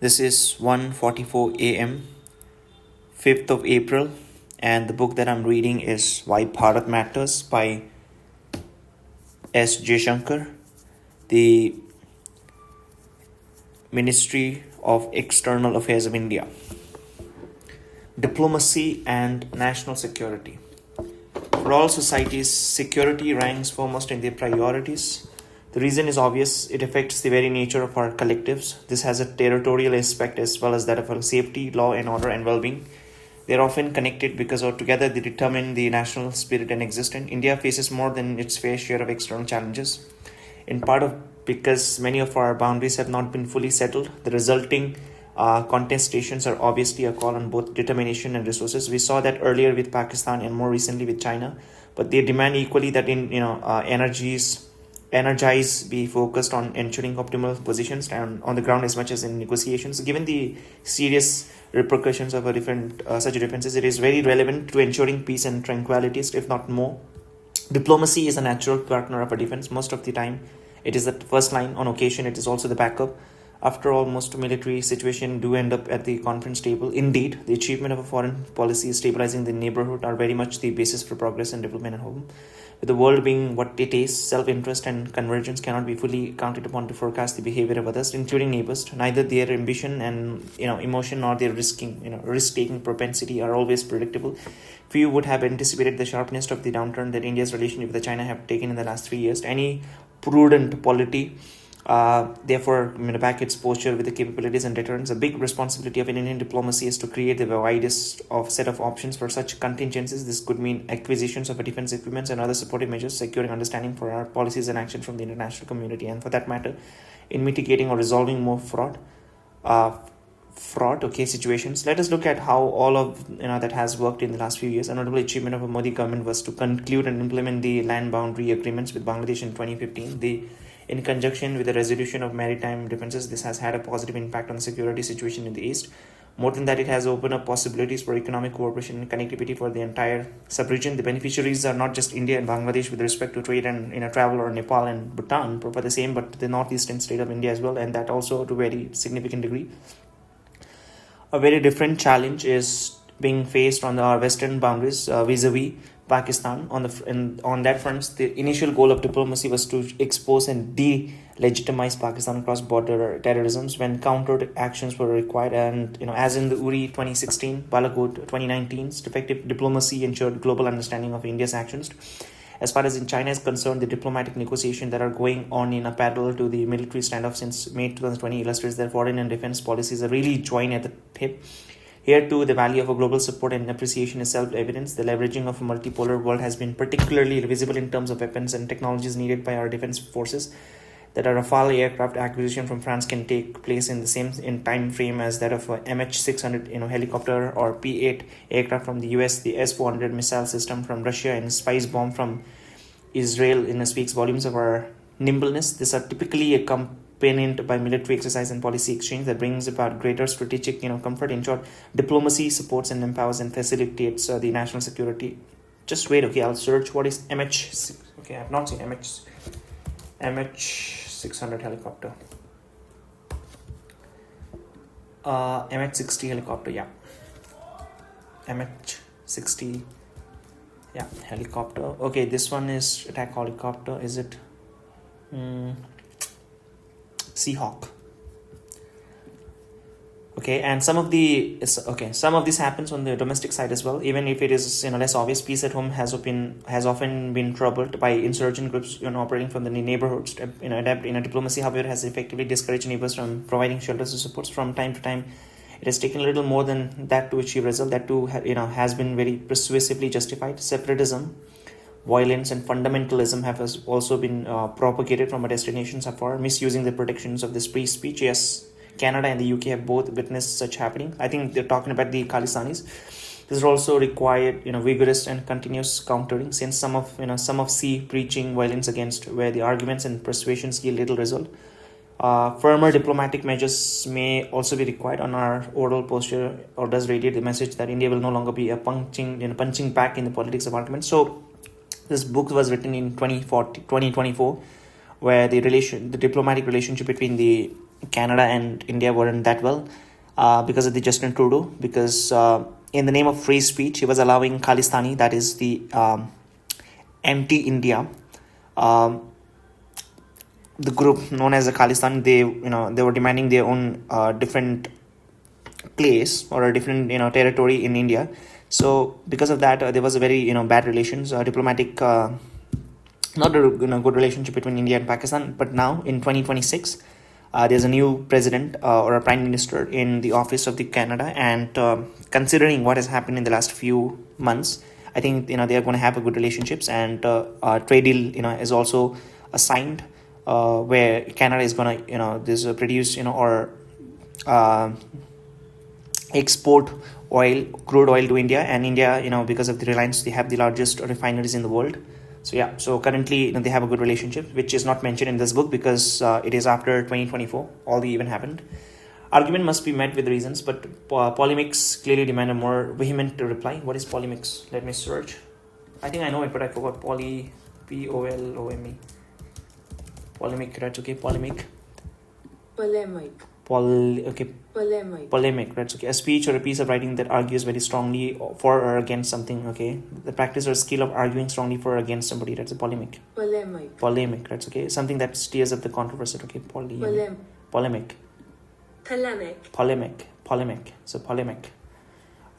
This is 1:44 a.m., 5th of April, and the book that I'm reading is Why Bharat Matters by Jaishankar, the Ministry of External Affairs of India. Diplomacy and national security. For all societies, security ranks foremost in their priorities. The reason is obvious: it affects the very nature of our collectives. This has a territorial aspect as well as that of our safety, law and order, and well-being. They are often connected because together they determine the national spirit and existence. India faces more than its fair share of external challenges, in part of because many of our boundaries have not been fully settled. The resulting contestations are obviously a call on both determination and resources. We saw that earlier with Pakistan and more recently with China, but they demand equally that energize be focused on ensuring optimal positions and on the ground as much as in negotiations. Given the serious repercussions of such differences, it is very relevant to ensuring peace and tranquility, if not more. Diplomacy is a natural partner of a defense. Most of the time, it is the first line. On occasion, it is also the backup. After all, most military situations do end up at the conference table. Indeed, the achievement of a foreign policy stabilizing the neighborhood are very much the basis for progress and development at home. With the world being what it is, self-interest and convergence cannot be fully counted upon to forecast the behavior of others, including neighbors. Neither their ambition and emotion nor their risk-taking propensity are always predictable. Few would have anticipated the sharpness of the downturn that India's relationship with China have taken in the last 3 years. Any prudent polity therefore back its posture with the capabilities and deterrence. A big responsibility of Indian diplomacy is to create the widest of set of options for such contingencies. This could mean acquisitions of defense equipments and other supportive measures, securing understanding for our policies and action from the international community, and for that matter, in mitigating or resolving more fraud situations. Let us look at how all of that has worked in the last few years. A notable achievement of a Modi government was to conclude and implement the land boundary agreements with Bangladesh in 2015. In conjunction with the resolution of maritime differences, this has had a positive impact on the security situation in the East. More than that, it has opened up possibilities for economic cooperation and connectivity for the entire sub-region. The beneficiaries are not just India and Bangladesh with respect to trade and travel, or Nepal and Bhutan for the same, but the northeastern state of India as well, and that also to a very significant degree. A very different challenge is being faced on our western boundaries vis-a-vis Pakistan. On that front, the initial goal of diplomacy was to expose and delegitimize Pakistan cross-border terrorism when counter actions were required. And as in the Uri 2016, Balakot 2019, effective diplomacy ensured global understanding of India's actions. As far as in China is concerned, the diplomatic negotiations that are going on in a parallel to the military standoff since May 2020 illustrates that foreign and defense policies are really joined at the hip. Here too, the value of a global support and appreciation is self-evident. The leveraging of a multipolar world has been particularly visible in terms of weapons and technologies needed by our defense forces. That a Rafale aircraft acquisition from France can take place in the same time frame as that of a MH600 helicopter, or P-8 aircraft from the US, the S-400 missile system from Russia, and Spice bomb from Israel speaks volumes of our nimbleness. These are typically accompanied by military exercise and policy exchange that brings about greater strategic comfort. In short, diplomacy supports and empowers and facilitates the national security. Just wait, okay, I'll search what is MH6. Okay, I've not seen MH600 helicopter. MH60 helicopter, yeah. MH60, yeah, helicopter. Okay, this one is attack helicopter. Is it Seahawk? Okay, and some of this happens on the domestic side as well. Even if it is less obvious, peace at home has often been troubled by insurgent groups operating from the neighborhoods. Diplomacy, however, has effectively discouraged neighbors from providing shelters or supports. From time to time, it has taken a little more than that to achieve result. That too has been very persuasively justified. Separatism, violence and fundamentalism have also been propagated from a destinations afar, misusing the protections of this free speech. Yes, Canada and the UK have both witnessed such happening. I think they're talking about the Khalistanis. This is also required vigorous and continuous countering, since some of see preaching violence against where the arguments and persuasions yield little result. Firmer diplomatic measures may also be required. On our oral posture or does radiate the message that India will no longer be a punching back in the politics of argument. So this book was written in 2024, where the diplomatic relationship between the Canada and India weren't that well because of the Justin Trudeau, because in the name of free speech, he was allowing Khalistani, that is the anti-India, the group known as the Khalistan. They were demanding their own different place or a different territory in India. So because of that, there was a very bad relations, diplomatic, not a good relationship between India and Pakistan. But now in 2026, there's a new president or a prime minister in the office of the Canada, and considering what has happened in the last few months, I think they are going to have a good relationships, and a trade deal is also signed, where Canada is going to produce or export crude oil to India, and India, because of the reliance, they have the largest refineries in the world. So currently they have a good relationship, which is not mentioned in this book because it is after 2024 all the event happened. Argument must be met with reasons, but polemics clearly demand a more vehement reply. What is polemics? Let me search. I think I know it, but I forgot. Polome. Polemic, that's okay. Polemic. Polemic, right? Okay, a speech or a piece of writing that argues very strongly for or against something. Okay, the practice or skill of arguing strongly for or against somebody. That's a polemic. Polemic, right? Okay, something that stirs up the controversy. Okay, polemic. So polemic.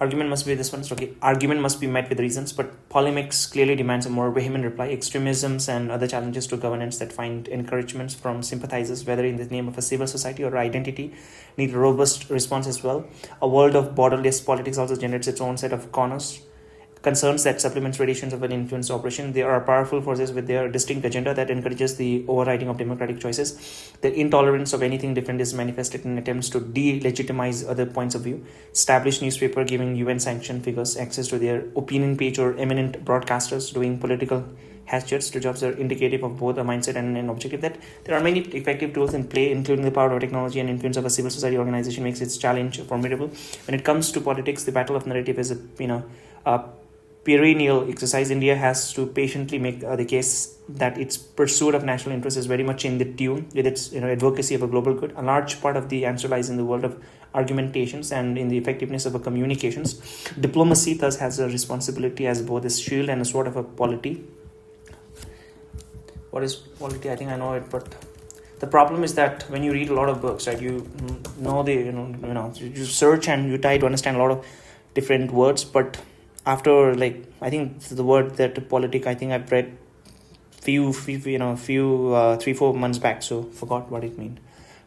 Argument must be this one. Okay, argument must be met with reasons, but polemics clearly demands a more vehement reply. Extremisms and other challenges to governance that find encouragements from sympathizers, whether in the name of a civil society or identity, need a robust response as well. A world of borderless politics also generates its own set of concerns that supplements traditions of an influence operation. They are powerful forces with their distinct agenda that encourages the overriding of democratic choices. The intolerance of anything different is manifested in attempts to delegitimize other points of view. Established newspaper giving UN-sanctioned figures access to their opinion page, or eminent broadcasters doing political hatchets to jobs are indicative of both a mindset and an objective. That there are many effective tools in play, including the power of technology and influence of a civil society organization makes its challenge formidable. When it comes to politics, the battle of narrative is a perennial exercise. India has to patiently make the case that its pursuit of national interest is very much in the tune with its advocacy of a global good. A large part of the answer lies in the world of argumentations and in the effectiveness of a communications. Diplomacy thus has a responsibility as both a shield and a sword of a polity. What is polity? I think I know it, but the problem is that when you read a lot of books, right, you search and you try to understand a lot of different words, but after I think the word that politic, I think I've read few 3-4 months back, so forgot what it means.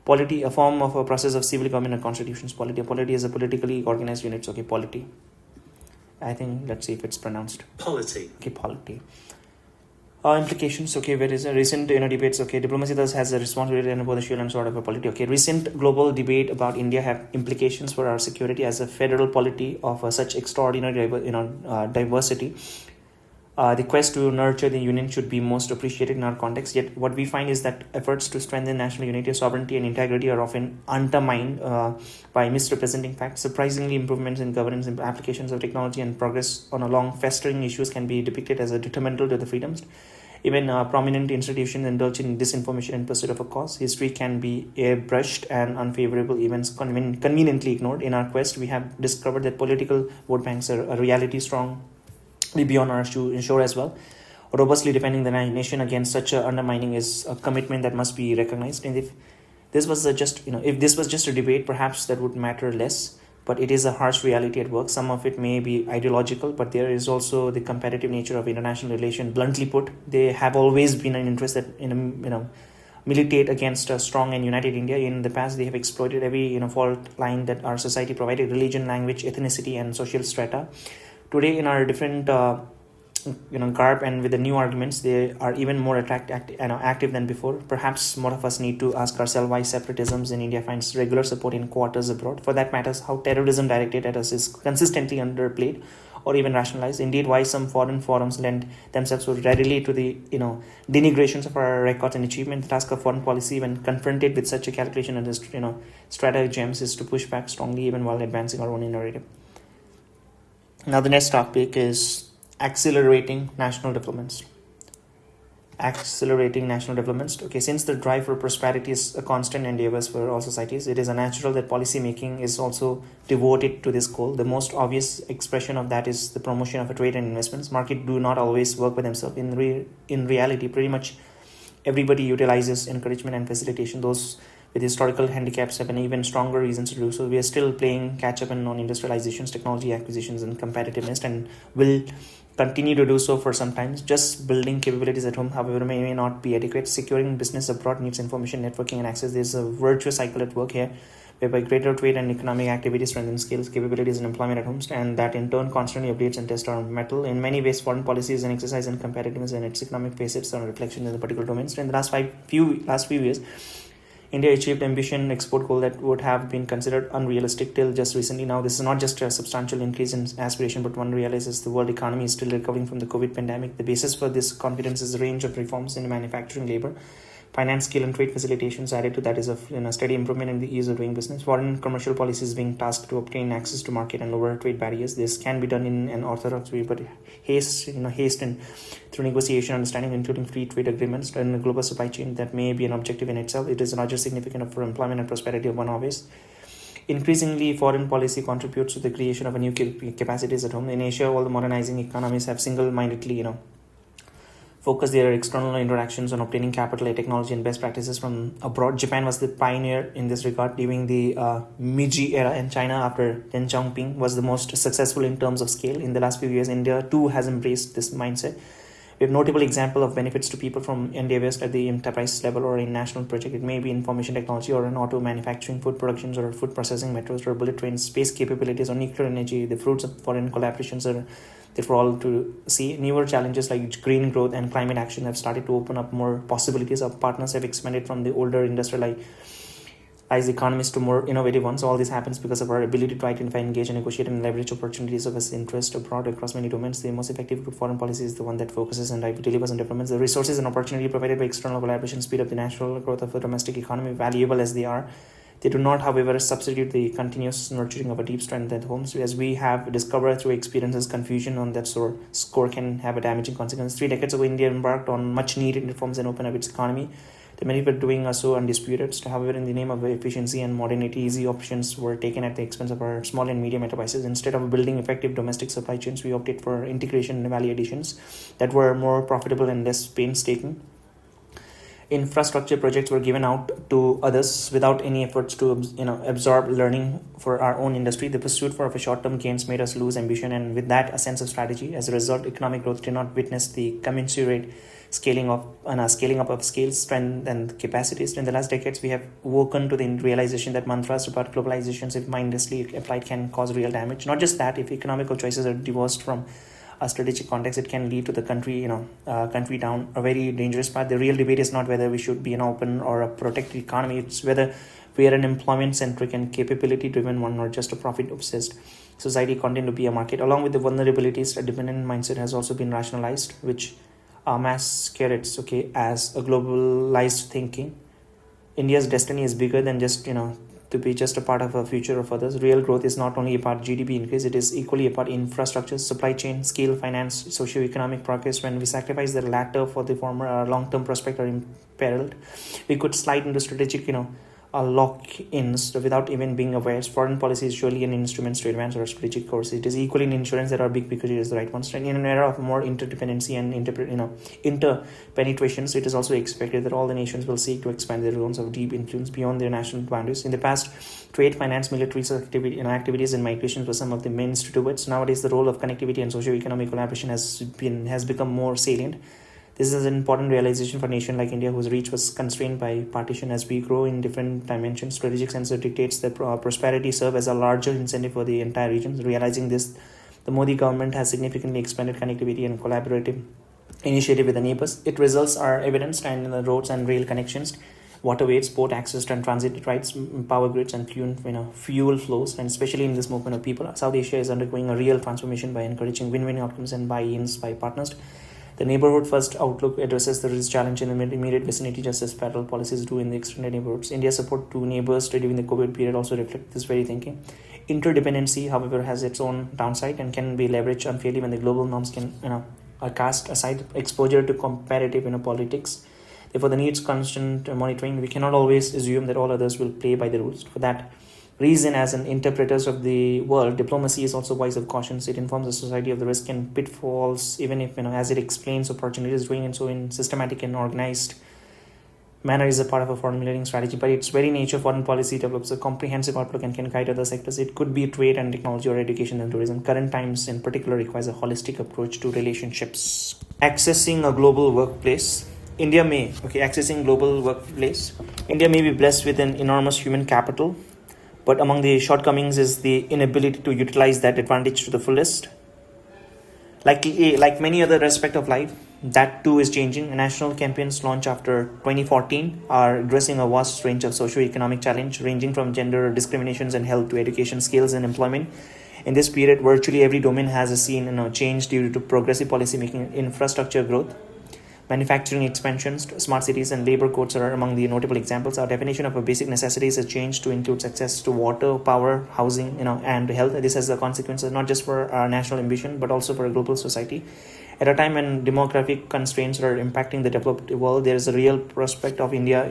Polity, a form of a process of civil government and constitutions. Polity is a politically organized unit. Okay, polity. I think let's see if it's pronounced polity. Okay, polity. Implications. Okay, where is a recent debates. Okay, diplomacy thus has a responsibility and both the shield and sword of a polity. Okay, recent global debate about India have implications for our security as a federal polity of such extraordinary diversity. The quest to nurture the union should be most appreciated in our context. Yet, what we find is that efforts to strengthen national unity, sovereignty, and integrity are often undermined by misrepresenting facts. Surprisingly, improvements in governance, applications of technology, and progress on a long festering issues can be depicted as a detrimental to the freedoms. Even prominent institutions indulge in disinformation in pursuit of a cause. History can be airbrushed and unfavorable events conveniently ignored. In our quest, we have discovered that political vote banks are a reality strongly beyond our shore as well. Robustly defending the nation against such undermining is a commitment that must be recognized. And if this was just a debate, perhaps that would matter less. But it is a harsh reality at work. Some of it may be ideological, but there is also the competitive nature of international relations. Bluntly put, they have always been an interest that militate against a strong and united India. In the past, they have exploited every fault line that our society provided: religion, language, ethnicity, and social strata. Today, in our different garb and with the new arguments, they are even more active than before. Perhaps more of us need to ask ourselves why separatism in India finds regular support in quarters abroad. For that matters, how terrorism directed at us is consistently underplayed or even rationalized. Indeed, why some foreign forums lend themselves so readily to the denigrations of our records and achievement. The task of foreign policy, when confronted with such a calculation and stratagems, is to push back strongly even while advancing our own narrative. Now, the next topic is accelerating national developments. accelerating national developments. Okay, since the drive for prosperity is a constant endeavors for all societies, it is unnatural that policy making is also devoted to this goal. The most obvious expression of that is the promotion of trade and investments. Market do not always work by themselves. In reality, pretty much everybody utilizes encouragement and facilitation. Those with historical handicaps have an even stronger reasons to do so. We are still playing catch up on industrializations, technology acquisitions, and competitiveness, and will continue to do so for some time. Just building capabilities at home, however, may not be adequate. Securing business abroad needs information, networking, and access. There's a virtuous cycle at work here, whereby greater trade and economic activity strengthen skills, capabilities, and employment at home, and that in turn constantly updates and tests our mettle. In many ways, foreign policy is an exercise in competitiveness and its economic facets are a reflection in the particular domains. In the last few years, India achieved ambition export goal that would have been considered unrealistic till just recently. Now, this is not just a substantial increase in aspiration, but one realizes the world economy is still recovering from the COVID pandemic. The basis for this confidence is a range of reforms in manufacturing, labor, finance, skill, and trade facilitations. Added to that is a steady improvement in the ease of doing business. Foreign commercial policies being tasked to obtain access to market and lower trade barriers. This can be done in an orthodox way, but haste and through negotiation, understanding, including free trade agreements in a global supply chain that may be an objective in itself. It is not just significant for employment and prosperity of one always. Increasingly, foreign policy contributes to the creation of a new capacities at home. In Asia, all the modernizing economies have single-mindedly, focus their external interactions on obtaining capital, technology, and best practices from abroad. Japan was the pioneer in this regard during the Meiji era, and China after Deng Xiaoping was the most successful in terms of scale. In the last few years, India too has embraced this mindset. We have notable example of benefits to people from India West at the enterprise level or in national project. It may be information technology or in auto manufacturing, food productions or food processing, metros or bullet trains, space capabilities or nuclear energy. The fruits of foreign collaborations are there for all to see. Newer challenges like green growth and climate action have started to open up more possibilities. Our partners have expanded from the older industrialized economies to more innovative ones. All this happens because of our ability to identify, engage, and negotiate and leverage opportunities of us interest abroad across many domains. The most effective foreign policy is the one that focuses and delivers on developments. The resources and opportunity provided by external collaboration speed up the natural growth of the domestic economy, valuable as they are. They do not, however, substitute the continuous nurturing of a deep strength at home. So as we have discovered through experiences, confusion on that score can have a damaging consequence. 3 decades ago, India embarked on much needed reforms and opened up its economy. The many were doing are so undisputed. So, however, in the name of efficiency and modernity, easy options were taken at the expense of our small and medium enterprises. Instead of building effective domestic supply chains, we opted for integration and value additions that were more profitable and less painstaking. Infrastructure projects were given out to others without any efforts to absorb learning for our own industry. The pursuit for short-term gains made us lose ambition, and with that a sense of strategy. As a result, economic growth did not witness the commensurate scaling up of skills, strength, and capacities. In the last decades, we have woken to the realization that mantras about globalizations, if mindlessly applied, can cause real damage. Not just that, if economical choices are divorced from a strategic context, it can lead to the country down a very dangerous path. The real debate is not whether we should be an open or a protected economy. It's whether we are an employment-centric and capability-driven one, or just a profit-obsessed society content to be a market. Along with the vulnerabilities, a dependent mindset has also been rationalized, which masquerades as a globalized thinking. India's destiny is bigger than just to be just a part of a future of others. Real growth is not only about GDP increase, it is equally about infrastructure, supply chain, skill, finance, socio-economic progress. When we sacrifice the latter for the former, our long-term prospects are imperiled. We could slide into strategic, lock-ins without even being aware. Foreign policy is surely an instrument to advance our strategic course. It is equally an insurance that our big picture is the right one. So in an era of more interdependency and interpenetrations, it is also expected that all the nations will seek to expand their zones of deep influence beyond their national boundaries. In the past, trade, finance, military activities and migrations were some of the main stewards. Nowadays, the role of connectivity and socio-economic collaboration has become more salient. This is an important realization for a nation like India, whose reach was constrained by partition. As we grow in different dimensions, strategic sense dictates that prosperity serve as a larger incentive for the entire region. Realizing this, the Modi government has significantly expanded connectivity and collaborative initiative with the neighbors. Its results are evidenced in the roads and rail connections, waterways, port access and transit rights, power grids, and fuel flows, and especially in this movement of people. South Asia is undergoing a real transformation by encouraging win-win outcomes and buy-ins by partners. The neighborhood-first outlook addresses the risk challenge in the immediate vicinity, just as federal policies do in the extended neighborhoods. India's support to neighbors during the COVID period also reflects this very thinking. Interdependency, however, has its own downside and can be leveraged unfairly when the global norms can are cast aside, exposure to comparative politics. Therefore, the needs constant monitoring. We cannot always assume that all others will play by the rules. For that reason, as an interpreters of the world, diplomacy is also voice of cautions. It informs the society of the risk and pitfalls, even if, as it explains opportunities, doing and so in systematic and organized manner is a part of a formulating strategy. By its very nature, foreign policy develops a comprehensive outlook and can guide other sectors. It could be trade and technology or education and tourism. Current times in particular requires a holistic approach to relationships. Accessing a global workplace. Accessing global workplace. India may be blessed with an enormous human capital, but among the shortcomings is the inability to utilize that advantage to the fullest. Like many other aspects of life, that too is changing. National campaigns launched after 2014 are addressing a vast range of socio-economic challenges, ranging from gender discriminations and health to education, skills and employment. In this period, virtually every domain has seen change due to progressive policy making, infrastructure growth, manufacturing expansions, smart cities, and labor codes are among the notable examples. Our definition of a basic necessities has changed to include access to water, power, housing, and health. This has the consequences not just for our national ambition, but also for a global society. At a time when demographic constraints are impacting the developed world, there is a real prospect of India,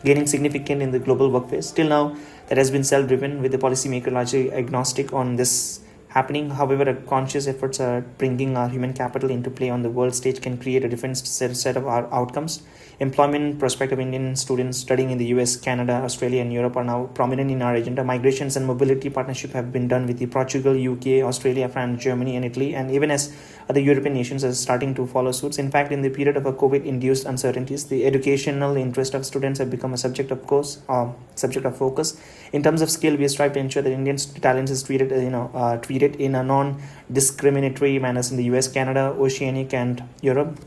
gaining significant in the global workplace. Till now, that has been self-driven, with the policymaker largely agnostic on this happening. However, a conscious efforts are bringing our human capital into play on the world stage can create a different set of our outcomes. Employment prospects of Indian students studying in the US, Canada, Australia, and Europe are now prominent in our agenda. Migrations and mobility partnership have been done with the Portugal, UK, Australia, France, Germany, and Italy, and even as other European nations are starting to follow suits. In fact, in the period of a COVID-induced uncertainties, the educational interest of students have become a subject of focus. In terms of skill, we strive to ensure that Indian talent is treated in a non-discriminatory manner in the US, Canada, Oceanic, and Europe,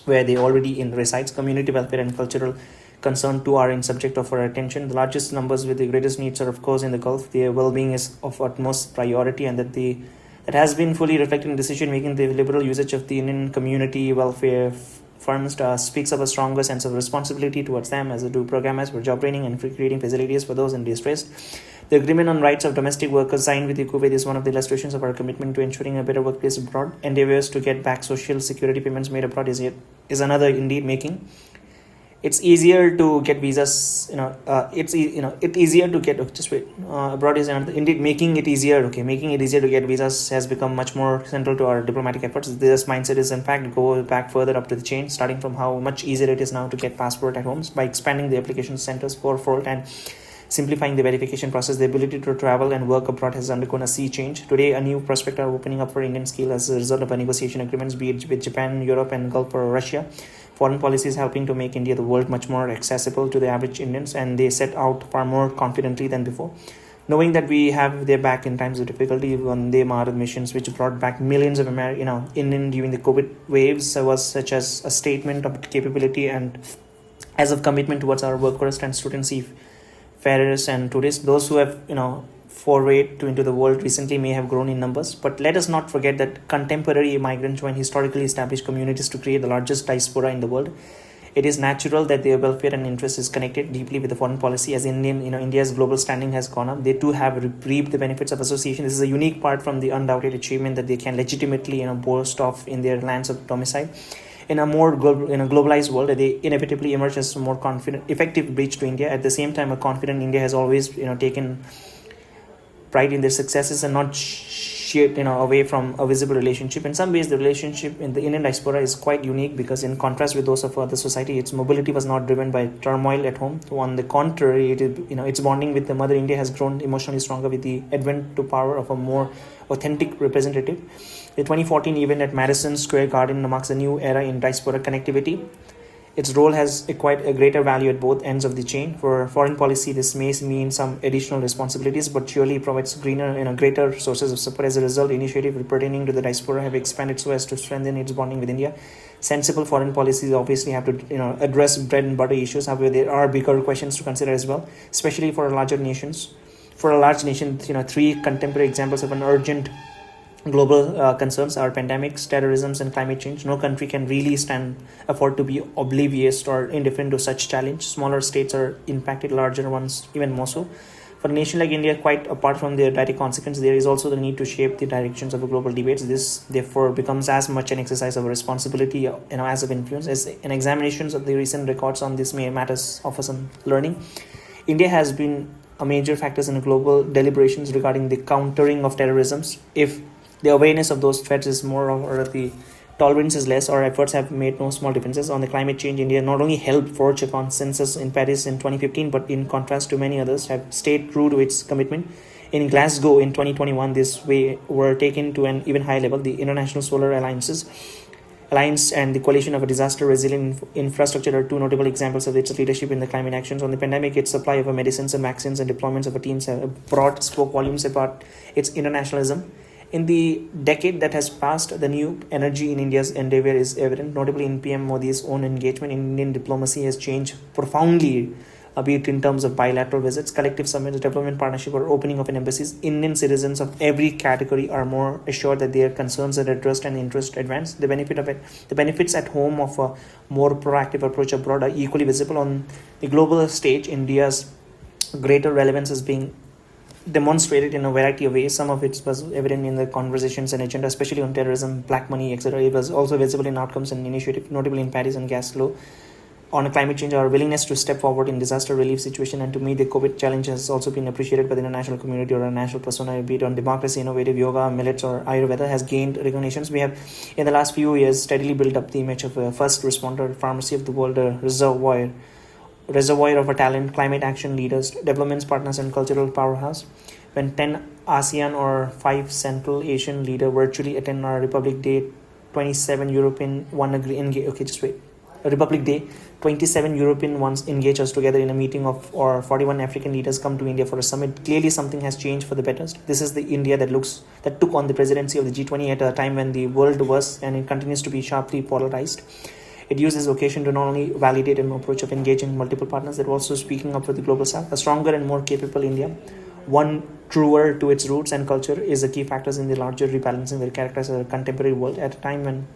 where they already resides. Community welfare and cultural concern too are in subject of our attention. The largest numbers with the greatest needs are of course in the Gulf. Their well-being is of utmost priority, and that has been fully reflected in decision making. The liberal usage of the Indian community welfare firms speaks of a stronger sense of responsibility towards them, as do programs for job training and creating facilities for those in distress. The agreement on rights of domestic workers signed with the Kuwait is one of the illustrations of our commitment to ensuring a better workplace abroad. Endeavors to get back social security payments made abroad is another indeed making. It's easier to get visas. Easier to get. Abroad is another indeed making it easier. Making it easier to get visas has become much more central to our diplomatic efforts. This mindset is in fact go back further up to the chain, starting from how much easier it is now to get passport at homes by expanding the application centers fourfold and simplifying the verification process. The ability to travel and work abroad has undergone a sea change. Today, a new prospect are opening up for Indian skill as a result of a negotiation agreements, be it with Japan, Europe, and Gulf or Russia. Foreign policy is helping to make India the world much more accessible to the average Indians, and they set out far more confidently than before. Knowing that we have their back in times of difficulty, Vande Bharat missions, which brought back millions of Indian during the COVID waves, was such as a statement of capability and as of commitment towards our workforce and students, seafarers and tourists. Those who have forayed into the world recently may have grown in numbers, but let us not forget that contemporary migrants join historically established communities to create the largest diaspora in the world. It is natural that their welfare and interest is connected deeply with the foreign policy. As India's global standing has gone up, they too have reaped the benefits of association. This is a unique part from the undoubted achievement that they can legitimately boast of in their lands of domicile. In a more globalized world, they inevitably emerge as a more confident, effective bridge to India. At the same time, a confident India has always taken pride in their successes and not shied away from a visible relationship. In some ways, the relationship in the Indian diaspora is quite unique because, in contrast with those of other society, its mobility was not driven by turmoil at home. So on the contrary, its bonding with the mother India has grown emotionally stronger with the advent to power of a more authentic representative. The 2014 event at Madison Square Garden marks a new era in diaspora connectivity. Its role has acquired a greater value at both ends of the chain. For foreign policy, this may mean some additional responsibilities, but surely provides greater sources of support. As a result, initiatives pertaining to the diaspora have expanded so as to strengthen its bonding with India. Sensible foreign policies obviously have to address bread and butter issues. However, there are bigger questions to consider as well, especially for larger nations. For a large nation, three contemporary examples of an urgent global concerns are pandemics, terrorism, and climate change. No country can really afford to be oblivious or indifferent to such challenge. Smaller states are impacted, larger ones even more so. For a nation like India, quite apart from their direct consequence, there is also the need to shape the directions of the global debates. This, therefore, becomes as much an exercise of responsibility, as of influence, as an examination of the recent records on this matters offer some learning. India has been a major factor in global deliberations regarding the countering of terrorism. If the awareness of those threats is more, or the tolerance is less, our efforts have made no small differences. On the climate change, India not only helped forge a consensus in Paris in 2015, but in contrast to many others, have stayed true to its commitment. In Glasgow in 2021, this way were taken to an even higher level. The International Solar Alliance and the Coalition of a Disaster Resilient Infrastructure are two notable examples of its leadership in the climate actions. On the pandemic, its supply of medicines and vaccines and deployments of teams abroad spoke volumes about its internationalism. In the decade that has passed, the new energy in India's endeavor is evident. Notably, in PM Modi's own engagement in Indian diplomacy has changed profoundly, be it in terms of bilateral visits, collective summits, development partnership, or opening of embassies. Indian citizens of every category are more assured that their concerns are addressed and interest advanced. The benefits at home of a more proactive approach abroad are equally visible. On the global stage, India's greater relevance is being demonstrated in a variety of ways. Some of it was evident in the conversations and agenda, especially on terrorism, black money, etc. It was also visible in outcomes and initiative, notably in Paris and Glasgow. On climate change, our willingness to step forward in disaster relief situation and to meet the COVID challenge has also been appreciated by the international community or a national persona, be it on democracy, innovative yoga, millets, or Ayurveda, has gained recognitions. We have, in the last few years, steadily built up the image of a first responder pharmacy of the world, a reservoir of a talent, climate action leaders, development partners, and cultural powerhouse. When 10 ASEAN or 5 Central Asian leaders virtually attend our Republic Day, 27 European one agree engage. Okay, just wait. Republic Day, 27 European ones engage us together in a meeting of, or 41 African leaders come to India for a summit. Clearly, something has changed for the better. This is the India that took on the presidency of the G20 at a time when the world was and it continues to be sharply polarized. It used this occasion to not only validate an approach of engaging multiple partners, but also speaking up for the global south. A stronger and more capable India, one truer to its roots and culture, is a key factor in the larger rebalancing that characterizes our contemporary world. At a time when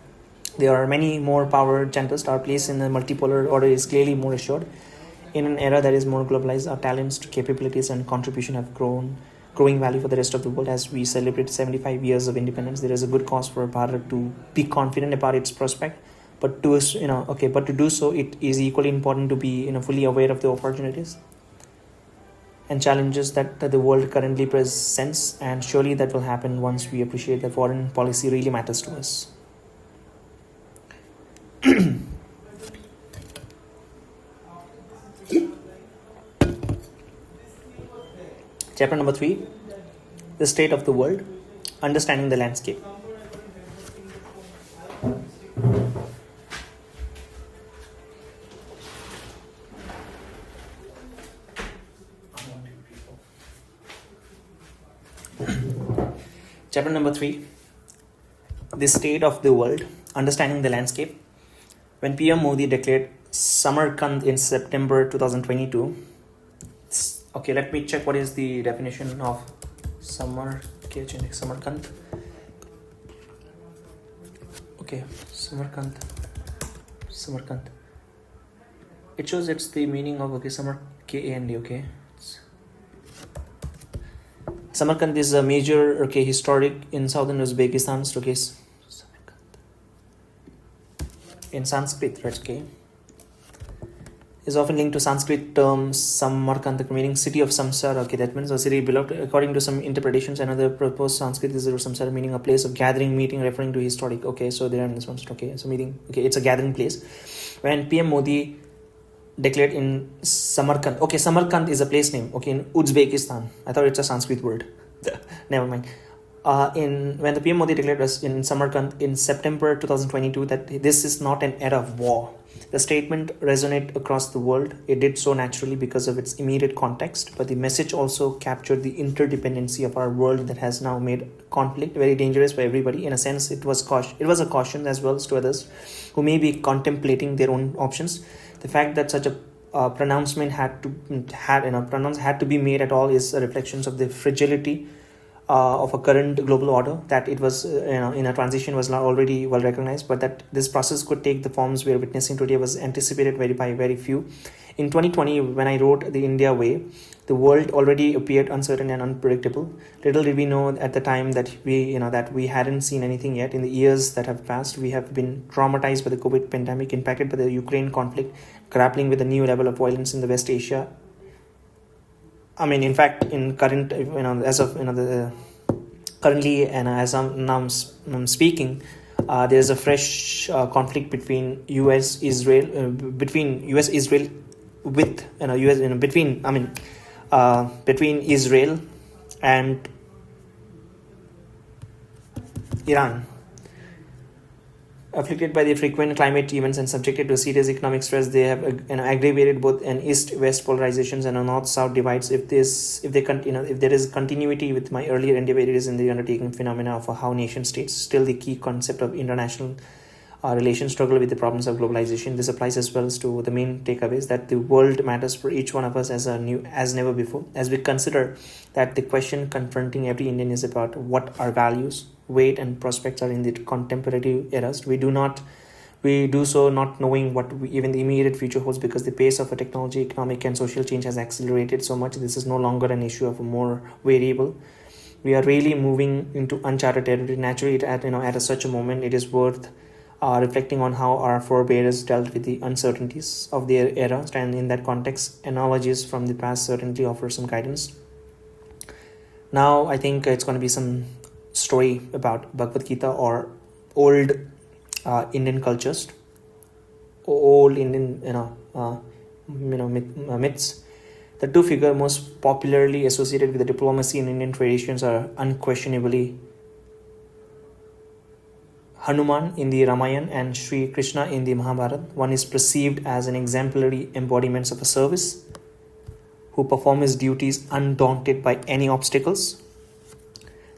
there are many more power centers, our place in the multipolar order is clearly more assured. In an era that is more globalized, our talents, capabilities, and contribution have growing value for the rest of the world. As we celebrate 75 years of independence, there is a good cause for Bharat to be confident about its prospect. But to do so, it is equally important to be fully aware of the opportunities and challenges that the world currently presents, and surely that will happen once we appreciate that foreign policy really matters to us. Chapter number 3, the state of the world, understanding the landscape. Chapter number 3, the state of the world, understanding the landscape. When PM Modi declared Samarkand in September 2022, okay, let me check what is the definition of Samarkand. Okay, Samarkand. It shows it's the meaning of K-A-N-D, okay. Samarkand is a major historic in southern Uzbekistan. Okay, in Sanskrit, right? Okay, is often linked to Sanskrit term Samarkand, meaning city of samsara. Okay, that means a city beloved. According to some interpretations, another proposed Sanskrit is samsara, meaning a place of gathering, meeting, referring to historic. Okay, so there are in this one. Okay, so meeting. Okay, it's a gathering place. When PM Modi declared in Samarkand. Okay, Samarkand is a place name. Okay, in Uzbekistan. I thought it's a Sanskrit word. Never mind. When the PM Modi declared us in Samarkand in September 2022 that this is not an era of war, the statement resonated across the world. It did so naturally because of its immediate context, but the message also captured the interdependency of our world that has now made conflict very dangerous for everybody. In a sense, it was a caution as well as to others who may be contemplating their own options. The fact that such a pronouncement had to be made at all is a reflection of the fragility of a current global order, that it was in a transition was not already well recognized, but that this process could take the forms we are witnessing today was anticipated by very few. In 2020, when I wrote The India Way, The world already appeared uncertain and unpredictable. Little did we know at the time that we hadn't seen anything yet. In the years that have passed, we have been traumatized by the COVID pandemic, impacted by the Ukraine conflict, grappling with a new level of violence in the West Asia. I mean, in fact, in current, as of the currently, and as I'm speaking, there's a fresh conflict between U.S. Israel, with U.S. Between Israel and Iran. Afflicted by the frequent climate events and subjected to serious economic stress, they have aggravated both an east-west polarizations and a north-south divides. If there is continuity with my earlier endeavors in the undertaking phenomena of how nation states, still the key concept of international relations struggle with the problems of globalization. This applies as well as to the main takeaways that the world matters for each one of us as never before. As we consider that the question confronting every Indian is about what our values, weight, and prospects are in the contemporary eras, we do so not knowing what even the immediate future holds, because the pace of a technology, economic, and social change has accelerated so much. This is no longer an issue of a more variable. We are really moving into uncharted territory. Naturally, at such a moment, it is worth reflecting on how our forebears dealt with the uncertainties of their era, and in that context, analogies from the past certainly offer some guidance. Now, I think it's going to be some story about Bhagavad Gita or old Indian cultures, old Indian myths. The two figures most popularly associated with the diplomacy in Indian traditions are unquestionably Hanuman in the Ramayana and Sri Krishna in the Mahabharata. One is perceived as an exemplary embodiment of a service who performs his duties undaunted by any obstacles.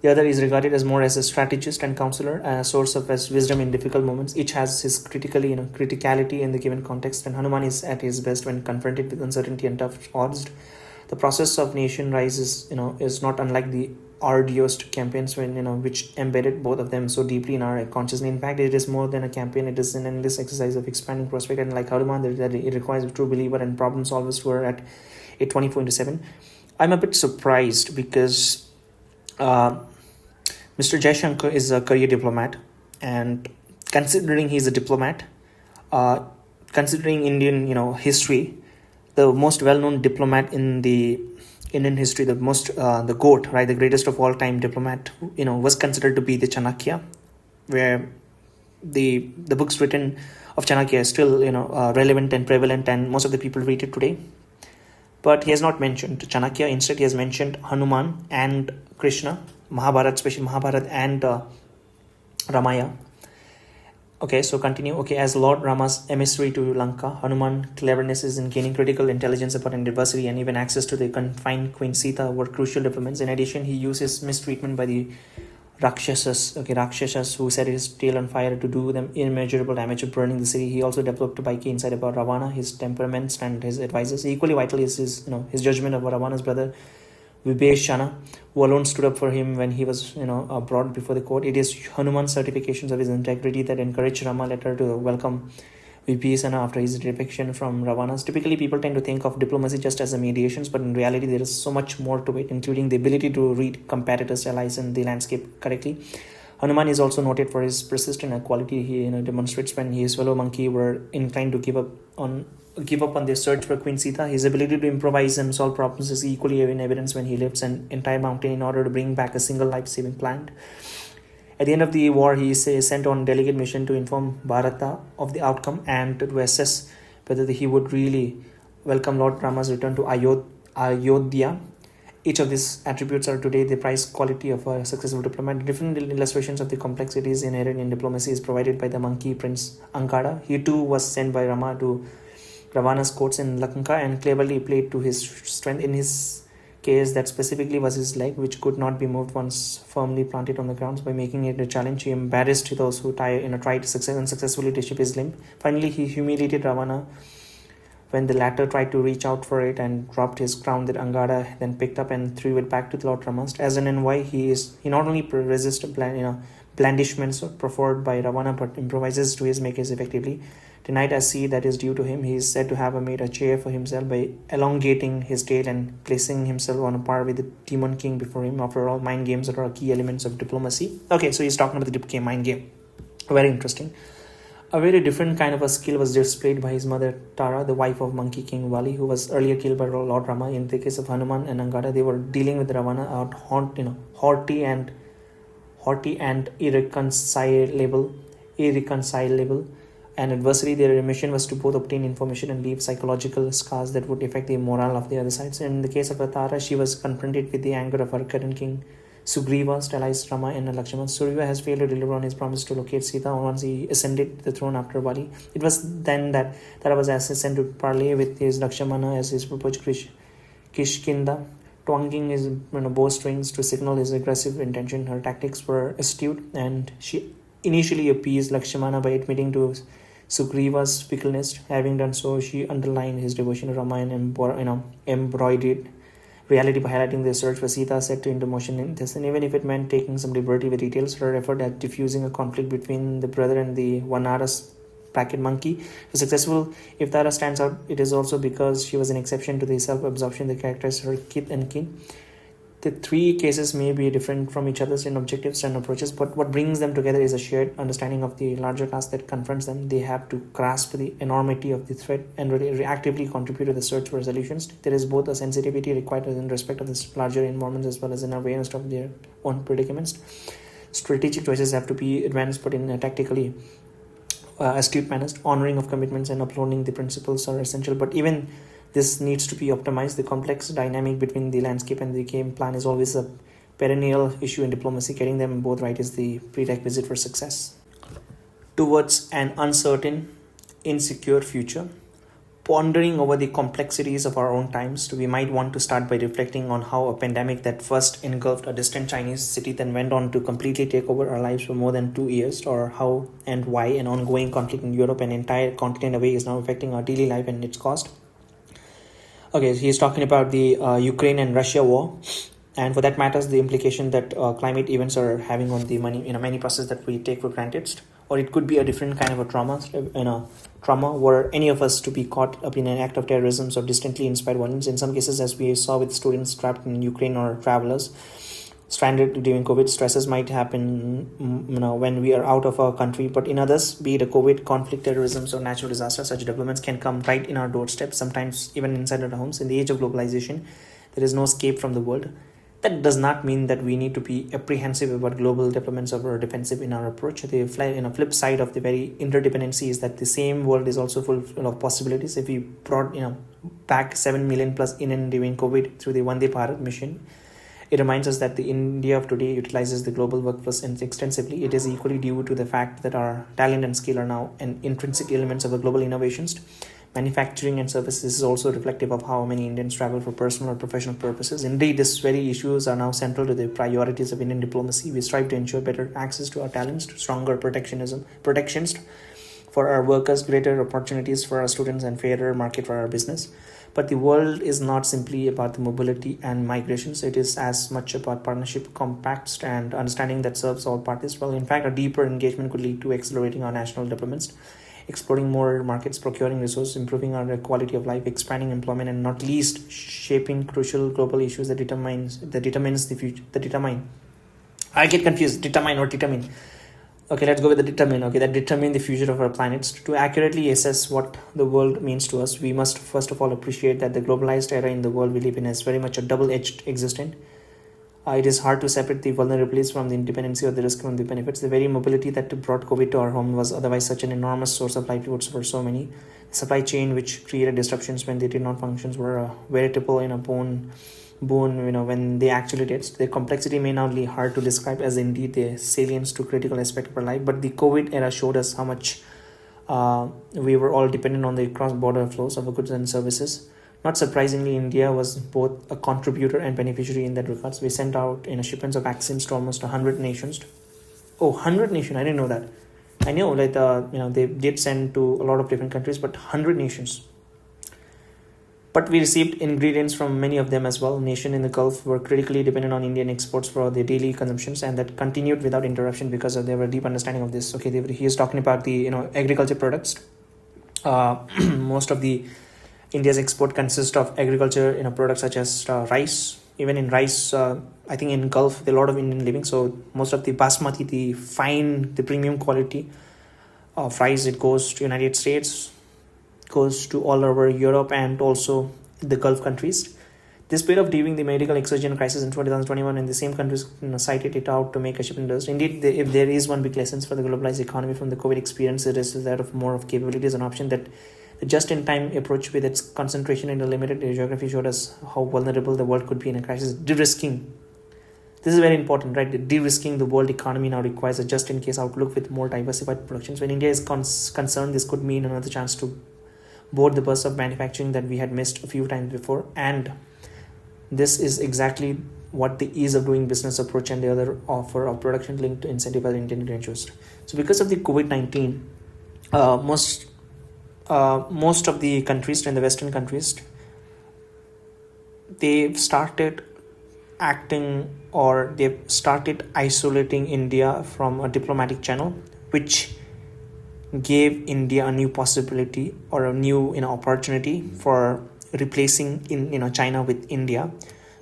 The other is regarded as more as a strategist and counselor and a source of wisdom in difficult moments. Each has his criticality in the given context, and Hanuman is at his best when confronted with uncertainty and tough odds. The process of nation rise is not unlike the arduous campaigns which embedded both of them so deeply in our consciousness. In fact, it is more than a campaign; it is an endless exercise of expanding prospect. And like Hanuman, it requires a true believer and problem solvers who are at a 24/7. I'm a bit surprised because Mr. Jaishankar is a career diplomat, and considering he's a diplomat, considering Indian history, the most well-known diplomat in the Indian history, the GOAT, right, the greatest of all time diplomat, was considered to be the Chanakya, where the books written of Chanakya is still relevant and prevalent, and most of the people read it today. But he has not mentioned Chanakya. Instead, he has mentioned Hanuman and Krishna, Mahabharata, especially Mahabharata and Ramayana. Okay, so continue. Okay, as Lord Rama's emissary to Lanka, Hanuman cleverness is in gaining critical intelligence about an adversary, and even access to the confined Queen Sita were crucial developments. In addition, he uses mistreatment by the Rakshasas, who set his tail on fire to do them immeasurable damage of burning the city. He also developed a key insight about Ravana, his temperaments, and his advisors. Equally vital is his judgment of Ravana's brother Vibhishana, who alone stood up for him when he was brought before the court. It is Hanuman's certifications of his integrity that encouraged Rama later to welcome Vibhishana after his defection from Ravana's. Typically, people tend to think of diplomacy just as a mediations, but in reality, there is so much more to it, including the ability to read competitors' allies and the landscape correctly. Hanuman is also noted for his persistent quality he demonstrates when his fellow monkey were inclined to give up on their search for Queen Sita. His ability to improvise and solve problems is equally in evidence when he lifts an entire mountain in order to bring back a single life-saving plant. At the end of the war, he is sent on a delegate mission to inform Bharata of the outcome and to assess whether he would really welcome Lord Rama's return to Ayodhya. Each of these attributes are today the prize quality of a successful diplomat. Different illustrations of the complexities inherent in diplomacy is provided by the monkey prince Angada. He too was sent by Rama to Ravana's courts in Lanka and cleverly played to his strength. In his case, that specifically was his leg, which could not be moved once firmly planted on the ground. By making it a challenge, he embarrassed those who tried unsuccessfully to shape his limb. Finally, he humiliated Ravana when the latter tried to reach out for it and dropped his crown that Angada then picked up and threw it back to Lord Rama. As an envoy, he not only resisted blandishments proffered by Ravana, but improvises to his makers effectively. denied a seat that is due to him. He is said to have made a chair for himself by elongating his tail and placing himself on a par with the Demon King before him. After all, mind games are key elements of diplomacy. Okay, so he's talking about the mind game. Very interesting. A very different kind of a skill was displayed by his mother Tara, the wife of Monkey King Vali, who was earlier killed by Lord Rama. In the case of Hanuman and Angada, they were dealing with Ravana, haughty and irreconcilable, and adversary. Their mission was to both obtain information and leave psychological scars that would affect the morale of the other sides. In the case of Tara, she was confronted with the anger of her current king Sugriva, stylized Rama and Lakshmana. Sugriva has failed to deliver on his promise to locate Sita once he ascended the throne after Bali. It was then that Tara was sent to parley with his Lakshmana as his proposed Kishkinda, twanging his bowstrings to signal his aggressive intention. Her tactics were astute, and she initially appeased Lakshmana by admitting to Sugriva's fickleness. Having done so, she underlined his devotion to Rama and embroidered reality by highlighting the search for Sita set to into motion in this. And even if it meant taking some liberty with details, her effort at diffusing a conflict between the brother and the Vanaras monkey was successful. If Tara stands out, it is also because she was an exception to the self-absorption that characterized her kith and kin. The three cases may be different from each other in objectives and approaches, but what brings them together is a shared understanding of the larger task that confronts them. They have to grasp the enormity of the threat and reactively contribute to the search for solutions. There is both a sensitivity required in respect of this larger environment as well as an awareness of their own predicaments. Strategic choices have to be advanced, but in a tactically astute manner. Honoring of commitments and upholding the principles are essential, but even this needs to be optimized. The complex dynamic between the landscape and the game plan is always a perennial issue in diplomacy. Getting them both right is the prerequisite for success. Towards an uncertain, insecure future, pondering over the complexities of our own times, we might want to start by reflecting on how a pandemic that first engulfed a distant Chinese city then went on to completely take over our lives for more than 2 years, or how and why an ongoing conflict in Europe, an entire continent away, is now affecting our daily life and its cost. Okay, so he's talking about the Ukraine and Russia war, and for that matters, the implication that climate events are having on the many processes that we take for granted. Or it could be a different kind of a trauma were any of us to be caught up in an act of terrorism or distantly inspired violence. In some cases, as we saw with students trapped in Ukraine or travelers stranded during COVID, stresses might happen when we are out of our country. But in others, be it a COVID, conflict, terrorism, or natural disaster, such developments can come right in our doorstep, sometimes even inside our homes. In the age of globalization, there is no escape from the world. That does not mean that we need to be apprehensive about global developments or defensive in our approach. The flip side of the very interdependency is that the same world is also full of possibilities. If we brought back 7 million plus Indian during COVID through the Vande Bharat mission, it reminds us that the India of today utilizes the global workforce extensively. It is equally due to the fact that our talent and skill are now an intrinsic elements of the global innovations. Manufacturing and services is also reflective of how many Indians travel for personal or professional purposes. Indeed, these very issues are now central to the priorities of Indian diplomacy. We strive to ensure better access to our talents, stronger protections for our workers, greater opportunities for our students, and fairer market for our business. But the world is not simply about the mobility and migrations. It is as much about partnership, compacts, and understanding that serves all parties well. In fact, a deeper engagement could lead to accelerating our national developments, exploring more markets, procuring resources, improving our quality of life, expanding employment, and not least shaping crucial global issues that determines the future. I get confused. Determine or determine. Okay, let's go with the determine. Okay, that determine the future of our planets. To accurately assess what the world means to us, we must first of all appreciate that the globalized era in the world we live in is very much a double-edged existence. It is hard to separate the vulnerabilities from the independency or the risk from the benefits. The very mobility that brought COVID to our home was otherwise such an enormous source of livelihoods for so many. The supply chain which created disruptions when they did not function were a veritable boon when they actually did. The complexity may now be hard to describe as indeed the salience to critical aspect of our life, but the COVID era showed us how much we were all dependent on the cross-border flows of goods and services. Not surprisingly, India was both a contributor and beneficiary in that regards. We sent out shipments of vaccines to almost 100 nations. Oh, 100 nations! I didn't know that. I know they did send to a lot of different countries, but 100 nations. But we received ingredients from many of them as well. Nations in the Gulf were critically dependent on Indian exports for their daily consumptions, and that continued without interruption because of their deep understanding of this. Okay, he is talking about the agriculture products. Most of the India's export consists of agriculture, products such as rice. Even in rice, I think in Gulf there are a lot of Indian living. So most of the basmati, the premium quality of rice, it goes to United States, goes to all over Europe and also the Gulf countries. This period of during the medical exogenous crisis in 2021, and the same countries cited it out to make a shift in interest. Indeed, if there is one big lesson for the globalized economy from the COVID experience, it is that of more of capabilities and option that the just-in-time approach with its concentration in a limited geography showed us how vulnerable the world could be in a crisis. De-risking. This is very important, right? De-risking the world economy now requires a just-in-case outlook with more diversified productions. When India is concerned, this could mean another chance to board the bus of manufacturing that we had missed a few times before. And this is exactly what the ease of doing business approach and the other offer of production linked to incentive are intended to ensure. So because of the COVID-19, most of the countries and the Western countries, they've started acting or they've started isolating India from a diplomatic channel, which gave India a new possibility or a new opportunity for replacing China with India,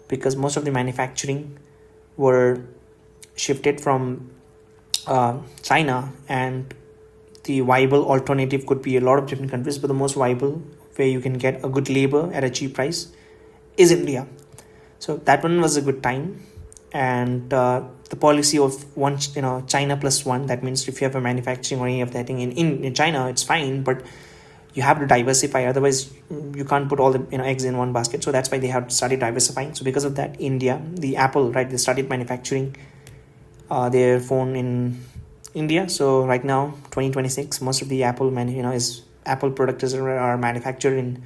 because most of the manufacturing were shifted from China, and the viable alternative could be a lot of different countries, but the most viable where you can get a good labor at a cheap price is India. So that one was a good time. And the policy of China plus one, that means if you have a manufacturing or any of that thing in China, it's fine, but you have to diversify, otherwise you can't put all the eggs in one basket. So that's why they have started diversifying. So because of that, India, the Apple, right, they started manufacturing their phone in India. So right now 2026, most of the Apple is Apple products are manufactured in,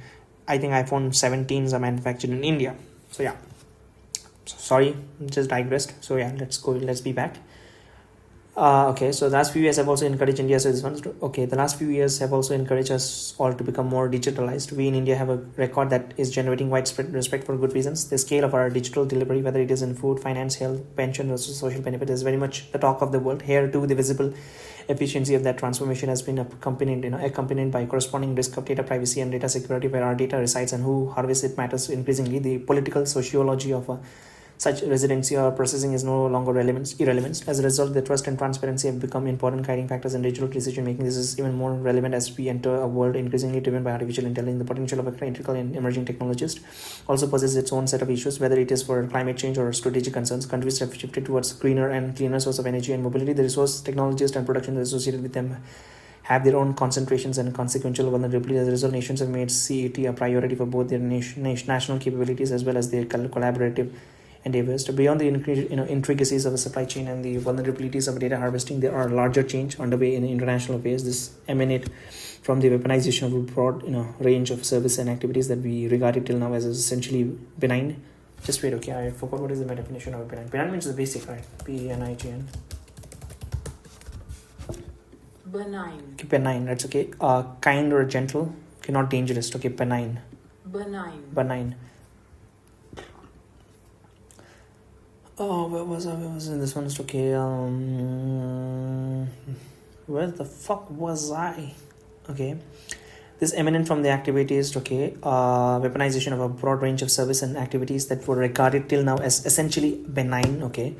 I think iPhone 17s are manufactured in India. So yeah, sorry, just digressed. So yeah, let's be back. Okay, so the last few years have also encouraged India. So this one, the last few years have also encouraged us all to become more digitalized. We in India have a record that is generating widespread respect for good reasons. The scale of our digital delivery, whether it is in food, finance, health, pension, or social benefit, is very much the talk of the world. Here too, the visible efficiency of that transformation has been accompanied by corresponding risk of data privacy and data security, where our data resides and who harvests it matters increasingly. The political sociology of such residency or processing is no longer irrelevant. As a result, the trust and transparency have become important guiding factors in digital decision making. This is even more relevant as we enter a world increasingly driven by artificial intelligence. The potential of a critical and emerging technologist also possesses its own set of issues, whether it is for climate change or strategic concerns. Countries have shifted towards greener and cleaner source of energy and mobility. The resource technologists and production associated with them have their own concentrations and consequential vulnerabilities. As a result, nations have made CET a priority for both their national capabilities as well as their collaborative endeavors. Beyond the intricacies of the supply chain and the vulnerabilities of data harvesting, there are larger change underway in international affairs. This emanate from the weaponization of a broad range of service and activities that we regarded till now as essentially benign. Just wait, okay, I forgot what is the definition of benign. Benign means the basic, right? Benign. Benign. Okay, benign, that's okay. Kind or gentle. Okay, not dangerous. Okay, benign. Benign. Oh, where was I? This one is okay. Where the fuck was I? Okay. This eminent from the activities, weaponization of a broad range of service and activities that were regarded till now as essentially benign, okay.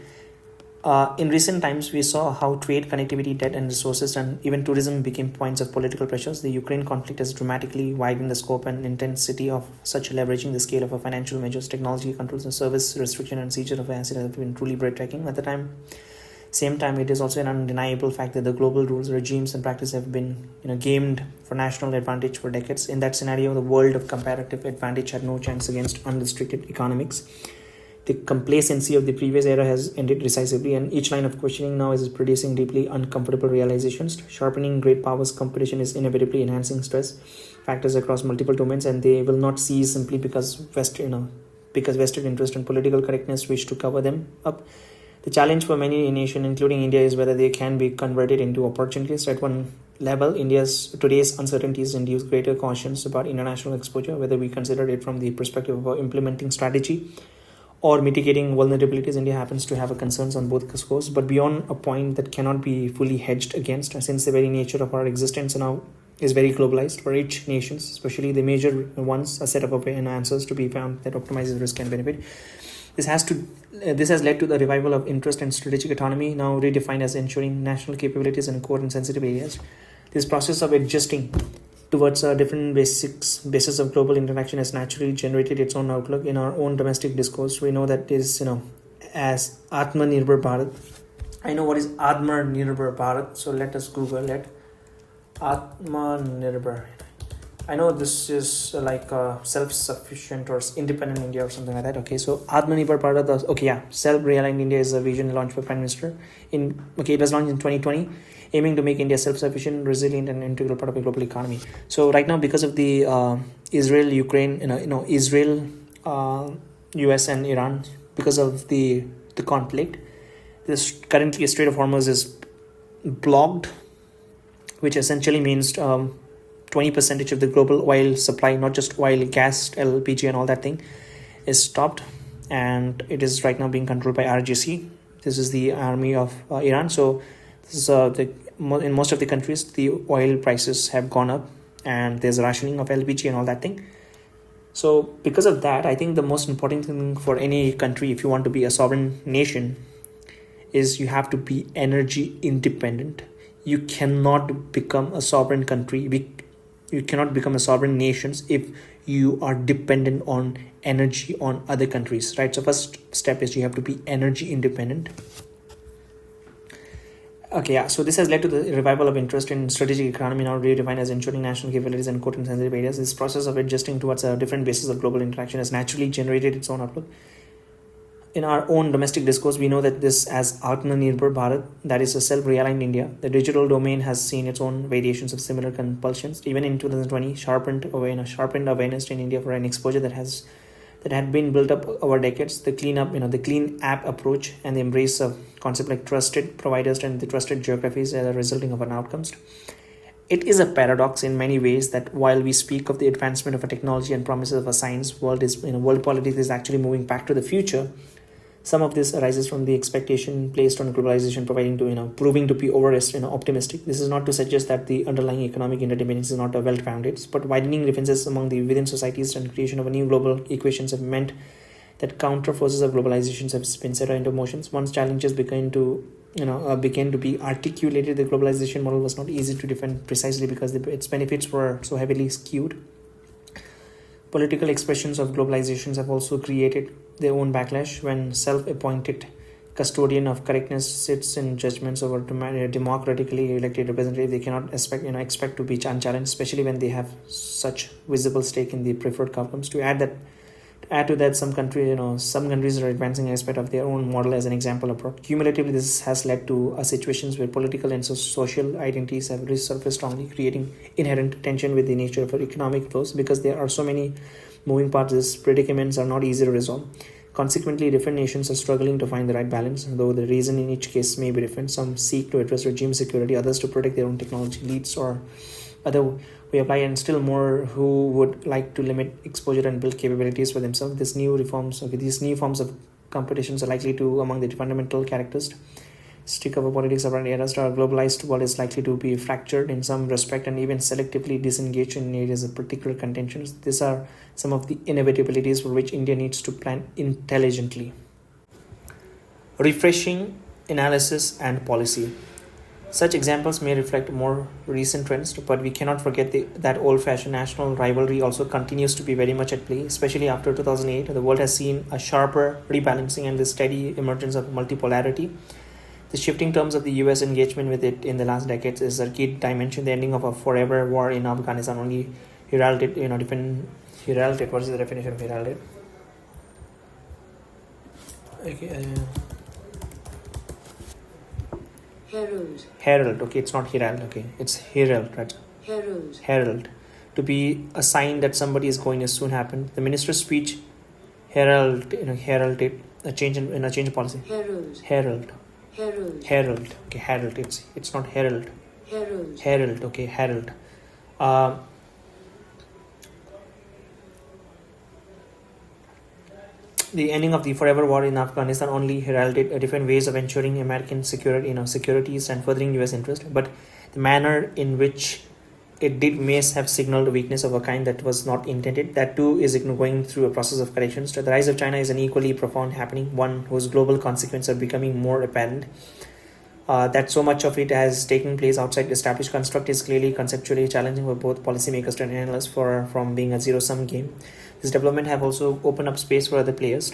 In recent times, we saw how trade, connectivity, debt and resources and even tourism became points of political pressures. The Ukraine conflict has dramatically widened the scope and intensity of such, leveraging the scale of a financial measures, technology controls and service restriction and seizure of assets have been truly breathtaking. At the same time, it is also an undeniable fact that the global rules, regimes and practices have been gamed for national advantage for decades. In that scenario, the world of comparative advantage had no chance against unrestricted economics. The complacency of the previous era has ended decisively, and each line of questioning now is producing deeply uncomfortable realizations. Sharpening great powers competition is inevitably enhancing stress factors across multiple domains, and they will not cease simply because vested interest and political correctness wish to cover them up. The challenge for many nations, including India, is whether they can be converted into opportunities. At one level, today's uncertainties induce greater cautions about international exposure, whether we consider it from the perspective of implementing strategy or mitigating vulnerabilities. India happens to have a concerns on both scores, but beyond a point that cannot be fully hedged against, since the very nature of our existence now is very globalized for each nations, especially the major ones, a set of answers to be found that optimizes risk and benefit. This has led to the revival of interest and strategic autonomy, now redefined as ensuring national capabilities in core and sensitive areas. This process of adjusting towards different basis of global interaction has naturally generated its own outlook in our own domestic discourse. We know that is, as Atmanirbhar Bharat. I know what is Atmanirbhar Bharat, so let us Google it. Atmanirbhar. I know this is like self-sufficient or independent India or something like that. Okay, so Atmanirbhar Bharat. Self-reliant India is a vision launched by Prime Minister. It was launched in 2020, aiming to make India self-sufficient, resilient, and integral part of the global economy. So right now, because of the Israel-Ukraine, Israel, US, and Iran, because of the conflict, this currently Strait of Hormuz is blocked, which essentially means 20% of the global oil supply, not just oil, gas, LPG, and all that thing, is stopped, and it is right now being controlled by RGC. This is the army of Iran. So this is in most of the countries, the oil prices have gone up, and there's rationing of LPG and all that thing. So because of that, I think the most important thing for any country, if you want to be a sovereign nation, is you have to be energy independent. You cannot become a sovereign country. You cannot become a sovereign nation if you are dependent on energy on other countries, right? So first step is you have to be energy independent. So this has led to the revival of interest in strategic economy, now redefined as ensuring national capabilities and core and sensitive areas. This process of adjusting towards a different basis of global interaction has naturally generated its own outlook. In our own domestic discourse, we know that this as Atmanirbhar Bharat, that is a self-reliant India. The digital domain has seen its own variations of similar compulsions. Even in 2020, sharpened awareness in India for an exposure that had been built up over decades. The clean app approach and the embrace of concepts like trusted providers and the trusted geographies are resulting of an outcomes. It is a paradox in many ways that while we speak of the advancement of a technology and promises of a science, world politics is actually moving back to the future. Some of this arises from the expectation placed on globalization, proving to be optimistic. This is not to suggest that the underlying economic interdependence is not well-founded, but widening differences within societies and creation of a new global equations have meant that counter forces of globalization have been set into motion. Once challenges began to be articulated, the globalization model was not easy to defend precisely because its benefits were so heavily skewed. Political expressions of globalizations have also created their own backlash when self-appointed custodian of correctness sits in judgments over democratically elected representatives. They cannot expect to be unchallenged, especially when they have such visible stake in the preferred outcomes. To add to that, some countries are advancing aspect of their own model as an example abroad. Cumulatively, this has led to situations where political and social identities have resurfaced strongly, creating inherent tension with the nature of economic flows. Because there are so many moving parts, these predicaments are not easy to resolve. Consequently, different nations are struggling to find the right balance, though the reason in each case may be different. Some seek to address regime security, others to protect their own technology leads, or other we apply, and still more who would like to limit exposure and build capabilities for themselves. These new forms of competitions are likely to, among the fundamental characteristics of a politics of an era, our globalized world is likely to be fractured in some respect and even selectively disengaged in areas of particular contentions. These are some of the inevitabilities for which India needs to plan intelligently. Refreshing analysis and policy. Such examples may reflect more recent trends, but we cannot forget that old-fashioned national rivalry also continues to be very much at play, especially after 2008. The world has seen a sharper rebalancing and the steady emergence of multipolarity. The shifting terms of the US engagement with it in the last decades is a key dimension. The ending of a forever war in Afghanistan only heralded, heralded. What is the definition of heralded? Herald. Okay, it's not herald. Okay, it's herald, right? Herald. To be a sign that somebody is going to soon happen. The minister's speech heralded a change in policy. Herald. Okay, herald. It's not herald. Herald. Okay, herald. The ending of the forever war in Afghanistan only heralded different ways of ensuring American securities and furthering US interest, but the manner in which it did may have signaled a weakness of a kind that was not intended. That too is going through a process of corrections. The rise of China is an equally profound happening, one whose global consequences are becoming more apparent. That so much of it has taken place outside the established construct is clearly conceptually challenging for both policymakers and analysts from being a zero-sum game. This development have also opened up space for other players,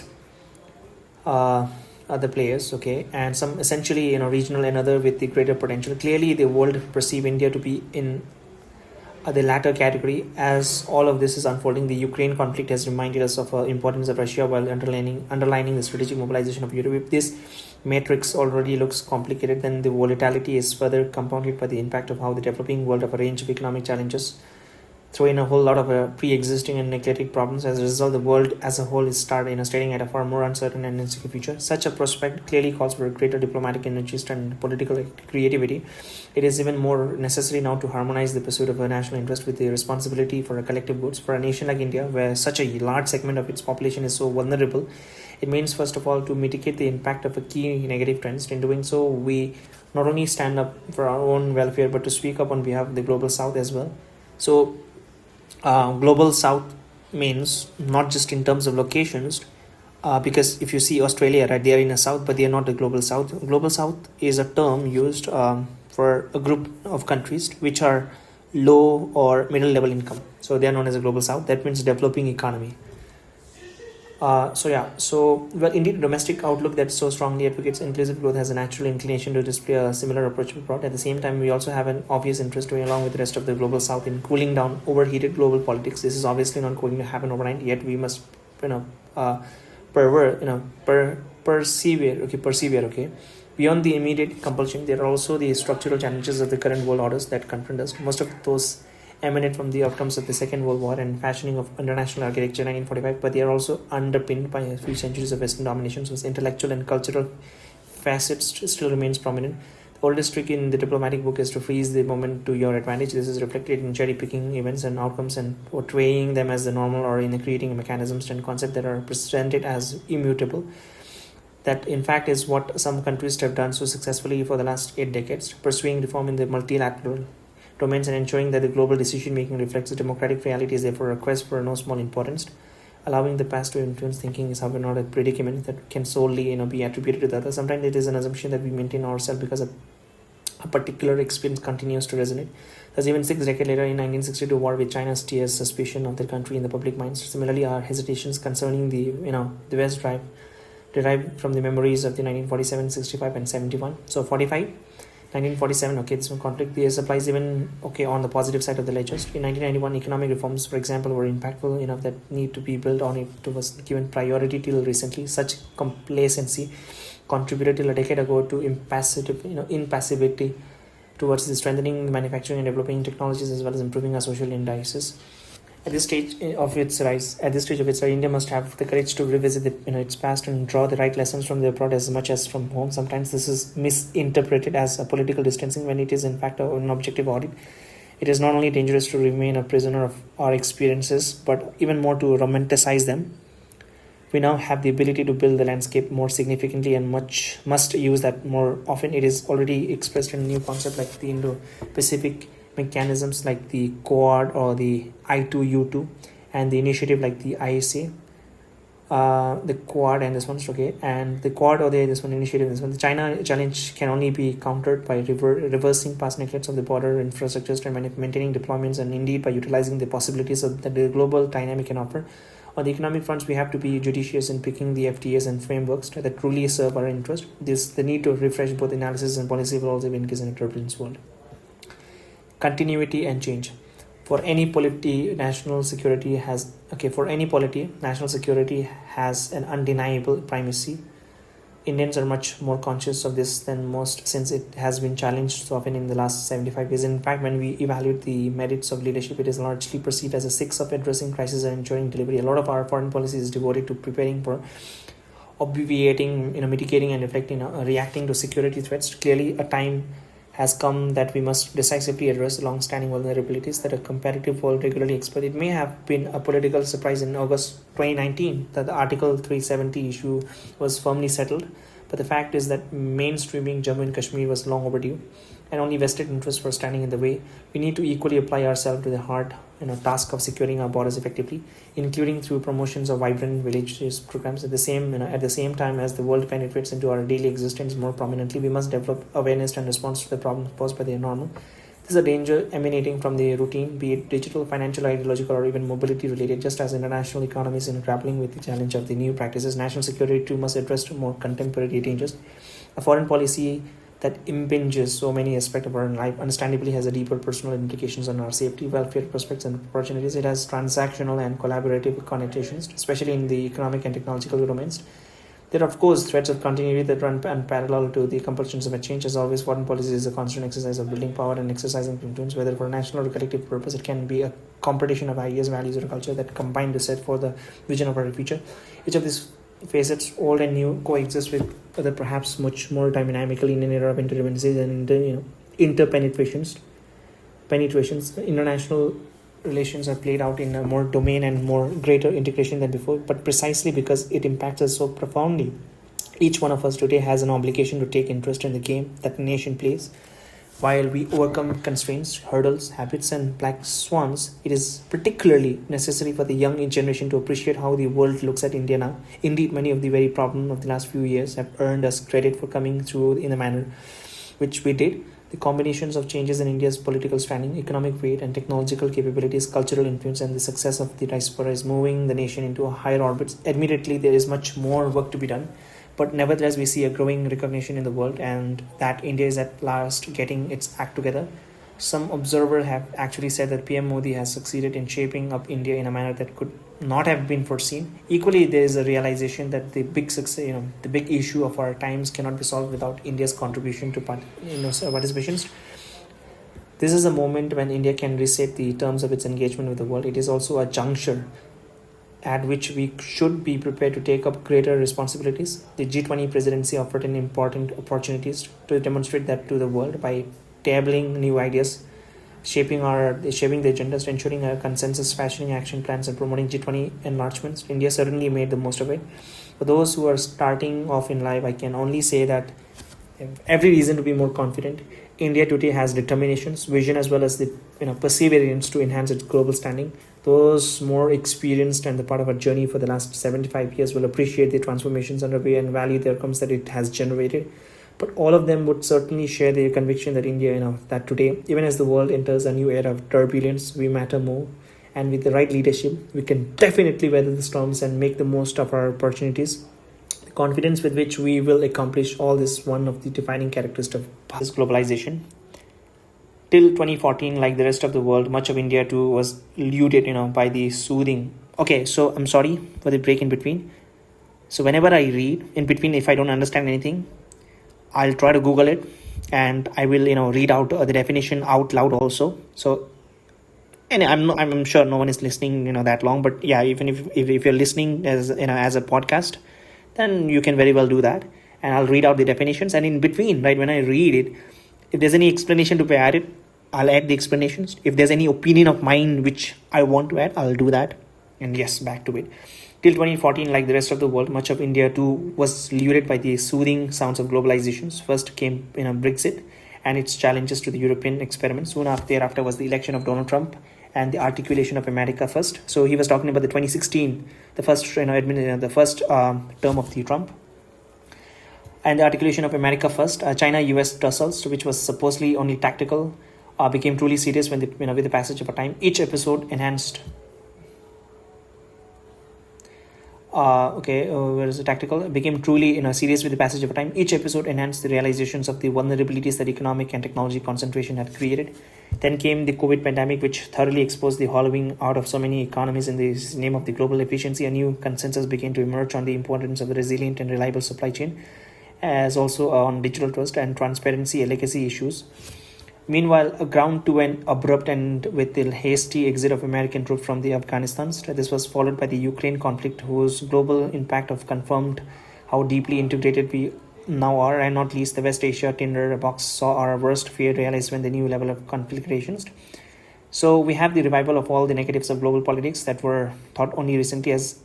okay, and some essentially regional and other with the greater potential. Clearly, the world perceive India to be in the latter category. As all of this is unfolding, the Ukraine conflict has reminded us of the importance of Russia while underlining the strategic mobilization of Europe. If this matrix already looks complicated, then the volatility is further compounded by the impact of how the developing world of a range of economic challenges throw in a whole lot of pre-existing and neglected problems. As a result, the world as a whole is staring at a far more uncertain and insecure future. Such a prospect clearly calls for greater diplomatic energies and political creativity. It is even more necessary now to harmonize the pursuit of a national interest with the responsibility for a collective goods. For a nation like India, where such a large segment of its population is so vulnerable, it means first of all to mitigate the impact of a key negative trends. In doing so, we not only stand up for our own welfare, but to speak up on behalf of the global South as well. So, global South means not just in terms of locations, because if you see Australia, right, they are in the South, but they are not the global South. Global South is a term used for a group of countries which are low or middle level income. So they are known as a global South. That means developing economy. Indeed, domestic outlook that so strongly advocates inclusive growth has a natural inclination to display a similar approach abroad. At the same time, we also have an obvious interest to, along with the rest of the global South, in cooling down overheated global politics. This is obviously not going to happen overnight. Yet we must, persevere. Okay. Beyond the immediate compulsion, there are also the structural challenges of the current world orders that confront us. Most of those emanate from the outcomes of the Second World War and fashioning of international architecture in 1945, but they are also underpinned by a few centuries of Western domination, whose intellectual and cultural facets still remains prominent. The oldest trick in the diplomatic book is to freeze the moment to your advantage. This is reflected in cherry-picking events and outcomes and portraying them as the normal, or in creating mechanisms and concepts that are presented as immutable. That, in fact, is what some countries have done so successfully for the last 8 decades, pursuing reform in the multilateral domains and ensuring that the global decision-making reflects the democratic reality is therefore a quest for no small importance. Allowing the past to influence thinking is, however, not a predicament that can solely be attributed to the other. Sometimes it is an assumption that we maintain ourselves because a particular experience continues to resonate. Thus, even 6 decades later, in 1962, war with China stirs suspicion of the country in the public minds. Similarly, our hesitations concerning the West derived from the memories of the 1947, 65, and 71. So 1947, okay, this one conflict this applies even on the positive side of the ledger. In 1991, economic reforms, for example, were impactful enough that need to be built on it was given priority till recently. Such complacency contributed till a decade ago to impassivity towards the strengthening manufacturing and developing technologies, as well as improving our social indices. At this stage of its rise, India must have the courage to revisit its past and draw the right lessons from the abroad as much as from home. Sometimes this is misinterpreted as a political distancing when it is in fact an objective audit. It is not only dangerous to remain a prisoner of our experiences, but even more to romanticize them. We now have the ability to build the landscape more significantly and must use that more often. It is already expressed in a new concept like the Indo-Pacific mechanisms like the Quad or the I2U2, and the initiative like the IAC, the Quad and this one, okay, and the Quad or this one initiative, this one. The China challenge can only be countered by reversing past neglects of the border infrastructures and maintaining deployments, and indeed by utilizing the possibilities that the global dynamic can offer. On the economic fronts, we have to be judicious in picking the FTAs and frameworks that truly serve our interest. The need to refresh both analysis and policy will also be in case in a turbulent world. Continuity and change. For any polity, national security has an undeniable primacy. Indians are much more conscious of this than most, since it has been challenged so often in the last 75 years. In fact, when we evaluate the merits of leadership, it is largely perceived as a six of addressing crisis and ensuring delivery. A lot of our foreign policy is devoted to preparing for obviating, mitigating and reacting to security threats. Clearly, a time has come that we must decisively address the long-standing vulnerabilities that a comparative world regularly exploits. It may have been a political surprise in August 2019 that the Article 370 issue was firmly settled, but the fact is that mainstreaming Jammu and Kashmir was long overdue. and only vested interests were standing in the way. We need to equally apply ourselves to the hard task of securing our borders effectively, including through promotions of vibrant villages programs. At the same time as the world penetrates into our daily existence more prominently, we must develop awareness and response to the problems posed by the normal. This is a danger emanating from the routine, be it digital, financial, ideological, or even mobility related. Just as international economies in grappling with the challenge of the new practices, national security too must address more contemporary dangers. A foreign policy that impinges so many aspects of our life understandably has a deeper personal implications on our safety, welfare, prospects, and opportunities. It has transactional and collaborative connotations, especially in the economic and technological domains. There are, of course, threads of continuity that run parallel to the compulsions of a change. As always, foreign policy is a constant exercise of building power and exercising influence, whether for national or collective purpose. It can be a competition of ideas, values, or culture that combine to set for the vision of our future. Each of these facets, old and new, coexist with other, perhaps much more dynamically in an era of interdependencies and interpenetrations. International relations are played out in a more domain and more greater integration than before, but precisely because it impacts us so profoundly, each one of us today has an obligation to take interest in the game that the nation plays. While we overcome constraints, hurdles, habits, and black swans, it is particularly necessary for the young generation to appreciate how the world looks at India now. Indeed, many of the very problems of the last few years have earned us credit for coming through in the manner which we did. The combinations of changes in India's political standing, economic weight, and technological capabilities, cultural influence, and the success of the diaspora is moving the nation into a higher orbit. Admittedly, there is much more work to be done, but nevertheless, we see a growing recognition in the world and that India is at last getting its act together. Some observers have actually said that PM Modi has succeeded in shaping up India in a manner that could not have been foreseen. Equally, there is a realization that the big success, the big issue of our times cannot be solved without India's contribution to participations. This is a moment when India can reset the terms of its engagement with the world. It is also a juncture at which we should be prepared to take up greater responsibilities. The G20 presidency offered an important opportunities to demonstrate that to the world by tabling new ideas, shaping the agendas, ensuring a consensus, fashioning action plans, and promoting G20 enlargements. India certainly made the most of it. For those who are starting off in life, I can only say that every reason to be more confident. India today has determinations, vision, as well as the perseverance to enhance its global standing. Those more experienced and the part of a journey for the last 75 years will appreciate the transformations underway and value the outcomes that it has generated. But all of them would certainly share the conviction that India, that today, even as the world enters a new era of turbulence, we matter more. And with the right leadership, we can definitely weather the storms and make the most of our opportunities. The confidence with which we will accomplish all this, one of the defining characteristics of this globalization. Till 2014, like the rest of the world, much of India too was eluded, by the soothing. Okay, so I'm sorry for the break in between. So whenever I read in between, if I don't understand anything, I'll try to Google it and I will, read out the definition out loud also. So, and I'm sure no one is listening, that long, but yeah, even if you're listening as a podcast, then you can very well do that. And I'll read out the definitions. And in between, right, when I read it, if there's any explanation to be added, I'll add the explanations. If there's any opinion of mine which I want to add, I'll do that. And yes, back to it. Till 2014, like the rest of the world, much of India too was lured by the soothing sounds of globalizations. First came Brexit and its challenges to the European experiment. Soon thereafter was the election of Donald Trump and the articulation of America First. So he was talking about the 2016, the first term of the Trump. And the articulation of America First, China-US tussles, which was supposedly only tactical, became truly serious when with the passage of time. Each episode enhanced. Where is the tactical? It became truly serious with the passage of time. Each episode enhanced the realizations of the vulnerabilities that economic and technology concentration had created. Then came the COVID pandemic, which thoroughly exposed the hollowing out of so many economies in the name of the global efficiency. A new consensus began to emerge on the importance of a resilient and reliable supply chain, as also on digital trust and transparency and legacy issues. Meanwhile, a ground to an abrupt and with the hasty exit of American troops from the Afghanistan. This was followed by the Ukraine conflict, whose global impact have confirmed how deeply integrated we now are, and not least the West Asia tinder box saw our worst fear realized when the new level of conflagrations. So we have the revival of all the negatives of global politics that were thought only recently as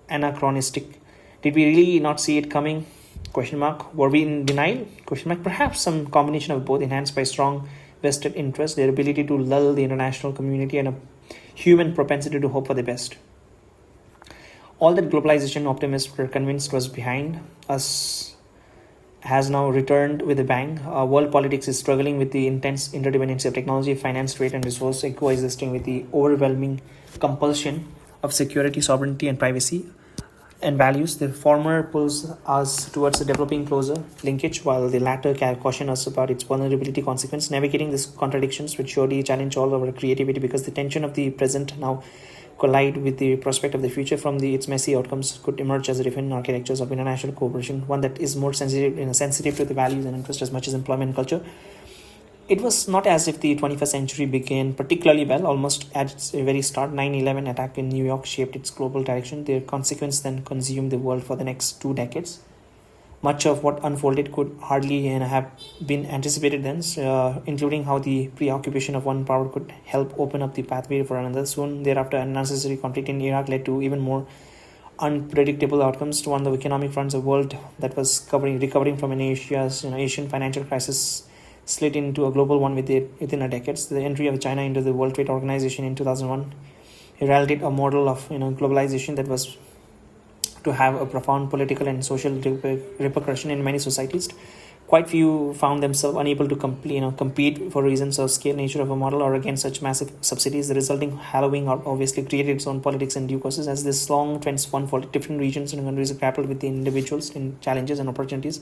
anachronistic. Did we really not see it coming? Question mark. Were we in denial? Question mark. Perhaps some combination of both, enhanced by strong vested interest, their ability to lull the international community, and a human propensity to hope for the best. All that globalization optimists were convinced was behind us has now returned with a bang. World politics is struggling with the intense interdependency of technology, finance, trade, and resource, coexisting with the overwhelming compulsion of security, sovereignty, and privacy and values. The former pulls us towards a developing closer linkage, while the latter can caution us about its vulnerability consequence. Navigating these contradictions would surely challenge all our creativity, because the tension of the present now collide with the prospect of the future. From its messy outcomes could emerge as different architectures of international cooperation, one that is more sensitive to the values and interests as much as employment and culture. It was not as if the 21st century began particularly well. Almost at its very start, 9/11 attack in New York shaped its global direction. Their consequence then consumed the world for the next 2 decades. Much of what unfolded could hardly have been anticipated then, including how the preoccupation of one power could help open up the pathway for another. Soon thereafter, an unnecessary conflict in Iraq led to even more unpredictable outcomes. On the economic fronts, a world that was recovering from an Asian financial crisis slid into a global one within a decade. The entry of China into the World Trade Organization in 2001 heralded a model of globalization that was to have a profound political and social repercussion in many societies. Quite few found themselves unable to compete for reasons of scale, nature of a model, or against such massive subsidies. The resulting hallowing out obviously created its own politics and due courses, as this long trend spun for different regions and countries grappled with the individuals in challenges and opportunities.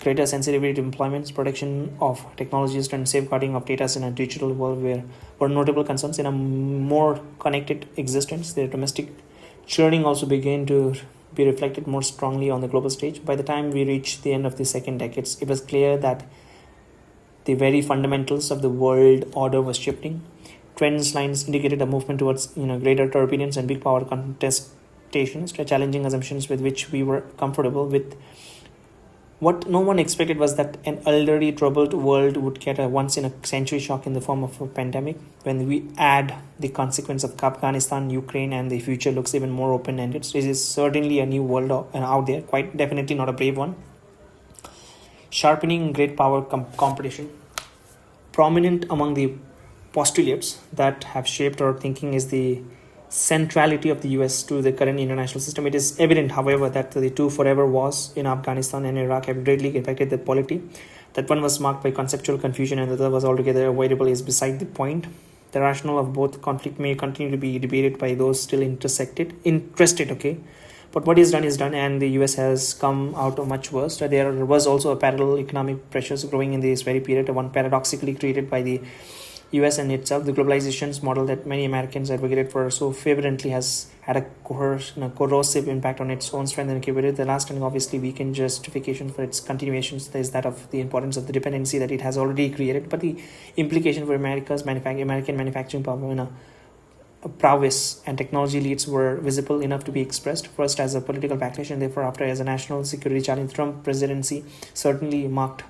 Greater sensitivity to employment, protection of technologies, and safeguarding of data in a digital world were notable concerns. In a more connected existence, their domestic churning also began to be reflected more strongly on the global stage. By the time we reached the end of the second decade, it was clear that the very fundamentals of the world order was shifting. Trends lines indicated a movement towards greater turbulence and big power contestations, challenging assumptions with which we were comfortable with. What no one expected was that an elderly, troubled world would get a once-in-a-century shock in the form of a pandemic. When we add the consequence of Afghanistan, Ukraine, and the future looks even more open-ended. It is certainly a new world out there, quite definitely not a brave one. Sharpening great power competition. Prominent among the postulates that have shaped our thinking is the centrality of the US to the current international system. It is evident, however, that the two forever wars in Afghanistan and Iraq have greatly affected the polity. That one was marked by conceptual confusion and the other was altogether avoidable is beside the point. The rationale of both conflict may continue to be debated by those still interested. But what is done, and the US has come out much worse. There was also a parallel economic pressures growing in this very period, one paradoxically created by the US and itself. The globalization's model that many Americans advocated for so fervently has had a corrosive impact on its own strength and capability. The last and obviously weakened justification for its continuations is that of the importance of the dependency that it has already created, but the implication for American manufacturing power, prowess and technology leads were visible enough to be expressed, first as a political backlash and therefore after as a national security challenge. Trump presidency certainly marked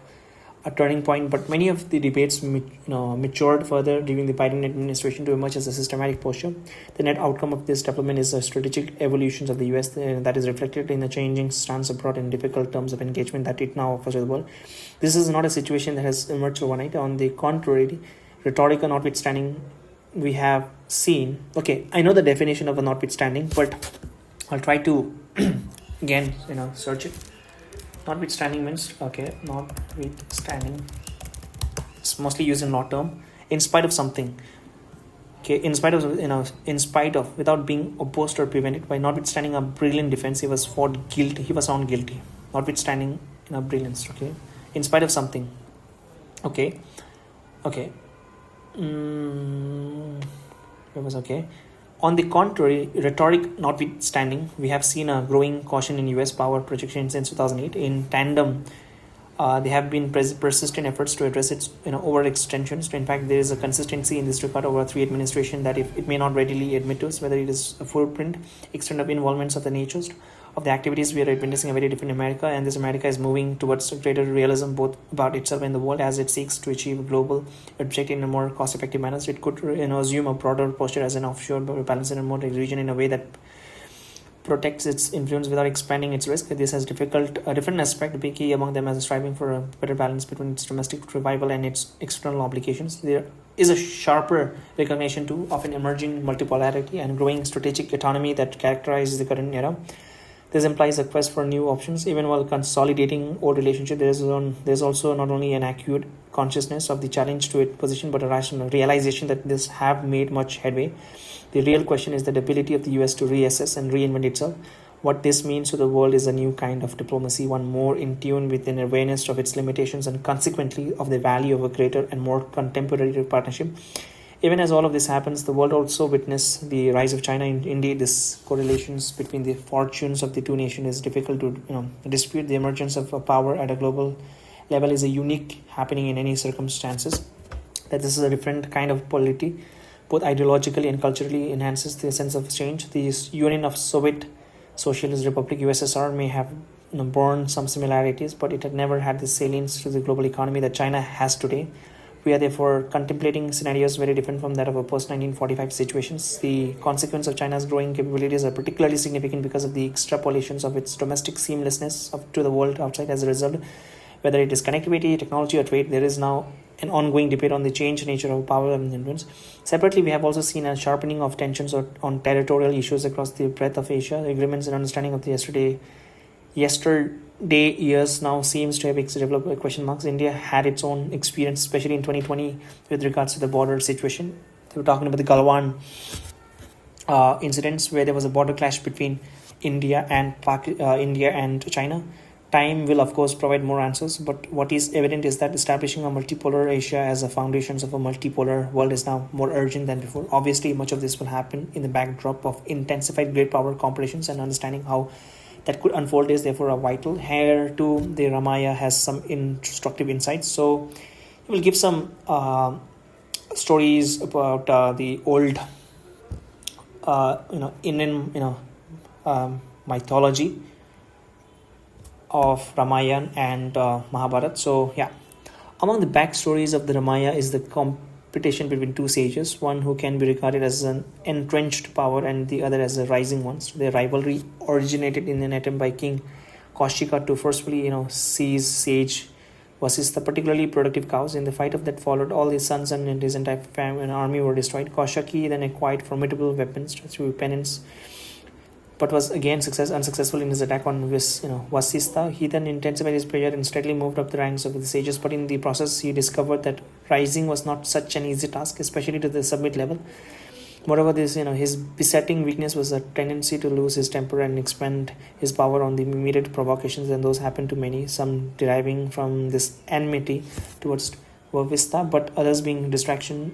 a turning point, but many of the debates matured further during the Biden administration to emerge as a systematic posture. The net outcome of this development is a strategic evolution of the US that is reflected in the changing stance abroad and difficult terms of engagement that it now offers to the world. This is not a situation that has emerged overnight. On the contrary, rhetorical notwithstanding, we have seen, I know the definition of a notwithstanding, but I'll try to again search it. Notwithstanding means notwithstanding, it's mostly used in law term. In spite of something, in spite of, without being opposed or prevented. By notwithstanding a brilliant defense, he was found guilty. Notwithstanding brilliance, in spite of something. On the contrary, rhetoric notwithstanding, we have seen a growing caution in US power projection since 2008. In tandem, there have been persistent efforts to address its overextensions. In fact, there is a consistency in this regard over 3 administration that if it may not readily admit to us, whether it is a footprint, extent of involvements of the natures of the activities, we are witnessing a very different America, and this America is moving towards greater realism both about itself and the world as it seeks to achieve global objective in a more cost-effective manner. It could assume a broader posture as an offshore balance in a remote region in a way that protects its influence without expanding its risk. This has a different aspect. Big key among them as striving for a better balance between its domestic revival and its external obligations. There is a sharper recognition too of an emerging multipolarity and growing strategic autonomy that characterizes the current era. This implies a quest for new options, even while consolidating old relationships. There's also not only an acute consciousness of the challenge to its position, but a rational realization that this have made much headway. The real question is the ability of the US to reassess and reinvent itself. What this means to the world is a new kind of diplomacy, one more in tune with an awareness of its limitations and consequently of the value of a greater and more contemporary partnership. Even as all of this happens, the world also witnessed the rise of China. Indeed, this correlations between the fortunes of the two nations is difficult to dispute. The emergence of a power at a global level is a unique happening in any circumstances. That this is a different kind of polity, both ideologically and culturally, enhances the sense of change. The union of Soviet Socialist Republic USSR may have borne some similarities, but it had never had the salience to the global economy that China has today. We are therefore contemplating scenarios very different from that of a post-1945 situations. The consequence of China's growing capabilities are particularly significant because of the extrapolations of its domestic seamlessness to the world outside. As a result, whether it is connectivity, technology, or trade, there is now an ongoing debate on the changed nature of power and influence. Separately, we have also seen a sharpening of tensions on territorial issues across the breadth of Asia. Agreements and understanding of the yesterday years now seems to have developed question marks. India had its own experience, especially in 2020, with regards to the border situation. They were talking about the Galwan incidents where there was a border clash between India and China. Time will, of course, provide more answers, but what is evident is that establishing a multipolar Asia as a foundations of a multipolar world is now more urgent than before. Obviously, much of this will happen in the backdrop of intensified great power competitions, and understanding how that could unfold is therefore a vital. Here too, the Ramaya has some instructive insights. So, it will give some stories about the old, Indian, mythology of Ramayana and Mahabharata. So, yeah, among the backstories of the Ramayana is the competition between two sages, one who can be regarded as an entrenched power and the other as a rising one. So their rivalry originated in an attempt by King Kaushika to forcefully, seize sage Vasistha, particularly productive cows. In the fight of that followed, all his sons and his entire family and army were destroyed. Kaushiki then acquired formidable weapons through penance, but was again unsuccessful in his attack on Vasistha. He then intensified his prayer and steadily moved up the ranks of the sages, but in the process he discovered that rising was not such an easy task, especially to the summit level. Moreover, his besetting weakness was a tendency to lose his temper and expend his power on the immediate provocations, and those happened to many, some deriving from this enmity towards Vasistha, but others being distractions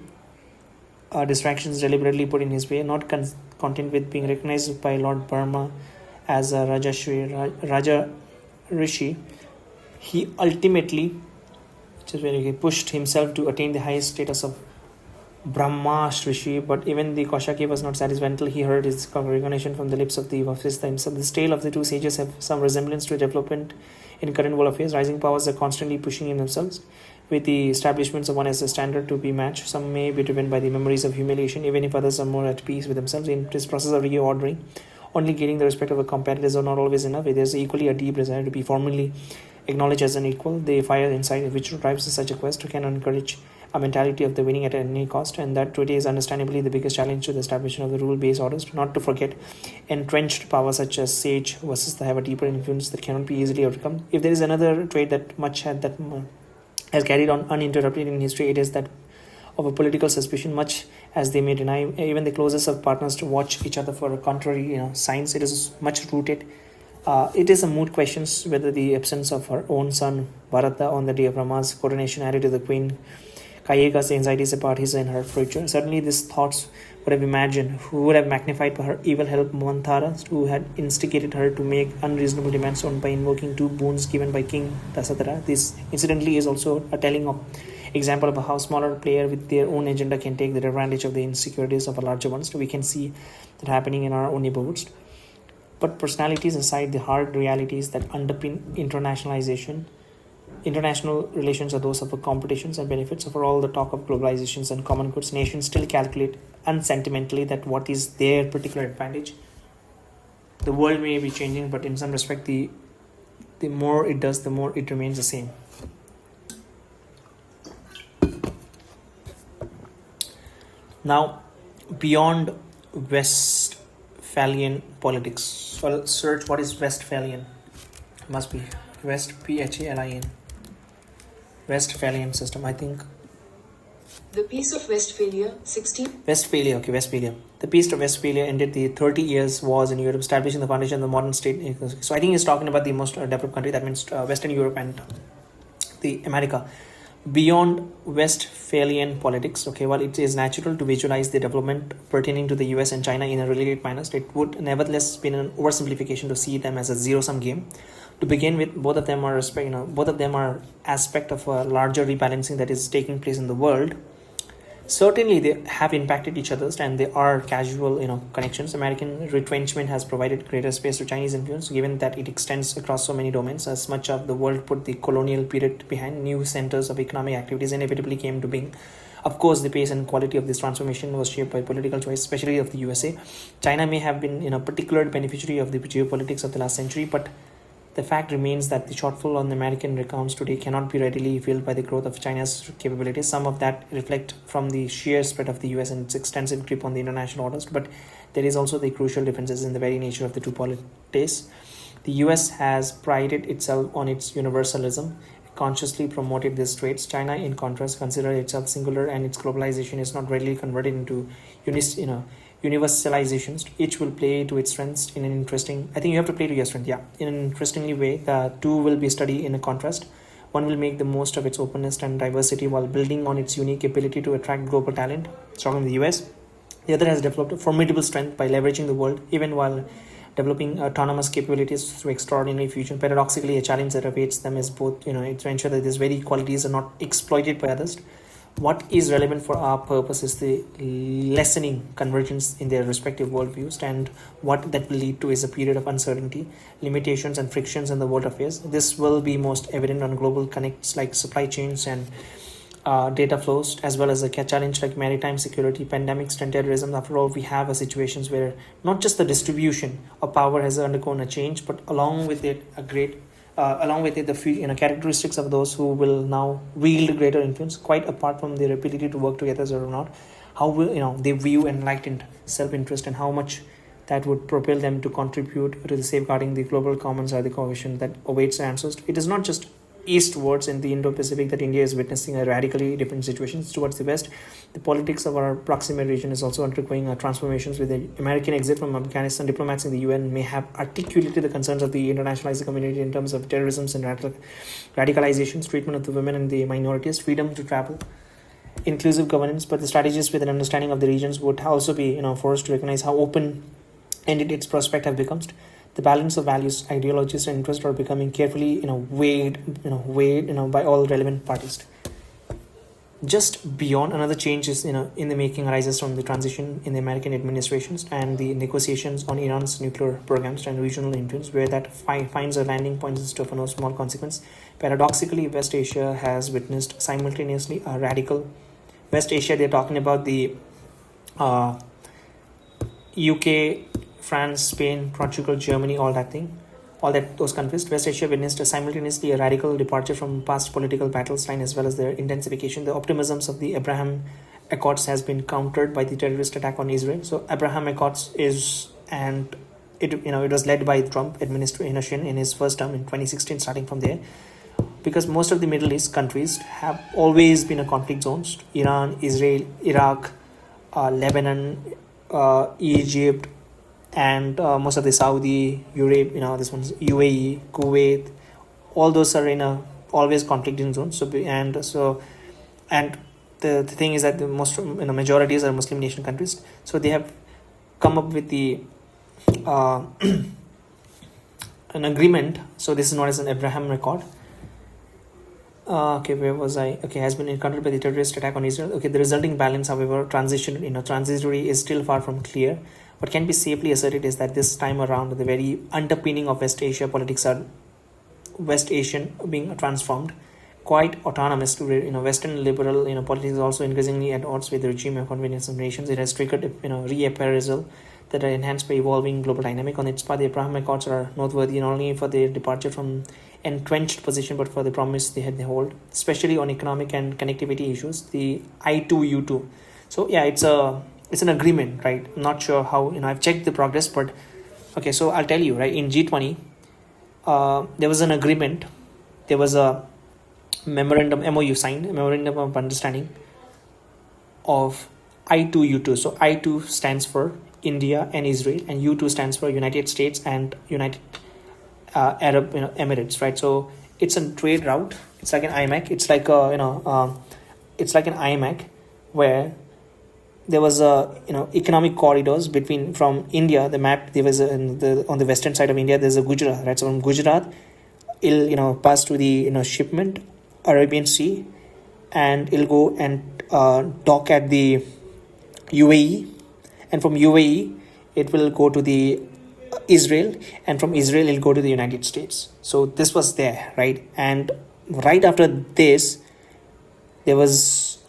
deliberately put in his way. Not content with being recognized by Lord Burma as a Raja Rishi, he ultimately pushed himself to attain the highest status of Brahma Rishi. But even the Kaushiki was not satisfied until he heard his recognition from the lips of the Vasistha himself. The tale of the two sages have some resemblance to development in current world affairs. Rising powers are constantly pushing in themselves, with the establishments of one as a standard to be matched. Some may be driven by the memories of humiliation, even if others are more at peace with themselves. In this process of reordering, only gaining the respect of a competitor are not always enough. There is equally a deep desire to be formally acknowledged as an equal. The fire inside which drives such a quest can encourage a mentality of the winning at any cost, and that today is understandably the biggest challenge to the establishment of the rule-based orders. Not to forget, entrenched power such as sage versus have a deeper influence that cannot be easily overcome. If there is another trait that has carried on uninterrupted in history, it is that of a political suspicion. Much as they may deny, even the closest of partners to watch each other for a contrary signs, it is much rooted. It is a moot questions whether the absence of her own son Bharata on the day of Rama's coronation added to the Queen Kayeka's anxieties about his and her future. Certainly these thoughts would have magnified her evil help Manthara, who had instigated her to make unreasonable demands on by invoking two boons given by King Dasatara. This incidentally is also a telling example of how smaller player with their own agenda can take the advantage of the insecurities of a larger ones. We can see that happening in our own neighborhoods. But personalities aside, the hard realities that underpin international relations are those of competitions and benefits. For all the talk of globalizations and common goods, nations still calculate unsentimentally that what is their particular advantage the world may be changing, but in some respect, the more it does, the more it remains the same. Now, beyond Westphalian politics. So I'll search what is Westphalian. Must be West, Phalin. Westphalian system, I think. The Peace of Westphalia, 16. Westphalia, okay, Westphalia. The Peace of Westphalia ended the 30 years wars in Europe, establishing the foundation of the modern state. So I think he's talking about the most developed country, that means Western Europe and the America. Beyond Westphalian politics, okay, while it is natural to visualize the development pertaining to the US and China in a related manner, it would nevertheless be an oversimplification to see them as a zero-sum game. To begin with, both of them are aspect of a larger rebalancing that is taking place in the world. Certainly, they have impacted each other, and they are casual, connections. American retrenchment has provided greater space to Chinese influence, given that it extends across so many domains. As much of the world put the colonial period behind, new centers of economic activities inevitably came to being. Of course, the pace and quality of this transformation was shaped by political choice, especially of the USA. China may have been, a particular beneficiary of the geopolitics of the last century, but the fact remains that the shortfall on the American accounts today cannot be readily filled by the growth of China's capabilities. Some of that reflect from the sheer spread of the US and its extensive grip on the international orders, but there is also the crucial differences in the very nature of the two polities. The US has prided itself on its universalism, consciously promoted these traits. China, in contrast, considers itself singular, and its globalization is not readily converted into universalizations. Each will play to its strengths in an interesting, I think you have to play to your strength, in an interestingly way. The two will be studied in a contrast. One will make the most of its openness and diversity while building on its unique ability to attract global talent, strong in the US. The other has developed a formidable strength by leveraging the world, even while developing autonomous capabilities through extraordinary fusion. Paradoxically, a challenge that awaits them is both, to ensure that these very qualities are not exploited by others. What is relevant for our purpose is the lessening convergence in their respective worldviews, and what that will lead to is a period of uncertainty, limitations, and frictions in the world affairs. This will be most evident on global connects like supply chains and data flows, as well as a challenge like maritime security, pandemics, and terrorism. After all, we have a situations where not just the distribution of power has undergone a change, but along with it the characteristics of those who will now wield greater influence, quite apart from their ability to work together or not, how will they view enlightened self-interest, and how much that would propel them to contribute to the safeguarding the global commons or the coalition that awaits answers. It is not just eastwards in the Indo-Pacific that India is witnessing a radically different situation. Towards the west, the politics of our proximate region is also undergoing transformations. With the American exit from Afghanistan, diplomats in the UN may have articulated the concerns of the internationalized community in terms of terrorism and radicalizations, treatment of the women and the minorities, freedom to travel, inclusive governance. But the strategists with an understanding of the regions would also be forced to recognize how open-ended its prospect have become. The balance of values, ideologies, and interests are becoming carefully, weighed, by all relevant parties. Just beyond, another change is, in the making arises from the transition in the American administrations and the negotiations on Iran's nuclear programs and regional influence, where that finds a landing point is of no small consequence. Paradoxically, West Asia has witnessed simultaneously a radical. West Asia, they're talking about the UK, France, Spain, Portugal, Germany, those countries. West Asia witnessed simultaneously a radical departure from past political battles line, as well as their intensification. The optimisms of the Abraham Accords has been countered by the terrorist attack on Israel. So Abraham Accords it was led by Trump administration in his first term in 2016, starting from there, because most of the Middle East countries have always been a conflict zones. Iran, Israel, Iraq, Lebanon, Egypt, and most of the Saudi, Europe, this one's UAE, Kuwait, all those are in a always conflicting zones. So the thing is that the most majorities are Muslim nation countries. So they have come up with the an agreement. So this is known as an Abraham Accord. Where was I? Has been encountered by the terrorist attack on Israel. The resulting balance, however, transitory, is still far from clear. What can be safely asserted is that this time around, the very underpinning of West Asia politics are West Asian being transformed, quite autonomous to Western liberal politics is also increasingly at odds with the regime of convenience of nations. It has triggered reappraisal that are enhanced by evolving global dynamic. On its part, the Abraham Accords are noteworthy not only for their departure from entrenched position but for the promise they hold, especially on economic and connectivity issues. The I2U2. So yeah, it's an agreement, right? I'm not sure how, I've checked the progress, but okay. So I'll tell you, right? In G20, there was an agreement. There was a memorandum MOU signed, a memorandum of understanding of I2U2. So I2 stands for India and Israel, and U2 stands for United States and United Arab Emirates, right? So it's a trade route. It's like an IMAC. It's like it's like an IMAC where there was economic corridors between from India. The map there was on the western side of India. There's a Gujarat, right? So from Gujarat, it'll pass to the shipment Arabian Sea, and it'll go and dock at the UAE, and from UAE it will go to the Israel, and from Israel it'll go to the United States. So this was there, right? And right after this there was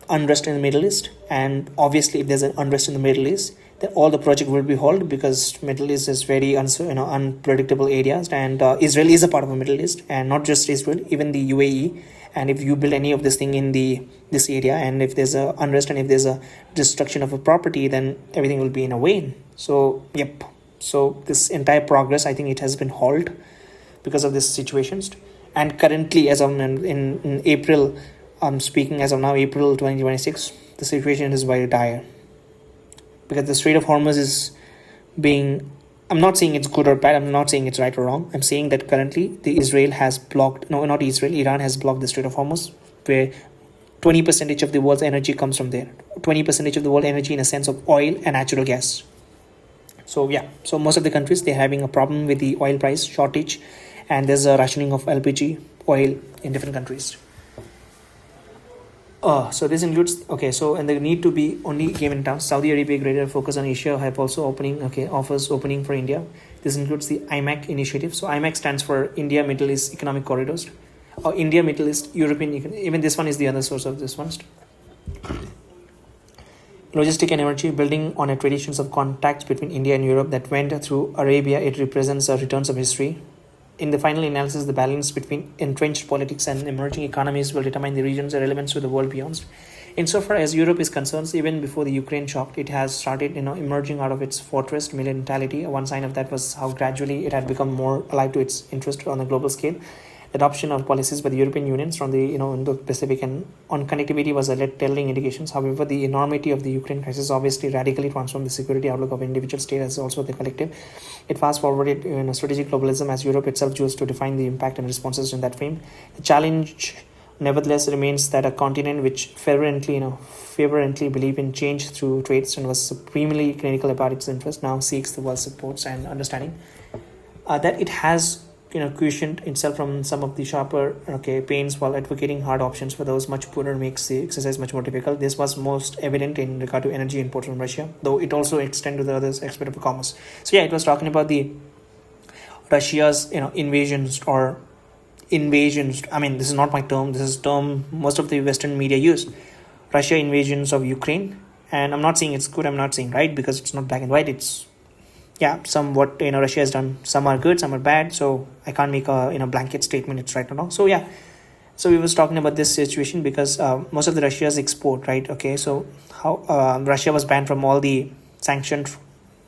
unrest in the Middle East, and obviously if there's an unrest in the Middle East, then all the project will be halted, because Middle East is very unpredictable areas, and Israel is a part of the Middle East, and not just Israel, even the UAE. And if you build any of this thing in this area, and if there's a unrest and if there's a destruction of a property, then everything will be in a wane. So yep, so this entire progress, I think it has been halted because of these situations. And currently, as of in April, I'm speaking as of now, April 2026, the situation is very dire, because the Strait of Hormuz is being, I'm not saying it's good or bad, I'm not saying it's right or wrong, I'm saying that currently Iran has blocked the Strait of Hormuz, where 20% of the world's energy comes from there. 20% of the world energy in a sense of oil and natural gas. So yeah, so most of the countries, they're having a problem with the oil price shortage, and there's a rationing of LPG oil in different countries. So this includes, and the need to be only game in town. Saudi Arabia greater focus on Asia have also offers opening for India. This includes the IMAC initiative. So IMAC stands for India Middle East Economic Corridors, or India Middle East European. Even this one is the other source of this one. Logistic and energy, building on a traditions of contacts between India and Europe that went through Arabia, it represents a returns of history. In the final analysis, the balance between entrenched politics and emerging economies will determine the region's relevance to the world beyond. Insofar as Europe is concerned, even before the Ukraine shock, it has started emerging out of its fortress mentality. One sign of that was how gradually it had become more alive to its interest on a global scale. Adoption of policies by the European Union from the Indo-Pacific and on connectivity was a telling indications. However, the enormity of the Ukraine crisis obviously radically transformed the security outlook of individual state as also the collective. It fast-forwarded strategic globalism as Europe itself chose to define the impact and responses in that frame. The challenge, nevertheless, remains that a continent which fervently believed in change through trades and was supremely clinical about its interest now seeks the world's supports and understanding. That it has cushioned itself from some of the sharper pains while advocating hard options for those much poorer makes the exercise much more difficult. This was most evident in regard to energy imports from Russia, though it also extended to the other aspect of commerce. So yeah, it was talking about the Russia's invasions. I mean, this is not my term. This is term most of the Western media use. Russia invasions of Ukraine, and I'm not saying it's good. I'm not saying right, because it's not black and white. It's somewhat Russia has done. Some are good, some are bad. So I can't make a blanket statement. It's right or wrong. So yeah, so we was talking about this situation because most of the Russia's export, right? Okay, so how Russia was banned from all the sanctioned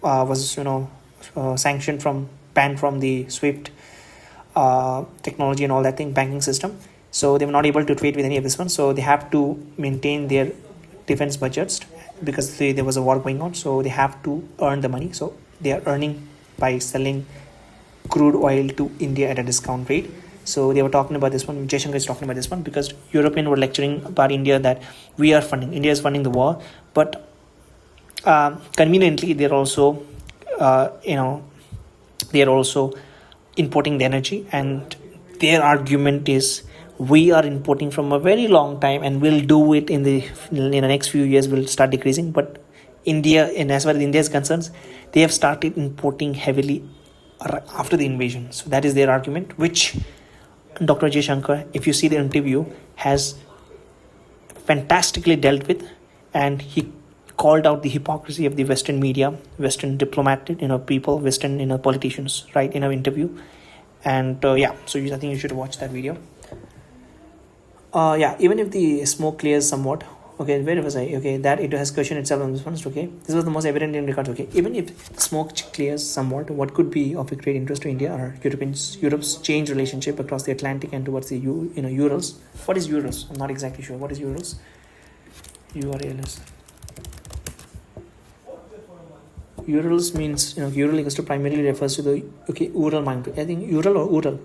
banned from the SWIFT technology and all that thing, banking system. So they were not able to trade with any of this one. So they have to maintain their defense budgets because there was a war going on. So they have to earn the money. So they are earning by selling crude oil to India at a discount rate. So they were talking about this one. Jaishankar is talking about this one because Europeans were lecturing about India that India is funding the war, but conveniently they're also importing the energy, and their argument is we are importing from a very long time and we'll do it in the next few years, will start decreasing. But India, and as far as India is concerned, they have started importing heavily after the invasion. So that is their argument, which Dr. Jaishankar, if you see the interview, has fantastically dealt with, and he called out the hypocrisy of the Western media, Western diplomatic, people, Western, politicians, right, in an interview. And so I think you should watch that video. Even if the smoke clears somewhat, okay, where was I? Okay, that it has questioned itself on this one. Okay, this was the most evident in records. Okay, even if smoke clears somewhat, what could be of a great interest to India are Europe's changed relationship across the Atlantic and towards the Urals. What is Urals? I'm not exactly sure. What is Urals? URLs. Urals means Ural primarily refers to the Ural mountain. I think Ural or Ural.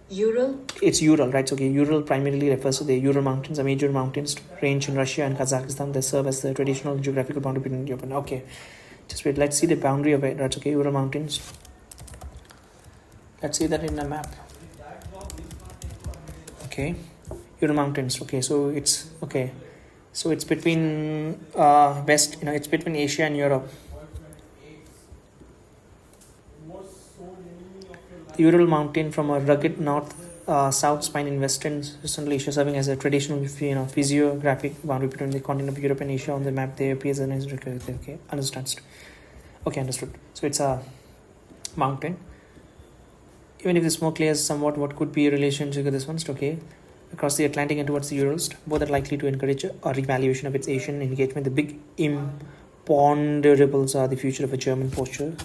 Ural. It's Ural, right? So, Ural primarily refers to the Ural Mountains, a major mountains range in Russia and Kazakhstan that serve as the traditional geographical boundary between Europe. Okay, just wait. Let's see the boundary of it. Right? Okay, Ural Mountains. Let's see that in a map. Okay, Ural Mountains. Okay, so it's okay. So it's between west. It's between Asia and Europe. The Ural Mountain from a rugged north-south spine in Western Central Asia, serving as a traditional, physiographic boundary between the continent of Europe and Asia. On the map, there appears an okay, understood. Okay, understood. So it's a mountain. Even if the smoke clears somewhat, what could be a relationship with this one? Okay, across the Atlantic and towards the Urals, both are likely to encourage a revaluation of its Asian engagement. The big imponderables are the future of a German posture.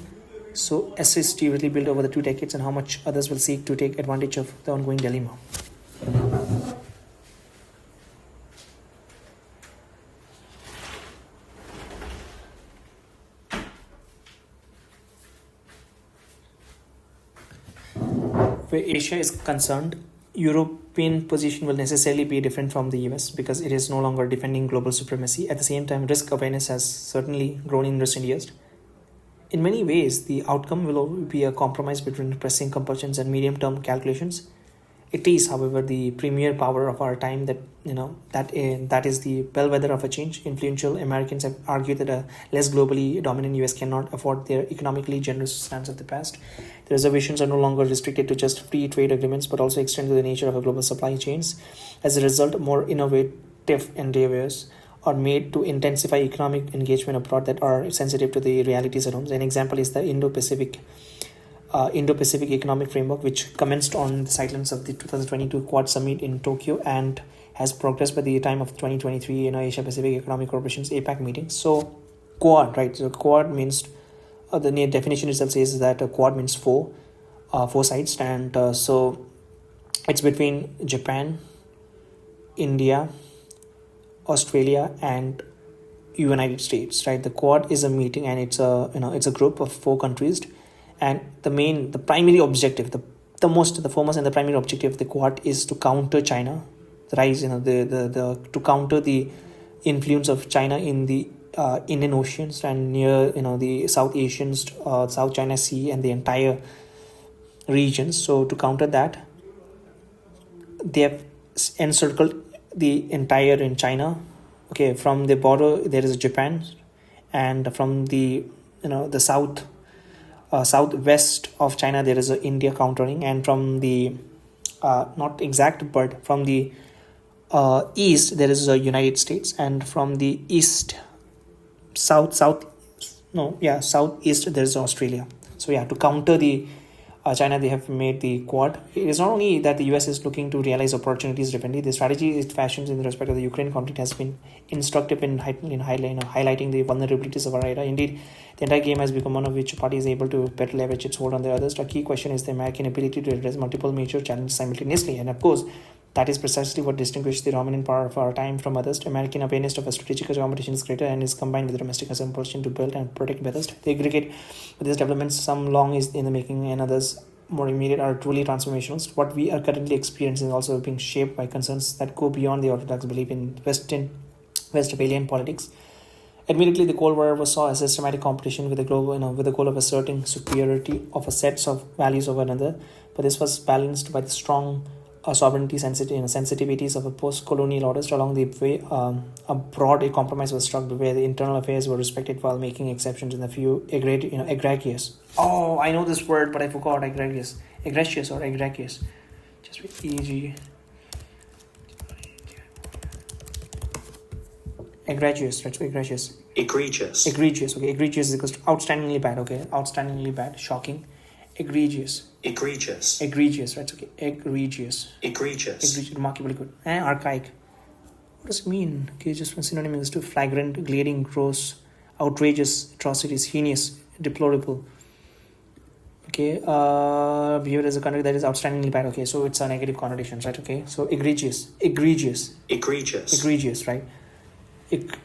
So assist really built over the 2 decades, and how much others will seek to take advantage of the ongoing dilemma. Where Asia is concerned, European position will necessarily be different from the US because it is no longer defending global supremacy. At the same time, risk awareness has certainly grown in recent years. In many ways, the outcome will be a compromise between pressing compulsions and medium-term calculations. It is, however, the premier power of our time that is the bellwether of a change. Influential Americans have argued that a less globally dominant US cannot afford their economically generous stance of the past. The reservations are no longer restricted to just free trade agreements, but also extend to the nature of a global supply chains. As a result, more innovative endeavors are made to intensify economic engagement abroad that are sensitive to the realities at home. An example is the Indo-Pacific Economic Framework, which commenced on the sidelines of the 2022 Quad Summit in Tokyo and has progressed by the time of 2023 Asia Pacific Economic Corporation's APAC meeting. So Quad, right? So Quad means the definition itself says that a Quad means four sides, and so it's between Japan, India, Australia and United States, right? The Quad is a meeting, and it's a group of 4 countries, and the primary objective, the foremost and the primary objective of the Quad is to counter China, the rise, to counter the influence of China in the Indian Oceans and near the South China Sea and the entire region. So to counter that, they have encircled the entire in China. Okay, from the border there is Japan, and from the the southwest of China there is India countering, and from the not exact but from the east there is United States, and from the southeast there is Australia. So to counter the China, they have made the Quad. It is not only that the US is looking to realize opportunities differently. The strategy it fashions in respect of the Ukraine conflict has been instructive in highlighting the vulnerabilities of our era. Indeed, the entire game has become one of which party is able to better leverage its hold on the others. The key question is the American ability to address multiple major challenges simultaneously, and of course, that is precisely what distinguishes the dominant power of our time from others. American awareness of a strategic competition is greater and is combined with domestic compulsion to build and protect best. The aggregate with these developments, some long is in the making and others more immediate, are truly transformational. What we are currently experiencing is also being shaped by concerns that go beyond the orthodox belief in Westphalian politics. Admittedly, the Cold War saw a systematic competition with the goal of asserting superiority of a sets of values over another, but this was balanced by the strong sovereignty sensitivities of a post-colonial orders. Along the way, a broad compromise was struck where the internal affairs were respected while making exceptions in a few egregious. Oh, I know this word, but I forgot egregious or egregious. Just with Egregious, right? So egregious. Egregious. Egregious, okay. Egregious is equals to outstandingly bad, okay. Outstandingly bad, shocking. Egregious. Egregious. Egregious, right? Okay. Egregious. Egregious. Egregious, remarkably good. Archaic. What does it mean? Okay, just one synonym is to flagrant, glaring, gross, outrageous, atrocities, heinous, deplorable. Okay, viewed as a conduct that is outstandingly bad. Okay, so it's a negative connotation, right? Okay, so egregious, egregious, Egregious. egregious, right?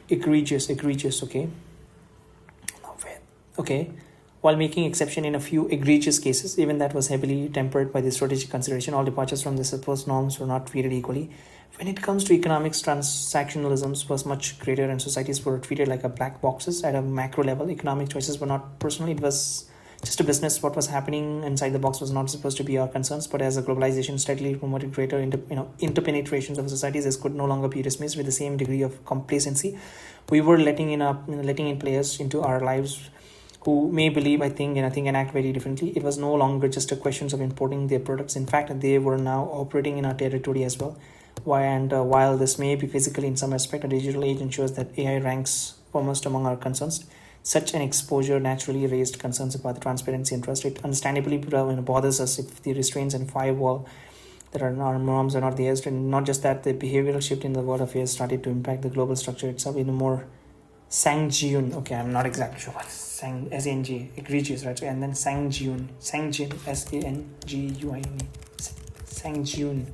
Egregious, egregious. Okay. Okay. While making exception in a few egregious cases, even that was heavily tempered by the strategic consideration, all departures from the supposed norms were not treated equally. When it comes to economics, transactionalism was much greater and societies were treated like a black boxes at a macro level. Economic choices were not personal, it was just a business. What was happening inside the box was not supposed to be our concerns, but as a globalization steadily promoted greater interpenetrations of societies, this could no longer be dismissed with the same degree of complacency. We were letting in players into our lives who may believe, I think, and act very differently. It was no longer just a question of importing their products. In fact, they were now operating in our territory as well. While this may be physical in some aspect, a digital age ensures that AI ranks foremost among our concerns. Such an exposure naturally raised concerns about the transparency and trust. It understandably bothers us if the restraints and firewall that are our norms are not there. And not just that, the behavioral shift in the world affairs started to impact the global structure itself in a more Sangyun. Okay, I'm not exactly sure what S-A-N-G, egregious, right? And then Sangyun, S-A-N-G-U-I-N-E, Sangyun.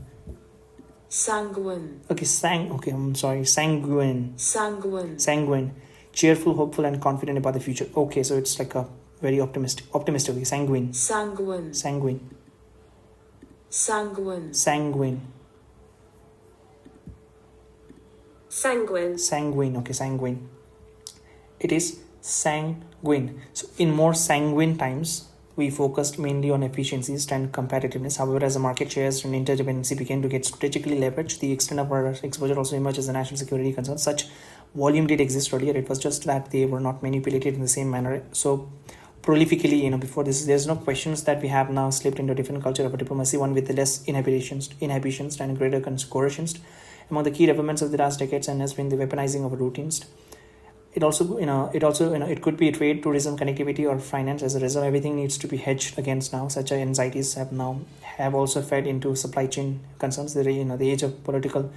Sanguine. Okay, I'm sorry, sanguine. Sanguine. Cheerful, hopeful, and confident about the future. Okay, so it's like a very optimistic. Okay, sanguine. Sanguine. Sanguine. Sanguine. Sanguine. Sanguine. Sanguine. Okay, sanguine. It is sanguine. So in more sanguine times, we focused mainly on efficiencies and competitiveness. However, as the market shares and interdependency began to get strategically leveraged, the extent of our exposure also emerged as a national security concern. Such volume did exist earlier. It was just that they were not manipulated in the same manner so prolifically. Before this, there's no questions that we have now slipped into a different culture of a diplomacy, one with less inhibitions and greater coercions. Among the key developments of the last decades and has been the weaponizing of routines. It could be trade, tourism, connectivity, or finance. As a result, everything needs to be hedged against now. Such anxieties have also fed into supply chain concerns. The age of political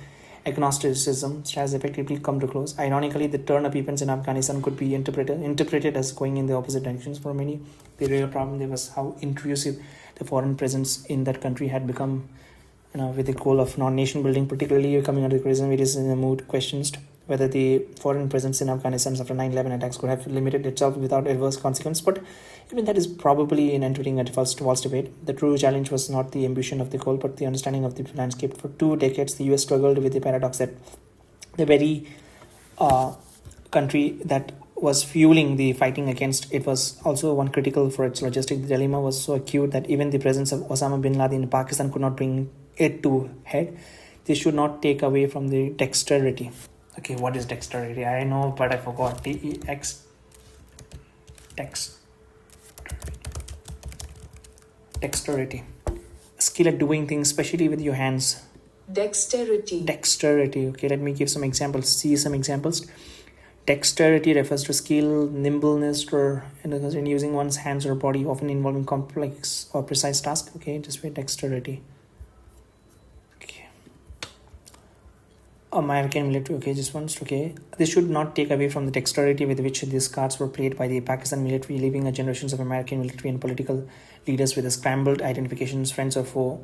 agnosticism has effectively come to close. Ironically, the turn of events in Afghanistan could be interpreted as going in the opposite directions for many. The real problem there was how intrusive the foreign presence in that country had become. With the goal of non-nation building, particularly coming under the criticism, it is in the mood questions whether the foreign presence in Afghanistan after 9/11 attacks could have limited itself without adverse consequence. But even that is probably in entering a false debate. The true challenge was not the ambition of the goal, but the understanding of the landscape. For 2 decades, the US struggled with the paradox that the very country that was fueling the fighting against it was also one critical for its logistics. The dilemma was so acute that even the presence of Osama bin Laden in Pakistan could not bring it to head. This should not take away from the dexterity. Okay, what is dexterity? I know, but I forgot. D-E-X. Dexterity. Skill at doing things, especially with your hands. Dexterity. Okay, let me give some examples. See some examples. Dexterity refers to skill, nimbleness, or in using one's hands or body, often involving complex or precise tasks. Okay, just with dexterity. American military, okay, just once, okay. This should not take away from the dexterity with which these cards were played by the Pakistan military, leaving a generations of American military and political leaders with a scrambled identifications, friends or foe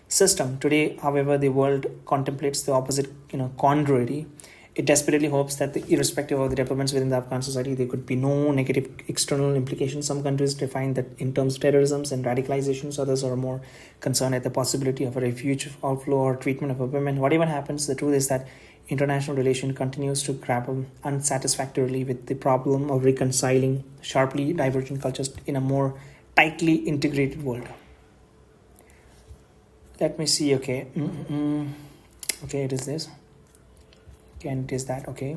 system. Today, however, the world contemplates the opposite, contrary. It desperately hopes that irrespective of the developments within the Afghan society, there could be no negative external implications. Some countries define that in terms of terrorism and radicalizations. Others are more concerned at the possibility of a refuge, outflow, or treatment of women. Whatever happens, the truth is that international relation continues to grapple unsatisfactorily with the problem of reconciling sharply divergent cultures in a more tightly integrated world. Let me see. Okay. Okay, it is this. And it is that. Okay.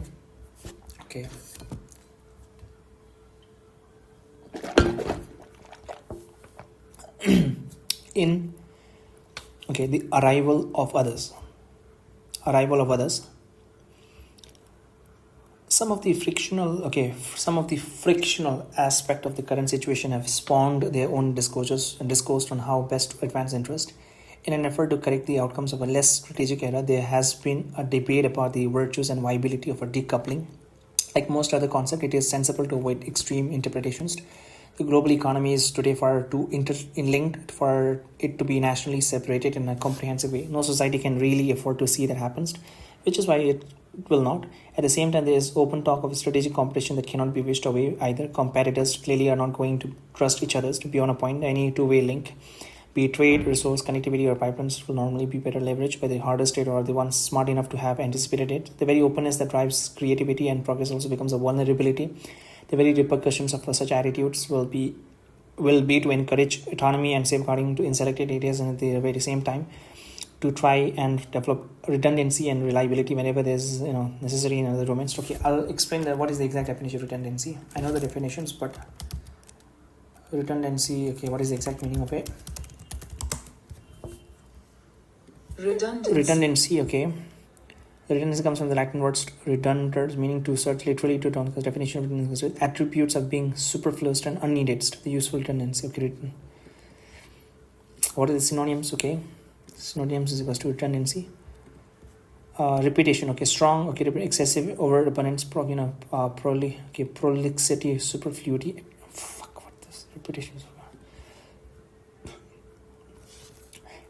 The arrival of others. Some of the frictional aspect of the current situation have spawned their own discourses and discoursed on how best to advance interest. In an effort to correct the outcomes of a less strategic era, there has been a debate about the virtues and viability of a decoupling. Like most other concepts, it is sensible to avoid extreme interpretations. The global economy is today far too interlinked for it to be nationally separated in a comprehensive way. No society can really afford to see that happens, which is why it will not. At the same time, there is open talk of strategic competition that cannot be wished away either. Competitors clearly are not going to trust each other to be on a point. Any two-way link, be it trade, resource, connectivity, or pipelines, will normally be better leveraged by the harder state or the ones smart enough to have anticipated it. The very openness that drives creativity and progress also becomes a vulnerability. The very repercussions of such attitudes will be to encourage autonomy and safeguarding in selected areas, and at the very same time to try and develop redundancy and reliability whenever there's necessary in other domains. Okay, I'll explain what is the exact definition of redundancy. I know the definitions, but redundancy, okay, what is the exact meaning of it? Redundancy, okay. Redundancy comes from the Latin words redundans, meaning to search, literally to turn. Because definition of redundancy is attributes of being superfluous and unneeded. The useful redundancy. Okay, what are the synonyms? Okay, synonyms is equals to redundancy. Repetition. Okay, strong. Okay, excessive, overabundance. Prolixity, superfluity. Repetition.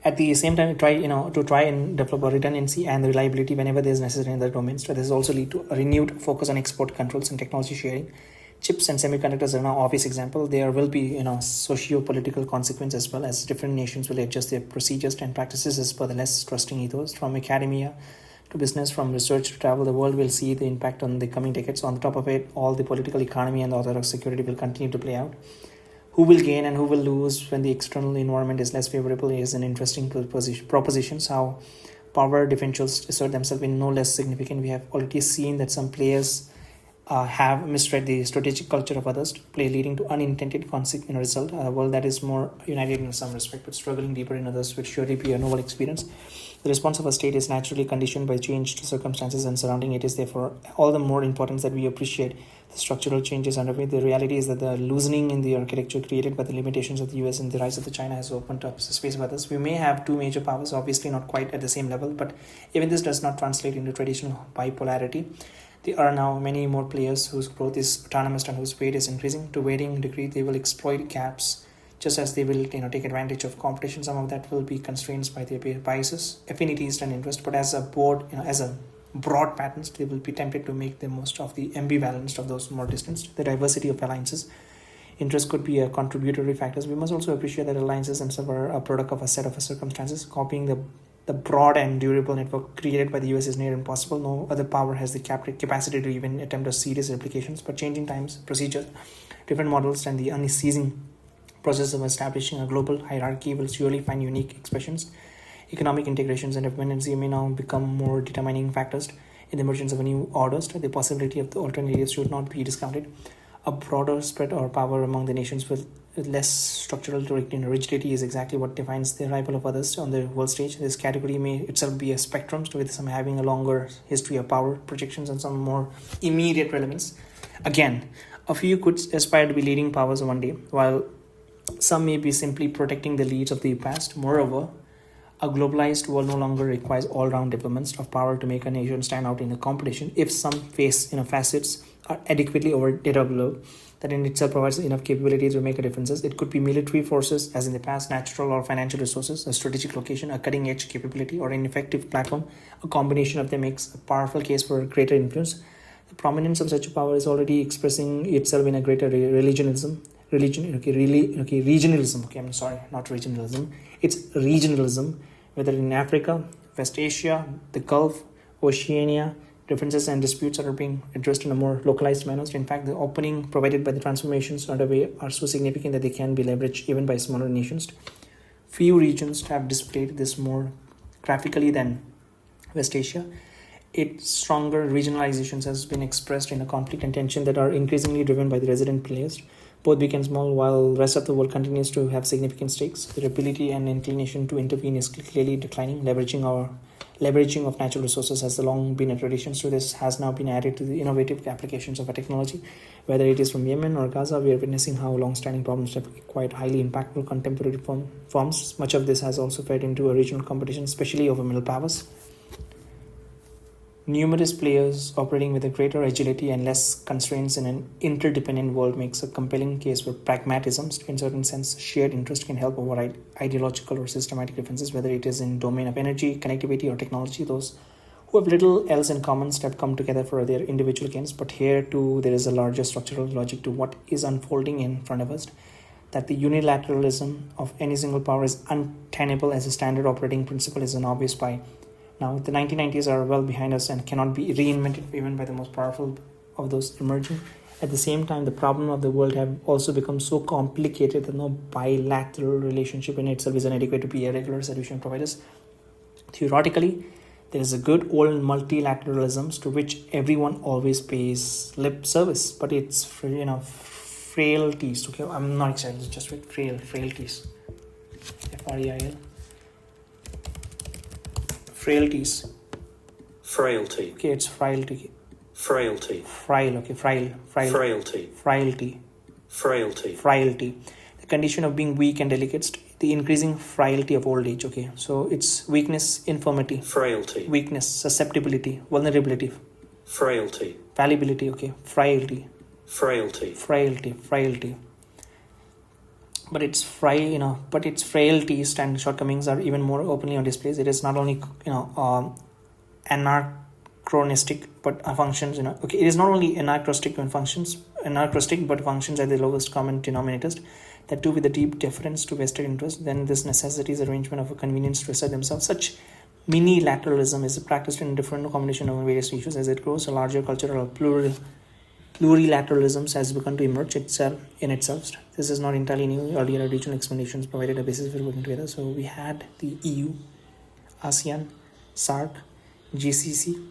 At the same time, try and develop a redundancy and reliability whenever there is necessary in the domains. So this also lead to a renewed focus on export controls and technology sharing. Chips and semiconductors are now obvious example. There will be socio-political consequences as well, as different nations will adjust their procedures and practices as per the less trusting ethos. From academia to business, from research to travel, the world will see the impact on the coming decades. On the top of it, all the political economy and the orthodox security will continue to play out. Who will gain and who will lose when the external environment is less favorable is an interesting proposition. How power differentials assert themselves in no less significant. We have already seen that some players have misread the strategic culture of others to play, leading to unintended result. A world that is more united in some respect but struggling deeper in others would surely be a novel experience. The response of a state is naturally conditioned by changed circumstances and surrounding it is therefore all the more important that we appreciate the structural changes underway. The reality is that the loosening in the architecture created by the limitations of the US and the rise of the China has opened up space for others. We may have two major powers, obviously not quite at the same level, but even this does not translate into traditional bipolarity. There are now many more players whose growth is autonomous and whose weight is increasing. To varying degree, they will exploit gaps just as they will take advantage of competition. Some of that will be constraints by their biases, affinities, and interest. But as a broad patterns, they will be tempted to make the most of the ambivalence of those more distanced. The diversity of alliances, interest could be a contributory factors. We must also appreciate that alliances themselves are a product of a set of circumstances. Copying the broad and durable network created by the US is near impossible. No other power has the capacity to even attempt a serious replications. But changing times, procedures, different models, and the unceasing process of establishing a global hierarchy will surely find unique expressions. Economic integrations and dependency may now become more determining factors in the emergence of a new orders. The possibility of the alternatives should not be discounted. A broader spread or power among the nations with less structural rigidity is exactly what defines the arrival of others on the world stage. This category may itself be a spectrum, with some having a longer history of power projections and some more immediate relevance. Again, a few could aspire to be leading powers one day, while some may be simply protecting the leads of the past. Moreover, a globalized world no longer requires all-round developments of power to make a nation stand out in a competition. If some facets are adequately developed, that in itself provides enough capability to make a difference. It could be military forces, as in the past, natural or financial resources, a strategic location, a cutting-edge capability, or an effective platform. A combination of them makes a powerful case for greater influence. The prominence of such a power is already expressing itself in a greater regionalism. It's regionalism, whether in Africa, West Asia, the Gulf, Oceania. Differences and disputes are being addressed in a more localized manner. In fact, the opening provided by the transformations underway are so significant that they can be leveraged even by smaller nations. Few regions have displayed this more graphically than West Asia. Its stronger regionalizations has been expressed in a conflict and tension that are increasingly driven by the resident players. both big and small, while the rest of the world continues to have significant stakes. Their ability and inclination to intervene is clearly declining. Leveraging of natural resources has long been a tradition, so this has now been added to the innovative applications of our technology. Whether it is from Yemen or Gaza, we are witnessing how long-standing problems have quite highly impactful contemporary forms. Much of this has also fed into a regional competition, especially over middle powers. Numerous players operating with a greater agility and less constraints in an interdependent world makes a compelling case for pragmatism. In certain sense, shared interest can help override ideological or systematic differences, whether it is in domain of energy, connectivity, or technology. Those who have little else in common have come together for their individual gains, but here too there is a larger structural logic to what is unfolding in front of us, that the unilateralism of any single power is untenable as a standard operating principle is an obvious by now. The 1990s are well behind us and cannot be reinvented even by the most powerful of those emerging. At the same time, the problem of the world have also become so complicated that no bilateral relationship in itself is inadequate to be a regular solution providers. Theoretically, there is a good old multilateralism to which everyone always pays lip service, but it's frailties. Okay, I'm not excited. Just wait. Frailties. F-R-E-I-L. Frailties. Frailty. Okay, it's frailty. Frailty. Frail. Okay, frail. Frailty. Frailty. Frailty. Frailty. The condition of being weak and delicate. The increasing frailty of old age. Okay, so it's weakness, infirmity. Frailty. Weakness, susceptibility, vulnerability. Frailty. Fallibility. Okay, frailty. Frailty. But its frailties and shortcomings are even more openly on display. It is not only anachronistic but functions. It is not only anachronistic but functions at the lowest common denominators. That too with a deep deference to vested interest. Then this necessitates arrangement of a convenience to assert themselves. Such mini-lateralism is practiced in different combination of various issues. As it grows, a larger cultural plurilateralism has begun to emerge in itself. This is not entirely new. Earlier regional explanations provided a basis for working together. So we had the EU, ASEAN, SAARC, GCC,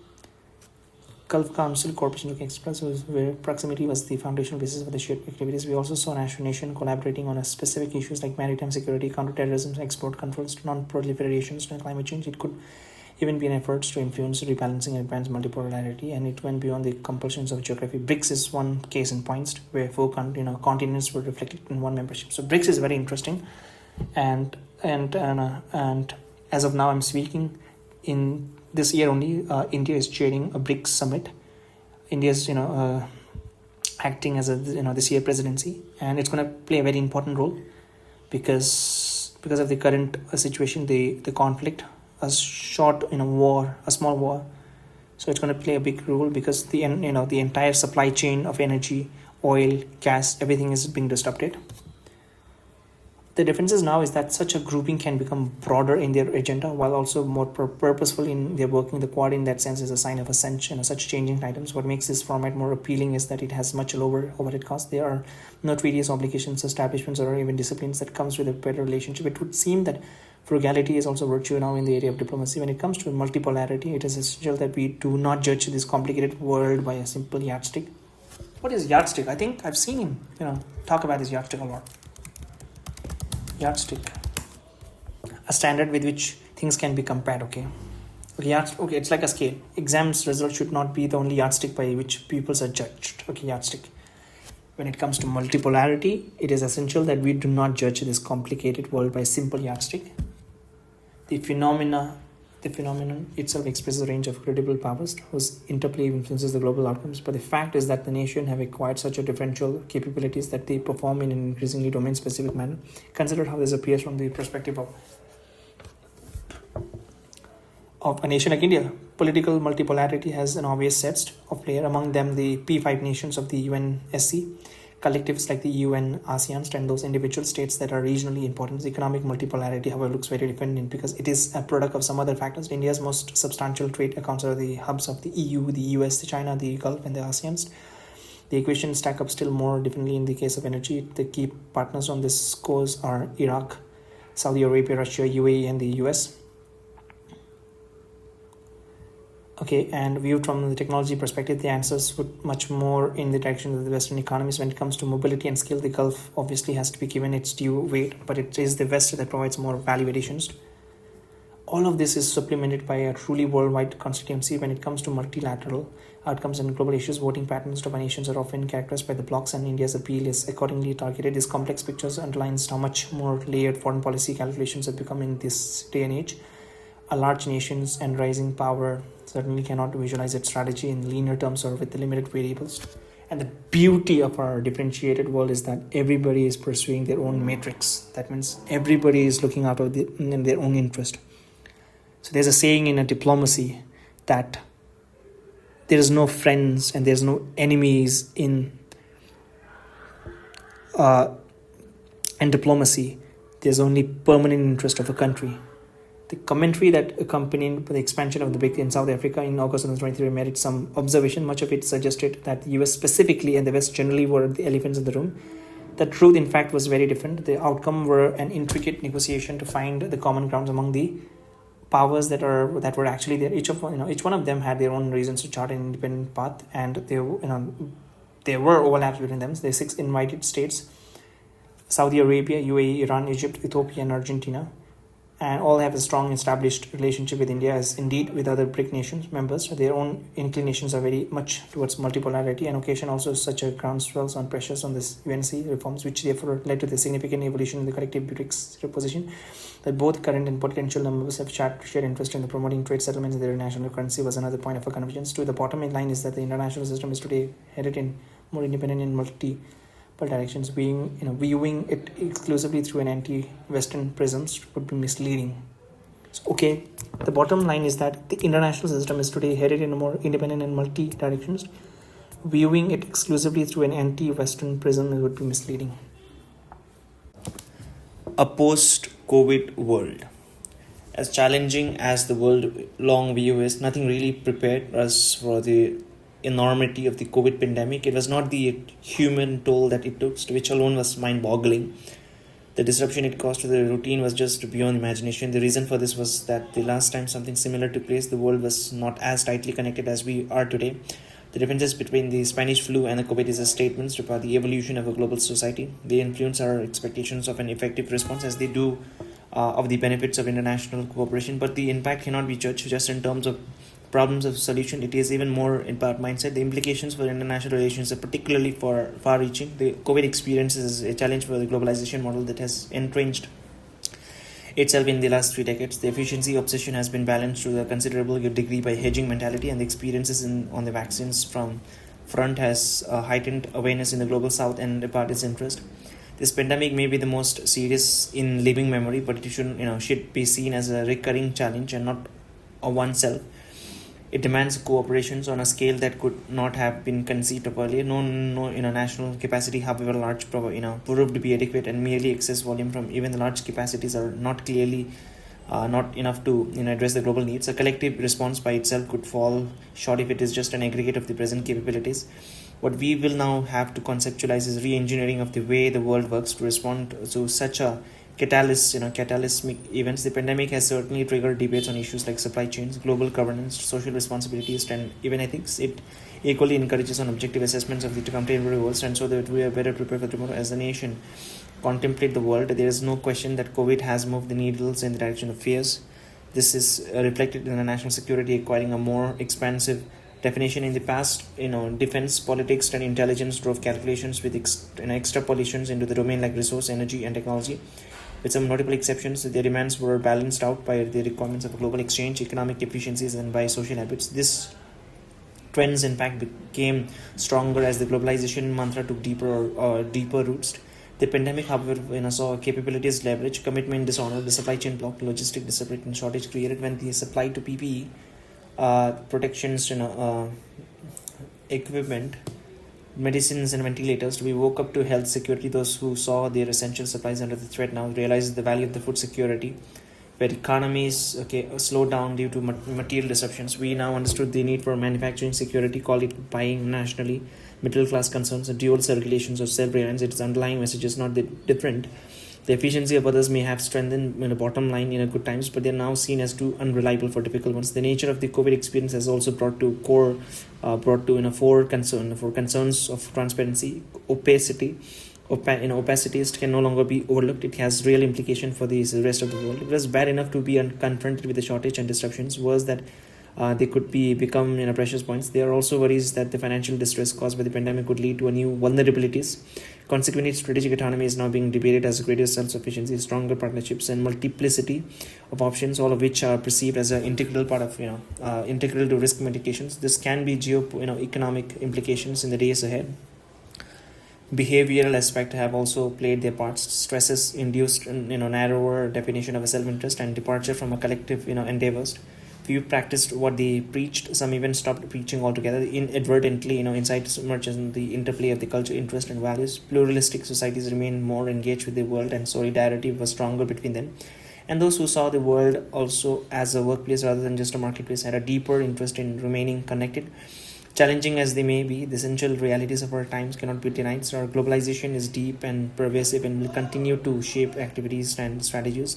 Gulf Council, Corporation Express, where proximity was the foundational basis for the shared activities. We also saw nation collaborating on specific issues like maritime security, counterterrorism, export controls, non-proliferations, and climate change. It could even be an effort to influence rebalancing and advance multipolarity, and it went beyond the compulsions of geography. BRICS is one case in point where four continents were reflected in one membership. So BRICS is very interesting, and as of now I'm speaking in this year only. India is chairing a BRICS summit. India is acting as a this year presidency, and it's going to play a very important role because of the current situation, the conflict. A small war, so it's going to play a big role because the entire supply chain of energy, oil, gas, everything is being disrupted. The differences now is that such a grouping can become broader in their agenda while also more purposeful in their working. The Quad in that sense is a sign of ascension, such changing items. What makes this format more appealing is that it has much lower overhead costs. There are no tedious obligations, establishments, or even disciplines that comes with a better relationship. It would seem that frugality is also virtue now in the area of diplomacy. When it comes to multipolarity, it is essential that we do not judge this complicated world by a simple yardstick. What is yardstick? I think I've seen him, talk about this yardstick a lot. Yardstick, a standard with which things can be compared. Okay, it's like a scale. Exams results should not be the only yardstick by which pupils are judged. Okay, yardstick. When it comes to multipolarity, it is essential that we do not judge this complicated world by a simple yardstick. The phenomenon itself expresses a range of credible powers whose interplay influences the global outcomes. But the fact is that the nation have acquired such a differential capabilities that they perform in an increasingly domain-specific manner. Consider how this appears from the perspective of a nation like India. Political multipolarity has an obvious set of players, among them the P5 nations of the UNSC, collectives like the EU and ASEAN, and those individual states that are regionally important. The economic multipolarity, however, looks very different because it is a product of some other factors. India's most substantial trade accounts are the hubs of the EU, the US, the China, the Gulf, and the ASEAN. The equations stack up still more differently in the case of energy. The key partners on this scores are Iraq, Saudi Arabia, Russia, UAE, and the US. Okay, and viewed from the technology perspective, the answers would much more in the direction of the Western economies. When it comes to mobility and skill, the Gulf obviously has to be given its due weight, but it is the West that provides more value additions. All of this is supplemented by a truly worldwide constituency. When it comes to multilateral outcomes and global issues, voting patterns of our nations are often characterized by the blocs, and India's appeal is accordingly targeted. This complex pictures underlines how much more layered foreign policy calculations have become in this day and age. A large nation's and rising power certainly cannot visualize its strategy in linear terms or with the limited variables. And the beauty of our differentiated world is that everybody is pursuing their own matrix. That means everybody is looking out of in their own interest. So there's a saying in a diplomacy that there is no friends and there's no enemies in diplomacy. There's only permanent interest of a country. The commentary that accompanied the expansion of the BRIC in South Africa in August 2023 merited some observation. Much of it suggested that the US specifically and the West generally were the elephants in the room. The truth, in fact, was very different. The outcome were an intricate negotiation to find the common grounds among the powers that were actually there. Each one of them had their own reasons to chart an independent path, and there were overlaps between them. The 6 invited states: Saudi Arabia, UAE, Iran, Egypt, Ethiopia, and Argentina, and all have a strong established relationship with India, as indeed with other BRIC nations members. Their own inclinations are very much towards multipolarity, and occasion also such a groundswells on pressures on this UNC reforms, which therefore led to the significant evolution in the collective BRICS position. That both current and potential members have shared interest in promoting trade settlements in their national currency was another point of convergence. To the bottom line is that the international system is today headed in more independent and multiple directions. Viewing it exclusively through an anti-Western prisms would be misleading. So, the bottom line is that the international system is today headed in a more independent and multi directions. Viewing it exclusively through an anti-Western prism would be misleading. A post-COVID world. As challenging as the world-long view is, nothing really prepared us for the enormity of the COVID pandemic. It was not the human toll that it took, which alone was mind-boggling. The disruption it caused to the routine was just beyond imagination. The reason for this was that the last time something similar took place, the world was not as tightly connected as we are today. The differences between the Spanish flu and the COVID is a statement about the evolution of a global society. They influence our expectations of an effective response as they do of the benefits of international cooperation. But the impact cannot be judged just in terms of problems of solution. It is even more about mindset. The implications for international relations are particularly far-reaching. The COVID experience is a challenge for the globalization model that has entrenched itself in the last 3 decades. The efficiency obsession has been balanced to a considerable degree by hedging mentality, and the experiences on the vaccines front has heightened awareness in the global south and partisan interest. This pandemic may be the most serious in living memory, but it should be seen as a recurring challenge and not a oneself. It demands cooperations on a scale that could not have been conceived of earlier. No, national capacity, however large, proved to be adequate, and merely excess volume from even the large capacities are not clearly not enough to address the global needs. A collective response by itself could fall short if it is just an aggregate of the present capabilities. What we will now have to conceptualize is re-engineering of the way the world works to respond to such a cataclysmic events. The pandemic has certainly triggered debates on issues like supply chains, global governance, social responsibilities, and even ethics. It equally encourages on objective assessments of the contemporary world, and so that we are better prepared for tomorrow. As a nation contemplate the world, there is no question that COVID has moved the needles in the direction of fears. This is reflected in the national security acquiring a more expansive definition. In the past, defense, politics, and intelligence drove calculations with extrapolations into the domain like resource, energy, and technology. With some notable exceptions, their demands were balanced out by the requirements of global exchange, economic efficiencies, and by social habits. This trends, in fact, became stronger as the globalization mantra took deeper roots. The pandemic, however, saw capabilities leverage, commitment dishonored, the supply chain blocked, logistic disparity and shortage created when the supply to PPE, protections, equipment, medicines and ventilators. We woke up to health security. Those who saw their essential supplies under the threat now realize the value of the food security. Where economies slowed down due to material disruptions, we now understood the need for manufacturing security, call it buying nationally, middle class concerns, and dual circulations of self-reliance. Its underlying message is not that different The efficiency of others may have strengthened the bottom line in a good times, but they're now seen as too unreliable for difficult ones. The nature of the COVID experience has also brought to four concerns of transparency, opacity. Opacities can no longer be overlooked. It has real implication for the rest of the world. It was bad enough to be confronted with the shortage and disruptions. Worse that they could become precious points. There are also worries that the financial distress caused by the pandemic could lead to a new vulnerabilities. Consequently, strategic autonomy is now being debated as greater self-sufficiency, stronger partnerships, and multiplicity of options, all of which are perceived as an integral part of integral to risk mitigations. This can be economic implications in the days ahead. Behavioral aspects have also played their parts. Stresses induced narrower definition of a self-interest and departure from a collective endeavors. Few practiced what they preached. Some even stopped preaching altogether. Inadvertently, inside emerges the interplay of the culture, interest, and values. Pluralistic societies remain more engaged with the world, and solidarity was stronger between them. And those who saw the world also as a workplace rather than just a marketplace had a deeper interest in remaining connected. Challenging as they may be, the essential realities of our times cannot be denied. So our globalization is deep and pervasive and will continue to shape activities and strategies.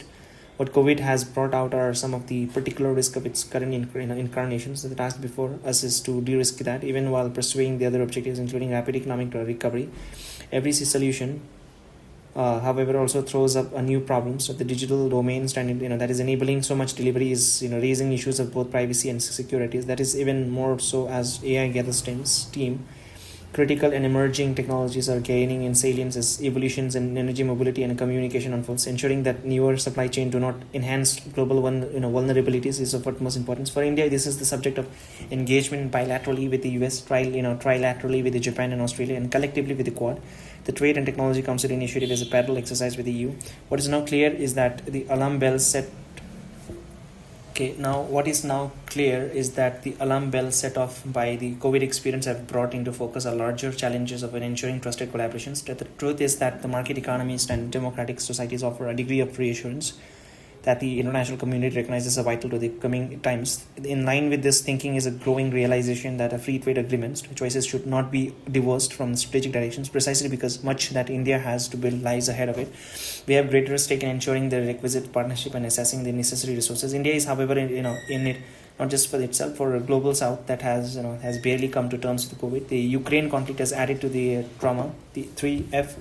What COVID has brought out are some of the particular risk of its current incarnations. The task before us is to de-risk that, even while pursuing the other objectives, including rapid economic recovery. Every solution, however, also throws up a new problems of the digital domains, and that is enabling so much delivery is raising issues of both privacy and security. That is even more so as AI gathers steam. Critical and emerging technologies are gaining in salience as evolutions in energy mobility and communication unfolds. Ensuring that newer supply chain do not enhance global vulnerabilities is of utmost importance. For India, this is the subject of engagement bilaterally with the US, trilaterally with the Japan and Australia, and collectively with the Quad. The Trade and Technology Council initiative is a parallel exercise with the EU. What is now clear is that the alarm bells set what is now clear is that the alarm bell set off by the COVID experience have brought into focus a larger challenges of ensuring trusted collaborations. The truth is that the market economies and democratic societies offer a degree of reassurance that the international community recognizes as vital to the coming times. In line with this thinking is a growing realization that a free trade agreements choices should not be divorced from strategic directions, precisely because much that India has to build lies ahead of it. We have greater stake in ensuring the requisite partnership and assessing the necessary resources. India is, however, in it not just for itself, for a global south that has barely come to terms with COVID. The Ukraine conflict has added to the trauma. The 3F: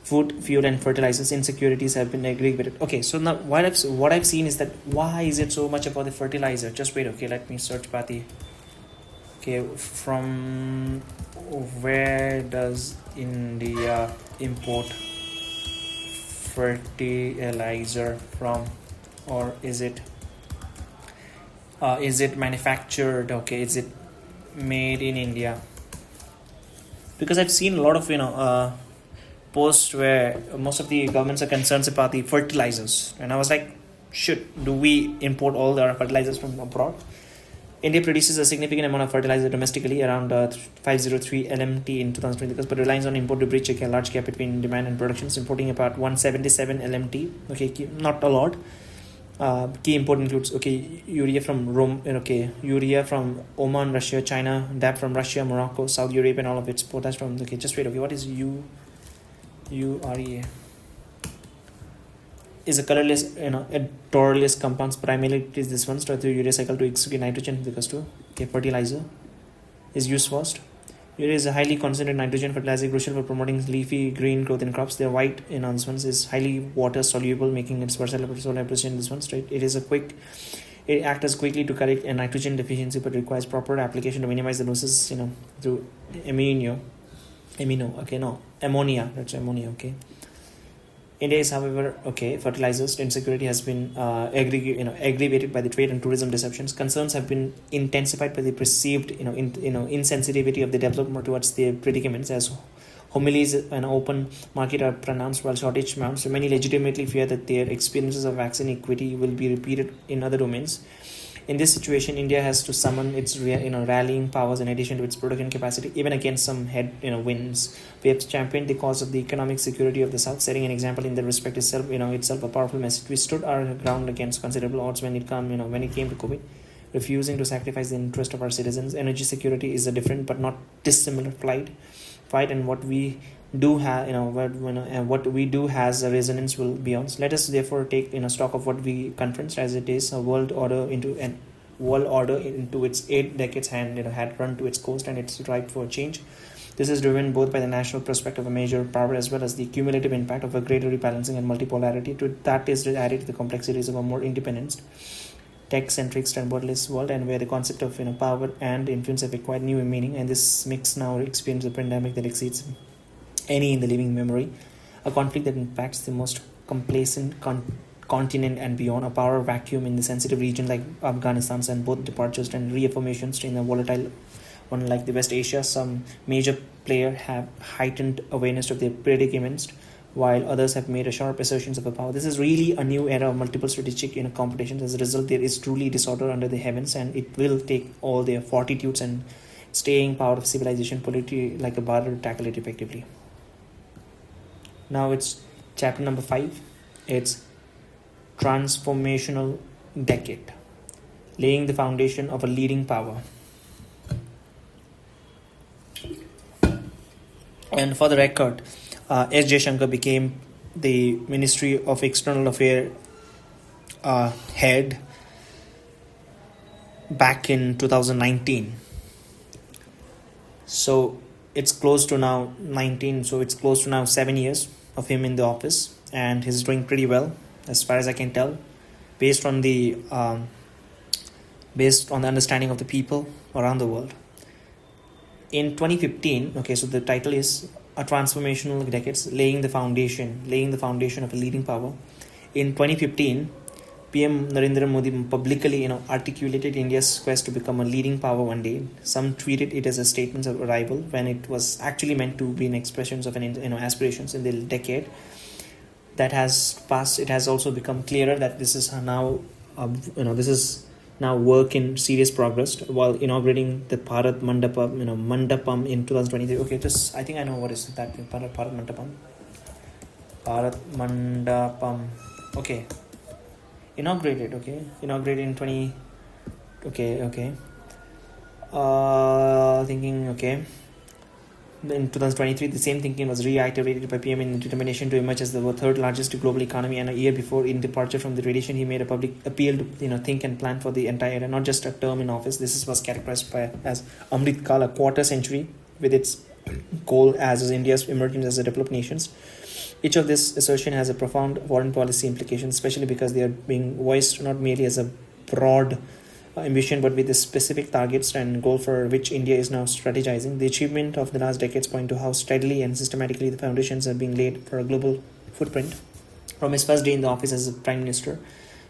food, fuel, and fertilizers insecurities have been aggravated. Okay, so now what I've seen is that why is it so much about the fertilizer? Just wait. Okay, let me search Pati. Okay, from where does India import fertilizer from, or is it manufactured? Okay, is it made in India? Because I've seen a lot of posts where most of the governments are concerned about the fertilizers, and I was like, do we import all our fertilizers from abroad? India produces a significant amount of fertilizer domestically, around 503 LMT in 2020, but relies on import to bridge a large gap between demand and production, importing about 177 LMT. Okay, not a lot. Key import includes urea from urea from Oman, Russia, China, DAP from Russia, Morocco, Saudi Arabia, and all of its potash from just wait. Okay, what is urea? Is a colorless, odorless compounds. Primarily, it is this one starts through urea cycle to execute nitrogen because to fertilizer is used first. Urea is a highly concentrated nitrogen fertilizer crucial for promoting leafy green growth in crops. They're white in this one is highly water soluble, making it versatile application in this one. Right, it acts quickly to correct a nitrogen deficiency, but requires proper application to minimize the losses through ammonia. That's ammonia. Okay. India is, however, fertilizers insecurity has been aggravated by the trade and tourism disruptions. Concerns have been intensified by the perceived insensitivity of the developer towards their predicaments, as homilies and open market are pronounced while shortage mounts. So many legitimately fear that their experiences of vaccine equity will be repeated in other domains. In this situation, India has to summon its rallying powers in addition to its production capacity, even against some wins. We have championed the cause of the economic security of the South, setting an example in the respect itself a powerful message. We stood our ground against considerable odds when it came to COVID, refusing to sacrifice the interest of our citizens. Energy security is a different but not dissimilar fight, and what we do have, what we do has a resonance will be on. So let us therefore take stock of what we conferenced, as it is a world order into its 8 decades had run to its course, and it's ripe for change. This is driven both by the national prospect of a major power as well as the cumulative impact of a greater rebalancing and multipolarity. To that is added the complexities of a more independent, tech-centric, standardless world, and where the concept of power and influence have acquired new meaning. And this mix now experiences a pandemic that exceeds any in the living memory, a conflict that impacts the most complacent continent and beyond, a power vacuum in the sensitive region like Afghanistan, and both departures and reaffirmations in a volatile one like the West Asia. Some major players have heightened awareness of their predicaments, while others have made a sharp assertions of a power. This is really a new era of multiple strategic competitions. As a result, there is truly disorder under the heavens, and it will take all their fortitudes and staying power of civilization politically like a Bharat to tackle it effectively. Now it's chapter number 5. It's transformational decade, laying the foundation of a leading power. And for the record, S. Jaishankar became the Ministry of External Affairs head back in 2019. So it's close to now 19. So it's close to now 7 years of him in the office, and he's doing pretty well as far as I can tell, based on the understanding of the people around the world. In 2015, so the title is A Transformational Decades, laying the foundation of a leading power. In 2015, PM Narendra Modi publicly articulated India's quest to become a leading power one day. Some treated it as a statement of arrival, when it was actually meant to be an expression of aspirations in the decade that has passed. It has also become clearer that this is now work in serious progress, while inaugurating the Bharat Mandapam in 2023. Okay, I think I know what is that. Bharat Mandapam. Okay. Inaugurated in 20. Okay. Thinking, okay. In 2023, the same thinking was reiterated by PM in determination to emerge as the third largest global economy. And a year before, in departure from the radiation, he made a public appeal to think and plan for the entire era, not just a term in office. This was characterized as Amrit Kal, a quarter century, with its goal as India's emergence as a developed nation. Each of this assertion has a profound foreign policy implication, especially because they are being voiced not merely as a broad ambition, but with the specific targets and goal for which India is now strategizing. The achievement of the last decades point to how steadily and systematically the foundations are being laid for a global footprint. From his first day in the office as a Prime Minister,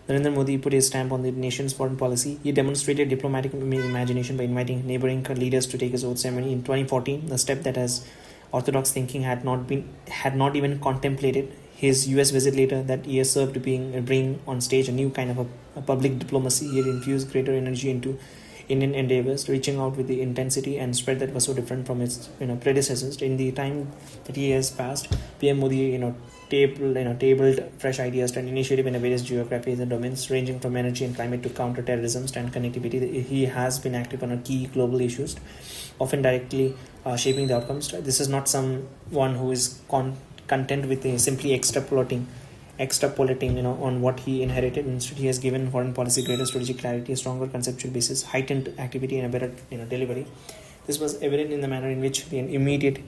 Narendra Modi put his stamp on the nation's foreign policy. He demonstrated diplomatic imagination by inviting neighboring leaders to take his oath ceremony in 2014, a step that as orthodox thinking had not even contemplated. His US visit later that year served to bring on stage a new kind of a public diplomacy. He infused greater energy into Indian endeavors, reaching out with the intensity and spread that was so different from its predecessors. In the time that he has passed, PM Modi tabled fresh ideas and initiative in various geographies and domains, ranging from energy and climate to counter-terrorism and connectivity. He has been active on key global issues, often directly shaping the outcomes. This is not someone who is content with simply extrapolating on what he inherited. Instead, he has given foreign policy greater strategic clarity, a stronger conceptual basis, heightened activity, and a better delivery. This was evident in the manner in which the immediate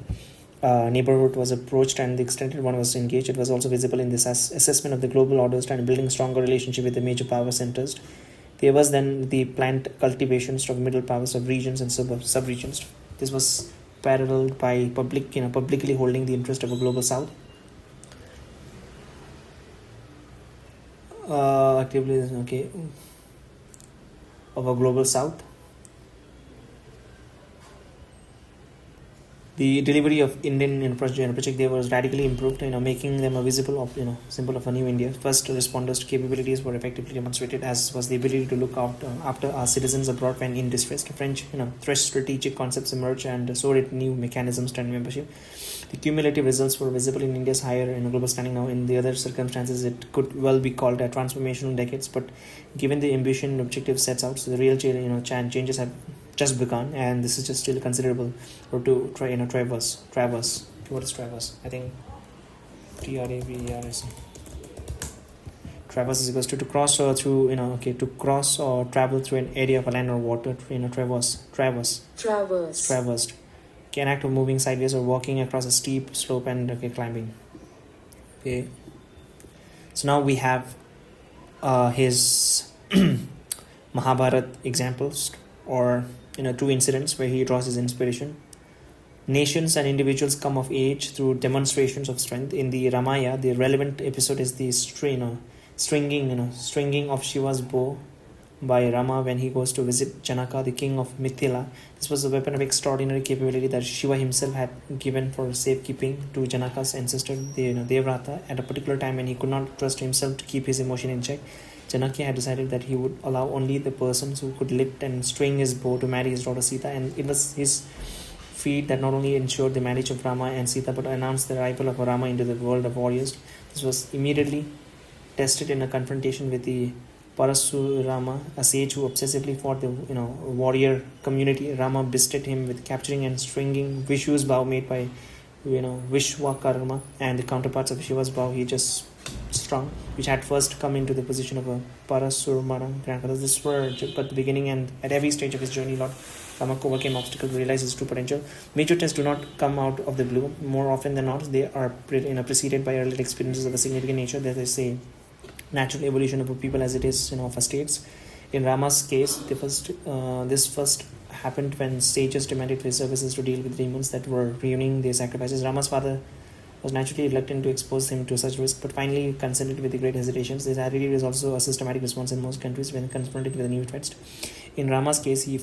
neighborhood was approached and the extended one was engaged. It was also visible in this assessment of the global orders and building stronger relationship with the major power centers. There was then the planned cultivations of middle powers of regions and sub-regions. This was paralleled by publicly holding the interest of a global south. Of a global south. The delivery of Indian project there was radically improved, making them a visible symbol of a new India. First responders capabilities were effectively demonstrated, as was the ability to look out after our citizens abroad when in distress. Fresh strategic concepts emerged, and so did new mechanisms and membership. The cumulative results were visible in India's higher global standing now. In the other circumstances, it could well be called a transformational decades, but given the ambition and objective sets out, so the real changes have just begun, and this is just still considerable or to traverse. What is traverse? I think TRAVERS. Traverse is equals to cross or through, to cross or travel through an area of land or water, traverse. Traversed. Okay, an act of moving sideways or walking across a steep slope and climbing. Okay. So now we have his Mahabharat examples, or two incidents where he draws his inspiration. Nations and individuals come of age through demonstrations of strength. In the Ramayana, the relevant episode is the stringing of Shiva's bow by Rama when he goes to visit Janaka, the king of Mithila. This was a weapon of extraordinary capability that Shiva himself had given for safekeeping to Janaka's ancestor, Devrata, at a particular time when he could not trust himself to keep his emotion in check. Janaka had decided that he would allow only the persons who could lift and string his bow to marry his daughter Sita, and it was his feat that not only ensured the marriage of Rama and Sita but announced the arrival of Rama into the world of warriors. This was immediately tested in a confrontation with the Parasurama, a sage who obsessively fought the warrior community. Rama bested him with capturing and stringing Vishu's bow made by Vishwakarma, and the counterparts of Shiva's bow he just strung, which had first come into the position of a Parasurama grandfather. This were but the beginning, and at every stage of his journey, Lord Rama overcame obstacles to realize his true potential. Major tests do not come out of the blue. More often than not, they are preceded by early experiences of a significant nature. That is a natural evolution of a people as it is of a states. In Rama's case, this first happened when sages demanded his services to deal with demons that were ruining their sacrifices. Rama's father was naturally reluctant to expose him to such risk, but finally consented with great hesitations. This attitude is also a systematic response in most countries when confronted with a new threat. In Rama's case, he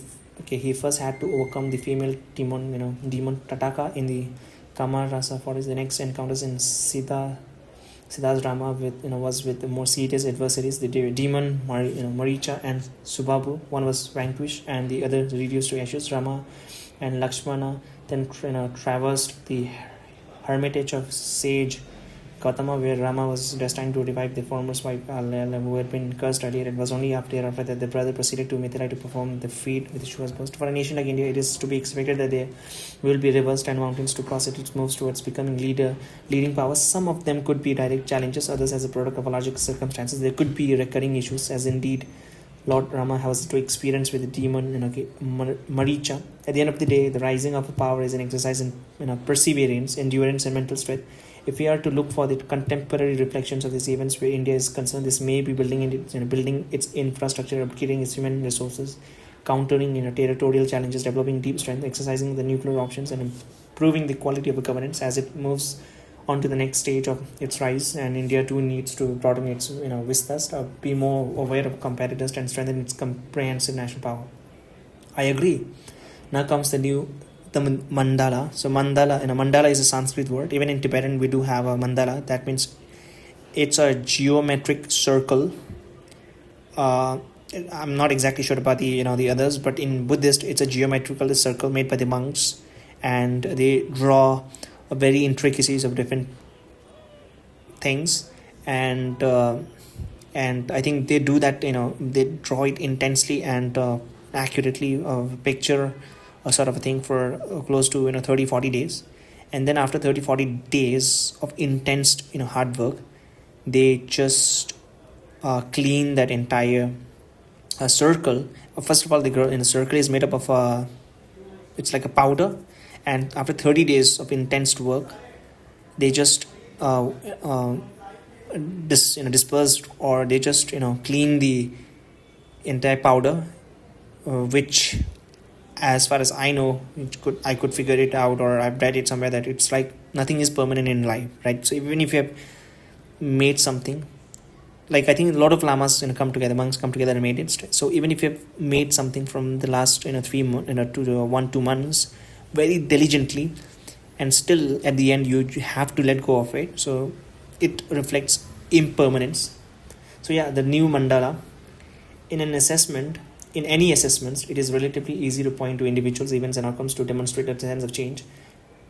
first had to overcome the female demon Tataka in the Kamarasa forest. The next encounters in Siddha's Rama was with the more serious adversaries, the demon Maricha and Subhabu. One was vanquished and the other reduced to ashes. Rama and Lakshmana then traversed the hermitage of sage Gautama, where Rama was destined to revive the former wife who had been cursed earlier. It was only after that the brother proceeded to Mithila to perform the feat with Shiva's boast. For a nation like India, it is to be expected that there will be rivers and mountains to cross it moves towards becoming leading powers. Some of them could be direct challenges, others as a product of allergic circumstances. There could be recurring issues, as indeed Lord Rama has to experience with the demon Maricha. At the end of the day, the rising of power is an exercise in perseverance, endurance, and mental strength. If we are to look for the contemporary reflections of these events where India is concerned, this may be building its infrastructure, upgrading its human resources, countering territorial challenges, developing deep strength, exercising the nuclear options, and improving the quality of the governance as it moves on to the next stage of its rise. And India too needs to broaden its vistas, be more aware of competitors, and strengthen its comprehensive national power. I agree. Now comes the mandala. So mandala is a Sanskrit word. Even in Tibetan we do have a mandala. That means it's a geometric circle. I'm not exactly sure about the others, but in Buddhist it's a geometrical circle made by the monks, and they draw a very intricacies of different things, and I think they do that. They draw it intensely and accurately, picture a sort of a thing for close to 30-40 days, and then after 30-40 days of intense hard work, they just clean that entire circle. First of all, the circle is made up of it's like a powder, and after 30 days of intense work, they just dispersed, or they just clean the entire powder, which, as far as I know, I could figure it out, or I've read it somewhere, that it's like nothing is permanent in life, right? So even if you have made something, like I think a lot of lamas come together, monks come together and made it. So even if you have made something from the last 3 months, 1-2 months, very diligently, and still at the end you have to let go of it, so it reflects impermanence. So yeah, the new mandala. In any assessments, it is relatively easy to point to individuals, events, and outcomes to demonstrate a sense of change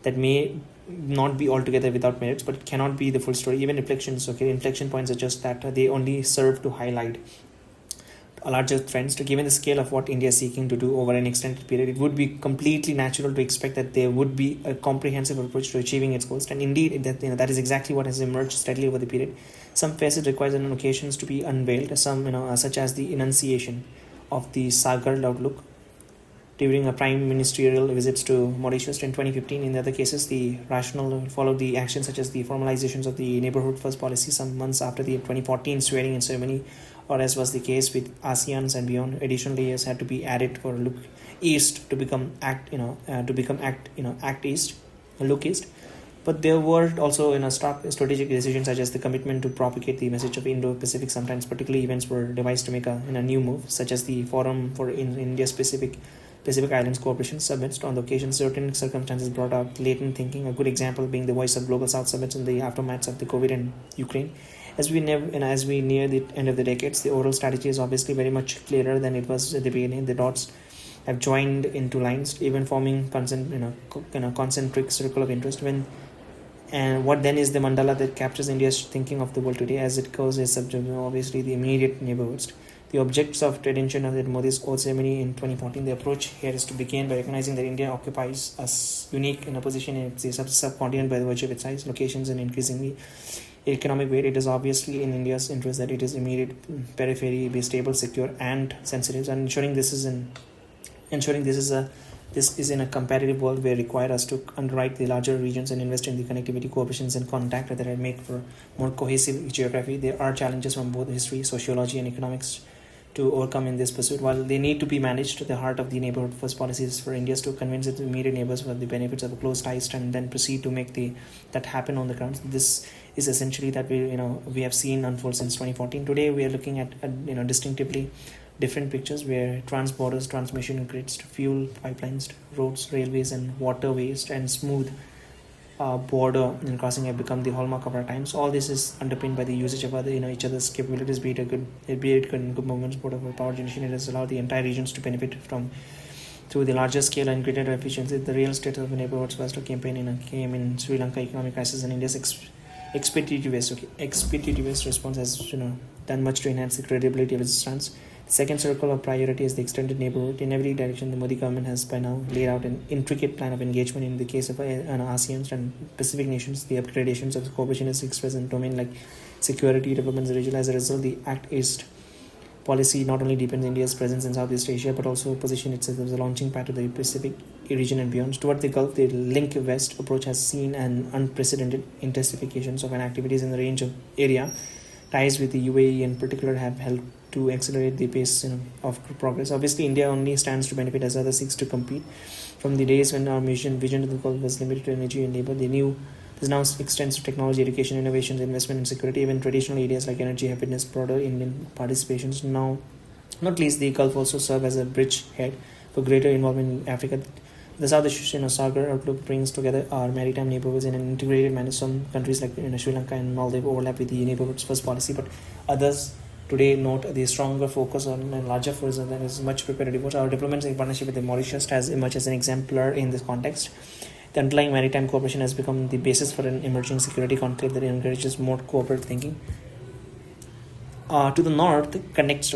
that may not be altogether without merits, but it cannot be the full story. Even inflection points are just that, they only serve to highlight larger trends. To given the scale of what India is seeking to do over an extended period, it would be completely natural to expect that there would be a comprehensive approach to achieving its goals. And indeed, that is exactly what has emerged steadily over the period. Some facets require on occasions to be unveiled, some such as the enunciation of the Sagar outlook during a prime ministerial visits to Mauritius in 2015. In the other cases, the rationale followed the actions such as the formalizations of the neighborhood first policy some months after the 2014 swearing in ceremony, or as was the case with ASEANs and beyond, additional layers had to be added for look east to become act east, look east. But there were also strategic decisions such as the commitment to propagate the message of Indo-Pacific. Sometimes particular events were devised to make a new move, such as the Forum for India's Pacific Islands Cooperation summits. On the occasion, certain circumstances brought out latent thinking. A good example being the Voice of Global South summits in the aftermath of the COVID and Ukraine. As we near the end of the decades, the overall strategy is obviously very much clearer than it was at the beginning. The dots have joined into lines, even forming concentric circle of interest. And what then is the mandala that captures India's thinking of the world today? As it goes, is obviously the immediate neighborhoods. The objects of attention of the Modi's oath ceremony in 2014. The approach here is to begin by recognizing that India occupies a unique position in its subcontinent by the virtue of its size, locations, and increasingly economic weight. It is obviously in India's interest that its immediate periphery be stable, secure, and sensitive. And ensuring this is in a competitive world where require us to underwrite the larger regions and invest in the connectivity, cooperations, and contact that make for more cohesive geography. There are challenges from both history, sociology, and economics to overcome in this pursuit. While they need to be managed, the heart of the neighborhood first policies for India is to convince its immediate neighbors of the benefits of a close ties and then proceed to make that happen on the ground. This is essentially that we have seen unfold since 2014. Today we are looking at distinctively different pictures where transborders, transmission grids, fuel pipelines, roads, railways, and waterways, and smooth border and crossing have become the hallmark of our times. All this is underpinned by the usage of each other's capabilities, be it good movements, board of power generation. It has allowed the entire regions to benefit from through the larger scale and greater efficiency. The real state of the neighborhoods was to campaign came in Sri Lanka economic crisis, and India's expeditious response has done much to enhance the credibility of its stance. The second circle of priority is the extended neighborhood. In every direction, the Modi government has by now laid out an intricate plan of engagement. In the case of ASEAN and Pacific nations, the upgradations of the cooperation is expressed in domain like security, development, and regional. As a result, the Act East policy not only deepens India's presence in Southeast Asia but also positions itself as a launching pad to the Pacific region and beyond. Toward the Gulf, the Link West approach has seen an unprecedented intensifications of activities in the range of area. Ties with the UAE in particular have helped to accelerate the pace of progress. Obviously, India only stands to benefit as others seeks to compete. From the days when our vision to the Gulf was limited to energy and labor, this now extends to technology, education, innovations, investment, and security. Even traditional areas like energy have witnessed broader Indian participations. Now, not least, the Gulf also serve as a bridgehead for greater involvement in Africa. The South Asian Sagar outlook brings together our maritime neighborhoods in an integrated manner. Some countries like Sri Lanka and Maldives overlap with the neighborhoods first policy, but others today note the stronger focus on a larger force that is much prepared. Our diplomatic partnership with the Mauritius has emerged as an exemplar in this context. The underlying maritime cooperation has become the basis for an emerging security conclave that encourages more cooperative thinking. To the north connects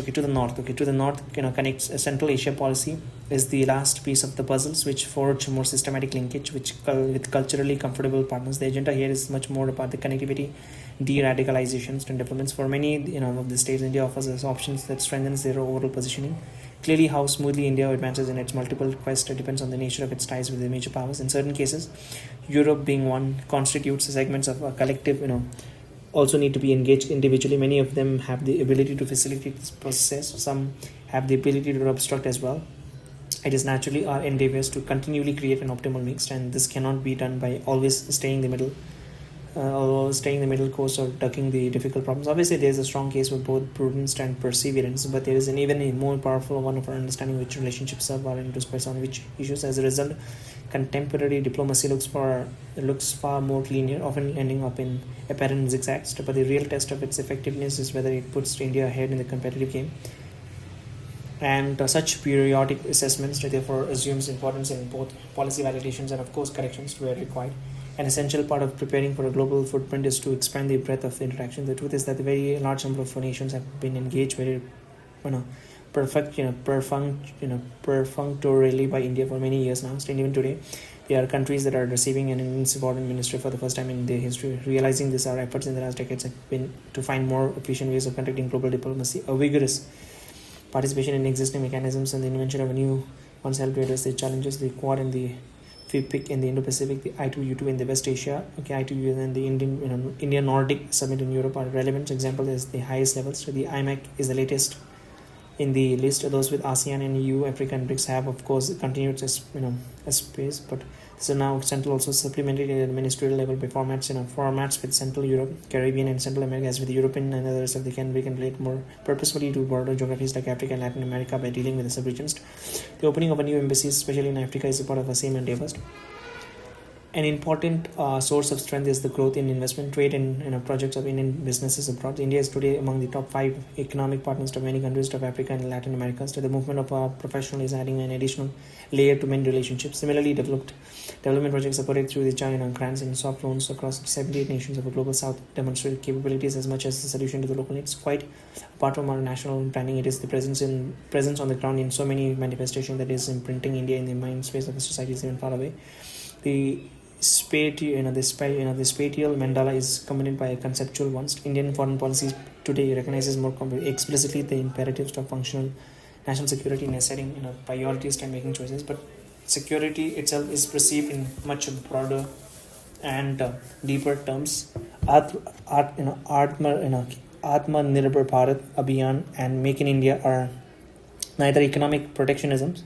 Central Asia policy is the last piece of the puzzles which forge more systematic linkage with culturally comfortable partners. The agenda here is much more about the connectivity, de-radicalizations and developments. For many of the states, India offers us options that strengthens their overall positioning. Clearly, how smoothly India advances in its multiple quests depends on the nature of its ties with the major powers. In certain cases, Europe being one, constitutes segments of a collective also need to be engaged individually. Many of them have the ability to facilitate this process. Some have the ability to obstruct as well. It is naturally our endeavors to continually create an optimal mix, and this cannot be done by always staying the middle course or ducking the difficult problems. Obviously, there is a strong case for both prudence and perseverance, but there is an even a more powerful one of our understanding which relationships serve our interests on which issues. As a result, contemporary diplomacy looks far more linear, often ending up in apparent zigzags. But the real test of its effectiveness is whether it puts India ahead in the competitive game. And such periodic assessments therefore assumes importance in both policy validations and of course corrections where required. An essential part of preparing for a global footprint is to expand the breadth of the interaction. The truth is that the very large number of nations have been engaged very perfunctorily by India for many years now. Still, even today, there are countries that are receiving an insubordinate ministry for the first time in their history. Realizing this, our efforts in the last decades have been to find more efficient ways of conducting global diplomacy. A vigorous participation in existing mechanisms and the invention of a new ones help to address the challenges, the Quad and the FIPIC in the Indo-Pacific, the I2U2 in the West Asia, I2U and the Indian Nordic Summit in Europe are relevant. Example is the highest levels. So the IMAC is the latest in the list. Those with ASEAN and EU, Africa and BRICS have, of course, continued as space, but this is now Central also supplemented at the ministerial level by formats with Central Europe, Caribbean and Central America, as with the European and others of the can relate more purposefully to broader geographies like Africa and Latin America by dealing with the subregions. The opening of a new embassy, especially in Africa, is a part of the same endeavors. An important source of strength is the growth in investment, trade, and projects of Indian businesses abroad. India is today among the top 5 economic partners to many countries of Africa and Latin America. So the movement of our professional is adding an additional layer to many relationships. Similarly, development projects supported through the China grants and soft loans across 78 nations of the global south demonstrate capabilities as much as the solution to the local needs. Quite apart from our national planning, it is the presence on the ground in so many manifestations that is imprinting India in the mind space of the societies even far away. The spatial mandala is accompanied by a conceptual ones. Indian foreign policy today recognizes more explicitly the imperatives of functional national security in setting priorities and making choices. But security itself is perceived in much broader and deeper terms. Atma Nirbhar Bharat Abhiyan and Make in India are neither economic protectionisms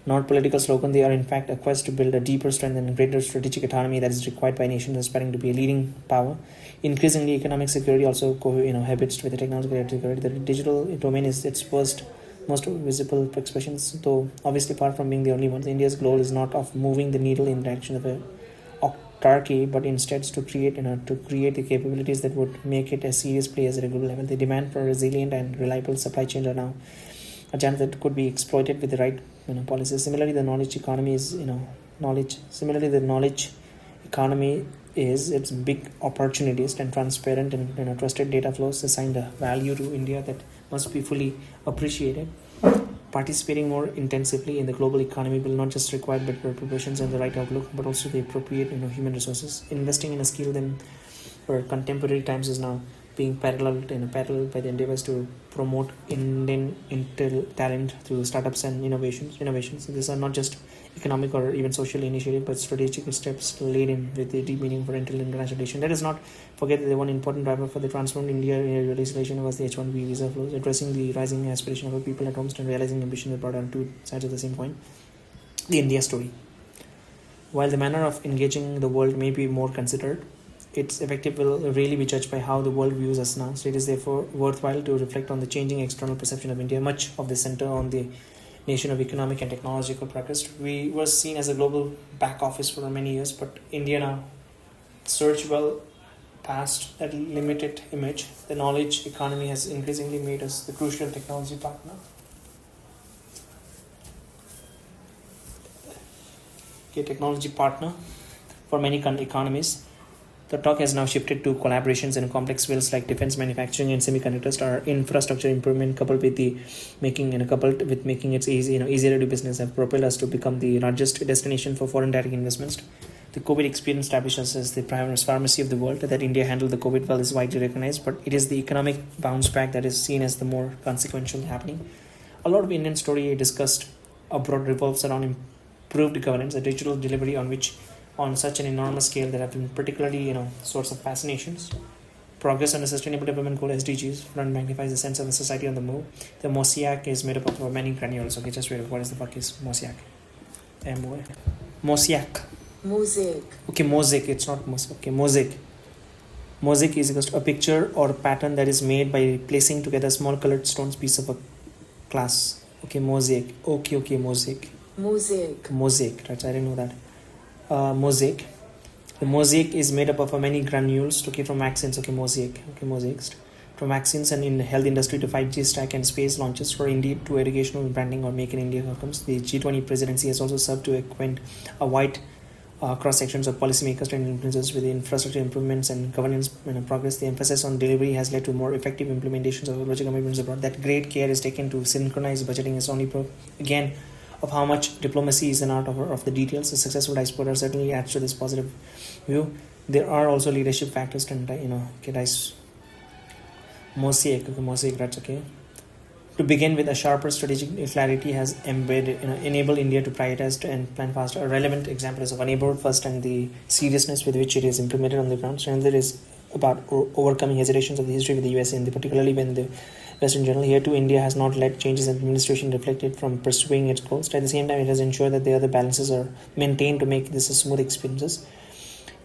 not political slogan. They are in fact a quest to build a deeper strength and greater strategic autonomy that is required by nations aspiring to be a leading power. Increasingly, economic security also cohabits with the technological security. The digital domain is its most visible expressions, though obviously far from being the only one. India's goal is not of moving the needle in the direction of a autarky, but instead to create the capabilities that would make it a serious player at a global level. The demand for resilient and reliable supply chains are now a chance that could be exploited with the right policies. Similarly, the knowledge economy is its big opportunities and transparent and trusted data flows assigned a value to India that must be fully appreciated. Participating more intensively in the global economy will not just require better preparations and the right outlook, but also the appropriate human resources. Investing in a skill then for contemporary times is now being paralleled by the endeavors to promote Indian talent through startups and innovations. These are not just economic or even social initiative, but strategic steps laid in with the deep meaning for international relation. Let us not forget that the one important driver for the transformed India legislation was the H-1B visa flows, addressing the rising aspiration of our people at home and realizing ambition that brought on two sides of the same coin. The India story. While the manner of engaging the world may be more considered, its effective will really be judged by how the world views us now. So it is therefore worthwhile to reflect on the changing external perception of India, much of the center on the nation of economic and technological progress. We were seen as a global back office for many years, but India now surged well past that limited image. The knowledge economy has increasingly made us the crucial technology partner. Technology partner for many economies. The talk has now shifted to collaborations in complex fields like defense manufacturing and semiconductors. Our infrastructure improvement, coupled with making it easier to do business, have propelled us to become the largest destination for foreign direct investments. The COVID experience established us as the prime pharmacy of the world. That India handled the COVID well is widely recognized, but it is the economic bounce back that is seen as the more consequential happening. A lot of Indian story discussed abroad revolves around improved governance, a digital delivery on such an enormous scale that have been particularly source of fascinations. Progress on the Sustainable Development Goal (SDGs) front magnifies the sense of a society on the move. The mosaic is made up of many granules. Okay, just wait. What is the fuck is mosaic? Mosaic. Mosaic. Okay, mosaic. It's not mosaic. Okay, mosaic. Mosaic is equals to a picture or a pattern that is made by placing together small colored stones piece of a glass. Okay, mosaic. Okay, mosaic. Mosaic. Mosaic. Right, I didn't know that. Mosaic. The mosaic is made up of many granules from accents. Mosaics. From accents and in the health industry to 5G stack and space launches for India to educational branding or make in India outcomes. The G20 presidency has also served to acquaint a wide cross sections of policymakers and influencers with the infrastructure improvements and governance progress. The emphasis on delivery has led to more effective implementations of budget commitments abroad. That great care is taken to synchronize budgeting is only proof again of how much diplomacy is an art of the details. The successful diaspora certainly adds to this positive view. There are also leadership factors to To begin with, a sharper strategic clarity has enabled India to prioritize and plan faster. A relevant example is of Enable First and the seriousness with which it is implemented on the ground. So another is about overcoming hesitations of the history with the US, particularly when the West in general. Here too, India has not let changes in administration reflected from pursuing its goals. At the same time, it has ensured that the other balances are maintained to make this a smooth experience.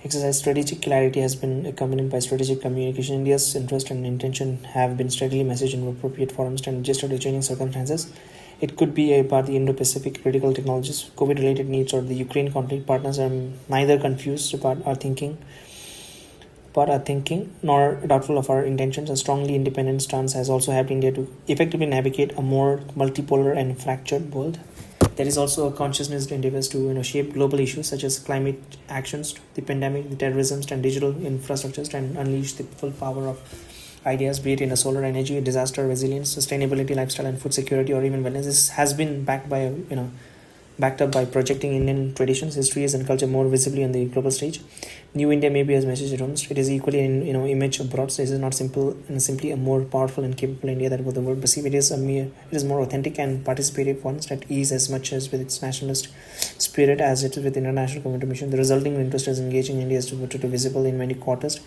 Exercise strategic clarity has been accompanied by strategic communication. India's interest and intention have been steadily messaged in appropriate forums and adjusted to changing circumstances. It could be about the Indo-Pacific critical technologies, COVID-related needs, or the Ukraine conflict. Partners are neither confused about our thinking, nor doubtful of our intentions. A strongly independent stance has also helped India to effectively navigate a more multipolar and fractured world. There is also a consciousness endeavors to shape global issues such as climate actions, the pandemic, the terrorism, and digital infrastructures, and unleash the full power of ideas, be it in a solar energy, disaster resilience, sustainability, lifestyle, and food security, or even wellness. This has been backed up by projecting Indian traditions, histories, and culture more visibly on the global stage. New India may be as message at home. It is equally an image abroad. So this is not simply a more powerful and capable India that the world perceive. It is more authentic and participative one at ease as much as with its nationalist spirit as it is with international community mission. The resulting interest is engaging India is to visible in many quarters.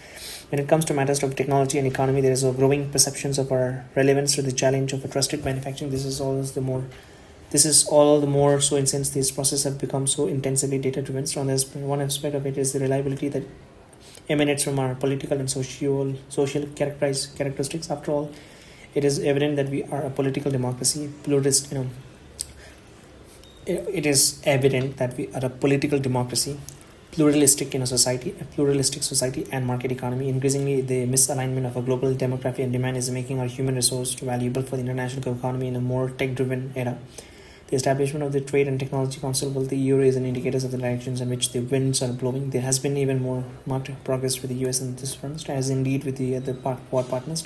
When it comes to matters of technology and economy, there is a growing perceptions of our relevance to the challenge of a trusted manufacturing. This is all the more so since these processes have become so intensively data-driven. So one aspect of it is the reliability that emanates from our political and social characteristics. After all, it is evident that we are a political democracy. It is evident that we are a political democracy, pluralistic society and market economy. Increasingly, the misalignment of a global demography and demand is making our human resource valuable for the international economy in a more tech-driven era. The establishment of the Trade and Technology Council, the EU, is an indicator of the directions in which the winds are blowing. There has been even more marked progress with the US in this front, as indeed with the other partners.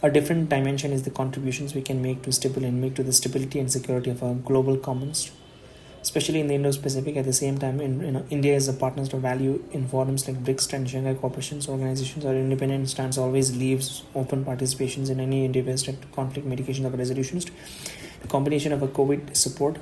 A different dimension is the contributions we can make to the stability and security of our global commons, especially in the Indo-Pacific. At the same time, India is a partner to value in forums like BRICS and Shanghai Cooperations organizations. Our independent stance always leaves open participations in any endeavors at conflict mitigation or resolutions. The combination of a COVID support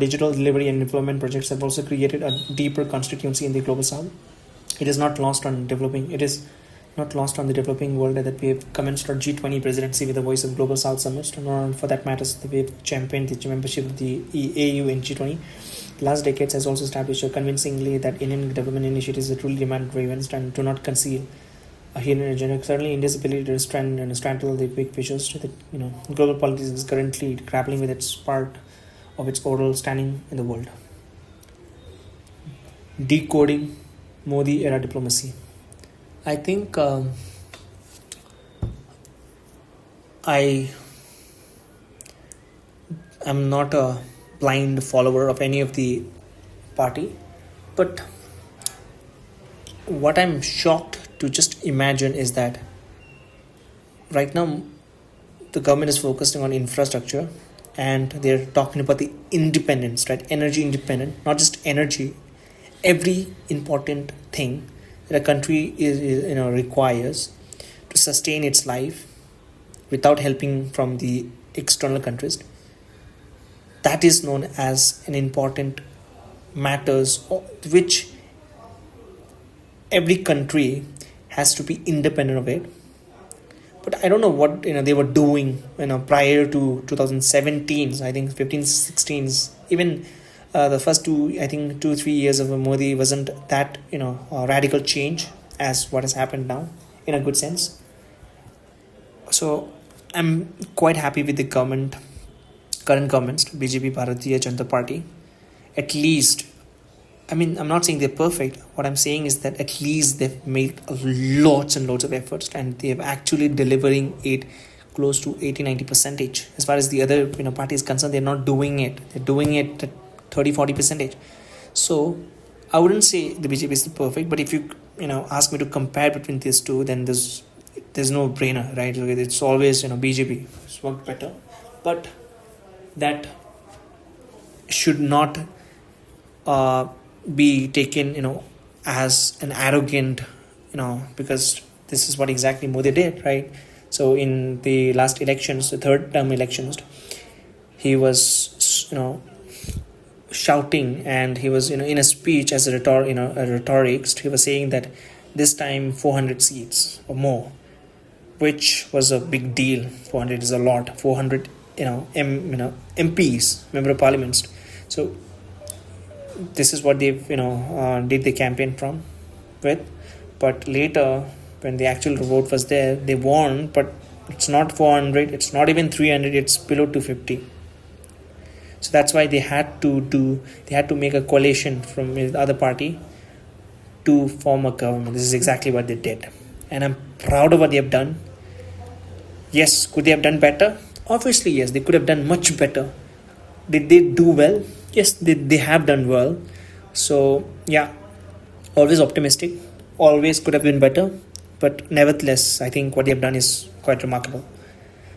digital delivery and deployment projects have also created a deeper constituency in the global south. It is not lost on the developing world that we have commenced our G20 presidency with the Voice of Global South Summit, nor for that matter we have championed the membership of the AU in G20. The last decades has also established convincingly that Indian development initiatives are truly demand-driven and do not conceal a hidden agenda. Certainly, India's ability to straddle the big pictures that global politics is currently grappling with its part of its oral standing in the world. Decoding Modi era diplomacy. I think I am not a blind follower of any of the party, but what I'm shocked to just imagine is that right now the government is focusing on infrastructure and they're talking about the independence, right? Energy independent, not just energy, every important thing that a country requires to sustain its life without helping from the external countries. That is known as an important matters which every country has to be independent of it. But I don't know what they were doing prior to 2017. I think 15, 16, even the first 2-3 years of Modi wasn't that a radical change as what has happened now in a good sense. So I'm quite happy with the current government, BJP Bharatiya Janata Party. At least I mean, I'm not saying they're perfect. What I'm saying is that at least they've made lots and lots of efforts, and they're actually delivering it close to 80-90%. As far as the other party is concerned, they're not doing it. They're doing it at 30-40%. So I wouldn't say the BJP is perfect, but if you ask me to compare between these two, then there's no brainer, right? It's always BJP. It's worked better, but that should not be taken as an arrogant because this is what exactly Modi did, right? So in the last elections, the third term elections, he was shouting, and he was in a speech as a rhetoricist, he was saying that this time 400 seats or more, which was a big deal. 400 is a lot. 400 MPs, member of parliaments. So this is what they've did the campaign from with. But later, when the actual vote was there, they won, but it's not 400, it's not even 300, it's below 250. So that's why they had to make a coalition from the other party to form a government. This is exactly what they did, and I'm proud of what they have done. Yes, could they have done better? Obviously, yes, they could have done much better. Did they do well? Yes, they have done well. So yeah, always optimistic, always could have been better, but nevertheless, I think what they have done is quite remarkable.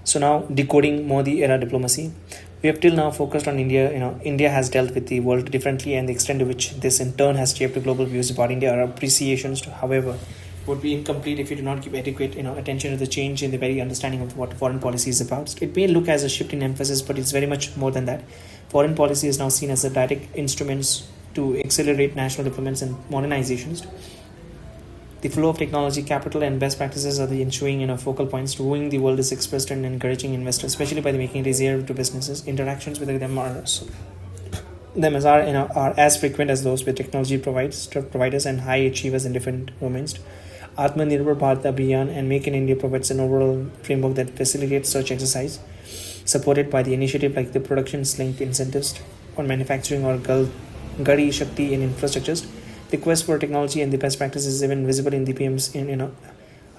So now, decoding Modi era diplomacy. We have till now focused on India. India has dealt with the world differently, and the extent to which this in turn has shaped global views about India or appreciations. However, would be incomplete if you do not give adequate attention to the change in the very understanding of what foreign policy is about. It may look as a shift in emphasis, but it's very much more than that. Foreign policy is now seen as a direct instruments to accelerate national developments and modernizations. The flow of technology, capital, and best practices are the ensuing focal points. Wooing the world is expressed and encouraging investors, especially by making it easier to businesses. Interactions with them are as frequent as those with technology providers and high achievers in different domains. Atmanirbhar Bharat Abhiyan and Make in India provides an overall framework that facilitates such exercise, supported by the initiative like the productions-linked incentives on manufacturing or Gari Shakti in infrastructures. The quest for technology and the best practices is even visible in the PM's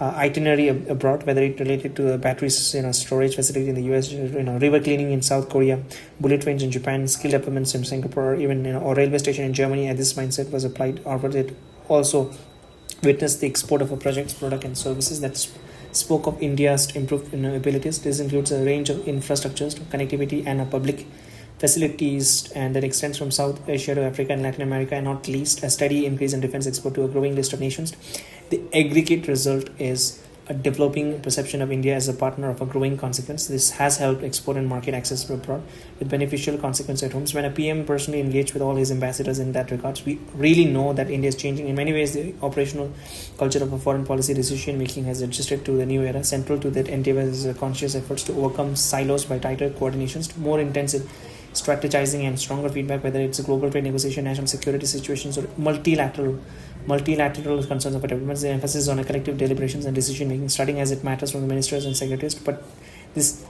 itinerary abroad, whether it related to batteries storage facility in the US, river cleaning in South Korea, bullet trains in Japan, skill developments in Singapore, or even or railway station in Germany. And this mindset was applied outward. It also witnessed the export of a projects, product, and services that spoke of India's improved abilities. This includes a range of infrastructures, connectivity, and public facilities, and that extends from South Asia to Africa and Latin America, and not least a steady increase in defense export to a growing list of nations. The aggregate result is a developing perception of India as a partner of a growing consequence. This has helped export and market access abroad with beneficial consequences at home. When a PM personally engaged with all his ambassadors in that regards, we really know that India is changing. In many ways, the operational culture of a foreign policy decision making has adjusted to the new era. Central to that endeavor is conscious efforts to overcome silos by tighter coordinations, more intensive strategizing, and stronger feedback, whether it's a global trade negotiation, national security situations, or multilateral concerns of developments. The emphasis on a collective deliberations and decision making, starting as it matters from the ministers and secretaries. But this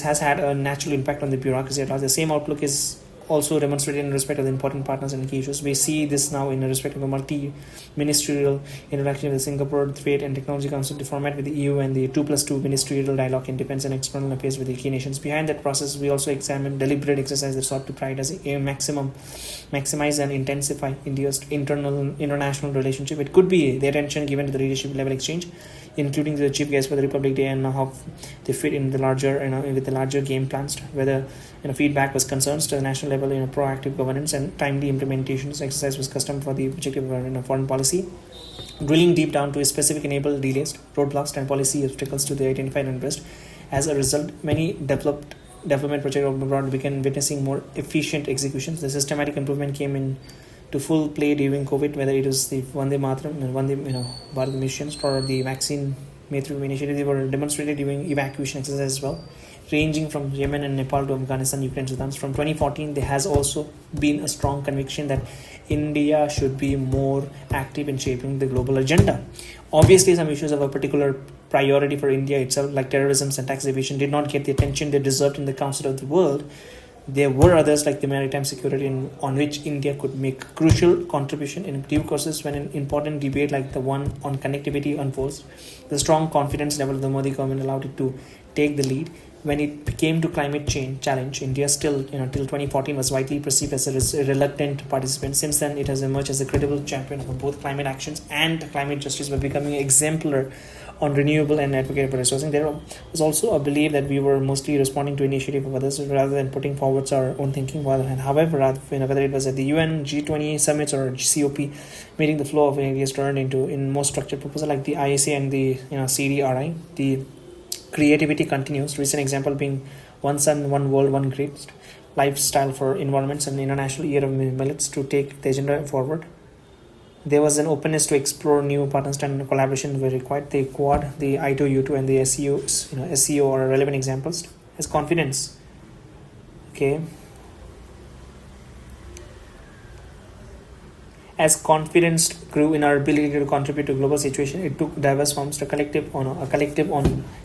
has had a natural impact on the bureaucracy at large. The same outlook is also demonstrated in respect of the important partners and key issues. We see this now in respect of a multi-ministerial interaction with the Singapore Trade and Technology Council, the format with the EU, and the 2+2 ministerial dialogue in defense and external affairs with the key nations. Behind that process, we also examine deliberate exercise that sought to maximize and intensify India's international relationship. It could be the attention given to the leadership level exchange, including the chief guest for the Republic Day, and how they fit in the larger, with the larger game plans, whether feedback was concerns to the national level, proactive governance and timely implementations. Exercise was custom for the objective of foreign policy, drilling deep down to a specific enabled delays, roadblocks, and policy obstacles to the identified interest. As a result, many development projects abroad began witnessing more efficient executions. The systematic improvement came in to full play during COVID, whether it was the Vande Mataram and Bharat missions or the vaccine Maytri initiative. They were demonstrated during evacuation exercises as well, ranging from Yemen and Nepal to Afghanistan, Ukraine, Sudan. From 2014, there has also been a strong conviction that India should be more active in shaping the global agenda. Obviously, some issues of a particular priority for India itself, like terrorism and tax evasion, did not get the attention they deserved in the Council of the World. There were others like the maritime security on which India could make crucial contribution in due courses when an important debate like the one on connectivity unfolds. The strong confidence level of the Modi government allowed it to take the lead. When it came to climate change challenge, India still, till 2014 was widely perceived as a reluctant participant. Since then, it has emerged as a credible champion of both climate actions and climate justice by becoming exemplar on renewable and advocate for resourcing. There was also a belief that we were mostly responding to initiative of others rather than putting forwards our own thinking. However, whether it was at the UN, G20 summits or COP meeting, the flow of ideas turned into in more structured proposal like the ISA and the CDRI. The creativity continues. Recent example being One Sun, One World, One Grid lifestyle for environments and International Year of Millets to take the agenda forward. There was an openness to explore new partners and collaboration were required. The Quad, the I2U2 and the SEO are relevant examples. As confidence, okay. As confidence grew in our ability to contribute to global situation, it took diverse forms to a collective on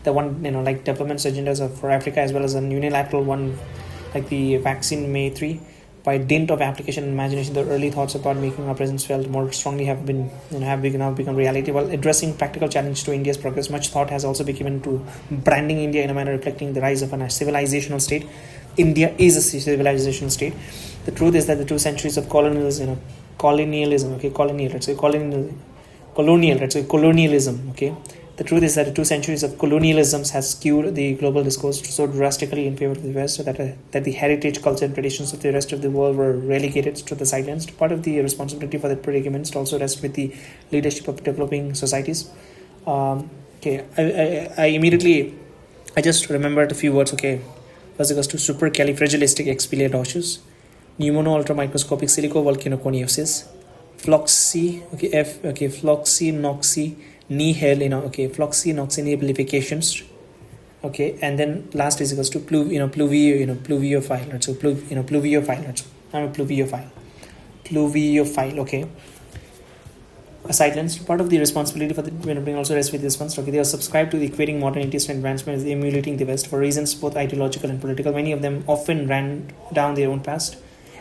the one like development agendas for Africa as well as a unilateral one like the vaccine May 3. By dint of application and imagination, the early thoughts about making our presence felt more strongly have now become reality. While addressing practical challenges to India's progress, much thought has also been given to branding India in a manner reflecting the rise of a civilizational state. India is a civilizational state. The truth is that the 2 centuries of colonialism, okay. The truth is that the 2 centuries of colonialism has skewed the global discourse so drastically in favor of the West that the heritage, culture, and traditions of the rest of the world were relegated to the sidelines. Part of the responsibility for that predicament also rests with the leadership of developing societies. I just remembered a few words. Okay, first it goes to supercalifragilisticexpialidocious, pneumono-ultramicroscopic silicovolcanoconiosis, floxy-noxy floxy-noxy okay, and then last is equals to pluviophile. Right? So pluviophile. Right? So I'm a pluviophile. Okay. A silence. Part of the responsibility for the bring also rests with this one. Okay, they are subscribed to the equating modernity and advancement as emulating the West for reasons both ideological and political. Many of them often ran down their own past.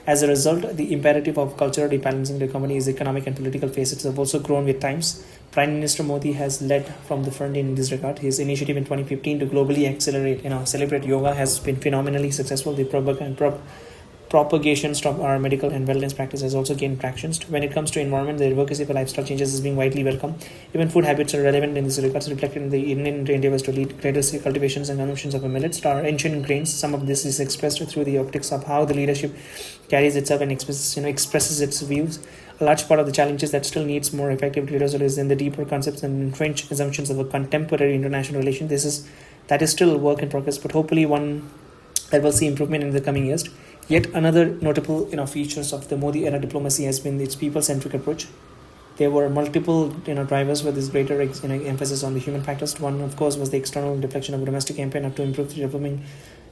As a result, the imperative of cultural rebalancing the economy's economic and political facets have also grown with times. Prime Minister Modi has led from the front in this regard. His initiative in 2015 to globally celebrate yoga has been phenomenally successful. The propagation of our medical and wellness practice has also gained traction. When it comes to environment, the advocacy for lifestyle changes is being widely welcomed. Even food habits are relevant in this regard, reflected in the Indian endeavors to lead greater cultivations and consumptions of millets. Our ancient grains, some of this is expressed through the optics of how the leadership carries itself and expresses its views. A large part of the challenges that still needs more effective leadership is in the deeper concepts and entrenched assumptions of a contemporary international relation. That is still a work in progress, but hopefully one that will see improvement in the coming years. Yet another notable features of the Modi era diplomacy has been its people-centric approach. There were multiple drivers with this greater emphasis on the human factors. One, of course, was the external deflection of domestic campaign to improve the development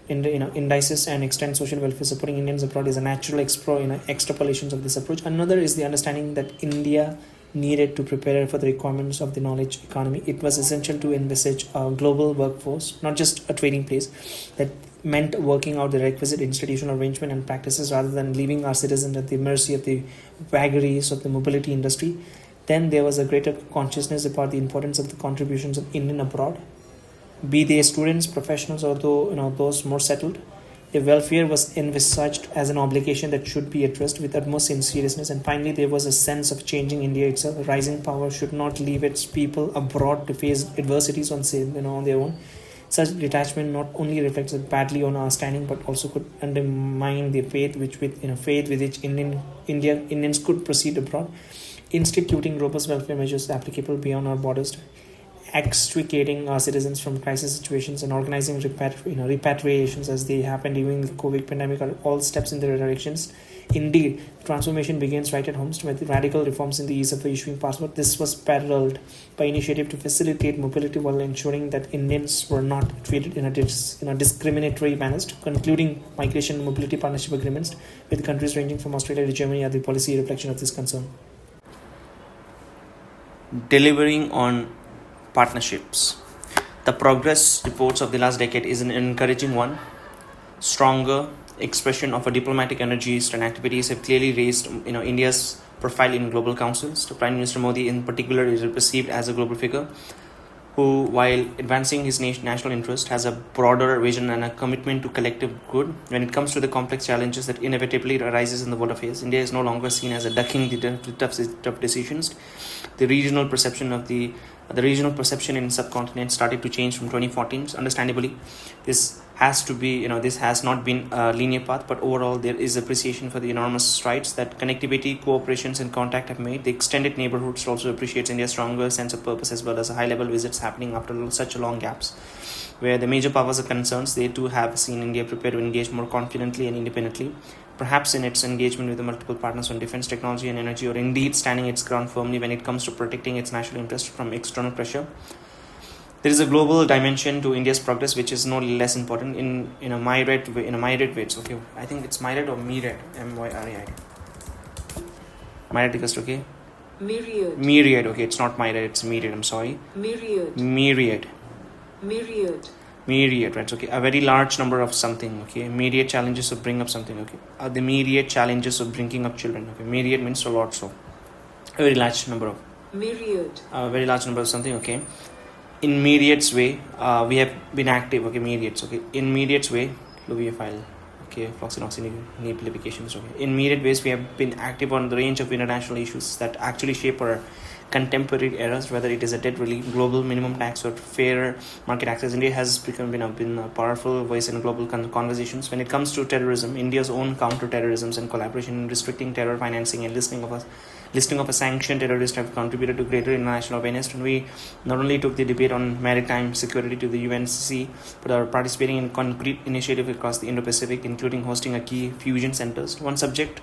indices and extend social welfare. Supporting Indians abroad is a natural extrapolations of this approach. Another is the understanding that India needed to prepare for the requirements of the knowledge economy. It was essential to envisage a global workforce, not just a trading place, that meant working out the requisite institutional arrangement and practices rather than leaving our citizens at the mercy of the vagaries of the mobility industry. Then there was a greater consciousness about the importance of the contributions of Indian abroad, be they students, professionals, or those more settled. Their welfare was envisaged as an obligation that should be addressed with utmost seriousness. And finally, there was a sense of changing India itself. A rising power should not leave its people abroad to face adversities on their own. Such detachment not only reflects badly on our standing, but also could undermine the faith with which Indians could proceed abroad, instituting robust welfare measures applicable beyond our borders, extricating our citizens from crisis situations, and organizing repatriations as they happened during the COVID pandemic are all steps in the directions. Indeed, transformation begins right at home with radical reforms in the ease of issuing passport. This was paralleled by initiative to facilitate mobility while ensuring that Indians were not treated in a discriminatory manner. Concluding migration and mobility partnership agreements with countries ranging from Australia to Germany are the policy reflection of this concern. Delivering on partnerships. The progress reports of the last decade is an encouraging one. Stronger, expression of a diplomatic energies and activities have clearly raised India's profile in global councils. The Prime Minister Modi in particular is perceived as a global figure who, while advancing his national interest, has a broader vision and a commitment to collective good. When it comes to the complex challenges that inevitably arises in the world affairs, India is no longer seen as a ducking the tough decisions. The regional perception in subcontinent started to change from 2014. Understandably, this has not been a linear path, but overall there is appreciation for the enormous strides that connectivity, cooperations, and contact have made. The extended neighborhoods also appreciates India's stronger sense of purpose as well as high-level visits happening after such long gaps. Where the major powers are concerned, they too have seen India prepared to engage more confidently and independently, perhaps in its engagement with the multiple partners on defense, technology, and energy, or indeed standing its ground firmly when it comes to protecting its national interest from external pressure. There is a global dimension to India's progress, which is no less important in a myriad ways. Okay, I think it's myriad or myriad, M-Y-R-A-I-D. Myriad is okay. Myriad. Myriad. Okay, it's not myriad, it's myriad. I'm sorry. Myriad. Myriad. Myriad. Myriad, right? Okay, a very large number of something. Okay, myriad challenges of bring up something. Okay, the myriad challenges of bringing up children. Okay, myriad means a lot, so a very large number of. Myriad. A very large number of something. Okay. In myriads way, we have been active. Okay, myriads. Okay, in myriads way, Luvia file. Okay, Floxinoxin applications. Okay, in myriad ways, we have been active on the range of international issues that actually shape our contemporary eras, whether it is a debt relief, global minimum tax, or fairer market access. India has been a powerful voice in global conversations. When it comes to terrorism, India's own counter-terrorism and collaboration in restricting terror financing and listing of a sanctioned terrorist have contributed to greater international awareness. And we not only took the debate on maritime security to the UNCC, but are participating in concrete initiatives across the Indo-Pacific, including hosting a key fusion centers. One subject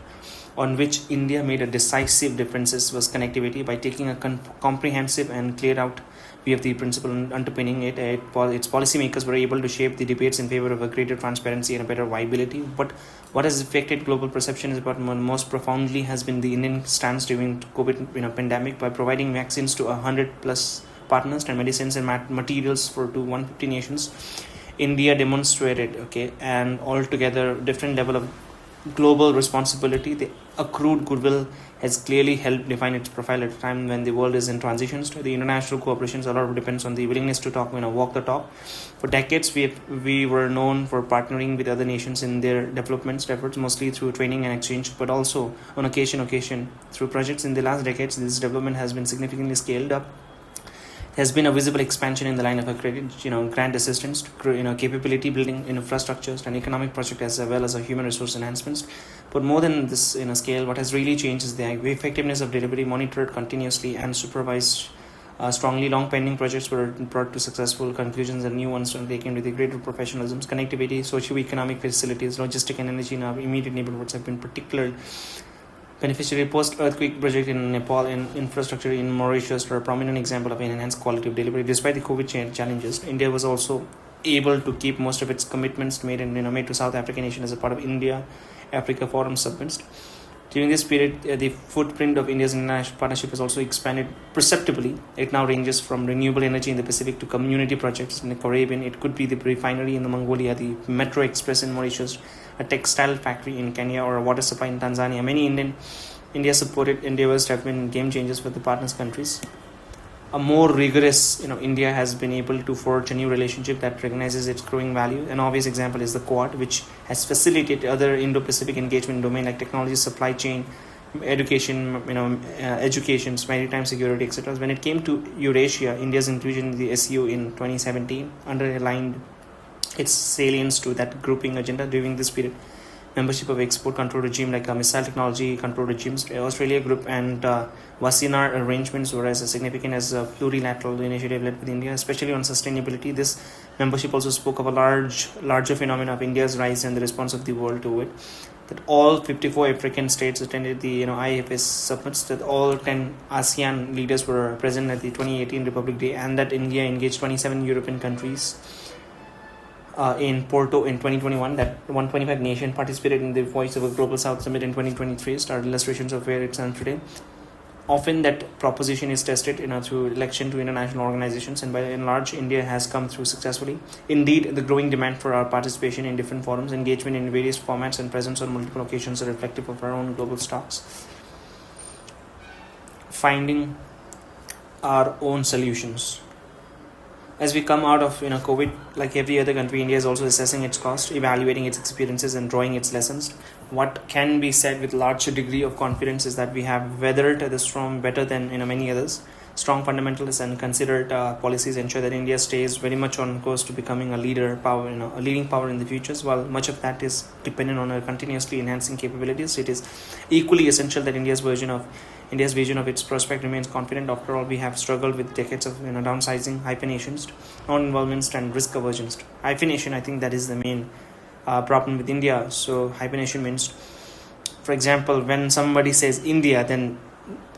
on which India made a decisive difference was connectivity. By taking a comprehensive and clear out view of the principle underpinning it, its policymakers were able to shape the debates in favor of a greater transparency and a better viability. But what has affected global perception is what most profoundly has been the Indian stance during COVID pandemic. By providing vaccines to 100+ partners and medicines and materials to 150 nations, India demonstrated an altogether different level of global responsibility. The accrued goodwill has clearly helped define its profile at a time when the world is in transitions. To the international cooperations, a lot depends on the willingness to walk the talk. For decades, we were known for partnering with other nations in their development efforts, mostly through training and exchange, but also on occasion through projects. In the last decades, this development has been significantly scaled up. There has been a visible expansion in the line of grant assistance, capability building, infrastructures, and economic projects as well as human resource enhancements. But more than this, scale, what has really changed is the effectiveness of delivery, monitored continuously and supervised strongly. Long pending projects were brought to successful conclusions, and new ones were taken with a greater professionalism. Connectivity, socio-economic facilities, logistic and energy in our immediate neighborhoods have been particularly beneficiary. Post-earthquake project in Nepal and infrastructure in Mauritius are a prominent example of an enhanced quality of delivery. Despite the COVID challenges, India was also able to keep most of its commitments made to South African nation as a part of India-Africa Forum summits. During this period, the footprint of India's international partnership has also expanded perceptibly. It now ranges from renewable energy in the Pacific to community projects in the Caribbean. It could be the refinery in Mongolia, the Metro Express in Mauritius, a textile factory in Kenya, or a water supply in Tanzania. Many India-supported endeavors have been game changers for the partners countries. A more rigorous, India has been able to forge a new relationship that recognizes its growing value. An obvious example is the Quad, which has facilitated other Indo-Pacific engagement in domain like technology, supply chain, education, education, maritime security, etc. When it came to Eurasia, India's inclusion in the SCO in 2017 underlined its salience to that grouping agenda. During this period, membership of export control regime like missile technology control regimes, Australia Group and Wassenaar arrangements were as significant as a plurilateral initiative led with India, especially on sustainability. This membership also spoke of a larger phenomenon of India's rise and the response of the world to it. That all 54 African states attended the IFS summits, that all 10 ASEAN leaders were present at the 2018 Republic Day, and that India engaged 27 European countries in Porto in 2021, that 125 nations participated in the Voice of a Global South Summit in 2023, started illustrations of where it stands today. Often that proposition is tested through election to international organizations, and by and large India has come through successfully. Indeed, the growing demand for our participation in different forums, engagement in various formats, and presence on multiple occasions are reflective of our own global stocks. Finding our own solutions. As we come out of COVID, like every other country, India is also assessing its cost, evaluating its experiences, and drawing its lessons. What can be said with large degree of confidence is that we have weathered the storm better than many others. Strong fundamentals and considered policies ensure that India stays very much on course to becoming a leading power in the future. While much of that is dependent on our continuously enhancing capabilities, it is equally essential that India's vision of its prospect remains confident. After all, we have struggled with decades of downsizing, hyphenation, non-involvement, and risk aversion. Hyphenation, I think that is the main problem with India. So hyphenation means, for example, when somebody says India, then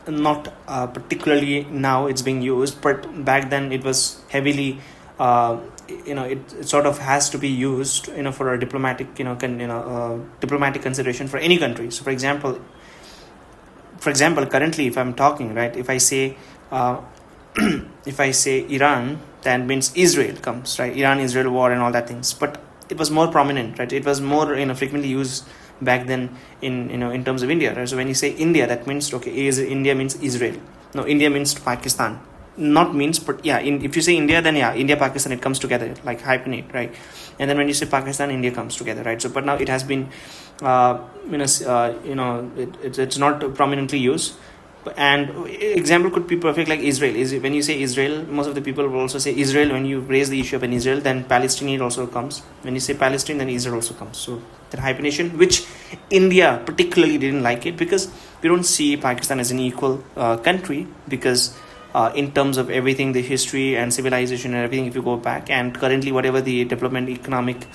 not particularly now it's being used, but back then it was heavily it sort of has to be used for a diplomatic diplomatic consideration for any country. So for example, currently if I'm talking, right, if I say Iran, that means Israel comes, right? Iran-Israel war and all that things. But it was more prominent, right? It was more frequently used back then in terms of India, right? So when you say India, that means India means Israel. No, India means Pakistan. Not means, but yeah. If you say India, then yeah, India, Pakistan, it comes together like hyphenate, right? And then when you say Pakistan, India comes together, right? So, but now it has been, it's not prominently used. And example could be perfect like Israel. When you say Israel, most of the people will also say Israel. When you raise the issue of an Israel, then Palestine also comes. When you say Palestine, then Israel also comes. So that hyphenation, which India particularly didn't like it, because we don't see Pakistan as an equal country, because in terms of everything, the history and civilization and everything, if you go back, and currently whatever the development economic,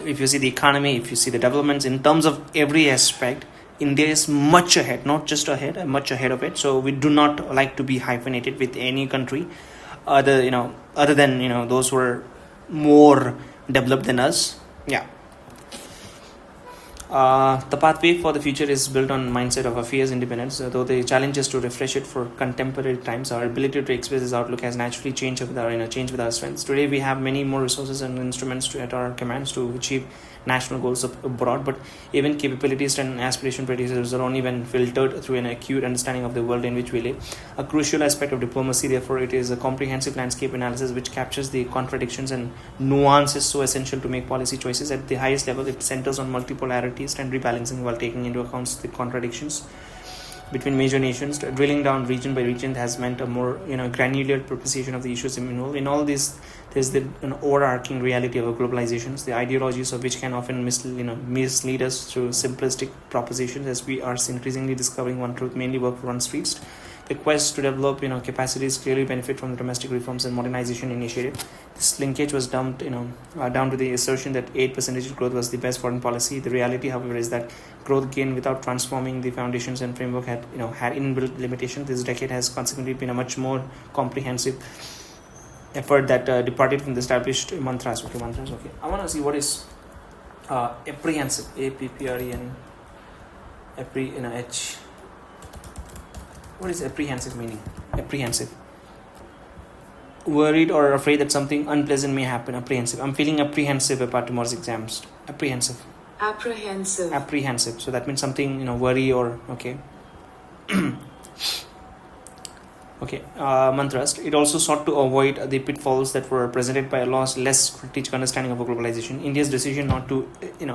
if you see the economy, if you see the developments in terms of every aspect, India is much ahead, not just ahead, much ahead of it. So we do not like to be hyphenated with any country other than those who are more developed than us. Yeah. The pathway for the future is built on mindset of a fierce independence. Though the challenge is to refresh it for contemporary times, our ability to express this outlook has naturally changed with our strengths. Today we have many more resources and instruments at our commands to achieve national goals abroad, but even capabilities and aspiration producers are only when filtered through an acute understanding of the world in which we live. A crucial aspect of diplomacy, therefore, it is a comprehensive landscape analysis which captures the contradictions and nuances so essential to make policy choices. At the highest level, it centers on multipolarities and rebalancing while taking into account the contradictions between major nations. Drilling down region by region has meant a more granular appreciation of the issues involved. In all this, there's an overarching reality of globalizations, the ideologies of which can often mislead us through simplistic propositions, as we are increasingly discovering one truth mainly work for one streets. The quest to develop capacities clearly benefit from the domestic reforms and modernization initiative. This linkage was dumped down to the assertion that 8% growth was the best foreign policy. The reality, however, is that growth gained without transforming the foundations and framework had inbuilt limitations. This decade has consequently been a much more comprehensive effort that departed from the established mantras. Okay. I want to see what is apprehensive. APPREN. H. What is apprehensive meaning? Apprehensive. Worried or afraid that something unpleasant may happen. Apprehensive. I'm feeling apprehensive about tomorrow's exams. Apprehensive. So that means something, worry or okay. Okay. Mantras. It also sought to avoid the pitfalls that were presented by a less strategic understanding of globalization. India's decision not to,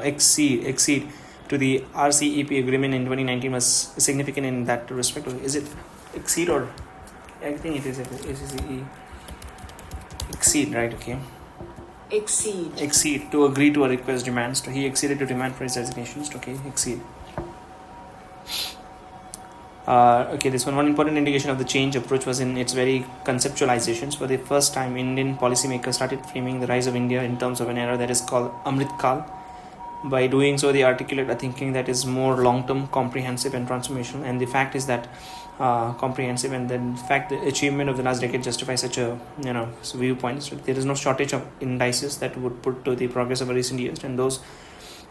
exceed to the RCEP agreement in 2019 was significant in that respect. Is it exceed or I think it is exceed, right? Okay. Exceed to agree to a request demands. He exceeded to demand for his resignations. Okay, exceed. This one important indication of the change approach was in its very conceptualizations. For the first time, Indian policymakers started framing the rise of India in terms of an era that is called Amrit Kal. By doing so, they articulate a thinking that is more long-term, comprehensive and transformational. And the fact is that comprehensive, and then the fact the achievement of the last decade justifies such a viewpoints. There is no shortage of indices that would put to the progress of recent years, and those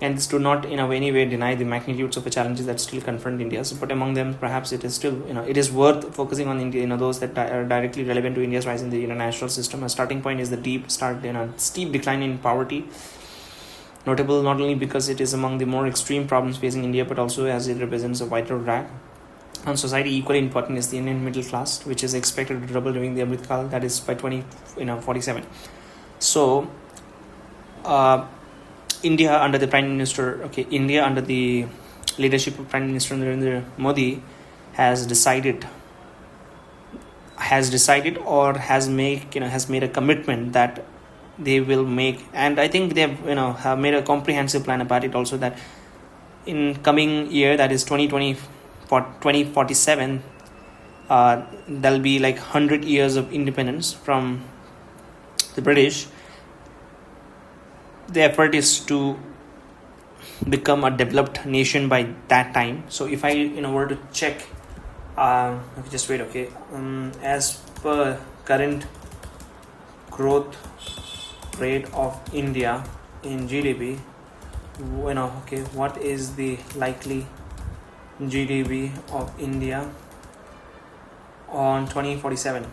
and this do not in any way deny the magnitudes of the challenges that still confront India. So, but among them, perhaps it is still, it is worth focusing on India, those that are directly relevant to India's rise in the international system. A starting point is the steep decline in poverty, notable not only because it is among the more extreme problems facing India, but also as it represents a vital drag on society. Equally important is the Indian middle class, which is expected to double during the Amrit Kal, that is by 2047. So, India under the leadership of Prime Minister Narendra Modi has decided or has made a commitment that they will make, and I think they have made a comprehensive plan about it also, that in coming year, that is 2047, there'll be like 100 years of independence from the British. The effort is to become a developed nation by that time. So if I were to check, just wait, okay, as per current growth rate of India in GDP, what is the likely GDP of India on 2047?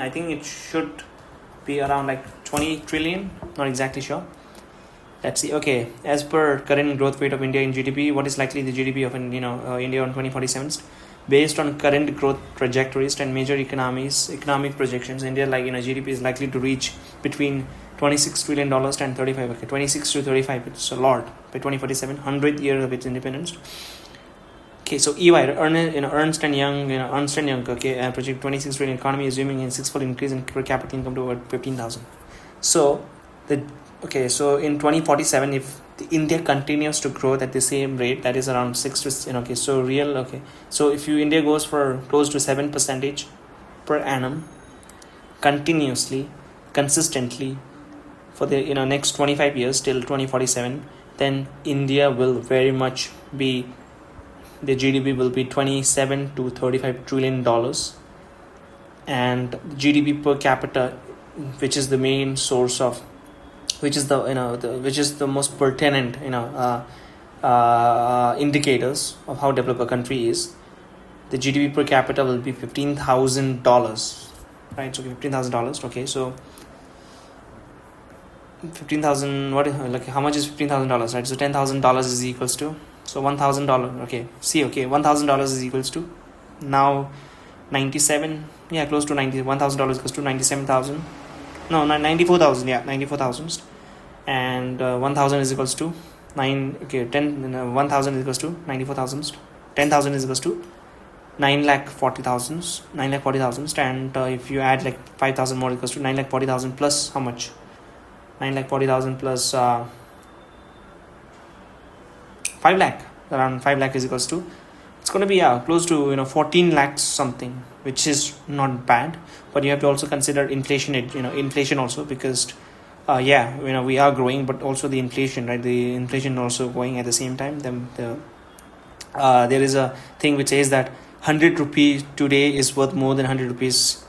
I think it should be around like 20 trillion, not exactly sure. Let's see. Okay, as per current growth rate of India in GDP, what is likely the GDP of India on 2047? Based on current growth trajectories and major economic projections, India GDP is likely to reach between $26 trillion and 35. Okay, 26 to 35. It's a lot by 2047, 100 years of its independence. Okay, so EY, Ernst and Young, okay, project 26 trillion economy, assuming a six-fold increase in per capita income to over 15,000. So so in 2047, if India continues to grow at the same rate, that is around 6 to so if India goes for close to 7% per annum, continuously, consistently, for the next 25 years till 2047, then India will very much be, the GDP will be 27 to 35 trillion dollars, and GDP per capita, which is the main source of, which is the most pertinent indicators of how developed a country is. The GDP per capita will be $15,000, right? So $15,000. Okay, so 15,000. How much is $15,000? Right, so $10,000 is equals to, so $1,000. Okay, $1,000 is equals to now 97. Yeah, close to 90. $1,000 equals to 97,000. No, 94,000. Yeah, 94,000. And 1,000 is equals to 9. Okay, 1,000 is equals to 94,000. 10,000 is equals to 9,40,000. And if you add like 5,000 more, equals to 9,40,000 plus how much? 9,40,000 plus 5 lakh. Around 5 lakh is equals to, it's going to be close to 14 lakhs something, which is not bad. But you have to also consider inflation also, because we are growing, but also the inflation, right? The inflation also going at the same time. Then there is a thing which says that 100 rupees today is worth more than 100 rupees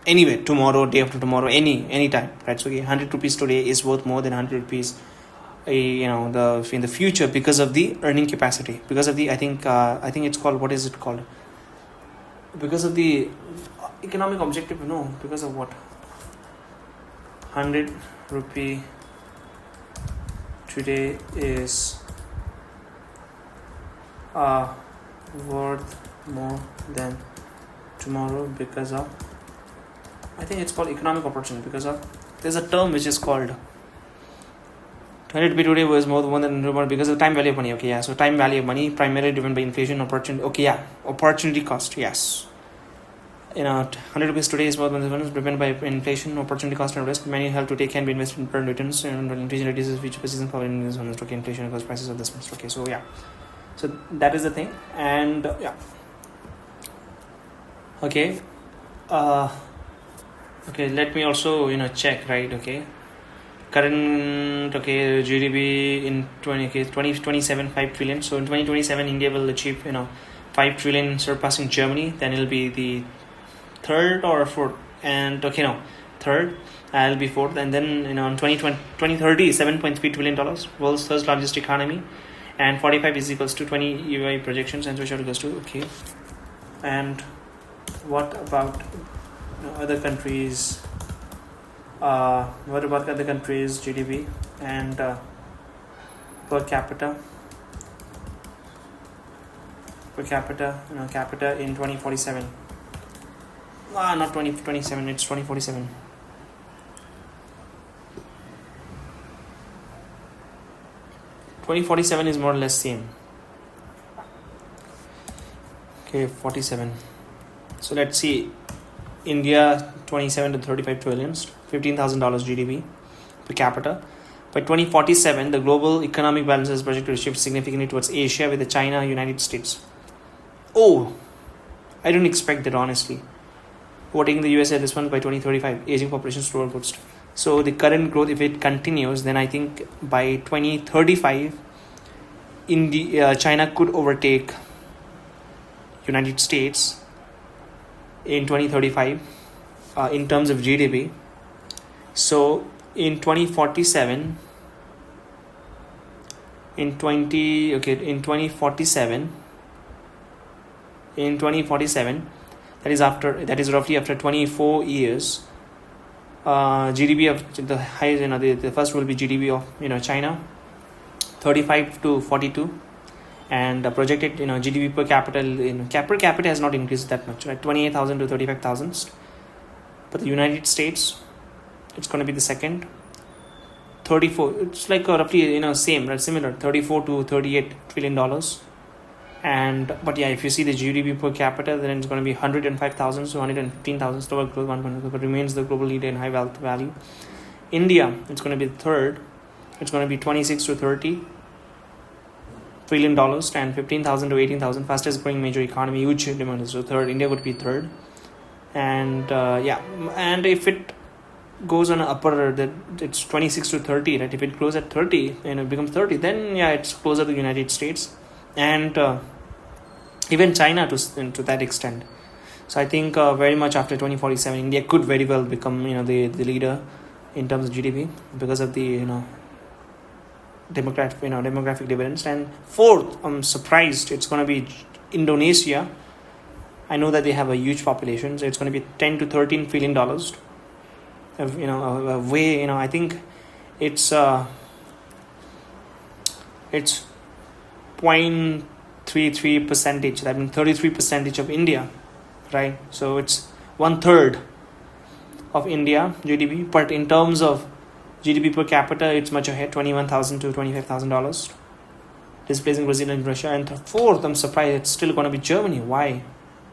anyway, tomorrow, day after tomorrow, any time, right? So 100 rupees today is worth more than 100 rupees in the future, because of the earning capacity, because of the I think it's called, what is it called, because of the economic objective, because of what, 100 rupee today is worth more than tomorrow, because of, I think it's called economic opportunity, because of, there's a term which is called 100 rupee today was more than tomorrow because of time value of money. Okay, yeah, so time value of money primarily driven by inflation, opportunity. Okay, yeah, opportunity cost, yes. 100 rupees today is more than driven by inflation, opportunity cost, and risk. Many have to take can be invested in earned returns, and inflation reduces future purchasing power in this one. Okay, inflation cause prices of this one. Okay, so yeah, so that is the thing, and yeah. Okay, okay. Let me also check, right? Okay, current GDP in 2027 5 trillion. So in 2027 India will achieve 5 trillion, surpassing Germany. Then it'll be the third or fourth, and third, I'll be fourth, and then in 2030, $7.3 trillion, world's third largest economy, and 45 is equals to 20 UI projections, and so short equals to okay. And what about other countries? What about other countries' GDP and per capita? Capita in 2047. Not 2027. It's 2047. is more or less same. Okay, 47. So let's see. India 27 to 35 trillions, $15,000 GDP per capita. By 2047, the global economic balance is projected to shift significantly towards Asia with the China, United States. Oh, I didn't expect that, honestly. Overtaking the USA at this point by 2035, aging population slower boost. So the current growth, if it continues, then I think by 2035, China could overtake United States in 2035 in terms of GDP. So in 2047, in 2047, that is roughly after 24 years, GDP of the highest, the first will be GDP of China, 35 to 42, and projected GDP per capita per capita has not increased that much, right? 28,000 to 35,000. But the United States, it's going to be the second, 34. It's like roughly same, right? Similar, 34 to 38 trillion dollars. But yeah, if you see the GDP per capita, then it's going to be 105,000 to 115,000. Slower growth, 1.2, but remains the global leader in high wealth value. India, it's going to be the third. It's going to be 26 to 30 trillion dollars and 15,000 to 18,000. Fastest growing major economy, huge demand. So third, India would be third. And and if it goes on upper, that it's 26 to 30, right? If it grows at 30 and it becomes 30, then yeah, it's closer to the United States and even China to that extent. So I think very much after 2047, India could very well become the leader in terms of GDP because of the demographic dividends. And fourth, I'm surprised it's going to be Indonesia. I know that they have a huge population, so it's going to be 10 to 13 trillion dollars. I think it's 0.33%. That means 33% of India, right? So it's 1/3 of India GDP, but in terms of GDP per capita, it's much ahead, $21,000 to $25,000, displacing Brazil and Russia. And fourth, I'm surprised it's still going to be Germany. Why?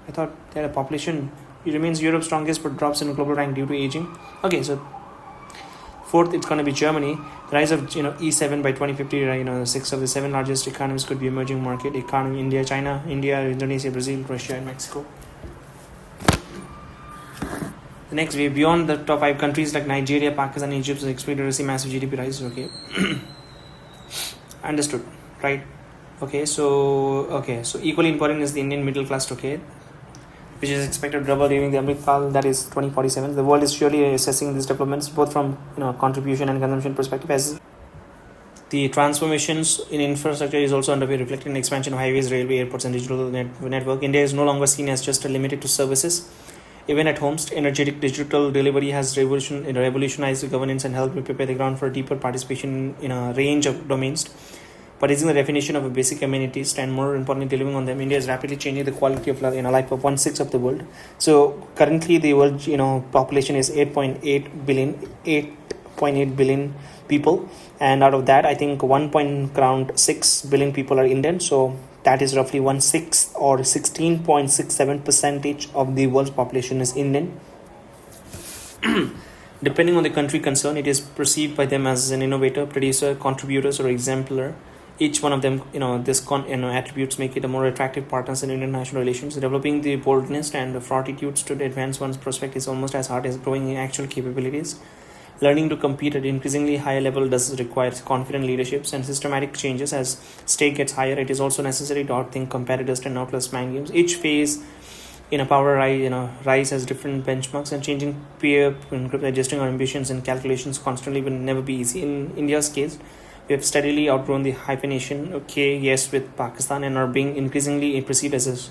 I thought they had a population. It remains Europe's strongest, but drops in global rank due to aging. Okay, so fourth, it's going to be Germany. The rise of E7 by 2050. 6 of the 7 largest economies could be emerging market economy: India, China, Indonesia, Brazil, Russia, and Mexico. The next wave, beyond the top 5 countries like Nigeria, Pakistan, Egypt, is expected to see massive GDP rise. Okay, understood, right? So equally important is the Indian middle class. Okay, which is expected to double during the Amrit-Kaal, that is 2047. The world is surely assessing these developments both from contribution and consumption perspective, as the transformations in infrastructure is also underway, reflecting the expansion of highways, railway, airports, and digital network. India is no longer seen as just limited to services. Even at homes, energetic digital delivery has revolutionized the governance and helped prepare the ground for deeper participation in a range of domains. But raising the definition of a basic amenities and more importantly delivering on them, India is rapidly changing the quality of life of 1/6 of the world. So currently the world population is 8.8 billion people, and out of that I think around 6 billion people are Indian. So that is roughly 1/6 or 16.67% of the world's population is Indian. Depending on the country concerned, it is perceived by them as an innovator, producer, contributors, or exemplar. Each one of them, attributes make it a more attractive partners in international relations. Developing the boldness and the fortitude to advance one's prospect is almost as hard as growing in actual capabilities. Learning to compete at increasingly higher level does require confident leaderships and systematic changes. As stake gets higher, it is also necessary to outthink competitors and outlast mind games. Each phase in a rise has different benchmarks, and changing peer adjusting our ambitions and calculations constantly will never be easy. In India's case, we have steadily outgrown the hyphenation, with Pakistan, and are being increasingly perceived as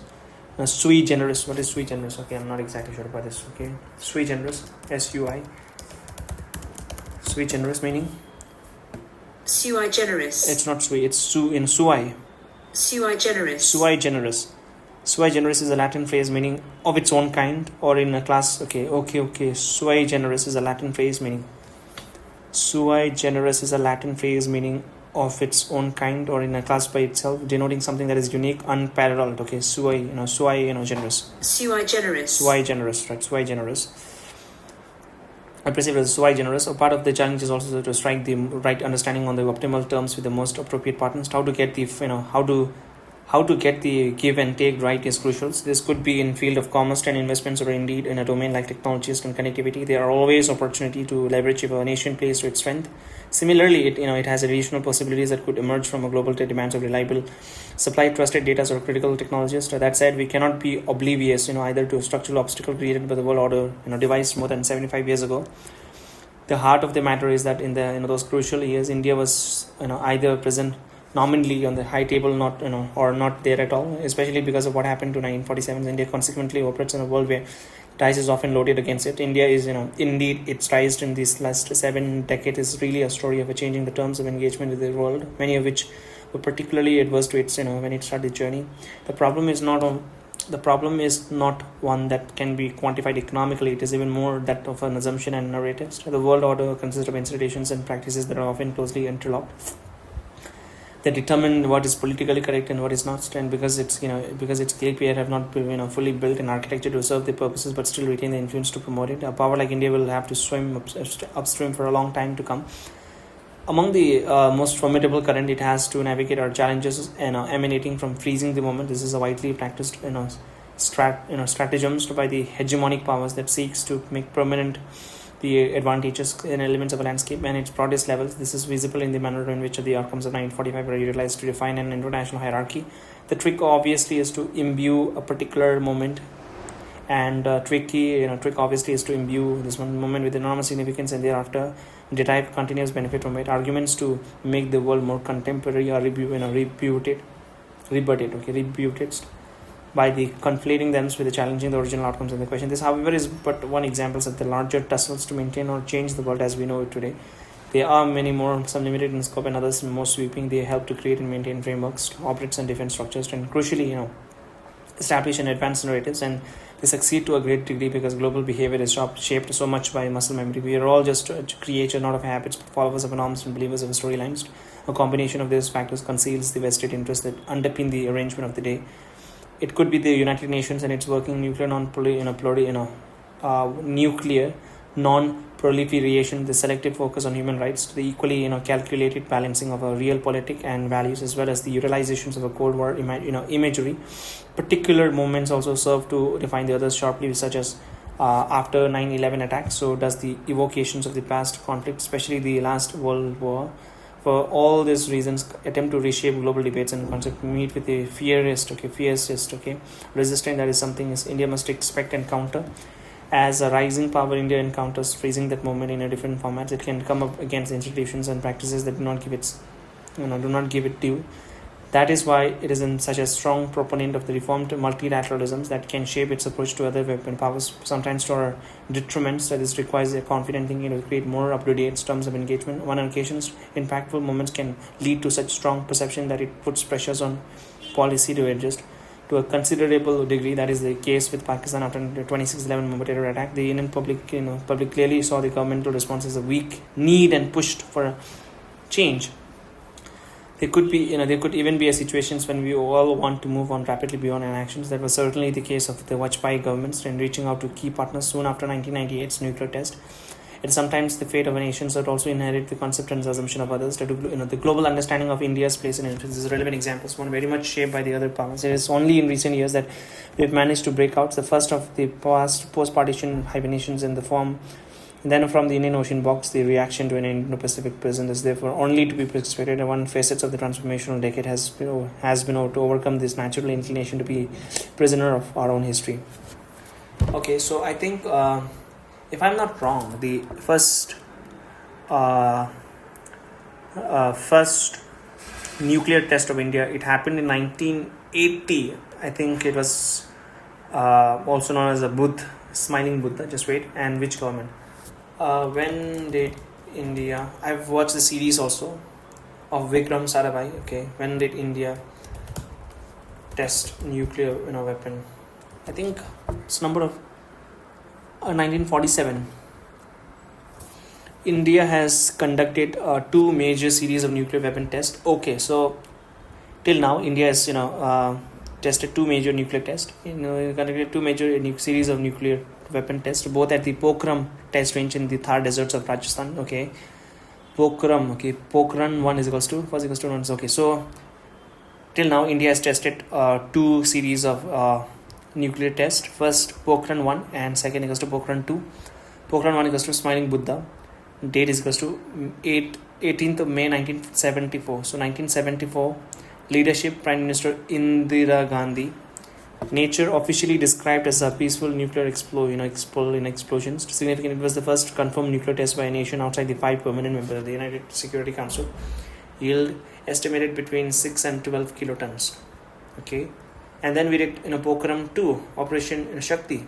a sui generis. What is sui generis? Okay, I'm not exactly sure about this. Okay, sui generis, SUI. Sui generis meaning? Sui generis. It's not sui, it's in sui. Sui generis. Sui generis. Sui generis is a Latin phrase meaning of its own kind, or in a class. Okay. Sui generis is a Latin phrase meaning. Sui generis is a Latin phrase meaning of its own kind, or in a class by itself, denoting something that is unique, unparalleled. Okay, sui generis. Sui generis. Sui generis, right? Sui generis. I perceive it as sui generis. A part of the challenge is also to strike the right understanding on the optimal terms with the most appropriate partners. How to get the give and take right is crucial. So this could be in field of commerce and investments, or indeed in a domain like technologies and connectivity. There are always opportunity to leverage if a nation plays to its strength. Similarly, it has additional possibilities that could emerge from a global demands of reliable supply, trusted data, or critical technologies. So that said, we cannot be oblivious, either to a structural obstacle created by the world order, devised more than 75 years ago. The heart of the matter is that in those crucial years, India was either present nominally on the high table, or not there at all, especially because of what happened to 1947. India consequently operates in a world where dice is often loaded against it. India is, indeed, its rise in these last 7 decades is really a story of changing the terms of engagement with the world, many of which were particularly adverse to its, when it started the journey. The problem is not one that can be quantified economically. It is even more that of an assumption and narratives. The world order consists of institutions and practices that are often closely interlocked. They determine what is politically correct and what is not, and because its KPI have not been fully built in architecture to serve the purposes, but still retain the influence to promote it. A power like India will have to swim upstream for a long time to come. Among the most formidable current it has to navigate are challenges emanating from freezing the moment. This is a widely practiced stratagems by the hegemonic powers that seeks to make permanent the advantages and elements of a landscape and its broadest levels. This is visible in the manner in which the outcomes of 1945 were utilized to define an international hierarchy. The trick obviously is to imbue a particular moment, and trick obviously is to imbue this moment with enormous significance, and thereafter derive continuous benefit from it. Arguments to make the world more contemporary are rebutted by the conflating them with the challenging the original outcomes in the question. This, however, is but one example of the larger tussles to maintain or change the world as we know it today. There are many more, some limited in scope and others more sweeping. They help to create and maintain frameworks, operates and defense structures, and crucially, establish and advance narratives. And they succeed to a great degree because global behavior is shaped so much by muscle memory. We are all just creatures not of habits, but followers of norms and believers of storylines. A combination of these factors conceals the vested interests that underpin the arrangement of the day. It could be the United Nations and its working nuclear nuclear non-proliferation, the selective focus on human rights, the equally calculated balancing of a real politic and values, as well as the utilizations of a Cold War imagery. Particular moments also serve to define the others sharply, such as after 9/11 attacks. So does the evocations of the past conflict, especially the last World War. For all these reasons, attempt to reshape global debates and concept meet with the fiercest, resistance. That is something India must expect and counter. As a rising power, India encounters freezing that moment in a different formats. It can come up against institutions and practices that do not give it due. That is why it is in such a strong proponent of the reformed multilateralisms that can shape its approach to other weapon powers, sometimes to our detriment. So this requires a confident thinking to create more up-to-date terms of engagement. On occasions, impactful moments can lead to such strong perception that it puts pressures on policy to adjust. To a considerable degree, that is the case with Pakistan after the 26/11 Mumbai terror attack. The Indian public clearly saw the governmental response as a weak need and pushed for a change. There could even be situations when we all want to move on rapidly beyond inactions. That was certainly the case of the Vajpayee governments in reaching out to key partners soon after 1998's nuclear test. It is sometimes the fate of a nation that also inherit the concept and assumption of others. The global understanding of India's place in influence is relevant examples, one very much shaped by the other powers. It is only in recent years that we have managed to break out the first of the past post-partition hyphenations in the form And then from the Indian Ocean box, the reaction to an Indo-Pacific prison is therefore only to be expected. And one facet of the transformational decade has been to overcome this natural inclination to be prisoner of our own history. Okay, so I think if I'm not wrong, the first nuclear test of India, it happened in 1980. I think it was also known as a smiling Buddha. Just wait. And which government? When did India? I've watched the series also of Vikram Sarabhai. Okay, when did India test nuclear weapon? I think it's number of 1947. India has conducted 2 major series of nuclear weapon tests. Okay, so till now India has tested 2 major nuclear tests. Conducted 2 major series of nuclear weapon tests, both at the Pokhran test range in the Thar deserts of Rajasthan. Okay, Pokhran. Okay, Pokhran 1 is equals to 1 is okay. So till now India has tested 2 series of nuclear tests. First Pokhran 1 and second equals to Pokhran 2. Pokhran 1 equals to Smiling Buddha. Date is equals to 18th of May 1974. So 1974, leadership Prime Minister Indira Gandhi. Nature officially described as a peaceful nuclear explosions. Significant, it was the first confirmed nuclear test by a nation outside the 5 permanent members of the United Security Council. Yield estimated between 6 and 12 kilotons. Okay, and then we did Pokhran 2, Operation Shakti.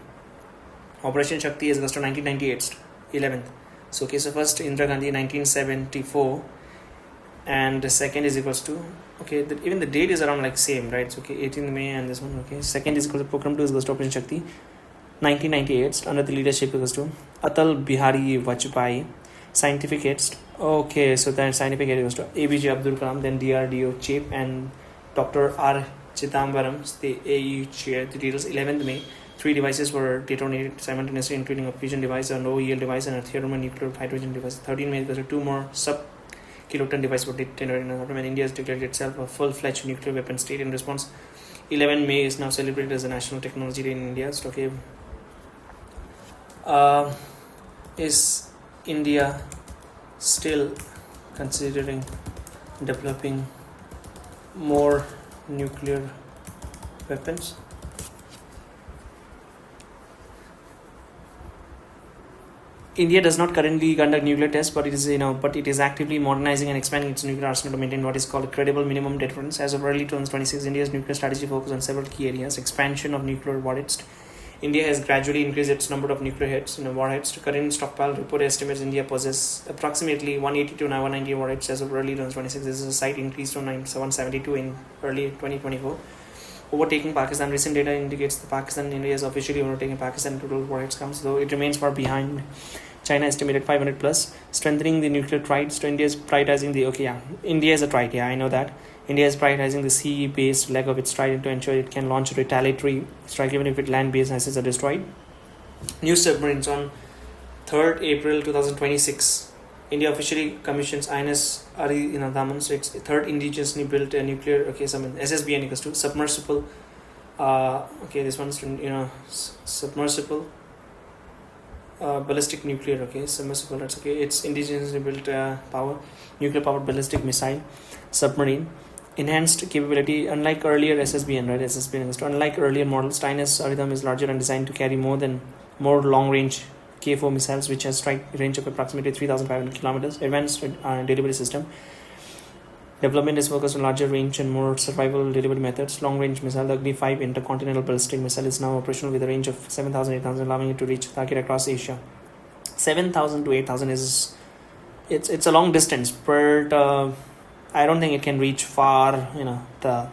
Operation Shakti is equals to 1998, 11th. So okay, so first Indira Gandhi 1974, and the second is equals to even the date is around like same, right? So okay, 18th May and this one. Okay, second is equals to Pokhran 2 is equals to Operation Shakti 1998 under the leadership equals to Atal Bihari Vajpayee. Scientific aids. Okay, so then scientific aid equals to ABJ Abdul Kalam, then DRDO chief and Dr. R. Chidambaram, the AU chair. The details 11th May. 3 devices were detonated simultaneously, including a fusion device, a low-yield device, and a thermonuclear hydrogen device. 13 May, 2 more sub-kiloton devices were detonated in autumn, and India has declared itself a full-fledged nuclear weapon state in response. 11 May is now celebrated as a National Technology Day in India. So, okay. Is India still considering developing more nuclear weapons? India does not currently conduct nuclear tests, but it is actively modernizing and expanding its nuclear arsenal to maintain what is called a credible minimum deterrence. As of early 2026, India's nuclear strategy focuses on several key areas: expansion of nuclear warheads. India has gradually increased its number of nuclear warheads. To current stockpile report estimates, India possesses approximately 180 to 190 warheads as of early 2026. This is a slight increase from 172 in early 2024. Overtaking Pakistan. Recent data indicates that India is officially overtaking Pakistan in total warheads counts, though it remains far behind China, estimated 500 plus. Strengthening the nuclear triad. So India is prioritizing India is a triad. Yeah, I know that. India is prioritizing the sea-based leg of its trident to ensure it can launch a retaliatory strike even if its land-based assets are destroyed. New submarines. On 3rd April 2026, India officially commissions INS Ari Daman. So it's third indigenously built nuclear SSBN equals to submersible. This one's submersible. Ballistic nuclear, submersible, that's okay. It's indigenously built nuclear powered ballistic missile submarine. Enhanced capability, unlike earlier SSBN, right? SSBN, unlike earlier models, Tinus Aridam is larger and designed to carry more long range K4 missiles, which has strike range of approximately 3,500 kilometers. Advanced delivery system. Development is focused on larger range and more survival delivery methods. Long range missile, the Agni 5 intercontinental ballistic missile is now operational with a range of 7,000 8,000, allowing it to reach target across Asia. 7,000 to 8,000 is it's a long distance, but I don't think it can reach far. The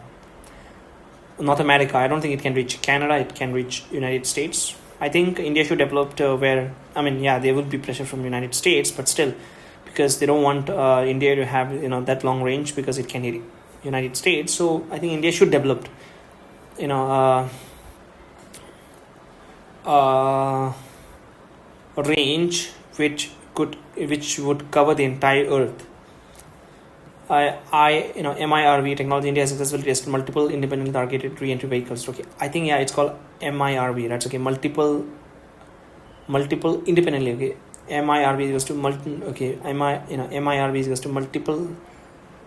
North America. I don't think it can reach Canada. It can reach United States. I think India should develop there would be pressure from United States, but still, because they don't want India to have that long range because it can hit United States. So I think India should develop a range which would cover the entire Earth. MIRV technology. India has successfully tested multiple independently targeted re-entry vehicles. Okay, I think it's called MIRV. That's okay. Multiple independently. Okay, MIRV is equals to MIRV is equals to multiple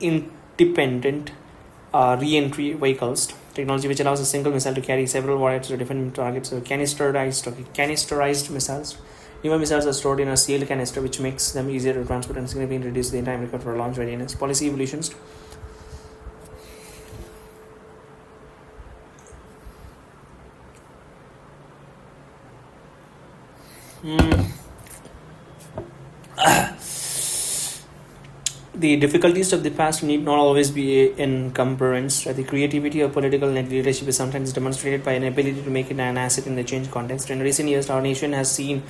independent re-entry vehicles technology, which allows a single missile to carry several warheads to different targets. So canisterized missiles. Newer missiles are stored in a sealed canister, which makes them easier to transport and significantly reduce the time required for launch readiness. Policy evolutions. The difficulties of the past need not always be encumbrance. The creativity of political leadership is sometimes demonstrated by an ability to make it an asset in the change context. In recent years, our nation has seen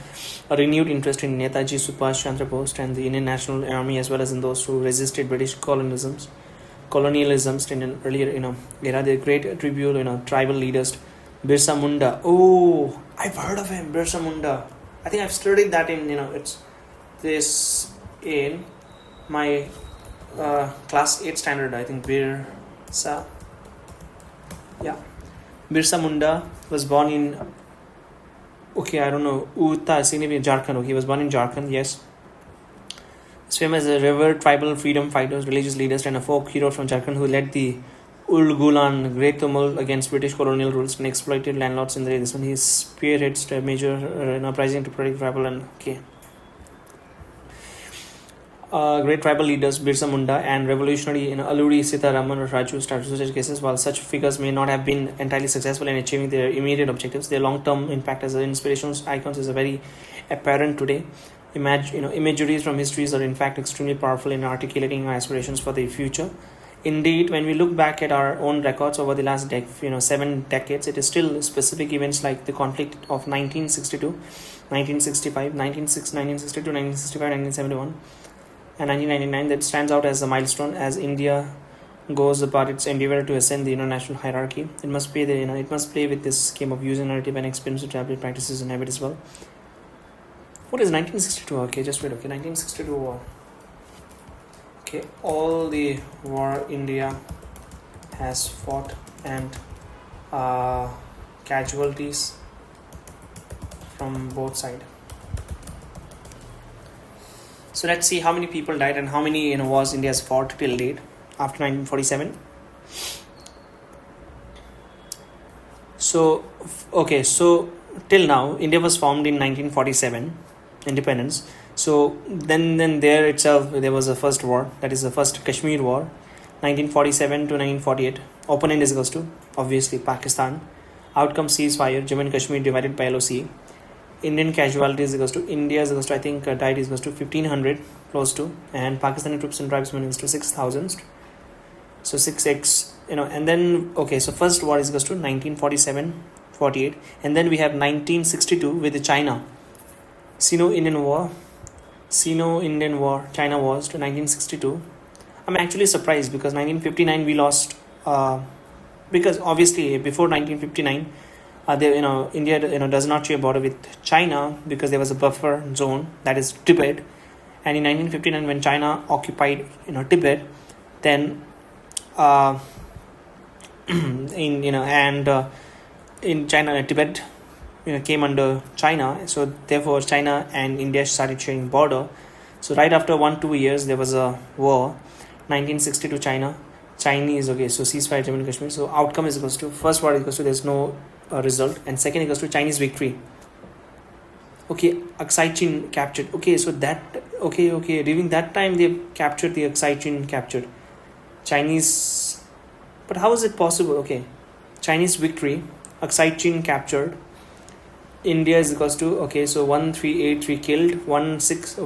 a renewed interest in Netaji Subhash Chandra Bose and the Indian National Army, as well as in those who resisted British colonialisms in an earlier era. The great tribute tribal leaders, Birsa Munda. Oh, I've heard of him, Birsa Munda. I think I've studied that in it's this in my class 8 standard. I think Birsa Munda was born in I don't know, Uta significant Jharkhand. He was born in Jharkhand. Yes, he's famous as a revered tribal freedom fighters, religious leaders, and a folk hero from Jharkhand who led the Ulgulan great tumult against British colonial rules and exploited landlords in the this one. He spearheads a major uprising to protect tribal and great tribal leaders Birsa Munda and revolutionary Alluri Sitaraman or Raju started such cases. While such figures may not have been entirely successful in achieving their immediate objectives, their long-term impact as inspirational icons is very apparent today. Imageries from histories are in fact extremely powerful in articulating our aspirations for the future. Indeed, when we look back at our own records over the last 7 decades, it is still specific events like the conflict of 1962, 1965, 1962, 1965, 1971, and 1999 that stands out as a milestone as India goes about its endeavor to ascend the international hierarchy. It must play with this game of using narrative and experience to tablet practices and habit as well. What is 1962? Okay, just wait. Okay, 1962 war. Okay, all the war India has fought and casualties from both sides. So let's see how many people died and how many wars India has fought till date after 1947. So till now India was formed in 1947, independence. So then there itself there was a first war, that is the first Kashmir war, 1947 to 1948. Opponent is equals to obviously Pakistan. Outcome ceasefire, Jammu and Kashmir divided by LOC. Indian casualties is equals to India is equals to died is equals to 1500 close to, and Pakistani troops and tribesmen is to 6000. So 6x and then so first war is equals to 1947-48, and then we have 1962 with China. Sino-Indian War, China wars to 1962. I'm actually surprised because 1959 we lost because obviously before 1959 India does not share border with China because there was a buffer zone, that is Tibet, and in 1959 when China occupied Tibet, then in China Tibet came under China, so therefore China and India started sharing border. So right after 1-2 years there was a war. 1962 Chinese so ceasefire Jammu and Kashmir. So outcome is equals to first war is equals to there's no result, and second equals to Chinese victory. Aksai Chin captured. So that during that time they captured the Aksai Chin Chinese, but how is it possible? Chinese victory, Aksai Chin captured. India is equals to 1383 killed, 96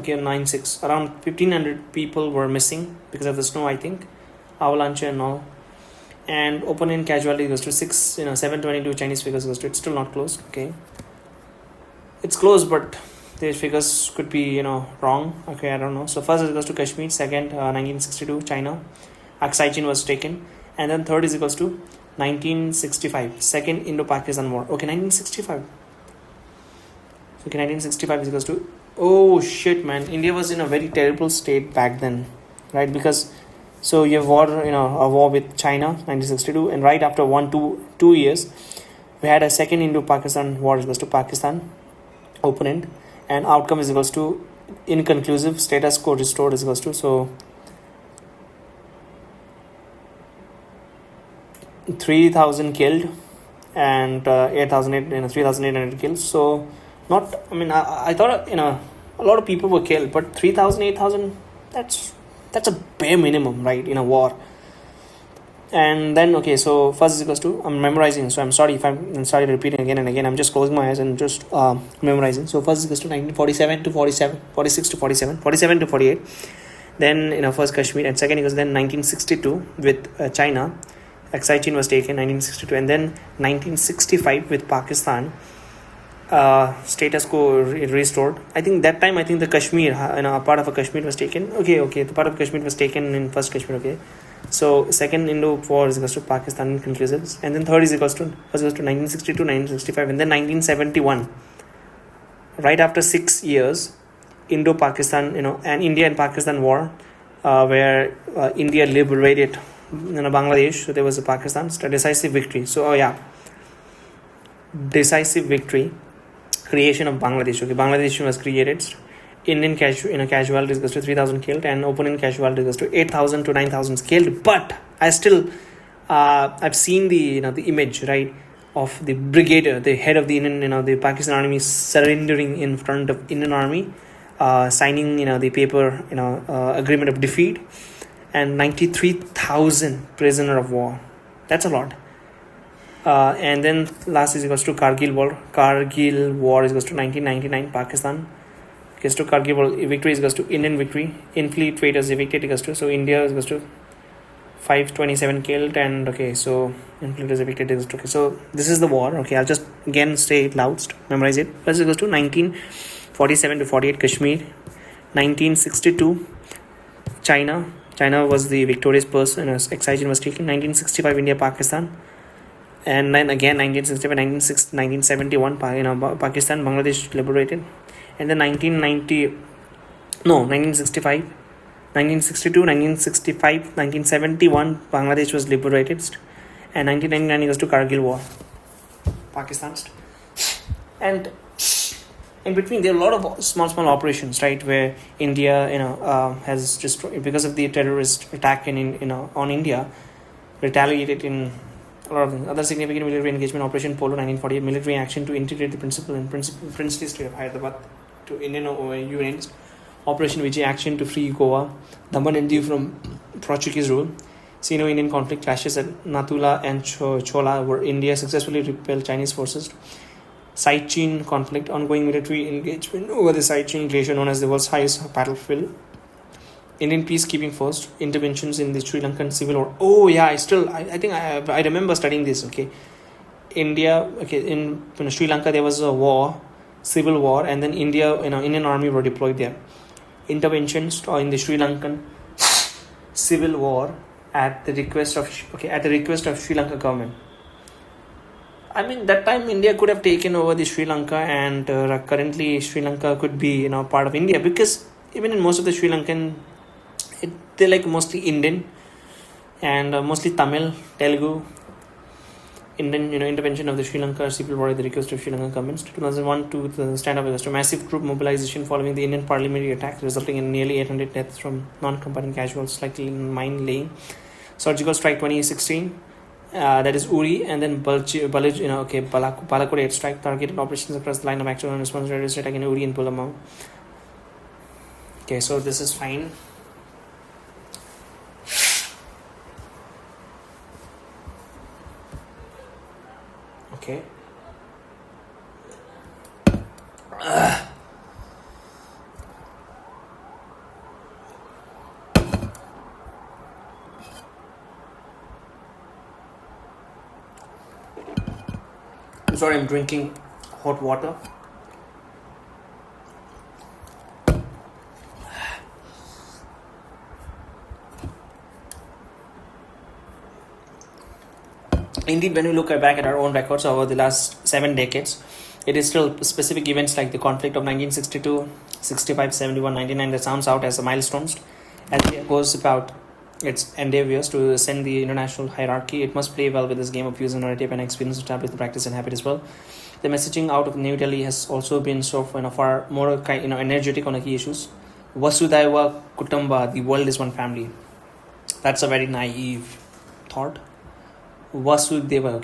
around 1500 people were missing because of the snow, I think, avalanche and all. And opponent casualty goes to 722 Chinese figures goes to, it's still not close. It's close, but the figures could be wrong. I don't know. So first is equals to Kashmir, second 1962 China, Aksai Chin was taken, and then third is equals to 1965 second Indo-Pakistan war. 1965. 1965 is equals to, oh shit man, India was in a very terrible state back then, right? Because so you have a war with China 1962, and right after 2 years we had a second Indo-Pakistan war equals to Pakistan opponent, and outcome is equals to inconclusive. Status quo restored is equals to, so 3,000 killed and 3,800 kills. So not, I mean, I thought, a lot of people were killed, but 3,000, 8,000, that's a bare minimum, right, in a war. And then, okay, so first is equals to, I'm memorizing, so I'm sorry if I'm sorry repeating again and again. I'm just closing my eyes and just memorizing. So first is equals to 1947 to 47, 46 to 47, 47 to 48. Then, first Kashmir, and second equals then 1962 with China. Aksai Chin was taken 1962, and then 1965 with Pakistan. Status quo restored. I think that time, the Kashmir, a part of Kashmir was taken. Okay, the part of Kashmir was taken in first Kashmir. Okay, so second Indo-war is equals to Pakistan inconclusive, and then third is equals to 1962, 1965, and then 1971. Right after 6 years, Indo-Pakistan, and India and Pakistan war, where India liberated Bangladesh. So there was a Pakistan decisive victory. So decisive victory, creation of Bangladesh. Okay, Bangladesh was created. Indian casualties goes to 3,000 killed, and opponent casualties goes to 8,000 to 9,000 killed. But I still, I've seen the the image, right, of the brigadier, the head of the Indian, the Pakistan army surrendering in front of Indian army, signing the paper, agreement of defeat, and 93,000 prisoner of war. That's a lot. And then last is equals to Kargil war. Kargil war is equals to 1999 Pakistan. Equals to Kargil war victory is equals to Indian victory. In fleet traders evicted equals to, so India is equals to 527 killed, and okay, so in fleet evicted equals to, okay, so this is the war. Okay, I'll just again say it loud, memorize it. Plus equals to 1947 to 48 Kashmir. 1962 China was the victorious person, Aksai Chin was taken. 1965 India Pakistan, and then again 1971 Pakistan Bangladesh liberated, and then 1965 1962 1965 1971 Bangladesh was liberated, and 1999 goes to Kargil war, Pakistan. And in between there are a lot of small operations, right, where India has destroyed because of the terrorist attack on India, retaliated in a lot of things. Other significant military engagement, Operation Polo 1948, military action to integrate the princely state of Hyderabad to Indian units. Operation Vijay, action to free Goa, Daman and Diu from Portuguese rule. Sino-Indian conflict, clashes at Natula and Chola, where India successfully repelled Chinese forces. Sichuan conflict, ongoing military engagement over the Sichuan glacier, known as the world's highest battlefield. Indian peacekeeping force, interventions in the Sri Lankan civil war. Oh yeah, I think I remember studying this. Okay, India. Okay, in Sri Lanka there was a war, civil war, and then India, Indian army were deployed there. Interventions in the Sri Lankan civil war at the request of Sri Lanka government. I mean, that time India could have taken over the Sri Lanka, and currently Sri Lanka could be part of India, because even in most of the Sri Lankan, they're like mostly Indian and mostly Tamil, Telugu. Indian intervention of the Sri Lanka civil war at the request of Sri Lanka governments. 2001 to the stand-up against a massive troop mobilization following the Indian parliamentary attack, resulting in nearly 800 deaths from non-combatant casualties, likely in mine laying. Surgical strike 2016. That is Uri, and then Balakot airstrike, targeted operations across the line of actual and response terrorist attack in Uri and Pulamau. Okay, so this is fine. Okay. I'm sorry, I'm drinking hot water. Indeed, when we look back at our own records over the last 7 decades, it is still specific events like the conflict of 1962, 65, 71, 99 that sounds out as the milestones. As it goes about its endeavors to ascend the international hierarchy. It must play well with this game of user narrative and experience, establish the practice and habit as well. The messaging out of New Delhi has also been so far more energetic on the key issues. Vasudhaiva Kutumba, the world is one family. That's a very naive thought. Vasudeva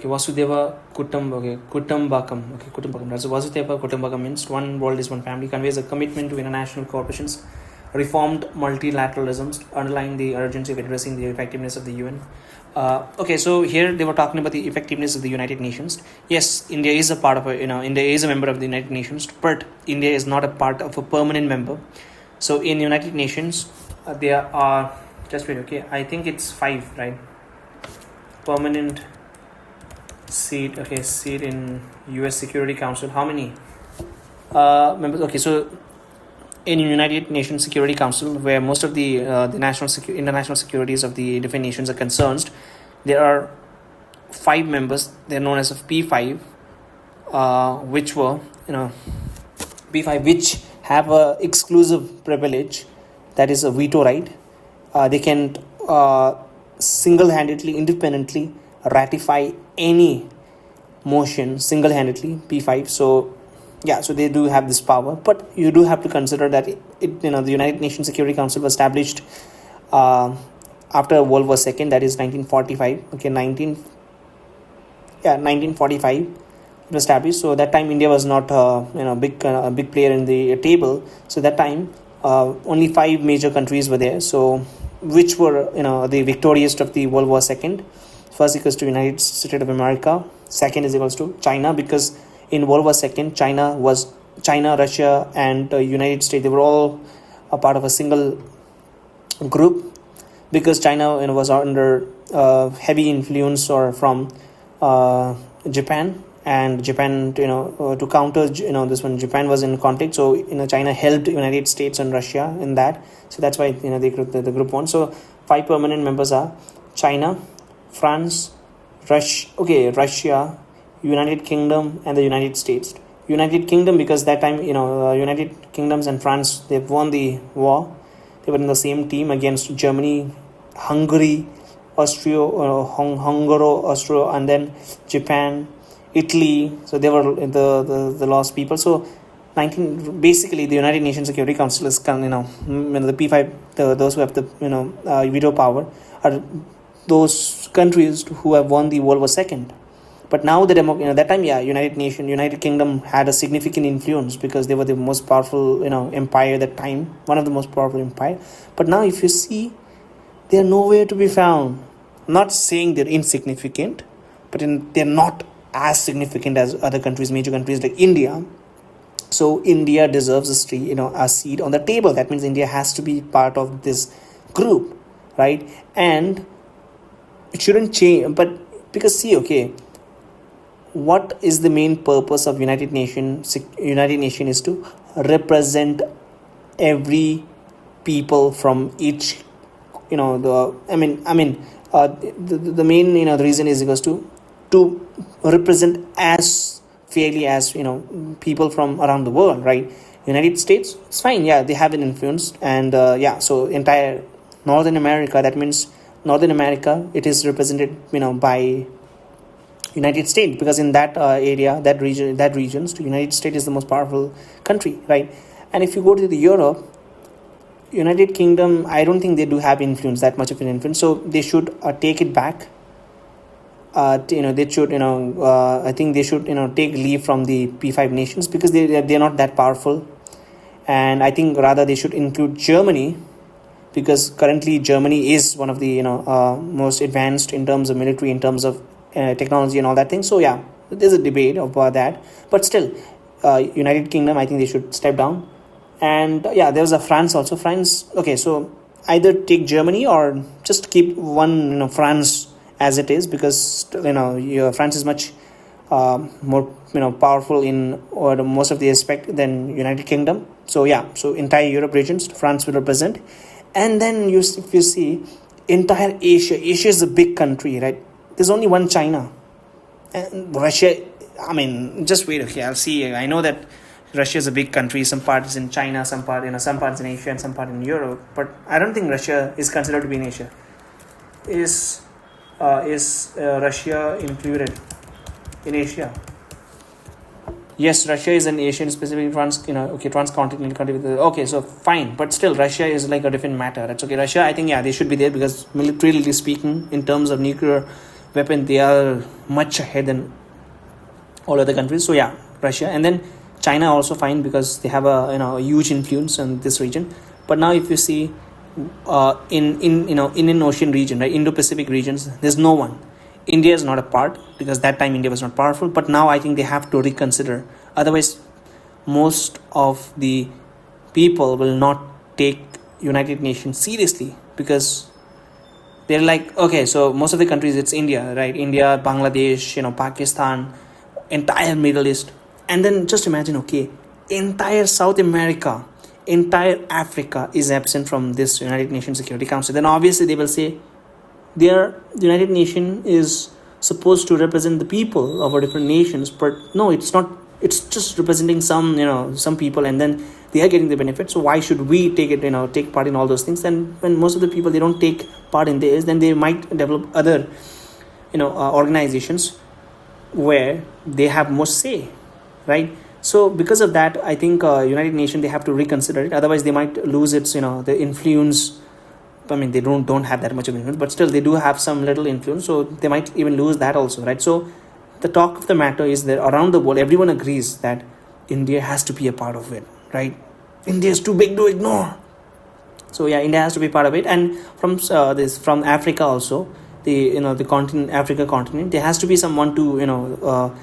Kutumbakam. That's Vasudeva Kutumbakam means one world is one family, conveys a commitment to international corporations, reformed multilateralism, underlying the urgency of addressing the effectiveness of the UN. So here they were talking about the effectiveness of the United Nations. Yes, India is a part of India is a member of the United Nations, but India is not a part of a permanent member. So in United Nations, there are I think it's 5, right? Permanent seat in US Security Council. How many members? So in United Nations Security Council, where most of the international securities of the different nations are concerned, there are 5 members. They're known as P5, which were P5, which have a exclusive privilege, that is a veto right. They can single-handedly, independently ratify any motion single-handedly. P5. So they do have this power, but you do have to consider that the United Nations Security Council was established after World War II, that is 1945. 1945 it was established. So that time India was not a big player in the table. So that time only 5 major countries were there. So which were the victorious of the World War II. First equals to United States of America. Second is equals to China, because in World War II, China, Russia, and United States, they were all a part of a single group, because China was under heavy influence from Japan, and Japan to counter this one, Japan was in conflict, so China helped United States and Russia in that. So that's why the group won. So 5 permanent members are China, France, Russia, United Kingdom, and the United States. United Kingdom, because that time United Kingdoms and France, they've won the war. They were in the same team against Germany, Hungary, Austria, and then Japan, Italy. So they were the lost people. So basically the United Nations Security Council is the P5, those who have the veto power are those countries who have won the World War II. But now that time, United Kingdom had a significant influence, because they were the most powerful empire at that time, one of the most powerful empire. But now if you see, they are nowhere to be found. I'm not saying they're insignificant, but they're not as significant as other countries, major countries like India. So India deserves a seat on the table. That means India has to be part of this group, right? And it shouldn't change, but because what is the main purpose of United Nation is to represent every people from each the main the reason is equals to represent as fairly as people from around the world, right? United States, it's fine, they have an influence, and so entire Northern America, that means Northern America, it is represented by United States, because in that area, that regions, the United States is the most powerful country, right? And if you go to the Europe, United Kingdom, I don't think they do have influence, that much of an influence, so they should take it back. They should I think they should take leave from the P5 nations, because they're not that powerful. And I think rather they should include Germany, because currently Germany is one of the most advanced in terms of military, in terms of technology and all that thing. So there's a debate about that, but still United Kingdom, I think they should step down. And there's a France also. So either take Germany or just keep one France as it is, because France is much more powerful in most of the aspect than United Kingdom. So so entire Europe regions France will represent. And then if you see entire Asia is a big country, right? There's only one China, and Russia, just wait, I'll see. I know that Russia is a big country, some part is in China, some parts in Asia, and some part in Europe, but I don't think Russia is considered to be in Asia. is Russia included in Asia? Yes, Russia is an Asian, specifically transcontinental country. Okay, so fine, but still, Russia is like a different matter. That's okay. Russia, I think, they should be there because militarily speaking, in terms of nuclear weapon, they are much ahead than all other countries. So yeah, Russia, and then China also fine because they have a huge influence in this region. But now, if you see, in Indian Ocean region, right, Indo-Pacific regions, there's no one. India is not a part because that time India was not powerful. But now I think they have to reconsider. Otherwise, most of the people will not take United Nations seriously because they're like, okay, so most of the countries, it's India, right? India, Bangladesh, Pakistan, entire Middle East. And then just imagine, okay, entire South America, entire Africa is absent from this United Nations Security Council. Then obviously they will say, the United Nation is supposed to represent the people of our different nations, but no, it's not. It's just representing some people, and then they are getting the benefit. So why should we take part in all those things? Then when most of the people, they don't take part in this, then they might develop other organizations where they have more say, right? So because of that, I think United Nations, they have to reconsider it. Otherwise, they might lose its the influence. I mean, they don't have that much of influence, but still they do have some little influence. So they might even lose that also, right? So the talk of the matter is that around the world, everyone agrees that India has to be a part of it, right? India is too big to ignore. So yeah, India has to be part of it. And from from Africa also, the continent, Africa continent, there has to be someone to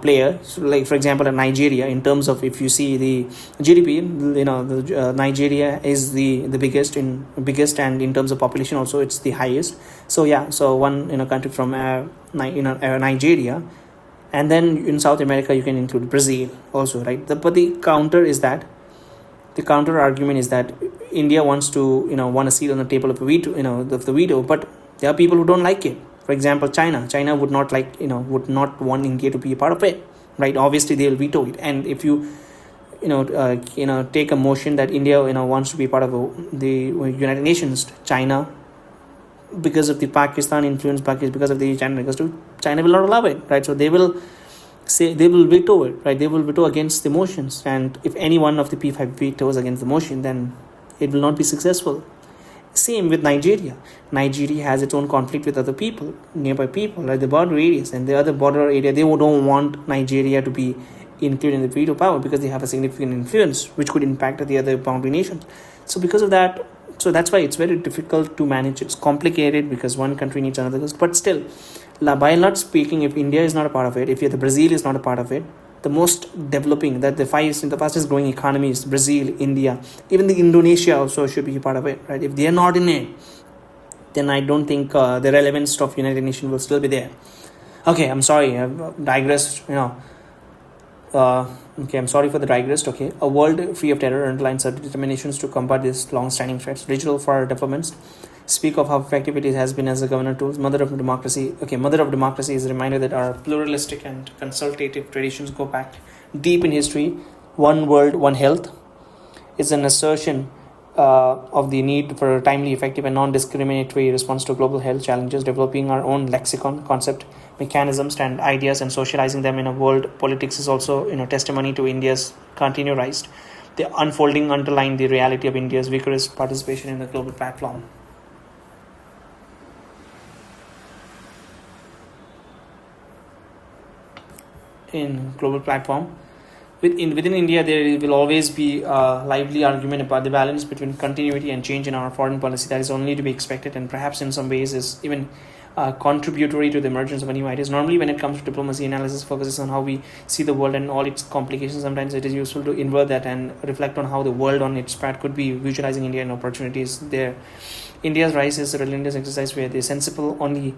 player. So like for example, Nigeria, in terms of, if you see the GDP, Nigeria is the biggest, and in terms of population also it's the highest. So yeah, so one country from Nigeria, and then in South America you can include Brazil also, right? But the counter argument is that India wants to want a seat on the table of the veto, but there are people who don't like it. For example, China would not want India to be a part of it, right? Obviously they will veto it. And if you take a motion that India wants to be part of the United Nations, China, because of the Pakistan influence, because of the China will not allow it, right? So they will veto it, right? They will veto against the motions, and if any one of the P5 vetoes against the motion, then it will not be successful. Same with Nigeria. Nigeria has its own conflict with other people, nearby people, like the border areas, and the other border area, they don't want Nigeria to be included in the veto power because they have a significant influence which could impact the other boundary nations. So because of that, so that's why it's very difficult to manage. It's complicated because one country needs another, but still, by and large speaking, if India is not a part of it, if the Brazil is not a part of it, the most developing, the fastest growing economies, Brazil, India, even the Indonesia also should be a part of it, right? If they are not in it, then I don't think the relevance of United Nations will still be there. Okay, I'm sorry, I've digressed, okay, I'm sorry for the digress. Okay, a world free of terror underlines our determinations to combat these long-standing threats. Digital for developments speak of how effective it has been as a governor tool. Mother of democracy. Okay, mother of democracy is a reminder that our pluralistic and consultative traditions go back deep in history. One world, one health is an assertion of the need for a timely, effective, and non-discriminatory response to global health challenges. Developing our own lexicon, concept, mechanisms, and ideas, and socializing them in a world politics is also, testimony to India's continued the unfolding underlying the reality of India's vigorous participation in the global platform. Within India, there will always be a lively argument about the balance between continuity and change in our foreign policy. That is only to be expected, and perhaps in some ways is even contributory to the emergence of new ideas. Normally, when it comes to diplomacy, analysis focuses on how we see the world and all its complications. Sometimes it is useful to invert that and reflect on how the world on its part could be visualizing India and opportunities there. India's rise is a relentless exercise where the sensible only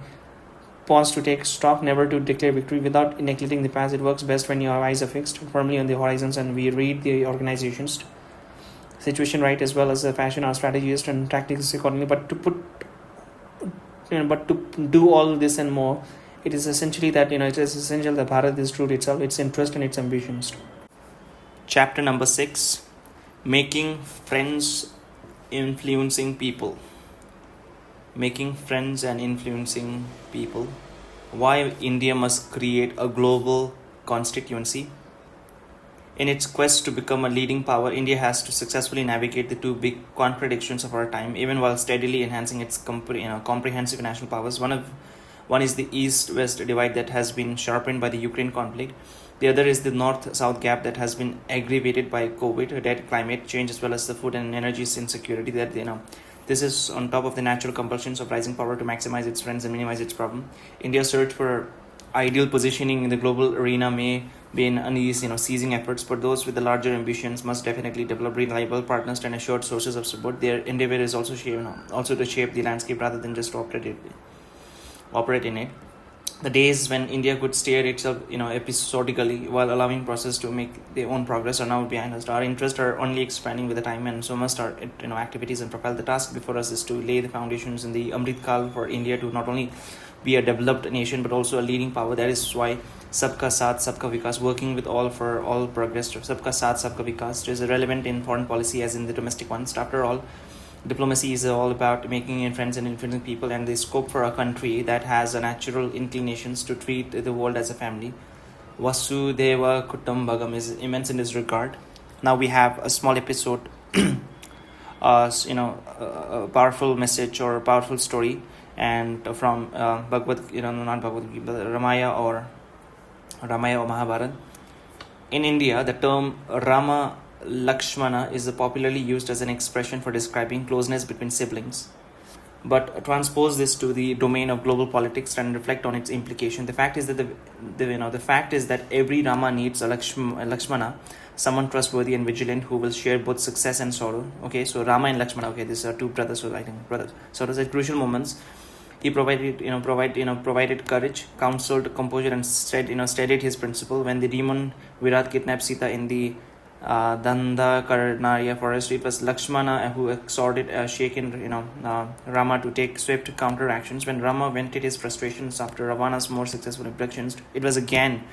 pause to take stock, never to declare victory without neglecting the past. It works best when your eyes are fixed firmly on the horizons and we read the organization's situation right, as well as the fashion our strategies and tactics accordingly. But to do all this and more, it is essentially that it is essential that Bharat is true to itself, its interest and its ambitions. Chapter number 6, Making Friends, Influencing People. making friends and influencing people. Why India must create a global constituency. In its quest to become a leading power, India has to successfully navigate the two big contradictions of our time, even while steadily enhancing its comprehensive national powers. One is the East-West divide that has been sharpened by the Ukraine conflict. The other is the North-South gap that has been aggravated by COVID, debt, climate change, as well as the food and energy insecurity that This is on top of the natural compulsions of rising power to maximize its friends and minimize its problem. India's search for ideal positioning in the global arena may be an uneasy, seizing efforts, but those with the larger ambitions must definitely develop reliable partners and assured sources of support. Their endeavor is also to shape the landscape rather than just to operate in it. The days when India could steer itself, episodically while allowing process to make their own progress are now behind us. Our interests are only expanding with the time, and so must our, activities and profile. The task before us is to lay the foundations in the Amrit Kal for India to not only be a developed nation but also a leading power. That is why Sabka Saath, Sabka Vikas, working with all for all progress. Sabka Saath, Sabka Vikas is relevant in foreign policy as in the domestic ones. After all, diplomacy is all about making friends and influencing people, and the scope for a country that has a natural inclinations to treat the world as a family. Vasudeva Kutumbagam is immense in this regard. Now we have a small episode, a powerful message or a powerful story, and from Bhagavad, not Bhagavad Gita, Ramaya or Mahabharata. In India, the term Rama Lakshmana is popularly used as an expression for describing closeness between siblings. But transpose this to the domain of global politics and reflect on its implication. The fact is that the fact is that every Rama needs a Lakshmana, someone trustworthy and vigilant who will share both success and sorrow. Okay, so Rama and Lakshmana. Okay, these are two brothers. So I think brothers. So at crucial moments, he provided courage, counseled, composure, and steadied his principle. When the demon Virat kidnapped Sita in the Dandakarnarya forest, it was Lakshmana who exhorted shaken Rama to take swift counter actions. When Rama vented his frustrations after Ravana's more successful abductions, it was again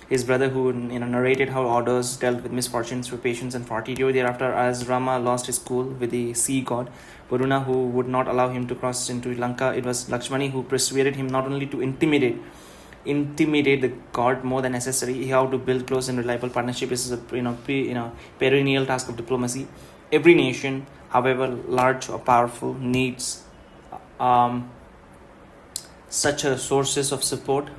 his brother who narrated how others dealt with misfortunes through patience and fortitude. Thereafter, as Rama lost his cool with the sea god Varuna, who would not allow him to cross into Lanka, it was Lakshmani who persuaded him not only to intimidate the god more than necessary, how to build close and reliable partnership is a perennial task of diplomacy. Every nation, however large or powerful, needs such a sources of support.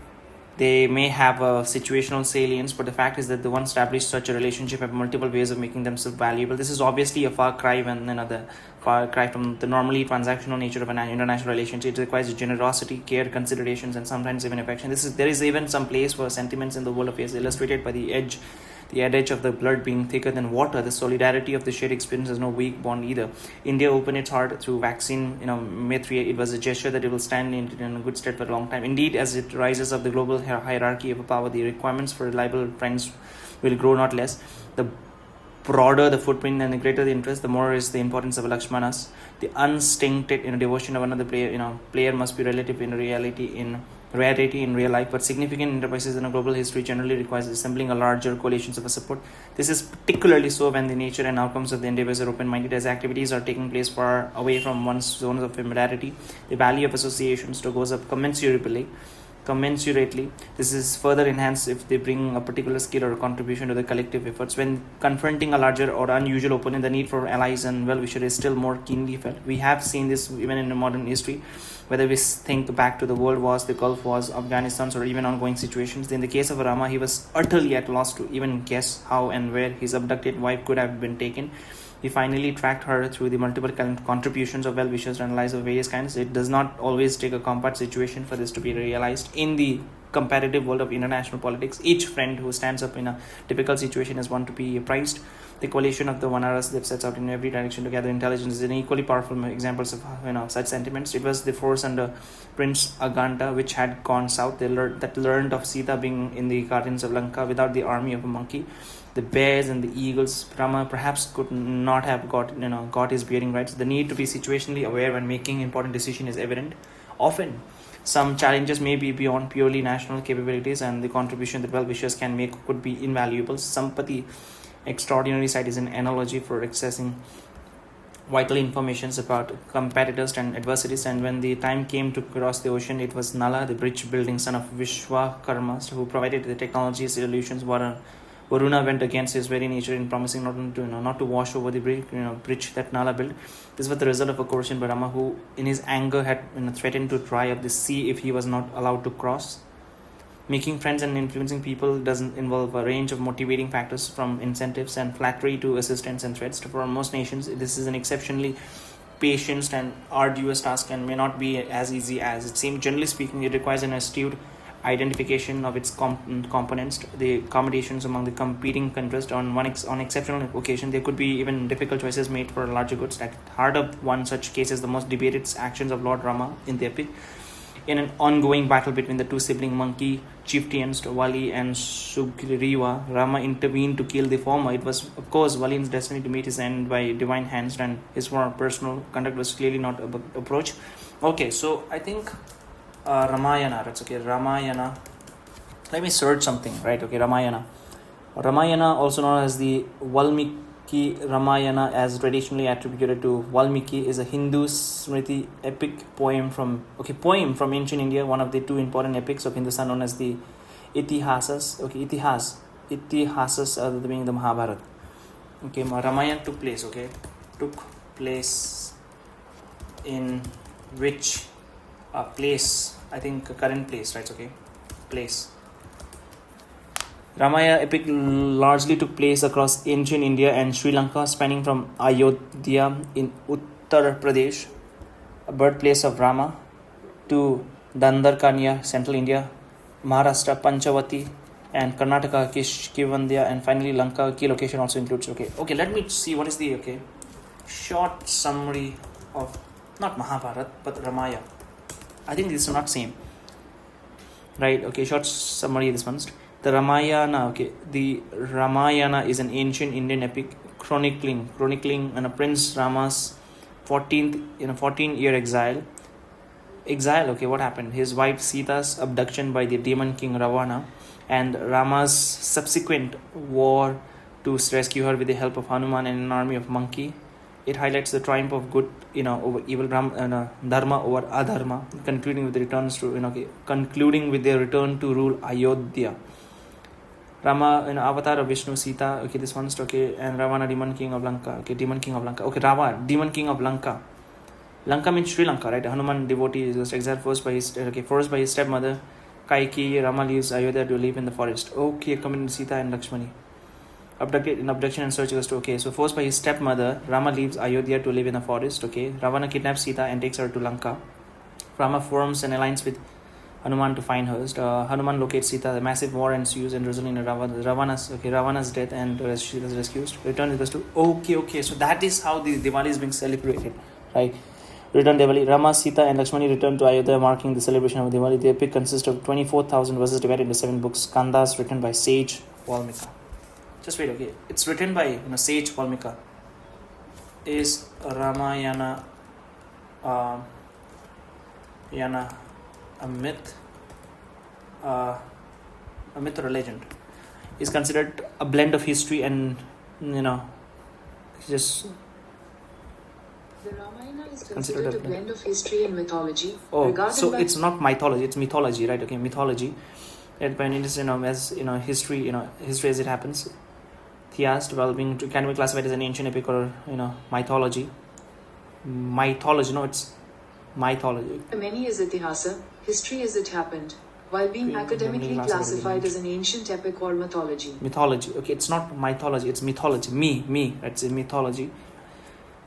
They may have a situational salience, but the fact is that the one established such a relationship have multiple ways of making themselves valuable. This is obviously a far cry from the normally transactional nature of an international relationship. It requires generosity, care, considerations, and sometimes even affection. There is even some place for sentiments in the world of affairs, illustrated by the adage of the blood being thicker than water. The solidarity of the shared experience is no weak bond either. India opened its heart through vaccine, Maitri. It was a gesture that it will stand in good stead for a long time. Indeed, as it rises up the global hierarchy of power, the requirements for reliable friends will grow not less. The broader the footprint and the greater the interest, the more is the importance of Lakshmanas. The unstinted devotion of another player must be relative in reality in real life, but significant enterprises in a global history generally requires assembling a larger coalitions of support. This is particularly so when the nature and outcomes of the endeavors are open-minded. As activities are taking place far away from one's zones of familiarity, the value of associations goes up commensurately. This is further enhanced if they bring a particular skill or a contribution to the collective efforts. When confronting a larger or unusual opponent, the need for allies and well-wishers is still more keenly felt. We have seen this even in modern history, whether we think back to the World Wars, the Gulf Wars, Afghanistan, or even ongoing situations. In the case of Rama, he was utterly at a loss to even guess how and where his abducted wife could have been taken. He finally tracked her through the multiple contributions of well-wishers and allies of various kinds. It does not always take a compact situation for this to be realized. In the competitive world of international politics, each friend who stands up in a typical situation is one to be prized. The coalition of the Vanaras that sets out in every direction to gather intelligence is an equally powerful examples of such sentiments. It was the force under Prince Aganta which had gone south. That learned of Sita being in the gardens of Lanka without the army of a monkey. The bears and the eagles. Rama perhaps could not have got his bearing right. So the need to be situationally aware when making important decision is evident. Often, some challenges may be beyond purely national capabilities, and the contribution that well-wishers can make could be invaluable. Sampati, extraordinary sight, is an analogy for accessing vital informations about competitors and adversaries. And when the time came to cross the ocean, it was Nala, the bridge building son of Vishwakarma, who provided the technology solutions. Varuna went against his very nature in promising not to wash over the bridge that Nala built. This was the result of a coercion by Rama, who in his anger had threatened to dry up the sea if he was not allowed to cross. Making friends and influencing people doesn't involve a range of motivating factors, from incentives and flattery to assistance and threats. For most nations, this is an exceptionally patient and arduous task and may not be as easy as it seems. Generally speaking, it requires an astute identification of its components, the accommodations among the competing interests. On exceptional occasion, there could be even difficult choices made for larger goods. At heart of one such case is the most debated actions of Lord Rama in the epic. In an ongoing battle between the two sibling monkey chieftains, Vali and Sugriva, Rama intervened to kill the former. It was, of course, Vali's destiny to meet his end by divine hands, and his personal conduct was clearly not approach. Okay, so I think Ramayana, that's okay. Ramayana. Let me search something, right? Okay, Ramayana. Ramayana, also known as the Valmiki Ramayana, as traditionally attributed to Valmiki, is a Hindu Smriti epic poem from ancient India, one of the two important epics of Hindustan known as the Itihasas. Okay, Itihasas being the Mahabharata. Okay, Ramayana took place in which place? I think current place, right? Okay, place. Ramayana epic largely took place across ancient India and Sri Lanka, spanning from Ayodhya in Uttar Pradesh, a birthplace of Rama, to Dandarkanya, central India, Maharashtra, Panchavati, and Karnataka, Kivandya, and finally Lanka. Key location also includes. Okay. Let me see what is the short summary of not Mahabharata but Ramayana. I think these are not same, right? Okay, short summary this one. The Ramayana, the Ramayana is an ancient Indian epic chronicling Prince Rama's 14-year exile. What happened? His wife Sita's abduction by the demon king Ravana, and Rama's subsequent war to rescue her with the help of Hanuman and an army of monkey. It highlights the triumph of good, over evil, dharma over adharma, concluding with the return to rule Ayodhya. Rama, avatar of Vishnu, Sita, this one's and Ravana, demon king of Lanka. Rava, demon king of Lanka. Lanka means Sri Lanka, right? Hanuman devotee is exiled first by his stepmother Kaikeyi. Rama leaves Ayodhya to live in the forest. Coming Sita and Lakshmani. Abducted in abduction and search goes to so forced by his stepmother, Rama leaves Ayodhya to live in the forest. Ravana kidnaps Sita and takes her to Lanka. Rama forms an alliance with Hanuman to find her. Hanuman locates Sita. A massive war ensues and resulting in Ravana's death, and she was rescued. Return equals to so that is how the Diwali is being celebrated, right? Return Diwali. Rama, Sita, and Lakshmani return to Ayodhya, marking the celebration of Diwali. The epic consists of 24,000 verses divided into 7 books. Kandas, written by sage Valmiki. Just wait, it's written by sage Valmiki. Is Ramayana a myth? A myth or a legend? Is considered a blend of history and just. The Ramayana is considered a blend of history and mythology. So it's not mythology; it's mythology, right? Okay, mythology. It by as history, history as it happens. Theast, can be classified as an ancient epic or mythology. Mythology, it's mythology. Many is Itihasa, history as it happened, while being academically classified as an ancient epic or mythology. Mythology, it's not mythology, it's mythology. That's in mythology.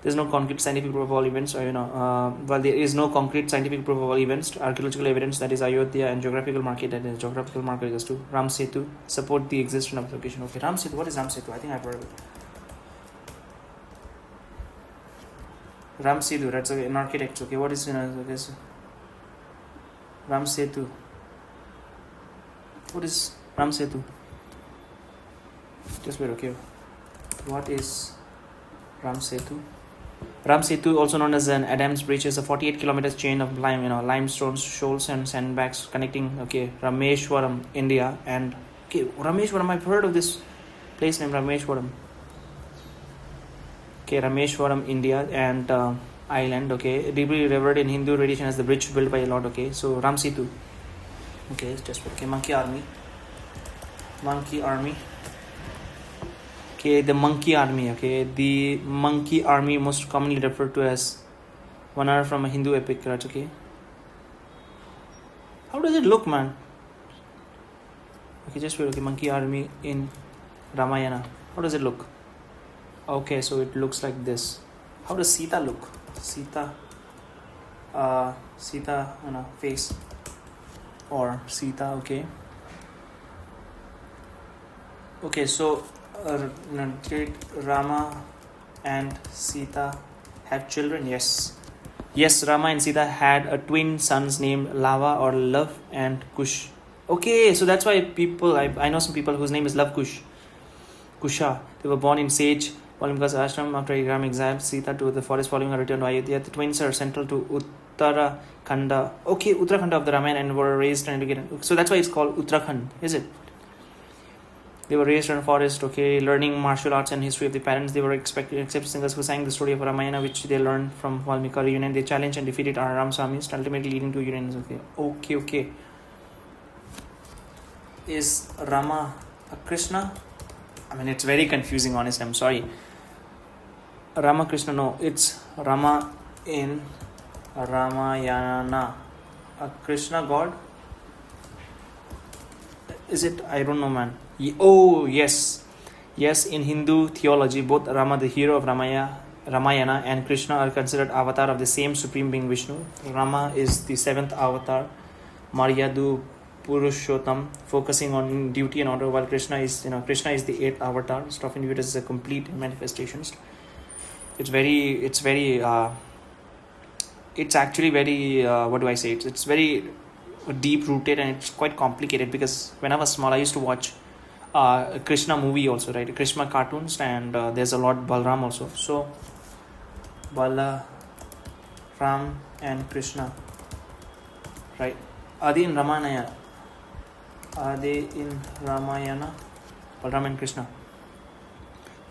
There's no concrete scientific proof of all events, or while there is no concrete scientific proof of all events, archaeological evidence, that is Ayodhya, and geographical market, that is geographical market equals to Ram Setu, support the existence of the location. Ram Setu, what is Ram Setu? I think I've heard of it. Ram Setu, that's an architect. What is this? Ram Setu. What is Ram Setu? Just wait, What is Ram Setu? Ram Setu, also known as an Adam's Bridge, is a 48 kilometers chain of limestone shoals and sandbags connecting Rameshwaram, India, and Rameshwaram. I've heard of this place named Rameshwaram. Okay, Rameshwaram, India, and island. Okay, deeply revered in Hindu tradition as the bridge built by a lot. Okay, so Ram Setu. Okay, just okay. Monkey army. Okay, the monkey army. Okay, the monkey army, most commonly referred to as Vanar from a Hindu epic. Right? Okay. How does it look, man? Okay, just wait. Okay, monkey army in Ramayana. How does it look? Okay, so it looks like this. How does Sita look? Sita, face, or Sita. Okay. Okay, so did Rama and Sita have children? Yes. Yes, Rama and Sita had a twin sons named Lava or Love and Kush. Okay, so that's why people, I know some people whose name is Love Kusha. They were born in Sage Valmika's ashram after Ram exiled Sita to the forest following her return to Ayodhya. The twins are central to Uttarakhand. Okay, Uttarakhand of the Ramayana and were raised and educated. So that's why it's called Uttarakhand, is it? They were raised in a forest, okay, learning martial arts and history of the parents. They were except singers who sang the story of Ramayana, which they learned from Valmika reunion. They challenged and defeated Ram Swamis, ultimately leading to unions. Okay. Is Rama a Krishna? I mean, it's very confusing, honestly. I'm sorry. Rama Krishna, no. It's Rama in Ramayana. A Krishna god? Is it? I don't know, man. Oh, yes. Yes, in Hindu theology, both Rama, the hero of Ramayana, and Krishna are considered avatar of the same supreme being Vishnu. Rama is the seventh avatar, Maryadu Purushottam, focusing on duty and order, while Krishna is the eighth avatar, often viewed as a complete manifestation. It's actually very what do I say? It's very deep rooted, and it's quite complicated, because when I was small I used to watch a Krishna movie also, right? Krishna cartoons, and there's a Lord Balram also. So Balaram and Krishna, right? Are they in Ramayana? Balram and Krishna?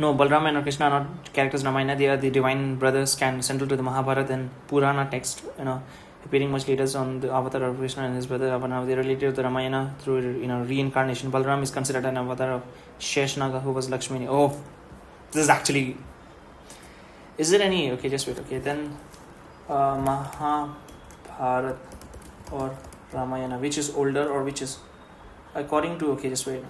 No, Balram and Krishna are not characters in Ramayana. They are the divine brothers, central to the Mahabharata and Purana text, appearing much later on the avatar of Krishna and his brother Ravana. They related to the Ramayana through reincarnation. Balram is considered an avatar of Sheshnaga, who was Lakshmini. Oh, this is actually... Is there any... Okay, just wait. Okay, then Mahabharat or Ramayana, which is older, or which is... According to... Okay, just wait.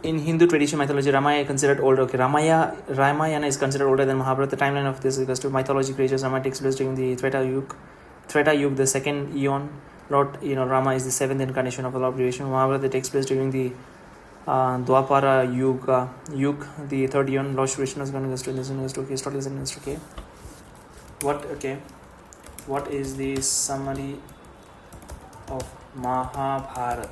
In Hindu tradition mythology, Ramayana is considered older. Okay, Ramayana is considered older than Mahabharata. The timeline of this is to mythology creatures. Rama takes place during the Treta Yuga, the second eon. Lord, Rama is the seventh incarnation of the Lord of creation. Mahabharata takes place during the Dwapara Yuga, the third eon. Lord Krishna is going to go to this. Okay. What is the summary of Mahabharata?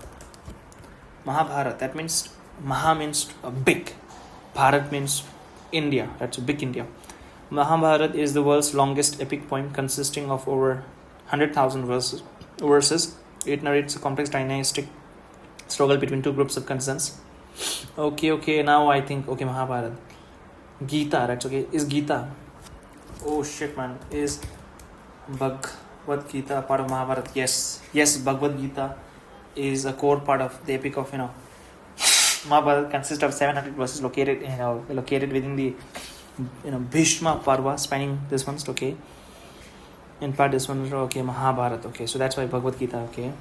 Mahabharata, that means Maha means big, Bharat means India, that's big India. Mahabharata is the world's longest epic poem, consisting of over 100,000 verses. It narrates a complex dynastic struggle between two groups of concerns. Okay, now I think, Mahabharata. Gita, right? Okay, is Gita? Oh shit, man. Is Bhagavad Gita part of Mahabharata? Yes, Bhagavad Gita is a core part of the epic of, Mahabharata consists of 700 verses located within the, Bhishma Parva, spanning this one, okay. In part, this one, okay, Mahabharata, okay. So that's why Bhagavad Gita, okay.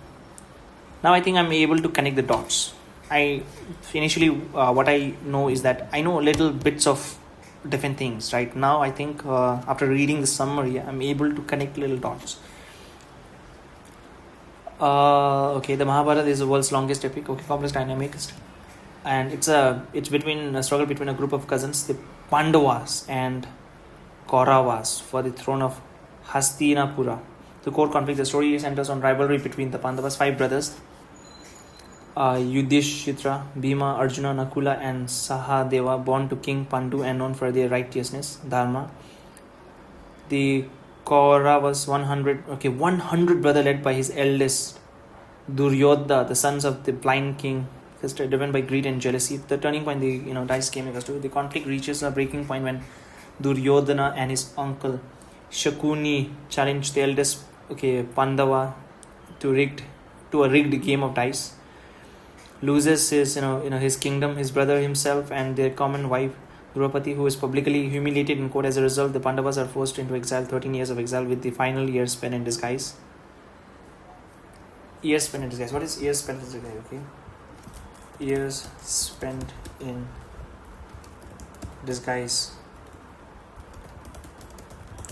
Now I think I'm able to connect the dots. Initially, what I know is that I know little bits of different things, right? Now I think after reading the summary, I'm able to connect little dots. Okay, the Mahabharata is the world's longest epic, okay, complex dynamic, and it's a struggle between a group of cousins, the Pandavas and Kauravas, for the throne of Hastinapura. The core conflict, the story centers on rivalry between the Pandavas, 5 brothers, Yudhishthira, Bhima, Arjuna, Nakula, and Sahadeva, born to King Pandu and known for their righteousness, Dharma. The Kauravas, 100 brother led by his eldest Duryodha, the sons of the blind king is driven by greed and jealousy. The turning point, the dice game equals to the conflict reaches a breaking point when Duryodhana and his uncle Shakuni challenged the eldest Pandava to a rigged game of dice. Loses his his kingdom, his brother himself, and their common wife Draupadi, who is publicly humiliated in court. As a result, the Pandavas are forced into exile, 13 years of exile, with the final years spent in disguise. Years spent in disguise. What is years spent in disguise? Okay. Years spent in disguise.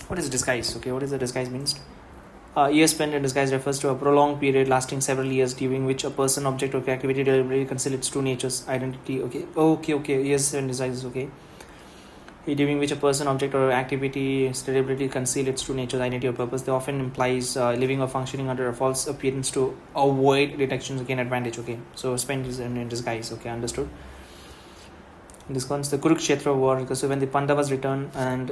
What is disguise? Okay, what is the disguise means? Years spent in disguise refers to a prolonged period lasting several years, during which a person, object, or activity deliberately conceals its true nature's identity. Okay. Years spent in disguise. Okay. During which a person, object, or activity deliberately conceal its true nature's identity or purpose. They often implies living or functioning under a false appearance to avoid detection or gain advantage. Okay. So spent is in disguise. Okay, understood. This comes the Kurukshetra war, because when the Pandavas return and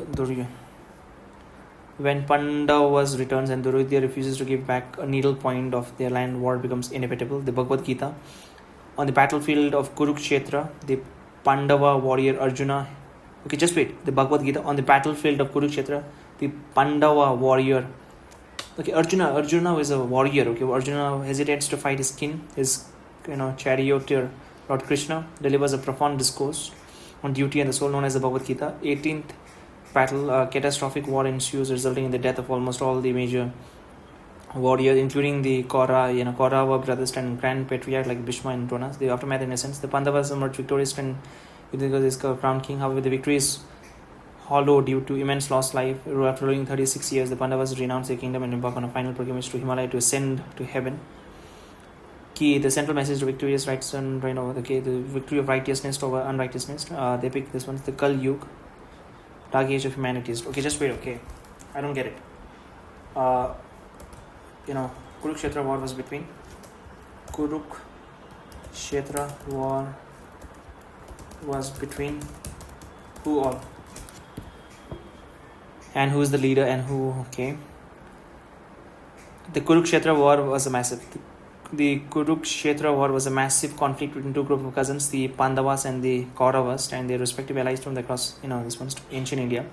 when Pandavas returns and Duryodhana refuses to give back a needle point of their land, war becomes inevitable. The Bhagavad Gita. On the battlefield of Kurukshetra, the Pandava warrior Arjuna. Okay, just wait. The Bhagavad Gita. On the battlefield of Kurukshetra, the Pandava warrior. Okay, Arjuna is a warrior. Okay, Arjuna hesitates to fight his kin. His charioteer Lord Krishna delivers a profound discourse on duty and the soul, known as the Bhagavad Gita. 18th battle, a catastrophic war ensues, resulting in the death of almost all the major warriors, including the Kaurava brothers and grand patriarch like Bhishma and Drona. The aftermath, in essence, the Pandavas emerged victorious and is crowned king. However, the victory is hollow due to immense lost life. After ruling 36 years, the Pandavas renounce their kingdom and embark on a final pilgrimage to Himalaya to ascend to heaven. Key, the central message to victory is the victory of righteousness over unrighteousness. They pick this one, the Kal Yuga, dark age of humanity. Okay, just wait. Okay, I don't get it. Kurukshetra war was between who all, and who is the leader and who? Okay, the Kurukshetra war was a massive. The Kurukshetra war was a massive conflict between two groups of cousins, the Pandavas and the Kauravas, and their respective allies from across this one's ancient India.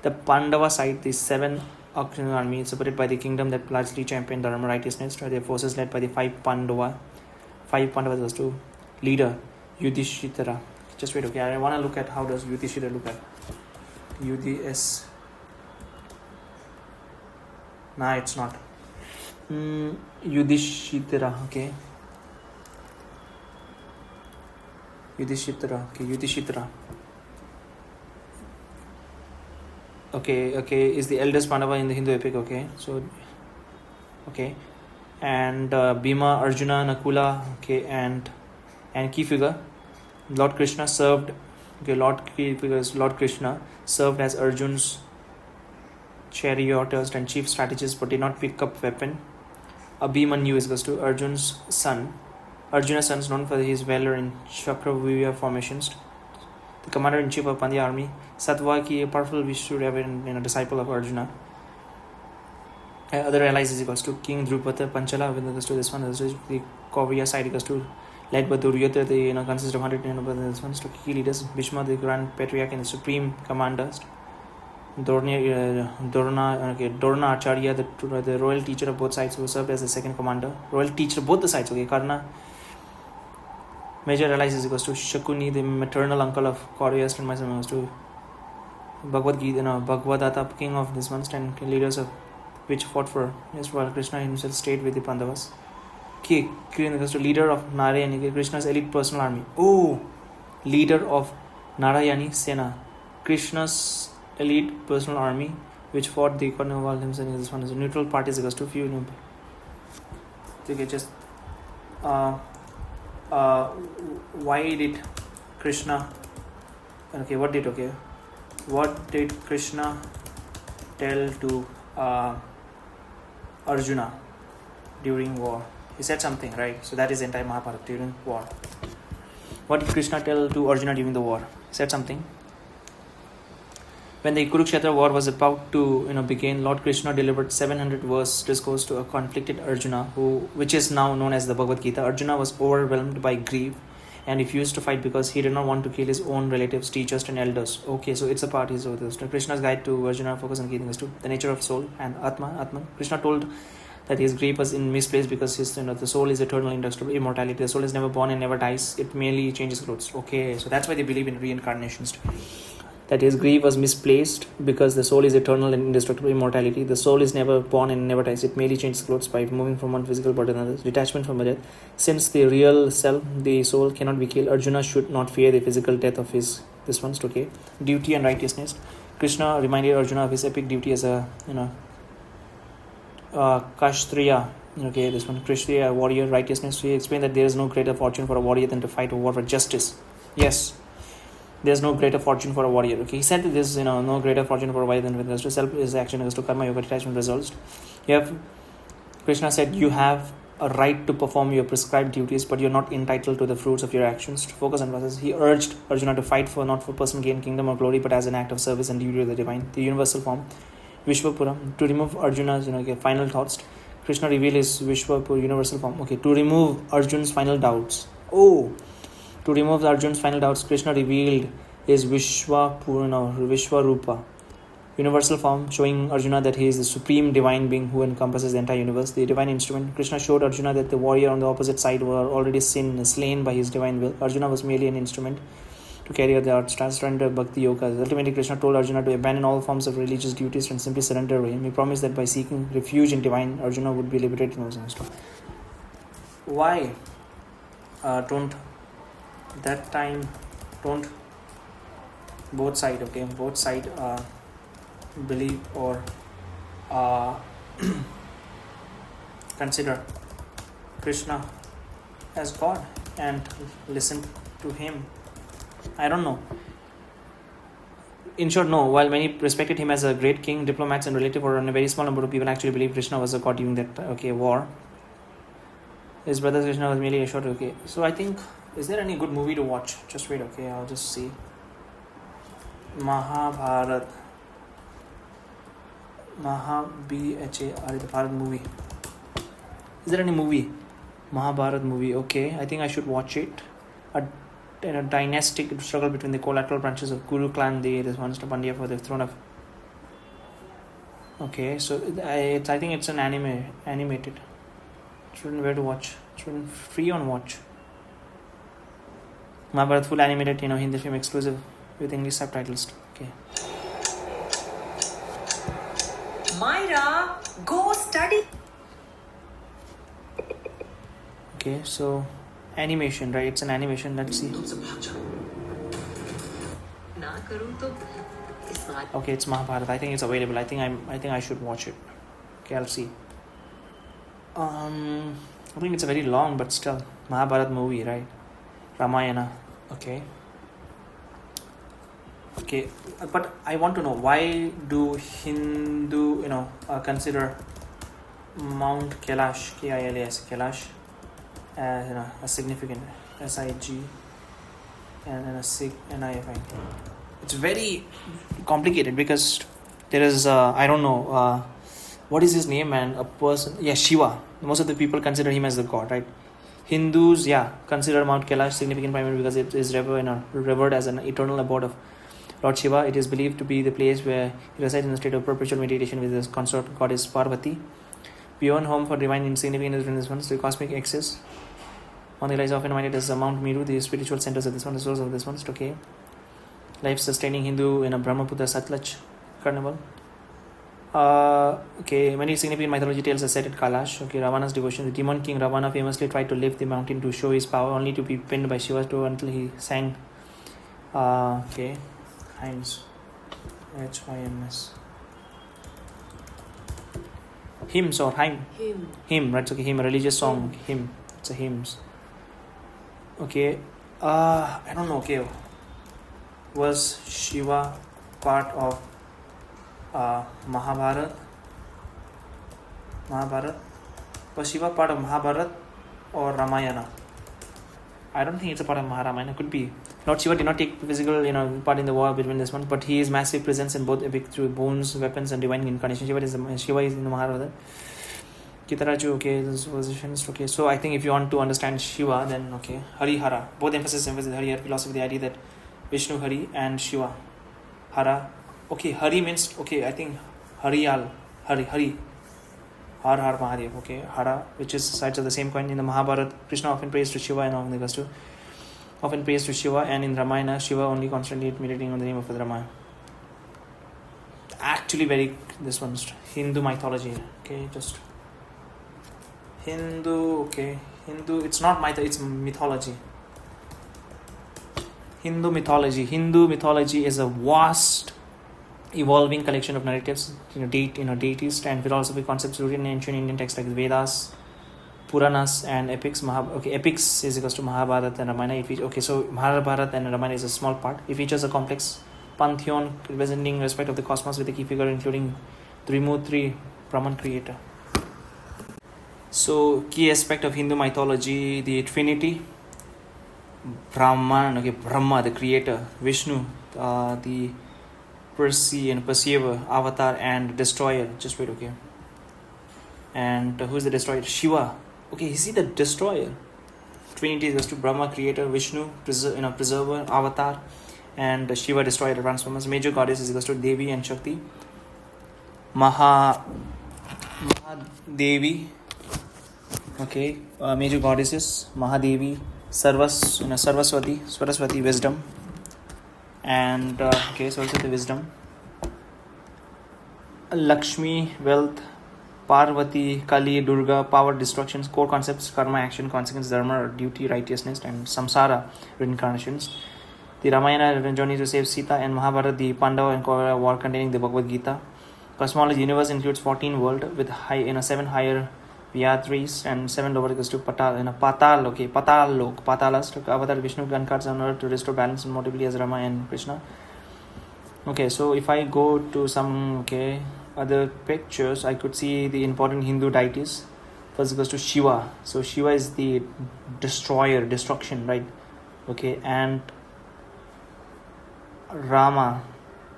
The Pandava side, the 7 army, supported by the kingdom that largely championed dharma, righteousness. Their forces led by the 5 Pandavas was to leader Yudhishthira. Just wait. Okay, I want to look at how does Yudhishthira look at UDS. Nah, it's not. Yudhishthira. Okay. Yudhishthira. Okay, is the eldest Pandava in the Hindu epic. Okay, so and Bhima, Arjuna, Nakula. Okay, and key figure Lord Krishna served. Okay, Lord Krishna served as Arjun's charioteer and chief strategist, but did not pick up weapon. Abhimanyu is equals to Arjuna's son, known for his valor in Chakravyuha formations. The commander-in-chief of Pandya army. Satyaki, a powerful Vishnu disciple of Arjuna. Other allies is equals to King Drupad, Panchala, with equals to this one. The Kaurya side equals to led by Duryodhana, the consists of 100 this one. Key leaders: Bhishma, the grand patriarch and the supreme commander. Drona Acharya, the royal teacher of both sides, who served as the second commander. Royal teacher of both the sides. Okay, Karna. Major allies is equals to Shakuni, the maternal uncle of Kaurya, and myself to Bhagavad Gita, Bhagavadatta, king of this one, and leaders of which fought for yes, while Krishna himself stayed with the Pandavas. K equals to leader of Narayani, Krishna's elite personal army. Oh, leader of Narayani Sena, Krishna's elite personal army, which fought the Karnaval himself. This one is a neutral party is equals to few. Okay, just why did Krishna? Okay, what did Krishna tell to Arjuna during war? He said something, right? So that is the entire Mahabharata during war. What did Krishna tell to Arjuna during the war? He said something. When the Kurukshetra war was about to begin, Lord Krishna delivered 700 verse discourse to a conflicted Arjuna, which is now known as the Bhagavad Gita. Arjuna was overwhelmed by grief and refused to fight because he did not want to kill his own relatives, teachers, and elders. Okay, so it's a part. So Krishna's guide to Arjuna focus on keeping to the nature of soul and Atman. Krishna told that his grief was in misplaced because the soul is eternal, indestructible, immortality. The soul is never born and never dies. It merely changes clothes. Okay, so that's why they believe in reincarnations. That his grief was misplaced because the soul is eternal and indestructible, immortality. The soul is never born and never dies. It merely changes clothes by moving from one physical body to another. Detachment from death. Since the real self, the soul, cannot be killed, Arjuna should not fear the physical death of this one. Okay, duty and righteousness. Krishna reminded Arjuna of his epic duty as a Kashtriya. Okay, this one, Kashtriya, warrior, righteousness. He explained that there is no greater fortune for a warrior than to fight a war for justice. Yes. There's no greater fortune for a warrior. Okay, he said that there's no greater fortune for a warrior than with regards to self is action as to karma yoga detachment results. Krishna said you have a right to perform your prescribed duties, but you're not entitled to the fruits of your actions. To focus on process, he urged Arjuna to fight not for personal gain, kingdom, or glory, but as an act of service and duty to the divine, the universal form, Vishwapuram. To remove Arjuna's final thoughts, Krishna revealed his Vishwapura universal form. Okay, to remove Arjun's final doubts. To remove Arjun's final doubts, Krishna revealed his Vishwarupa, universal form, showing Arjuna that he is the supreme divine being who encompasses the entire universe, the divine instrument. Krishna showed Arjuna that the warrior on the opposite side were already slain by his divine will. Arjuna was merely an instrument to carry out the transcendental bhakti yoga. Ultimately, Krishna told Arjuna to abandon all forms of religious duties and simply surrender to him. He promised that by seeking refuge in divine, Arjuna would be liberated from his own. Why don't both side believe or consider Krishna as God and listen to him? I don't know. In short, no. While many respected him as a great king, diplomats and relative, or a very small number of people actually believed Krishna was a god during that war. His brother Krishna was merely assured. Okay, so I think, is there any good movie to watch? Just wait, okay, I'll just see. Bharat movie. Is there any movie? Mahabharat movie, okay, I think I should watch it. A dynastic struggle between the collateral branches of Kuru clan, this one Pandya for the throne of. Okay, so I think it's an animated. Shouldn't where to watch. Shouldn't free on watch. Mahabharat full animated, Hindi film exclusive with English subtitles. Okay. Myra, go study. Okay, so animation, right? It's an animation. Let's see. Okay, it's Mahabharat. I think it's available. I think I should watch it. Okay, I'll see. I think it's a very long, but still Mahabharat movie, right? Ramayana. Okay, but I want to know, why do Hindu consider Mount Kailash, Kailash, as a significant SIG and a SIG NIFI? It's very complicated because there is I don't know what is his name, and a person, Shiva. Most of the people consider him as the god, right? Hindus, consider Mount Kailash significant primarily because it is revered as an eternal abode of Lord Shiva. It is believed to be the place where he resides in a state of perpetual meditation with his consort goddess Parvati. Beyond home for divine insignificance in this one, the cosmic axis. Mount Kailash is often reminded as Mount Meru, the spiritual centers of this one, the source of this one. Okay. Life-sustaining Hindu in a Brahmaputra Satlaj carnival. Many significant mythology tales are set at Kailash. Okay, Ravana's devotion. The demon king Ravana famously tried to lift the mountain to show his power, only to be pinned by Shiva until he sang. Hymns. HYMS. Hymns or hymn? Hymn, right? Okay, hymn, a religious song. Hymn. It's a hymns. Okay. I don't know. Okay. Was Shiva part of Mahabharat? Was Shiva part of Mahabharat or Ramayana? I don't think it's a part of Ramayana. Could be. Lord Shiva did not take physical, part in the war between this one, but he is massive presence in both epic through bones, weapons, and divine incarnation. Shiva is in the Mahabharata. Kitaraju, okay, this positions, okay. So I think if you want to understand Shiva, then okay, Hari Hara. Both emphasis Hari philosophy, the idea that Vishnu Hari and Shiva Hara. Okay, Hari means okay, I think Hari Har Har Mahadev, okay, Hara, which is sides of the same coin. In the Mahabharata, Krishna often prays to Shiva and often prays to Shiva, and in Ramayana, Shiva only constantly meditating on the name of Rama. Actually, very this one's Hindu mythology, okay, just Hindu, okay, Hindu. It's not it's mythology. Hindu mythology is a vast, evolving collection of narratives, deities and philosophy concepts rooted in ancient Indian texts like Vedas, Puranas, and epics. Epics is equals to Mahabharata and Ramayana. So Mahabharata and Ramayana is a small part. It features a complex pantheon representing respect of the cosmos with a key figure including Trimurti, Brahman creator. So key aspect of Hindu mythology, the Trinity, Brahman, Brahma, the creator, Vishnu, the perceiver, avatar, and destroyer. Just wait, okay. And who is the destroyer? Shiva. Okay, is he the destroyer? Trinity is to Brahma, creator, Vishnu, preserver, avatar, and Shiva, destroyer, transformers. Major goddess is equals to Devi and Shakti. Mahadevi. Okay, major goddesses: Mahadevi, Saraswati, wisdom, and Saraswati, wisdom. Lakshmi, wealth. Parvati, Kali, Durga, power, destructions. Core concepts: karma, action, consequence, dharma, duty, righteousness, and samsara, reincarnations. The Ramayana journey to save Sita, and Mahabharata, the Pandava and Kaurava war containing the Bhagavad Gita. Cosmology: universe includes 14 worlds with 7 higher Vyadris and 7 lower equals to Patal. Okay, Patalas. Avatar Vishnu gun cards on earth to restore balance, and notably as Rama and Krishna. Okay, so if I go to some other pictures, I could see the important Hindu deities. First goes to Shiva. So Shiva is the destroyer, destruction, right? Okay, and Rama.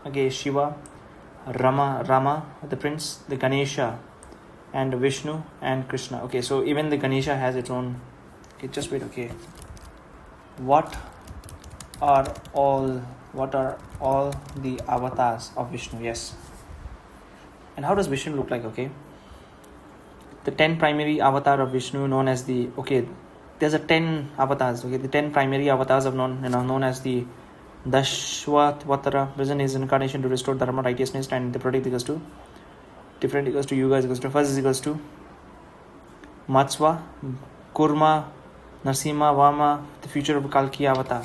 Okay, Shiva, Rama, the prince, the Ganesha, and Vishnu and Krishna. Okay, so even the Ganesha has its own. Okay, just wait. Okay, what are all the avatars of Vishnu? Yes. And how does Vishnu look like? Okay, the 10 primary avatar of Vishnu known as the there's a 10 avatars. Okay, the 10 primary avatars of known as the Dashvatara. Present is incarnation to restore dharma, righteousness, and the protect equals to different equals to yuga equals to first is equals to Matsva, Kurma, Narsimha, Vama, the future of Kalki avatar.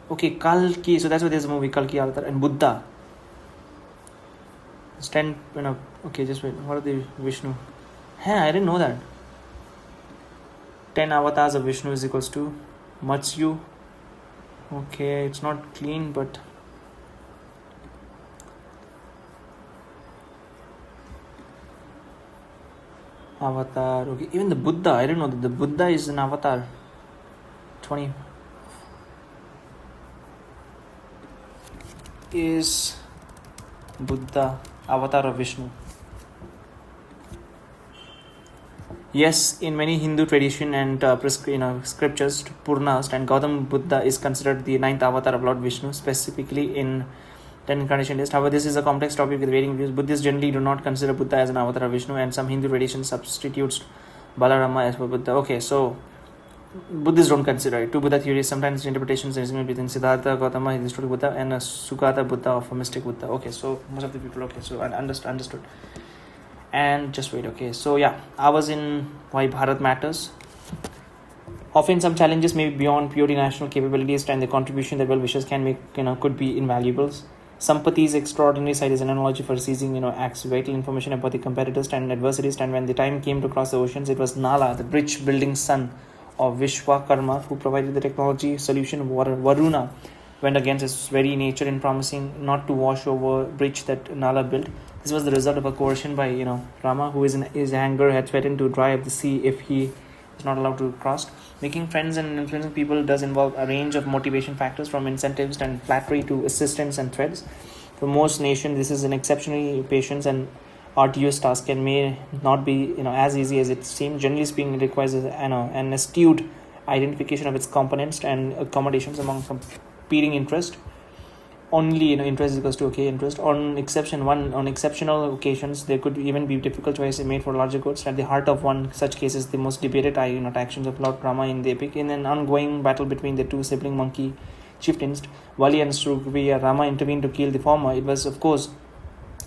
Okay, Kalki. So that's why there's a movie Kalki avatar, and Buddha. It's 10. Okay, just wait. What are the Vishnu? I didn't know that. 10 avatars of Vishnu is equals to Matsyu. Okay, it's not clean, but avatar. Okay, even the Buddha. I didn't know that the Buddha is an avatar. 20 is Buddha, avatar of Vishnu. Yes, in many Hindu tradition and scriptures, Purnas and Gautam Buddha is considered the 9th avatar of Lord Vishnu, specifically in 10 incarnation list. However, this is a complex topic with varying views. Buddhists generally do not consider Buddha as an avatar of Vishnu, and some Hindu tradition substitutes Balarama as for Buddha. Okay, so Buddhists don't consider it. Two Buddha theories, sometimes interpretations resonate between Siddhartha Gautama, the historic Buddha, and a Sugata Buddha of a mystic Buddha. Okay, so most of the people, so I understood. And just wait, okay. So yeah, hours in why Bharat matters. Often some challenges may be beyond purely national capabilities, and the contribution that well-wishers can make, could be invaluable. Sampati's extraordinary side is an analogy for seizing, acts vital information about the competitors and adversaries. And when the time came to cross the oceans, it was Nala, the bridge-building son of Vishwakarma, who provided the technology solution. Varuna went against his very nature in promising not to wash over bridge that Nala built. This was the result of a coercion by Rama, who in his anger had threatened to dry up the sea if he is not allowed to cross. Making friends and influencing people does involve a range of motivation factors, from incentives and flattery to assistance and threats. For most nations, this is an exceptionally patience and arduous task and may not be as easy as it seems. Generally speaking, it requires an astute identification of its components and accommodations among competing interest. Only interest is equals to interest. On exceptional occasions, there could even be difficult choices made for larger goods. At the heart of one such case is the most debated actions of Lord Rama in the epic. In an ongoing battle between the two sibling monkey chieftains, Vali and Sugriva, Rama intervened to kill the former. It was, of course,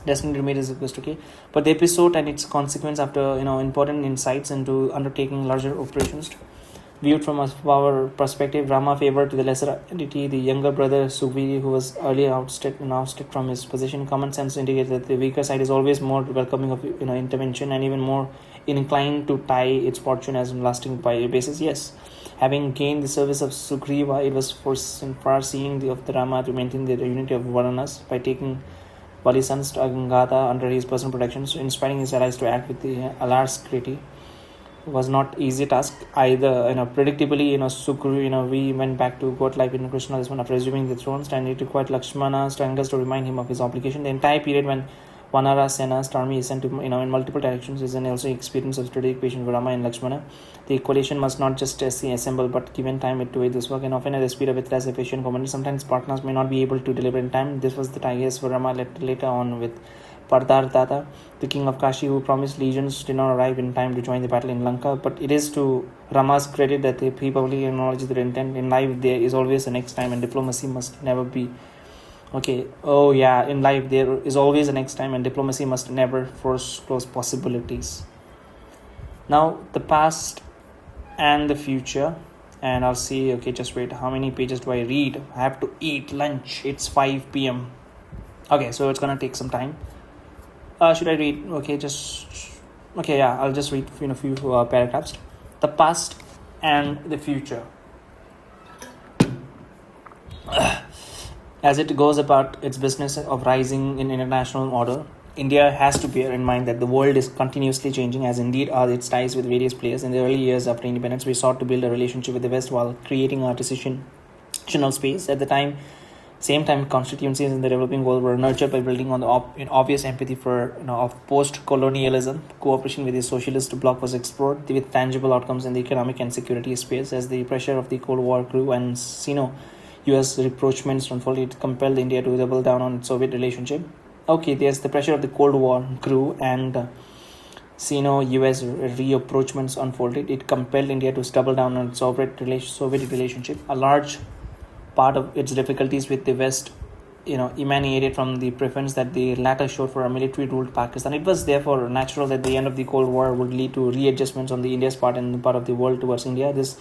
destined to meet is equals to but the episode and its consequence after important insights into undertaking larger operations. Viewed from our perspective, Rama favored the lesser entity, the younger brother Sugriva, who was earlier ousted from his position. Common sense indicates that the weaker side is always more welcoming of intervention and even more inclined to tie its fortune as lasting by basis. Yes, having gained the service of Sugriva, it was foreseeing of the Rama to maintain the unity of Varanas by taking Vali's sons to Angada under his personal protection, inspiring his allies to act with the alacrity. Was not easy task either. Predictably, Sugriva, we went back to God life in Krishna this one after resuming the thrones, and it required Lakshmana's strangers to remind him of his obligation. The entire period when Vanara Sena's army is sent to in multiple directions is an also experience of strategic patience for Rama and Lakshmana. The coalition must not just assemble but given time to do this work, and often at the speed of it less efficient commanders. Sometimes partners may not be able to deliver in time. This was the case for Rama later on with Pardartata, the king of Kashi, who promised legions did not arrive in time to join the battle in Lanka. But it is to Rama's credit that he publicly acknowledged their intent. In life, there is always a next time, and diplomacy must never be. In life, there is always a next time, and diplomacy must never foreclose possibilities. Now, the past and the future. And I'll see, just wait, how many pages do I read? I have to eat lunch. It's 5 p.m. Okay, so it's going to take some time. Should I read? I'll just read a few paragraphs. The past and the future. As it goes about its business of rising in international order, India has to bear in mind that the world is continuously changing, as indeed are its ties with various players. In the early years after independence, we sought to build a relationship with the West while creating our decisional space. At the same time, constituencies in the developing world were nurtured by building on the obvious empathy for of post-colonialism. Cooperation with the socialist bloc was explored with tangible outcomes in the economic and security space. As the pressure of the Cold War grew and U.S. rapprochements unfolded, it compelled India to double down on its Soviet relationship. The pressure of the Cold War grew and U.S. rapprochements unfolded. It compelled India to double down on its Soviet relationship. A large part of its difficulties with the West, emanated from the preference that the latter showed for a military-ruled Pakistan. It was therefore natural that the end of the Cold War would lead to readjustments on the India's part and the part of the world towards India. These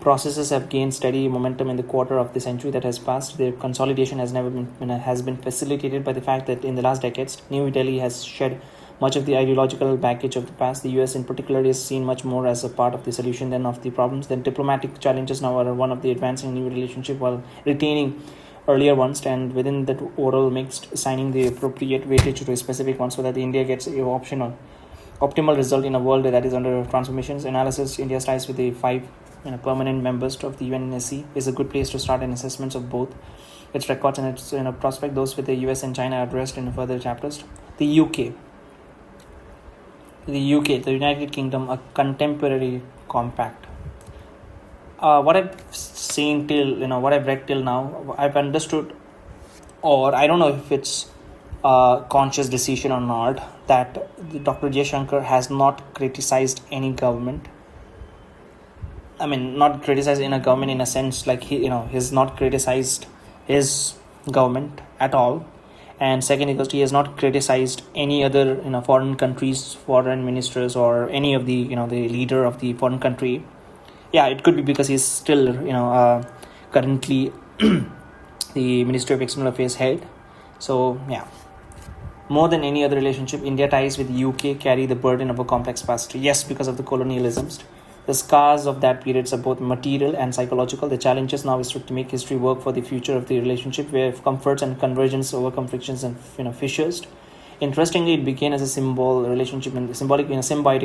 processes have gained steady momentum in the quarter of the century that has passed. Their consolidation has been facilitated by the fact that in the last decades, New Delhi has shed much of the ideological baggage of the past. The US in particular is seen much more as a part of the solution than of the problems. The diplomatic challenges now are one of the advancing new relationship while retaining earlier ones, and within that overall mixed, assigning the appropriate weightage to a specific one so that India gets an optimal result in a world that is under transformations. Analysis India's ties with the 5 permanent members of the UNSC is a good place to start an assessment of both its records and its prospect. Those with the US and China are addressed in further chapters. The UK, the United Kingdom, a contemporary compact. What I've seen what I've read till now, I've understood, or I don't know if it's a conscious decision or not, that Dr. Jaishankar has not criticized any government. I mean, not criticized in a government in a sense like he's not criticized his government at all. And second, because he has not criticized any other foreign countries, foreign ministers, or any of the the leader of the foreign country. Yeah, it could be because he's still currently the Ministry of External Affairs head. So yeah, more than any other relationship, India ties with the UK carry the burden of a complex past. Yes, because of the colonialisms. The scars of that period are both material and psychological. The challenges now is to make history work for the future of the relationship, where comforts and convergence overcome frictions and fissures. Interestingly, it began as a symbiotic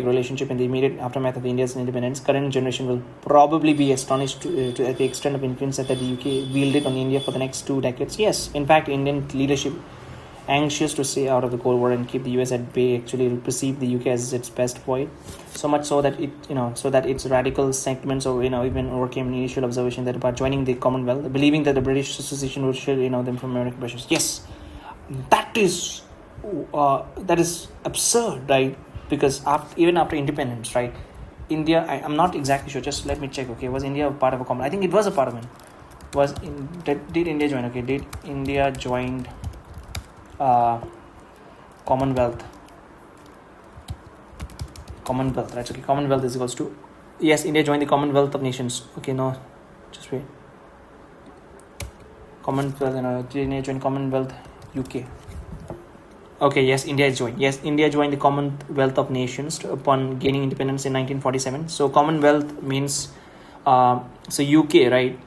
relationship in the immediate aftermath of India's independence. Current generation will probably be astonished to the extent of influence that the UK wielded on India for the next 2 decades. Yes, in fact, Indian leadership anxious to stay out of the Cold War and keep the US at bay, actually perceived the UK as its best foil. So much so that its radical segments, or even overcame an initial observation that by joining the Commonwealth, believing that the British association would shield them from American pressures. Yes, that is absurd, right? Because even after independence, right, India, I'm not exactly sure, just let me check. Okay, was India a part of a common? I think it was a part of it. Did India join? Okay, did India join Commonwealth? Commonwealth, right? Okay, Commonwealth is equals to, yes, India joined the Commonwealth of Nations. Okay, no, just wait. Commonwealth, India joined Commonwealth, UK. Okay, yes, India joined. Yes, India joined the Commonwealth of Nations upon gaining independence in 1947. So Commonwealth means, so UK, right?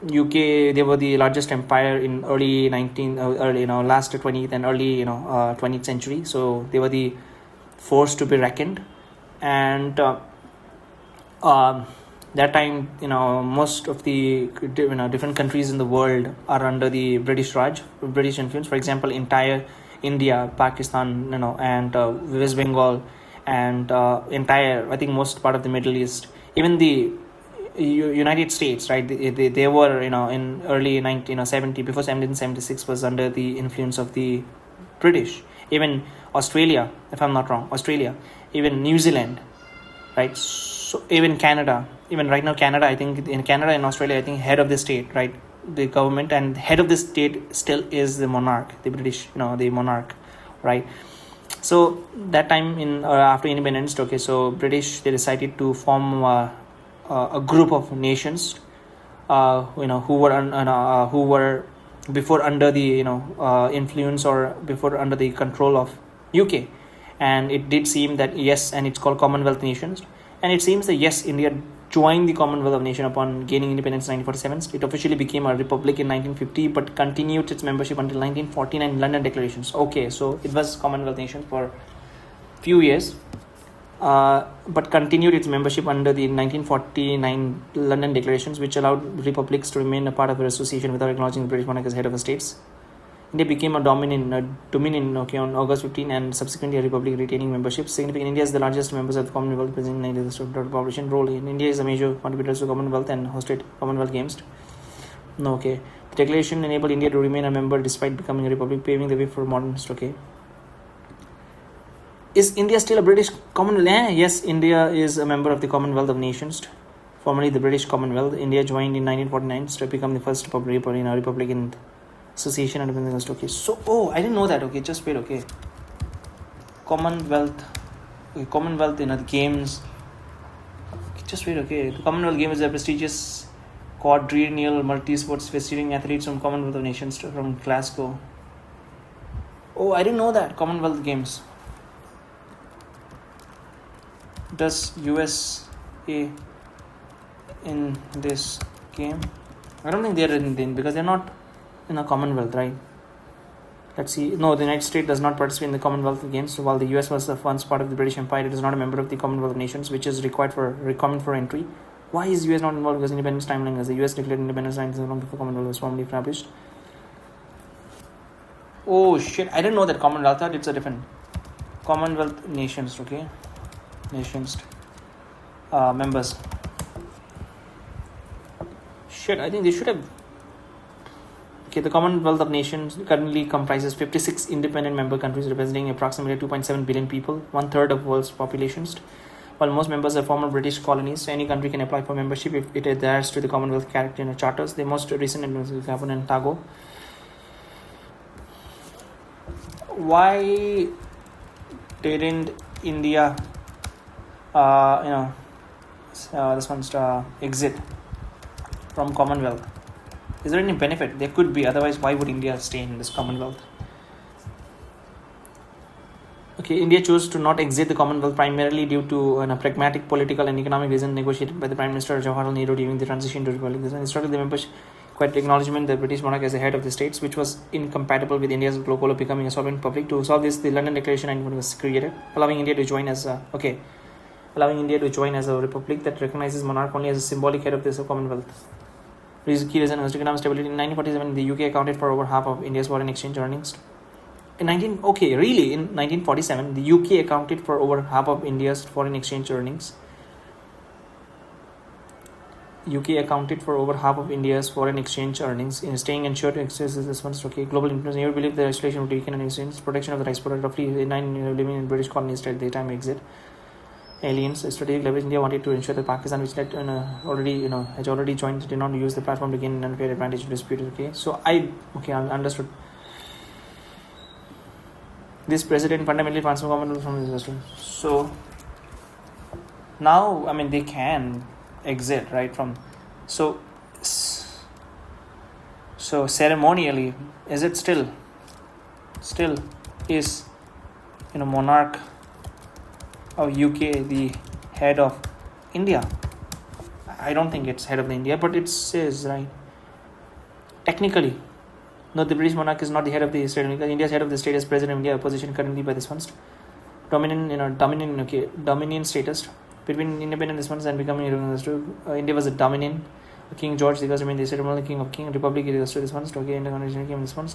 UK, they were the largest empire in last 20th and early 20th century. So they were the force to be reckoned, and that time most of the different countries in the world are under the British Raj, British influence. For example, entire India, Pakistan, and West Bengal, and entire, I think, most part of the Middle East, even the United States, right? They were in early 1970, before 1776, was under the influence of the British. Even Australia, if I'm not wrong, even New Zealand, right? So even Canada, even right now Canada, I think in Canada and Australia, I think head of the state, right, the government, and head of the state still is the monarch, the British, the monarch, right? So that time in after independence, okay, so British, they decided to form a group of nations, who were before under the influence, or before under the control of UK, and it did seem that yes, and it's called Commonwealth nations, and it seems that yes, India joined the Commonwealth of Nations upon gaining independence in 1947. It officially became a republic in 1950, but continued its membership until 1949 London Declarations. Okay, so it was Commonwealth nations for few years, but continued its membership under the 1949 London Declarations, which allowed republics to remain a part of the association without acknowledging the British monarch as head of the states. India became a dominion on August 15, and subsequently a republic retaining membership. Significant, India is the largest members of the Commonwealth, presenting 90% of the population. Role in India is a major contributor to Commonwealth and hosted Commonwealth Games. The declaration enabled India to remain a member despite becoming a republic, paving the way for modern. Is India still a British Commonwealth? Yes, India is a member of the Commonwealth of Nations, formerly the British Commonwealth. India joined in 1949 to become the first republic in association and independence. Okay, so I didn't know that. Okay, just wait. Okay, Commonwealth the games. Okay, just wait. Okay, the Commonwealth Games is a prestigious quadrennial multi-sports featuring athletes from Commonwealth of Nations from Glasgow. Oh, I didn't know that. Commonwealth Games. Does USA in this game? I don't think they're in, because they're not in a Commonwealth, right? Let's see. No, the United States does not participate in the Commonwealth Games. So while the US was once part of the British Empire, it is not a member of the Commonwealth of Nations, which is required for entry. Why is US not involved? Because independence timeline, as the US declared independence long before Commonwealth was formally established. Oh shit! I didn't know that Commonwealth. I thought it's a different Commonwealth nations. Okay, nations members. Shit! I think they should have. Okay, the Commonwealth of Nations currently comprises 56 independent member countries representing approximately 2.7 billion people, 1/3 of the world's populations. While most members are former British colonies, so any country can apply for membership if it adheres to the Commonwealth character and charters. The most recent members are Gabon and Togo. Why didn't India, exit from Commonwealth? Is there any benefit? There could be. Otherwise, why would India stay in this Commonwealth? Okay, India chose to not exit the Commonwealth primarily due to a pragmatic political and economic reason negotiated by the Prime Minister Jawaharlal Nehru during the transition to republic. Historically, the membership quite acknowledgement the British monarch as the head of the states, which was incompatible with India's goal of becoming a sovereign republic. To solve this, the London Declaration was created, allowing India to join as a republic that recognizes monarch only as a symbolic head of this Commonwealth. Key reason was economic stability. In 1947, the UK accounted for over half of India's foreign exchange earnings. in 1947, the UK accounted for over half of India's foreign exchange earnings. UK accounted for over half of India's foreign exchange earnings. In staying ensured to access this one's okay. Global influence. You believe the isolation would weaken and exchange protection of the rice product. Roughly 9 living in British colonies at the time exit. Aliens, strategic leverage. India wanted to ensure that Pakistan, which had already joined, did not use the platform to gain an unfair advantage to dispute it. Okay, so I understood. This president fundamentally transformed government from this industry. So now, I mean, they can exit right from. So ceremonially, is it still is monarch of UK the head of India? I don't think it's head of the India, but it says right. Technically, no, the British monarch is not the head of the state. India's head of the state is President of India, a position currently by this one. Dominion status between independent this one and becoming India was a dominion. King George because remained the ceremonial king of King Republic this one. Okay, India came this one.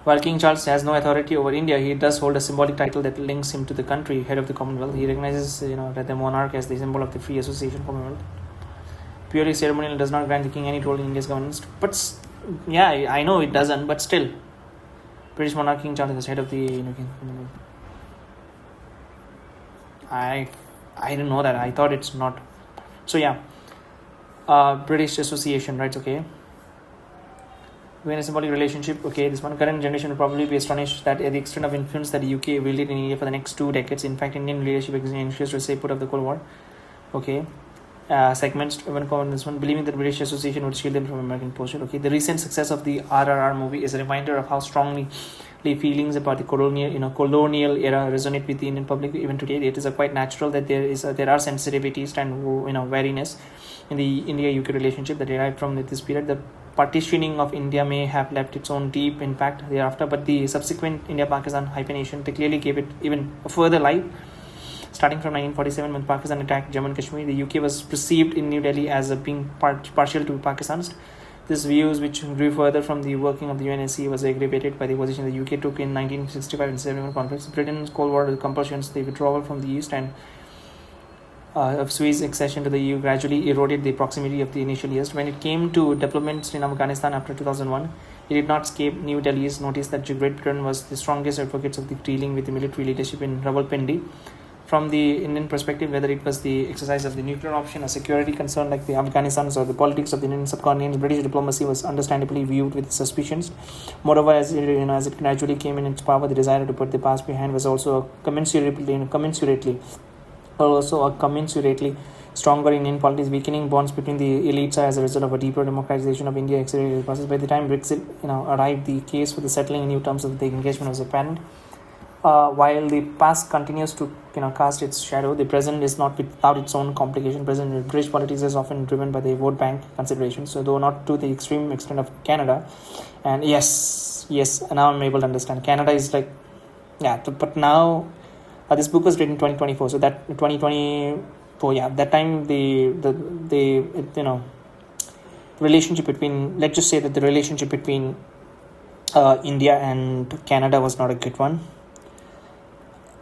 While King Charles has no authority over India, he does hold a symbolic title that links him to the country, head of the Commonwealth. He recognizes, that the monarch as the symbol of the free association Commonwealth. Purely ceremonial, does not grant the king any role in India's governance. But yeah, I know it doesn't, but still, British monarch King Charles is head of the Commonwealth. I didn't know that. I thought it's not. So yeah, British Association, right? Okay. When a symbolic relationship, okay, this one current generation will probably be astonished that the extent of influence that the UK wielded in India for the next 2 decades. In fact, Indian leadership ensures to say put up the Cold War. Okay. Segments when common this one, believing that the British Association would shield them from American posture. Okay. The recent success of the RRR movie is a reminder of how strongly feelings about the colonial era resonate with the Indian public even today. It is quite natural that there are sensitivities and wariness in the India-UK relationship that derived from this period. The partitioning of India may have left its own deep impact thereafter, but the subsequent India-Pakistan hyphenation they clearly gave it even a further life. Starting from 1947, when Pakistan attacked Jammu and Kashmir, the UK was perceived in New Delhi as being partial to Pakistan. This views, which grew further from the working of the UNSC, was aggravated by the position the UK took in 1965 and 71 conflicts. Britain's Cold War compulsions, the withdrawal from the East and of Suez accession to the EU gradually eroded the proximity of the initial years. When it came to developments in Afghanistan after 2001, it did not escape New Delhi's notice that Great Britain was the strongest advocates of the dealing with the military leadership in Rawalpindi. From the Indian perspective, whether it was the exercise of the nuclear option, a security concern like the Afghanistan's or the politics of the Indian subcontinent, British diplomacy was understandably viewed with suspicions. Moreover, as it gradually came in its power, the desire to put the past behind was also commensurately stronger in Indian politics, weakening bonds between the elites as a result of a deeper democratization of India accelerated process. By the time Brexit arrived, the case for the settling in new terms of the engagement was apparent. While the past continues to cast its shadow, the present is not without its own complication. Present British politics is often driven by the vote bank considerations, so though not to the extreme extent of Canada. And yes, now I'm able to understand. Canada is like, but now this book was written in 2024, so that 2024, that time the relationship between, let's just say that the relationship between India and Canada was not a good one.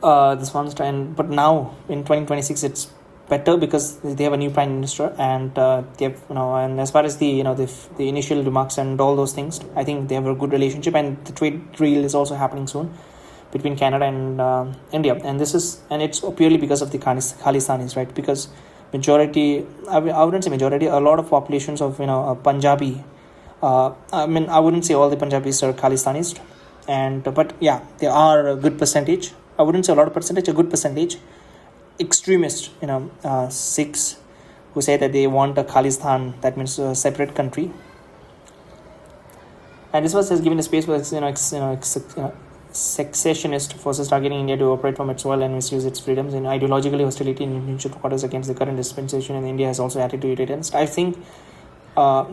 This one's time, but now in 2026 it's better because they have a new prime minister and they have and as far as the the initial remarks and all those things, I think they have a good relationship, and the trade deal is also happening soon between Canada and India, and it's purely because of the Khalistanis, right? Because majority, I wouldn't say majority, a lot of populations of Punjabi, I wouldn't say all the Punjabis are Khalistanis, but there are a good percentage. I wouldn't say a lot of percentage, a good percentage, extremist, Sikhs who say that they want a Khalistan, that means a separate country. And this has given a space for secessionist forces targeting India to operate from its soil and misuse its freedoms. And ideologically, hostility in Indian quarters against the current dispensation in India has also added to irritants. I think, I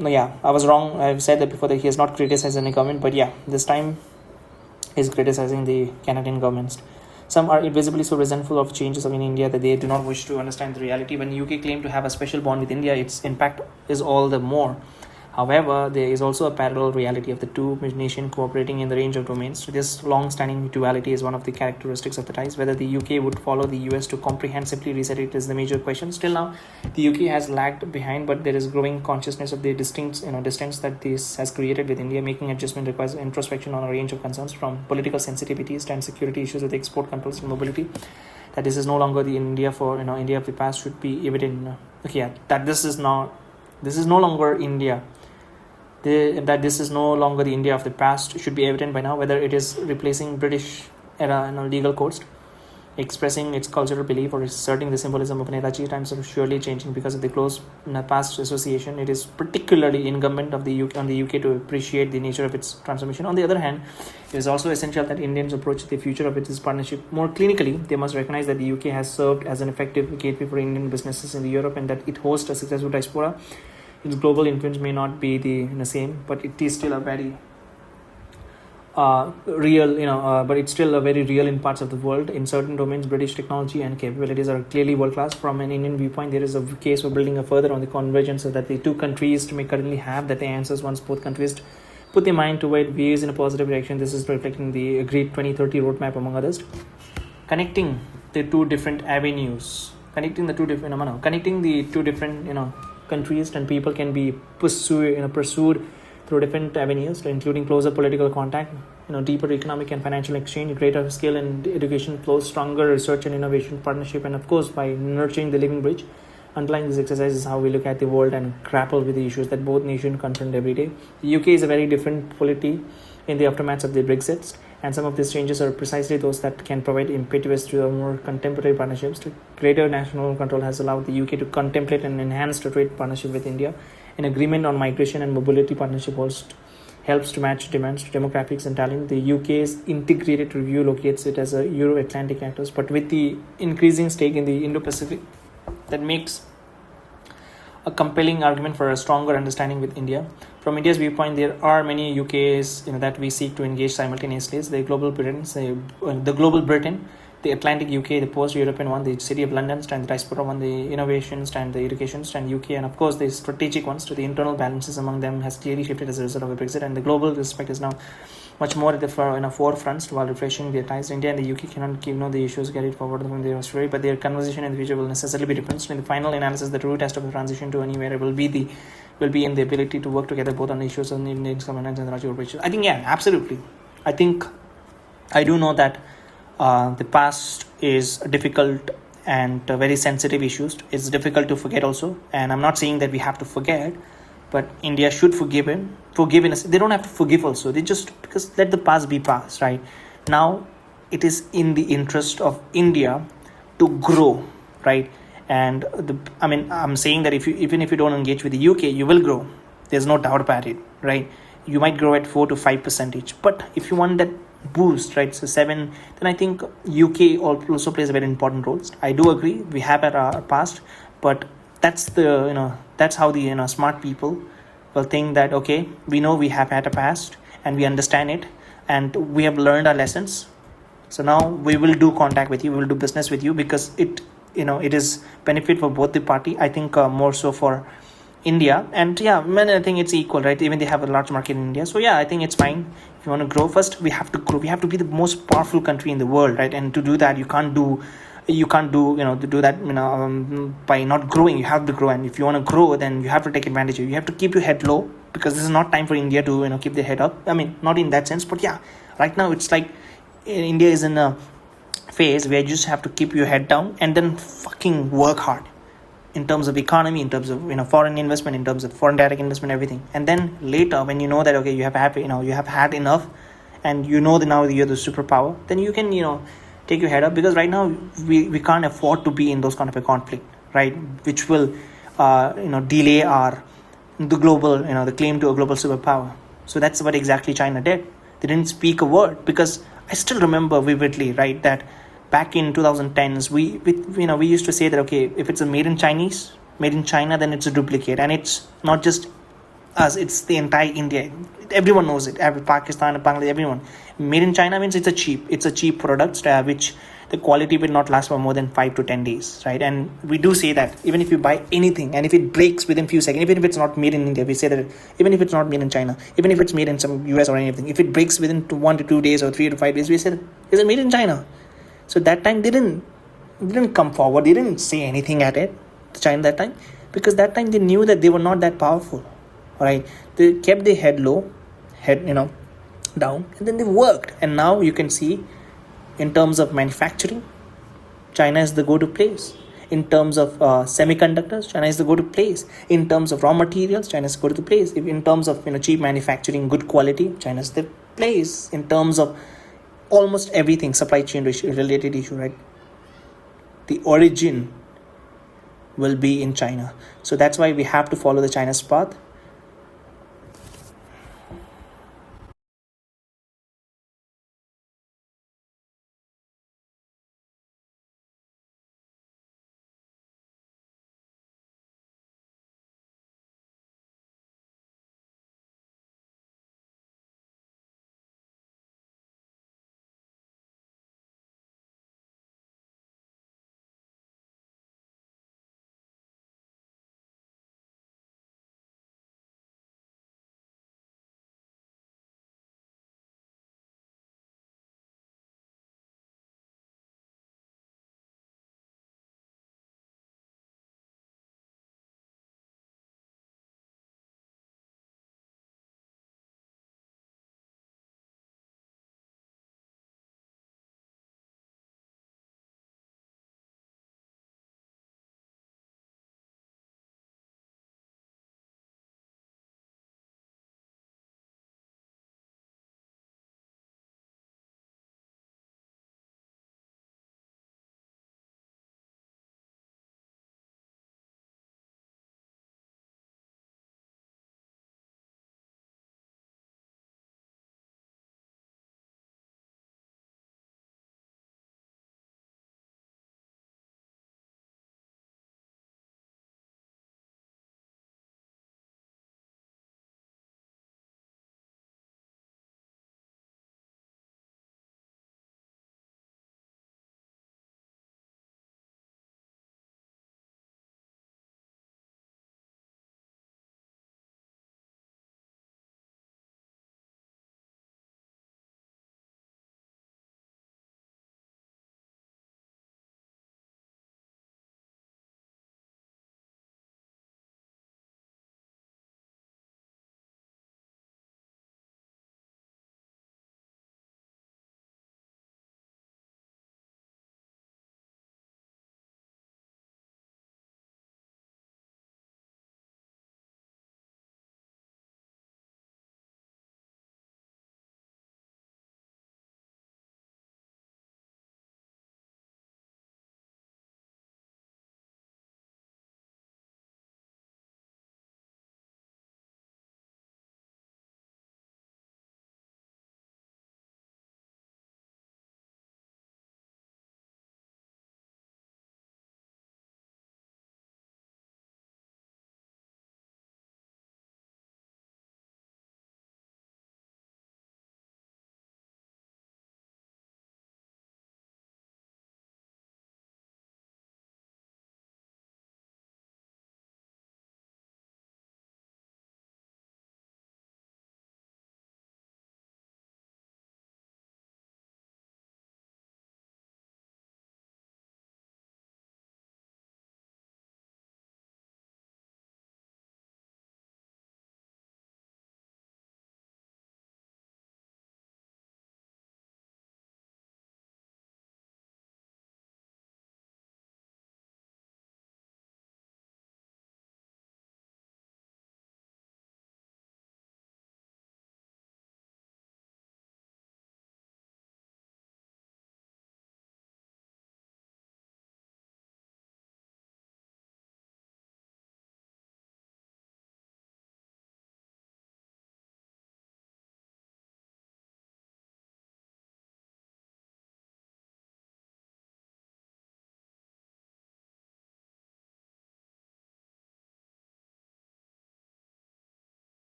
was wrong. I've said that before, that he has not criticized any government, but this time he's criticizing the Canadian governments. Some are visibly so resentful of changes in India that they do not wish to understand the reality. When UK claimed to have a special bond with India, its impact is all the more. However, there is also a parallel reality of the two nations cooperating in the range of domains. So this long-standing duality is one of the characteristics of the ties. Whether the UK would follow the US to comprehensively reset it is the major question. Still now, the UK has lagged behind, but there is growing consciousness of the distance that this has created with India. Making adjustment requires introspection on a range of concerns, from political sensitivities and security issues with export controls and mobility. That this is no longer the India for India of the past should be evident. That this is no longer India. That this is no longer the India of the past should be evident by now, whether it is replacing British era legal codes, expressing its cultural belief, or asserting the symbolism of Netaji. Times are surely changing because of the close past association. It is particularly incumbent on the UK to appreciate the nature of its transformation. On the other hand, it is also essential that Indians approach the future of its partnership more clinically. They must recognize that the UK has served as an effective gateway for Indian businesses in Europe, and that it hosts a successful diaspora. Its global influence may not be the same, but it is still a very but it's still a very real in parts of the world. In certain domains, British technology and capabilities are clearly world class. From an Indian viewpoint, there is a case for building further on the convergence that the two countries may currently have, that the answers once both countries put their mind to it, views in a positive direction. This is reflecting the agreed 2030 roadmap, among others. Connecting the two different countries and people can be pursued through different avenues, including closer political contact, deeper economic and financial exchange, greater skill and education flows, stronger research and innovation partnership, and of course by nurturing the living bridge. Underlying this exercise is how we look at the world and grapple with the issues that both nations confront every day. The UK is a very different polity in the aftermath of the Brexit, and some of these changes are precisely those that can provide impetus to a more contemporary partnerships. Greater national control has allowed the UK to contemplate an enhanced trade partnership with India. An agreement on migration and mobility partnership also helps to match demands to demographics and talent. The UK's integrated review locates it as a Euro-Atlantic actor, but with the increasing stake in the Indo-Pacific, that makes a compelling argument for a stronger understanding with India. From India's viewpoint, there are many UKs that we seek to engage simultaneously. The global Britain, the Atlantic UK, the post-European one, the City of London, and the diaspora one, the innovations and the educations and UK, and of course the strategic ones. To the internal balances among them has clearly shifted as a result of the Brexit, and the global respect is now much more at the forefront while refreshing their ties. India and the UK cannot keep the issues carried forward from their history, but their conversation in the future will necessarily be different. So in the final analysis, the true test of the transition to a new era will be in the ability to work together both on the issues of the Indian governance and the Rajya operation. I think, absolutely. I do know that the past is difficult and very sensitive issues. It's difficult to forget also, and I'm not saying that we have to forget, but India should forgive in us. They don't have to forgive also. They just, because let the past be past, right? Now it is in the interest of India to grow, right? And I'm saying that even if you don't engage with the UK, you will grow. There's no doubt about it, right? You might grow at 4 to 5% each, but if you want that boost, right, so 7, then I think UK also plays a very important role. I do agree we have at our past, but that's how the smart people will think that, okay, we know we have had a past and we understand it and we have learned our lessons, so now we will do contact with you, we will do business with you, because it is benefit for both the party. I think more so for India, and I think it's equal, right? Even they have a large market in India, so I think it's fine. If you want to grow, first we have to grow. We have to be the most powerful country in the world, right? And to do that, you can't do that by not growing. You have to grow, and if you want to grow, then you have to take advantage of it. You have to keep your head low, because this is not time for India to keep their head up. I mean, not in that sense, but right now it's like India is in a phase where you just have to keep your head down and then fucking work hard in terms of economy, in terms of foreign investment, in terms of foreign direct investment, everything. And then later, when you know that you have had enough, and that now you're the superpower, then you can take your head up, because right now we can't afford to be in those kind of a conflict, right? Which will delay the global the claim to a global superpower. So that's what exactly China did. They didn't speak a word, because I still remember vividly, right, that back in 2010s, we used to say that, okay, if it's made in China, then it's a duplicate, and it's not just us, it's the entire India. Everyone knows it. Pakistan, Bangladesh, everyone. Made in China means it's a cheap product, which the quality will not last for more than 5 to 10 days, right? And we do say that even if you buy anything and if it breaks within few seconds, even if it's not made in India, we say that even if it's not made in China, even if it's made in some US or anything, if it breaks within 1 to 2 days or 3 to 5 days, we say, is it made in China? So that time they didn't come forward, they didn't say anything at it, China, that time, because that time they knew that they were not that powerful. All right, they kept their head low, down, and then they worked. And now you can see, in terms of manufacturing, China is the go-to place. In terms of semiconductors, China is the go-to place. In terms of raw materials, China is the go-to place. In terms of cheap manufacturing, good quality, China is the place. In terms of almost everything, supply chain related issue, right? The origin will be in China. So that's why we have to follow the China's path.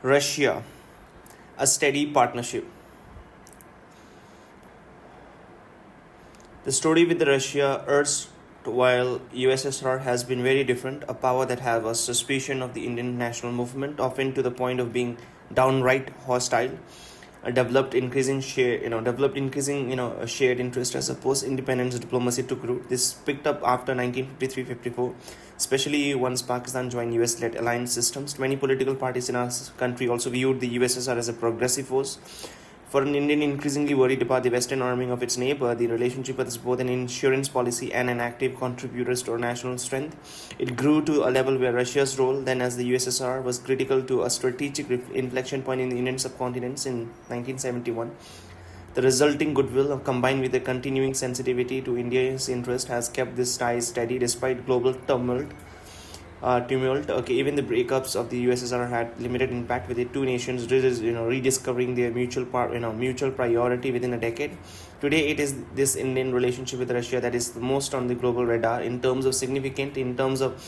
Russia, a steady partnership. The story with Russia, while USSR, has been very different. A power that has a suspicion of the Indian national movement, often to the point of being downright hostile. Developed increasing shared interest as a post-independence diplomacy took root. This picked up after 1953-54, especially once Pakistan joined US-led alliance systems. Many political parties in our country also viewed the USSR as a progressive force. For an Indian increasingly worried about the western arming of its neighbor, the relationship was both an insurance policy and an active contributor to national strength. It grew to a level where Russia's role, then as the USSR, was critical to a strategic inflection point in the Indian subcontinent in 1971. The resulting goodwill, combined with the continuing sensitivity to India's interest, has kept this tie steady despite global tumult. Even the breakups of the USSR had limited impact, with the two nations rediscovering their mutual priority within a decade. Today, it is this Indian relationship with Russia that is the most on the global radar in terms of significant, in terms of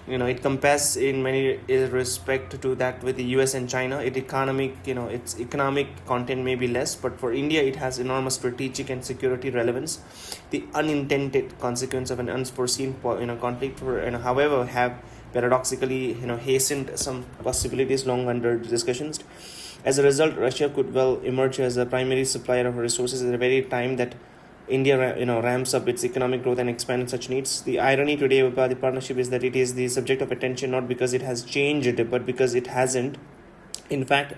it compares in many respect to that with the US and China. Its economic content may be less, but for India it has enormous strategic and security relevance. The unintended consequence of an unforeseen conflict, however, have paradoxically hastened some possibilities long under discussions. As a result, Russia could well emerge as a primary supplier of resources at the very time that India ramps up its economic growth and expands such needs. The irony today about the partnership is that it is the subject of attention not because it has changed, but because it hasn't. In fact,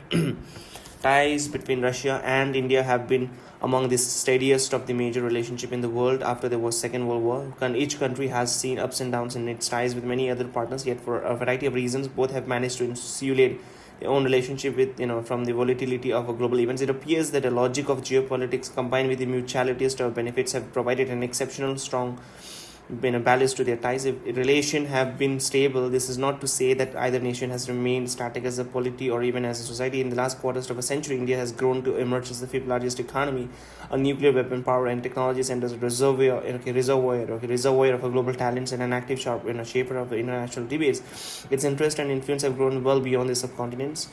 ties between Russia and India have been among the steadiest of the major relationship in the world after the Second World War. Each country has seen ups and downs in its ties with many other partners, yet for a variety of reasons, both have managed to insulate their own relationship with from the volatility of global events. It appears that the logic of geopolitics combined with the mutuality of benefits have provided an exceptional strong ballast to their ties. If relations have been stable, this is not to say that either nation has remained static as a polity or even as a society. In the last quarter of a century, India has grown to emerge as the fifth largest economy, a nuclear weapon power and technology center, a reservoir of global talents, and an active shaper of international debates. Its interest and influence have grown well beyond the subcontinents.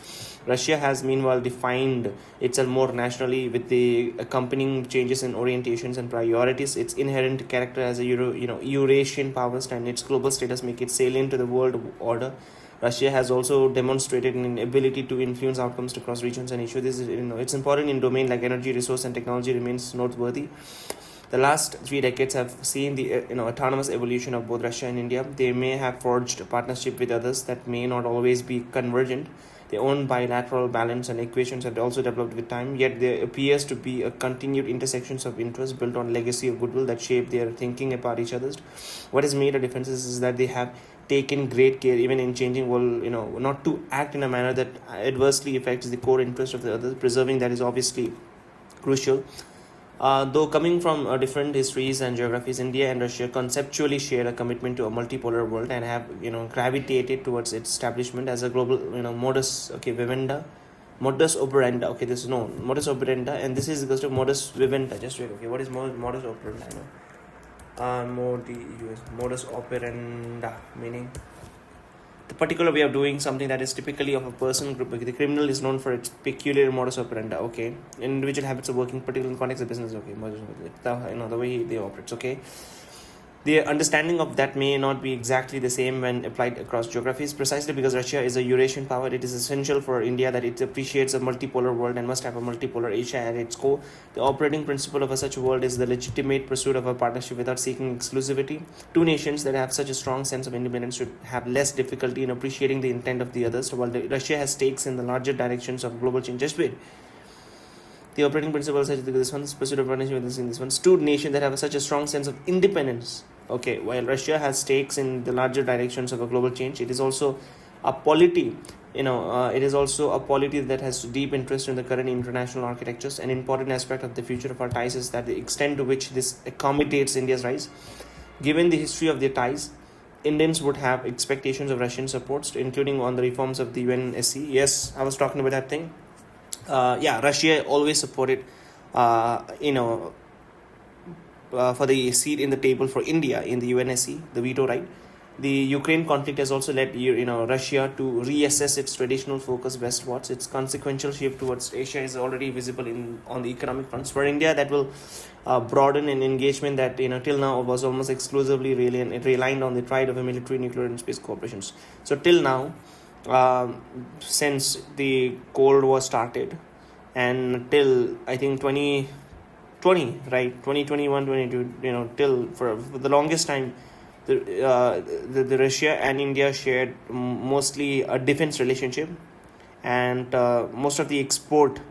Russia has meanwhile defined itself more nationally, with the accompanying changes in orientations and priorities. Its inherent character as a Eurasian power and its global status make it salient to the world order. Russia has also demonstrated an ability to influence outcomes across regions and issues. This is, it's important in domain like energy, resource, and technology remains noteworthy. The last 3 decades have seen the autonomous evolution of both Russia and India. They may have forged a partnership with others that may not always be convergent. Their own bilateral balance and equations have also developed with time, yet there appears to be a continued intersections of interest built on legacy of goodwill that shape their thinking about each other's. What has made a difference is that they have taken great care, even in changing world, not to act in a manner that adversely affects the core interest of the others. Preserving that is obviously crucial. Though coming from different histories and geographies, India and Russia conceptually share a commitment to a multipolar world and have gravitated towards its establishment as a global modus operandi. Modus operandi, and this is equals to modus vivendi. Just wait. Okay, what is modus operandi? Modus operandi meaning the particular way of doing something that is typically of a person group. The criminal is known for its peculiar modus operandi. Okay, individual habits of working, particular in context of business. Okay, the way they operate. Okay, the understanding of that may not be exactly the same when applied across geographies. Precisely because Russia is a Eurasian power, it is essential for India that it appreciates a multipolar world and must have a multipolar Asia at its core. The operating principle of such a world is the legitimate pursuit of a partnership without seeking exclusivity. Two nations that have such a strong sense of independence should have less difficulty in appreciating the intent of the others, while Russia has stakes in the larger directions of global change. Just wait. The operating principle such as this one, pursuit of partnership with this one, two nations that have such a strong sense of independence. Okay, while Russia has stakes in the larger directions of a global change, it is also a polity. It is also a polity that has deep interest in the current international architectures. An important aspect of the future of our ties is that the extent to which this accommodates India's rise. Given the history of their ties, Indians would have expectations of Russian supports, including on the reforms of the UNSC. Yes, I was talking about that thing. Russia always supported, for the seat in the table for India in the UNSC, the veto right. The Ukraine conflict has also led Russia to reassess its traditional focus westwards. Its consequential shift towards Asia is already visible on the economic fronts. For India, that will broaden an engagement that till now was almost exclusively reliant on the trade of a military, nuclear, and space cooperations. So till now, since the Cold War started, and till I think 2020, right, 2021, 22, till for the longest time, the Russia and India shared mostly a defense relationship, and most of the export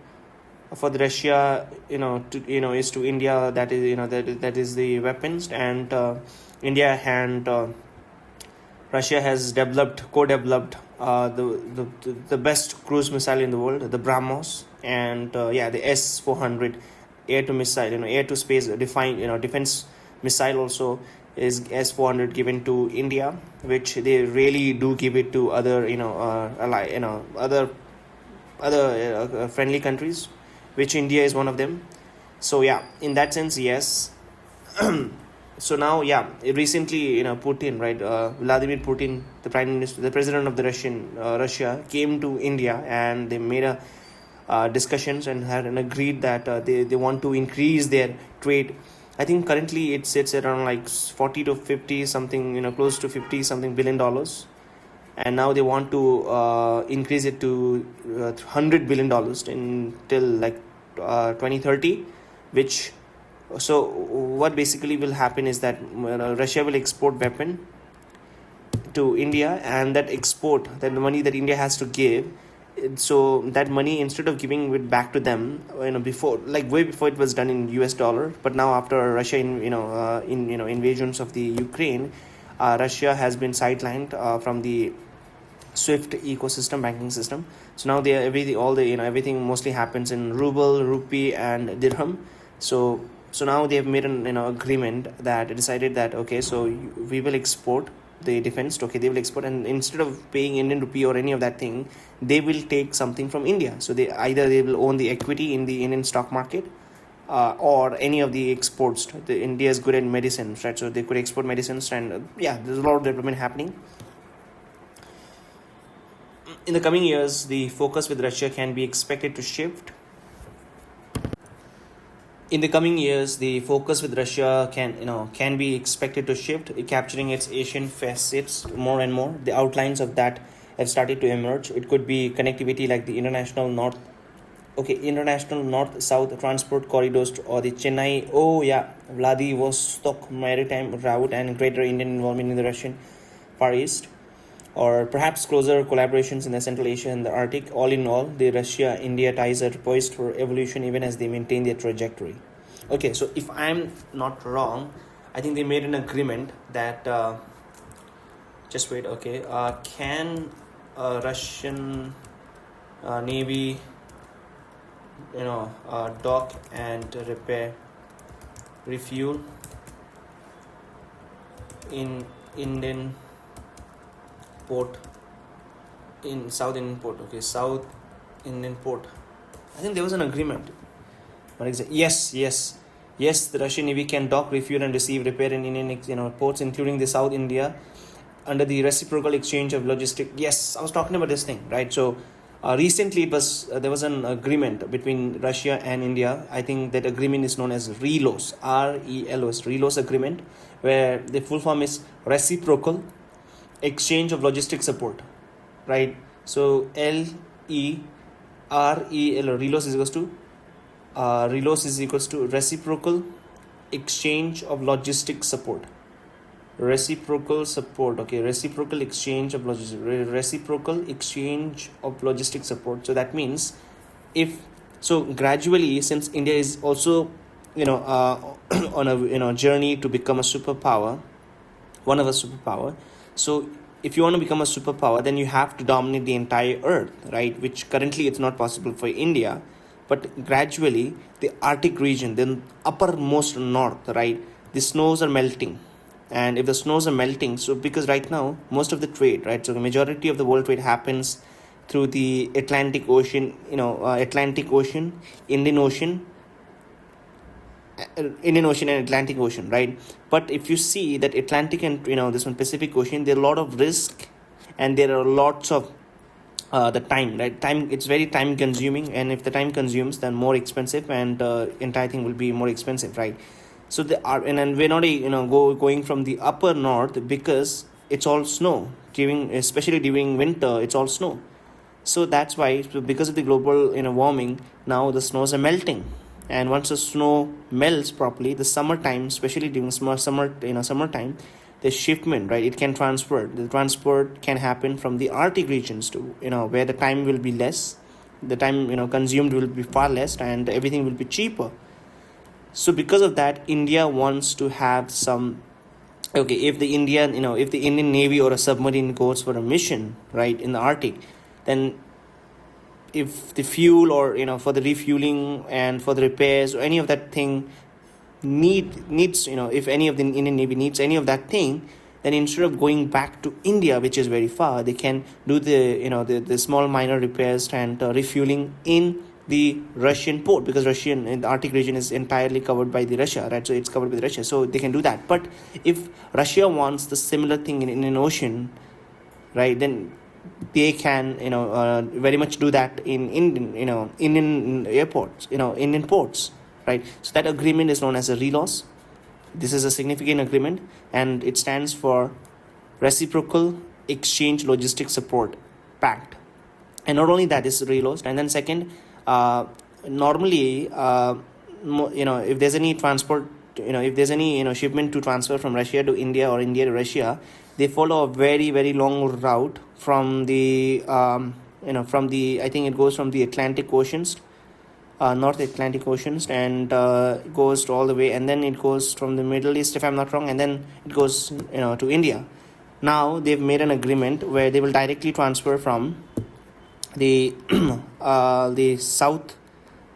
for the Russia is to India, that is that is the weapons, and India and Russia has co-developed the best cruise missile in the world, the BrahMos, and the S-400 air to missile, air to space defense missile also is S-400 given to India, which they really do give it to other other friendly countries, which India is one of them. So in that sense, yes. So now, recently, Putin, right, Vladimir Putin, the prime minister, the president of the Russia, came to India, and they made discussions and had agreed that they want to increase their trade. I think currently it sits around like 40 to 50 something, close to 50 something $billion, and now they want to increase it to $100 billion until like 2030, which. So what basically will happen is that Russia will export weapon to India, and that the money that India has to give, so that money, instead of giving it back to them, before, like way before, it was done in US dollar, but now after Russia invasions of the Ukraine, Russia has been sidelined from the SWIFT ecosystem, banking system. So now everything mostly happens in ruble, rupee, and dirham. So now they have made an agreement that decided that, okay, so we will export the defense. Okay, they will export, and instead of paying Indian rupee or any of that thing, they will take something from India. So they will own the equity in the Indian stock market, or any of the exports. India is good at medicines, right? So they could export medicines, and there's a lot of development happening. In the coming years, the focus with Russia can be expected to shift. In the coming years, the focus with Russia can be expected to shift, capturing its Asian facets more and more. The outlines of that have started to emerge. It could be connectivity like the international north-south transport corridors, or the Chennai, Vladivostok maritime route, and greater Indian involvement in the Russian Far East, or perhaps closer collaborations in the Central Asia and the Arctic. All in all, the Russia-India ties are poised for evolution even as they maintain their trajectory. Okay, so if I'm not wrong, I think they made an agreement that just wait. Okay, can Russian Navy dock and refuel in Indian port, in South Indian port. Okay, South Indian port. I think there was an agreement. Yes, the Russian Navy can dock, refuel, and receive, repair in Indian ports, including the South India, under the reciprocal exchange of logistics. Yes, I was talking about this thing, right? So recently there was an agreement between Russia and India. I think that agreement is known as RELOS, RELOS, RELOS agreement, where the full form is reciprocal exchange of logistic support, right? So RELOS is equals to reciprocal exchange of logistic support. Reciprocal support. Okay, reciprocal exchange of logistic support. So that means gradually, since India is also on a journey to become a superpower, one of a superpower. So if you want to become a superpower, then you have to dominate the entire earth, right? Which currently it's not possible for India, but gradually the Arctic region, the uppermost north, right? The snows are melting, and if the snows are melting, so because right now most of the trade, right? So the majority of the world trade happens through the Atlantic Ocean, Indian Ocean, Indian Ocean and Atlantic Ocean, right? But if you see that Atlantic and this one Pacific Ocean, there are a lot of risk, and there are lots of the time, right? Time, it's very time consuming, and if the time consumes, then more expensive, and entire thing will be more expensive, right? So the and we're not going from the upper north, because it's all snow especially during winter, it's all snow. So that's why, because of the global warming, now the snows are melting, and once the snow melts properly, the summertime, especially during summertime, the shipment, right, it can the transport can happen from the Arctic regions to where the time will be less, the time consumed will be far less, and everything will be cheaper. So because of that, India wants to have some, okay, if the Indian Navy or a submarine goes for a mission, right, in the Arctic, then if the fuel or for the refueling and for the repairs or any of that thing needs if any of the Indian Navy needs any of that thing, then instead of going back to India, which is very far, they can do the small minor repairs and refueling in the Russian port, because the Arctic region is entirely covered by the Russia, right? So it's covered with Russia, so they can do that. But if Russia wants the similar thing in an ocean, right, then they can very much do that in Indian airports, Indian ports, right? So that agreement is known as a RELAWS. This is a significant agreement, and it stands for Reciprocal Exchange Logistics Support Pact. And not only that, this is RELAWS. And then second, normally if there's any transport, if there's any shipment to transfer from Russia to India or India to Russia, they follow a very, very long route from the from the, I think it goes from the Atlantic Oceans, North Atlantic Oceans, and goes all the way, and then it goes from the Middle East, if I'm not wrong, and then it goes to India. Now they've made an agreement where they will directly transfer from the the South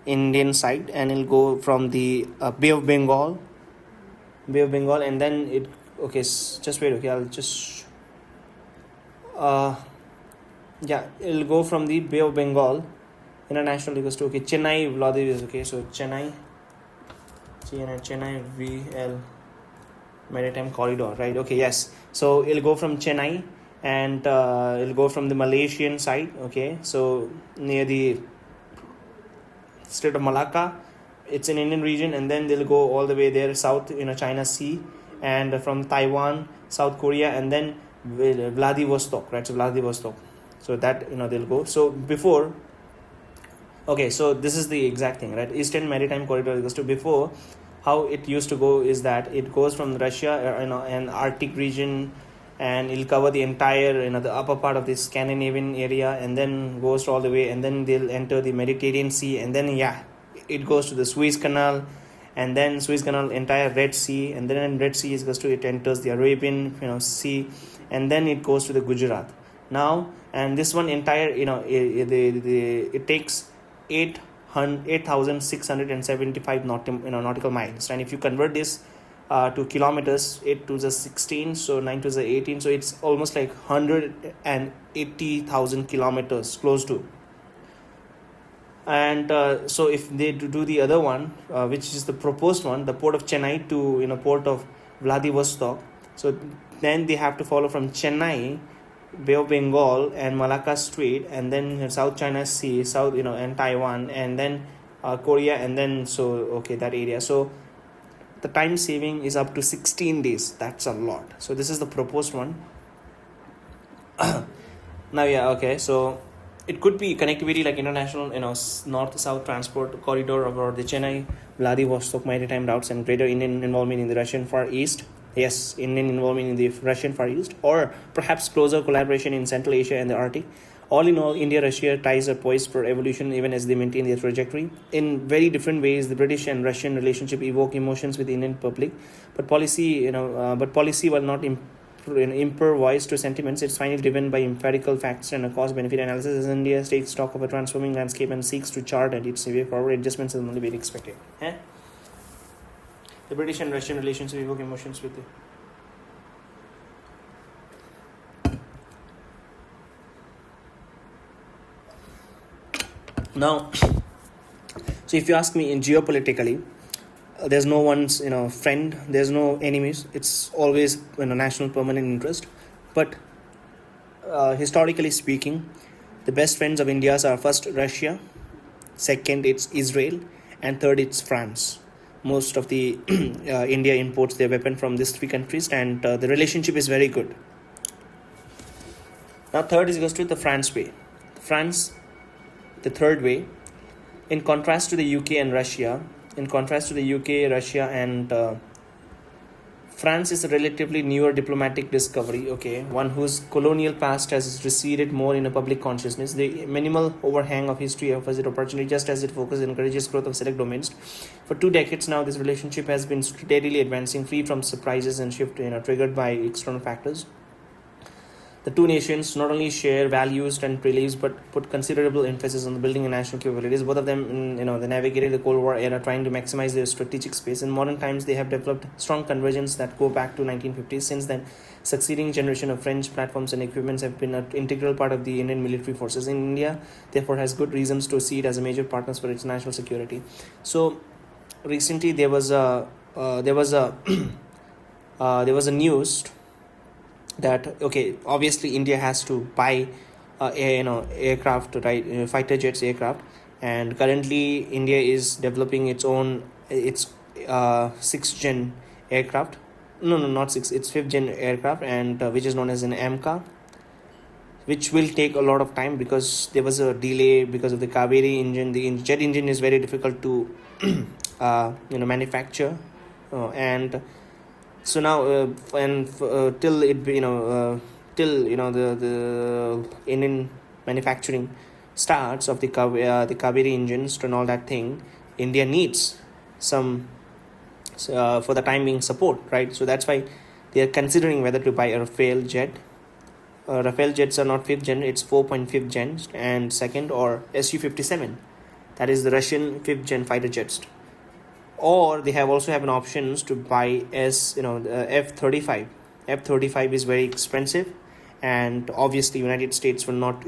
Indian side, and it'll go from the Bay of Bengal, and then it, okay, just wait, okay, I'll just it'll go from the Bay of Bengal International goes to, okay, Chennai Vladivostok, okay, so Chennai VL Maritime Corridor, right? Okay, yes, so it'll go from Chennai, and it'll go from the Malaysian side, okay, so near the Strait of Malacca, it's an Indian region, and then they'll go all the way there south, China Sea, and from Taiwan, South Korea, and then Vladivostok, right? So Vladivostok, so that they'll go. So before, okay, so this is the exact thing, right? Eastern Maritime Corridor goes to, before, how it used to go is that it goes from Russia, and Arctic region, and it'll cover the entire the upper part of the Scandinavian area, and then goes all the way, and then they'll enter the Mediterranean Sea, and then it goes to the Suez Canal, and then Suez Canal, entire Red Sea, and then in Red Sea it enters the Arabian Sea, and then it goes to the Gujarat. Now, and this one entire it takes 8,675 nautical miles, and if you convert this to kilometers, 8 to the 16, so 9 to the 18, so it's almost like 180,000 kilometers, close to. And so if they do the other one, which is the proposed one, the port of Chennai to port of Vladivostok, so then they have to follow from Chennai, Bay of Bengal, and Malacca Strait, and then South China Sea, South and Taiwan, and then Korea, and then that area. So the time saving is up to 16 days. That's a lot. So this is the proposed one. Now, so it could be connectivity like international, north-south transport corridor about the Chennai, Vladivostok maritime routes, and greater Indian involvement in the Russian Far East. Yes, Indian involvement in the Russian Far East, or perhaps closer collaboration in Central Asia and the Arctic. All in all, India-Russia ties are poised for evolution even as they maintain their trajectory. In very different ways, the British and Russian relationship evoke emotions with the Indian public, but policy, while not improvised to sentiments, it's finally driven by empirical facts and a cost-benefit analysis. As India takes stock of a transforming landscape and seeks to chart and its way forward, adjustments are only being expected. The British and Russian relationship evoke emotions with the... Now, so if you ask me in geopolitically, there's no one's friend, there's no enemies. It's always national permanent interest. But historically speaking, the best friends of India's are first Russia, second it's Israel, and third it's France. Most of the India imports their weapon from these three countries, and the relationship is very good. Now third is goes to the France way. France, the third way, in contrast to the UK and Russia, and France is a relatively newer diplomatic discovery, one whose colonial past has receded more in a public consciousness. The minimal overhang of history offers it opportunity just as it focuses and encourages growth of select domains. For 2 decades now, this relationship has been steadily advancing, free from surprises and shift triggered by external factors. The two nations not only share values and beliefs but put considerable emphasis on building national capabilities. Both of them, they navigated the Cold War era trying to maximize their strategic space. In modern times, they have developed strong convergence that go back to 1950s. Since then, succeeding generation of French platforms and equipments have been an integral part of the Indian military forces. In India, therefore, has good reasons to see it as a major partner for its national security. So, recently there was a news that obviously India has to buy aircraft, right, fighter jets aircraft, and currently India is developing its 6th gen aircraft. Not 6, it's 5th gen aircraft, and which is known as an AMCA, which will take a lot of time because there was a delay because of the Kaveri engine. The jet engine is very difficult to manufacture, and so now till the Indian manufacturing starts of the Kaveri engines and all that thing, India needs some for the time being support, right? So that's why they are considering whether to buy a Rafale jet. Rafale jets are not 5th gen, it's 4.5 gen and second, or Su-57, that is the Russian 5th gen fighter jets. Or they also have an options to buy F-35. F-35 is very expensive, and obviously United States will not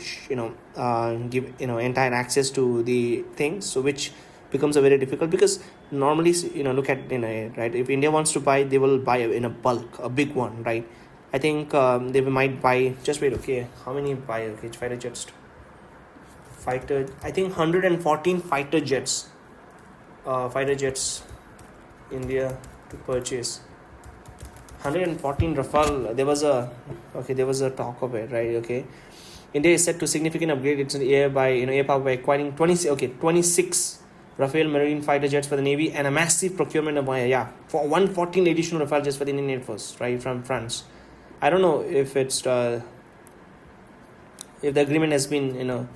give entire access to the things, so which becomes a very difficult, because normally look at right, if India wants to buy, they will buy in a bulk, a big one, right? I think they might buy, just wait, how many buy fighter jets? I think 114 fighter jets India to purchase. 114 Rafale. There was a talk of it, right? India is set to significantly upgrade its air power by acquiring 26 Rafale marine fighter jets for the Navy, and a massive procurement of for 114 additional Rafale jets for the Indian Air Force, right, from France. I don't know if it's if the agreement has been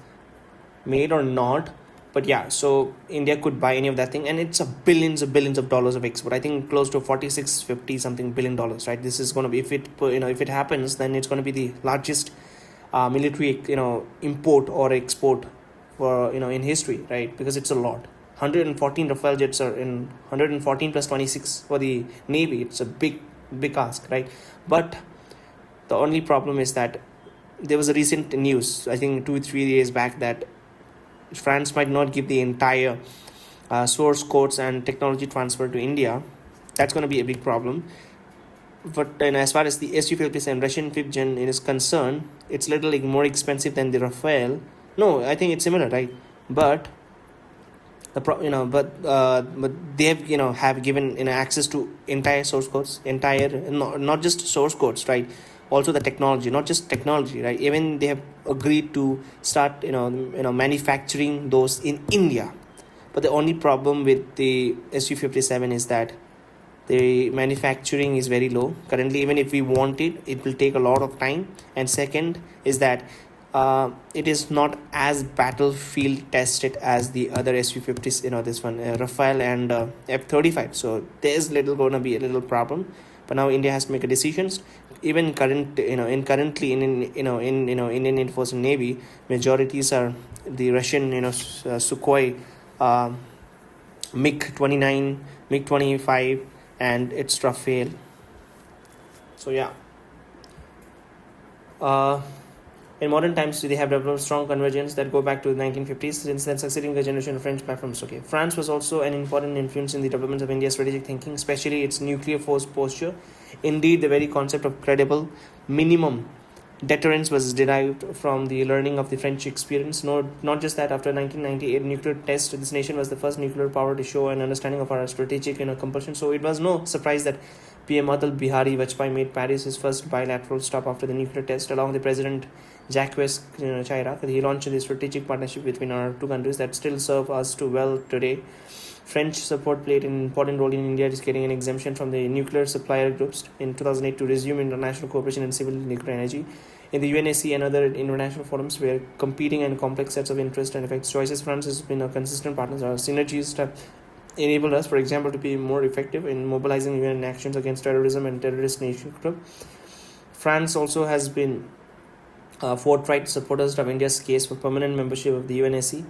made or not, but so India could buy any of that thing, and it's billions of dollars of export. I think close to 46-50 something $billion, right? This is going to be, if it happens, then it's going to be the largest military import or export for in history, right? Because it's a lot. 114 Rafale jets are in 114 plus 26 for the Navy. It's a big ask, right? But the only problem is that there was a recent news, I think 2-3 days back, that France might not give the entire source codes and technology transfer to India. That's going to be a big problem. But as far as the Su-57 Russian 5th gen is concerned, it's a little more expensive than the Rafale. No, I think it's similar, right? But but they have given access to entire source codes, not just source codes, right? Also the technology, not just technology, right? Even they have agreed to start manufacturing those in India. But the only problem with the Su-57 is that the manufacturing is very low currently. Even if we want it, it will take a lot of time. And second is that it is not as battlefield tested as the other Su-50s, this one Rafale and F-35. So there's going to be a little problem. But now India has to make a decisions. Even currently in Indian Air Force and Navy, majorities are the Russian Sukhoi, MiG-29, MiG-25, and it's Rafale. So In modern times, they have developed strong convergence that go back to the 1950s, since then succeeding a generation of French platforms. Okay, France was also an important influence in the development of India's strategic thinking, especially its nuclear force posture. Indeed, the very concept of credible minimum deterrence was derived from the learning of the French experience. No, not just that, after 1998 nuclear test, this nation was the first nuclear power to show an understanding of our strategic compulsion. So it was no surprise that PM Atal Bihari Vajpayee made Paris his first bilateral stop after the nuclear test, along with President Jacques Chirac. He launched the strategic partnership between our two countries that still serve us too well today. French support played an important role in India just getting an exemption from the nuclear supplier groups in 2008 to resume international cooperation in civil nuclear energy. In the UNSC and other international forums where competing and complex sets of interests and effects choices, France has been a consistent partner. Our synergies have enabled us, for example, to be more effective in mobilizing UN actions against terrorism and terrorist nation group. France also has been forthright supporters of India's case for permanent membership of the UNSC.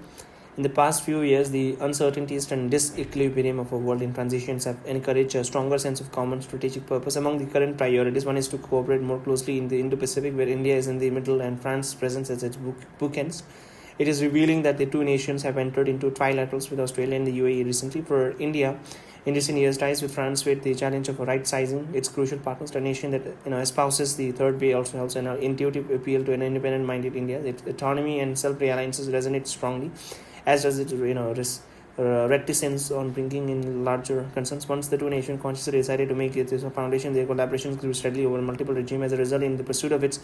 In the past few years, the uncertainties and disequilibrium of a world in transitions have encouraged a stronger sense of common strategic purpose. Among the current priorities, one is to cooperate more closely in the Indo-Pacific, where India is in the middle and France's presence as its bookends. It is revealing that the two nations have entered into trilaterals with Australia and the UAE recently. For India, in recent years, ties with France with the challenge of right-sizing its crucial partners. A nation that espouses the third way also helps an intuitive appeal to an independent-minded India. Its autonomy and self-reliances resonate strongly, as does its reticence on bringing in larger concerns. Once the two nations consciously decided to make it a foundation, their collaboration grew steadily over multiple regimes. As a result, in the pursuit of its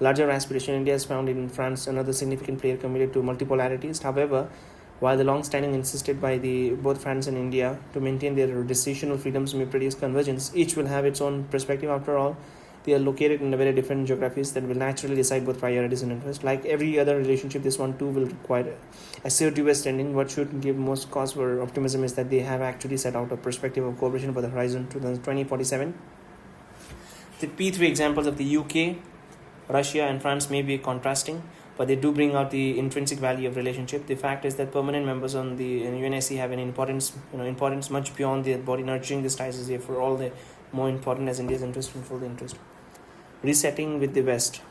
larger aspiration, India has found in France another significant player committed to multipolarities. However, while the long-standing insisted by both France and India to maintain their decisional freedoms may produce convergence, each will have its own perspective. After all, they are located in very different geographies that will naturally decide both priorities and interests. Like every other relationship, this one too will require assertive standing. What should give most cause for optimism is that they have actually set out a perspective of cooperation for the horizon 2047. The P3 examples of the UK, Russia and France may be contrasting, but they do bring out the intrinsic value of relationship. The fact is that permanent members on the UNSC have an importance much beyond their body. Nurturing these ties is therefore all the more important as India's interest and full interest. Resetting with the West.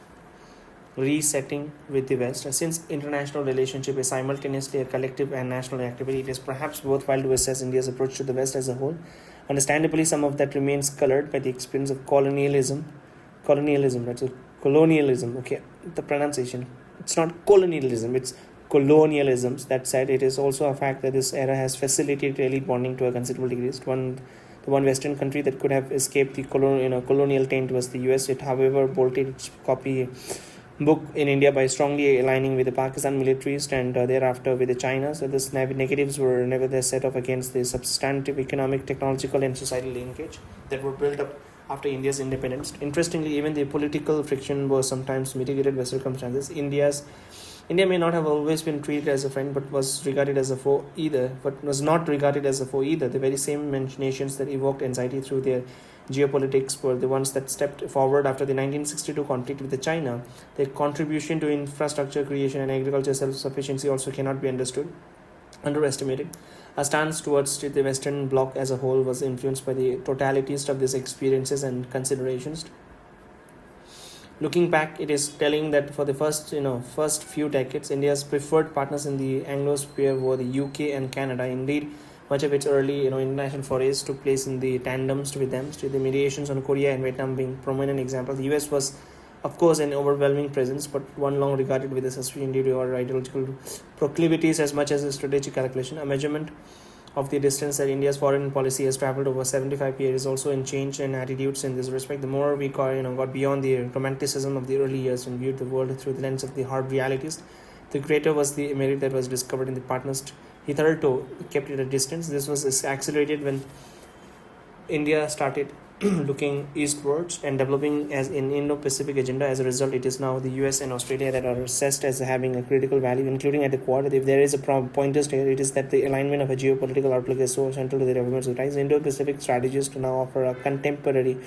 Since international relationship is simultaneously a collective and national activity, it is perhaps worthwhile to assess India's approach to the West as a whole. Understandably, some of that remains colored by the experience of colonialism. Okay, the pronunciation. It's not colonialism, it's colonialisms. That said, it is also a fact that this era has facilitated elite bonding to a considerable degree. The one Western country that could have escaped the colonial taint was the US. It, however, bolted its copy book in India by strongly aligning with the Pakistan militaries and thereafter with the China. So this negatives were nevertheless set off against the substantive economic, technological and societal linkage that were built up after India's independence. Interestingly, even the political friction was sometimes mitigated by circumstances. India may not have always been treated as a friend, but was regarded as a foe either. The very same nations that evoked anxiety through their geopolitics were the ones that stepped forward after the 1962 conflict with China. Their contribution to infrastructure creation and agriculture self-sufficiency also cannot be underestimated. Our stance towards the Western Bloc as a whole was influenced by the totalities of these experiences and considerations. Looking back, it is telling that for the first few decades, India's preferred partners in the Anglosphere were the UK and Canada. Indeed, much of its early international forays took place in the tandems with them, with the mediations on Korea and Vietnam being prominent examples. The US was, of course, an overwhelming presence, but one long regarded with a suspicion due to our ideological proclivities as much as a strategic calculation. A measurement of the distance that India's foreign policy has travelled over 75 years is also in change in attitudes in this respect. The more we got beyond the romanticism of the early years and viewed the world through the lens of the hard realities, the greater was the merit that was discovered in the partners hitherto kept at a distance. This was accelerated when India started looking eastwards and developing as an Indo-Pacific agenda. As a result, it is now the US and Australia that are assessed as having a critical value, including at the Quad. If there is a pointers here, it is that the alignment of a geopolitical outlook is so central to the development of ties. Indo-Pacific strategies to now offer a contemporary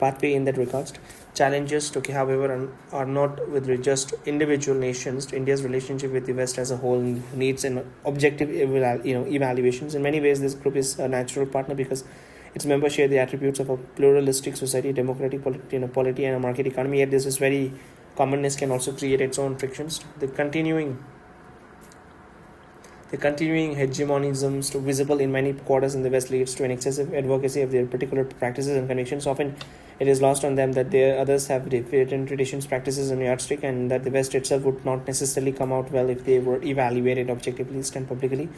pathway in that regard. Challenges, however, are not with just individual nations. India's relationship with the West as a whole needs an objective evaluations. In many ways, this group is a natural partner because its members share the attributes of a pluralistic society, democratic polity, and a market economy. Yet this is very commonness can also create its own frictions. The continuing hegemonisms visible in many quarters in the West leads to an excessive advocacy of their particular practices and convictions. Often, it is lost on them that their others have different traditions, practices, and yardstick, and that the West itself would not necessarily come out well if they were evaluated objectively and publicly.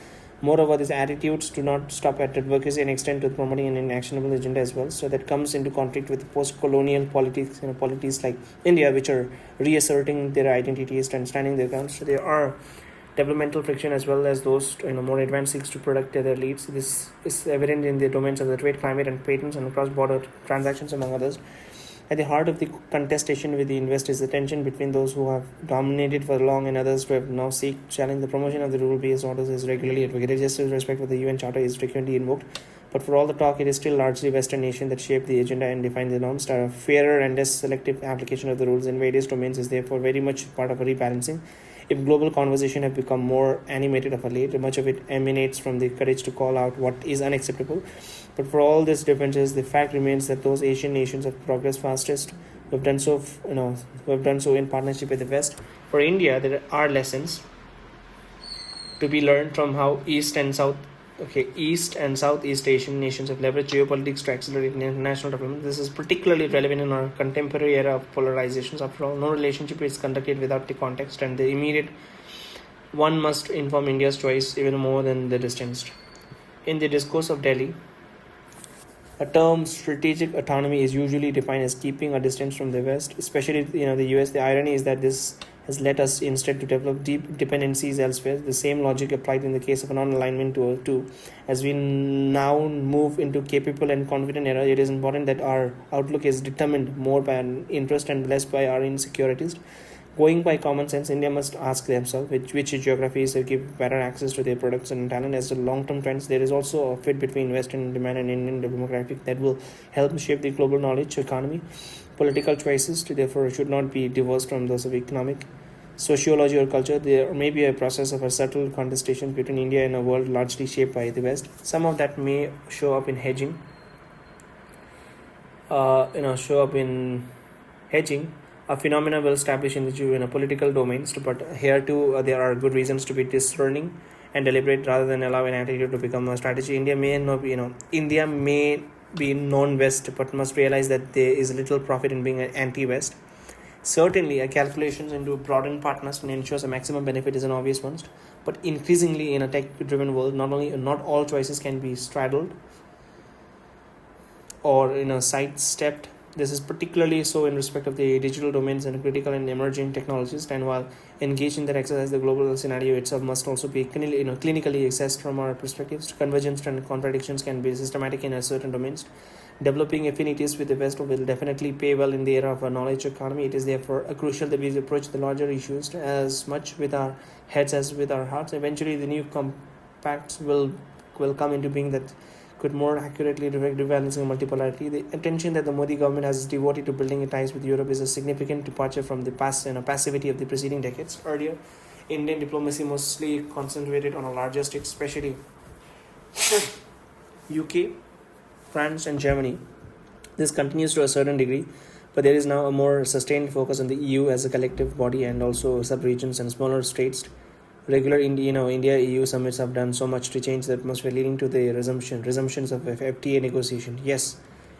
Moreover, these attitudes do not stop at advocacy and extend to promoting an inactionable agenda as well. So that comes into conflict with post-colonial politics, polities like India, which are reasserting their identities and standing their ground. So there are developmental friction as well as those more advanced seeks to protect their leads. This is evident in the domains of the trade, climate, and patents and cross-border transactions, among others. At the heart of the contestation with the West is the tension between those who have dominated for long and others who have now seek challenge. The promotion of the rule-based orders is regularly advocated. Just as respect for the UN Charter is frequently invoked. But for all the talk, it is still largely Western nations that shape the agenda and define the norms. A fairer and less selective application of the rules in various domains is therefore very much part of a rebalancing. If global conversation have become more animated of late, much of it emanates from the courage to call out what is unacceptable. But for all these differences, the fact remains that those Asian nations have progressed fastest, who have done so, in partnership with the West. For India, there are lessons to be learned from how East and Southeast Asian nations have leveraged geopolitics to accelerate international development. This is particularly relevant in our contemporary era of polarizations. After all, no relationship is conducted without the context, and the immediate one must inform India's choice even more than the distanced. In the discourse of Delhi, a term strategic autonomy is usually defined as keeping a distance from the West, especially the US. The irony is that this has led us instead to develop deep dependencies elsewhere. The same logic applied in the case of non-alignment to as we now move into capable and confident era. It is important that our outlook is determined more by an interest and less by our insecurities. Going by common sense, India must ask themselves which geographies will give better access to their products and talent. As the long-term trends, there is also a fit between Western demand and Indian demographic that will help shape the global knowledge economy. Political choices, therefore, should not be divorced from those of economic, sociology, or culture. There may be a process of a subtle contestation between India and a world largely shaped by the West. Some of that may show up in hedging. A phenomenon well established in the political domains, but here too there are good reasons to be discerning and deliberate rather than allow an attitude to become a strategy. India may be non-West, but must realize that there is little profit in being anti-West. Certainly, a calculation into broadened partners and ensures a maximum benefit is an obvious one, but increasingly in a tech-driven world, not all choices can be straddled or sidestepped. This is particularly so in respect of the digital domains and critical and emerging technologies. And while engaged in that exercise, the global scenario itself must also be clinically assessed from our perspectives. Convergence and contradictions can be systematic in certain domains. Developing affinities with the West will definitely pay well in the era of a knowledge economy. It is therefore crucial that we approach the larger issues as much with our heads as with our hearts. Eventually, the new compacts will come into being that could more accurately reflect rebalancing multipolarity. The attention that the Modi government has devoted to building ties with Europe is a significant departure from the passivity of the preceding decades. Earlier, Indian diplomacy mostly concentrated on a larger state, especially UK, France, and Germany. This continues to a certain degree, but there is now a more sustained focus on the EU as a collective body and also sub-regions and smaller states. Regular India-EU summits have done so much to change the atmosphere, leading to the resumptions of FTA negotiation. Yes,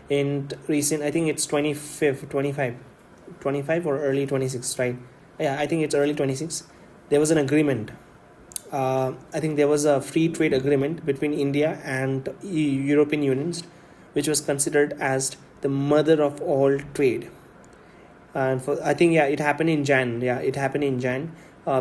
in recent, I think it's 25 or early 26, right? Yeah, I think it's early 26. There was an agreement. I think there was a free trade agreement between India and European unions, which was considered as the mother of all trade. And it happened in Jan.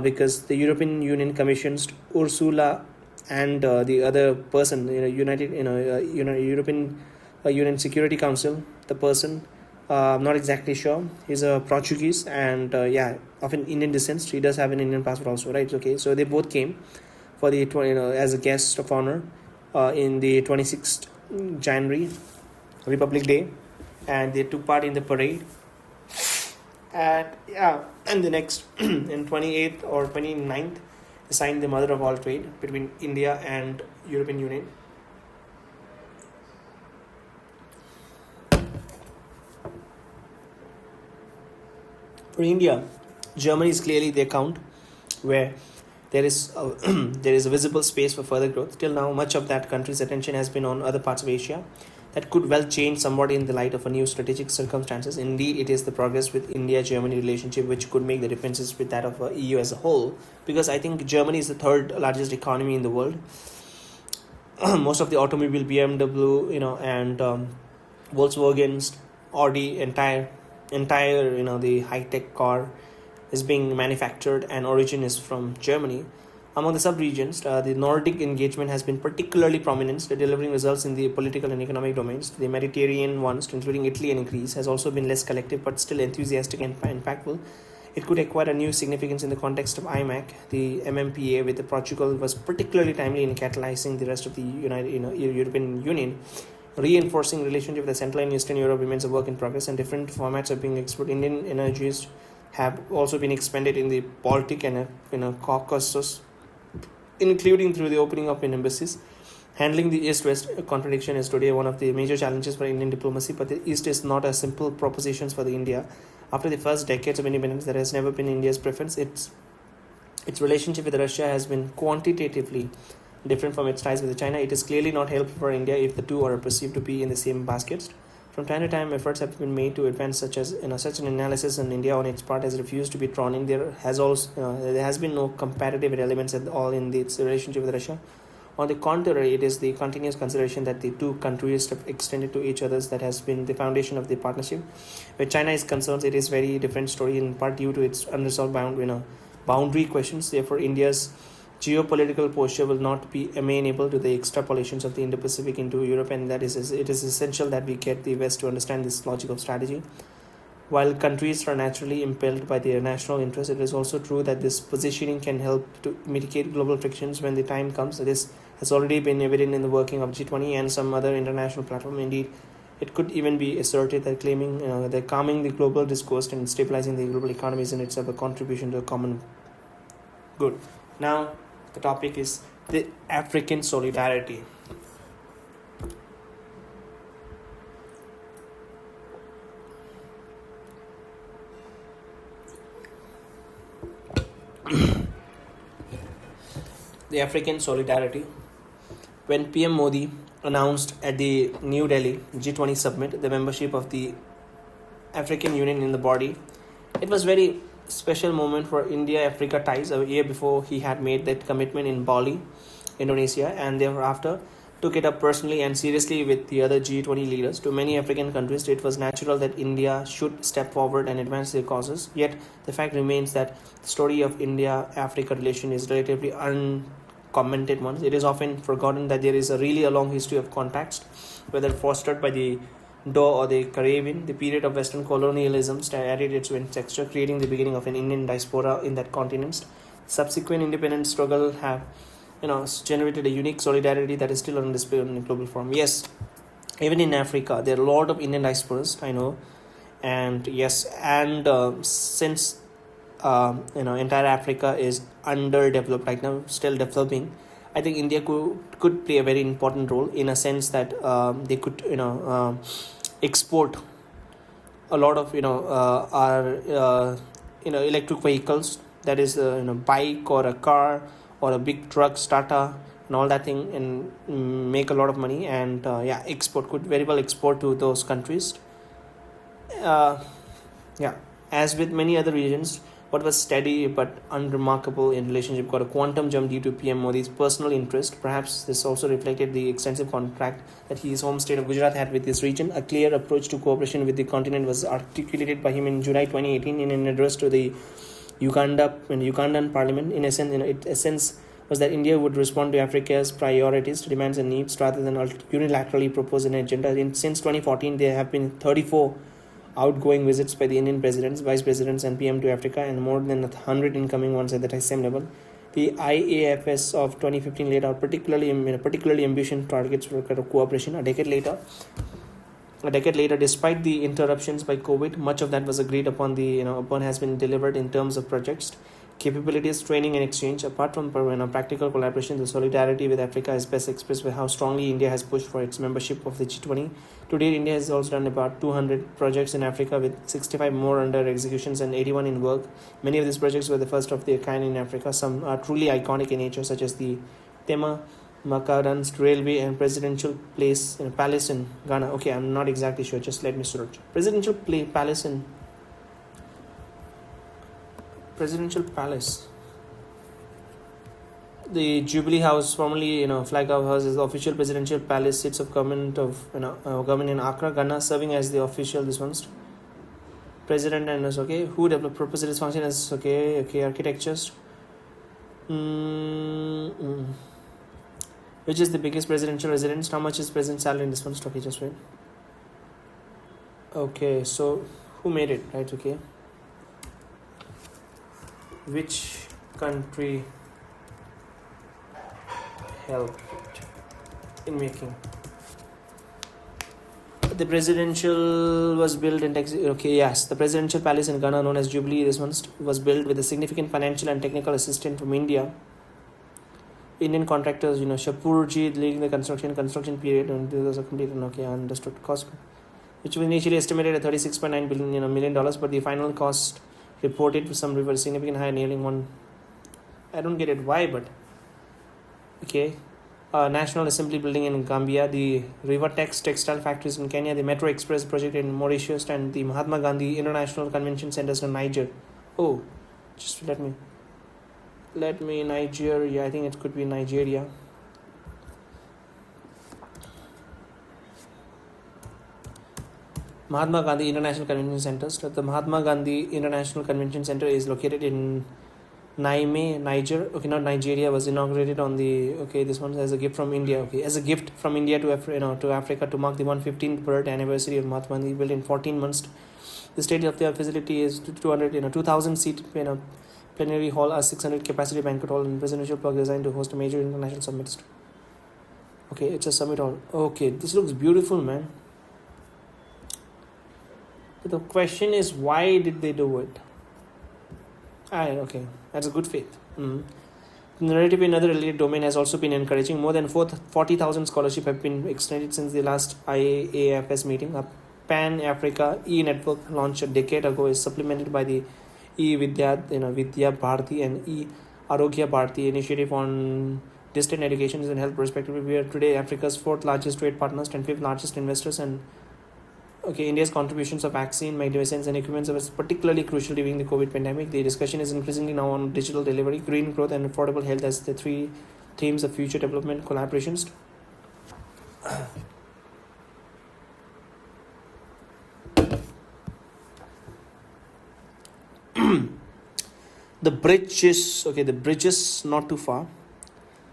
Because the European Union commissions Ursula and the other person, European Union Security Council, the person, I'm not exactly sure. He's a Portuguese and of an Indian descent. He does have an Indian passport also, right? Okay, so they both came for the as a guest of honor in the 26th January, Republic Day, and they took part in the parade. And the next in 28th or 29th signed the mother of all trade between India and European Union. For India, Germany is clearly the account where there is a, there is a visible space for further growth. Till now, much of that country's attention has been on other parts of Asia. That could well change somewhat in the light of a new strategic circumstances. Indeed, it is the progress with India-Germany relationship which could make the differences with that of EU as a whole. Because I think Germany is the third largest economy in the world. Most of the automobile, BMW, and Volkswagen's, Audi, entire, the high-tech car is being manufactured and origin is from Germany. Among the sub-regions, the Nordic engagement has been particularly prominent, delivering results in the political and economic domains. The Mediterranean ones, including Italy and Greece, has also been less collective but still enthusiastic and impactful. It could acquire a new significance in the context of IMAC. The MMPA with Portugal was particularly timely in catalyzing the rest of the European Union. Reinforcing relationship with the Central and Eastern Europe remains a work in progress, and different formats are being explored. Indian energies have also been expanded in the Baltic and Caucasus, including through the opening up in embassies. Handling the East-West contradiction is today one of the major challenges for Indian diplomacy, but the East is not a simple proposition for the India. After the first decades of independence, that has never been India's preference. Its relationship with Russia has been quantitatively different from its ties with China. It is clearly not helpful for India if the two are perceived to be in the same baskets. From time to time, efforts have been made to advance such an analysis, and India on its part has refused to be drawn in. There has been no comparative relevance at all in its relationship with Russia. On the contrary, it is the continuous consideration that the two countries have extended to each other that has been the foundation of the partnership. Where China is concerned, it is very different story, in part due to its unresolved boundary questions. Therefore, India's geopolitical posture will not be amenable to the extrapolations of the Indo-Pacific into Europe, and it is essential that we get the West to understand this logic of strategy. While countries are naturally impelled by their national interest, it is also true that this positioning can help to mitigate global frictions when the time comes. This has already been evident in the working of G20 and some other international platforms. Indeed, it could even be asserted that claiming that calming the global discourse and stabilizing the global economy is in itself a contribution to a common good. Now, the topic is the African solidarity. The African solidarity. When PM Modi announced at the New Delhi G20 summit the membership of the African Union in the body, it was very special moment for India-Africa ties. A year before, he had made that commitment in Bali, Indonesia, and thereafter took it up personally and seriously with the other G20 leaders. To many African countries, it was natural that India should step forward and advance their causes. Yet, the fact remains that the story of India-Africa relation is relatively uncommented one. It is often forgotten that there is a long history of contacts, whether fostered by the Dhow or the Caribbean. The period of Western colonialism added its texture, creating the beginning of an Indian diaspora in that continent. Subsequent independence struggle have generated a unique solidarity that is still on display on the global forum. Yes, even in Africa, there are a lot of Indian diasporas, I know. And yes, and since entire Africa is underdeveloped right now, still developing, I think India could play a very important role in a sense that they could export a lot of our electric vehicles, that is bike or a car or a big truck starter and all that thing, and make a lot of money, and could very well export to those countries. As with many other regions, what was steady but unremarkable in relationship got a quantum jump due to PM Modi's personal interest. Perhaps this also reflected the extensive contract that his home state of Gujarat had with this region. A clear approach to cooperation with the continent was articulated by him in July 2018 in an address to the Ugandan parliament. In essence, was that India would respond to Africa's priorities, demands and needs rather than unilaterally propose an agenda. Since 2014, there have been 34 outgoing visits by the Indian presidents, vice presidents and PM to Africa, and more than 100 incoming ones at the same level. The IAFS of 2015 laid out particularly ambitious targets for cooperation. A decade later, despite the interruptions by COVID, much of that was agreed upon. Upon has been delivered in terms of projects. capabilities, training and exchange. Apart from practical collaboration, the solidarity with Africa is best expressed by how strongly India has pushed for its membership of the G20. To date, India has also done about 200 projects in Africa, with 65 more under executions and 81 in work. Many of these projects were the first of their kind in Africa. Some are truly iconic in nature, such as the Tema Makadans Railway and Presidential Palace in Ghana. Okay, I'm not exactly sure. Just let me search. Presidential Palace. The Jubilee House, formerly Flag House, is the official presidential palace seats of government in Accra, Ghana, serving as the official president and who developed proposed this function as architectures. Which is the biggest presidential residence? How much is present salary in this one? Okay, just wait. Okay, so who made it? Right, okay. Which country helped in making? The presidential was built in the presidential palace in Ghana, known as Jubilee, this one was built with a significant financial and technical assistance from Indian contractors, Shapurji leading the construction period, and this was a completed understood cost, which was initially estimated at $36.9 million, but the final cost reported for some rivers significantly higher, nearly one. I don't get it why, but okay. National Assembly building in Gambia, the Rivertex textile factories in Kenya, the Metro Express project in Mauritius, and the Mahatma Gandhi International Convention Centers in Niger. Oh, just let me Nigeria. I think it could be Nigeria. Mahatma Gandhi International Convention Centers. The Mahatma Gandhi International Convention Center is located in Niamey, Niger. Okay, not Nigeria. Was inaugurated on the this one as a gift from India. Okay, as a gift from India to Africa to mark the 115th birth anniversary of Mahatma Gandhi. Built in 14 months. The state-of-the-art facility is 2,000 seat plenary hall, a 600 capacity banquet hall, and presidential park designed to host a major international summits. Okay, it's a summit hall. Okay, this looks beautiful, man. But the question is, why did they do it? Okay, that's a good faith. The narrative in another related domain has also been encouraging. More than 40,000 scholarships have been extended since the last IAFS meeting. A Pan-Africa e-network launched a decade ago is supplemented by the e-Vidya Bharati and e-Arogya Bharati initiative on distant education and health respectively. We are today Africa's 4th largest trade partners and 5th largest investors, and India's contributions of vaccine, medicines and equipment was particularly crucial during the COVID pandemic. The discussion is increasingly now on digital delivery, green growth and affordable health as the 3 themes of future development collaborations. The bridges not too far.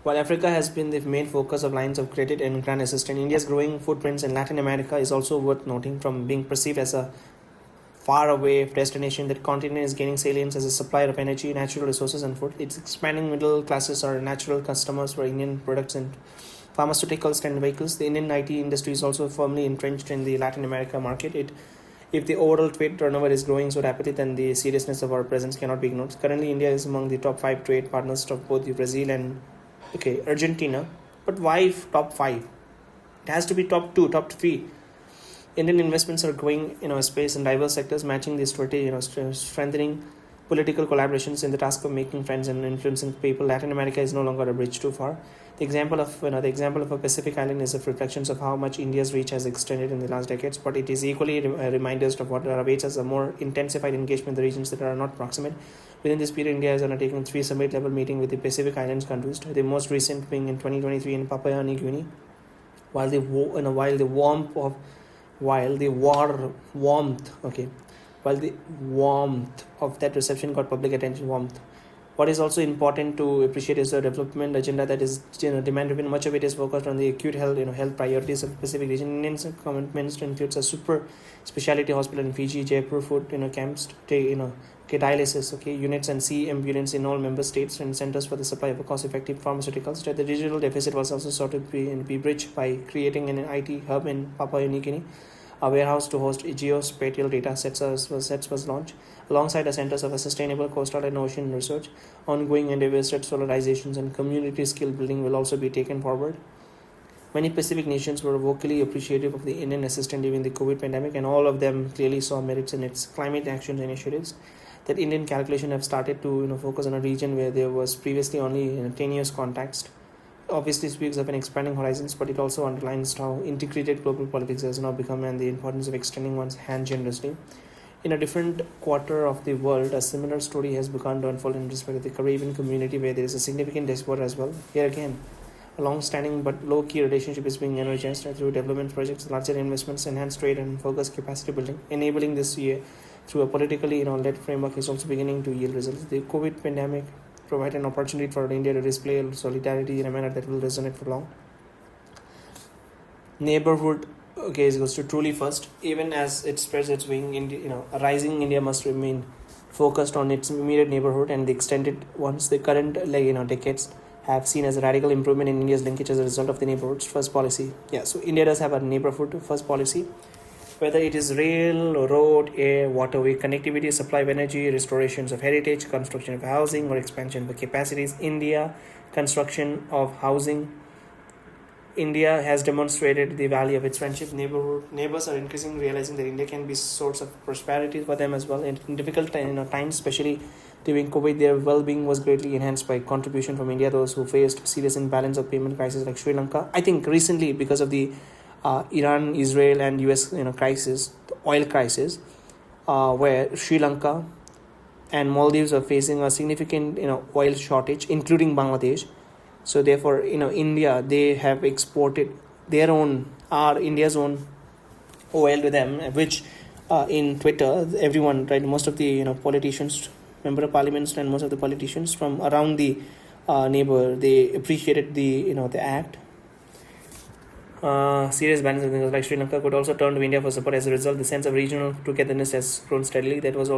While Africa has been the main focus of lines of credit and grant assistance, India's growing footprints in Latin America is also worth noting. From being perceived as a faraway destination, that continent is gaining salience as a supplier of energy, natural resources and food. Its expanding middle classes are natural customers for Indian products and pharmaceuticals and vehicles. The Indian IT industry is also firmly entrenched in the Latin America market. If the overall trade turnover is growing so rapidly, then the seriousness of our presence cannot be ignored. Currently, India is among the top 5 trade partners of both Brazil and Argentina. But why top 5? It has to be top 2, top 3. Indian investments are growing space in diverse sectors, matching the strategy, strengthening political collaborations in the task of making friends and influencing people. Latin America is no longer a bridge too far. The example of a Pacific island is a reflection of how much India's reach has extended in the last decades, but it is equally reminders of what awaits as a more intensified engagement in the regions that are not proximate. Within this period, India has undertaken 3 summit-level meetings with the Pacific Islands countries, the most recent being in 2023 in Papua New Guinea. While the warmth of that reception got public attention. What is also important to appreciate is the development agenda that is demand-driven. Much of it is focused on the acute health priorities of the Pacific region. India's commitments includes a super specialty hospital in Fiji, Jaipur, food camps, dialysis units and sea ambulance in all member states and centers for the supply of cost-effective pharmaceuticals. The digital deficit was also sought to be bridged by creating an IT hub in Papua New Guinea. A warehouse to host geospatial data sets was launched, alongside the Centers of Sustainable Coastal and Ocean Research. Ongoing endeavors at solarizations and community skill building will also be taken forward. Many Pacific nations were vocally appreciative of the Indian assistance during the COVID pandemic, and all of them clearly saw merits in its climate action initiatives. That Indian calculation have started to focus on a region where there was previously only tenuous context. Obviously speaks of an expanding horizons, but it also underlines how integrated global politics has now become and the importance of extending one's hand generously. In a different quarter of the world, a similar story has begun to unfold in respect of the Caribbean community, where there is a significant diaspora as well. Here again, a long-standing but low-key relationship is being energized through development projects, larger investments, enhanced trade, and focused capacity building. Enabling this year through a politically led framework is also beginning to yield results. The COVID pandemic provided an opportunity for India to display solidarity in a manner that will resonate for long. Neighborhood goes to truly first. Even as it spreads its wing, a rising India must remain focused on its immediate neighborhood and the extended ones. The current decades have seen as a radical improvement in India's linkage as a result of the neighborhood first policy. So India does have a neighborhood first policy. Whether it is rail, road, air, waterway, connectivity, supply of energy, restorations of heritage, construction of housing, or expansion of capacities, construction of housing, India has demonstrated the value of its friendship. Neighbors are increasingly realizing that India can be a source of prosperity for them as well. In difficult times, especially during COVID, their well-being was greatly enhanced by contribution from India. Those who faced serious imbalance of payment crisis like Sri Lanka, I think recently because of the Iran, Israel, and US crisis, the oil crisis, where Sri Lanka and Maldives are facing a significant oil shortage, including Bangladesh. So therefore, India, they have exported their own, India's own oil to them, which in Twitter, everyone, right, most of the politicians, member of parliaments, and most of the politicians from around the neighbor, they appreciated the act. Serious balance of things like Sri Lanka could also turn to India for support. As a result, the sense of regional togetherness has grown steadily. That has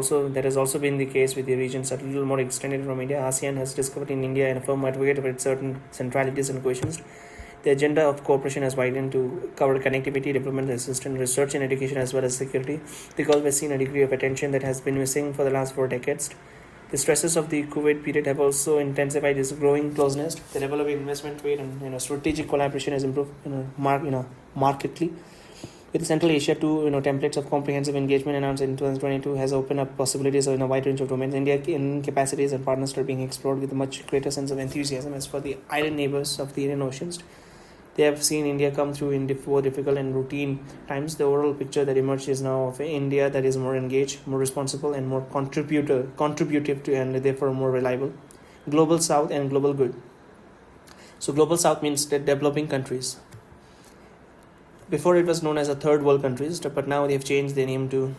also been the case with the regions a little more extended from India. ASEAN has discovered in India and a firm advocate of its certain centralities and cohesions. The agenda of cooperation has widened to cover connectivity, development assistance, research and education, as well as security. The Gulf has seen a degree of attention that has been missing for the last 4 decades. The stresses of the COVID period have also intensified this growing closeness. The level of investment, trade, and strategic collaboration has improved markedly. With Central Asia, two templates of comprehensive engagement announced in 2022 has opened up possibilities in a wide range of domains. India in capacities and partners are being explored with a much greater sense of enthusiasm. As for the island neighbors of the Indian Oceans, they have seen India come through in both difficult and routine times. The overall picture that emerged is now of India that is more engaged, more responsible, and more contributive to, and therefore more reliable. Global South and Global Good. So Global South means the developing countries. Before it was known as a third world countries, but now they have changed their name to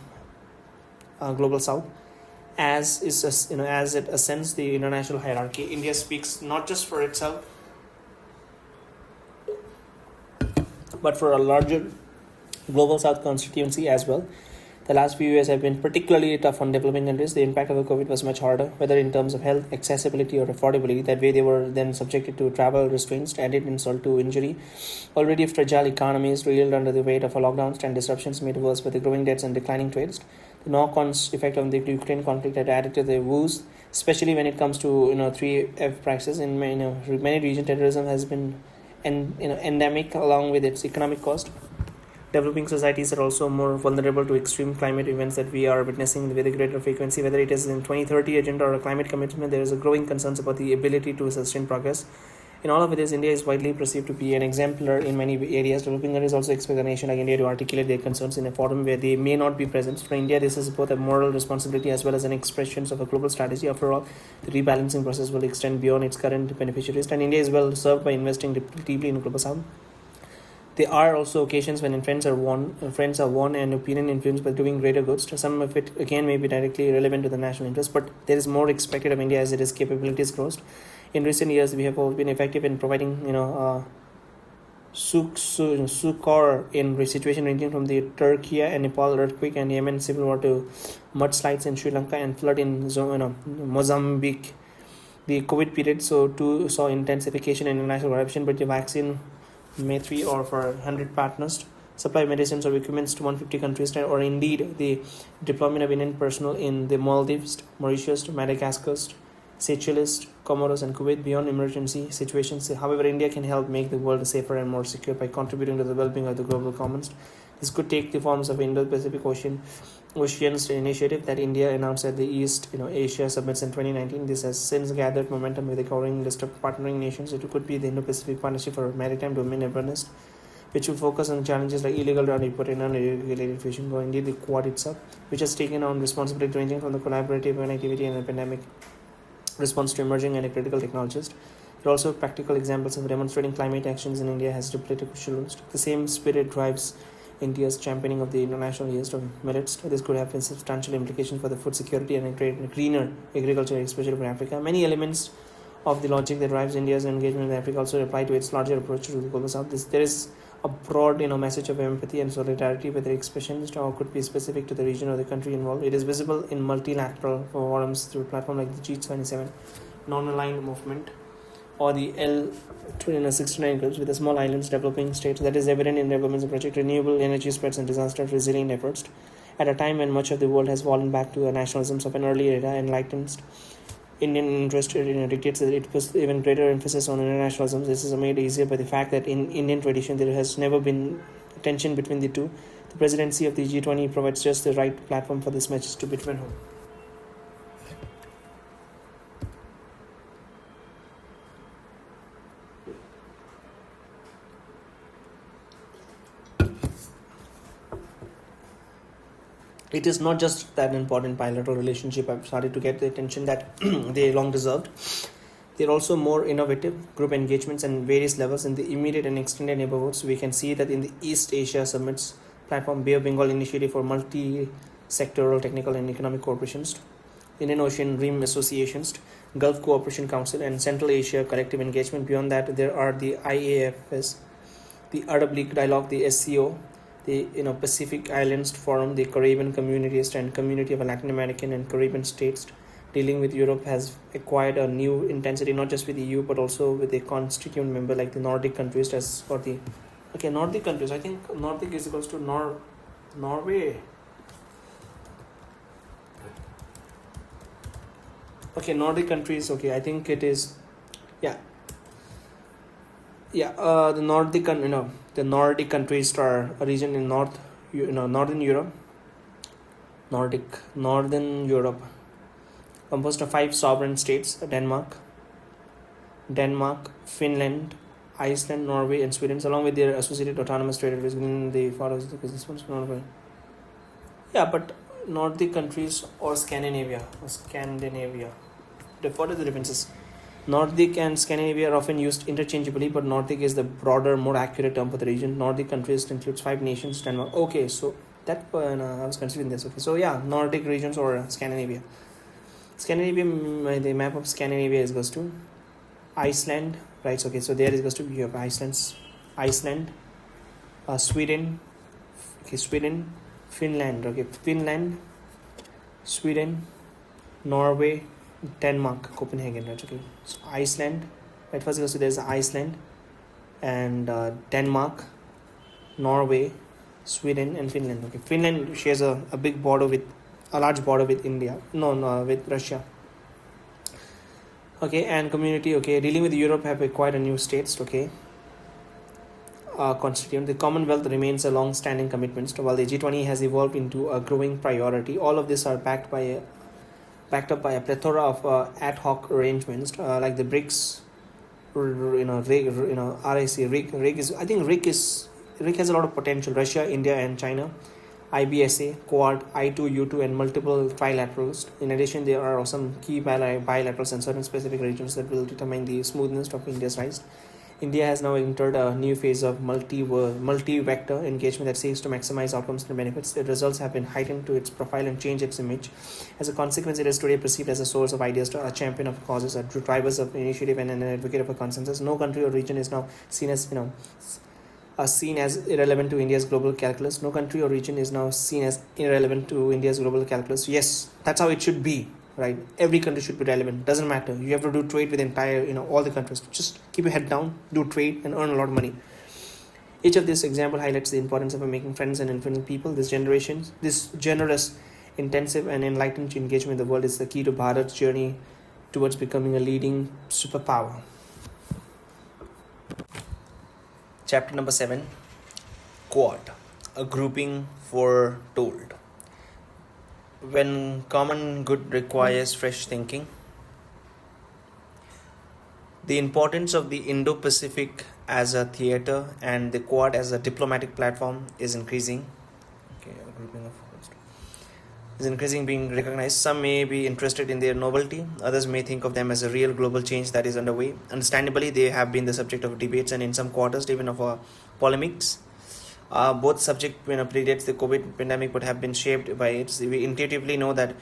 Global South. As it ascends the international hierarchy, India speaks not just for itself, but for a larger Global South constituency as well. The last few years have been particularly tough on developing countries. The impact of the COVID was much harder, whether in terms of health, accessibility, or affordability. That way they were then subjected to travel restraints, added insult to injury. Already fragile economies reeled under the weight of lockdowns and disruptions made worse by the growing debts and declining trades. The knock-on effect of the Ukraine conflict had added to the woes, especially when it comes to 3F prices. In many regions, terrorism has been endemic along with its economic cost. Developing societies are also more vulnerable to extreme climate events that we are witnessing with a greater frequency. Whether it is in 2030 agenda or a climate commitment, there is a growing concerns about the ability to sustain progress. In all of this, India is widely perceived to be an exemplar in many areas. Developing countries also expect a nation like India to articulate their concerns in a forum where they may not be present. For India, this is both a moral responsibility as well as an expression of a global strategy. After all, the rebalancing process will extend beyond its current beneficiaries, and India is well served by investing deeply in Global South. There are also occasions when friends are won and opinion influenced by doing greater goods. Some of it again may be directly relevant to the national interest, but there is more expected of India as its capabilities grow. In recent years, we have all been effective in providing succor in situation ranging from the Turkey and Nepal earthquake and Yemen civil war to mudslides in Sri Lanka and flood in Mozambique. The COVID period saw intensification in international corruption, but the vaccine May 3 or for 100 partners supply medicines or equipment to 150 countries, or indeed the deployment of Indian personnel in the Maldives, Mauritius, Madagascar, Seychelles, Comoros, and Kuwait beyond emergency situations. However, India can help make the world safer and more secure by contributing to the well-being of the global commons. This could take the forms of Indo-Pacific Oceans initiative that India announced at the East Asia Summits in 2019. This has since gathered momentum with a growing list of partnering nations. It could be the Indo-Pacific Partnership for Maritime Domain Awareness, which will focus on challenges like illegal transport and unregulated fishing, or indeed the Quad itself, which has taken on responsibility ranging from the collaborative connectivity and the pandemic response to emerging and critical technologies. There are also practical examples of demonstrating climate actions in India has played a crucial role. The same spirit drives India's championing of the international use of millets. This could have substantial implications for the food security and greener agriculture, especially for Africa. Many elements of the logic that drives India's engagement with Africa also apply to its larger approach to the global south. There is a broad message of empathy and solidarity, whether expressions or could be specific to the region or the country involved. It is visible in multilateral forums through a platform like the G27 non-aligned movement or the L69 groups with the small islands developing states. That is evident in the government's project renewable energy spreads and disaster resilient efforts at a time when much of the world has fallen back to the nationalisms of an early era. Enlightened Indian interest dictates that it puts even greater emphasis on internationalism. This is made easier by the fact that in Indian tradition there has never been tension between the two. The presidency of the G20 provides just the right platform for this message to be driven home. It is not just that important bilateral relationship have started to get the attention that they long deserved. They are also more innovative group engagements and various levels in the immediate and extended neighborhoods. We can see that in the East Asia Summits platform, Bay of Bengal Initiative for Multi-Sectoral Technical and Economic Corporations, Indian Ocean Rim Associations, Gulf Cooperation Council, and Central Asia Collective Engagement. Beyond that, there are the IAFS, the Arab League Dialogue, the SCO, the Pacific Islands Forum, the Caribbean Communities and Community of Latin American and Caribbean States. Dealing with Europe has acquired a new intensity, not just with the EU but also with a constituent member like the Nordic countries. Nordic countries. I think Nordic is equals to Norway. Nordic countries. I think it is. The Nordic countries are a region in Northern Europe. Northern Europe, composed of 5 sovereign states: Denmark, Finland, Iceland, Norway, and Sweden, along with their associated autonomous territories within the Faroes. But Nordic countries or Scandinavia. What are the differences? Nordic and Scandinavia are often used interchangeably, but Nordic is the broader, more accurate term for the region. Nordic countries includes 5 nations. Denmark. So that I was considering this. Nordic regions or Scandinavia. The map of Scandinavia is goes to Iceland, right? So there is goes to you have Iceland, Sweden, Finland, Finland, Sweden, Norway, Denmark, Copenhagen, right? So Iceland, right? First goes to there's Iceland and Denmark, Norway, Sweden, and Finland. Finland shares a large border with India. With Russia. And community. Dealing with Europe have acquired a new states. Constituent. The Commonwealth remains a long-standing commitment, while the G20 has evolved into a growing priority. All of this are backed up by a plethora of ad hoc arrangements like the BRICS, RIC, is. I think RIC has a lot of potential. Russia, India, and China. IBSA, Quad, I2, U2, and multiple trilaterals. In addition, there are some key bilaterals and certain specific regions that will determine the smoothness of India's rise. India has now entered a new phase of multi-vector engagement that seeks to maximize outcomes and benefits. The results have been heightened to its profile and changed its image. As a consequence, it is today perceived as a source of ideas, a champion of causes, a driver of initiative, and an advocate of a consensus. No country or region is now seen as irrelevant to India's global calculus. No country or region is now seen as irrelevant to India's global calculus. Yes, that's how it should be. Right, every country should be relevant. Doesn't matter. You have to do trade with all the countries. Just keep your head down, do trade, and earn a lot of money. Each of these example highlights the importance of making friends and influencing people. This generous, intensive, and enlightened engagement in the world is the key to Bharat's journey towards becoming a leading superpower. Chapter number 7, Quad, a grouping foretold. When common good requires fresh thinking, the importance of the Indo-Pacific as a theater and the Quad as a diplomatic platform is increasing. Being recognized. Some may be interested in their novelty, others may think of them as a real global change that is underway. Understandably, they have been the subject of debates and in some quarters even of polemics. Both subject predates the COVID pandemic but have been shaped by it. We intuitively know that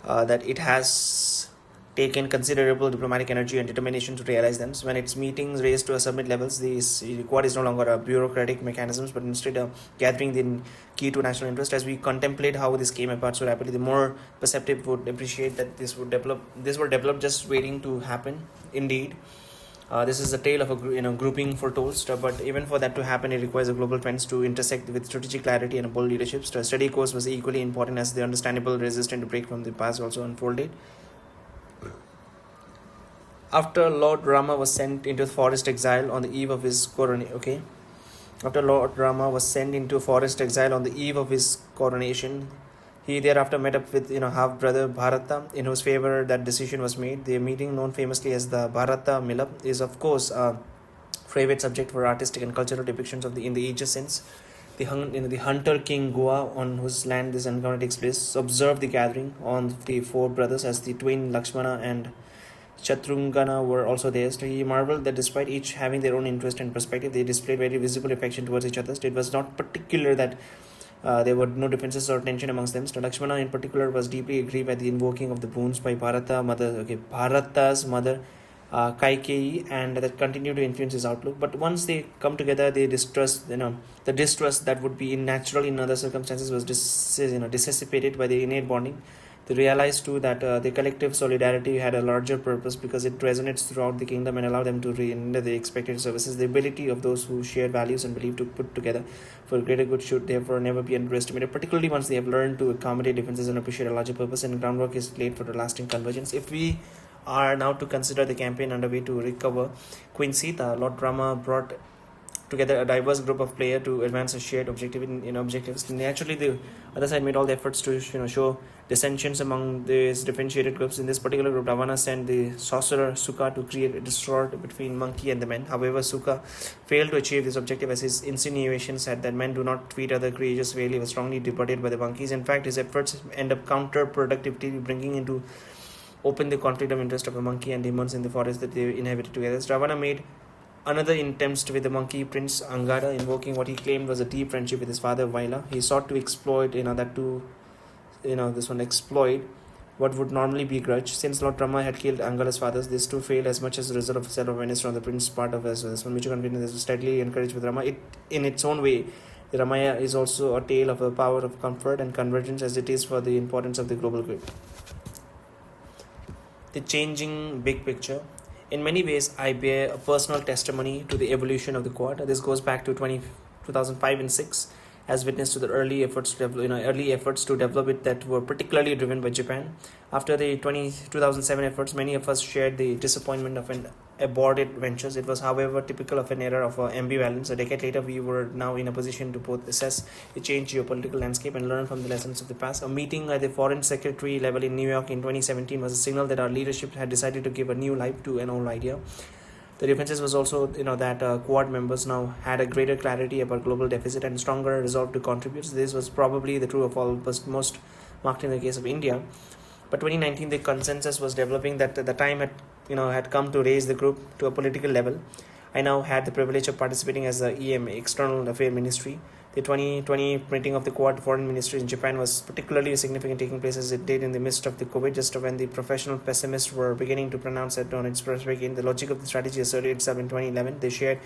it has taken considerable diplomatic energy and determination to realize them. So when its meetings raised to a summit levels, the Quad is no longer a bureaucratic mechanism, but instead a gathering the key to national interest. As we contemplate how this came apart so rapidly, the more perceptive would appreciate that this will develop just waiting to happen. Indeed, this is a tale of a grouping foretold, but even for that to happen, it requires a global trends to intersect with strategic clarity and a bold leadership. A steady course was equally important as the understandable resistance to break from the past also unfolded. After Lord Rama was sent into forest exile on the eve of his coronation, he thereafter met up with half-brother Bharata, in whose favor that decision was made. The meeting, known famously as the Bharata Milap, is of course a favorite subject for artistic and cultural depictions of in the ages since. The hunter king Goa, on whose land this encounter takes place, observed the gathering on the four brothers as the twin Lakshmana and Shatrungana were also there. So he marveled that despite each having their own interest and perspective, they displayed very visible affection towards each other. It was not particular that there were no differences or tension amongst them. So Lakshmana in particular was deeply aggrieved by the invoking of the boons by Bharata's mother Kaikeyi, and that continued to influence his outlook. But once they come together, they distrust, the distrust that would be natural in other circumstances was dissipated by the innate bonding. They realized too that the collective solidarity had a larger purpose because it resonates throughout the kingdom and allowed them to render the expected services. The ability of those who share values and believe to put together for greater good should therefore never be underestimated, particularly once they have learned to accommodate differences and appreciate a larger purpose, and groundwork is laid for the lasting convergence. If we are now to consider the campaign underway to recover Queen Sita, Lord Rama brought together a diverse group of players to advance a shared objective in objectives. Naturally, the other side made all the efforts to show dissensions among these differentiated groups. In this particular group, Ravana sent the sorcerer Sukha to create a discord between monkey and the men. However, Sukha failed to achieve this objective as his insinuations said that men do not treat other creatures fairly was strongly debated by the monkeys. In fact, his efforts end up counterproductive, bringing into open the conflict of interest of a monkey and demons in the forest that they inhabited together. So Ravana made another attempt with the monkey prince Angada, invoking what he claimed was a deep friendship with his father Vaila. He sought to exploit exploit what would normally be grudge. Since Lord Rama had killed Angada's fathers, this too failed as much as a result of self-awareness from the prince's part of as well. Mutual confidence is steadily encouraged with Rama. It, in its own way, the Ramayana is also a tale of a power of comfort and convergence as it is for the importance of the global good. The changing big picture. In many ways, I bear a personal testimony to the evolution of the Quad. This goes back to 2005 and 6, as witness to the early efforts to develop it that were particularly driven by Japan. After the 2007 efforts, many of us shared the disappointment of an aborted ventures. It was, however, typical of an era of ambivalence. A decade later, we were now in a position to both assess the changed geopolitical landscape and learn from the lessons of the past. A meeting at the Foreign Secretary level in New York in 2017 was a signal that our leadership had decided to give a new life to an old idea. The differences was also, that Quad members now had a greater clarity about global deficit and stronger resolve to contribute. This was probably the true of all, but most marked in the case of India. But 2019, the consensus was developing that the time had come to raise the group to a political level. I now had the privilege of participating as the EMA, External Affairs Ministry. The 2020 meeting of the Quad Foreign Ministry in Japan was particularly significant, taking place as it did in the midst of the COVID, just when the professional pessimists were beginning to pronounce it on its prospect. The logic of the strategy asserted itself in 2011. They shared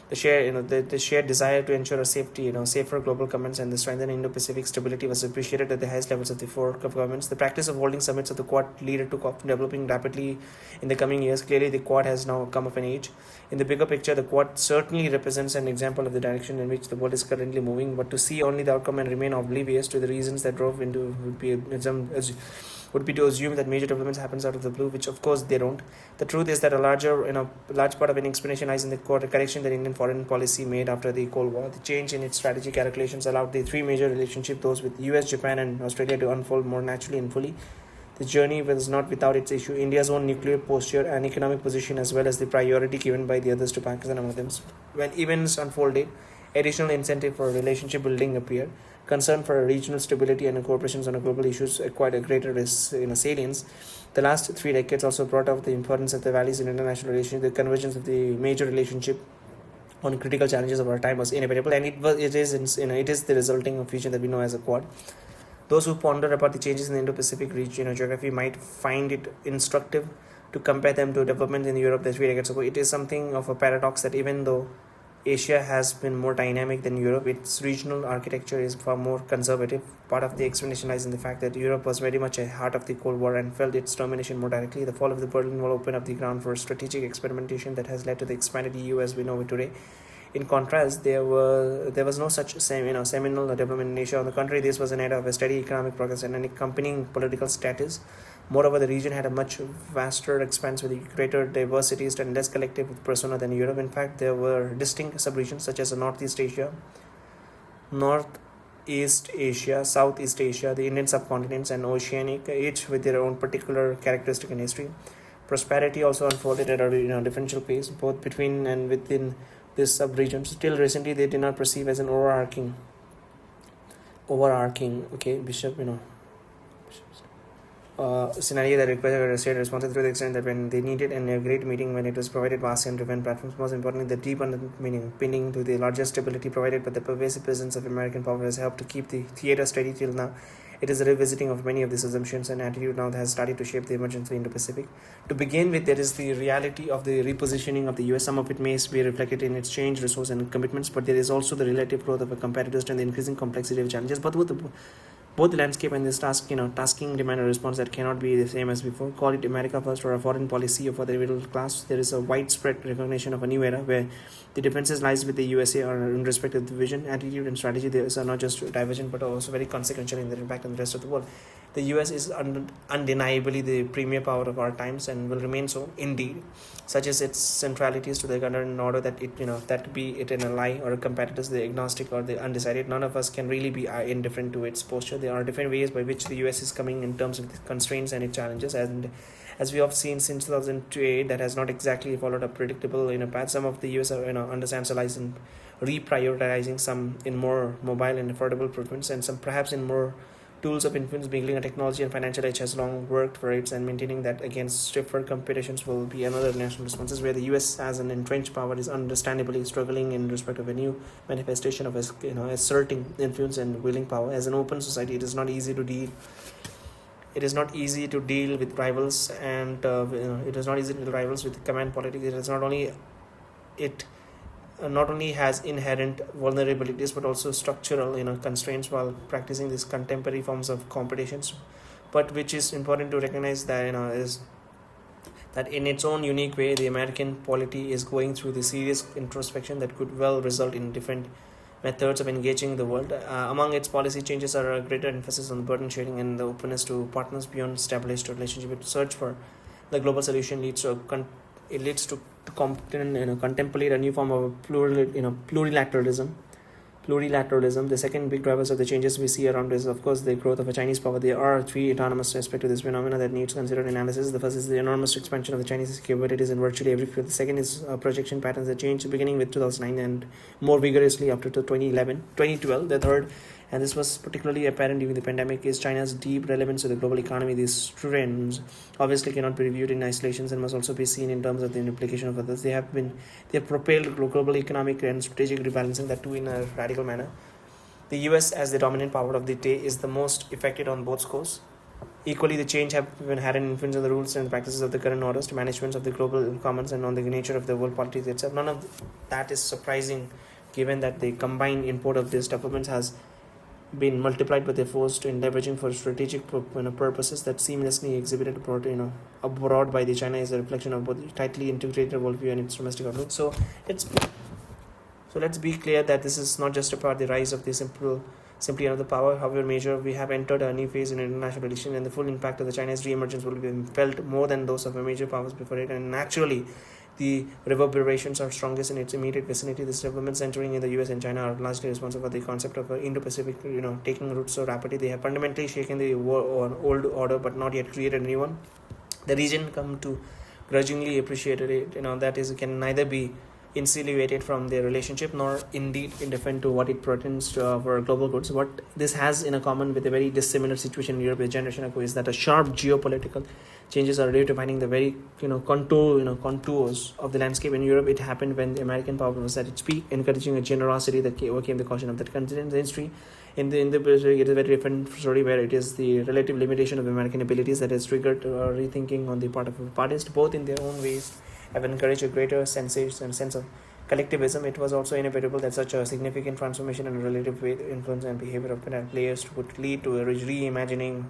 The shared desire to ensure a safer global governance and the strengthen Indo-Pacific stability was appreciated at the highest levels of the four governments. The practice of holding summits of the Quad led to developing rapidly in the coming years. Clearly, the Quad has now come of an age. In the bigger picture, the Quad certainly represents an example of the direction in which the world is currently moving. But to see only the outcome and remain oblivious to the reasons that drove into would be to assume that major developments happens out of the blue, which of course they don't. The truth is that a large part of an explanation lies in the correction that Indian foreign policy made after the Cold War. The change in its strategy calculations allowed the three major relationships, those with US, Japan, and Australia, to unfold more naturally and fully. The journey was not without its issue. India's own nuclear posture and economic position, as well as the priority given by the others to Pakistan among them. When events unfolded, additional incentive for relationship building appeared. Concern for regional stability and cooperation on global issues acquired a greater salience. The last 3 decades also brought out the importance of the values in international relations. The convergence of the major relationship on critical challenges of our time was inevitable, and it is the resulting fusion that we know as a Quad. Those who ponder about the changes in the Indo-Pacific region geography might find it instructive to compare them to developments in Europe that 3 decades ago. It is something of a paradox that even though Asia has been more dynamic than Europe, its regional architecture is far more conservative. Part of the explanation lies in the fact that Europe was very much at the heart of the Cold War and felt its termination more directly. The fall of the Berlin Wall opened up the ground for strategic experimentation that has led to the expanded EU as we know it today. In contrast, there was no such seminal development in Asia. On the contrary, this was an era of a steady economic progress and an accompanying political status. Moreover, the region had a much vaster expanse with greater diversity and less collective persona than Europe. In fact, there were distinct subregions such as Northeast Asia, Southeast Asia, the Indian subcontinents, and Oceanic, each with their own particular characteristic and history. Prosperity also unfolded at a differential pace, both between and within these subregions. Till recently, they did not perceive as an overarching scenario that required a state response to the extent that when they needed a great meeting, when it was provided vast and driven platforms. Most importantly, the deep underpinning to the larger stability provided by the pervasive presence of American power has helped to keep the theater steady till now. It is a revisiting of many of these assumptions and attitude now that has started to shape the emergence of the Indo-Pacific. To begin with, there is the reality of the repositioning of the US. Some of it may be reflected in its change, resource, and commitments, but there is also the relative growth of a competitors and the increasing complexity of challenges. But both the landscape and this tasking demand a response that cannot be the same as before. Call it America first or a foreign policy for the middle class. There is a widespread recognition of a new era where the differences lies with the USA or in respect of the vision, attitude, and strategy. These are not just divergent but also very consequential in their impact on the rest of the world. The US is undeniably the premier power of our times and will remain so indeed. Such as its centralities to the government in order that that be it an ally or a competitor, the agnostic or the undecided. None of us can really be indifferent to its posture. There are different ways by which the US is coming in terms of the constraints and its challenges, and as we have seen since 2008, that has not exactly followed a predictable path. Some of the US are understands in reprioritizing, some in more mobile and affordable preference, and some perhaps in more tools of influence. Building a technology and financial edge has long worked for it, and maintaining that against stiffer competitions will be another national responses, where the US as an entrenched power is understandably struggling in respect of a new manifestation of asserting influence and willing power. As an open society, it is not easy to deal with rivals, and it is not easy to deal with rivals with command politics. It not only has inherent vulnerabilities but also structural constraints while practicing these contemporary forms of competitions. But which is important to recognize that is that in its own unique way, the American polity is going through the serious introspection that could well result in different methods of engaging the world. Among its policy changes are a greater emphasis on burden sharing and the openness to partners beyond established relationship. Its search for the global solution leads to contemplate a new form of plurilateralism. The second big drivers of the changes we see around is, of course, the growth of a Chinese power. There are three autonomous aspects to this phenomena that needs considered analysis. The first is the enormous expansion of the Chinese capabilities in virtually every field. The second is projection patterns that change beginning with 2009 and more vigorously up to 2012. The third, and this was particularly apparent during the pandemic, is China's deep relevance to the global economy. These trends obviously cannot be reviewed in isolation and must also be seen in terms of the implication of others. They have propelled global economic and strategic rebalancing, that too in a radical manner. The US, as the dominant power of the day, is the most affected on both scores. Equally, the change have had an influence on the rules and practices of the current orders, to management of the global commons, and on the nature of the world politics itself. None of that is surprising, given that the combined import of these developments has been multiplied by the force to leveraging for strategic purposes that seamlessly exhibited abroad by the China is a reflection of both the tightly integrated worldview and its domestic outlook. Let's be clear that this is not just about the rise of the simply another power. However major, we have entered a new phase in international relations, and the full impact of the China's re-emergence will be felt more than those of a major powers before it. And naturally, the reverberations are strongest in its immediate vicinity. These developments centering in the US and China are largely responsible for the concept of Indo-Pacific, taking root so rapidly. They have fundamentally shaken the old order, but not yet created a new one. The region come to grudgingly appreciate it. That is, it can neither be insinuated from their relationship nor indeed indifferent to what it pretends for global goods. What this has in a common with a very dissimilar situation in Europe with Jaishankar is that a sharp geopolitical changes are redefining the very contours of the landscape. In Europe, it happened when the American power was at its peak, encouraging a generosity that overcame the caution of that continent's history. In the Pacific, it is a very different story, where it is the relative limitation of American abilities that has triggered rethinking on the part of parties, both in their own ways have encouraged a greater sense of collectivism. It was also inevitable that such a significant transformation in relative way, influence and behavior of players would lead to a reimagining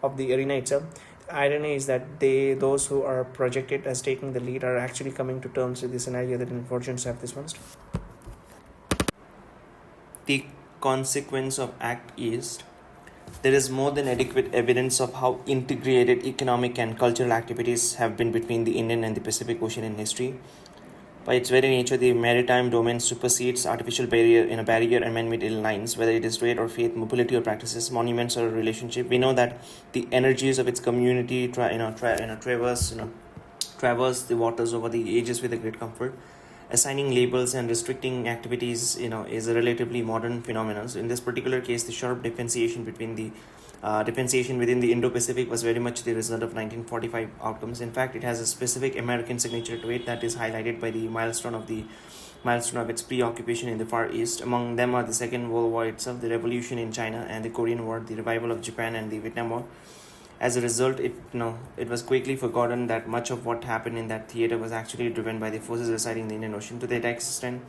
of the arena itself. The irony is that those who are projected as taking the lead are actually coming to terms with the scenario that unfortunates have this once. The consequence of Act East. There is more than adequate evidence of how integrated economic and cultural activities have been between the Indian and the Pacific Ocean in history. By its very nature, the maritime domain supersedes artificial barrier and man-made lines, whether it is trade or faith, mobility or practices, monuments or relationship. We know that the energies of its community traverse the waters over the ages with a great comfort. Assigning labels and restricting activities, is a relatively modern phenomenon. So in this particular case, the sharp differentiation within the Indo-Pacific was very much the result of 1945 outcomes. In fact, it has a specific American signature to it that is highlighted by the milestone of its preoccupation in the Far East. Among them are the Second World War itself, the revolution in China, and the Korean War, the revival of Japan, and the Vietnam War. As a result, it was quickly forgotten that much of what happened in that theater was actually driven by the forces residing in the Indian Ocean. To that extent,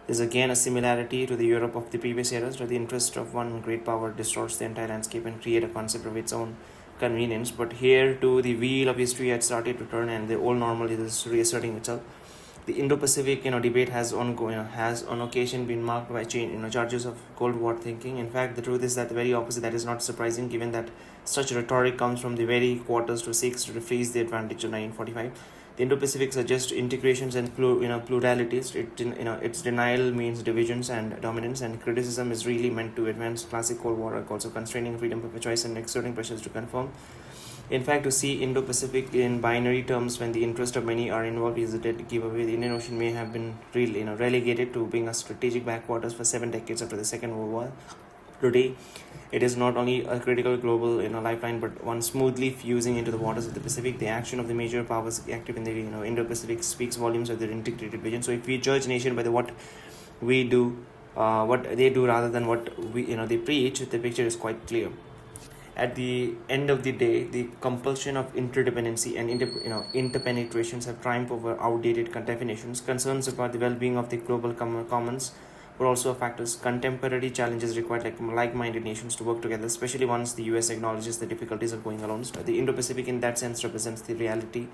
there's again a similarity to the Europe of the previous eras, where the interest of one great power distorts the entire landscape and create a concept of its own convenience. But here too, the wheel of history had started to turn, and the old normal is reasserting itself. The Indo-Pacific, debate has on occasion been marked by charges of Cold War thinking. In fact, the truth is that the very opposite. That is not surprising, given that such rhetoric comes from the very quarters to seek to rephrase the advantage of 1945. The Indo-Pacific suggests integrations and pluralities. Its denial means divisions and dominance, and criticism is really meant to advance classic Cold War, also constraining freedom of choice and exerting pressures to conform. In fact, to see Indo-Pacific in binary terms when the interest of many are involved is a dead giveaway. The Indian Ocean may have been relegated to being a strategic backwaters for 7 decades after the Second World War. Today, it is not only a critical global lifeline, but one smoothly fusing into the waters of the Pacific. The action of the major powers active in the Indo-Pacific speaks volumes of their integrated vision. So, if we judge nation by what we do, what they do rather than what they preach, the picture is quite clear. At the end of the day, the compulsion of interdependency and interpenetrations have triumphed over outdated definitions. Concerns about the well-being of the global commons were also factors. Contemporary challenges require like-minded nations to work together, especially once the US acknowledges the difficulties of going alone. The Indo-Pacific in that sense represents the reality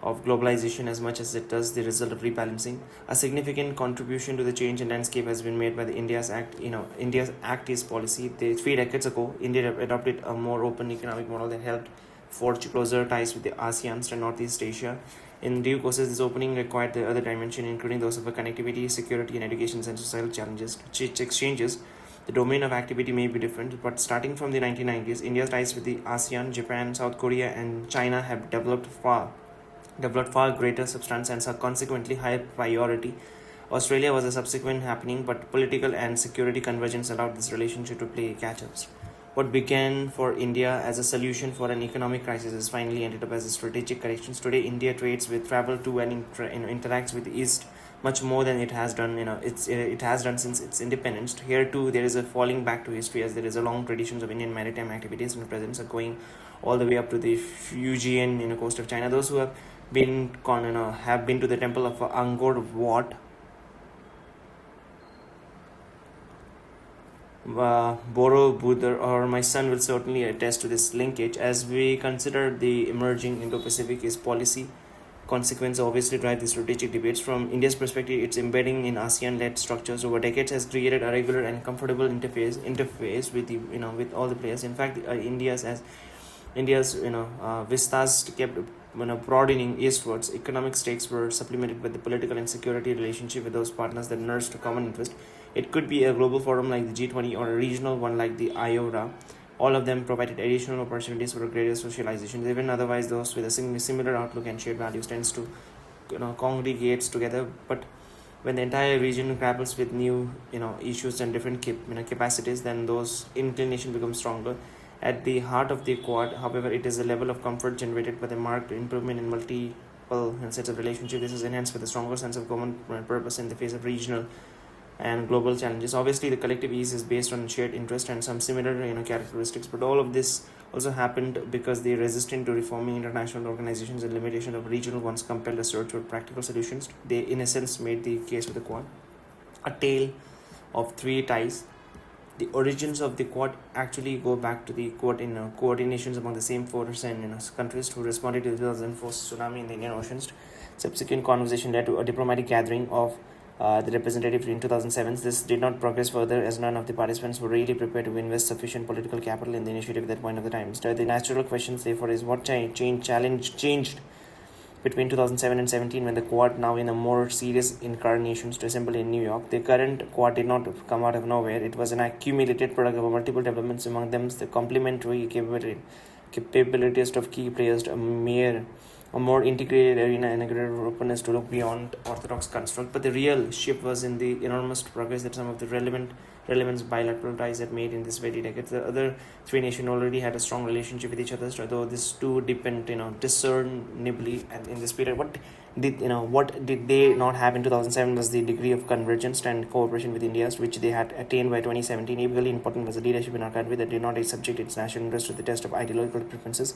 of globalization as much as it does the result of rebalancing. A significant contribution to the change in landscape has been made by the India's Act East policy. 3 decades ago, India adopted a more open economic model that helped forge closer ties with the ASEAN and Northeast Asia. In due course, this opening required the other dimension, including those of connectivity, security, and education and societal challenges. Exchanges, the domain of activity may be different, but starting from the 1990s, India's ties with the ASEAN, Japan, South Korea, and China have developed far greater substance and consequently higher priority. Australia was a subsequent happening, but political and security convergence allowed this relationship to play catch-ups. What began for India as a solution for an economic crisis has finally ended up as a strategic corrections. Today, India trades with, travel to, and interacts with the East much more than it has done. It has done since its independence. Here too, there is a falling back to history, as there is a long traditions of Indian maritime activities and presence are going all the way up to the Fujian coast of China. Those who have been have been to the temple of Angkor Wat, Borobudur, or my son will certainly attest to this linkage. As we consider the emerging Indo-Pacific, is policy consequence obviously drive the strategic debates. From India's perspective, its embedding in ASEAN-led structures over decades has created a regular and comfortable interface with the with all the players. In fact, India's vistas kept broadening eastwards. Economic stakes were supplemented with the political and security relationship with those partners that nursed a common interest. It could be a global forum like the G20 or a regional one like the IORA. All of them provided additional opportunities for greater socialization. Even otherwise, those with a similar outlook and shared values tends to congregate together. But when the entire region grapples with new issues and different capacities, then those inclination becomes stronger. At the heart of the Quad, however, it is a level of comfort generated by the marked improvement in multiple sets of relationships. This is enhanced with a stronger sense of common purpose in the face of regional and global challenges. Obviously, the collective ease is based on shared interest and some similar characteristics, but all of this also happened because they resistant to reforming international organizations and limitation of regional ones compelled a search for practical solutions. They, in a sense, made the case of the Quad a tale of three ties. The origins of the Quad actually go back to the coordinations among the same forces and countries who responded to the 2004 tsunami in the Indian Oceans. Subsequent conversation led to a diplomatic gathering of the representatives in 2007. This did not progress further as none of the participants were really prepared to invest sufficient political capital in the initiative at that point of the time. So the natural question, therefore, is what changed between 2007 and 17 when the Quad, now in a more serious incarnations, to assemble in New York. The current Quad did not come out of nowhere. It was an accumulated product of multiple developments, among them the complementary capabilities of key players, a more integrated arena and a greater openness to look beyond orthodox construct. But the real shift was in the enormous progress that some of the relevant bilateral ties had made in this very decade. The other three nations already had a strong relationship with each other, though this too depend discernibly and in this period. What did they not have in 2007 was the degree of convergence and cooperation with India, which they had attained by 2017. Equally important was the leadership in our country that did not subject its national interest to the test of ideological preferences.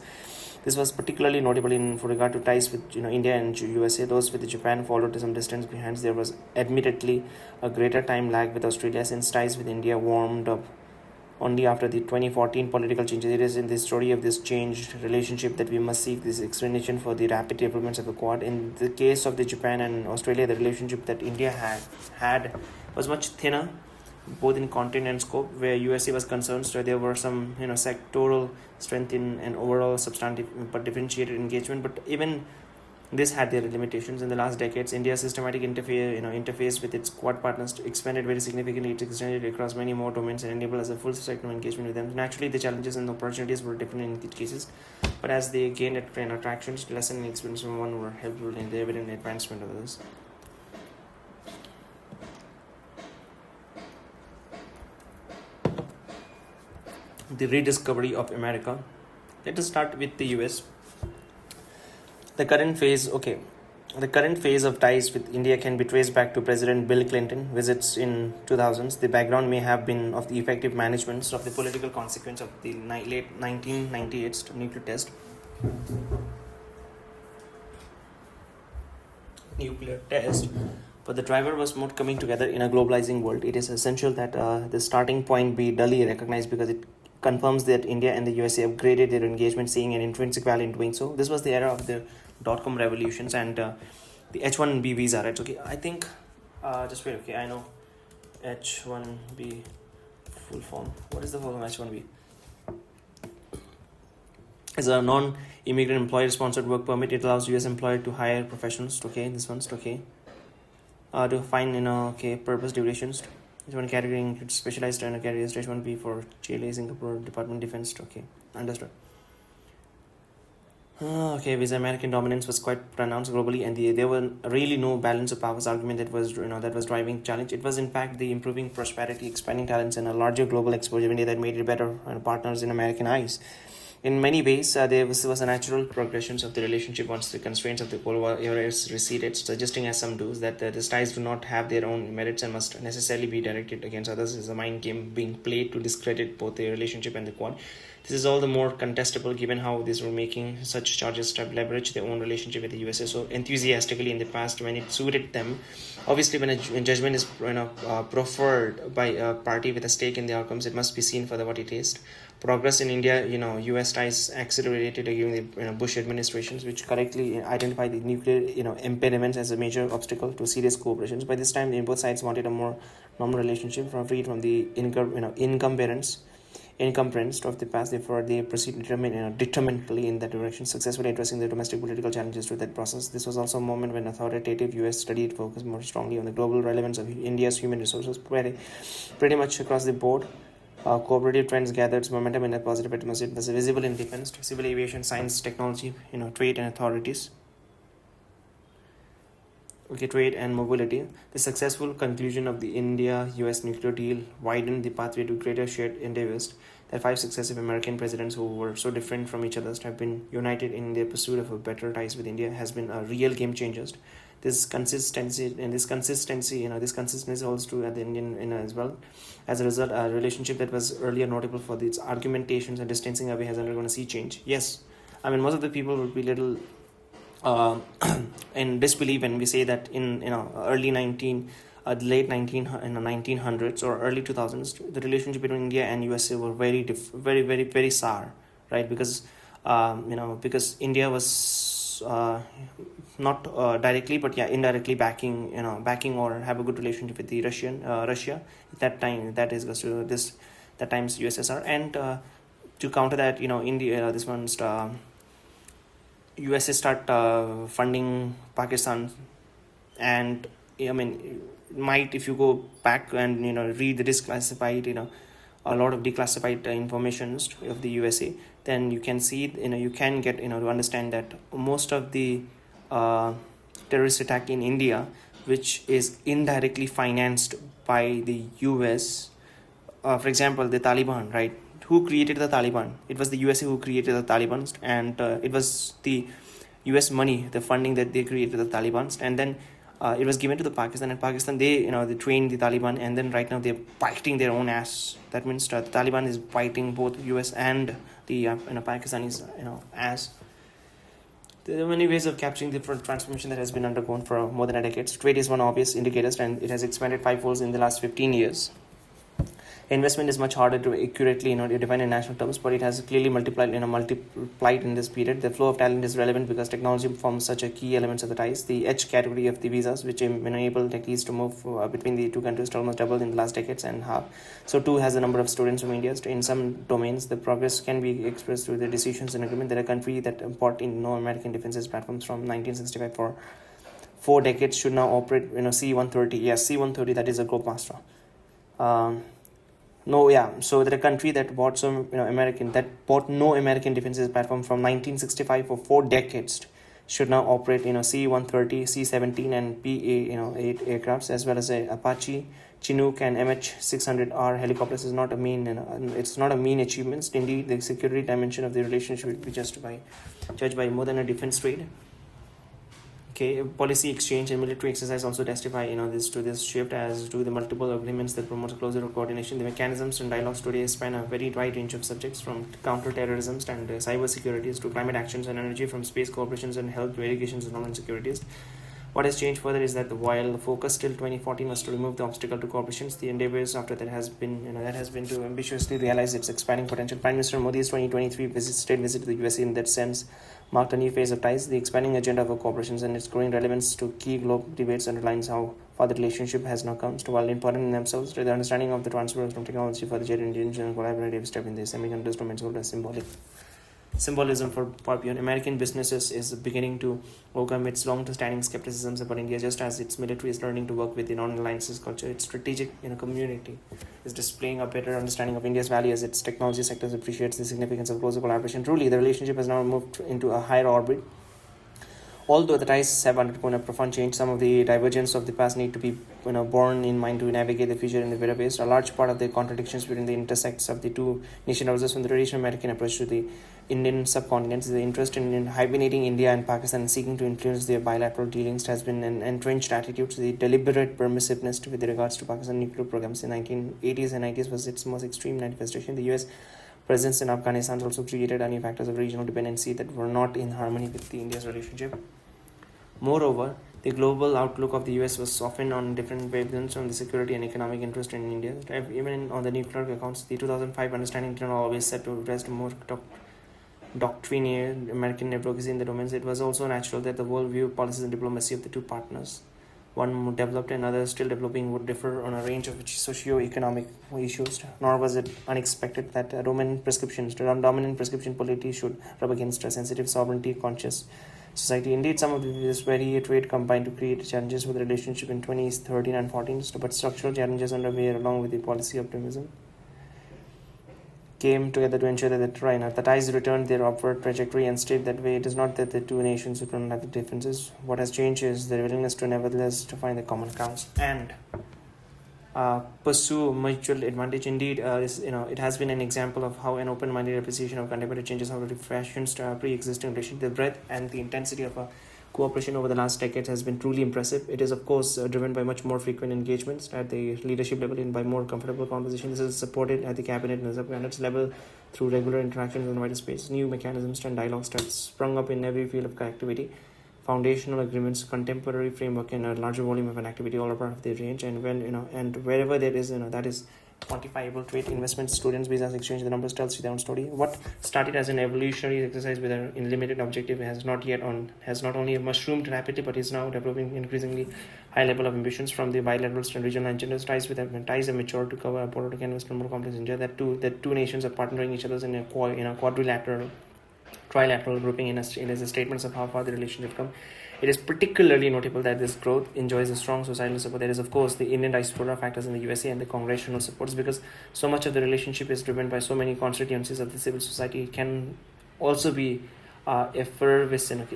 This was particularly notable in regard to ties with India and USA. Those with Japan followed to some distance behind. There was admittedly a greater time lag with Australia, since ties with India warmed up only after the 2014 political changes. It is in the story of this changed relationship that we must seek this explanation for the rapid developments of the Quad. In the case of the Japan and Australia, the relationship that India had was much thinner, both in content and scope. Where USA was concerned, so there were some sectoral strength in an overall substantive but differentiated engagement. But even this had their limitations. In the last decades, India's systematic interface with its Quad partners expanded very significantly. It extended across many more domains and enabled us a full spectrum engagement with them. Naturally, the challenges and the opportunities were different in each cases, but as they gained attractions, lesson and experience from one were helpful in the evident advancement of others. The rediscovery of America. Let us start with the US. The current phase of ties with India can be traced back to President Bill Clinton visits in 2000s. The background may have been of the effective management of the political consequence of the late 1998 nuclear test. But the driver was more coming together in a globalizing world. It is essential that the starting point be duly recognized because it confirms that India and the USA upgraded their engagement, seeing an intrinsic value in doing so. This was the era of the dot-com revolutions and the H-1B visa, right? Okay, I think, just wait, okay, I know H-1B full form. What is the full form of H-1B? It's a non-immigrant employer-sponsored work permit. It allows US employer to hire professionals, okay, this one's okay, to find, purpose durations. This one category includes specialized careers. H-1B for Chile, Singapore, Department of Defense, okay, understood. Visa American dominance was quite pronounced globally, and there were really no balance of powers argument that was driving challenge. It was in fact the improving prosperity, expanding talents, and a larger global exposure of India that made it better partners in American eyes. In many ways, there was a natural progression of the relationship once the constraints of the Cold War era receded, suggesting, as some do, that these ties do not have their own merits and must necessarily be directed against others. Is a mind game being played to discredit both the relationship and the Quad. This is all the more contestable given how these were making such charges to leverage their own relationship with the USA so enthusiastically in the past when it suited them. Obviously, when a judgment is proffered by a party with a stake in the outcomes, it must be seen for what it is. Progress in India, U.S. ties accelerated during the Bush administrations, which correctly identified the nuclear, impediments as a major obstacle to serious cooperations. By this time, both sides wanted a more normal relationship, freed from the incumbents of the past. Therefore, they proceed determinedly in that direction, successfully addressing the domestic political challenges to that process. This was also a moment when authoritative U.S. studied focused more strongly on the global relevance of India's human resources, pretty much across the board. Cooperative trends gathered momentum in a positive atmosphere. It was visible in defense, civil aviation, science, technology, trade and authorities. Trade and mobility. The successful conclusion of the India-US nuclear deal widened the pathway to greater shared endeavors. That 5 successive American presidents who were so different from each other have been united in their pursuit of a better ties with India has been a real game changer. This consistency holds true at the Indian as well. As a result, a relationship that was earlier notable for its argumentations and distancing away has undergone a sea change. Yes, I mean most of the people would be little in disbelief when we say that in late 1900s or early 2000s, the relationship between India and USA were very sour, right? Because because India was not directly but indirectly backing or have a good relationship with the Russia at that time. That time's USSR, and to counter that, India USA start funding Pakistan, and if you go back and read the declassified a lot of declassified information of the USA, then you can see you can get to understand that most of the terrorist attack in India, which is indirectly financed by the US, for example the Taliban, right? Who created the Taliban? It was the USA who created the Taliban, and it was the US money, the funding that they created the Taliban, and then it was given to the Pakistan, and Pakistan they trained the Taliban, and then right now they're biting their own ass. That means the Taliban is biting both US and the Pakistanis ass. There are many ways of capturing the transformation that has been undergone for more than a decade. Trade is one obvious indicator, and it has expanded fivefold in the last 15 years. Investment is much harder to accurately define in national terms, but it has clearly multiplied in this period. The flow of talent is relevant because technology forms such a key element of the ties. The H category of the visas, which enable techies to move between the two countries, to almost doubled in the last decades and half. So too has the number of students from India. In some domains, the progress can be expressed through the decisions and agreement that a country that bought in no American defenses platforms from 1965 for 4 decades should now operate C-130. Yes, C-130, that is a Globemaster. So that a country that bought no American defenses platform from 1965 for 4 decades should now operate C-130, C-17 and PA-8 aircrafts, as well as a Apache, Chinook and MH-600R helicopters. Is not a mean achievement. Indeed, the security dimension of the relationship will be judged by more than a defense trade. Policy exchange and military exercise also testify to this shift, as do the multiple agreements that promote closer coordination. The mechanisms and dialogues today span a very wide range of subjects, from counter-terrorism and cyber securities to climate actions and energy, from space cooperations and health to irrigations and homeland securities. What has changed further is that while the focus till 2014 was to remove the obstacle to cooperations, the endeavors after that has been to ambitiously realize its expanding potential. Prime Minister Modi's 2023 visit to the USA in that sense marked a new phase of ties. The expanding agenda of cooperations and its growing relevance to key global debates underlines how far the relationship has now come. While important in themselves, the understanding of the transfer from technology for the jet engine and collaborative step in the semiconductor domain is as symbolic. Symbolism for beyond American businesses is beginning to overcome its long-standing skepticisms about India, just as its military is learning to work with the non-alliances culture. Its strategic community is displaying a better understanding of India's value as its technology sectors appreciates the significance of closer collaboration. Truly, the relationship has now moved into a higher orbit. Although the ties have undergone a profound change, some of the divergence of the past need to be borne in mind to navigate the future in the better ways. A large part of the contradictions between the intersects of the two nations arises from the traditional American approach to the Indian subcontinent. The interest in hibernating India and Pakistan and seeking to influence their bilateral dealings has been an entrenched attitude. The deliberate permissiveness with regards to Pakistan nuclear programs in 1980s and 90s was its most extreme manifestation. The US presence in Afghanistan also created new factors of regional dependency that were not in harmony with the India's relationship. Moreover, the global outlook of the US was softened on different wavelengths on the security and economic interest in India. Even on the nuclear accounts, the 2005 understanding did not always set to rest more doctrinaire American advocacy in the domains. It was also natural that the worldview, policies, and diplomacy of the two partners, one more developed and other still developing, would differ on a range of socio-economic issues. Nor was it unexpected that dominant prescription polity should rub against a sensitive, sovereignty-conscious society. Indeed, some of this very trade combined to create challenges with the relationship in 2013 and 14, but structural challenges underway along with the policy optimism came together to ensure that the ties returned their upward trajectory and stayed that way. It is not that the two nations would not have the differences. What has changed is their willingness to nevertheless to find the common grounds and pursue mutual advantage. Indeed, it has been an example of how an open-minded appreciation of contemporary changes how to refashions to pre-existing relations. The breadth and the intensity of cooperation over the last decades has been truly impressive. It is, of course, driven by much more frequent engagements at the leadership level and by more comfortable conversations. This is supported at the cabinet and subcabinet level through regular interactions in wider space. New mechanisms and dialogues have sprung up in every field of activity. Foundational agreements, contemporary framework, and a larger volume of an activity all are part of the range. And and wherever there is, that is quantifiable trade, investment, students, visas, exchange, the numbers tells you their own story. What started as an evolutionary exercise with an unlimited objective has not only mushroomed rapidly, but is now developing increasingly high level of ambitions from the bilateral and regional and gender ties have matured to cover a broader canvas and more complex India. That two nations are partnering each other in a quadrilateral, trilateral grouping in as statements of how far the relationship come. It is particularly notable that this growth enjoys a strong societal support. There is, of course, the Indian diaspora factors in the USA and the congressional supports, because so much of the relationship is driven by so many constituencies of the civil society. It can also be effervescent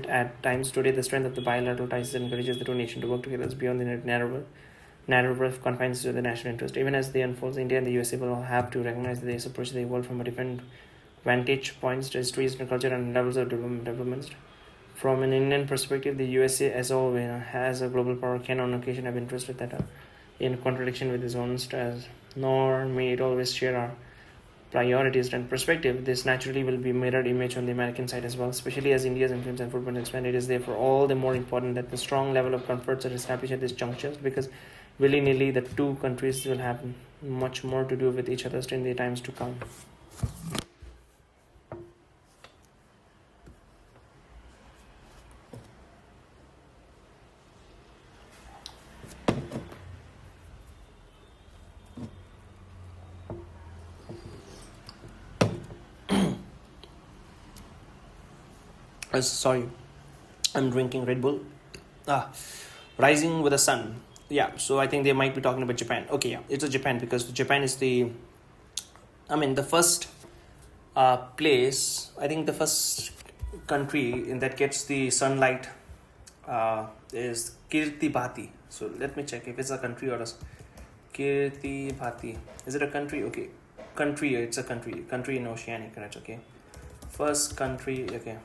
at times. Today, the strength of the bilateral ties encourages the two nations to work together beyond the narrower confines of the national interest. Even as they unfold, India and the USA will have to recognize that they approach the world from a different vantage points, histories, culture, and levels of development. From an Indian perspective, the USA, as always, has a global power, can on occasion have interests that are in contradiction with its own styles, nor may it always share our priorities and perspective. This naturally will be mirrored image on the American side as well, especially as India's influence and footprint expand. It is therefore all the more important that the strong level of comforts are established at this juncture, because willy-nilly the two countries will have much more to do with each other in the times to come. Sorry, I'm drinking Red Bull. Rising with the Sun. Yeah, so I think they might be talking about Japan. Okay, yeah, it's a Japan, because Japan is the first place, I think the first country that gets the sunlight is Kiribati. So let me check if it's a country or a Kiribati. Is it a country? Okay, country. It's a country in Oceania, correct? Okay, first country. Okay.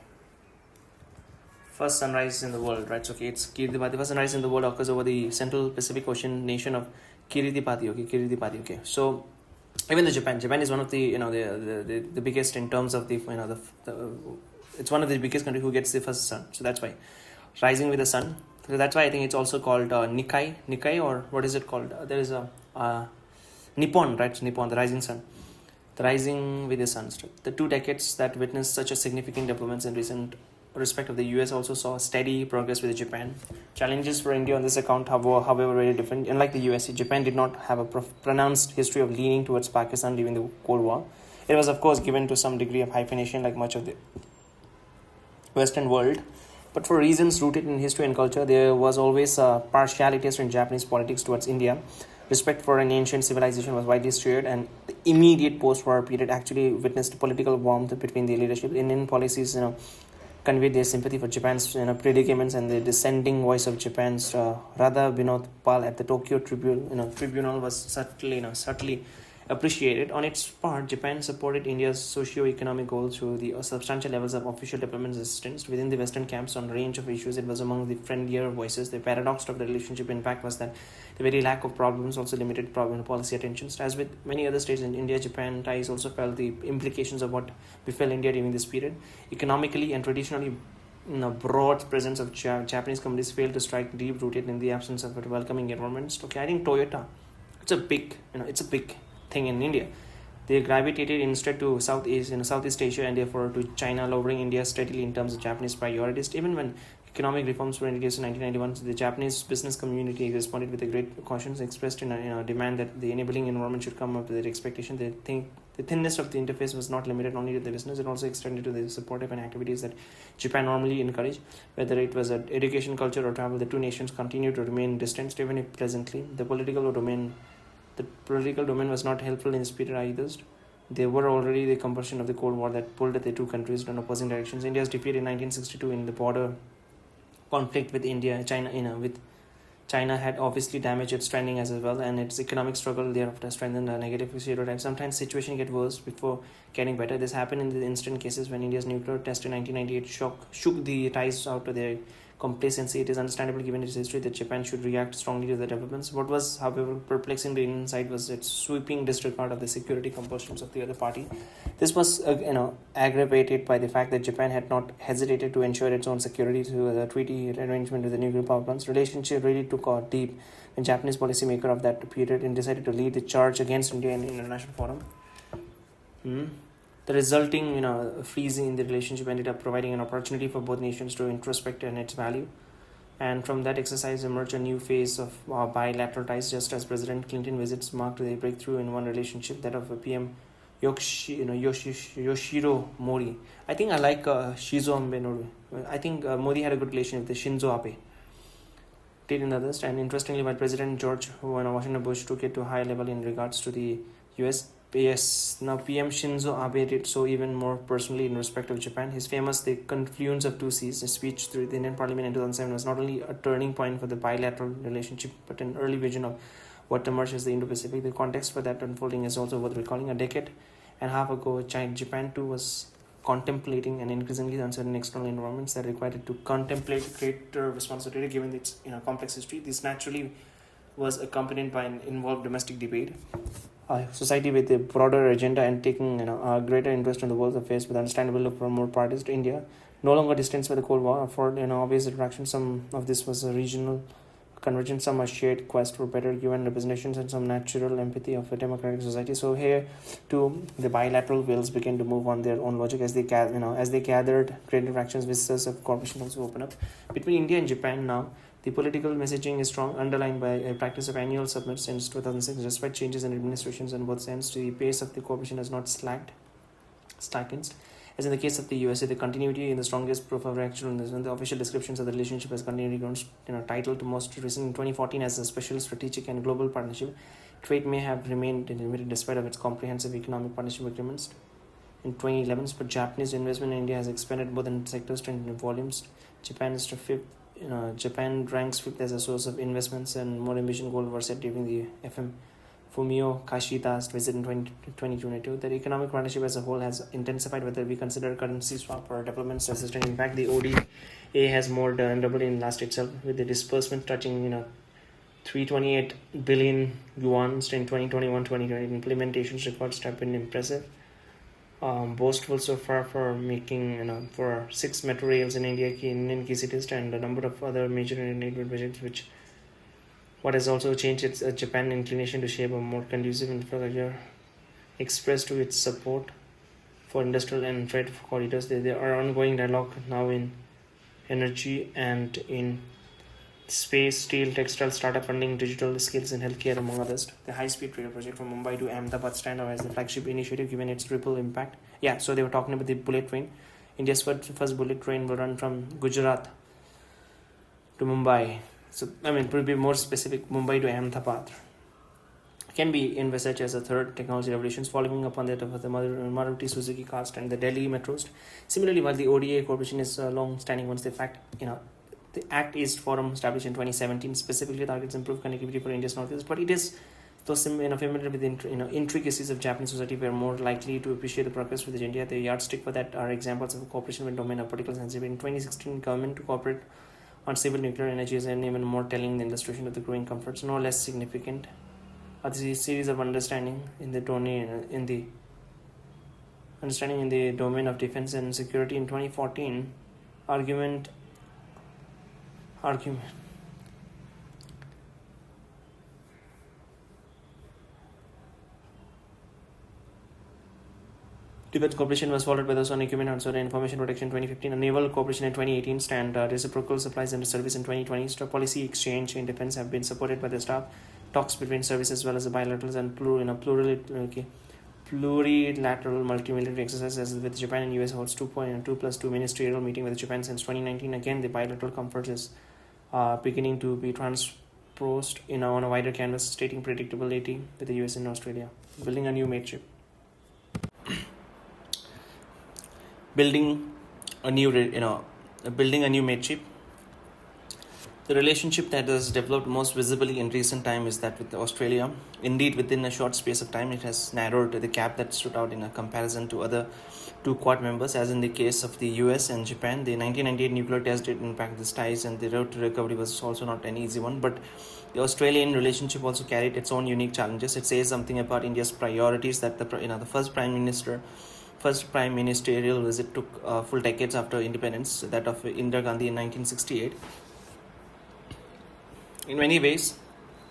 First sunrise in the world, right? So, okay, it's Kiribati. The first sunrise in the world occurs over the Central Pacific Ocean nation of Kiribati. Okay, Kiribati. Okay, so even the Japan is one of the the biggest in terms of the it's one of the biggest country who gets the first sun. So that's why rising with the sun. So that's why I think it's also called Nikkei, or what is it called? There is a Nippon, right? Nippon, the rising sun. The rising with the sun. The 2 decades that witnessed such a significant developments in recent respect of the US also saw steady progress with Japan. Challenges for India on this account, however, very different. Unlike the US, Japan did not have a pronounced history of leaning towards Pakistan during the Cold War. It was, of course, given to some degree of hyphenation like much of the Western world. But for reasons rooted in history and culture, there was always a partiality in Japanese politics towards India. Respect for an ancient civilization was widely shared, and the immediate post-war period actually witnessed political warmth between the leadership. Indian policies, conveyed their sympathy for Japan's predicaments, and the dissenting voice of Japan's Radha Vinod Pal at the Tokyo Tribunal was subtly appreciated. On its part, Japan supported India's socio-economic goals through the substantial levels of official development assistance within the Western camps on a range of issues. It was among the friendlier voices. The paradox of the relationship, in fact, was that the very lack of problems also limited policy attentions. As with many other states in India, Japan ties also felt the implications of what befell India during this period. Economically and traditionally, broad presence of Japanese companies failed to strike deep rooted in the absence of a welcoming environment. Okay, I think Toyota, it's a big thing in India. They gravitated instead to Southeast Asia and therefore to China, lowering India steadily in terms of Japanese priorities. Even when economic reforms were introduced in 1991, the Japanese business community responded with a great caution, expressed in a demand that the enabling environment should come up to their expectation. They think the thinness of the interface was not limited only to the business; it also extended to the supportive and activities that Japan normally encouraged. Whether it was an education, culture, or travel, the two nations continued to remain distant, even if pleasantly. The political domain was not helpful in spirit either. There were already the combustion of the Cold War that pulled the two countries in opposing directions. India's defeat in 1962 in the border conflict with China had obviously damaged its standing as well, and its economic struggle thereafter strengthened the negative stereotype. Sometimes situation get worse before getting better. This happened in the instant cases when India's nuclear test in 1998 shook the ties out to their complacency. It is understandable given its history that Japan should react strongly to the developments. What was, however, perplexing the inside was its sweeping disregard of the security compulsions of the other party. This was, aggravated by the fact that Japan had not hesitated to ensure its own security through the treaty arrangement with the nuclear power plants. Relationship really took a deep when Japanese policymaker of that period and decided to lead the charge against India in the international forum. The resulting, freezing in the relationship ended up providing an opportunity for both nations to introspect on its value. And from that exercise emerged a new phase of bilateral ties, just as President Clinton visits marked a breakthrough in one relationship, that of PM Yoshiro Mori. I think I like Shizo Abe. I think Modi had a good relation with the Shinzo Abe. Did in others, and interestingly, while President George Washington Bush took it to a high level in regards to the US, now PM Shinzo Abe did so even more personally in respect of Japan. His famous The Confluence of Two Seas, a speech through the Indian Parliament in 2007, was not only a turning point for the bilateral relationship, but an early vision of what emerged as the Indo-Pacific. The context for that unfolding is also worth recalling. A decade and a half ago, Japan too was contemplating an increasingly uncertain external environments that required it to contemplate greater responsibility given its complex history. This naturally was accompanied by an involved domestic debate. A society with a broader agenda and taking a greater interest in the world's affairs with understandable look for more parties to India, no longer distanced by the Cold War, afford obvious attraction. Some of this was a regional convergence, some a shared quest for better UN representations, and some natural empathy of a democratic society. So here, too, the bilateral wills began to move on their own logic as they gathered great interactions. Visitors of cooperation also open up between India and Japan now. The political messaging is strong, underlined by a practice of annual summits since 2006. Despite changes in administrations on both ends, the pace of the cooperation has not slackened. As in the case of the USA, the continuity in the strongest proof of actual the official descriptions of the relationship has continually grown. Titled most recent in 2014 as a special strategic and global partnership, trade may have remained limited despite of its comprehensive economic partnership agreements. In 2011, but Japanese investment in India has expanded both in sectors and in volumes. Japan ranks fifth as a source of investments, and more ambitious goals were set during the FM Fumio Kishita's visit in 2022. The economic partnership as a whole has intensified, whether we consider currency swap or development assistance. In fact, the ODA has more than doubled in last itself, with the disbursement touching 328 billion yuan in 2021-2020. Implementations records have been impressive. Boastful so far for making for 6 metro rails in Indian key cities and a number of other major Indian projects. Which what has also changed its Japan inclination to shape a more conducive infrastructure, expressed to its support for industrial and trade corridors. There are ongoing dialogue now in energy and in space, steel, textile, startup funding, digital skills, and healthcare, among others. The high-speed rail project from Mumbai to Ahmedabad stand out as the flagship initiative given its ripple impact. Yeah, so they were talking about the bullet train. India's first bullet train will run from Gujarat to Mumbai. So, to be more specific, Mumbai to Ahmedabad can be envisaged as a third technology revolution, following upon that of the Maruti Suzuki cast and the Delhi metros. Similarly, while the ODA Corporation is long-standing once the Act East Forum established in 2017 specifically targets improved connectivity for India's northeast, but it is those familiar with the intricacies of Japanese society were more likely to appreciate the progress with India. The yardstick for that are examples of cooperation with domain of particular sensitivity. In 2016, government to cooperate on civil nuclear energy is an even more telling the illustration of the growing comforts. No less significant are the series of understanding in the domain of defense and security. In 2014, argument Defense cooperation was followed by those on equipment and information protection in 2015, a naval cooperation in 2018, stand reciprocal supplies and service in 2020. Policy exchange in defense have been supported by the staff talks between services as well as the bilaterals and plurilateral multimilitary exercises with Japan and US holds 2+2 ministerial meeting with Japan since 2019. Again, the bilateral comfort is beginning to be transposed on a wider canvas, stating predictability with the US and Australia. Building a new mateship. Building a new mateship. The relationship that has developed most visibly in recent time is that with Australia. Indeed, within a short space of time, it has narrowed the gap that stood out in a comparison to other two Quad members, as in the case of the US and Japan. The 1998 nuclear test did impact these ties, and the road to recovery was also not an easy one. But the Australian relationship also carried its own unique challenges. It says something about India's priorities that the first prime ministerial visit took full decades after independence, that of Indira Gandhi in 1968. In many ways,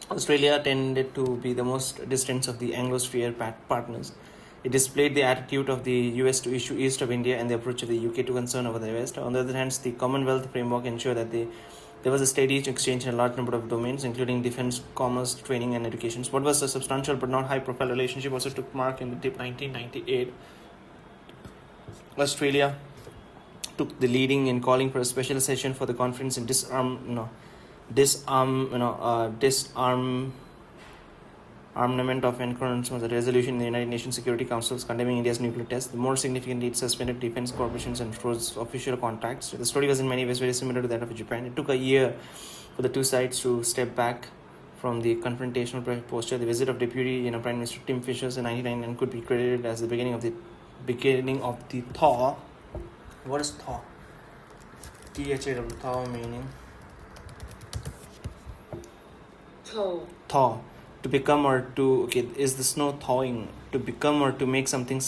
Australia tended to be the most distant of the Anglosphere partners. It displayed the attitude of the US to issue east of India and the approach of the UK to concern over the West. On the other hand, the Commonwealth framework ensured that there was a steady exchange in a large number of domains, including defense, commerce, training, and education. What was a substantial but not high-profile relationship also took mark in the 1998. Australia took the leading in calling for a special session for the conference in disarmament of encouragement was a resolution in the United Nations Security Council condemning India's nuclear test. The more significantly, it suspended defense corporations and froze official contacts. The story was in many ways very similar to that of Japan. It took a year for the two sides to step back from the confrontational posture. The visit of Deputy Prime Minister Tim Fisher in 1999 could be credited as the beginning of the thaw. What is thaw? THAW, thaw meaning thaw. To become or to is the snow thawing? To become or to make something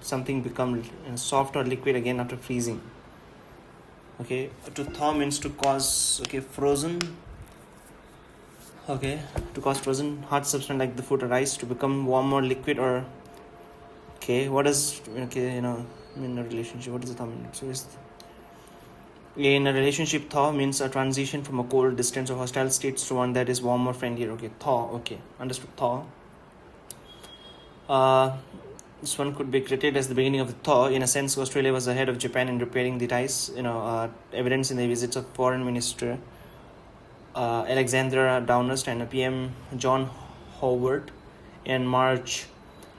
something become soft or liquid again after freezing. To thaw means to cause frozen. To cause frozen hard substance like the food or rice to become warm or liquid or what is in a relationship? What does the thaw mean? So in a relationship, thaw means a transition from a cold, distant, or hostile state to one that is warm or friendlier. Thaw. Understood. Thaw. This one could be credited as the beginning of the thaw. In a sense, Australia was ahead of Japan in repairing the ties. Evidence in the visits of Foreign Minister Alexandra Downest and PM John Howard in March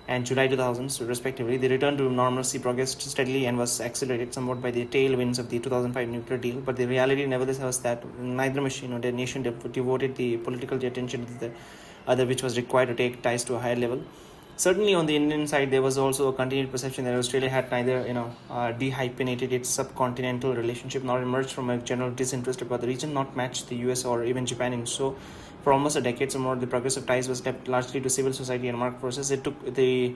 and July 2000, respectively. The return to normalcy progressed steadily and was accelerated somewhat by the tailwinds of the 2005 nuclear deal. But the reality nevertheless was that neither nation devoted the political attention to the other, which was required to take ties to a higher level. Certainly on the Indian side, there was also a continued perception that Australia had neither dehyphenated its subcontinental relationship nor emerged from a general disinterest about the region, not matched the US or even Japan in so. For almost a decade or more, the progress of ties was kept largely to civil society and market forces. It took the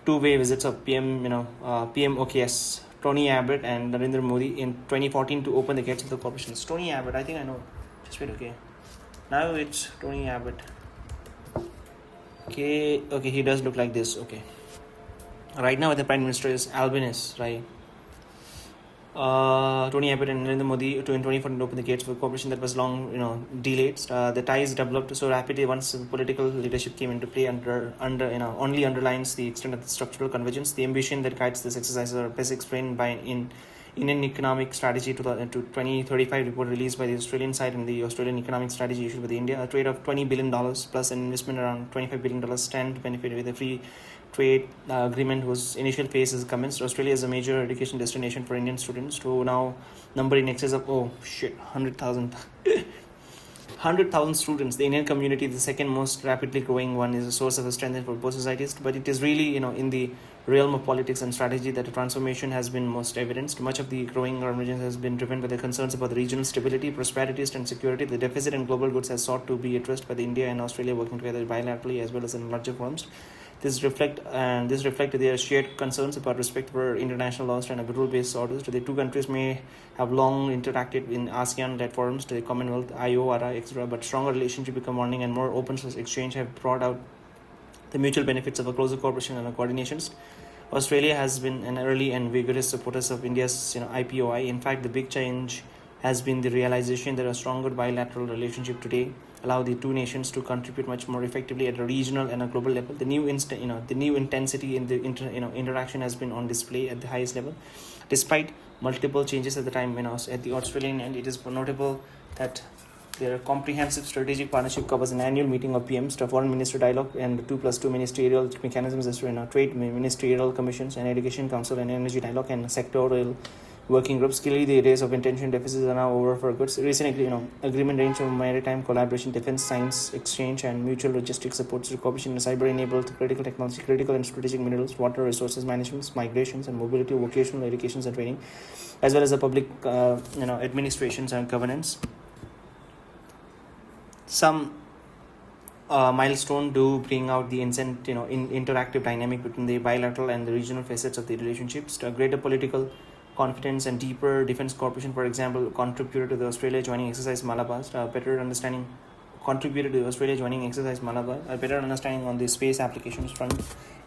two-way visits of PM OKS, Tony Abbott and Narendra Modi in 2014 to open the gates of the corporation. Tony Abbott, I think I know. Just wait, Now it's Tony Abbott. He does look like this. Right now, the Prime Minister is Albanese, right? Tony Abbott and Narendra Modi in 2014 opened the gates for a cooperation that was long, delayed. The ties developed so rapidly once political leadership came into play. Only underlines the extent of the structural convergence. The ambition that guides this exercise are best explained by Indian Economic Strategy to 2035 report released by the Australian side and the Australian Economic Strategy issued by India. A trade of $20 billion plus an investment around $25 billion stand to benefit with a free trade agreement whose initial phase is commenced. Australia is a major education destination for Indian students who now number in excess of 100,000 100,000 students, the Indian community, the second most rapidly growing one, is a source of strength for both societies. But it is really, in the realm of politics and strategy that the transformation has been most evidenced. Much of the growing emergence has been driven by the concerns about the regional stability, prosperity, and security. The deficit in global goods has sought to be addressed by the India and Australia working together bilaterally as well as in larger forums. This reflect their shared concerns about respect for international laws and rule-based orders. The two countries may have long interacted in ASEAN-led forums, the Commonwealth, IORA, etc., but stronger relationship become morning and more open source exchange have brought out the mutual benefits of a closer cooperation and coordinations. Australia has been an early and vigorous supporter of India's IPOI. In fact, the big change has been the realization that a stronger bilateral relationship today allow the two nations to contribute much more effectively at a regional and a global level. The new intensity in the interaction has been on display at the highest level, despite multiple changes at the time. At the Australian end, it is notable that their comprehensive strategic partnership covers an annual meeting of PMs, the foreign minister dialogue, and 2+2 ministerial mechanisms as trade ministerial commissions, and education council and energy dialogue, and sectoral working groups. Clearly, the days of intention deficits are now over for good. Recently, agreement range of maritime collaboration, defense, science exchange, and mutual logistics supports cooperation in cyber-enabled critical technology, critical and strategic minerals, water resources management, migrations and mobility, vocational education and training, as well as the public, administrations and governance. Some milestone do bring out the interactive dynamic between the bilateral and the regional facets of the relationships. To a greater political confidence and deeper defense cooperation, for example, contributed to the Australia joining exercise Malabar. A better understanding on the space applications front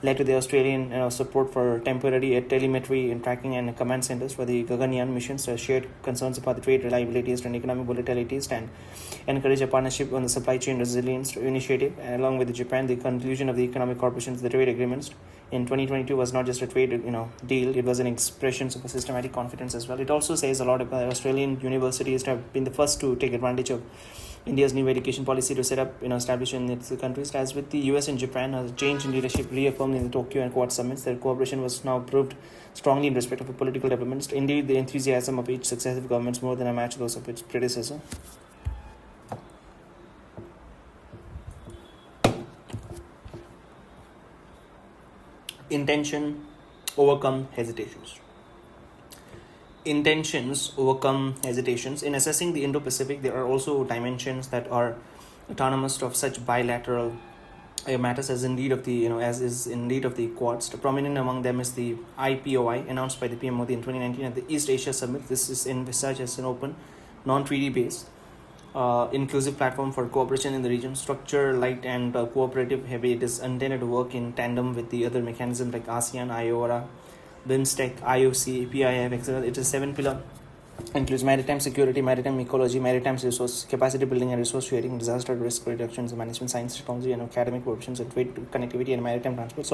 led to the Australian support for temporary telemetry and tracking and command centers for the Gaganyaan missions. Shared concerns about the trade reliabilities and economic volatilities, and encourage a partnership on the supply chain resilience initiative. Along with Japan, the conclusion of the economic corporations, the trade agreements in 2022 was not just a trade deal, it was an expression of a systematic confidence as well. It also says a lot about Australian universities to have been the first to take advantage of India's new education policy to set up establish in its countries. As with the US and Japan, a change in leadership reaffirmed in the Tokyo and Quad summits, their cooperation was now proved strongly in respect of political developments. Indeed, the enthusiasm of each successive government more than a match those of its predecessor. Intentions overcome hesitations. In assessing the Indo-Pacific, there are also dimensions that are autonomous of such bilateral matters as indeed of the the Quads. The prominent among them is the IPOI announced by the PM Modi in 2019 at the East Asia Summit. This is envisaged as an open, non-treaty based, inclusive platform for cooperation in the region. Structure light and cooperative heavy. It is intended to work in tandem with the other mechanisms like ASEAN, IORA, BIMSTEC, IOC, PIF, etc. It is 7-pillar. Includes maritime security, maritime ecology, maritime resource capacity building and resource sharing, disaster risk reductions, management, science, technology, and academic options, and trade, connectivity, and maritime transport.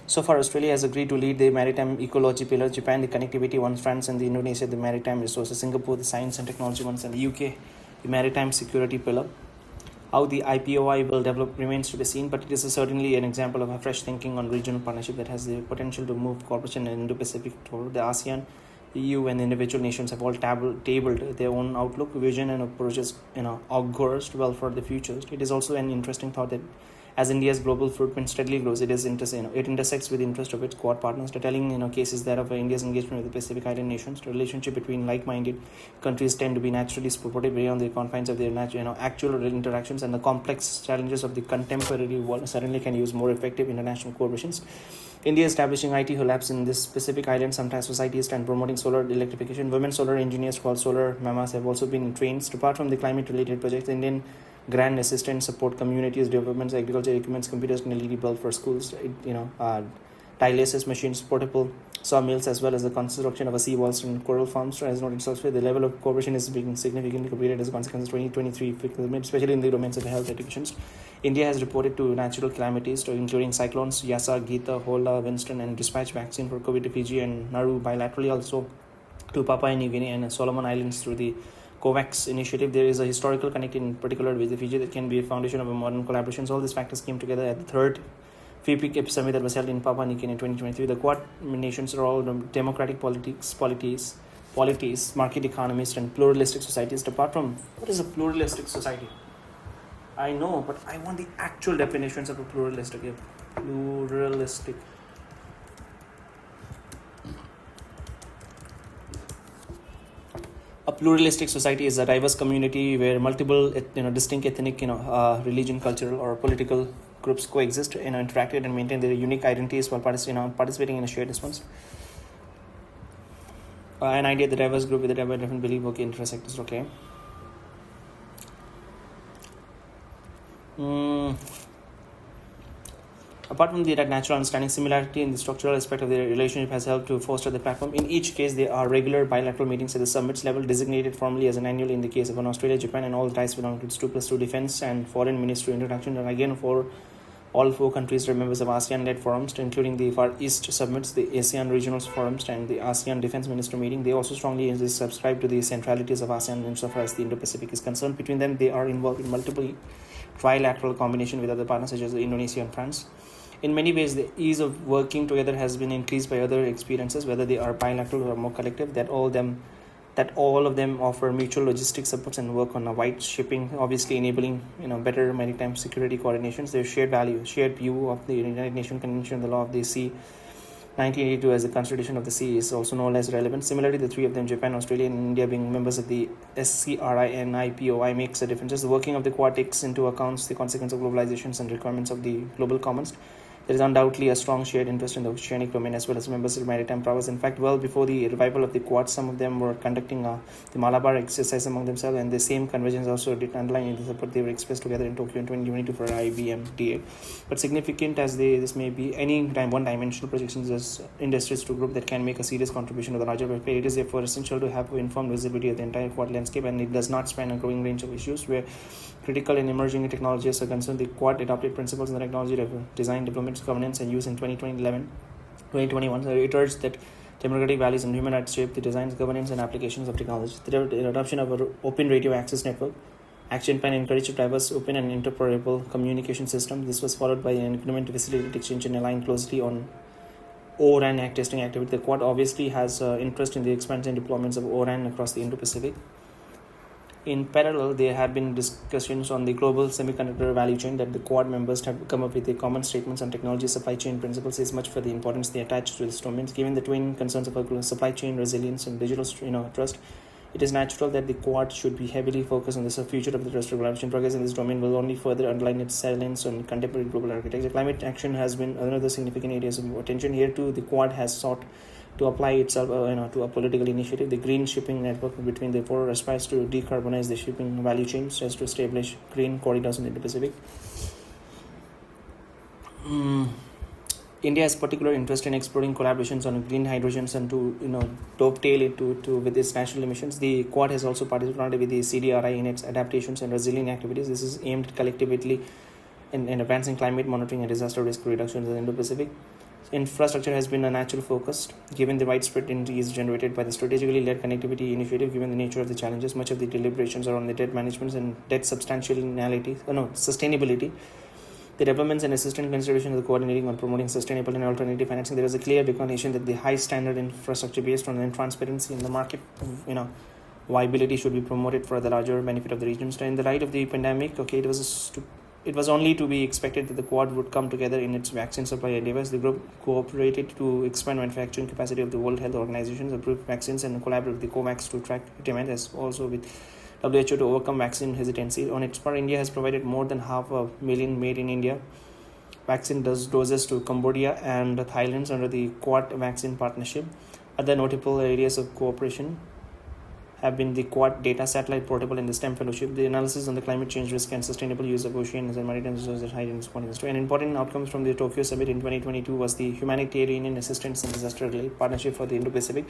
So far, Australia has agreed to lead the maritime ecology pillar, Japan the connectivity one, France and the Indonesia the maritime resources, Singapore the science and technology ones, and the UK the maritime security pillar. How the IPOI will develop remains to be seen, but it is certainly an example of a fresh thinking on regional partnership that has the potential to move cooperation in Indo-Pacific toward the ASEAN. EU and the individual nations have all tabled their own outlook, vision, and approaches, augurs well for the future. It is also an interesting thought that as India's global footprint steadily grows, it intersects with the interest of its Quad partners. The telling cases that of India's engagement with the Pacific Island nations. The relationship between like-minded countries tend to be naturally supportive beyond the confines of their actual interactions, and the complex challenges of the contemporary world certainly can use more effective international cooperations. India establishing IT hubs in this Pacific Island, sometimes societies, and promoting solar electrification. Women solar engineers called solar mamas have also been trained. Apart from the climate-related projects, Indian grant assistance support communities, developments, agriculture equipments, computers, and LED bulb for schools. Dialysis machines, portable sawmills, as well as the construction of a seawalls and coral farms. As noted elsewhere, the level of cooperation is being significantly completed as a consequence of 2023, especially in the domains of health education. India has reported to natural calamities, including cyclones Yasa, Geeta, Hola, Winston, and dispatched vaccine for COVID to Fiji and Nauru bilaterally, also to Papua New Guinea and Solomon Islands through the COVAX initiative. There is a historical connecting in particular with the Fiji that can be a foundation of a modern collaboration. So all these factors came together at the third FIPIC summit that was held in Papua New Guinea in 2023. The Quad nations are all democratic polities polities, market economists, and pluralistic societies. Apart from what is a pluralistic society? I know, but I want the actual definitions of a pluralistic. Pluralistic. A pluralistic society is a diverse community where multiple, distinct ethnic, religion, cultural, or political groups coexist, interacted and maintain their unique identities while participating in a shared response. An idea, the diverse group with a different belief, okay, intersectors, okay. Apart from the natural understanding, similarity in the structural aspect of the relationship has helped to foster the platform. In each case, there are regular bilateral meetings at the summits level, designated formally as an annual in the case of Australia, Japan, and all ties belong to its 2+2 defense and foreign ministry interaction. And again, for all 4 countries are members of ASEAN-led forums, including the Far East summits, the ASEAN regional forums, and the ASEAN defense minister meeting. They also strongly subscribe to the centralities of ASEAN insofar as the Indo-Pacific is concerned. Between them, they are involved in multiple trilateral combination with other partners such as Indonesia and France. In many ways, the ease of working together has been increased by other experiences, whether they are bilateral or more collective, that all of them offer mutual logistics supports and work on a wide shipping, obviously enabling better maritime security coordinations. Their shared view of the United Nations Convention on the Law of the Sea 1982 as the Constitution of the Sea is also no less relevant. Similarly, the 3 of them, Japan, Australia, and India, being members of the SCRI and IPOI, makes a difference. The working of the Quad takes into account the consequence of globalizations and requirements of the global commons. There is undoubtedly a strong shared interest in the oceanic domain as well as members of maritime powers. In fact, well before the revival of the Quad, some of them were conducting the Malabar exercise among themselves, and the same convergence also did underline the support they were expressed together in Tokyo in 2022 for IBMDA. But significant as this may be, any one-dimensional projections as industries to group that can make a serious contribution to the larger welfare, it is therefore essential to have informed visibility of the entire Quad landscape, and it does not span a growing range of issues where critical and emerging technologies are concerned. The Quad adopted principles in the technology design, development, governance, and use in 2021. So it urged that democratic values and human rights shape the designs, governance, and applications of technology. The adoption of an open radio access network action plan encouraged diverse, open, and interoperable communication systems. This was followed by an agreement to facilitate exchange and align closely on O-RAN testing activity. The Quad obviously has interest in the expansion and deployments of O-RAN across the Indo-Pacific. In parallel, there have been discussions on the global semiconductor value chain that the Quad members have come up with a common statements on technology supply chain principles is much for the importance they attach to this domain. Given the twin concerns of supply chain resilience and digital trust, it is natural that the Quad should be heavily focused on the future of the trust regulation. Progress in this domain will only further underline its silence on contemporary global architecture. Climate action has been another significant area of attention. Here too, the Quad has sought to apply itself to a political initiative. The Green Shipping Network between the 4 aspires to decarbonize the shipping value chains as to establish green corridors in the Pacific. India has particular interest in exploring collaborations on green hydrogens and to dovetail it to with its national emissions. The Quad has also participated with the CDRI in its adaptations and resilient activities. This is aimed collectively in advancing climate monitoring and disaster risk reduction in the Indo-Pacific. Infrastructure has been a natural focus, given the widespread increase generated by the strategically led connectivity initiative. Given the nature of the challenges, much of the deliberations are on the debt management and debt sustainability. The developments and assistance consideration of the coordinating on promoting sustainable and alternative financing. There is a clear recognition that the high standard infrastructure based on transparency in the market, viability should be promoted for the larger benefit of the region. So in the light of the pandemic, it was only to be expected that the Quad would come together in its vaccine supply endeavors. The group cooperated to expand manufacturing capacity of the World Health Organization, approve vaccines, and collaborate with the COVAX to track demand, as also with WHO to overcome vaccine hesitancy. On its part, India has provided more than 500,000 made in India vaccine doses to Cambodia and Thailand under the Quad vaccine partnership. Other notable areas of cooperation have been the Quad data satellite portable and the STEM fellowship, the analysis on the climate change risk and sustainable use of oceans and maritime resources at high importance. An important outcome from the Tokyo summit in 2022 was the humanitarian assistance and disaster relief partnership for the Indo-Pacific.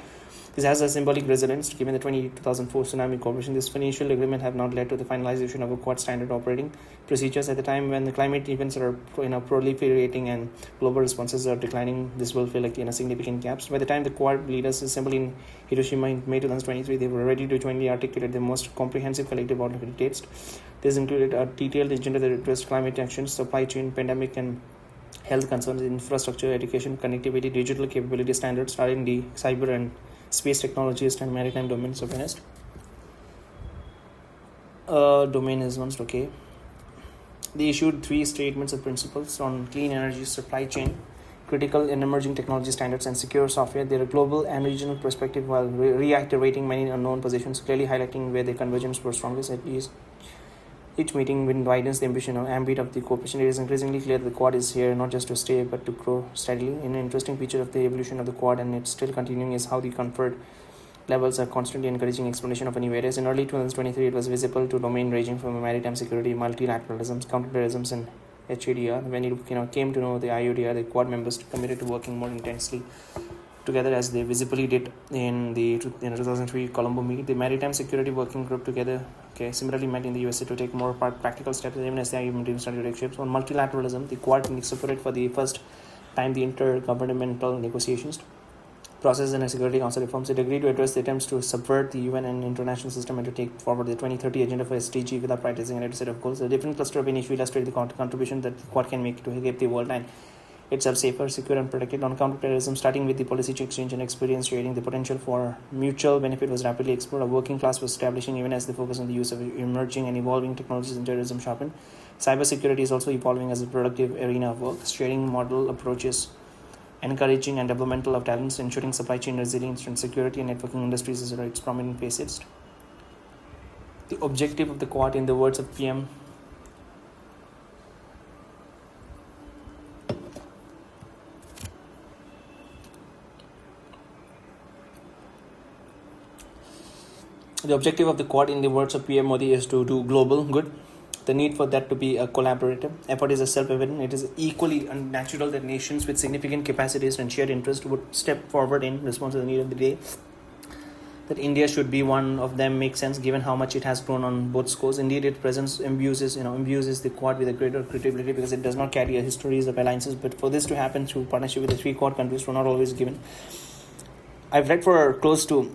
This has a symbolic resonance given the 2004 tsunami cooperation. This financial agreement have not led to the finalization of a Quad standard operating procedures at the time when the climate events are proliferating and global responses are declining. This will fill significant gaps. By the time the Quad leaders assembled in Hiroshima in May 2023, they were ready to jointly articulate the most comprehensive collective outlook of the states. This included a detailed agenda that addressed climate action, supply chain, pandemic and health concerns, infrastructure, education, connectivity, digital capability standards, R&D, cyber and space technologist and maritime domain sovereignist. Domain is once okay. They issued 3 statements of principles on clean energy supply chain, critical and emerging technology standards, and secure software. Their global and regional perspective, while reactivating many unknown positions, clearly highlighting where the convergence were strongest. At least each meeting widens the ambition or ambit of the cooperation. It is increasingly clear that the Quad is here not just to stay but to grow steadily. An interesting feature of the evolution of the Quad, and it's still continuing, is how the comfort levels are constantly encouraging exploration of new areas. In early 2023, it was visible to domain ranging from maritime security, multilateralism, counterterrorism, and HADR. When it came to know the IODR, the Quad members committed to working more intensely together, as they visibly did in the 2003 Colombo meet. The Maritime Security Working Group together similarly met in the USA to take more practical steps, even as the IODR started to take shapes. On multilateralism, the Quad incorporated for the first time the intergovernmental negotiations process and Security Council reforms. It agreed to address the attempts to subvert the UN and international system and to take forward the 2030 agenda for SDG without prioritizing a set of goals. A different cluster of initiatives illustrate the contribution that the Quad can make to keep the world and itself safer, secure, and protected. On counterterrorism, starting with the policy exchange and experience sharing, the potential for mutual benefit was rapidly explored. A working class was establishing, even as the focus on the use of emerging and evolving technologies in terrorism sharpened. Cybersecurity is also evolving as a productive arena of work, sharing model approaches, encouraging and developmental of talents, ensuring supply chain resilience and security and networking industries as its prominent facets. The objective of the Quad, in the words of PM The objective of the Quad, in the words of PM Modi, is to do global good. The need for that to be a collaborative effort is self-evident. It is equally unnatural that nations with significant capacities and shared interest would step forward in response to the need of the day. That India should be one of them makes sense given how much it has grown on both scores. Indeed, its presence imbues the Quad with a greater credibility because it does not carry a histories of alliances. But for this to happen through partnership with the 3 Quad countries were not always given. I've read for close to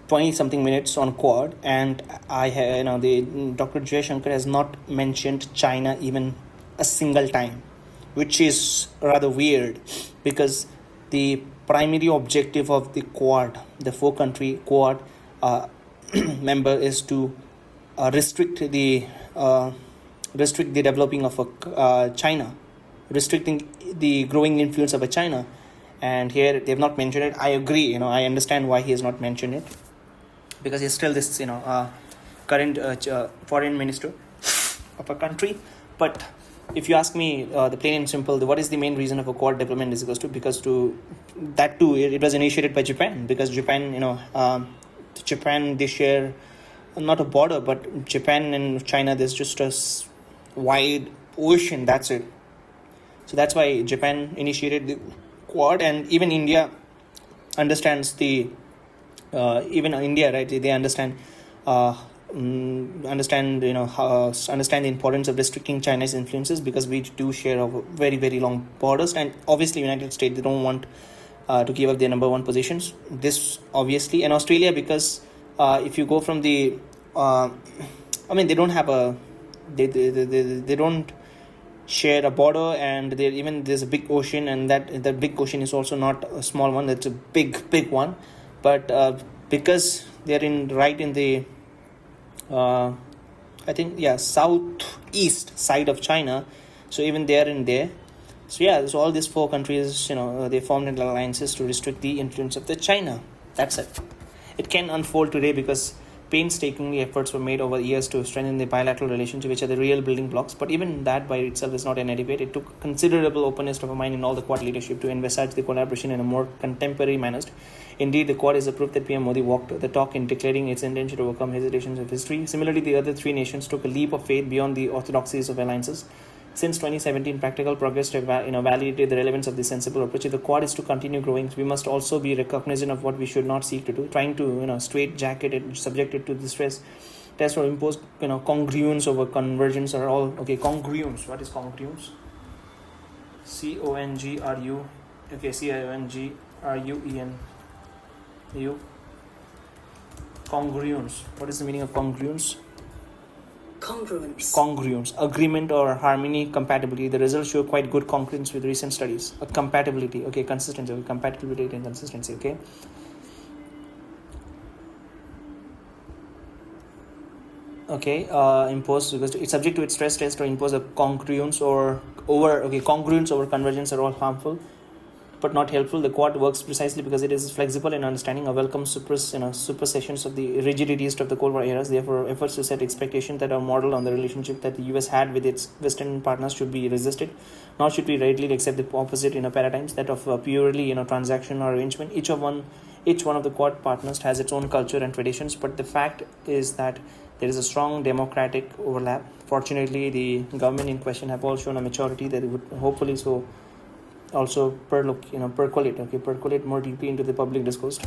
20-something minutes on Quad, and Dr. Jaishankar has not mentioned China even a single time, which is rather weird because the primary objective of the Quad, the 4-country Quad member, is to restrict the developing of China, restricting the growing influence of China. And here they have not mentioned it. I agree. I understand why he has not mentioned it, because he's still this current foreign minister of a country. But if you ask me, the plain and simple, what is the main reason of a Quad development is because it was initiated by Japan, because Japan, they share not a border, but Japan and China, there's just a wide ocean, that's it. So that's why Japan initiated the Quad, and even India understands the right? They understand the importance of restricting China's influences, because we do share a very, very long borders, and obviously United States, they don't want to give up their number 1 positions. This obviously, and Australia, because if you go from the they don't have they don't share a border, and there's a big ocean, and that big ocean is also not a small one, that's a big one. But because they're right in the southeast side of China, so even they're in there. So all these 4 countries, they formed alliances to restrict the influence of the China. That's it. It can unfold today because painstakingly efforts were made over years to strengthen the bilateral relationship, which are the real building blocks. But even that by itself is not inadequate. It took considerable openness of mind in all the Quad leadership to envisage the collaboration in a more contemporary manner. Indeed, the Quad is a proof that PM Modi walked the talk in declaring its intention to overcome hesitations of history. Similarly, the other 3 nations took a leap of faith beyond the orthodoxies of alliances. Since 2017, practical progress to validated the relevance of this sensible approach. If the Quad is to continue growing, we must also be recognizant of what we should not seek to do. Trying to straight-jacket it, subject it to the stress test, or impose congruence over convergence are all okay. Congruence. What is congruence? CONGRU. Okay, CONGRUEN. Congruence. What is the meaning of congruence? Congruence. Agreement or harmony, compatibility. The results show quite good congruence with recent studies. Compatibility, okay, consistency, okay, compatibility and consistency, okay. Okay, impose because it's subject to its stress test or impose a congruence or congruence over convergence are all harmful but not helpful. The quad works precisely because it is flexible in understanding a welcome supersessions of the rigidities of the Cold War eras. Therefore, efforts to set expectations that are modeled on the relationship that the US had with its Western partners should be resisted. Nor should we readily accept the opposite paradigms that of purely transaction or arrangement. Each one of the quad partners has its own culture and traditions, but the fact is that there is a strong democratic overlap. Fortunately, the government in question have all shown a maturity that would hopefully also percolate more deeply into the public discourse.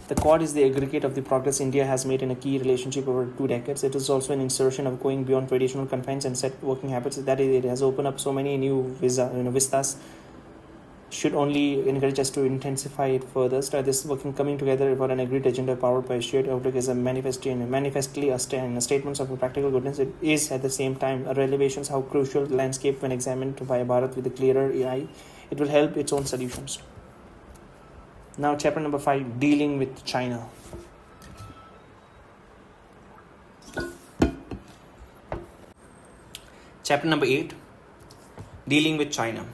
The Quad is the aggregate of the progress India has made in a key relationship over 2 decades. It is also an insertion of going beyond traditional confines and set working habits. That is, it has opened up so many new vistas. Should only encourage us to intensify it further. This coming together for an agreed agenda powered by a shared outlook is manifestly a statement of a practical goodness. It is at the same time a revelation how crucial the landscape when examined by Bharat with a clearer eye. It will help its own solutions. Now, chapter number 5, dealing with China. Chapter number 8, dealing with China.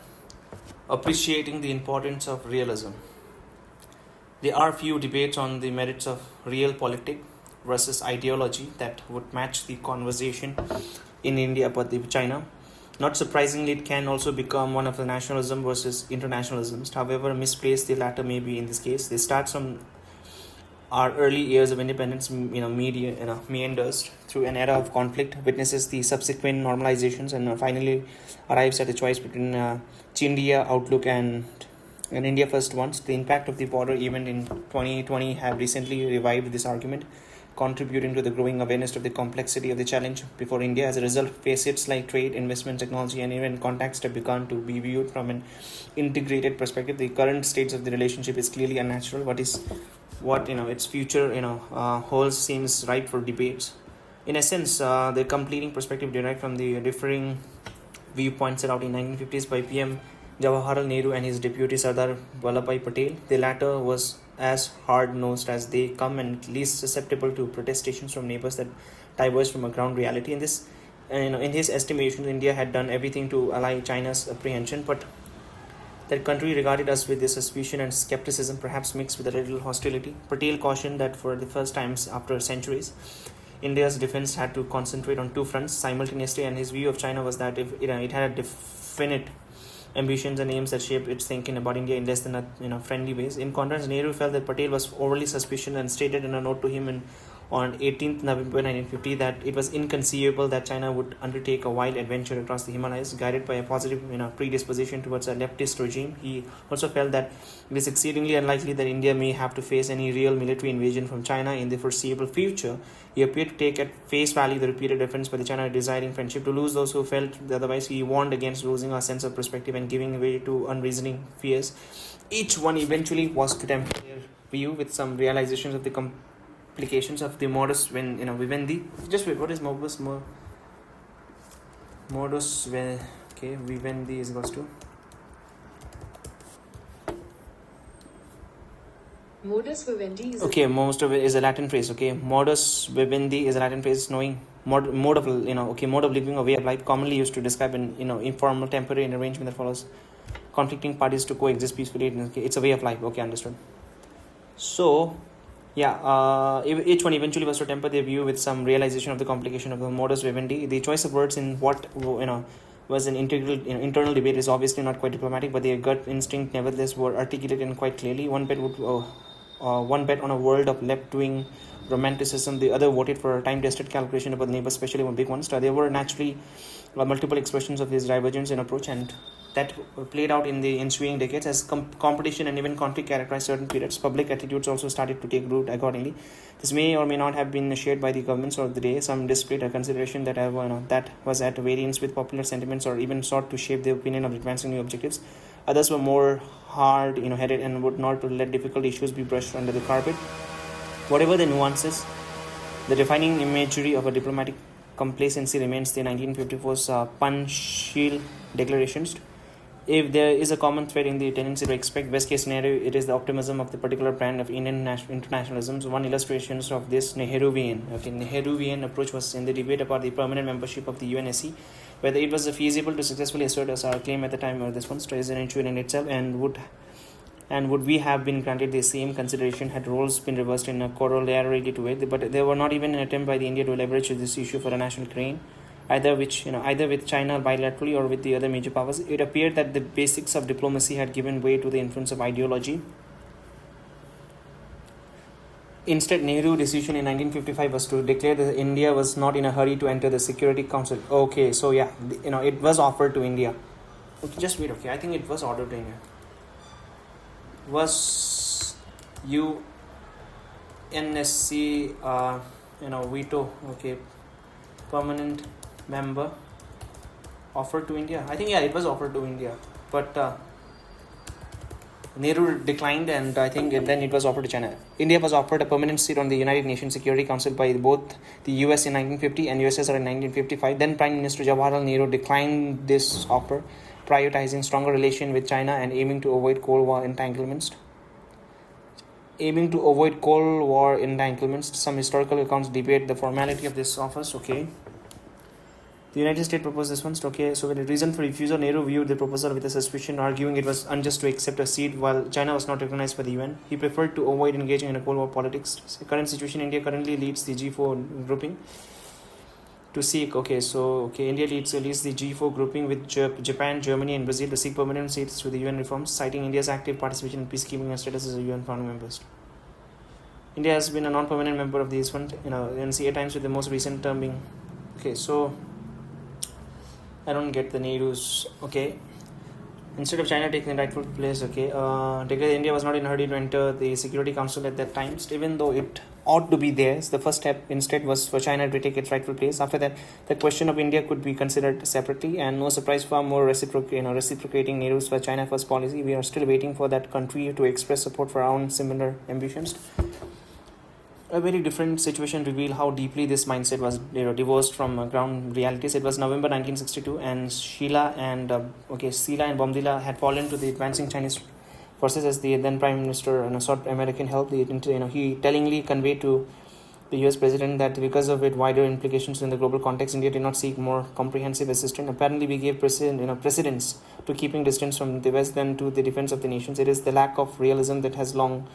Appreciating the importance of realism. There are few debates on the merits of realpolitik versus ideology that would match the conversation in India about China. Not surprisingly, it can also become one of the nationalism versus internationalism. However misplaced the latter may be in this case. They start from our early years of independence, meanders through an era of conflict, witnesses the subsequent normalizations, and finally arrives at a choice between India outlook and India first ones. The impact of the border event in 2020 have recently revived this argument, contributing to the growing awareness of the complexity of the challenge before India. As a result, facets like trade, investment, technology, and even contacts have begun to be viewed from an integrated perspective. The current states of the relationship is clearly unnatural. What its future holds seems ripe for debates. In essence, the completing perspective derived from the differing viewpoints set out in 1950s by PM Jawaharlal Nehru and his deputy Sardar Vallabhbhai Patel. The latter was as hard-nosed as they come and least susceptible to protestations from neighbors that diverged from a ground reality. In his estimation, India had done everything to allay China's apprehension, but that country regarded us with suspicion and skepticism, perhaps mixed with a little hostility. Patel cautioned that for the first time after centuries, India's defense had to concentrate on 2 fronts simultaneously, and his view of China was that if it had a definite ambitions and aims that shaped its thinking about India in less than friendly ways. In contrast, Nehru felt that Patel was overly suspicious and stated in a note to him on 18th November 1950 that it was inconceivable that China would undertake a wild adventure across the Himalayas, guided by a positive predisposition towards a leftist regime. He also felt that it is exceedingly unlikely that India may have to face any real military invasion from China in the foreseeable future. He appeared to take at face value the repeated reference by the China desiring friendship to lose those who felt otherwise. He warned against losing our sense of perspective and giving way to unreasoning fears. Each one eventually was to temper their view with some realizations of the complications of the modus vivendi. Just wait, what is modus vivendi is equals to Modus vivendi is most of it is a Latin phrase. Modus vivendi is a Latin phrase knowing mode of living, a way of life commonly used to describe an informal temporary arrangement that follows conflicting parties to coexist peacefully. It's a way of life. Understood. So each one eventually was to temper their view with some realization of the complication of the modus vivendi. The choice of words in what was an internal debate is obviously not quite diplomatic, but their gut instinct nevertheless were articulated quite clearly. One bet on a world of left-wing romanticism, the other voted for a time-tested calculation about neighbors, especially one big ones. There were naturally multiple expressions of this divergence in approach, and that played out in the ensuing decades as competition and even conflict characterized certain periods. Public attitudes also started to take root accordingly. This may or may not have been shared by the governments of the day. Some displayed a consideration that was at variance with popular sentiments or even sought to shape the opinion of advancing new objectives. Others were more hard-headed and would not let difficult issues be brushed under the carpet. Whatever the nuances, The defining imagery of a diplomatic complacency remains the 1954's Panchsheel declarations. If there is a common thread in the tendency to expect best case scenario, it is the optimism of the particular brand of Indian internationalism. So one illustration of this Nehruvian approach was in the debate about the permanent membership of the UNSC, whether it was feasible to successfully assert as our claim at the time, or this one is an issue in itself, and would we have been granted the same consideration had roles been reversed in a corollary to it? But there were not even an attempt by the India to leverage this issue for a national gain, either with China bilaterally or with the other major powers. It appeared that the basics of diplomacy had given way to the influence of ideology. Instead, Nehru's decision in 1955 was to declare that India was not in a hurry to enter the Security Council. Okay, so yeah, it was offered to India. Okay, just wait. Okay, I think it was ordered to India. Was UNSC veto, okay, permanent member offered to India? I think it was offered to India, but Nehru declined, and I think then it was offered to China. India was offered a permanent seat on the United Nations Security Council by both the US in 1950 and USSR in 1955. Then Prime Minister Jawaharlal Nehru declined this offer, prioritizing stronger relation with China and aiming to avoid Cold War entanglements. Some historical accounts debate the formality of this offers. Okay. The United States proposed this one. Okay, so with the reason for refusal, Nehru viewed the proposal with a suspicion, arguing it was unjust to accept a seat while China was not recognized by the UN. He preferred to avoid engaging in a Cold War politics. The current situation, India currently leads the G4 grouping. To seek, India leads the G4 grouping with Japan, Germany, and Brazil to seek permanent seats through the UN reforms, citing India's active participation in peacekeeping and status as a UN founding member. India has been a non-permanent member of these one, NCA times, with the most recent term being. Okay, so I don't get the Nehru's. Okay, instead of China taking the rightful place, declared India was not in a hurry to enter the Security Council at that time, even though it ought to be there. The first step instead was for China to take its rightful place. After that, the question of India could be considered separately, and no surprise, far more reciprocating Nehru's for China first policy. We are still waiting for that country to express support for our own similar ambitions. A very different situation revealed how deeply this mindset was divorced from ground realities. It was November 1962, and Sheila and Bomdila had fallen to the advancing Chinese forces as the then Prime Minister sought American help. He tellingly conveyed to the US President that because of its wider implications in the global context, India did not seek more comprehensive assistance. Apparently, we gave precedence to keeping distance from the West than to the defense of the nations. It is the lack of realism that has long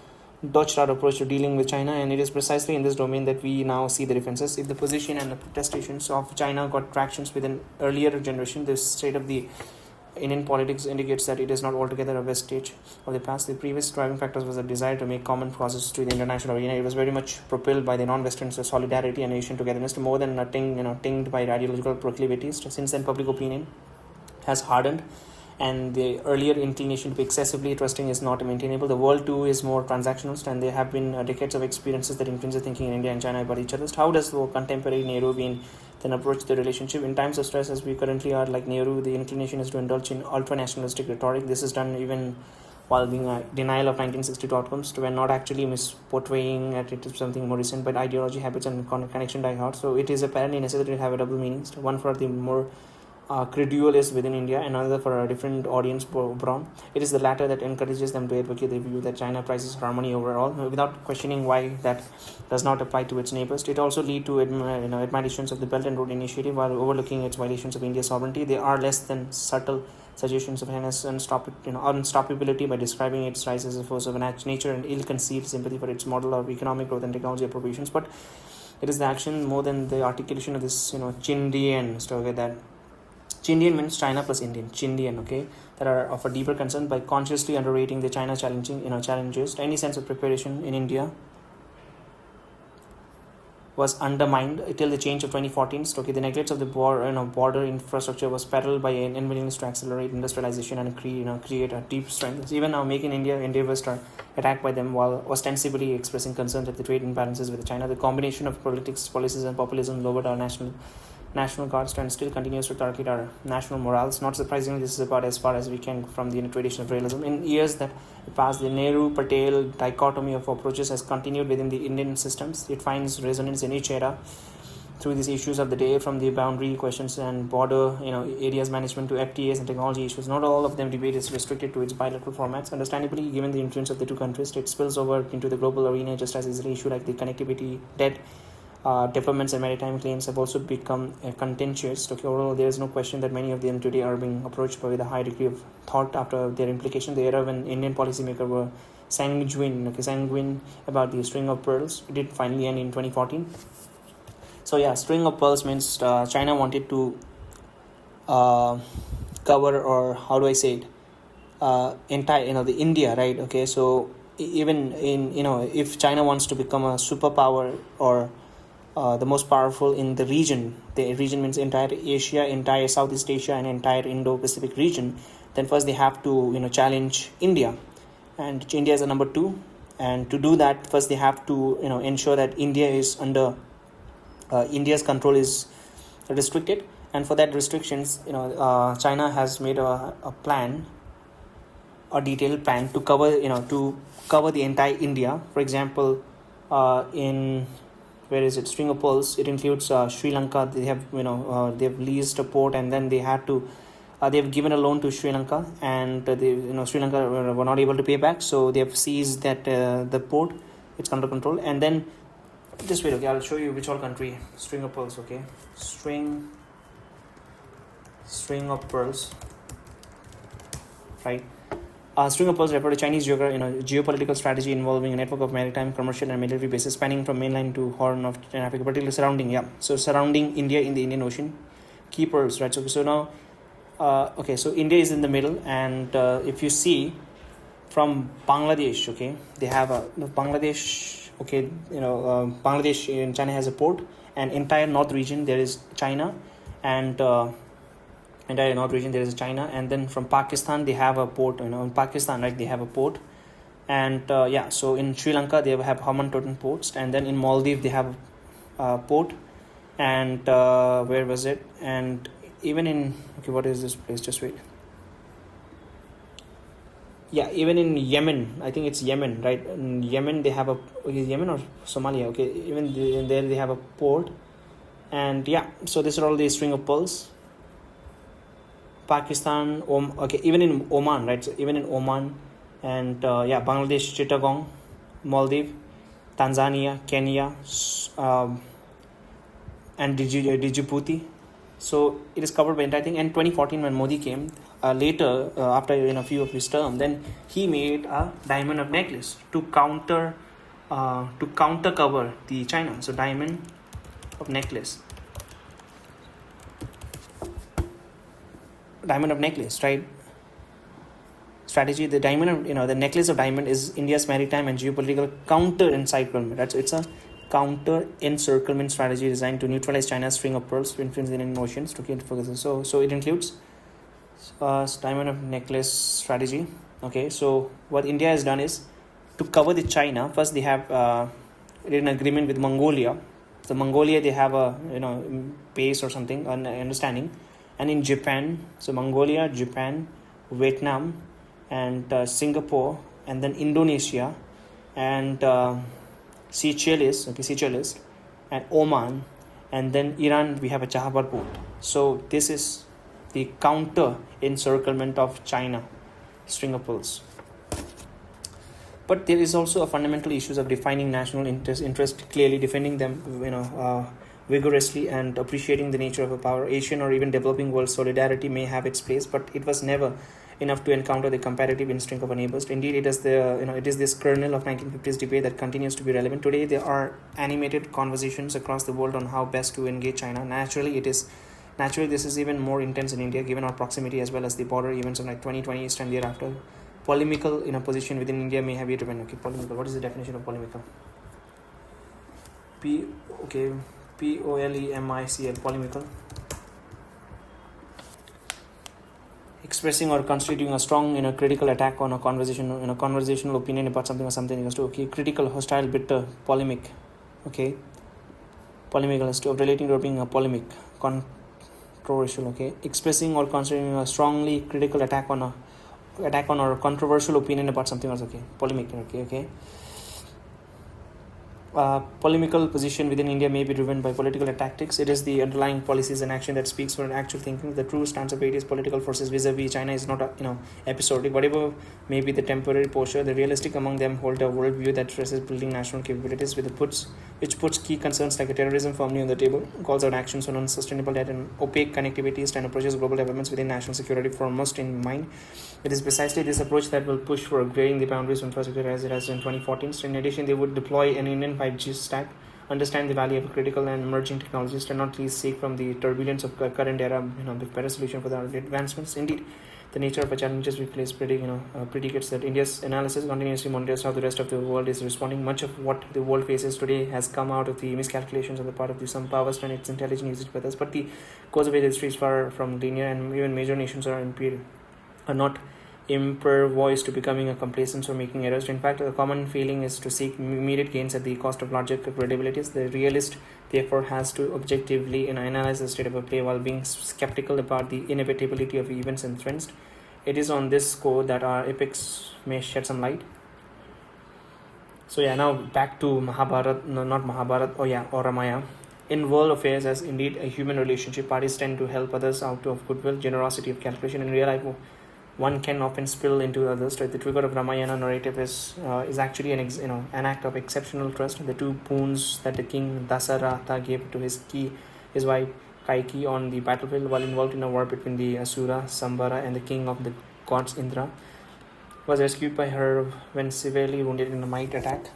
dodged our approach to dealing with China, and it is precisely in this domain that we now see the differences. If the position and the protestations of China got tractions with an earlier generation, the state of the Indian politics indicates that it is not altogether a vestige of the past. The previous driving factors was a desire to make common causes to the international arena. It was very much propelled by the non-Western solidarity and Asian togetherness, more than tinged by ideological proclivities. Since then, public opinion has hardened, and the earlier inclination to be excessively trusting is not maintainable. The world too is more transactional, and there have been decades of experiences that influence the thinking in India and China about each other. How does the contemporary Nehruvian then approach the relationship? In times of stress as we currently are, like Nehru, the inclination is to indulge in ultra-nationalistic rhetoric. This is done even while being a denial of 1962 outcomes, to when not actually misportraying at it something more recent, but ideology, habits, and connection die hard. So it is apparently necessary to have a double meanings, one for the more credulous within India, and another for a different audience brown. It is the latter that encourages them to advocate the view that China prizes harmony overall, without questioning why that does not apply to its neighbors. It also leads to admirations of the Belt and Road Initiative while overlooking its violations of India's sovereignty. They are less than subtle suggestions of China's unstoppability by describing its rise as a force of nature and ill-concealed sympathy for its model of economic growth and technology appropriations. But it is the action more than the articulation of this Chindian story that Chindian means China plus Indian. Chindian, that are of a deeper concern by consciously underrating the China challenges. Any sense of preparation in India was undermined till the change of 2014. The neglects of the border infrastructure was paralleled by an unwillingness to accelerate industrialization and create a deep strength. Even now, Make in India endeavors are attacked by them while ostensibly expressing concerns at the trade imbalances with China. The combination of politics, policies, and populism lowered our national national guards and still continues to target our national morals. Not surprisingly, this is about as far as we can from the tradition of realism. In years that past, the Nehru-Patel dichotomy of approaches has continued within the Indian systems. It finds resonance in each era through these issues of the day, from the boundary questions and border areas management to FTAs and technology issues. Not all of them debate is restricted to its bilateral formats. Understandably, given the influence of the two countries, it spills over into the global arena just as easily. Issue like the connectivity, debt, developments and maritime claims have also become contentious. Okay, overall, there is no question that many of them today are being approached with a high degree of thought after their implication. The era when Indian policymakers were sanguine about the string of pearls, it did finally end in 2014. So yeah, string of pearls means China wanted to cover, or how do I say it, entire the India, right? Okay, so even in if China wants to become a superpower or the most powerful in the region means entire Asia, entire Southeast Asia, and entire Indo-Pacific region, then first they have to challenge India, and India is a number 2, and to do that, first they have to ensure that India is under India's control is restricted, and for that restrictions, China has made a detailed plan to cover the entire India. For example, in where is it? String of pearls. It includes Sri Lanka. They have they've leased a port, and then they had to they've given a loan to Sri Lanka, and Sri Lanka were not able to pay back, so they have seized that the port. It's under control, and then. Just wait, okay, I'll show you which all country. String of pearls, okay. String of pearls, right? String of pearls refer to Chinese geopolitical strategy involving a network of maritime, commercial, and military bases spanning from mainland to Horn of Africa, particularly surrounding India in the Indian Ocean. Key pearls, right? So now, so India is in the middle, and if you see from Bangladesh, okay, they have a Bangladesh. Okay, Bangladesh in China has a port, and entire north region there is China, and entire north region there is China, and then from Pakistan they have a port. In Pakistan, right, they have a port, and so in Sri Lanka they have Haman ports, and then in Maldives they have a port, and where was it? And even in what is this place? Just wait. Yeah, even in Yemen, I think it's Yemen, right? In Yemen, they have Yemen or Somalia, okay? Even there, they have a port. And so these are all the string of pearls. Pakistan, even in Oman, right? So even in Oman, and Bangladesh, Chittagong, Maldives, Tanzania, Kenya, and Djibouti. So it is covered by entire thing. And 2014, when Modi came, later after a few of his term, then he made a diamond of necklace to counter cover the China. So diamond of necklace, right? Strategy. The diamond of the necklace of diamond is India's maritime and geopolitical counter encirclement. Right? So it's a counter encirclement strategy designed to neutralize China's string of pearls to influence the Indian oceans. So it includes diamond of necklace strategy. Okay, so what India has done is to cover the China. First, they have an agreement with Mongolia. So Mongolia, they have a base or something, an understanding, and in Japan. So Mongolia, Japan, Vietnam, and Singapore, and then Indonesia, and Seychelles, and Oman, and then Iran. We have a Chahabar port. So this is the counter encirclement of China, string of pearls. But there is also a fundamental issues of defining national interest clearly, defending them vigorously, and appreciating the nature of a power. Asian or even developing world solidarity may have its place, but it was never enough to encounter the comparative instinct of our neighbors. Indeed, it is it is this kernel of 1950s debate that continues to be relevant today. There are animated conversations across the world on how best to engage China. Naturally, this is even more intense in India, given our proximity as well as the border events of 2020 East and thereafter. Polemical in a position within India may have yet to be. Okay, polemical. What is the definition of polemical? Polemical. Polemical. Expressing or constituting a strong, critical attack on a conversation, conversational opinion about something or something. Okay, critical, hostile, bitter, polemic. Okay, polemical is to relating to being a polemic. controversial. Okay, expressing or considering a strongly critical attack on or controversial opinion about something else. Okay, polemic. Okay. Polemical position within India may be driven by political tactics. It is the underlying policies and action that speaks for an actual thinking. The true stance of various political forces vis-a-vis China is not episodic. Whatever may be the temporary posture, the realistic among them hold a worldview that stresses building national capabilities, which puts key concerns like terrorism firmly on the table, calls out actions on unsustainable debt and opaque connectivities, and approaches global developments within national security foremost in mind. It is precisely this approach that will push for upgrading the boundaries of infrastructure as it has in 2014. So in addition, they would deploy an Indian 5G stack, understand the value of critical and emerging technologies, and not least seek from the turbulence of current era, the better solution for the advancements. Indeed, the nature of the challenges we face predicates that India's analysis continuously monitors how the rest of the world is responding. Much of what the world faces today has come out of the miscalculations on the part of some powers and its intelligent usage by others. But the course of history is far from linear, and even major nations are not impervious to becoming a complacent or making errors. In fact, a common feeling is to seek immediate gains at the cost of larger credibilities. The realist, therefore, has to objectively analyze the state of play while being skeptical about the inevitability of events and trends. It is on this score that our epics may shed some light. So now back to Mahabharat, not Mahabharat, or Ramayana. In world affairs, as indeed a human relationship, parties tend to help others out of goodwill, generosity of calculation. In real life, one can often spill into others. Right? The trigger of Ramayana narrative is actually an act of exceptional trust. The two boons that the king Dasaratha gave to his wife Kaikeyi on the battlefield while involved in a war between the Asura Sambara and the king of the gods Indra, was rescued by her when severely wounded in a night attack.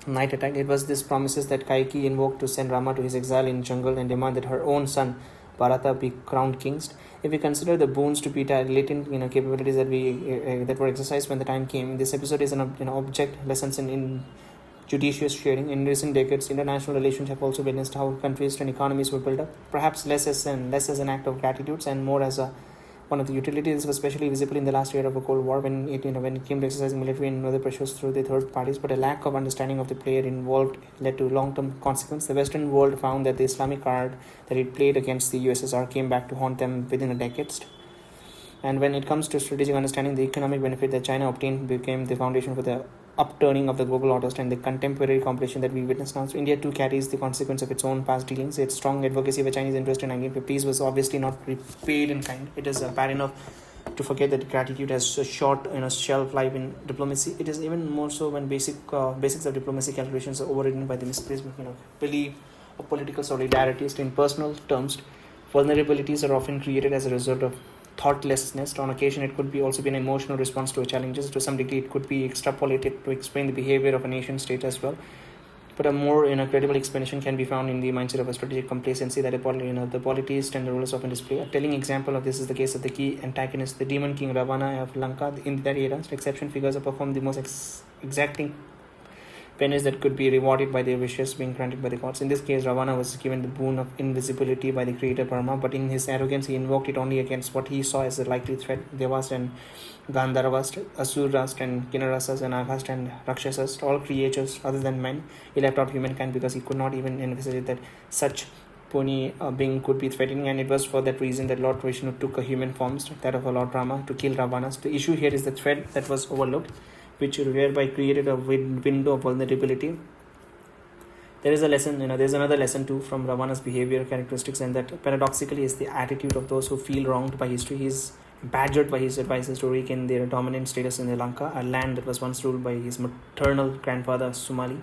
It was these promises that Kaikeyi invoked to send Rama to his exile in jungle and demand that her own son Bharata be crowned kings. If we consider the boons to be latent capabilities that were exercised when the time came, this episode is an object lessons in judicious sharing. In recent decades, international relations have also witnessed how countries and economies were built up, perhaps less as an act of gratitude and more as one of the utilities. This was especially visible in the last year of the Cold War when it came to exercising military and other pressures through the third parties. But a lack of understanding of the player involved led to long-term consequences. The Western world found that the Islamic card that it played against the USSR came back to haunt them within a decade. And when it comes to strategic understanding, the economic benefit that China obtained became the foundation for the upturning of the global orders and the contemporary competition that we witness now. So India too carries the consequence of its own past dealings. Its strong advocacy of a Chinese interest in 1950s was obviously not repaid in kind. It is bad enough to forget that gratitude has a short shelf life in diplomacy. It is even more so when basics of diplomacy calculations are overridden by the misplaced belief of political solidarity. In personal terms, vulnerabilities are often created as a result of thoughtlessness. On occasion, it could be also be an emotional response to challenges. To some degree, it could be extrapolated to explain the behavior of a nation state as well. But a more credible explanation can be found in the mindset of a strategic complacency that the politicists and the rulers often display. A telling example of this is the case of the key antagonist, the demon king Ravana of Lanka. In that era, exception figures have performed the most exacting penance that could be rewarded by their wishes being granted by the gods. In this case, Ravana was given the boon of invisibility by the creator Brahma, but in his arrogance he invoked it only against what he saw as a likely threat. Devas and Gandharvas, Asuras and Kinarasas and Aghas and Rakshasas, all creatures other than men. He left out humankind because he could not even envisage that such puny being could be threatening, and it was for that reason that Lord Vishnu took a human form, that of a Lord Rama, to kill Ravana. The issue here is the threat that was overlooked, which thereby created a window of vulnerability. There is a lesson, there's another lesson too from Ravana's behavior characteristics, and that paradoxically is the attitude of those who feel wronged by history. He is badgered by his advisors to regain their dominant status in Lanka, a land that was once ruled by his maternal grandfather Sumali.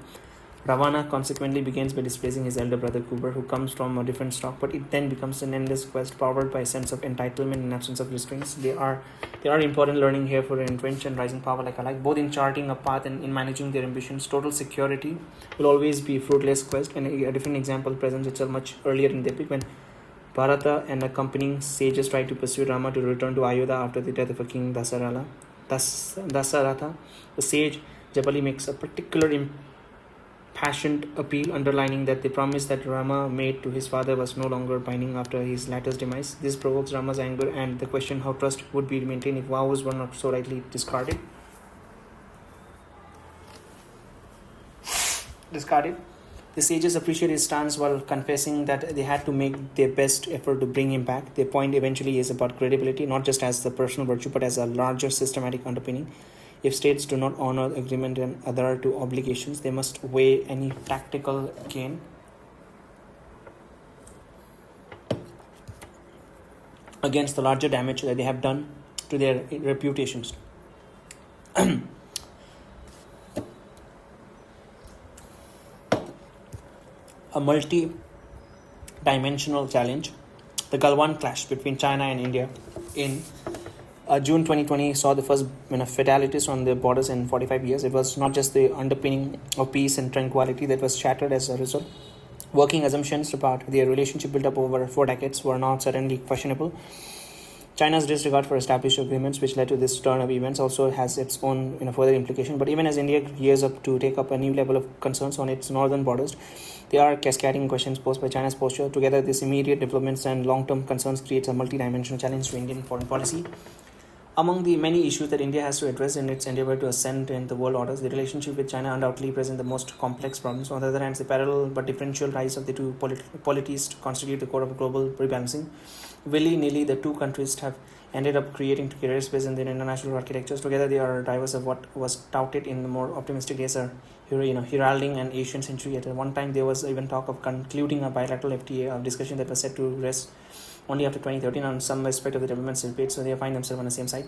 Ravana consequently begins by displacing his elder brother Kuber, who comes from a different stock, but it then becomes an endless quest powered by a sense of entitlement and absence of restraints. There are important learning here for entrenched and rising power alike, both in charting a path and in managing their ambitions. Total security will always be a fruitless quest, and a different example presents itself much earlier in the epic when Bharata and accompanying sages try to persuade Rama to return to Ayodhya after the death of a king Dasaratha. The sage Jabali makes a particular impassioned appeal, underlining that the promise that Rama made to his father was no longer binding after his latter's demise. This provokes Rama's anger and the question how trust would be maintained if vows were not so rightly discarded. The sages appreciate his stance while confessing that they had to make their best effort to bring him back. Their point eventually is about credibility, not just as the personal virtue, but as a larger systematic underpinning. If states do not honor the agreement and adhere to obligations, they must weigh any tactical gain against the larger damage that they have done to their reputations. A multi-dimensional challenge. The Galwan clash between China and India in June 2020 saw the first fatalities on the borders in 45 years. It was not just the underpinning of peace and tranquility that was shattered as a result. Working assumptions about their relationship built up over 4 decades were not suddenly questionable. China's disregard for established agreements, which led to this turn of events, also has its own further implication. But even as India gears up to take up a new level of concerns on its northern borders, there are cascading questions posed by China's posture. Together, these immediate developments and long-term concerns creates a multi-dimensional challenge to Indian foreign policy. Among the many issues that India has to address in its endeavor to ascend in the world orders, the relationship with China undoubtedly presents the most complex problems. On the other hand, the parallel but differential rise of the two polities constitute the core of global rebalancing. Willy-nilly, the two countries have ended up creating career space in their international architectures. Together, they are drivers of what was touted in the more optimistic days are heralding an Asian century. At one time, there was even talk of concluding a bilateral FTA, a discussion that was set to rest only after 2013 on some aspect of the development debate, so they find themselves on the same side.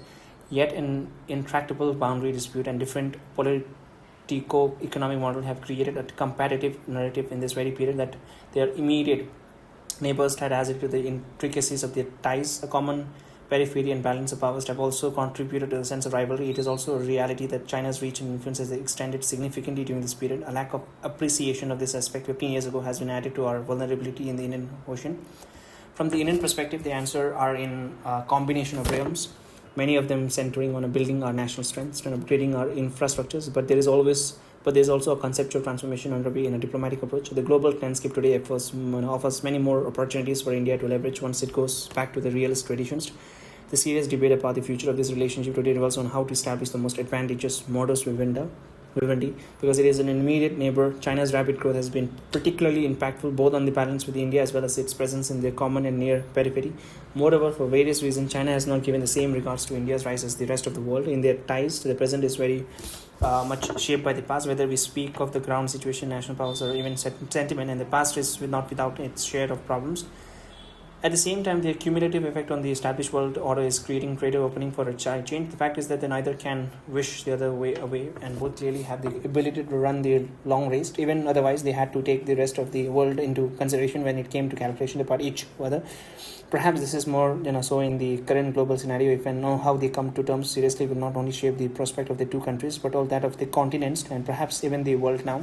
Yet an intractable boundary dispute and different politico-economic model have created a competitive narrative in this very period that their immediate neighbors had as it to the intricacies of their ties. A common periphery and balance of powers have also contributed to the sense of rivalry. It is also a reality that China's reach and influence has extended significantly during this period. A lack of appreciation of this aspect 15 years ago has been added to our vulnerability in the Indian Ocean. From the Indian perspective, the answer are in a combination of realms, many of them centering on building our national strengths and upgrading our infrastructures. But there is also a conceptual transformation underway in a diplomatic approach. The global landscape today offers many more opportunities for India to leverage once it goes back to the realist traditions. The serious debate about the future of this relationship today revolves on how to establish the most advantageous modus vivendi, because it is an immediate neighbor. China's rapid growth has been particularly impactful both on the balance with India as well as its presence in the common and near periphery. Moreover, for various reasons, China has not given the same regards to India's rise as the rest of the world. In their ties to the present is very much shaped by the past, whether we speak of the ground situation, national powers, or even sentiment, and the past is not without its share of problems. At the same time, the cumulative effect on the established world order is creating greater opening for a change. The fact is that they neither can wish the other way away, and both clearly have the ability to run the long race. Even otherwise, they had to take the rest of the world into consideration when it came to calculation about each other. Perhaps this is more so in the current global scenario. If and know how they come to terms seriously will not only shape the prospect of the two countries, but all that of the continents and perhaps even the world now.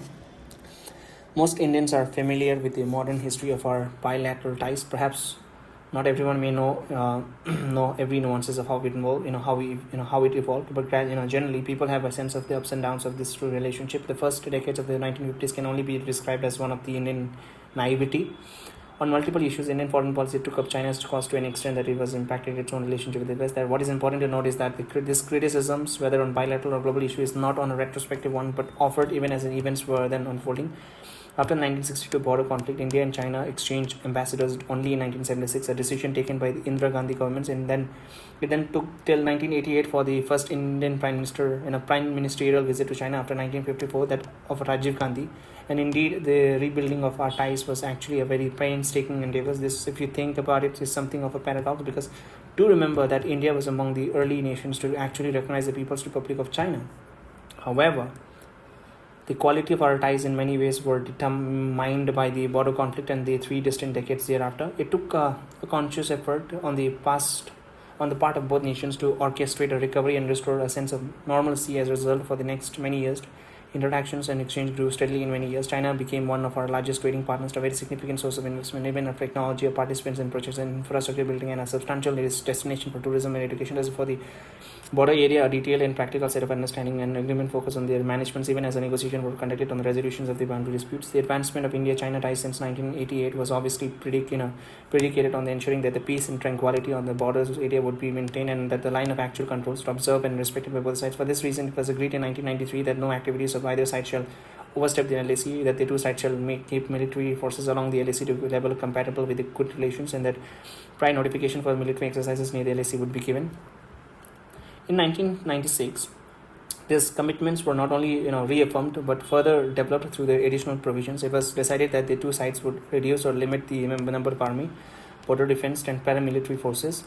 Most Indians are familiar with the modern history of our bilateral ties. Perhaps not everyone may know every nuances of how it evolved, how it evolved, but generally people have a sense of the ups and downs of this relationship. The first decades of the 1950s can only be described as one of the Indian naivety. On multiple issues, Indian foreign policy took up China's cause to an extent that it was impacting its own relationship with the West. That what is important to note is that these criticisms, whether on bilateral or global issues, is not on a retrospective one, but offered even as events were then unfolding. After the 1962 border conflict, India and China exchanged ambassadors only in 1976, a decision taken by the Indira Gandhi governments, and then it took till 1988 for the first Indian prime minister in a prime ministerial visit to China after 1954, that of Rajiv Gandhi. And indeed, the rebuilding of our ties was actually a very painstaking endeavor. This, if you think about it, is something of a paradox, because do remember that India was among the early nations to actually recognize the People's Republic of China. However, the quality of our ties in many ways were determined by the border conflict and the 3 distant decades thereafter. It took a conscious effort on the part of both nations to orchestrate a recovery and restore a sense of normalcy. As a result, for the next many years, interactions and exchange grew steadily in many years. China became one of our largest trading partners, a very significant source of investment, even of technology, of participants in projects and infrastructure building, and a substantial destination for tourism and education. As for the Border area, a detailed and practical set of understanding and agreement focus on their management, even as a negotiation were conducted on the resolutions of the boundary disputes. The advancement of India-China ties since 1988 was obviously predicated on the ensuring that the peace and tranquility on the borders area would be maintained and that the line of actual controls to observe and respected by both sides. For this reason, it was agreed in 1993 that no activities of either side shall overstep the LAC, that the two sides shall keep military forces along the LAC to a level compatible with the good relations, and that prior notification for military exercises near the LAC would be given. In 1996, these commitments were not only reaffirmed but further developed through the additional provisions. It was decided that the two sides would reduce or limit the number of army, border defense, and paramilitary forces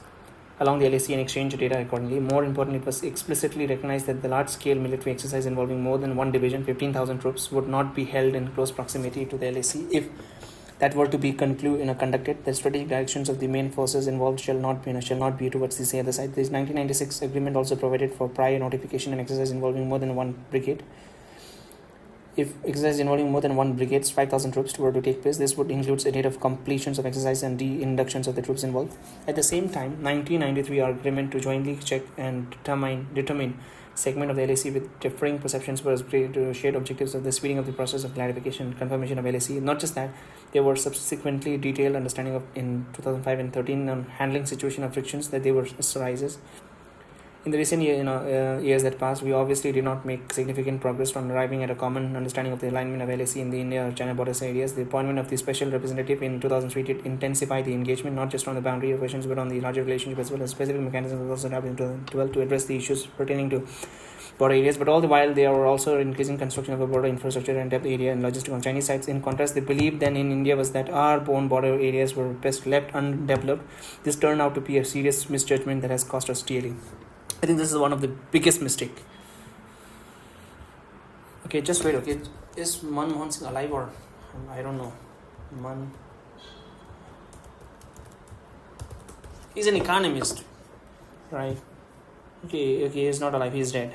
along the LAC and exchange data accordingly. More importantly, it was explicitly recognized that the large-scale military exercise involving more than one division, 15,000 troops, would not be held in close proximity to the LAC. If that were to be conducted, the strategic directions of the main forces involved shall not be towards the other side. This 1996 agreement also provided for prior notification and exercise involving more than one brigade. If exercise involving more than one brigade, 5,000 troops were to take place, this would include a date of completions of exercise and de-inductions of the troops involved. At the same time, 1993 agreement to jointly check and determine segment of the LAC with differing perceptions was shared objectives of the speeding of the process of clarification and confirmation of LAC. Not just that, there were subsequently detailed understanding of in 2005 and 13 on handling situation of frictions that they were arises. In the recent years that passed, we obviously did not make significant progress on arriving at a common understanding of the alignment of LAC in the India-China borders areas. The appointment of the special representative in 2003 did intensify the engagement, not just on the boundary questions, but on the larger relationship as well as specific mechanisms was also adopted in 2012 to address the issues pertaining to border areas. But all the while, they were also increasing construction of a border infrastructure and depth area and logistics on Chinese sides. In contrast, the belief then in India was that our own border areas were best left undeveloped. This turned out to be a serious misjudgment that has cost us dearly. I think this is one of the biggest mistake. Okay, just wait. Okay, is Manmohan Singh alive or I don't know? He's an economist, right? Okay, he's not alive. He's dead.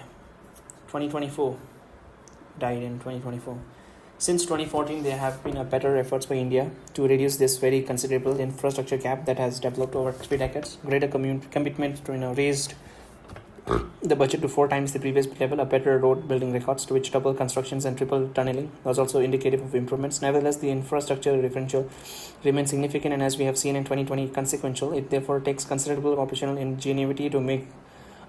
2024, died in 2024. Since 2014, there have been better efforts by India to reduce this very considerable infrastructure gap that has developed over 3 decades. Greater commitment to raised the budget to 4 times the previous level, a better road building records to which double constructions and triple tunneling was also indicative of improvements. Nevertheless, the infrastructure differential remains significant and, as we have seen in 2020, consequential. It therefore takes considerable operational ingenuity to make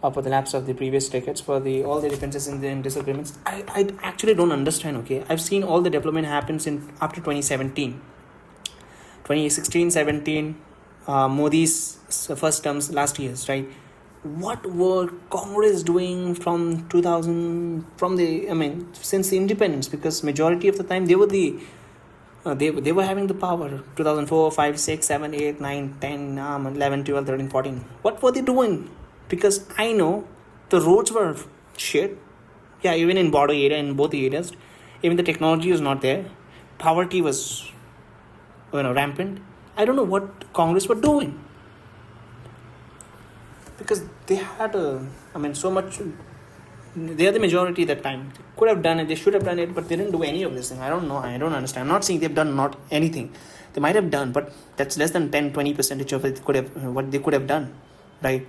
up for the lapse of the previous decades. For all the differences in the disagreements, I actually don't understand. Okay, I've seen all the development happens after 2017, 2016-17, Modi's first terms last years, right? What were Congress doing from 2000 since the independence? Because majority of the time they were they were having the power. 2004, 5, 6, 7, 8, 9, 10, 11, 12, 13, 14. What were they doing? Because I know the roads were shit. Yeah, even in border area, in both areas, even the technology was not there. Poverty was rampant. I don't know what Congress were doing. Because they had so much. They are the majority that time. They could have done it. They should have done it, but they didn't do any of this thing. I don't know. I don't understand. I'm not saying they've done not anything. They might have done, but that's less than 10-20% of what they could have done, right?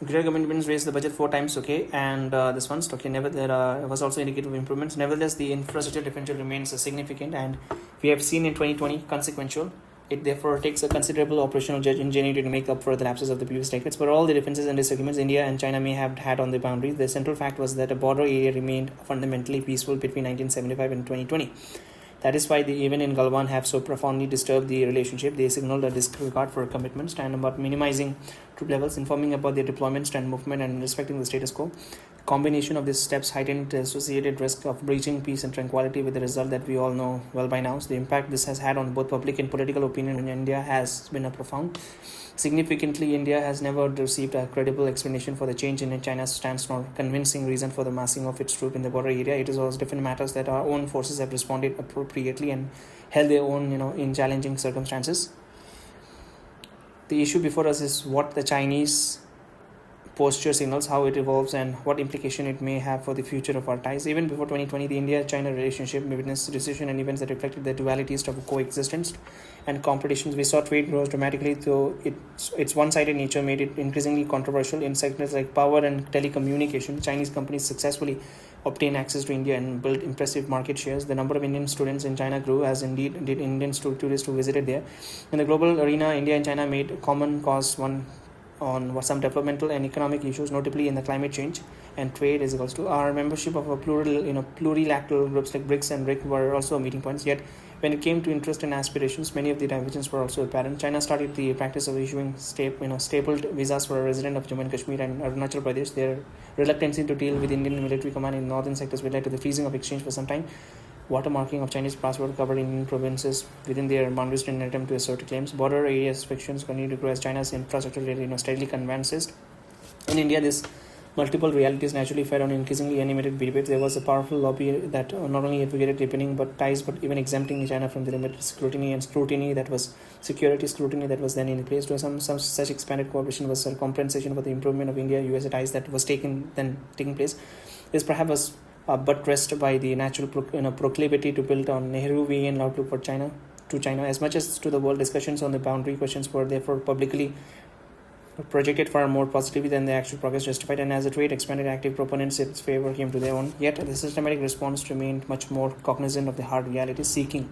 Greater commitments raised the budget 4 times, okay, and this one's okay. There was also indicative of improvements. Nevertheless, the infrastructure differential remains significant, and we have seen in 2020 consequential. It therefore takes a considerable operational ingenuity to make up for the lapses of the previous decades. For all the differences and disagreements India and China may have had on the boundaries, the central fact was that a border area remained fundamentally peaceful between 1975 and 2020. That is why they, even in Galwan, have so profoundly disturbed the relationship. They signaled a disregard for commitments and about minimizing troop levels, informing about their deployments and movement, and respecting the status quo. The combination of these steps heightened the associated risk of breaching peace and tranquility, with the result that we all know well by now. So the impact this has had on both public and political opinion in India has been a profound. Significantly, India has never received a credible explanation for the change in China's stance, nor convincing reason for the massing of its troops in the border area. It is also different matters that our own forces have responded appropriately and held their own, in challenging circumstances. The issue before us is what the Chinese posture signals how it evolves and what implication it may have for the future of our ties. Even before 2020, the India-China relationship witnessed decisions and events that reflected the dualities of coexistence and competitions. We saw trade grow dramatically, though its one-sided nature made it increasingly controversial. In sectors like power and telecommunication, Chinese companies successfully obtained access to India and built impressive market shares. The number of Indian students in China grew, as indeed did Indian tourists who visited there. In the global arena, India and China made common cause on some developmental and economic issues, notably in the climate change and trade is equals to. Our membership of a plurilateral groups like BRICS and RIC were also meeting points. Yet, when it came to interest and aspirations, many of the divergences were also apparent. China started the practice of issuing stapled visas for a resident of Jammu and Kashmir and Arunachal Pradesh. Their reluctance to deal with Indian military command in northern sectors led to the freezing of exchange for some time. Watermarking of Chinese passport covered Indian provinces within their boundaries in an attempt to assert claims. Border areas frictions continue to grow as China's infrastructure steadily advances. In India, this multiple realities naturally fed on increasingly animated debates. There was a powerful lobby that not only advocated deepening ties, but even exempting China from the limited scrutiny that was then in place. To some such expanded cooperation was a compensation for the improvement of India-US ties that was taking place. This perhaps was buttressed by the natural proclivity to build on Nehruvian outlook for China as much as to the world. Discussions on the boundary questions were therefore publicly projected far more positively than the actual progress justified, and as the trade expanded, active proponents in its favor came to their own. Yet the systematic response remained much more cognizant of the hard realities, seeking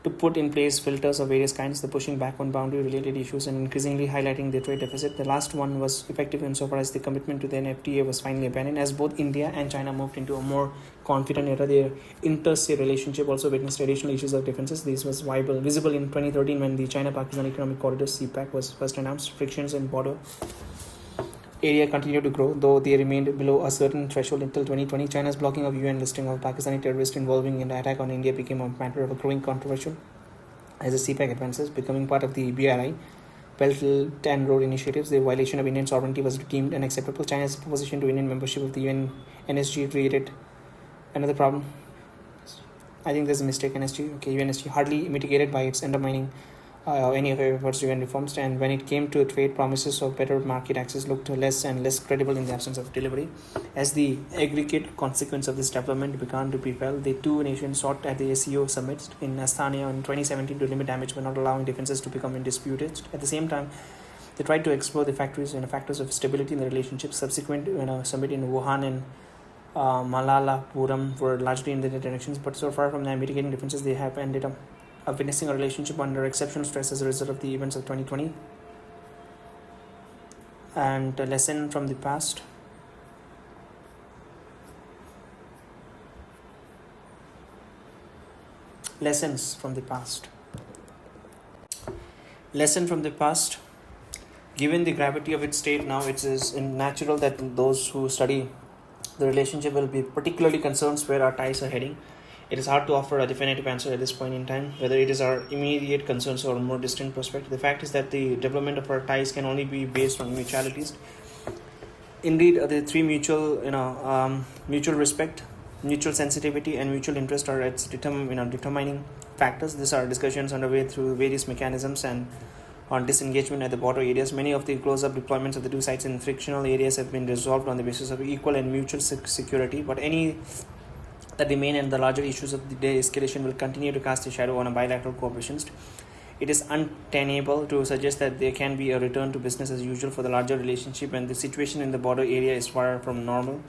to put in place filters of various kinds, the pushing back on boundary-related issues and increasingly highlighting the trade deficit. The last one was effective insofar as the commitment to the FTA was finally abandoned. As both India and China moved into a more confident era, their inter-state relationship also witnessed additional issues of differences. This was visible in 2013 when the China-Pakistan Economic Corridor (CPEC) was first announced. Frictions in border area continued to grow, though they remained below a certain threshold until 2020. China's blocking of UN listing of Pakistani terrorists involving in the attack on India became a matter of a growing controversial as the CPEC advances, becoming part of the BRI. Belt and Road initiatives, the violation of Indian sovereignty was deemed unacceptable. China's opposition to Indian membership of the UN NSG created another problem. I think there's a mistake. UNSG hardly mitigated by its undermining any of our efforts to UN reforms, and when it came to trade, promises of better market access looked less and less credible in the absence of delivery. As the aggregate consequence of this development began to prevail, the two nations sought at the SCO summit in Astana in 2017 to limit damage by not allowing differences to become undisputed. At the same time, they tried to explore the factors of stability in the relationship. Subsequent summit in Wuhan and Malalapuram were largely in the directions, but so far from the mitigating differences, they have ended up witnessing a relationship under exceptional stress as a result of the events of 2020. And a lesson from the past. Lessons from the past. Lesson from the past. Given the gravity of its state now, it is natural that those who study the relationship will be particularly concerned where our ties are heading. It is hard to offer a definitive answer at this point in time, whether it is our immediate concerns or more distant prospect. The fact is that the development of our ties can only be based on mutualities. Indeed, the three mutual respect, mutual sensitivity, and mutual interest are its determining factors. These are discussions underway through various mechanisms and on disengagement at the border areas. Many of the close-up deployments of the two sides in frictional areas have been resolved on the basis of equal and mutual security, but any that remain and the larger issues of the de-escalation will continue to cast a shadow on a bilateral cooperation. It is untenable to suggest that there can be a return to business as usual for the larger relationship, and the situation in the border area is far from normal.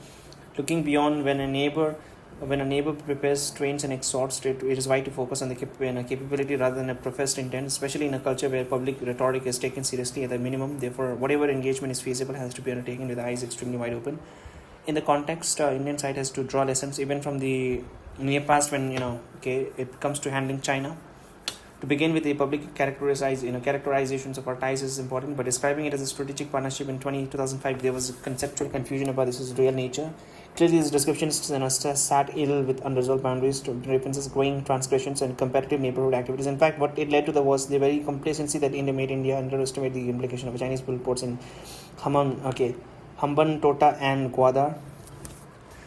Looking beyond, when a neighbor prepares, trains and exhorts, it is right to focus on the capability rather than a professed intent, especially in a culture where public rhetoric is taken seriously at the minimum. Therefore, whatever engagement is feasible has to be undertaken with eyes extremely wide open. In the context, Indian side has to draw lessons even from the near past when it comes to handling China. To begin with, the public characterizations of our ties is important, but describing it as a strategic partnership in 2005, there was a conceptual confusion about this real nature. Clearly, these descriptions sat ill with unresolved boundaries, references, growing transgressions, and competitive neighborhood activities. In fact, what it led to was the very complacency that India made India underestimate the implication of Chinese ports in Hamban, Tota, and Gwadar.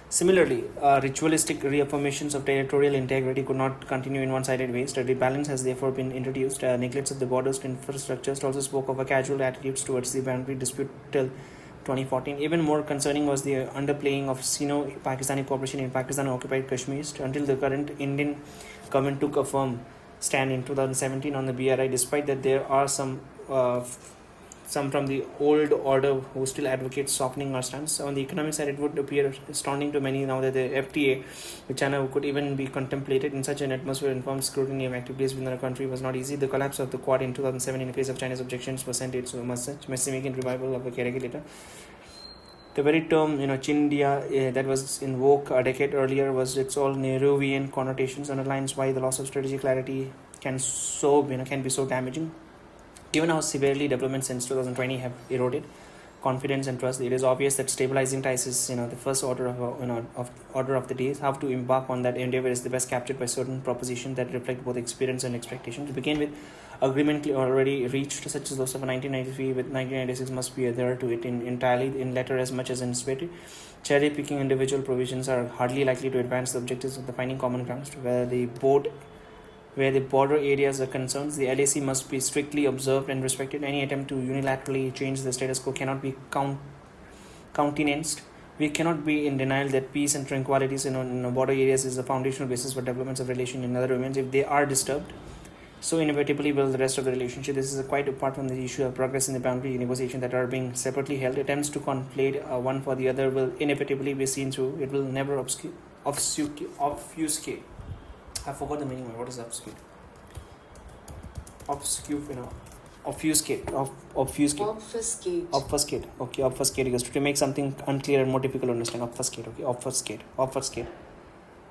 Similarly, ritualistic reaffirmations of territorial integrity could not continue in one-sided ways. A rebalance has therefore been introduced. Neglects of the borders to infrastructures also spoke of a casual attitudes towards the boundary dispute till 2014. Even more concerning was the underplaying of Sino-Pakistani cooperation in Pakistan-occupied Kashmir until the current Indian government took a firm stand in 2017 on the BRI, despite that there are some from the old order who still advocate softening our stance. On the economic side, it would appear astounding to many now that the FTA with China could even be contemplated in such an atmosphere. Informed scrutiny of activities within our country was not easy. The collapse of the Quad in 2007 in the face of China's objections was sent to a massive revival of the regulator. The very term, Chindia, that was in vogue a decade earlier, was its all Nehruvian connotations, underlines why the loss of strategic clarity can be so damaging. Given how severely developments since 2020 have eroded confidence and trust, it is obvious that stabilizing ties is, the first order of the day. How to embark on that endeavor is the best captured by certain propositions that reflect both experience and expectation. To begin with, agreement already reached, such as those of 1993 with 1996, must be adhered to it entirely in letter as much as in spirit. Cherry-picking individual provisions are hardly likely to advance the objectives of the finding common grounds. Where the border areas are concerned, the LAC must be strictly observed and respected. Any attempt to unilaterally change the status quo cannot be countenanced. We cannot be in denial that peace and tranquility in border areas is the foundational basis for developments of relation in other domains. If they are disturbed, so inevitably will the rest of the relationship. This is quite apart from the issue of progress in the boundary negotiation that are being separately held. Attempts to conflate one for the other will inevitably be seen through. It will never obfuscate. I forgot the meaning of what is obfuscate. Obfuscate. Okay, obfuscate is to make something unclear and more difficult to understand. Obfuscate.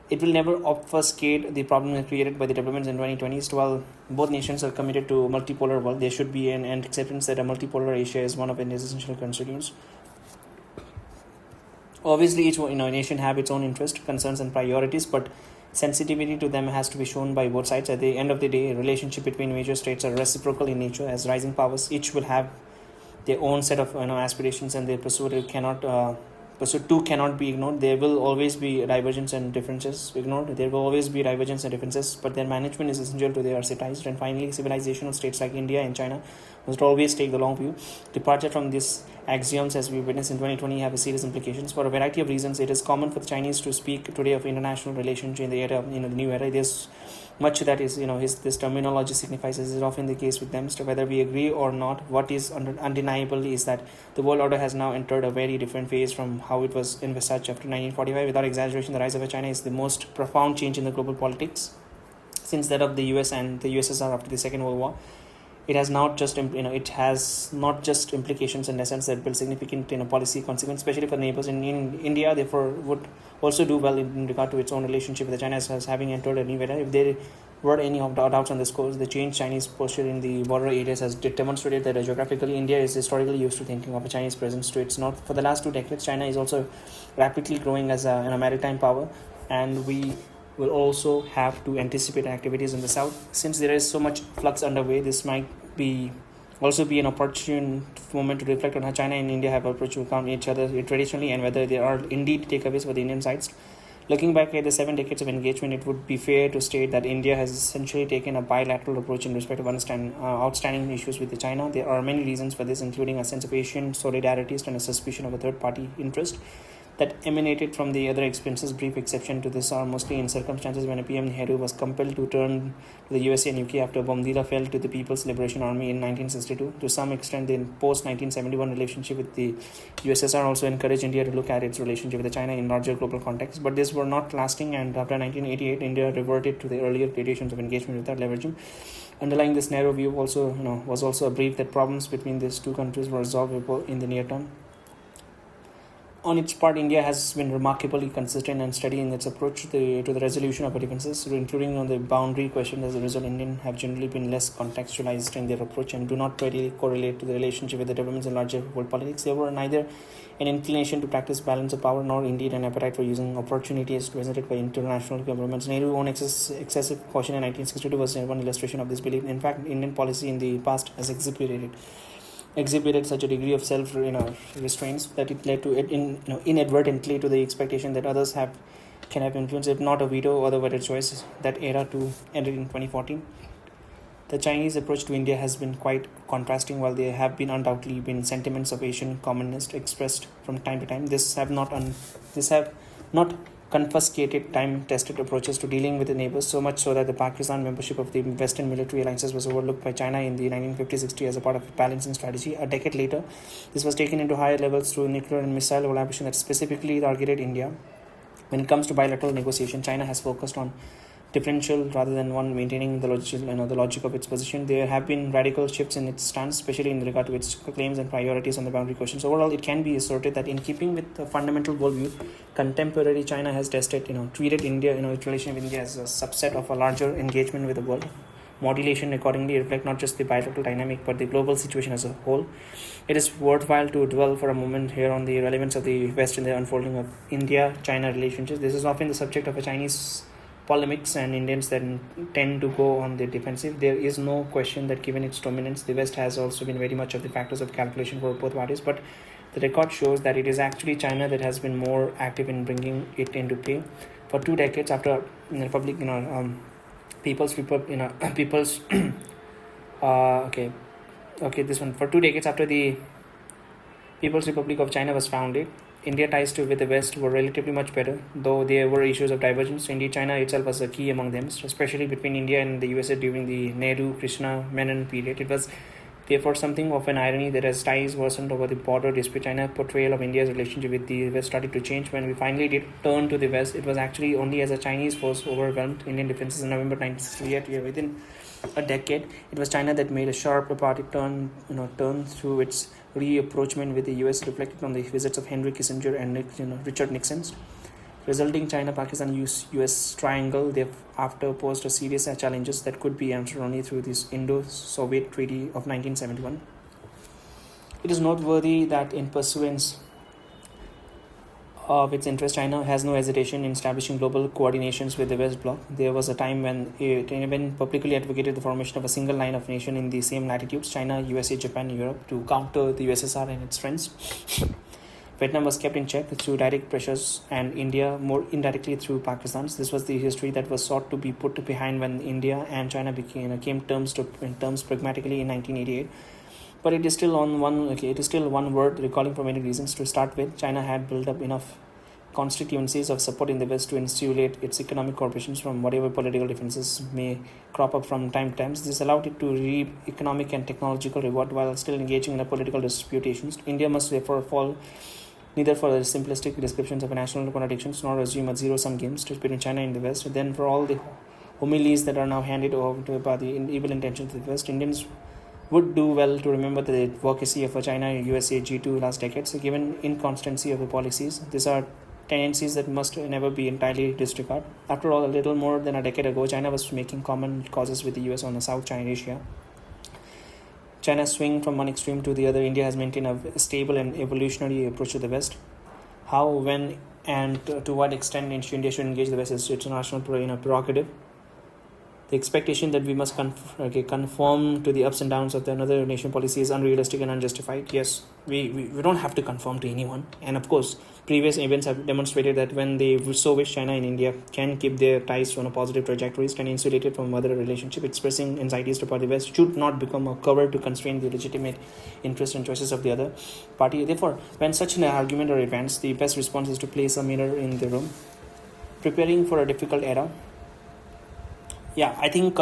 It will never obfuscate the problem created by the developments in 2020s. While both nations are committed to a multipolar world, there should be an acceptance that a multipolar Asia is one of its essential constituents. Obviously, each nation have its own interests, concerns, and priorities, but sensitivity to them has to be shown by both sides. At the end of the day, relationship between major states are reciprocal in nature. As rising powers, each will have their own set of aspirations, and their pursuit cannot be ignored. There will always be divergence and differences, but their management is essential to their ties. And finally, civilizational states like India and China must always take the long view. Departure from these axioms, as we witnessed in 2020, have serious implications. For a variety of reasons, it is common for the Chinese to speak today of international relations in the era of the new era. There's much that is this terminology signifies, as is often the case with them. So whether we agree or not, what is undeniable is that the world order has now entered a very different phase from how it was envisaged after 1945. Without exaggeration, the rise of China is the most profound change in the global politics since that of the US and the USSR after the Second World War. It has not just implications in essence that will significant policy consequence, especially for neighbors in India. Therefore, would also do well in regard to its own relationship with China as having entered a new era. If there were any doubts on this course, the changed Chinese posture in the border areas has demonstrated that geographically India is historically used to thinking of a Chinese presence to its north. For the last 2 decades, China is also rapidly growing as a maritime power, and we will also have to anticipate activities in the south. Since there is so much flux underway, this might also be an opportune moment to reflect on how China and India have approached each other traditionally, and whether there are indeed takeaways for the Indian sides. Looking back at the 7 decades of engagement, it would be fair to state that India has essentially taken a bilateral approach in respect of outstanding issues with China. There are many reasons for this, including a sense of Asian solidarity and a suspicion of a third-party interest that emanated from the other expenses. Brief exception to this are mostly in circumstances when PM Nehru was compelled to turn to the USA and UK after Bomdila fell to the People's Liberation Army in 1962. To some extent, the post-1971 relationship with the USSR also encouraged India to look at its relationship with China in larger global context, but these were not lasting, and after 1988, India reverted to the earlier gradations of engagement without leveraging. Underlying this narrow view was also a belief that problems between these two countries were resolvable in the near term. On its part, India has been remarkably consistent and steady in its approach to the resolution of differences, including on the boundary question. As a result, Indians have generally been less contextualized in their approach and do not readily correlate to the relationship with the developments in larger world politics. There were neither an inclination to practice balance of power nor indeed an appetite for using opportunities presented by international governments. Nehru's own excessive caution in 1962 was one illustration of this belief. In fact, Indian policy in the past has exhibited such a degree of self-restraints that it led to inadvertently to the expectation that others can have influence, if not a veto or the voted choice. That era too ended in 2014. The Chinese approach to India has been quite contrasting. While there have been undoubtedly been sentiments of Asian communism expressed from time to time, this have not confiscated time-tested approaches to dealing with the neighbors, so much so that the Pakistan membership of the Western military alliances was overlooked by China in the 1950-60 as a part of a balancing strategy. A decade later, this was taken into higher levels through nuclear and missile collaboration that specifically targeted India. When it comes to bilateral negotiation, China has focused on differential rather than one maintaining the logic of its position. There have been radical shifts in its stance, especially in regard to its claims and priorities on the boundary questions. Overall, it can be asserted that in keeping with the fundamental worldview, contemporary China has treated India, its relation with India as a subset of a larger engagement with the world. Modulation accordingly reflect not just the bilateral dynamic but the global situation as a whole. It is worthwhile to dwell for a moment here on the relevance of the West in the unfolding of India-China relationships. This is often the subject of a Chinese polemics, and Indians then tend to go on the defensive. There is no question that given its dominance, the West has also been very much of the factors of calculation for both parties, but the record shows that it is actually China that has been more active in bringing it into play. For 2 decades after Republic, People's Republic, People's this one. For 2 decades after the People's Republic of China was founded, India ties with the West were relatively much better, though there were issues of divergence. Indeed, China itself was a key among them, especially between India and the USA during the Nehru, Krishna, Menon period. It was therefore something of an irony that as ties worsened over the border dispute, China's portrayal of India's relationship with the West started to change. When we finally did turn to the West, it was actually only as a Chinese force overwhelmed Indian defenses in November 1968. Within a decade, it was China that made a sharp repartive turn through its reapproachment with the US, reflected on the visits of Henry Kissinger and Richard Nixon. Resulting China-Pakistan US triangle thereafter posed a serious challenges that could be answered only through this Indo-Soviet Treaty of 1971. It is noteworthy that in pursuance of its interest, China has no hesitation in establishing global coordinations with the West Bloc. There was a time when it even publicly advocated the formation of a single line of nation in the same latitudes, China, USA, Japan, Europe, to counter the USSR and its friends. Vietnam was kept in check through direct pressures, and India more indirectly through Pakistan. This was the history that was sought to be put behind when India and China came terms pragmatically in 1988. But it is still one word recalling for many reasons. To start with, China had built up enough constituencies of support in the West to insulate its economic corporations from whatever political differences may crop up from time to time. This allowed it to reap economic and technological reward while still engaging in a political disputations. India must therefore fall neither for the simplistic descriptions of national contradictions nor assume a zero-sum game between China and the West. Then for all the homilies that are now handed over by the evil intentions of the West, Indians would do well to remember the advocacy of China, USA, G2 last decades. Given inconstancy of the policies, these are tendencies that must never be entirely disregarded. After all, a little more than a decade ago, China was making common causes with the US on the South China Asia. China's swing from one extreme to the other, India has maintained a stable and evolutionary approach to the West. How, when, and to what extent India should engage the West is its national prerogative. The expectation that we must conform to the ups and downs of the another nation policy is unrealistic and unjustified. Yes, we don't have to conform to anyone. And of course, previous events have demonstrated that when they so wish, China and India can keep their ties on a positive trajectory, stand insulated from other relationship. Expressing anxieties to the West should not become a cover to constrain the legitimate interests and choices of the other party. Therefore, when such an argument are advanced, the best response is to place a mirror in the room. Preparing for a difficult era. Yeah, I think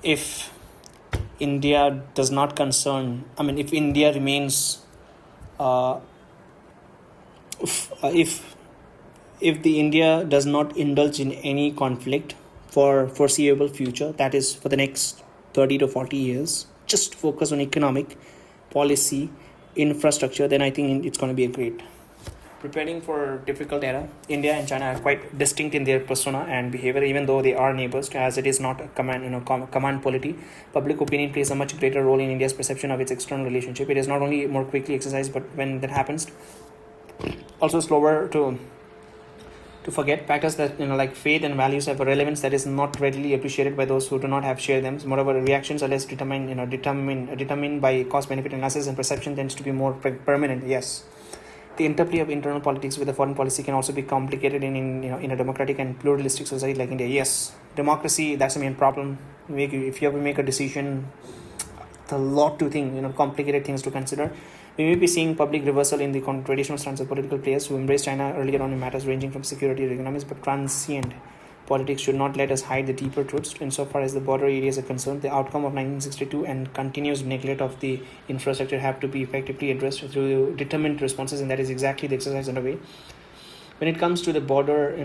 if India does not if India remains, if the India does not indulge in any conflict for foreseeable future, that is for the next 30 to 40 years, just focus on economic policy, infrastructure, then I think it's going to be a great. Preparing for a difficult era, India and China are quite distinct in their persona and behavior, even though they are neighbors, as it is not a command polity. Public opinion plays a much greater role in India's perception of its external relationship. It is not only more quickly exercised, but when that happens, also slower to forget. Factors that like faith and values have a relevance that is not readily appreciated by those who do not have share them. Moreover, reactions are less determined by cost benefit analysis, and perception tends to be more permanent. Yes. the interplay of internal politics with the foreign policy can also be complicated in a democratic and pluralistic society like India. Yes, democracy, that's the main problem. If you have to make a decision, it's a lot to think, complicated things to consider. We may be seeing public reversal in the traditional stance of political players who embraced China earlier on in matters ranging from security to economics, but transient politics should not let us hide the deeper truths. Insofar as the border areas are concerned, the outcome of 1962 and continuous neglect of the infrastructure have to be effectively addressed through determined responses, and that is exactly the exercise underway. When it comes to the border,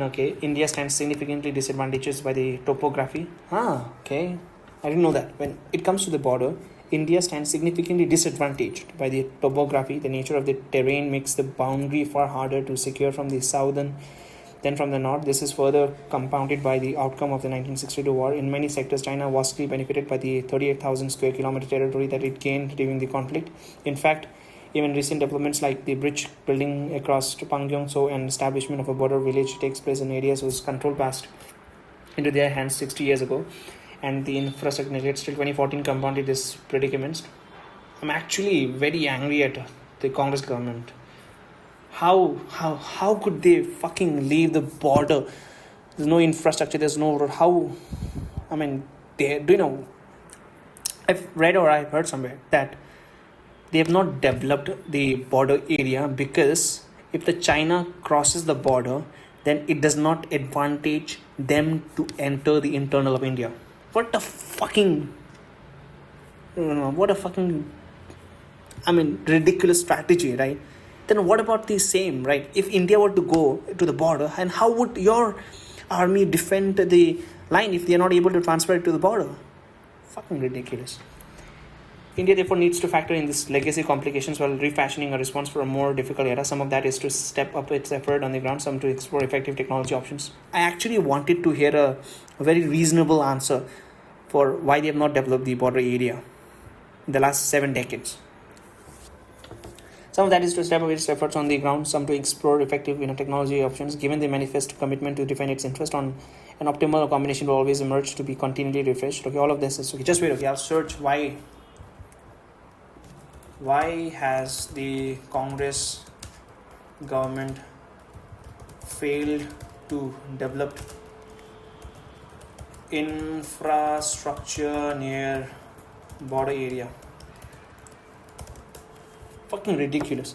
India stands significantly disadvantaged by the topography. I didn't know that. When it comes to the border, India stands significantly disadvantaged by the topography. The nature of the terrain makes the boundary far harder to secure from the southern than from the north. This is further compounded by the outcome of the 1962 war. In many sectors, China vastly benefited by the 38,000 square kilometer territory that it gained during the conflict. In fact, even recent developments like the bridge building across Pangyongso and establishment of a border village takes place in areas whose control passed into their hands 60 years ago, and the infrastructure neglect till 2014 compounded this predicament. I'm actually very angry at the Congress government. How could they fucking leave the border? There's no infrastructure, there's no road. I've read or I've heard somewhere that they have not developed the border area because if the China crosses the border, then it does not advantage them to enter the internal of India. What a fucking ridiculous strategy, right? Then what about the same, right? If India were to go to the border, and how would your army defend the line if they are not able to transfer it to the border? Fucking ridiculous. India therefore needs to factor in this legacy complications while refashioning a response for a more difficult era. Some of that is to step up its effort on the ground, some to explore effective technology options. I actually wanted to hear a very reasonable answer for why they have not developed the border area in the last 7 decades. Some of that is to step up its efforts on the ground, some to explore effective technology options. Given the manifest commitment to define its interest on an optimal combination will always emerge to be continually refreshed. Okay, all of this is okay. Just wait, okay, I'll search why has the Congress government failed to develop infrastructure near border area? Fucking ridiculous.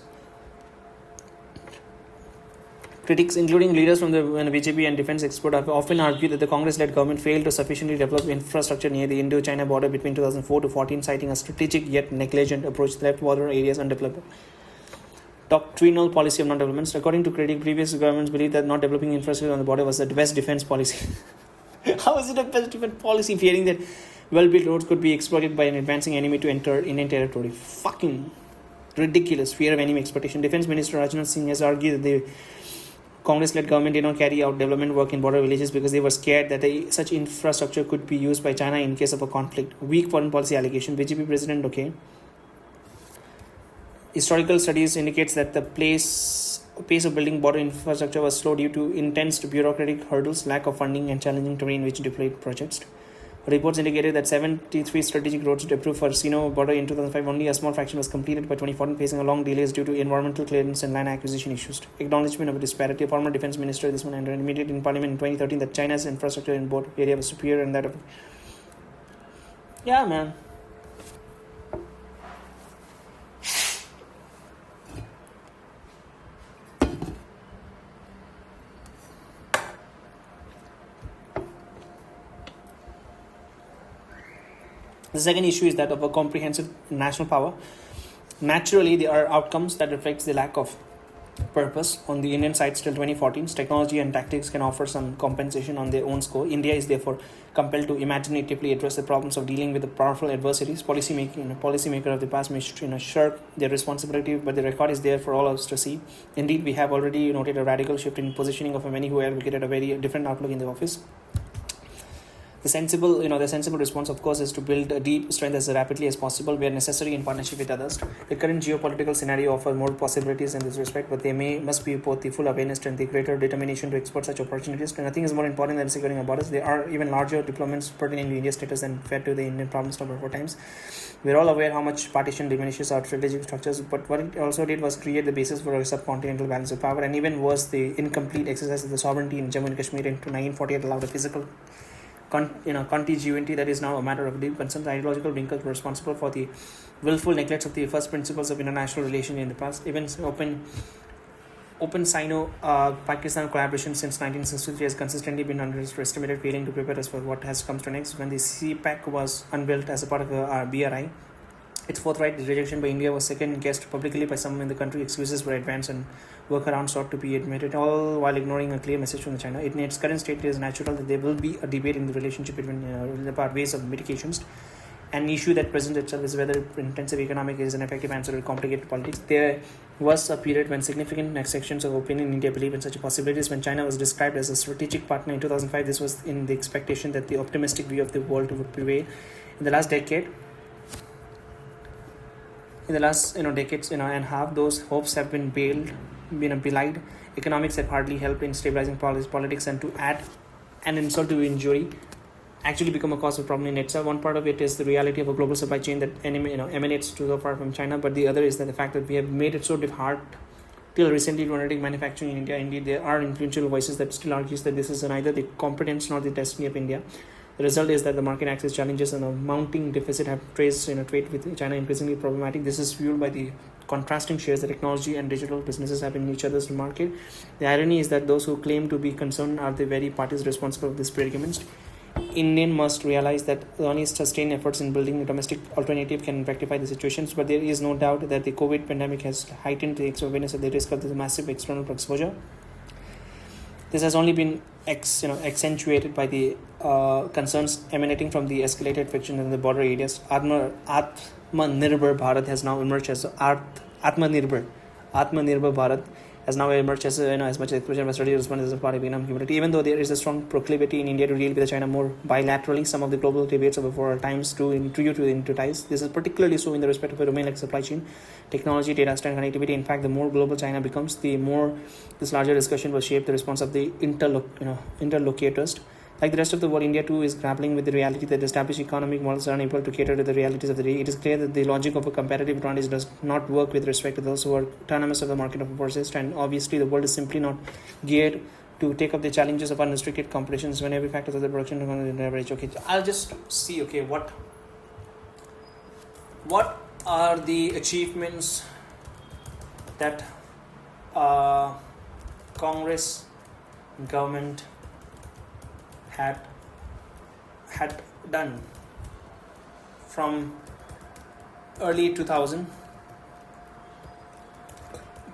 Critics, including leaders from the BJP and defense expert, have often argued that the Congress-led government failed to sufficiently develop infrastructure near the Indo-China border between 2004 to 14, citing a strategic yet negligent approach that left border areas undeveloped. Doctrinal policy of non-development. According to critics, previous governments believed that not developing infrastructure on the border was the best defense policy. How is it a best defense policy, fearing that well-built roads could be exploited by an advancing enemy to enter Indian territory? Fucking ridiculous. Fear of enemy exploitation. Defense Minister Rajnath Singh has argued that the Congress-led government did not carry out development work in border villages because they were scared that such infrastructure could be used by China in case of a conflict. Weak foreign policy allegation. BJP President, Historical studies indicates that the pace of building border infrastructure was slow due to intense bureaucratic hurdles, lack of funding, and challenging terrain which delayed projects. Reports indicated that 73 strategic roads approved for Sino border in 2005, only a small fraction was completed by 2014, facing a long delays due to environmental clearance and land acquisition issues. Acknowledgement of a disparity. Former defense minister, this one, admitted in parliament in 2013 that China's infrastructure in both area was superior and that of... Yeah, man. The second issue is that of a comprehensive national power. Naturally, there are outcomes that reflects the lack of purpose on the Indian side till 2014. Technology and tactics can offer some compensation on their own score. India is therefore compelled to imaginatively address the problems of dealing with the powerful adversaries. Policymaker of the past may shirk their responsibility, but the record is there for all of us to see. Indeed, we have already noted a radical shift in positioning of many who advocated a very different outlook in the office. The sensible response, of course, is to build a deep strength as rapidly as possible where necessary in partnership with others. The current geopolitical scenario offers more possibilities in this respect, but must be both the full awareness and the greater determination to exploit such opportunities. And nothing is more important than securing our borders. There are even larger deployments pertaining to India's status and fed to the Indian problems number 4 times. We're all aware how much partition diminishes our strategic structures, but what it also did was create the basis for a subcontinental balance of power, and even worse, the incomplete exercise of the sovereignty in Jammu and Kashmir into 1948 allowed a physical contiguity that is now a matter of deep concern. The ideological wrinkles were responsible for the willful neglect of the first principles of international relations in the past. Even open Sino-Pakistan collaboration since 1963 has consistently been underestimated, failing to prepare us for what has come to next. When the CPAC was unveiled as a part of the BRI, its forthright rejection by India was second guessed publicly by some in the country. Excuses were advanced and workarounds sought to be admitted, all while ignoring a clear message from China. In its current state, it is natural that there will be a debate in the relationship between the ways of mitigations. An issue that presents itself is whether intensive economic is an effective answer to complicated politics. There was a period when significant sections of opinion in India believed in such possibilities. When China was described as a strategic partner in 2005, this was in the expectation that the optimistic view of the world would prevail. In the last decades and a half, those hopes have been belied. Economics have hardly helped in stabilizing politics, and to add an insult to injury, actually become a cause of problem in itself. One part of it is the reality of a global supply chain that emanates so far from China, but the other is that the fact that we have made it so hard till recently to undertake manufacturing in India. Indeed, there are influential voices that still argues that this is neither the competence nor the destiny of India. The result is that the market access challenges and a mounting deficit have trade with China increasingly problematic. This is fueled by the contrasting shares that technology and digital businesses have in each other's market. The irony is that those who claim to be concerned are the very parties responsible for this predicament. Indian must realize that only sustained efforts in building a domestic alternative can rectify the situations, but there is no doubt that the COVID pandemic has heightened the awareness of the risk of this massive external exposure. This has only been accentuated by the concerns emanating from the escalated friction in the border areas. Atmanirbhar Bharat has now emerged as Atmanirbhar Bharat has now emerged as much expression as ready to respond as a part of Vietnam community. Even though there is a strong proclivity in India to deal with China more bilaterally, some of the global debates over times to ties. This is particularly so in the respect of a domain like supply chain, technology, data, and connectivity. In fact, the more global China becomes, the more this larger discussion will shape the response of the interlocutors. Like the rest of the world, India too is grappling with the reality that established economic models are unable to cater to the realities of the day. It is clear that the logic of a comparative advantage does not work with respect to those who are autonomous of the market of forces, and obviously the world is simply not geared to take up the challenges of unrestricted competitions when every factor of the production is average. Okay, I'll just see. Okay, what are the achievements that Congress government had done from early 2000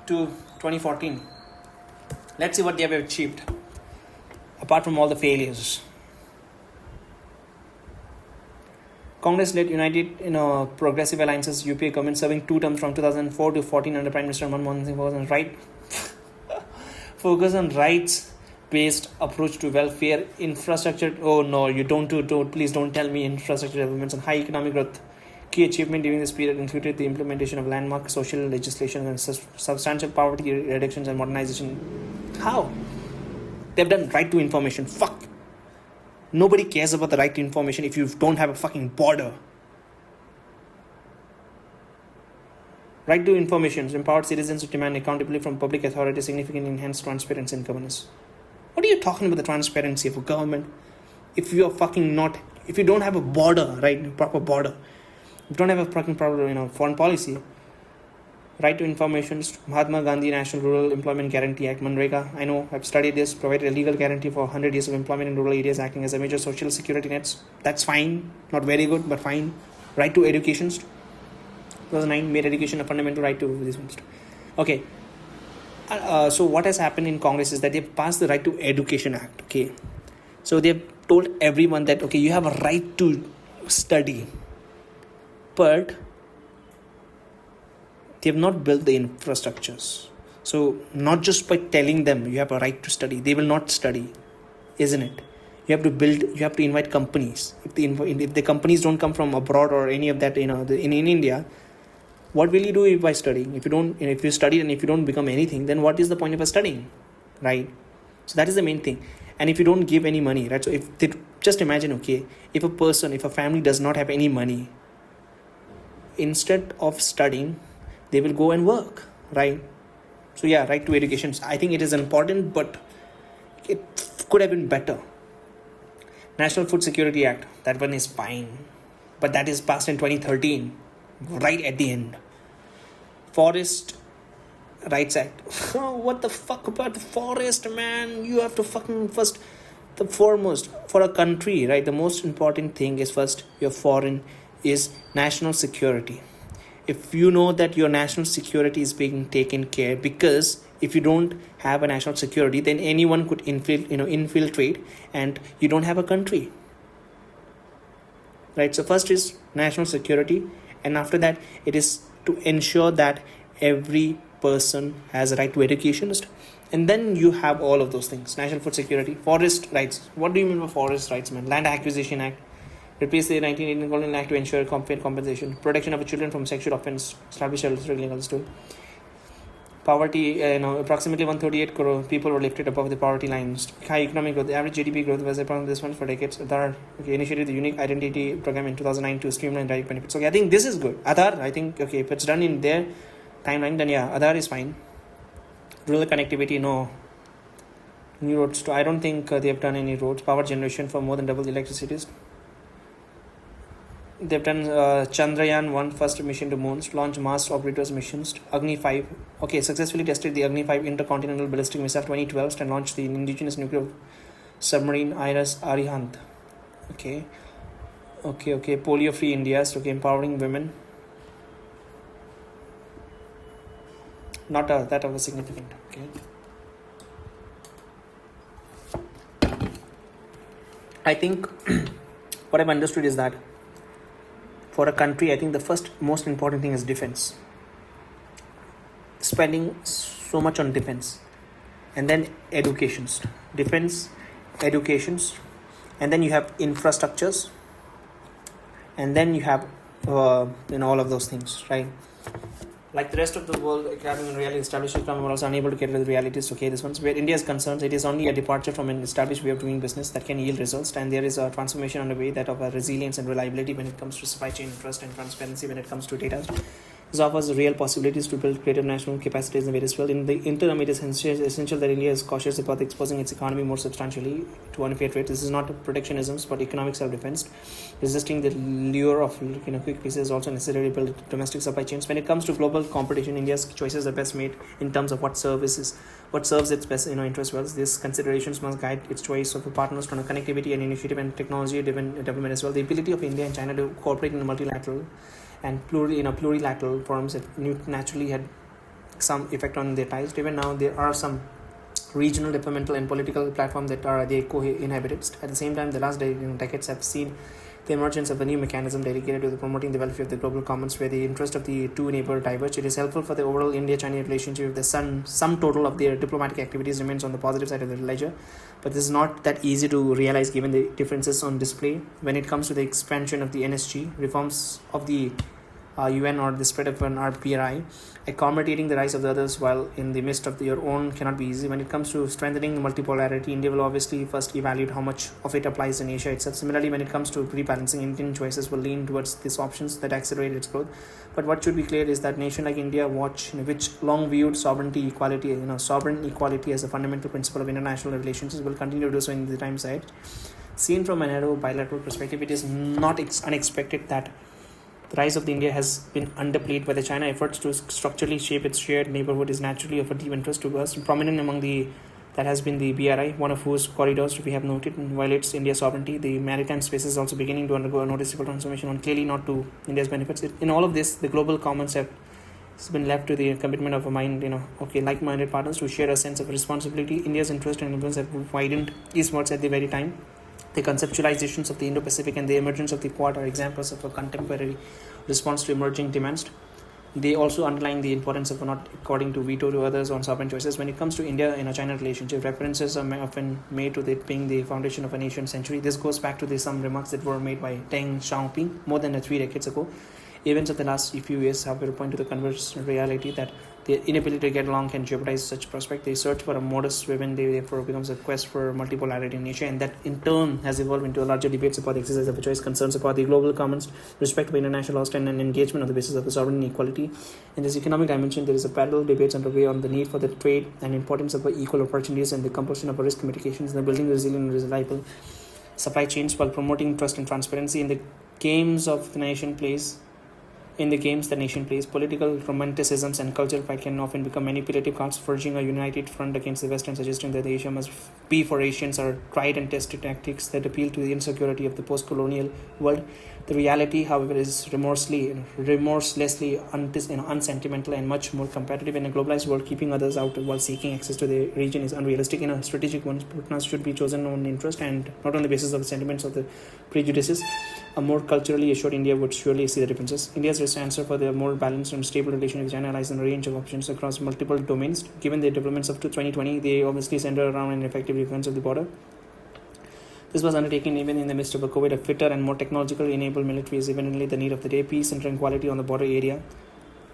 to 2014. Let's see what they have achieved apart from all the failures. Congress-led United Progressive Alliance's UPA government serving 2 terms from 2004 to 14 under Prime Minister Manmohan Singh focus on rights-based approach to welfare infrastructure. Oh no, you don't please don't tell me infrastructure developments and high economic growth. Key achievement during this period included the implementation of landmark social legislation and substantial poverty reductions and modernization. How? They've done right to information. Fuck. Nobody cares about the right to information if you don't have a fucking border. Right to information empowered citizens to demand accountability from public authorities, significantly enhanced transparency and governance. What are you talking about the transparency of a government if you don't have a border, right? Proper border. If you don't have a fucking proper, foreign policy. Right to information, Mahatma Gandhi National Rural Employment Guarantee Act, MNREGA. I know, I've studied this, provided a legal guarantee for 100 years of employment in rural areas, acting as a major social security nets. That's fine. Not very good, but fine. Right to education. 2009 made education a fundamental right to this one. Okay. So what has happened in Congress is that they've passed the Right to Education Act. Okay. So they've told everyone that, okay, you have a right to study. But they have not built the infrastructures. So not just by telling them you have a right to study, they will not study, isn't it? You have to build, you have to invite companies. If the companies don't come from abroad or any of that, in India, what will you do by studying? If you study and if you don't become anything, then what is the point of studying, right? So that is the main thing. And if you don't give any money, right? So just imagine, okay, if a family does not have any money, instead of studying, they will go and work, right? So yeah, right to education, I think it is important, but it could have been better. National Food Security Act, that one is fine, but that is passed in 2013, right at the end. Forest Rights Act. What the fuck about the forest, man? You have to fucking first, the foremost for a country, right? The most important thing is first your foreign is national security. If you know that your national security is being taken care, because if you don't have a national security, then anyone could infiltrate, and you don't have a country, right? So first is national security, and after that it is to ensure that every person has a right to education, and then you have all of those things. National food security, forest rights. What do you mean by forest rights, man? Land Acquisition Act, replace the 1918 Golden Act to ensure compensation, protection of children from sexual offense, establish legal story. Poverty, approximately 138 crore people were lifted above the poverty lines. High economic growth, the average GDP growth was around this one for decades. Aadhaar initiated the unique identity program in 2009 to streamline direct benefits. Okay, I think this is good. Aadhaar, I think, okay, if it's done in their timeline, then yeah, Aadhaar is fine. Rural connectivity, no. New roads, I don't think they have done any roads. Power generation for more than double the electricities. They've done Chandrayaan 1 first mission to moon, launched Mars operators missions. Agni 5, okay, successfully tested the Agni 5 intercontinental ballistic missile 2012 and launched the indigenous nuclear submarine Iris Arihant. Okay, polio free India, okay, empowering women. Not that of a significant. Okay, I think what I've understood is that for a country, I think the first most important thing is defense. Spending so much on defense, and then educations, defense, educations, and then you have infrastructures, and then you have all of those things, right? Like the rest of the world, having a really established economy, also unable to cater to the realities. Okay, this one's where India is concerned, it is only a departure from an established way of doing business that can yield results, and there is a transformation underway that of a resilience and reliability when it comes to supply chain trust and transparency when it comes to data. This offers real possibilities to build greater national capacities in various fields. In the interim, it is essential that India is cautious about exposing its economy more substantially to unfair trade. This is not protectionism, but economic self-defense. Resisting the lure of quick pieces is also necessary to build domestic supply chains. When it comes to global competition, India's choices are best made in terms of what serves its best interest well. These considerations must guide its choice of partners on connectivity and initiative and technology-driven development as well. The ability of India and China to cooperate in a multilateral and plurilateral forums that naturally had some effect on their ties. Even now, there are some regional, developmental, and political platforms that are they co-inhabited. At the same time, the last decades have seen the emergence of a new mechanism dedicated to promoting the welfare of the global commons, where the interest of the two neighbor diverge. It is helpful for the overall India-China relationship if the sum total of their diplomatic activities remains on the positive side of the ledger. But this is not that easy to realize given the differences on display when it comes to the expansion of the NSG, reforms of the UN, or the spread of an RPRI. Accommodating the rise of the others while in the midst of your own cannot be easy. When it comes to strengthening multipolarity, India will obviously first evaluate how much of it applies in Asia itself. Similarly, when it comes to rebalancing, Indian choices will lean towards these options that accelerate its growth. But what should be clear is that nation like India which long viewed sovereign equality as a fundamental principle of international relations will continue to do so in the times ahead. Seen from a narrow bilateral perspective, it is not unexpected that the rise of India has been underplayed by the China efforts to structurally shape its shared neighborhood is naturally of a deep interest to us. Prominent among that has been the BRI, one of whose corridors we have noted violates India's sovereignty. The maritime space is also beginning to undergo a noticeable transformation, and clearly not to India's benefits. In all of this, the global commons have been left to the commitment of like-minded partners to share a sense of responsibility. India's interest and influence have widened eastwards at the very time. The conceptualizations of the Indo-Pacific and the emergence of the Quad are examples of a contemporary response to emerging demands. They also underline the importance of not according to veto to others on sovereign choices. When it comes to India-China relationship, references are often made to it being the foundation of an ancient century. This goes back to some remarks that were made by Deng Xiaoping more than 3 decades ago. Events of the last few years have point to the converse reality that the inability to get along can jeopardize such prospect. They search for a modus vivendi, therefore becomes a quest for multipolarity in Asia, and that in turn has evolved into a larger debates about the exercise of a choice, concerns about the global commons, respect for international law, and engagement on the basis of the sovereign equality. In this economic dimension, there is a parallel debates underway on the need for the trade and importance of equal opportunities and the compulsion of risk mitigations and the building resilient and reliable supply chains while promoting trust and transparency in the games of the nation plays. In the games the nation plays, political romanticisms and cultural fight can often become manipulative cards, forging a united front against the West and suggesting that Asia must be for Asians are tried and tested tactics that appeal to the insecurity of the post-colonial world. The reality, however, is remorselessly unsentimental and much more competitive. In a globalized world, keeping others out while seeking access to the region is unrealistic. In a strategic one, partners should be chosen on interest and not on the basis of the sentiments of the prejudices. A more culturally assured India would surely see the differences. India's answer for the more balanced and stable relation with China lies in a range of options across multiple domains. Given the developments of 2020, they obviously center around an effective defense of the border. This was undertaken even in the midst of a COVID. A fitter and more technologically enabled military is evidently the need of the day. Peace and tranquility on the border area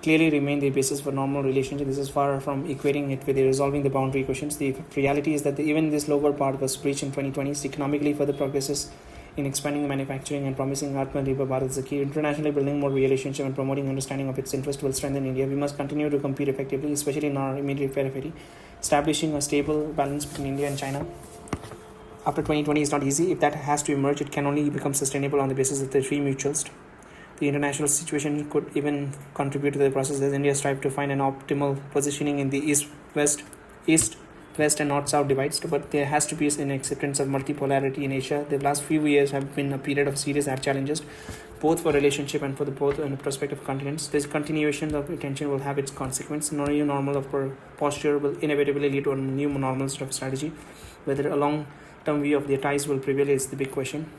clearly remain the basis for normal relationship. This is far from equating it with resolving the boundary questions. The reality is that even this lower part was breached in 2020. Economically, further progresses in expanding the manufacturing and promising Atmanirbhar Bharat is the key. Internationally, building more relationship and promoting understanding of its interest will strengthen India. We must continue to compete effectively, especially in our immediate periphery. Establishing a stable balance between India and China after 2020 is not easy. If that has to emerge, it can only become sustainable on the basis of the three mutuals. The international situation could even contribute to the process as India strives to find an optimal positioning in the east, west and north-south divides, but there has to be an acceptance of multipolarity in Asia. The last few years have been a period of serious challenges, both for relationship and for the both and the prospective continents. This continuation of attention will have its consequence. No new normal of posture will inevitably lead to a new normal sort of strategy. Whether a long-term view of the ties will prevail is the big question.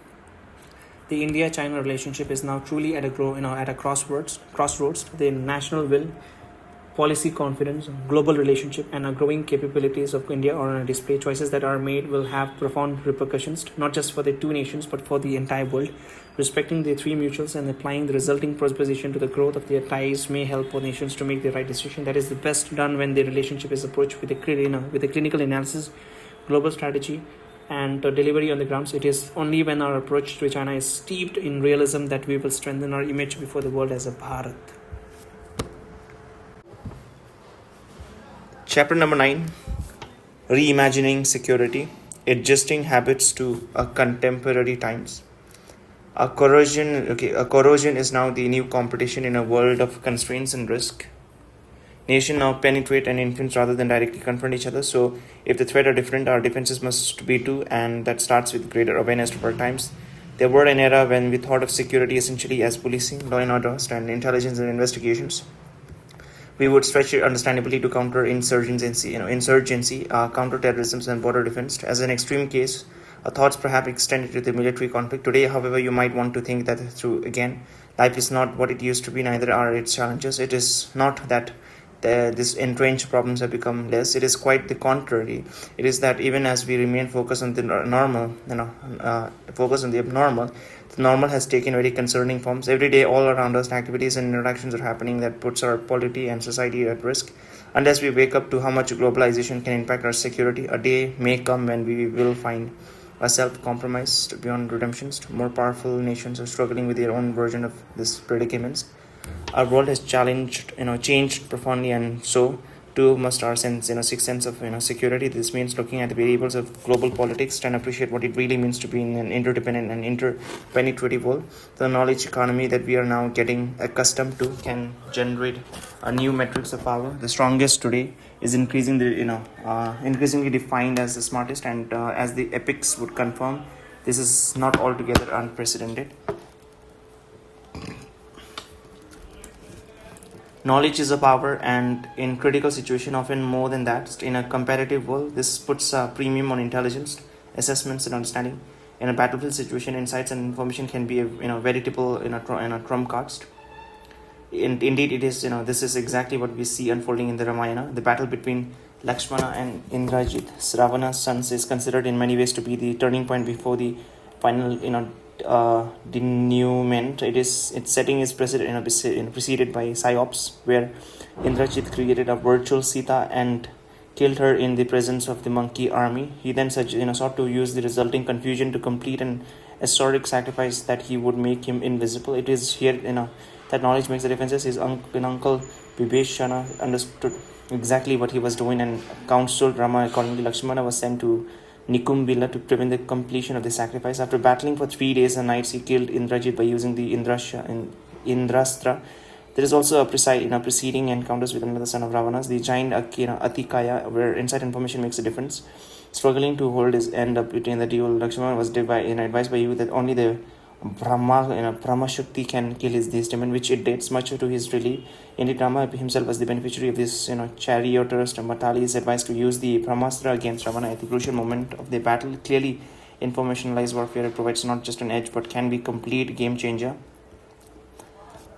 The India-China relationship is now truly at a crossroads. The national will, policy confidence, global relationship, and our growing capabilities of India are on display. Choices that are made will have profound repercussions, not just for the two nations, but for the entire world. Respecting the three mutuals and applying the resulting proposition to the growth of their ties may help both nations to make the right decision. That is the best done when the relationship is approached with a clinical analysis, global strategy, and delivery on the grounds. It is only when our approach to China is steeped in realism that we will strengthen our image before the world as a Bharat. Chapter number 9, Reimagining Security, Adjusting Habits to Contemporary Times. A corrosion is now the new competition in a world of constraints and risk. Nations now penetrate and influence rather than directly confront each other. So if the threats are different, our defenses must be too, and that starts with greater awareness of our times. There were an era when we thought of security essentially as policing, law and order, and intelligence and investigations. We would stretch it understandably to counter insurgency, counter-terrorism and border defense. As an extreme case, our thoughts perhaps extended to the military conflict. Today, however, you might want to think that through again. Life is not what it used to be, neither are its challenges. It is not that these entrenched problems have become less. It is quite the contrary. It is that even as we remain focused on the abnormal, the normal has taken very concerning forms. Every day, all around us, activities and interactions are happening that puts our polity and society at risk. Unless we wake up to how much globalization can impact our security, a day may come when we will find ourselves compromised beyond redemptions. More powerful nations are struggling with their own version of this predicaments. Our world has changed profoundly, and so too must our sixth sense of security. This means looking at the variables of global politics and appreciate what it really means to be in an interdependent and interpenetrative world. The knowledge economy that we are now getting accustomed to can generate a new metrics of power. The strongest today is increasingly defined as the smartest, and as the epics would confirm, this is not altogether unprecedented. Knowledge is a power, and in critical situation, often more than that. In a competitive world, this puts a premium on intelligence, assessments, and understanding. In a battlefield situation, insights and information can be a veritable trump card. Indeed, it is, this is exactly what we see unfolding in the Ramayana. The battle between Lakshmana and Indrajit, Ravana's sons, is considered in many ways to be the turning point before the final, denouement. Its setting is preceded by psyops, where Indrajit created a virtual Sita and killed her in the presence of the monkey army. He then sought to use the resulting confusion to complete an historic sacrifice that he would make him invisible. It is here, that knowledge makes the differences. His uncle Vibhishana understood exactly what he was doing and counseled Rama accordingly. Lakshmana was sent to Nikumbila to prevent the completion of the sacrifice. After battling for 3 days and nights, he killed Indrajit by using the Indrastra. There is also a preceding encounters with another son of Ravana's, the giant Atikaya, where inside information makes a difference. Struggling to hold his end up between the duel, Lakshmana was advised by you that only the Brahma Shakti can kill this demon, which it dates much to his relief. Indeed, Rama himself was the beneficiary of this, charioteerist. Matali is advised to use the Brahmastra against Ravana at the crucial moment of the battle. Clearly, informationalized warfare, it provides not just an edge, but can be complete game changer.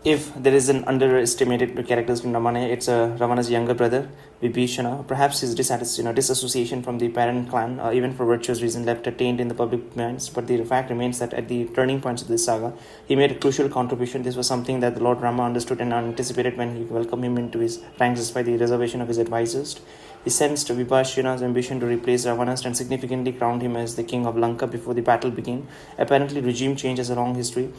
If there is an underestimated characters in Ramana, it's Ravana's younger brother, Vibhishana. Perhaps his disassociation from the parent clan, even for virtuous reason, left attained in the public minds. But the fact remains that at the turning points of this saga, he made a crucial contribution. This was something that the Lord Rama understood and anticipated when he welcomed him into his ranks despite the reservation of his advisors. He sensed Vibhishana's ambition to replace Ravana's and significantly crowned him as the king of Lanka before the battle began. Apparently, regime change has a long history.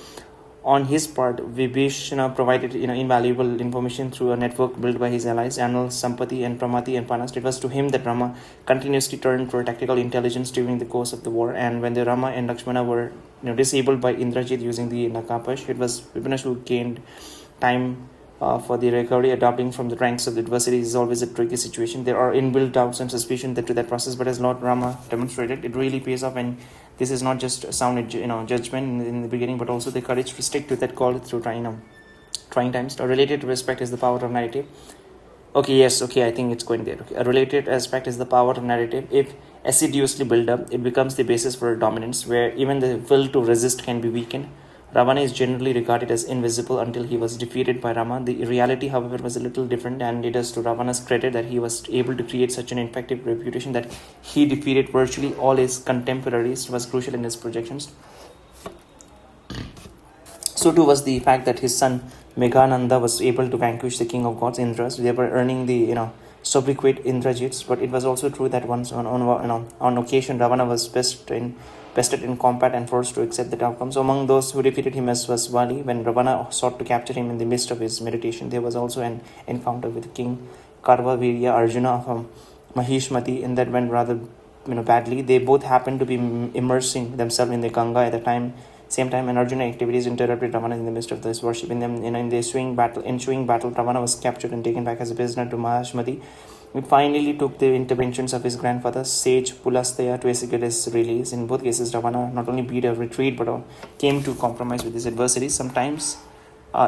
On his part, Vibhishana provided invaluable information through a network built by his allies, Anil, Sampati, and Pramati and Panast. It was to him that Rama continuously turned for tactical intelligence during the course of the war. And when the Rama and Lakshmana were disabled by Indrajit using the Nakapash, it was Vibhishana who gained time for the recovery. Adopting from the ranks of the adversary is always a tricky situation. There are inbuilt doubts and suspicion to that process, but as Lord Rama demonstrated, it really pays off. And this is not just a sound judgment in the beginning, but also the courage to stick to that call through trying times. A related aspect is the power of narrative. I think it's going there. A related aspect is the power of narrative. If assiduously built up, it becomes the basis for dominance, where even the will to resist can be weakened. Ravana is generally regarded as invisible until he was defeated by Rama. The reality, however, was a little different, and it is to Ravana's credit that he was able to create such an effective reputation that he defeated virtually all his contemporaries. Was crucial in his projections. So too was the fact that his son Meghananda was able to vanquish the king of gods, Indras, thereby earning the sobriquet Indrajits. But it was also true that once on occasion Ravana was bested in combat and forced to accept the outcomes. Among those who defeated him was Vali. When Ravana sought to capture him in the midst of his meditation, there was also an encounter with King Karva Arjuna from Mahishmati, and that went rather badly. They both happened to be immersing themselves in the Ganga at the same time, and Arjuna activities interrupted Ravana in the midst of this worship. In the ensuing battle, Ravana was captured and taken back as a prisoner to Mahishmati. It finally took the interventions of his grandfather, sage Pulastaya, to execute his release. In both cases, Ravana not only beat a retreat but came to compromise with his adversaries. Sometimes,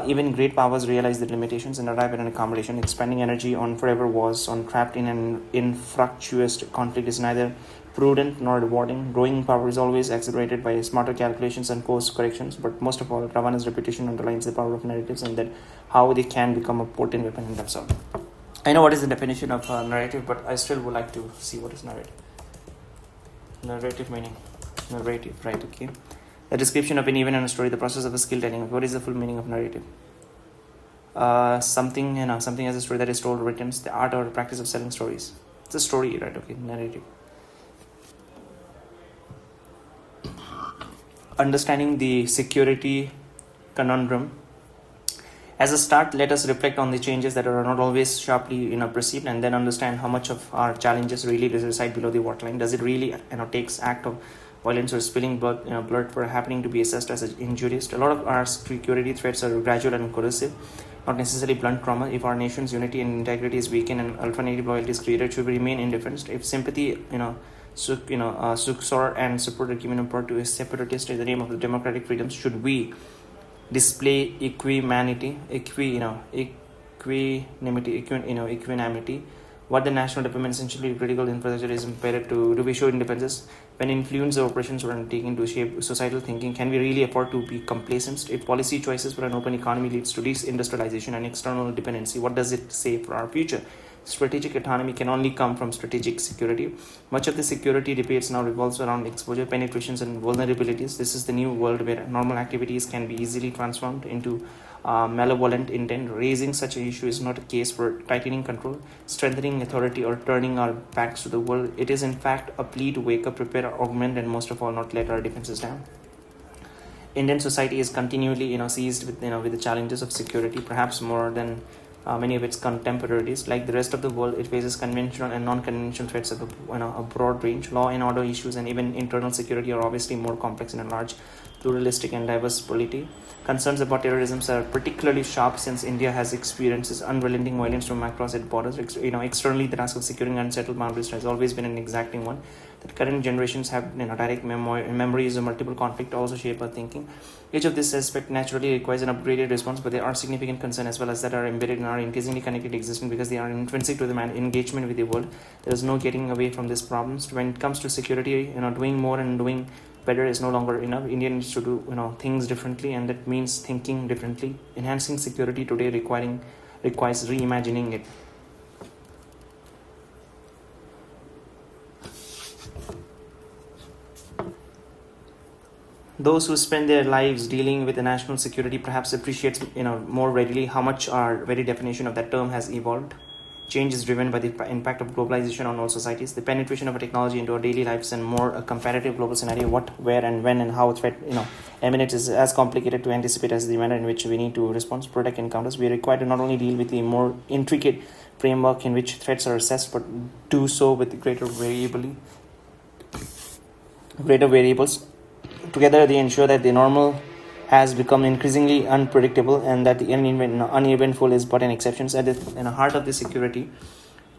even great powers realize their limitations and arrive at an accommodation. Expending energy on forever wars, trapped in an infructuous conflict, is neither prudent nor rewarding. Growing power is always accelerated by smarter calculations and course corrections. But most of all, Ravana's reputation underlines the power of narratives and that how they can become a potent weapon in themselves. I know what is the definition of narrative, but I still would like to see what is narrative. Narrative meaning. Narrative, right, okay. The description of an event and a story, the process of a skill telling. What is the full meaning of narrative? Something as a story that is told or written, the art or practice of selling stories. It's a story, right, okay, narrative. Understanding the security conundrum. As a start, let us reflect on the changes that are not always sharply perceived, and then understand how much of our challenges really reside below the waterline. Does it really takes act of violence or spilling blood for happening to be assessed as injurious? A lot of our security threats are gradual and coercive, not necessarily blunt trauma. If our nation's unity and integrity is weakened and alternative loyalty is created, should we remain indifferent? If sympathy, succor and support are given import to a separatist in the name of the democratic freedoms, should we display equanimity What the national development essentially critical infrastructure is imperative to we show independence when influence or operations were undertaken to shape societal thinking. Can we really afford to be complacent if policy choices for an open economy leads to deindustrialization and external dependency? What does it say for our future? Strategic autonomy can only come from strategic security. Much of the security debates now revolves around exposure, penetrations, and vulnerabilities. This is the new world where normal activities can be easily transformed into malevolent intent. Raising such an issue is not a case for tightening control, strengthening authority, or turning our backs to the world. It is, in fact, a plea to wake up, prepare, augment, and most of all, not let our defenses down. Indian society is continually, seized with, with the challenges of security, perhaps more than many of its contemporaries. Like the rest of the world, it faces conventional and non-conventional threats of a broad range. Law and order issues and even internal security are obviously more complex in a large, pluralistic, and diverse polity. Concerns about terrorism are particularly sharp since India has experienced unrelenting violence from across its borders. Externally, the task of securing unsettled boundaries has always been an exacting one. That current generations have direct memories of multiple conflict also shape our thinking. Each of this aspect naturally requires an upgraded response, but there are significant concerns as well as that are embedded in our increasingly connected existence because they are intrinsic to the engagement with the world. There is no getting away from these problems. When it comes to security, doing more and doing better is no longer enough. India needs to do things differently, and that means thinking differently. Enhancing security today requires reimagining it. Those who spend their lives dealing with the national security perhaps appreciate more readily how much our very definition of that term has evolved. Change is driven by the impact of globalization on all societies. The penetration of a technology into our daily lives and more a comparative global scenario. What, where, and when, and how a threat emanates is as complicated to anticipate as the manner in which we need to respond, protect encounters. We are required to not only deal with the more intricate framework in which threats are assessed, but do so with greater variables. Together, they ensure that the normal has become increasingly unpredictable and that the uneventful is but an exception. At the heart of the security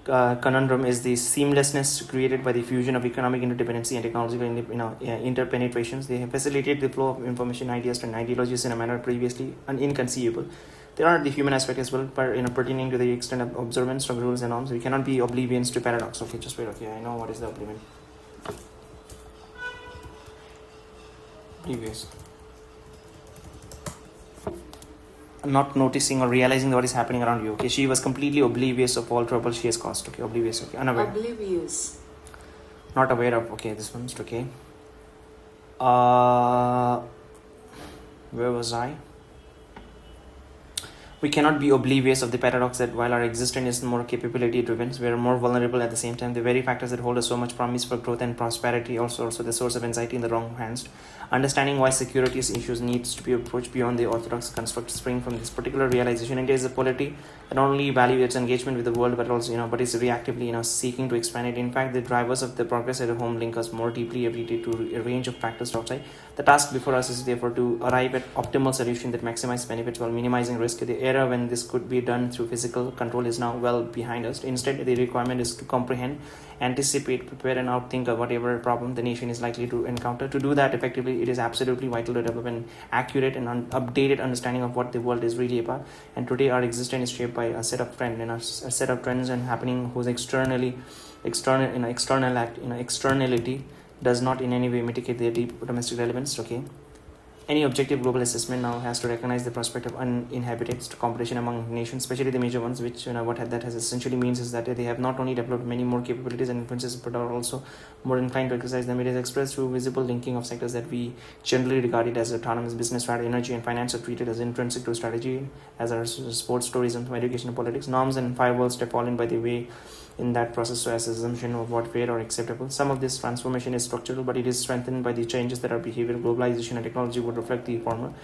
conundrum is the seamlessness created by the fusion of economic interdependency and technological interpenetrations. They facilitate the flow of information, ideas, and ideologies in a manner previously inconceivable. There are the human aspect as well, pertaining to the extent of observance of rules and norms. We cannot be oblivious to paradox. Okay, just wait. Okay, I know what is the oblivion. Oblivious. Not noticing or realizing what is happening around you. Okay, she was completely oblivious of all trouble she has caused. Okay, oblivious. Okay, unaware. Oblivious. Not aware of. Okay, this one's okay. Where was I? We cannot be oblivious of the paradox that while our existence is more capability driven, we are more vulnerable at the same time. The very factors that hold us so much promise for growth and prosperity also the source of anxiety in the wrong hands. Understanding why security issues needs to be approached beyond the orthodox construct spring from this particular realization. India is a polity that not only values its engagement with the world, but also but is reactively seeking to expand it. In fact, the drivers of the progress at home link us more deeply every day to a range of factors outside. The task before us is therefore to arrive at optimal solution that maximize benefits while minimizing risk. The era when this could be done through physical control is now well behind us. Instead, the requirement is to comprehend, anticipate, prepare, and outthink of whatever problem the nation is likely to encounter. To do that effectively, it is absolutely vital to develop an accurate and updated understanding of what the world is really about. And today, our existence is shaped by a set of trends and happening whose externality does not in any way mitigate their deep domestic relevance. Okay. Any objective global assessment now has to recognize the prospect of uninhabited competition among nations, especially the major ones, which that has essentially means is that they have not only developed many more capabilities and influences, but are also more inclined to exercise them. It is expressed through visible linking of sectors that we generally regarded as autonomous. Business, energy, and finance are treated as intrinsic to strategy, as are sports, tourism, education, and politics. Norms and firewalls have fallen by the way in that process, so as assumption of what fair or acceptable. Some of this transformation is structural, but it is strengthened by the changes that are behavioral. Globalization and technology would reflect the former.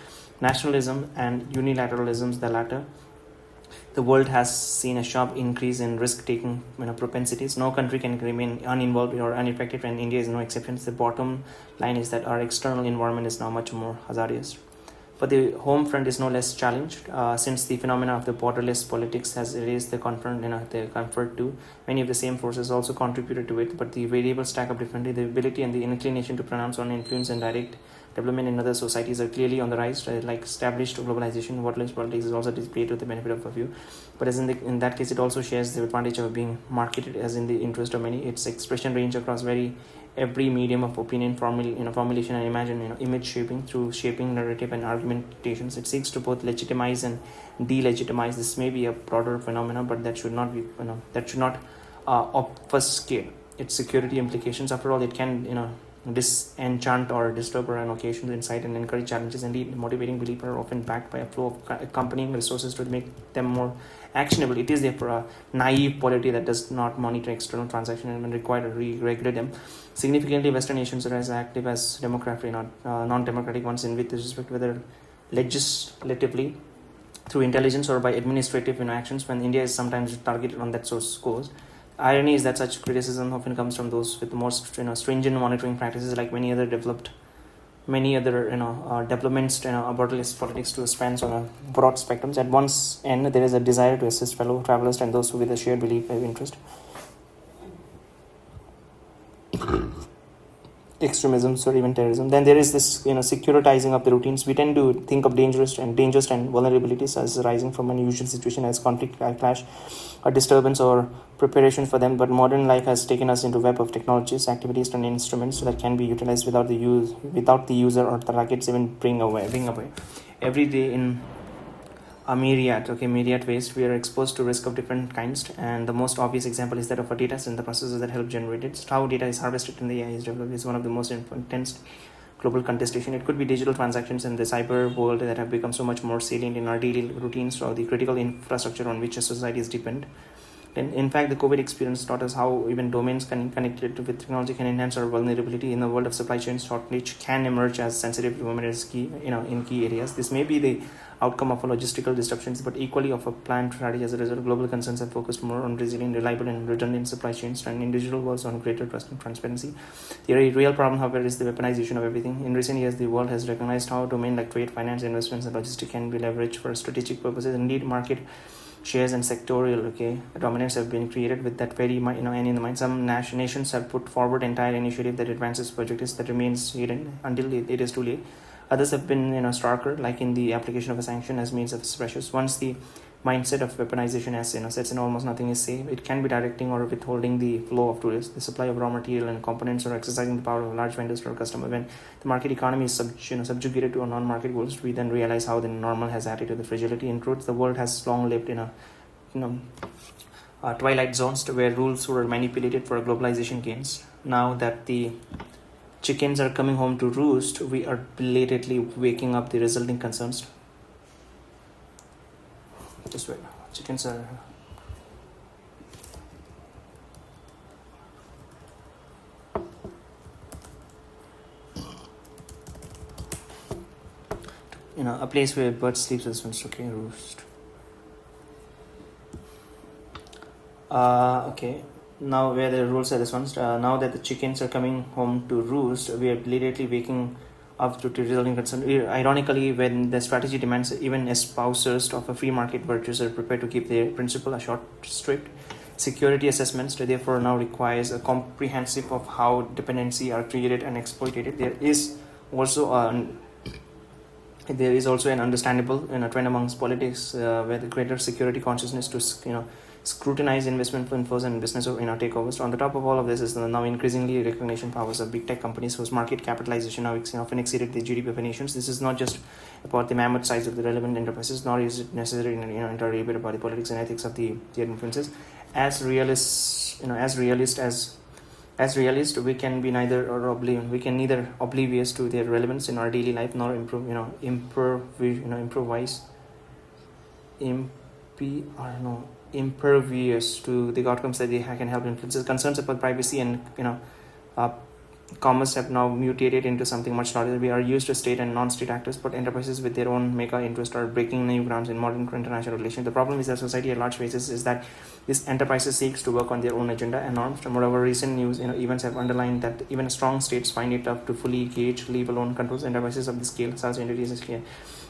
Nationalism and unilateralism, the latter. The world has seen a sharp increase in risk-taking propensities. No country can remain uninvolved or unaffected, and India is no exception. The bottom line is that our external environment is now much more hazardous. But the home front is no less challenged since the phenomena of the borderless politics has erased the comfort too. Many of the same forces also contributed to it, but the variables stack up differently. The ability and the inclination to pronounce on influence and direct development in other societies are clearly on the rise, like established globalization. Worthless politics is also displayed to the benefit of a few, but as in that case, it also shares the advantage of being marketed as in the interest of many. Its expression range across every medium of opinion, formulation and image shaping through shaping narrative and argumentations. It seeks to both legitimize and delegitimize. This may be a broader phenomenon, but that should not be obfuscate its security implications. After all, it can disenchant or disturb on occasions, incite and encourage challenges. Indeed, motivating belief are often backed by a flow of accompanying resources to make them more actionable. It is therefore a naive polity that does not monitor external transactions and when required regulate them. Significantly, Western nations are as active as non-democratic ones in with respect whether legislatively through intelligence or by administrative actions, when India is sometimes targeted on that source scores. Irony is that such criticism often comes from those with the most stringent monitoring practices, like many other developments borderless politics to spans on a broad spectrums. At one's end, there is a desire to assist fellow travelers and those with a shared belief and interest. Extremism or even terrorism. Then there is this securitizing of the routines. We tend to think of dangers and vulnerabilities as arising from an unusual situation as conflict, clash, or disturbance or preparation for them. But modern life has taken us into a web of technologies, activities, and instruments that can be utilized without the user or the targets even bring away. Every day in a myriad ways, we are exposed to risk of different kinds, and the most obvious example is that of a data and the processes that help generate it. How data is harvested in the AI is developed is one of the most intense global contestation. It could be digital transactions in the cyber world that have become so much more salient in our daily routines, or the critical infrastructure on which a society is dependent. And in fact, the COVID experience taught us how even domains connected with technology can enhance our vulnerability. In the world of supply chain, shortage can emerge as sensitive to women as key, in key areas. This may be the outcome of a logistical disruptions, but equally of a planned strategy. As a result, global concerns have focused more on resilient, reliable, and redundant supply chains, and individual worlds on greater trust and transparency. The real problem, however, is the weaponization of everything. In recent years, the world has recognized how domains like trade, finance, investments, and logistics can be leveraged for strategic purposes. Indeed, market shares and sectorial dominance have been created with that very end in the mind. Some nations have put forward entire initiative that advances projects that remains hidden until it is too late. Others have been starker, like in the application of a sanction as means of pressures. Once the mindset of weaponization as sets in, almost nothing is safe. It can be directing or withholding the flow of tourists, the supply of raw material and components, or exercising the power of large vendors to our customer. When the market economy is subjugated to a non-market goals, we then realize how the normal has added to the fragility. In truth, the world has long lived in a twilight zones where rules were manipulated for globalization gains. Now that the chickens are coming home to roost, we are belatedly waking up the resulting concerns. Just wait. Chickens are. A place where birds sleep as well. Okay, roost. Okay. Now, where the rules are this one. Now that the chickens are coming home to roost, we are belatedly waking up to resulting concern. Ironically, when the strategy demands, even espousers of a free market virtues are prepared to keep their principle a short, strict security assessments. Therefore, now requires a comprehensive of how dependency are created and exploited. There is also an understandable trend amongst politics where the greater security consciousness to scrutinize investment inflows and business takeovers. On the top of all of this is the now increasingly recognition powers of big tech companies whose market capitalization now often exceeded the GDP of nations. This is not just about the mammoth size of the relevant enterprises, nor is it necessarily entirely about the politics and ethics of their influences. As realist, we can be neither oblivious to their relevance in our daily life, nor impervious to the outcomes that they can help influence. Concerns about privacy and commerce have now mutated into something much larger. We are used to state and non-state actors, but enterprises with their own mega interest are breaking new grounds in modern international relations. The problem is that society at large faces is that these enterprises seeks to work on their own agenda and norms. Moreover, recent news events have underlined that even strong states find it tough to fully gauge, leave alone controls. Enterprises of the scale, such entities can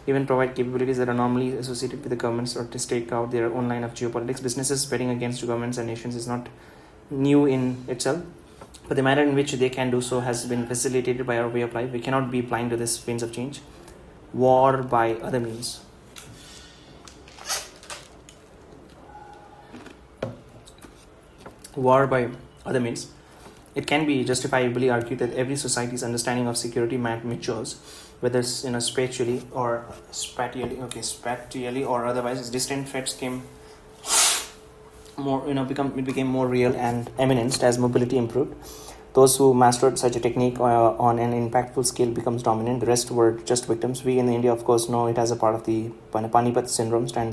even provide capabilities that are normally associated with the governments, or to stake out their own line of geopolitics. Businesses betting against governments and nations is not new in itself. but the manner in which they can do so has been facilitated by our way of life. We cannot be blind to this winds of change. War by other means. War by other means. It can be justifiably argued that every society's understanding of security matures, whether it's spatially or spatially or otherwise. As distant threats came more, became more real and eminent as mobility improved. Those who mastered such a technique on an impactful scale becomes dominant. The rest were just victims. We in India, of course, know it as a part of the Panipat syndromes, and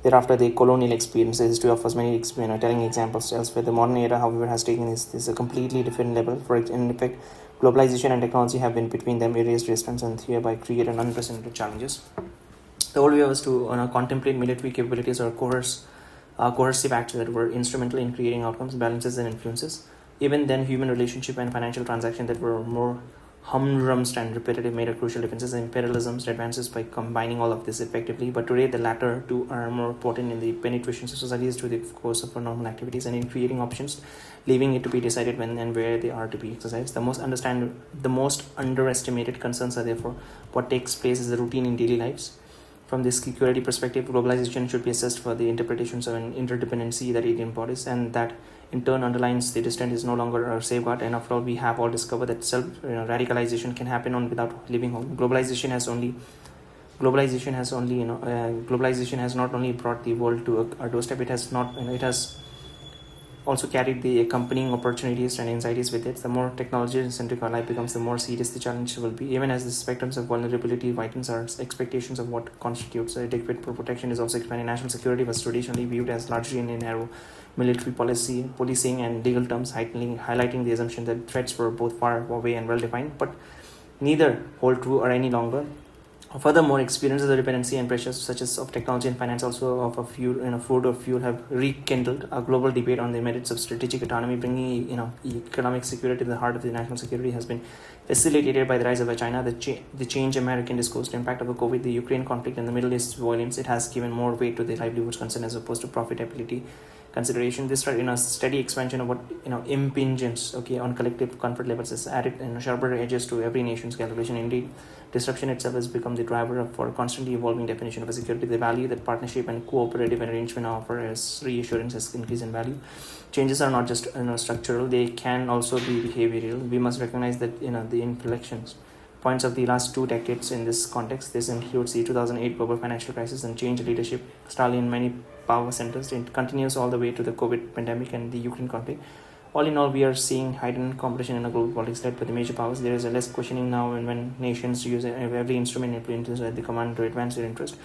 thereafter the colonial experience. The history offers many telling examples elsewhere. The modern era, however, has taken this a completely different level. In effect, globalization and technology have been between them erased distance and hereby created unprecedented challenges. The old way was to contemplate military capabilities or coercive acts that were instrumental in creating outcomes, balances, and influences. Even then, human relationship and financial transactions that were more humdrum and repetitive made a crucial differences. Imperialism's advances by combining all of this effectively, but today the latter two are more potent in the penetration of societies through the course of normal activities and in creating options, leaving it to be decided when and where they are to be exercised. The most underestimated concerns are therefore what takes place as a routine in daily lives. From this security perspective, globalization should be assessed for the interpretations of an interdependency that it embodies, and that in turn underlines the distance is no longer a safeguard. And after all, we have all discovered that self-radicalization can happen without leaving home. Globalization has not only brought the world to our doorstep. It has also carried the accompanying opportunities and anxieties with it. The more technology-centric our life becomes, the more serious the challenge will be. Even as the spectrums of vulnerability widens, our expectations of what constitutes adequate protection is also expanding. National security was traditionally viewed as largely in a narrow military policing and legal terms, highlighting the assumption that threats were both far away and well-defined, but neither hold true or any longer. Furthermore, experiences of dependency and pressures such as of technology and finance, also of a food or fuel, have rekindled a global debate on the merits of strategic autonomy. Bringing economic security to the heart of the national security has been facilitated by the rise of China, the change American discourse, the impact of the COVID, the Ukraine conflict, and the Middle East violence. It has given more weight to the livelihoods concern as opposed to profitability consideration. This steady expansion of what impinges on collective comfort levels has added sharper edges to every nation's calculation. Indeed, disruption itself has become the driver for a constantly evolving definition of a security. The value that partnership and cooperative arrangement offer as reassurance has increased in value. Changes are not just structural; they can also be behavioral. We must recognize that the inflections points of the last 2 decades in this context. This includes the 2008 global financial crisis and change leadership style in many power centers. It continues all the way to the COVID pandemic and the Ukraine conflict. All in all, we are seeing heightened competition in a global politics led by the major powers. There is a less questioning now when nations use every instrument influences at the command to advance their interest.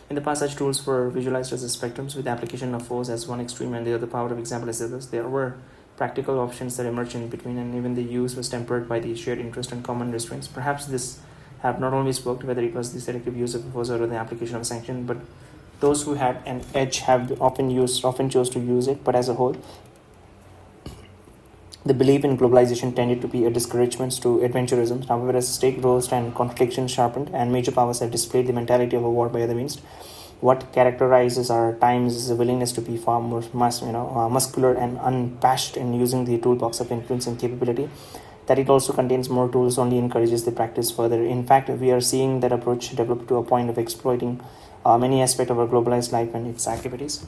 In the past, such tools were visualized as spectrums with the application of force as one extreme and the other power of example as others. There were practical options that emerged in between, and even the use was tempered by the shared interest and common restraints. Perhaps this have not always worked, whether it was the selective use of force or the application of sanction, but those who had an edge have often chose to use it. But as a whole, the belief in globalization tended to be a discouragement to adventurism. However, as the stake rose and contradictions sharpened, and major powers have displayed the mentality of a war by other means, what characterizes our times is a willingness to be far more muscular and unabashed in using the toolbox of influence and capability. That it also contains more tools only encourages the practice further. In fact, we are seeing that approach develop to a point of exploiting many aspects of our globalized life and its activities.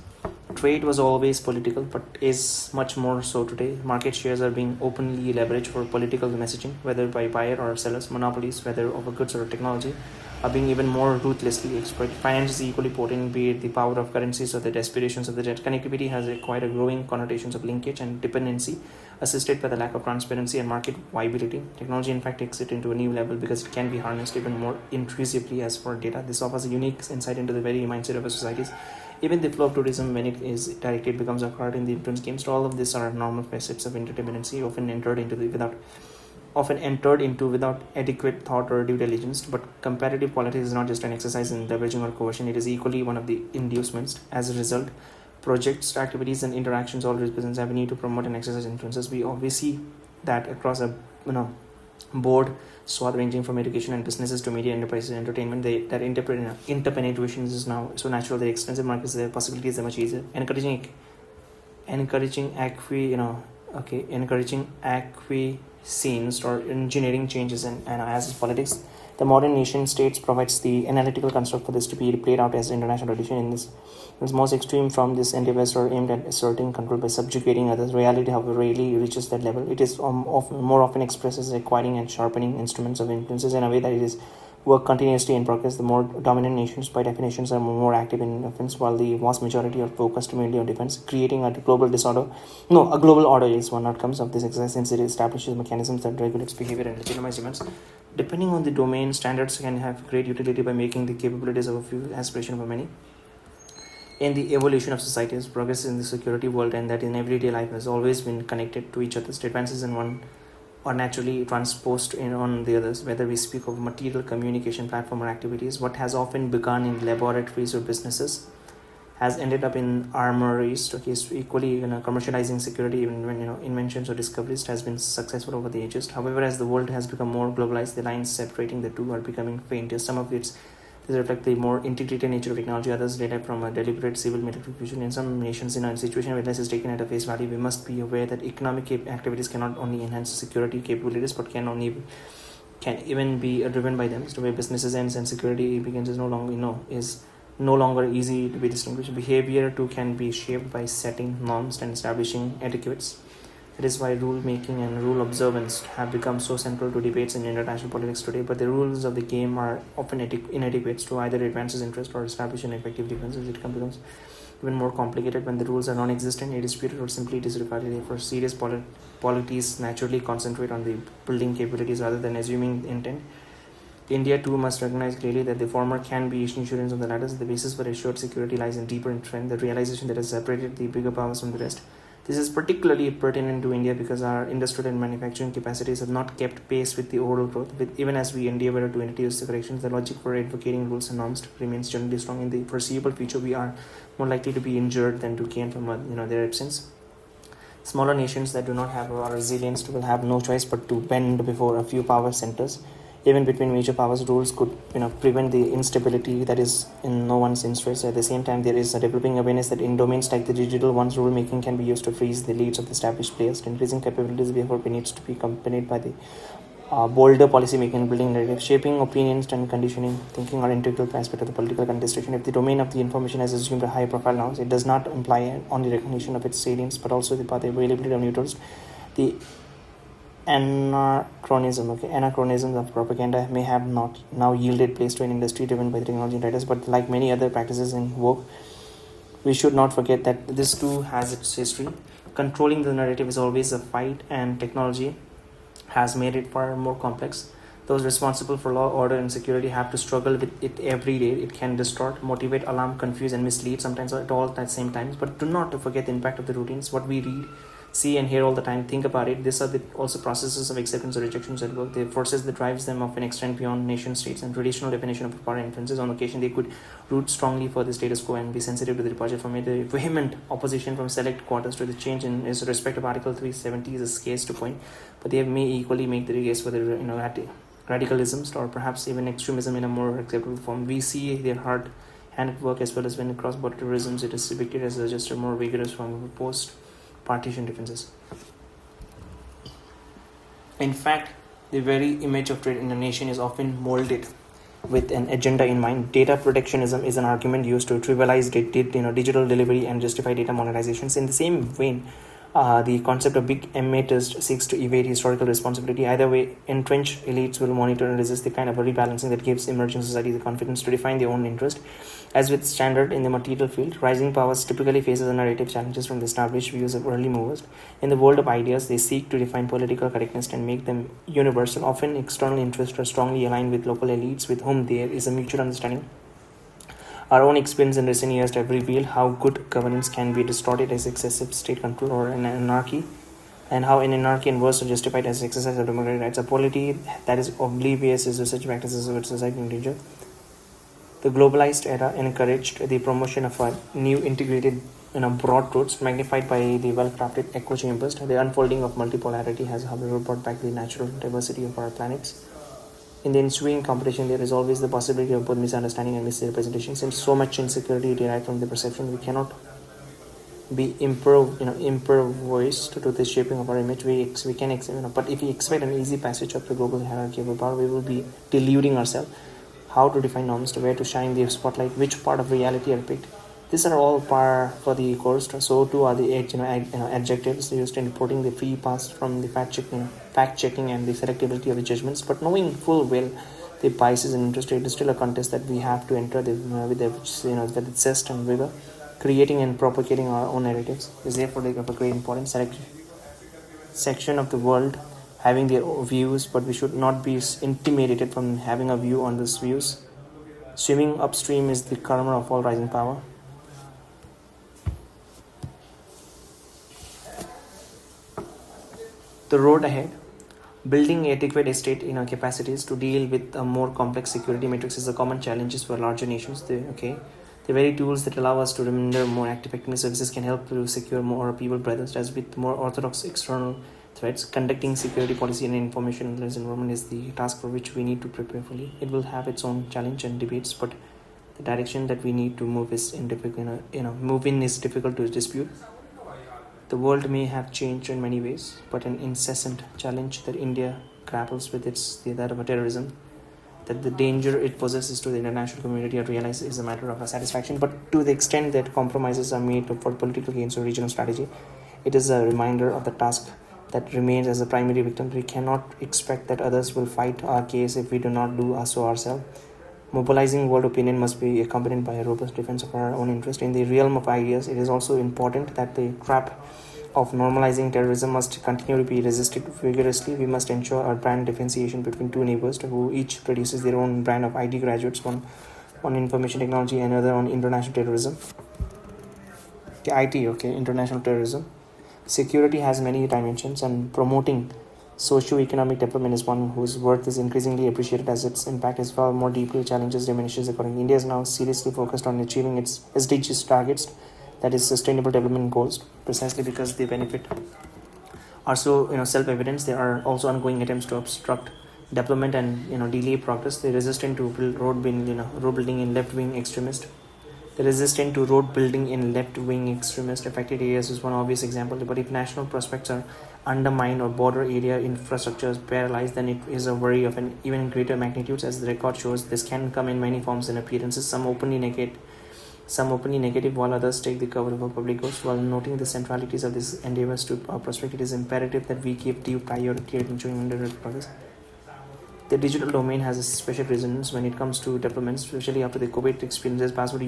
Trade was always political, but is much more so today. Market shares are being openly leveraged for political messaging, whether by buyer or sellers. Monopolies, whether of goods or technology, are being even more ruthlessly exploited. Finance is equally potent, be it the power of currencies or the aspirations of the debt. Connectivity has acquired a growing connotations of linkage and dependency, assisted by the lack of transparency and market viability. Technology, in fact, takes it into a new level because it can be harnessed even more intrusively as for data. This offers a unique insight into the very mindset of our societies. Even the flow of tourism, when it is directed, becomes a card in the influence games. So all of these are normal facets of interdependency, often entered into without adequate thought or due diligence. But comparative politics is not just an exercise in leveraging or coercion; it is equally one of the inducements. As a result, projects, activities, and interactions all represents avenue to promote and exercise influences. We see that across a board swath ranging from education and businesses to media enterprises and entertainment. That interpenetration is now so natural. The extensive markets, their possibilities are much easier. Encouraging okay, encouraging acquiescence or engineering changes in as politics. The modern nation states provides the analytical construct for this to be played out as international tradition. In this, its most extreme from this endeavors are aimed at asserting control by subjugating others. Reality, however, rarely reaches that level. It is more often expressed as acquiring and sharpening instruments of influences in a way that it is work continuously in progress. The more dominant nations, by definitions, are more active in offense, while the vast majority are focused mainly on defense, creating a global disorder. No, a global order is one outcomes of this exercise, since it establishes mechanisms that regulates behavior and legitimize events. Depending on the domain, standards can have great utility by making the capabilities of a few aspiration for many. In the evolution of societies, progress in the security world and that in everyday life has always been connected to each other. Advances in one are naturally transposed on the others, whether we speak of material communication platform or activities. What has often begun in laboratories or businesses has ended up in armories. Okay, so equally, commercializing security, even when inventions or discoveries has been successful over the ages. However, as the world has become more globalized, the lines separating the two are becoming fainter. Some of these reflect the more integrated nature of technology, others derive from a deliberate civil military fusion. In some nations, in a situation where less is taken at a face value, we must be aware that economic activities cannot only enhance security capabilities but can even be driven by them. So where businesses ends and security begins is no longer easy to be distinguished. Behavior too can be shaped by setting norms and establishing etiquettes. That is why rule making and rule observance have become so central to debates in international politics today. But the rules of the game are often inadequate to either advance its interest or establish an effective defense. As it becomes even more complicated when the rules are non-existent, disputed, or simply disregarded. Therefore, serious polities naturally concentrate on the building capabilities rather than assuming intent. India too must recognize clearly that the former can be insurance on the latter. The basis for assured security lies in deeper trend, the realization that has separated the bigger powers from the rest. This is particularly pertinent to India because our industrial and manufacturing capacities have not kept pace with the overall growth. Even as we endeavor to introduce the corrections, the logic for advocating rules and norms remains generally strong. In the foreseeable future, we are more likely to be injured than to gain from their absence. Smaller nations that do not have a resilience will have no choice but to bend before a few power centers. Even between major powers, rules could prevent the instability that is in no one's interest. At the same time, there is a developing awareness that in domains like the digital ones, rule making can be used to freeze the leads of the established players. Increasing capabilities, therefore, needs to be accompanied by the bolder policy making, building narrative, shaping opinions, and conditioning thinking are integral aspect of the political contestation. If the domain of the information has assumed a high profile now, it does not imply only recognition of its salience, but also the availability of neutrals. The anachronisms of propaganda may have not now yielded place to an industry driven by the technology writers, but like many other practices in vogue, we should not forget that this too has its history. Controlling the narrative is always a fight, and technology has made it far more complex. Those responsible for law, order, and security have to struggle with it every day. It can distort, motivate, alarm, confuse, and mislead sometimes at all at the same time. But do not forget the impact of the routines, what we read, see, and hear all the time. Think about it. These are also processes of acceptance or rejections at work. The forces that drives them often extend beyond nation states and traditional definition of power influences. On occasion, they could root strongly for the status quo and be sensitive to the departure from it. The vehement opposition from select quarters to the change in respect of Article 370 is a scarce to point, but they may equally make the case for the radicalisms or perhaps even extremism in a more acceptable form. We see their hard hand at work as well as when cross-border terrorism it is depicted as just a more vigorous form of post-partition defenses. In fact, the very image of trade in a nation is often molded with an agenda in mind. Data protectionism is an argument used to trivialize digital delivery and justify data monetizations. In the same vein, the concept of big emitters seeks to evade historical responsibility. Either way, entrenched elites will monitor and resist the kind of rebalancing that gives emerging society the confidence to define their own interest. As with standard in the material field, rising powers typically faces a narrative challenges from the established views of early movers. In the world of ideas, they seek to define political correctness and make them universal. Often, external interests are strongly aligned with local elites with whom there is a mutual understanding. Our own experience in recent years have revealed how good governance can be distorted as excessive state control or an anarchy, and how an anarchy and worse are justified as exercise of democratic rights. A polity that is oblivious to such practices of its society in danger. The globalized era encouraged the promotion of a new integrated broad roads magnified by the well-crafted echo chambers. The unfolding of multipolarity has, however, brought back the natural diversity of our planets. In the ensuing competition, there is always the possibility of both misunderstanding and misrepresentation. Since so much insecurity derived from the perception, we cannot be improvised to the shaping of our image. We can but if we expect an easy passage up the global hierarchy of power, we will be deluding ourselves. How to define norms, to where to shine the spotlight, which part of reality are picked. These are all par for the course. So too are the adjectives used in reporting the free pass from the fact checking and the selectability of the judgments. But knowing full well the biases and interest, it is still a contest that we have to enter with zest and vigor, creating and propagating our own narratives is therefore of a great importance. Section of the world having their views, but we should not be intimidated from having a view on these views. Swimming upstream is the karma of all rising power. The road ahead. Building adequate estate capacities to deal with a more complex security matrix is a common challenge for larger nations. The very tools that allow us to render more active activity services can help to secure more people brothers. As with more orthodox external threats, conducting security policy in an information environment is the task for which we need to prepare fully. It will have its own challenge and debates, but the direction that we need to move is difficult to dispute. The world may have changed in many ways, but an incessant challenge that India grapples with that of terrorism, that the danger it possesses to the international community, I realize is a matter of satisfaction. But to the extent that compromises are made for political gains or regional strategy, it is a reminder of the task that remains as a primary victim. We cannot expect that others will fight our case if we do not do so ourselves. Mobilizing world opinion must be accompanied by a robust defense of our own interest. In the realm of ideas, it is also important that the trap of normalizing terrorism must continue to be resisted vigorously. We must ensure our brand differentiation between two neighbors who each produces their own brand of ID graduates, one on information technology and another on international terrorism. International terrorism. Security has many dimensions, and promoting socio-economic development is one whose worth is increasingly appreciated as its impact is far more deeply challenges diminishes accordingly. India is now seriously focused on achieving its SDGs targets, that is Sustainable Development Goals, precisely because the benefit are so self-evident. There are also ongoing attempts to obstruct development and delay progress. They resistant to road building in left-wing extremist. The resistance to road building in left-wing extremist affected areas is one obvious example. But if national prospects are undermined or border area infrastructure is paralyzed, then it is a worry of an even greater magnitude. As the record shows, this can come in many forms and appearances, some openly negative, while others take the cover of a public ghost. While noting the centralities of these endeavors to our prospect, it is imperative that we give due priority to ensuring underdeveloped progress. The digital domain has a special resonance when it comes to developments, especially after the COVID experiences. Password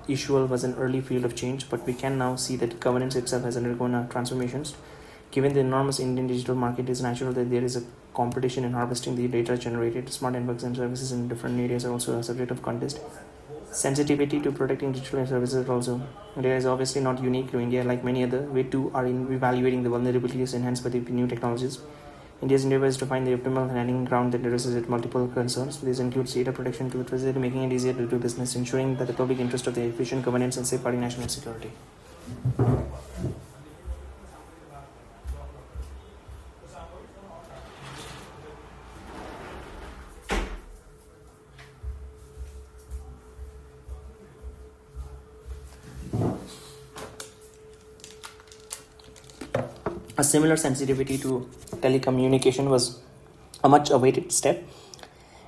issual was an early field of change, but we can now see that governance itself has undergone transformations. Given the enormous Indian digital market, it is natural that there is a competition in harvesting the data generated. Smart networks and services in different areas are also a subject of contest. Sensitivity to protecting digital services also. India is obviously not unique to India. Like many other, we too are evaluating the vulnerabilities enhanced by the new technologies. India's endeavor is to find the optimal landing ground that addresses its multiple concerns. This includes data protection to facilitate making it easier to do business, ensuring that the public interest of the efficient governance and safeguarding national security. A similar sensitivity to telecommunication was a much awaited step.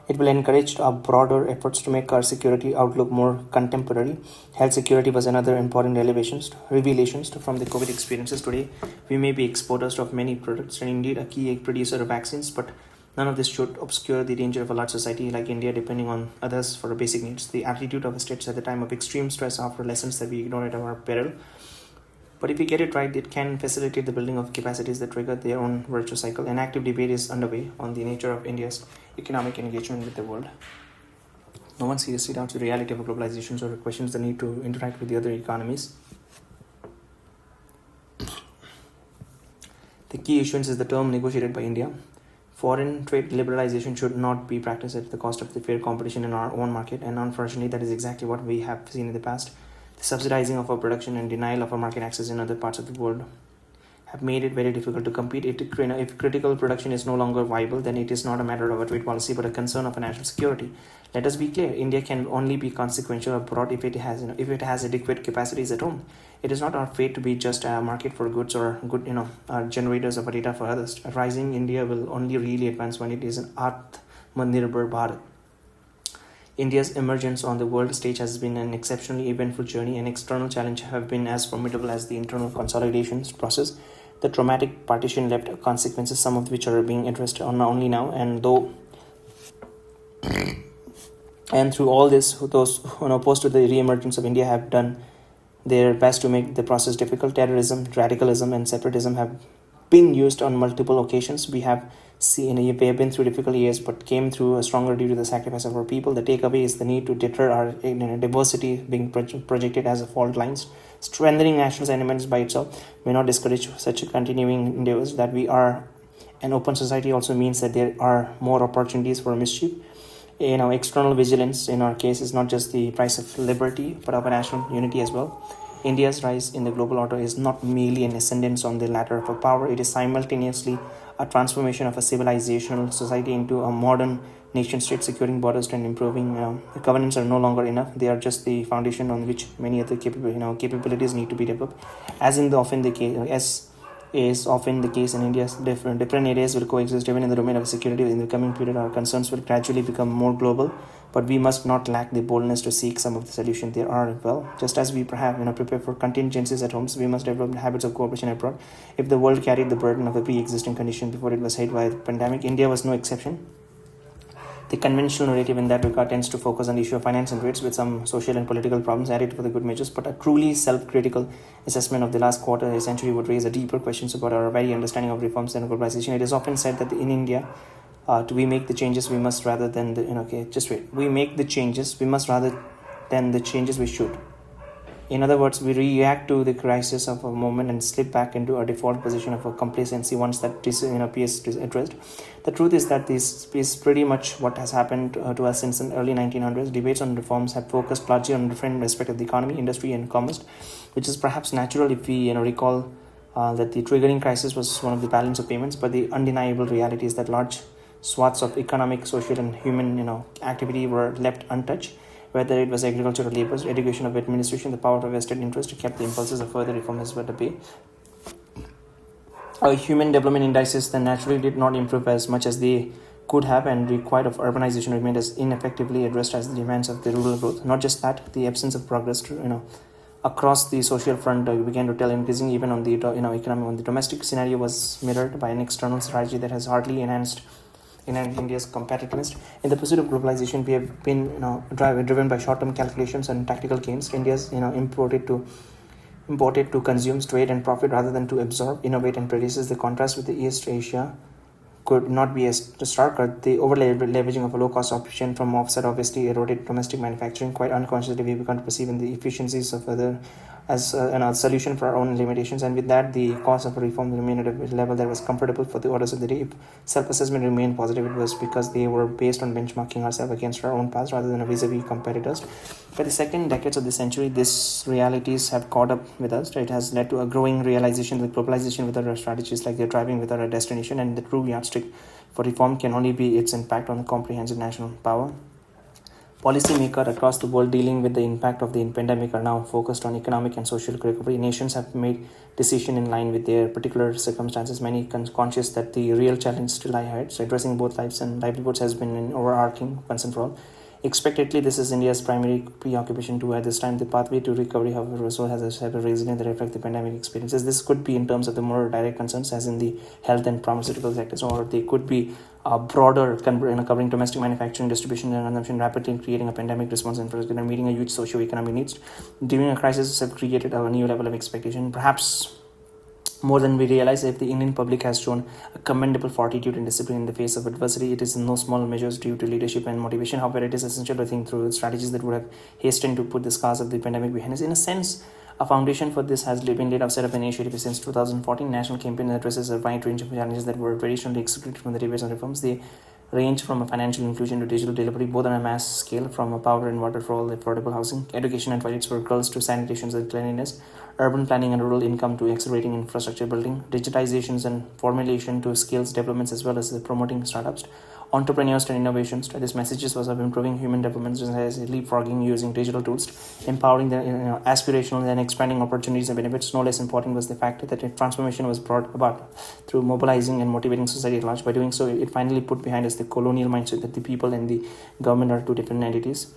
It will encourage our broader efforts to make our security outlook more contemporary. Health security was another important revelations from the COVID experiences. Today, we may be exporters of many products and indeed a key producer of vaccines, but none of this should obscure the danger of a large society like India depending on others for basic needs. The attitude of states at the time of extreme stress offer lessons that we ignore at our peril. But if we get it right, it can facilitate the building of capacities that trigger their own virtuous cycle. An active debate is underway on the nature of India's economic engagement with the world. No one seriously doubts the reality of globalization or questions the need to interact with the other economies. The key issuance is the term negotiated by India. Foreign trade liberalization should not be practiced at the cost of the fair competition in our own market, and unfortunately that is exactly what we have seen in the past. The subsidizing of our production and denial of our market access in other parts of the world. have made it very difficult to compete. If critical production is no longer viable, then it is not a matter of a trade policy but a concern of a national security. Let us be clear: India can only be consequential abroad if it has adequate capacities at home. It is not our fate to be just a market for goods or generators of data for others. A rising India will only really advance when it is an Atmanirbhar Bharat. India's emergence on the world stage has been an exceptionally eventful journey, and external challenges have been as formidable as the internal consolidation process. The traumatic partition left consequences, some of which are being addressed only now, and through all this, those opposed to the re-emergence of India have done their best to make the process difficult. Terrorism, radicalism, and separatism have been used on multiple occasions. We have been through difficult years, but came through stronger due to the sacrifice of our people. The takeaway is the need to deter our diversity being projected as a fault lines. Strengthening national sentiments by itself may not discourage such continuing endeavors. That we are an open society also means that there are more opportunities for mischief. External vigilance in our case is not just the price of liberty, but of a national unity as well. India's rise in the global order is not merely an ascendance on the ladder of power, it is simultaneously a transformation of a civilizational society into a modern nation state. Securing borders and improving the governance are no longer enough. They are just the foundation on which many other capabilities need to be developed. As is often the case in India, different areas will coexist. Even in the domain of security in the coming period, our concerns will gradually become more global, but we must not lack the boldness to seek some of the solutions there are. Just as we prepare for contingencies at home, we must develop habits of cooperation abroad. If the world carried the burden of the pre-existing condition before it was hit by the pandemic, India was no exception. The conventional narrative in that regard tends to focus on the issue of finance and rates, with some social and political problems added for the good measures, but a truly self-critical assessment of the last quarter century would raise a deeper questions about our very understanding of reforms and globalization. It is often said that in India, we make the changes we must rather than we make the changes we must rather than the changes we should. In other words, we react to the crisis of a moment and slip back into a default position of a complacency once that appears addressed. The truth is that this is pretty much what has happened to us since the early 1900s. Debates on reforms have focused largely on different aspects of the economy, industry, and commerce, which is perhaps natural if we recall that the triggering crisis was one of the balance of payments. But the undeniable reality is that large swaths of economic, social, and human activity were left untouched. Whether it was agriculture or labor, education of administration, the power of vested interest kept the impulses of further reforms at bay. Our human development indices then naturally did not improve as much as they could have, and required of urbanization remained as ineffectively addressed as the demands of the rural growth. Not just that, the absence of progress across the social front began to tell, increasing even on the economic. On the domestic scenario was mirrored by an external strategy that has hardly enhanced in India's competitiveness. In the pursuit of globalization, we have been driven by short-term calculations and tactical gains. India's imported to consume, trade, and profit rather than to absorb, innovate, and produce. The contrast with the East Asia could not be as starker. The over-leveraging of a low-cost option from offset obviously eroded domestic manufacturing. Quite unconsciously, we began to perceive in the efficiencies of other as a solution for our own limitations, and with that, the cost of reform remained at a level that was comfortable for the orders of the day. If self-assessment remained positive, it was because they were based on benchmarking ourselves against our own past rather than vis-a-vis competitors. By the second decades of the century, these realities have caught up with us. It has led to a growing realization that globalization with our strategies like they're driving with our destination, and the true yardstick for reform can only be its impact on the comprehensive national power. Policymakers across the world dealing with the impact of the pandemic are now focused on economic and social recovery. Nations have made decisions in line with their particular circumstances, many conscious that the real challenge still lie ahead. So addressing both lives and livelihoods has been an overarching concern for all. Expectedly, this is India's primary preoccupation too. At this time, the pathway to recovery, however, also has a several reasons that reflect the pandemic experiences. This could be in terms of the more direct concerns, as in the health and pharmaceutical sectors, or they could be broader, covering domestic manufacturing, distribution, and consumption, rapidly creating a pandemic response infrastructure and meeting a huge socio-economic needs. During a crisis, have created a new level of expectation, perhaps more than we realize. If the Indian public has shown a commendable fortitude and discipline in the face of adversity, it is in no small measures due to leadership and motivation. However, it is essential to think through strategies that would have hastened to put the scars of the pandemic behind us. In a sense, a foundation for this has been laid outside of an initiative since 2014. National campaign addresses a wide range of challenges that were traditionally excluded from the debates on reforms. They range from a financial inclusion to digital delivery, both on a mass scale, from a power and water for all affordable housing, education and toilets for girls to sanitation and cleanliness, urban planning and rural income to accelerating infrastructure building, digitizations and formulation to skills developments, as well as the promoting startups, entrepreneurs and innovations. This messages was of improving human development, as leapfrogging using digital tools, empowering the aspirational and expanding opportunities and benefits. No less important was the fact that a transformation was brought about through mobilizing and motivating society at large. By doing so, it finally put behind us the colonial mindset that the people and the government are two different entities.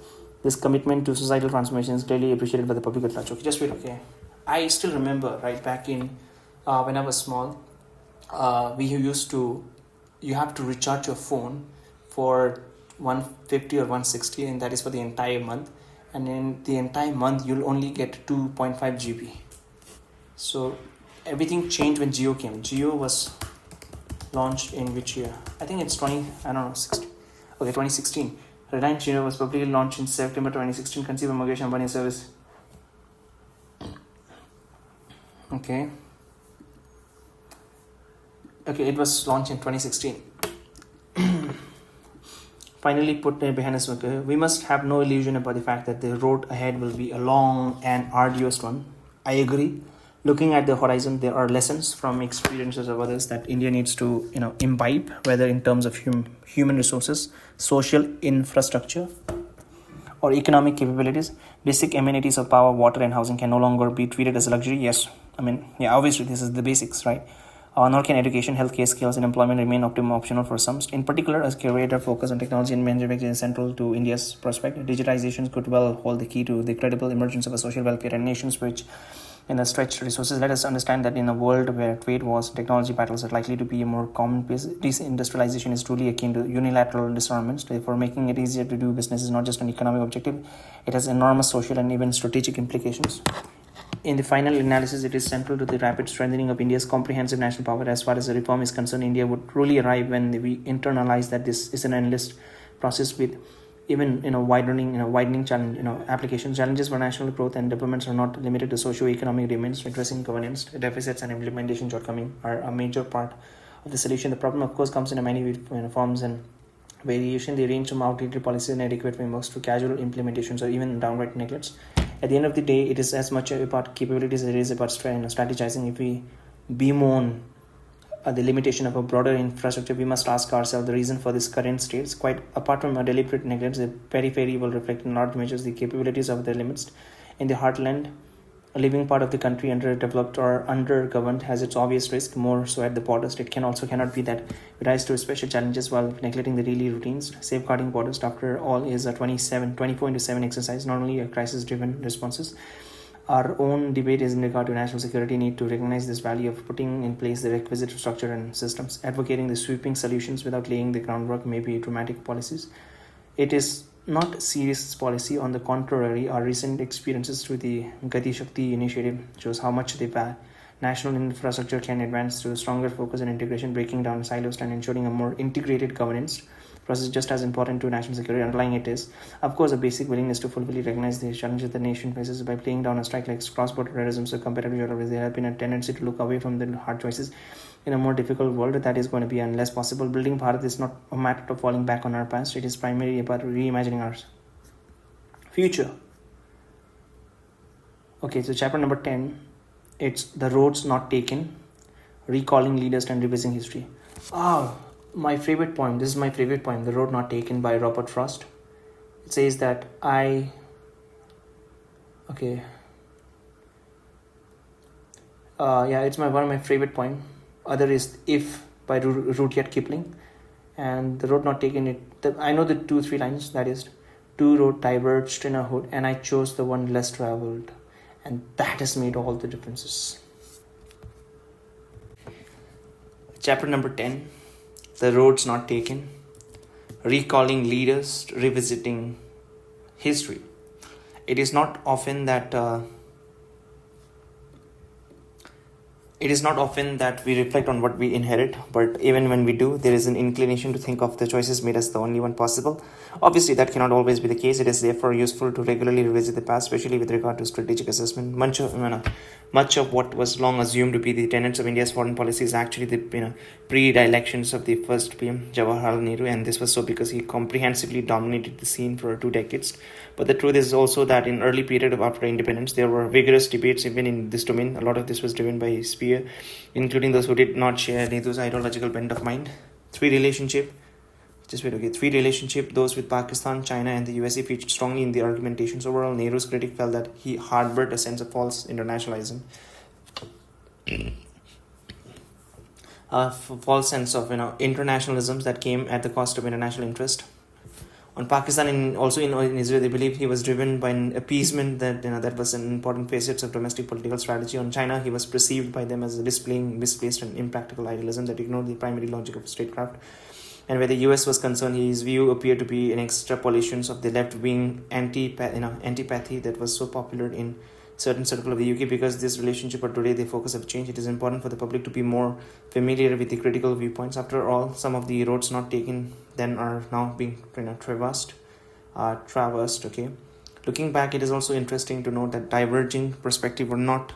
This commitment to societal transformation is clearly appreciated by the public at large. Okay, just wait. Okay, I still remember right back in when I was small, we used to. You have to recharge your phone for 150 or 160, and that is for the entire month. And in the entire month, you'll only get 2.5 GB. So everything changed when Jio came. Jio was launched in which year? I think it's 2016. Reliance Jio was publicly launched in September 2016. Conceived by Mukesh Ambani service. Okay, it was launched in 2016. Finally put behind us. We must have no illusion about the fact that the road ahead will be a long and arduous one. I agree. Looking at the horizon, there are lessons from experiences of others that India needs to imbibe, whether in terms of human resources, social infrastructure, or economic capabilities. Basic amenities of power, water and housing can no longer be treated as a luxury. Yes, obviously this is the basics, right? Nor can education, healthcare, skills and employment remain optional for some. In particular, as greater focus on technology and manufacturing is central to India's prospect. Digitization could well hold the key to the credible emergence of a social welfare and nations which stretched resources. Let us understand that in a world where trade wars and technology battles are likely to be a more commonplace, deindustrialization is truly akin to unilateral disarmament. Therefore, making it easier to do business is not just an economic objective, it has enormous social and even strategic implications. In the final analysis, it is central to the rapid strengthening of India's comprehensive national power. As far as the reform is concerned, India would truly arrive when we internalize that this is an endless process with even widening challenge, application. Challenges for national growth and developments are not limited to socio-economic demands. Addressing governance deficits and implementation shortcomings are a major part of the solution. The problem, of course, comes in many forms and variation. They range from outdated policies and inadequate frameworks to casual implementations or even downright neglects. At the end of the day, it is as much about capabilities as it is about strategizing. If we bemoan the limitation of a broader infrastructure, we must ask ourselves the reason for this current state. Quite apart from a deliberate neglect, the periphery will reflect in large measures the capabilities of the limits. In the heartland, a living part of the country underdeveloped or under-governed has its obvious risk, more so at the borders. It cannot be that we rise to special challenges while neglecting the daily routines. Safeguarding borders, after all, is a 24/7 exercise, not only a crisis-driven responses. Our own debate is in regard to national security need to recognize this value of putting in place the requisite structure and systems. Advocating the sweeping solutions without laying the groundwork may be dramatic policies. It is not serious policy. On the contrary, our recent experiences through the Gati Shakti initiative shows how much the national infrastructure can advance through stronger focus and integration, breaking down silos and ensuring a more integrated governance process just as important to national security. Underlying it is, of course, a basic willingness to fully recognize the challenges the nation faces. By playing down a strike like cross-border terrorism, so comparative geography, there has been a tendency to look away from the hard choices in a more difficult world. That is going to be unless possible. Building Bharat is not a matter of falling back on our past. It is primarily about reimagining our future. Okay, so chapter number 10, it's the roads not taken, recalling leaders and revising history. My favorite poem. This is my favorite poem, The Road Not Taken by Robert Frost. It says that it's one of my favorite poem. Other is If by Rudyard Kipling, and The Road Not Taken. I know the 2-3 lines. That is, two roads diverged in a hood, and I chose the one less traveled, and that has made all the differences. Chapter number 10, The Roads Not Taken, recalling leaders, revisiting history. It is not often that It is not often that we reflect on what we inherit, but even when we do, there is an inclination to think of the choices made as the only one possible. Obviously, that cannot always be the case. It is therefore useful to regularly revisit the past, especially with regard to strategic assessment. Much of what was long assumed to be the tenets of India's foreign policy is actually the pre-elections of the first PM Jawaharlal Nehru, and this was so because he comprehensively dominated the scene for 2 decades. But the truth is also that in early period of after independence, there were vigorous debates even in this domain. A lot of this was driven by his peer, including those who did not share Nehru's ideological bent of mind. Three relationship, those with Pakistan, China, and the USA featured strongly in the argumentations. Overall, Nehru's critic felt that he harbored a sense of false internationalism, internationalisms that came at the cost of international interest. On Pakistan and also in Israel, they believed he was driven by an appeasement that was an important facet of domestic political strategy. On China, he was perceived by them as displaying misplaced and impractical idealism that ignored the primary logic of statecraft. And where the US was concerned, his view appeared to be an extrapolation of the left-wing antipathy that was so popular in certain circle of the UK. Because this relationship or today the focus have changed, it is important for the public to be more familiar with the critical viewpoints. After all, some of the roads not taken then are now being traversed. Okay. Looking back, it is also interesting to note that diverging perspectives were not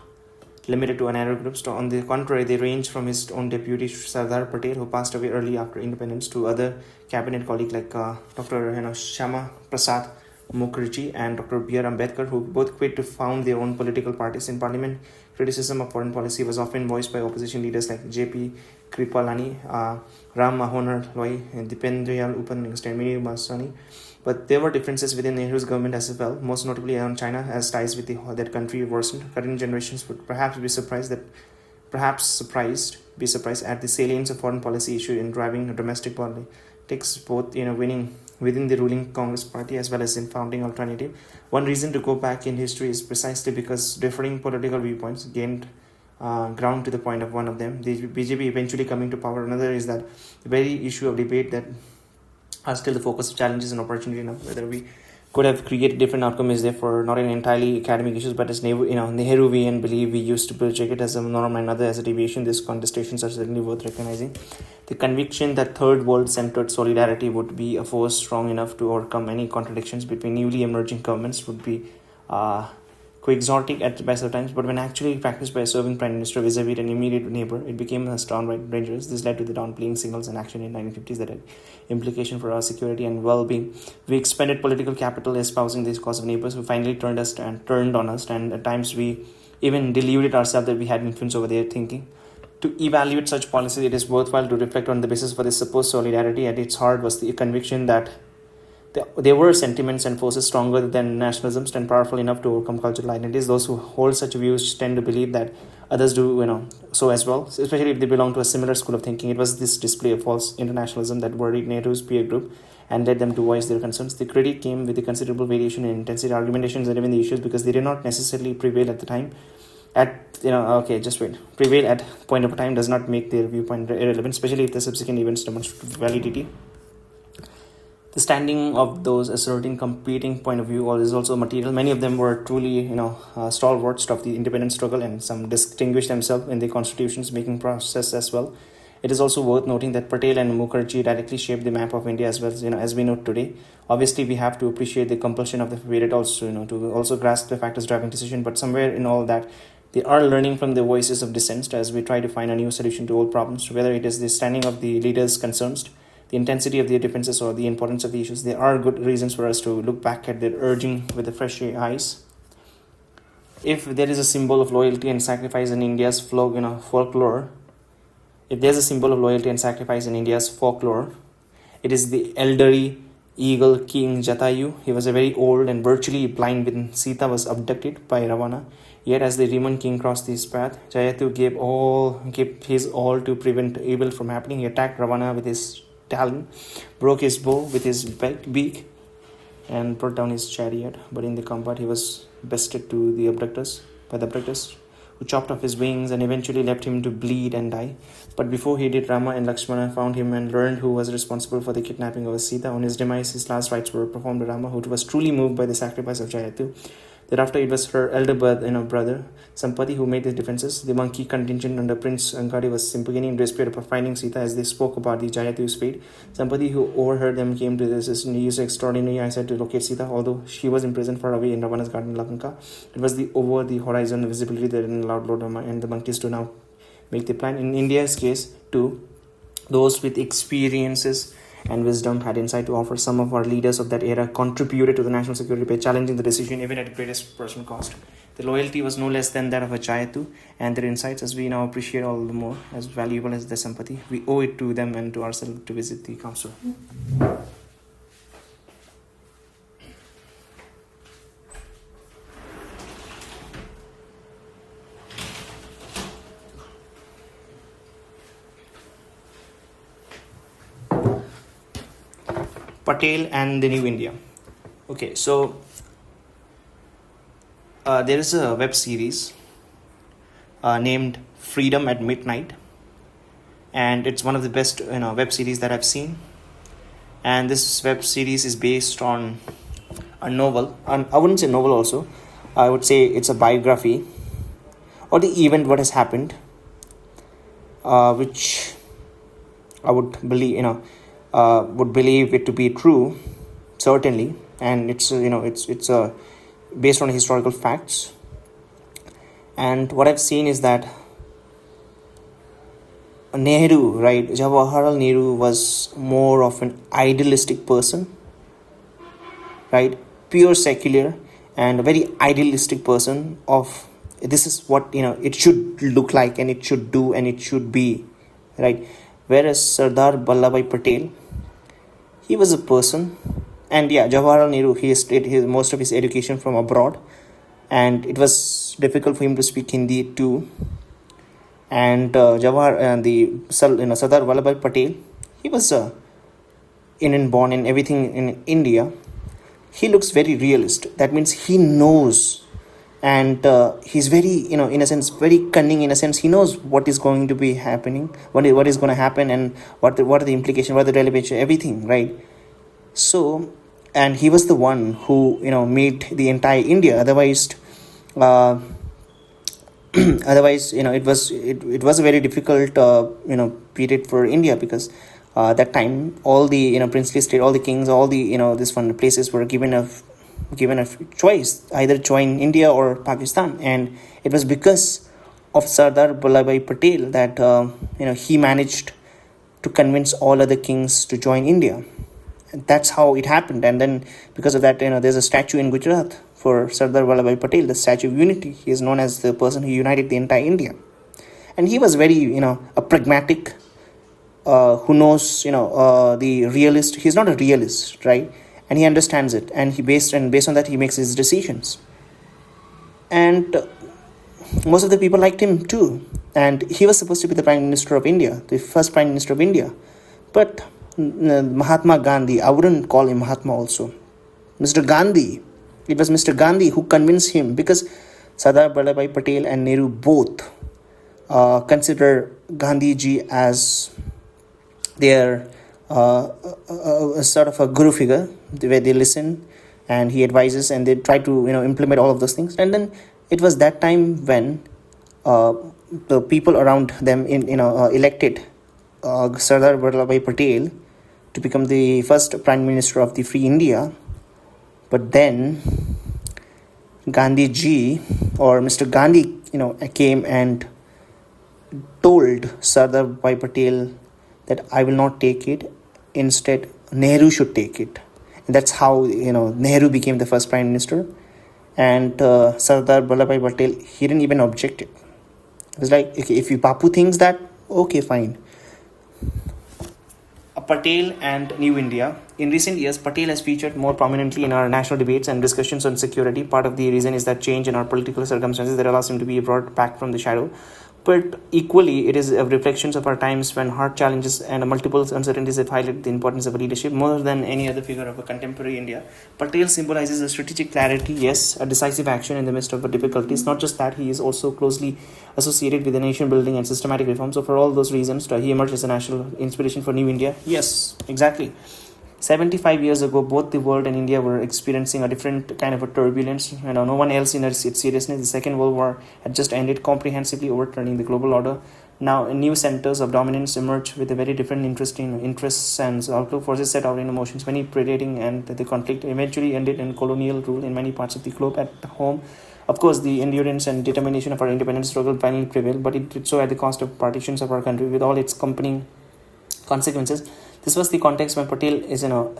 limited to a narrow group. So on the contrary, they range from his own deputy Sardar Patel, who passed away early after independence, to other cabinet colleagues like Dr. Shama Prasad Mukherjee and Dr. B.R. Ambedkar, who both quit to found their own political parties. In parliament, criticism of foreign policy was often voiced by opposition leaders like J.P. Kripalani, Ram Manohar Loy, and Dipendriyal Upanminister Masani. But there were differences within Nehru's government as well, most notably on China, as ties with that country worsened. Current generations would perhaps be surprised at the salience of foreign policy issue in driving domestic politics, both winning within the ruling Congress party as well as in founding alternative. One reason to go back in history is precisely because differing political viewpoints gained ground to the point of one of them, the BJP eventually coming to power. Another is that the very issue of debate that are still the focus of challenges and opportunity now. Whether we could have created different outcome is therefore not an entirely academic issues, but as Nehruvian believe we used to project it as a norm and other as a deviation. These contestations are certainly worth recognizing. The conviction that third world centered solidarity would be a force strong enough to overcome any contradictions between newly emerging governments would be quixotic at the best of times, but when actually practiced by a serving prime minister vis-a-vis an immediate neighbor, it became downright dangerous. This led to the downplaying signals and action in 1950s that had implication for our security and well-being. We expended political capital espousing this cause of neighbors who finally turned on us, and at times we even deluded ourselves that we had influence over their thinking. To evaluate such policies, it is worthwhile to reflect on the basis for this supposed solidarity. At its heart was the conviction that there were sentiments and forces stronger than nationalisms and powerful enough to overcome cultural identities. Those who hold such views tend to believe that others do, so as well, especially if they belong to a similar school of thinking. It was this display of false internationalism that worried Nehru's peer group and led them to voice their concerns. The critique came with a considerable variation in intensity, argumentations, and even the issues because they did not necessarily prevail at the time. Prevail at point of time does not make their viewpoint irrelevant, especially if the subsequent events demonstrate validity. The standing of those asserting competing point of view is also material. Many of them were truly, stalwarts of the independence struggle, and some distinguished themselves in the constitution's making process as well. It is also worth noting that Patel and Mukherjee directly shaped the map of India as well, as we know today. Obviously, we have to appreciate the compulsion of the period also, to also grasp the factors driving decision. But somewhere in all that, they are learning from the voices of dissent as we try to find a new solution to old problems. Whether it is the standing of the leaders concerned, the intensity of their differences, or the importance of the issues, there are good reasons for us to look back at their urging with the fresh eyes. If there is a symbol of loyalty and sacrifice in India's folklore, it is the elderly eagle king Jatayu. He was a very old and virtually blind when Sita was abducted by Ravana. Yet as the demon king crossed his path, Jayatu gave his all to prevent evil from happening. He attacked Ravana with his talon, broke his bow with his beak, and brought down his chariot. But in the combat, he was bested by the abductors, who chopped off his wings and eventually left him to bleed and die. But before he did, Rama and Lakshmana found him and learned who was responsible for the kidnapping of Sita. On his demise, his last rites were performed by Rama, who was truly moved by the sacrifice of Jayatu. Thereafter, it was her elder brother, Sampati, who made the defenses. The monkey contingent under Prince Angadi was beginning in despair of finding Sita as they spoke about the Jayatu's fate. Sampati, who overheard them, came to the assistance and used extraordinary eyesight to locate Sita, although she was imprisoned far away in Ravana's garden, Lanka. It was over the horizon visibility that allowed Lord Rama and the monkeys to now make the plan. In India's case, too, those with experiences and wisdom had insight to offer. Some of our leaders of that era contributed to the national security by challenging the decision even at the greatest personal cost. The loyalty was no less than that of a Jayatu, and their insights, as we now appreciate all the more, as valuable as their sympathy. We owe it to them and to ourselves to visit the council. Patel and the New India. Okay, so there is a web series named Freedom at Midnight, and it's one of the best web series that I've seen. And this web series is based on a novel, and I wouldn't say novel also, I would say it's a biography or the event what has happened, which I would believe would believe it to be true, certainly, and it's based on historical facts. And what I've seen is that Nehru, right, Jawaharlal Nehru was more of an idealistic person, right, pure secular and a very idealistic person of this is what it should look like and it should do and it should be, right. Whereas Sardar Vallabhbhai Patel, he was a person, and Jawaharlal Nehru, he did most of his education from abroad, and it was difficult for him to speak Hindi too. And Sardar Vallabhbhai Patel, he was Indian born and everything in India. He looks very realist. That means he knows, and he's very in a sense very cunning. In a sense, he knows what is going to be happening, what is going to happen, and what are the implications, what are the relevation, everything, right? So, and he was the one who made the entire India. Otherwise, it was a very difficult period for India, because that time all the princely state, all the kings, all the this one places were given a choice, either join India or Pakistan. And it was because of Sardar Vallabhbhai Patel that he managed to convince all other kings to join India. And that's how it happened. And then because of that, there's a statue in Gujarat for Sardar Vallabhbhai Patel, the Statue of Unity. He is known as the person who united the entire India. And he was very a pragmatic, who knows the realist. He's not a realist, right? And he understands it, and based on that he makes his decisions. And most of the people liked him too, and he was supposed to be the Prime Minister of India, the first Prime Minister of India. But Mahatma Gandhi, I wouldn't call him Mahatma also, Mr. Gandhi, it was Mr. Gandhi who convinced him, because Sardar Vallabhbhai Patel and Nehru both consider Gandhiji as their sort of a guru figure, where they listen and he advises and they try to implement all of those things. And then it was that time when the people around them elected Sardar Vallabhbhai Patel to become the first Prime Minister of the Free India. But then Gandhiji, or Mr. Gandhi, came and told Sardar Vallabhbhai Patel that I will not take it. Instead, Nehru should take it. And that's how Nehru became the first Prime Minister. And Sardar Vallabhbhai Patel, he didn't even object it. It was like, okay, if you Bapu thinks that, okay, fine. Patel and New India. In recent years, Patel has featured more prominently in our national debates and discussions on security. Part of the reason is that change in our political circumstances that allows him to be brought back from the shadow. But equally, it is a reflection of our times when hard challenges and multiple uncertainties have highlighted the importance of leadership more than any other figure of a contemporary India. Patel symbolizes a strategic clarity, yes, a decisive action in the midst of difficulties. Not just that, he is also closely associated with the nation building and systematic reform. So for all those reasons, he emerged as a national inspiration for New India. Yes, exactly. 75 years ago, both the world and India were experiencing a different kind of a turbulence. No one else in its seriousness. The Second World War had just ended, comprehensively overturning the global order. Now, new centers of dominance emerge with a very different interests and outlook. Forces set out in motions, many predating, and the conflict eventually ended in colonial rule in many parts of the globe. At home, of course, the endurance and determination of our independence struggle finally prevailed, but it did so at the cost of partitions of our country, with all its accompanying consequences. This was the context when Patel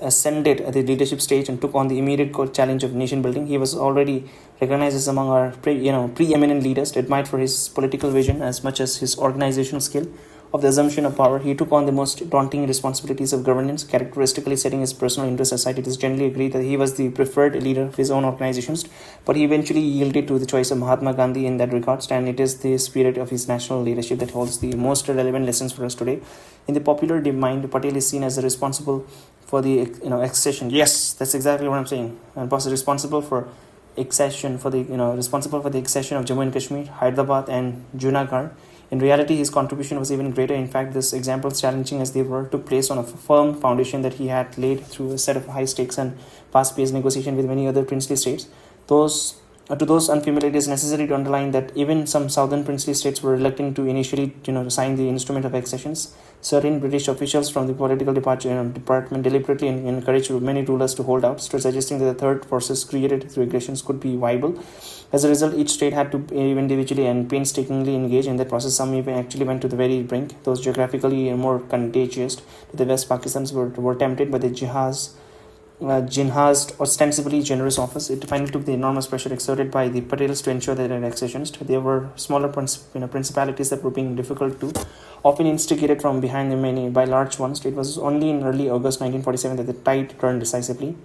ascended at the leadership stage and took on the immediate challenge of nation building. He was already recognized as among our preeminent leaders, admired for his political vision as much as his organizational skill. Of the assumption of power, he took on the most daunting responsibilities of governance, characteristically setting his personal interests aside. It is generally agreed that he was the preferred leader of his own organizations, but he eventually yielded to the choice of Mahatma Gandhi in that regard, and it is the spirit of his national leadership that holds the most relevant lessons for us today. In the popular mind, Patel is seen as the responsible for the accession. Yes, that's exactly what I'm saying. And was responsible for accession responsible for the accession of Jammu and Kashmir, Hyderabad, and Junagadh. In reality, his contribution was even greater. In fact, this examples, challenging as they were, took place on a firm foundation that he had laid through a set of high stakes and fast-paced negotiation with many other princely states. To those unfamiliar, it is necessary to underline that even some southern princely states were reluctant to initially sign the instrument of accessions. Certain British officials from the political department deliberately encouraged many rulers to hold out, suggesting that the third forces created through aggressions could be viable. As a result, each state had to individually and painstakingly engage in that process. Some even actually went to the very brink. Those geographically more contagious to the West Pakistans were tempted by the Jinha's ostensibly generous offers. It finally took the enormous pressure exerted by the Patels to ensure that accessions. There were smaller principalities that were being difficult to, often instigated from behind the many by large ones. It was only in early August 1947 that the tide turned decisively.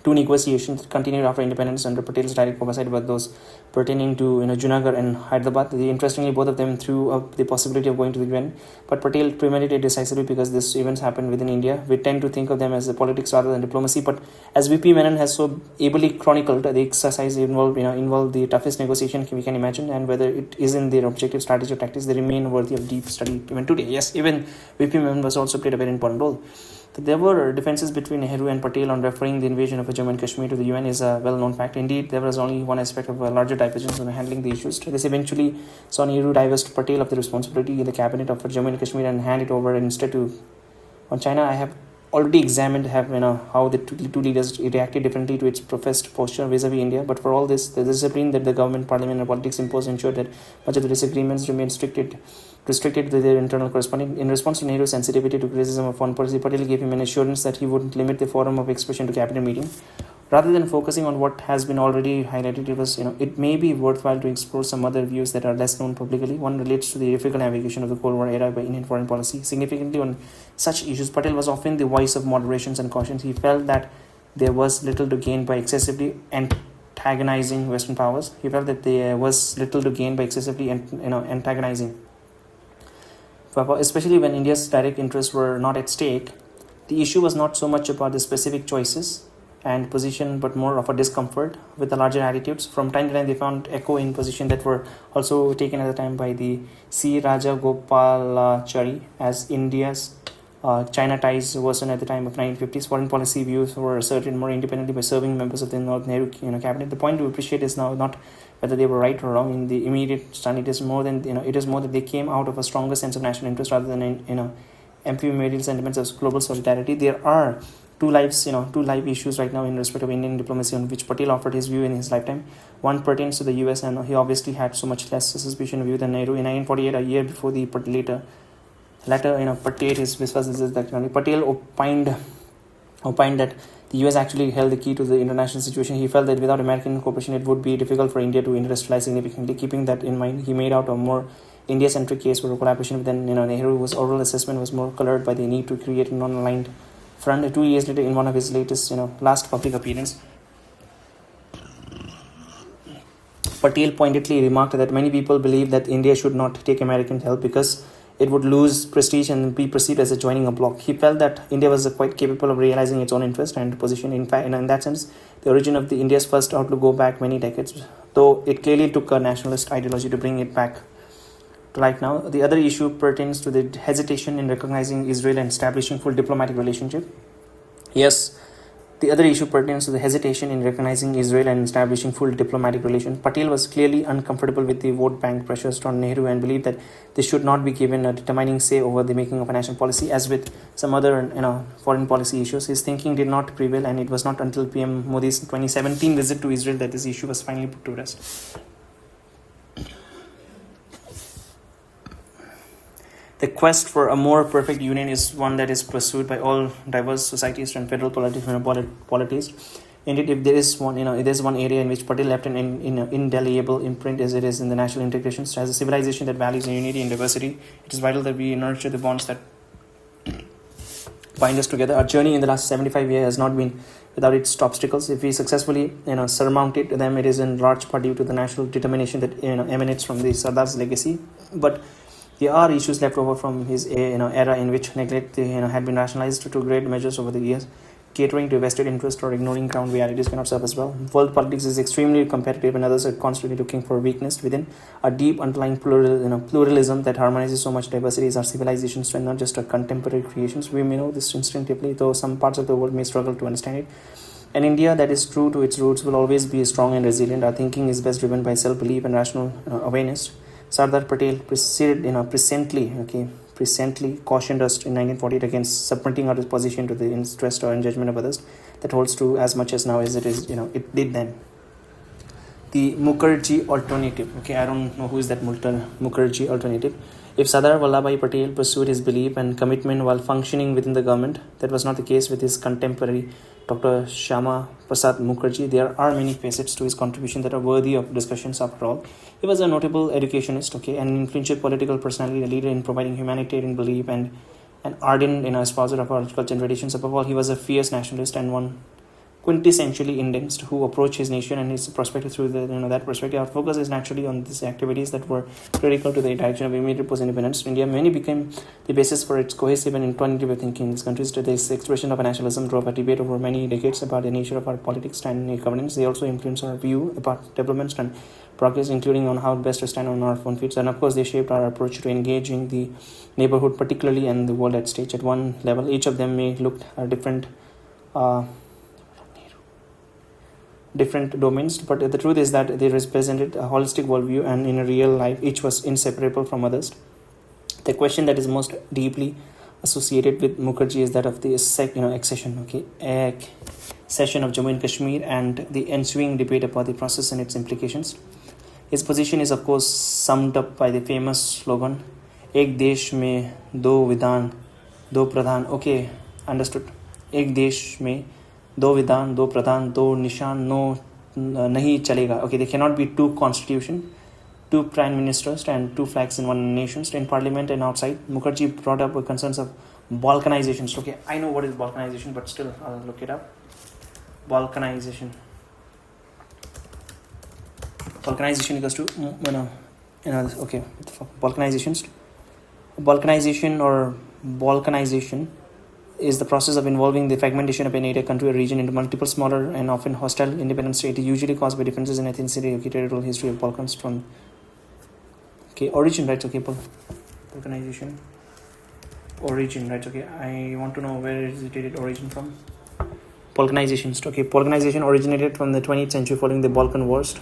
Two negotiations continued after independence under Patel's direct oversight, but those pertaining to Junagadh and Hyderabad. Interestingly, both of them threw up the possibility of going to the UN, but Patel premeditated decisively because these events happened within India. We tend to think of them as the politics rather than diplomacy, but as VP Menon has so ably chronicled, the exercise involved the toughest negotiation we can imagine, and whether it is in their objective, strategy, or tactics, they remain worthy of deep study even today. Yes, even VP Menon was also played a very important role. There were differences between Nehru and Patel on referring the invasion of Jammu and Kashmir to the UN is a well-known fact. Indeed, there was only one aspect of a larger divergence on handling the issues. This eventually saw Nehru divest Patel of the responsibility in the cabinet of Jammu and Kashmir and hand it over instead to on China. I have already examined how the two leaders reacted differently to its professed posture vis-a-vis India. But for all this, the discipline that the government, parliament, and politics imposed ensured that much of the disagreements remained restricted to their internal corresponding. In response to Nehru's sensitivity to criticism of foreign policy, Patel gave him an assurance that he wouldn't limit the forum of expression to cabinet meeting. Rather than focusing on what has been already highlighted, it may be worthwhile to explore some other views that are less known publicly. One relates to the difficult navigation of the Cold War era by Indian foreign policy. Significantly, on such issues, Patel was often the voice of moderations and cautions. He felt that there was little to gain by excessively antagonizing Western powers. He felt that there was little to gain by excessively antagonizing, especially when India's direct interests were not at stake. The issue was not so much about the specific choices and position, but more of a discomfort with the larger attitudes. From time to time, they found echo in positions that were also taken at the time by the C. Raja Gopalachari as India's China ties worsened at the time of 1950s. Foreign policy views were asserted more independently by serving members of the North Nehru cabinet. The point to appreciate is now not whether they were right or wrong in the immediate stand. It is more that they came out of a stronger sense of national interest rather than ephemeral sentiments of global solidarity. There are two live issues right now in respect of Indian diplomacy on which Patel offered his view in his lifetime. One pertains to the US, and he obviously had so much less suspicion of view than Nehru. In 1948, a year before the Patel opined that the US actually held the key to the international situation. He felt that without American cooperation, it would be difficult for India to industrialize significantly. Keeping that in mind, he made out a more India-centric case for collaboration with Nehru's overall assessment was more colored by the need to create a non-aligned front. 2 years later, in one of his last public appearances, Patel pointedly remarked that many people believe that India should not take American help because it would lose prestige and be perceived as joining a bloc. He felt that India was quite capable of realizing its own interest and position. In fact, in that sense, the origin of the India's first outlook go back many decades, though it clearly took a nationalist ideology to bring it back to life now. The other issue pertains to the hesitation in recognizing Israel and establishing full diplomatic relationship. Yes, the other issue pertains to the hesitation in recognizing Israel and establishing full diplomatic relations. Patel was clearly uncomfortable with the vote bank pressures on Nehru and believed that this should not be given a determining say over the making of a national policy. As with some other foreign policy issues, his thinking did not prevail, and it was not until PM Modi's 2017 visit to Israel that this issue was finally put to rest. The quest for a more perfect union is one that is pursued by all diverse societies and federal polities. Indeed, if there is one, it is one area in which Patel left an indelible imprint as it is in the national integration. As a civilization that values unity and diversity, it is vital that we nurture the bonds that bind us together. Our journey in the last 75 years has not been without its obstacles. If we successfully surmounted them, it is in large part due to the national determination that emanates from the Sardar's legacy. But there are issues left over from his era in which neglect had been rationalized to great measures over the years. Catering to vested interest or ignoring ground realities cannot serve as well. World politics is extremely competitive, and others are constantly looking for weakness within. A deep underlying pluralism that harmonizes so much diversity is our civilization's strength, not just our contemporary creations. We may know this instinctively, though some parts of the world may struggle to understand it. An India that is true to its roots will always be strong and resilient. Our thinking is best driven by self-belief and rational awareness. Sardar Patel presently cautioned us in 1948 against submitting our position to the interest or judgment of others. That holds true as much as now as it is, it did then. The Mukherjee alternative. I don't know who is that Mukherjee alternative. If Sardar Vallabhbhai Patel pursued his belief and commitment while functioning within the government, that was not the case with his contemporary Dr. Shyama Prasad Mukherjee. There are many facets to his contribution that are worthy of discussions after all. He was a notable educationist, an influential political personality, a leader in providing humanitarian belief, and an ardent espouser of our culture and traditions. Above all, he was a fierce nationalist and one quintessentially Indians who approach his nation and his perspective through that perspective. Our focus is naturally on these activities that were critical to the direction of immediate post-independence India. Many became the basis for its cohesive and alternative thinking in these countries. This expression of nationalism drove a debate over many decades about the nature of our politics and governance. They also influenced our view about developments and progress, including on how best to stand on our own feet. And of course, they shaped our approach to engaging the neighborhood, particularly and the world at stage. At one level, each of them may look different domains, but the truth is that they represented a holistic worldview, and in a real life, each was inseparable from others. The question that is most deeply associated with Mukherjee is that of the accession of Jammu and Kashmir and the ensuing debate about the process and its implications. His position is, of course, summed up by the famous slogan, "Ek desh mein do vidhan, do pradhan." Understood. Ek desh mein do vidhan, do pradhan, do nishan, no nahi chalega. There cannot be two constitution, two prime ministers and two flags in one nation, in parliament and outside. Mukherjee brought up concerns of balkanization. I know what is balkanization, but still I'll look it up. Balkanization equals to Balkanization is the process of involving the fragmentation of an area, country, or region into multiple smaller and often hostile independent states, usually caused by differences in ethnicity, territorial history of Balkans. From origin, right? Balkanization origin, right? I want to know where is it origin from. Balkanization. Balkanization originated from the 20th century following the Balkan Wars.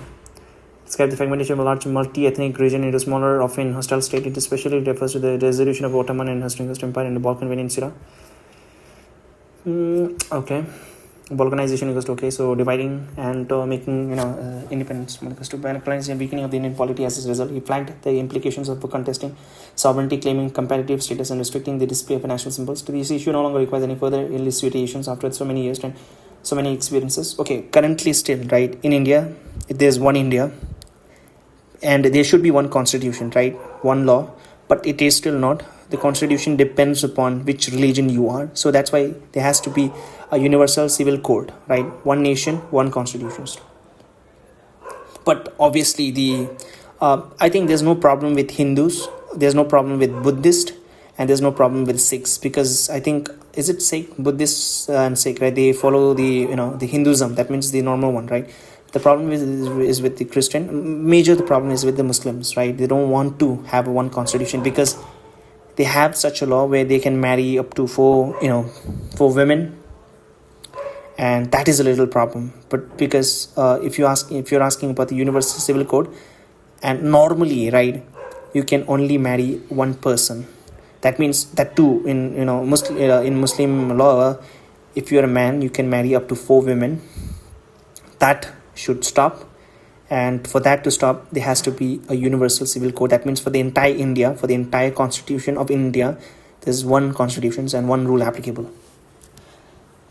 Describe the fragmentation of a large multi-ethnic region into smaller, often hostile states. It especially refers to the dissolution of Ottoman and Austro-Hungarian Empire in the Balkan Peninsula. Balkanization equals to so dividing and making independence. Equals to balkanization, weakening of the Indian polity as a result. He flagged the implications of contesting sovereignty, claiming comparative status, and restricting the display of national symbols. To this issue no longer requires any further elucidations after so many years and so many experiences. Currently still, right, in India, there's one India, and there should be one constitution, right, one law, but it is still not. The constitution depends upon which religion you are. So that's why there has to be a universal civil code, right? One nation, one constitution. But obviously, I think there's no problem with Hindus, there's no problem with Buddhists, and there's no problem with Sikhs, because I think, is it Sikh, Buddhists and Sikh, right? They follow the Hinduism. That means the normal one, right? The problem is with the Christian. The problem is with the Muslims, right? They don't want to have one constitution because they have such a law where they can marry up to four women and that is a little problem. But because if you're asking about the universal civil code, and normally, right, you can only marry one person. That means that too in in Muslim law, if you're a man, you can marry up to 4 women. That should stop, and for that to stop, there has to be a universal civil code. That means for the entire India, for the entire constitution of India, there's one constitution and one rule applicable.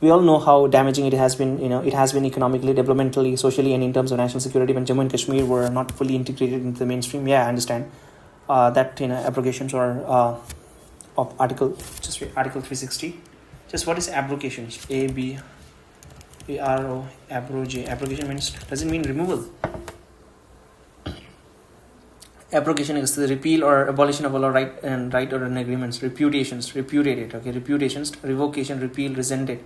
We all know how damaging it has been. It has been economically, developmentally, socially, and in terms of national security when Jammu and Kashmir were not fully integrated into the mainstream. Yeah, I understand that abrogations or of Article 360. Just what is abrogations? ABRO abrogation means, does it mean removal? Abrogation is the repeal or abolition of all right or an agreements. Reputations, repudiated. Okay, reputations, revocation, repeal, rescinded,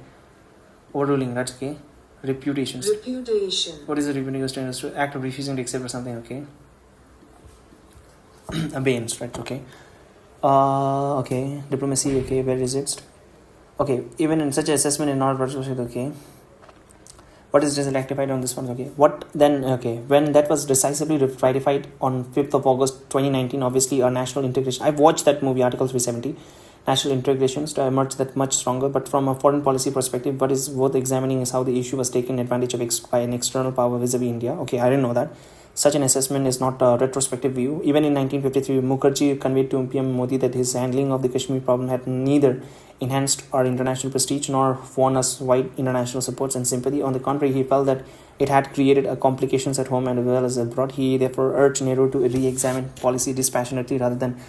overruling. That's okay. Reputations. Repudiation. What is the repudiation? To act of refusing to accept or something. Okay. Abeyance. Right. Okay. Okay. Diplomacy. Okay. Where is it? Okay. Even in such assessment in not okay. What is just rectified on this one? Okay. What then? Okay. When that was decisively ratified on 5th of August 2019, obviously our national integration. I've watched that movie, Article 370. National integrations to emerge that much stronger. But from a foreign policy perspective, what is worth examining is how the issue was taken advantage of by an external power vis-a-vis India. Okay, I didn't know that. Such an assessment is not a retrospective view. Even in 1953, Mukherjee conveyed to PM Modi that his handling of the Kashmir problem had neither enhanced our international prestige nor won us wide international supports and sympathy. On the contrary, he felt that it had created complications at home and as well as abroad. He therefore urged Nehru to re-examine policy dispassionately rather than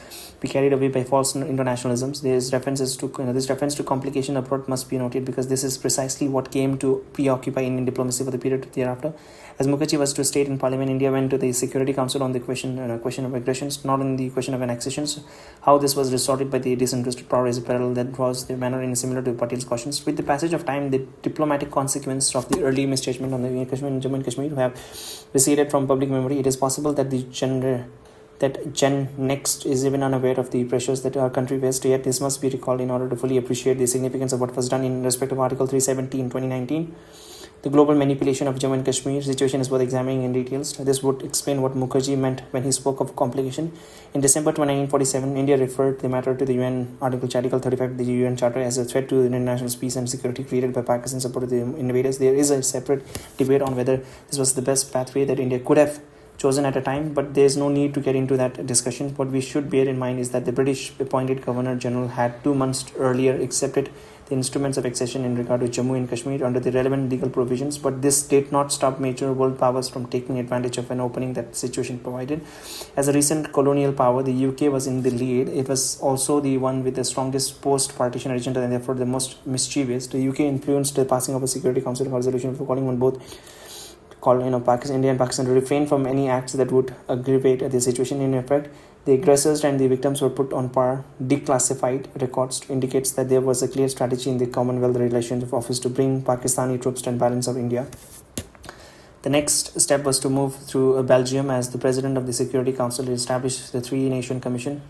be carried away by false internationalisms. This reference to complication abroad must be noted because this is precisely what came to preoccupy Indian diplomacy for the period thereafter. As Mukherjee was to state in Parliament, India went to the Security Council on the question of aggressions, not on the question of annexations. How this was resorted by the disinterested power is a parallel that was the manner in similar to Patel's questions. With the passage of time, the diplomatic consequences of the early misjudgment on the Jammu and Kashmir have receded from public memory. It is possible that Gen Next is even unaware of the pressures that our country faced, yet this must be recalled in order to fully appreciate the significance of what was done in respect of Article 370 in 2019. The global manipulation of Jammu and Kashmir situation is worth examining in details. This would explain what Mukherjee meant when he spoke of complication. In December 1947, India referred the matter to the UN Article 35 of the UN Charter as a threat to international peace and security created by Pakistan support of the invaders. There is a separate debate on whether this was the best pathway that India could have chosen at a time, but there is no need to get into that discussion. What we should bear in mind is that the British appointed Governor General had 2 months earlier accepted the instruments of accession in regard to Jammu and Kashmir under the relevant legal provisions, but this did not stop major world powers from taking advantage of an opening that situation provided. As a recent colonial power, the UK was in the lead. It was also the one with the strongest post-partition agenda and therefore the most mischievous. The UK influenced the passing of a Security Council resolution for calling on both India and Pakistan to refrain from any acts that would aggravate the situation. In effect, the aggressors and the victims were put on par. Declassified records indicates that there was a clear strategy in the Commonwealth Relations Office to bring Pakistani troops to the balance of India. The next step was to move through Belgium as the president of the Security Council to establish the Three-Nation Commission.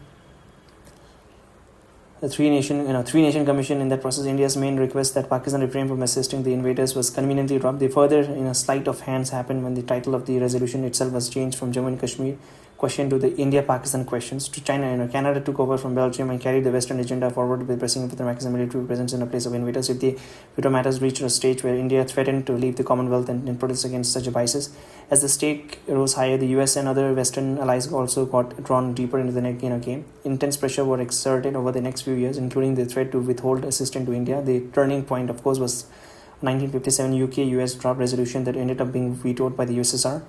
The Three-Nation Commission. In that process, India's main request that Pakistan refrain from assisting the invaders was conveniently dropped. The further sleight of hands happened when the title of the resolution itself was changed from Jammu and Kashmir question to the India-Pakistan questions to China. Canada took over from Belgium and carried the Western agenda forward by pressing for the Pakistan military presence in a place of invaders. If the veto matters reached a stage where India threatened to leave the Commonwealth and in protest against such biases, as the stake rose higher, the US and other Western allies also got drawn deeper into the game. Intense pressure were exerted over the next few years, including the threat to withhold assistance to India. The turning point, of course, was 1957 UK-US draft resolution that ended up being vetoed by the USSR.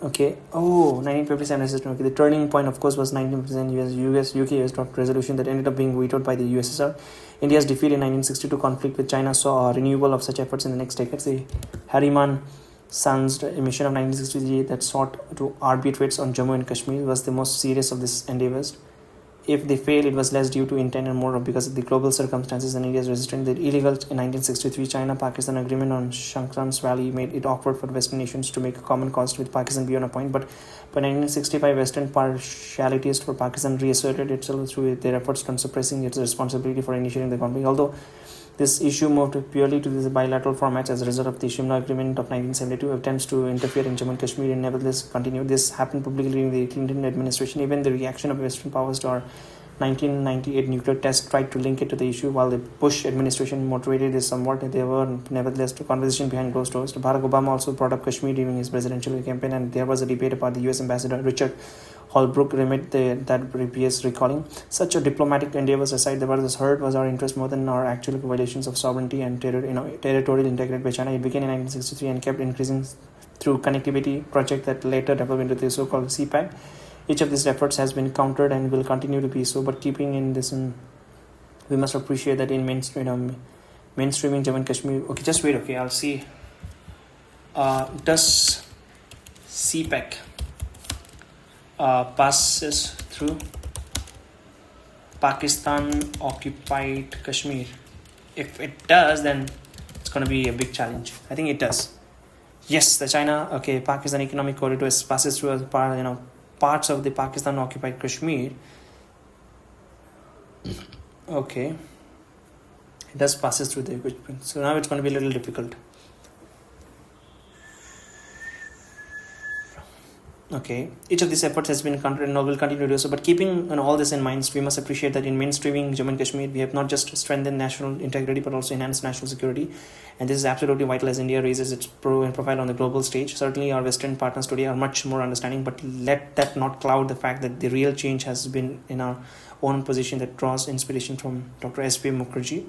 1957 assistance. The turning point, of course, was 1957 UK-US draft resolution that ended up being vetoed by the USSR. India's defeat in 1962 conflict with China saw a renewal of such efforts in the next decades. The Harriman-Sons mission of 1963 that sought to arbitrate on Jammu and Kashmir was the most serious of these endeavors. If they failed, it was less due to intent and more because of the global circumstances and India's resistance. The illegal in 1963 China-Pakistan agreement on Shankar's Valley made it awkward for Western nations to make a common cause with Pakistan beyond a point. But by 1965, Western partialities for Pakistan reasserted itself through their efforts on suppressing its responsibility for initiating the conflict. Although This issue moved purely to the bilateral formats as a result of the Shimla Agreement of 1972. Attempts to interfere in Jammu and Kashmir nevertheless continued. This happened publicly during the Clinton administration. Even the reaction of Western powers to our 1998 nuclear test tried to link it to the issue. While the Bush administration moderated this somewhat, there were nevertheless a conversation behind closed doors. Barack Obama also brought up Kashmir during his presidential campaign, and there was a debate about the US Ambassador Richard Holbrooke remit that BS recalling. Such a diplomatic endeavors aside, the what was heard was our interest more than our actual violations of sovereignty and territorial integrity by China. It began in 1963 and kept increasing through connectivity project that later developed into the so-called CPAC. Each of these efforts has been countered and will continue to be so, but keeping in this, we must appreciate that in mainstreaming Jammu and Kashmir. Okay, just wait. Okay, I'll see. Does CPAC passes through Pakistan occupied Kashmir? If it does, then it's going to be a big challenge. I think it does. Yes, the Pakistan economic corridor passes through as parts of the Pakistan occupied Kashmir. Okay, it does passes through the, so now it's going to be a little difficult. Okay, each of these efforts has been countered and will continue to do so. But keeping all this in mind, we must appreciate that in mainstreaming Jammu and Kashmir, we have not just strengthened national integrity but also enhanced national security. And this is absolutely vital as India raises its profile on the global stage. Certainly, our Western partners today are much more understanding, but let that not cloud the fact that the real change has been in our own position that draws inspiration from Dr. S.P. Mukherjee.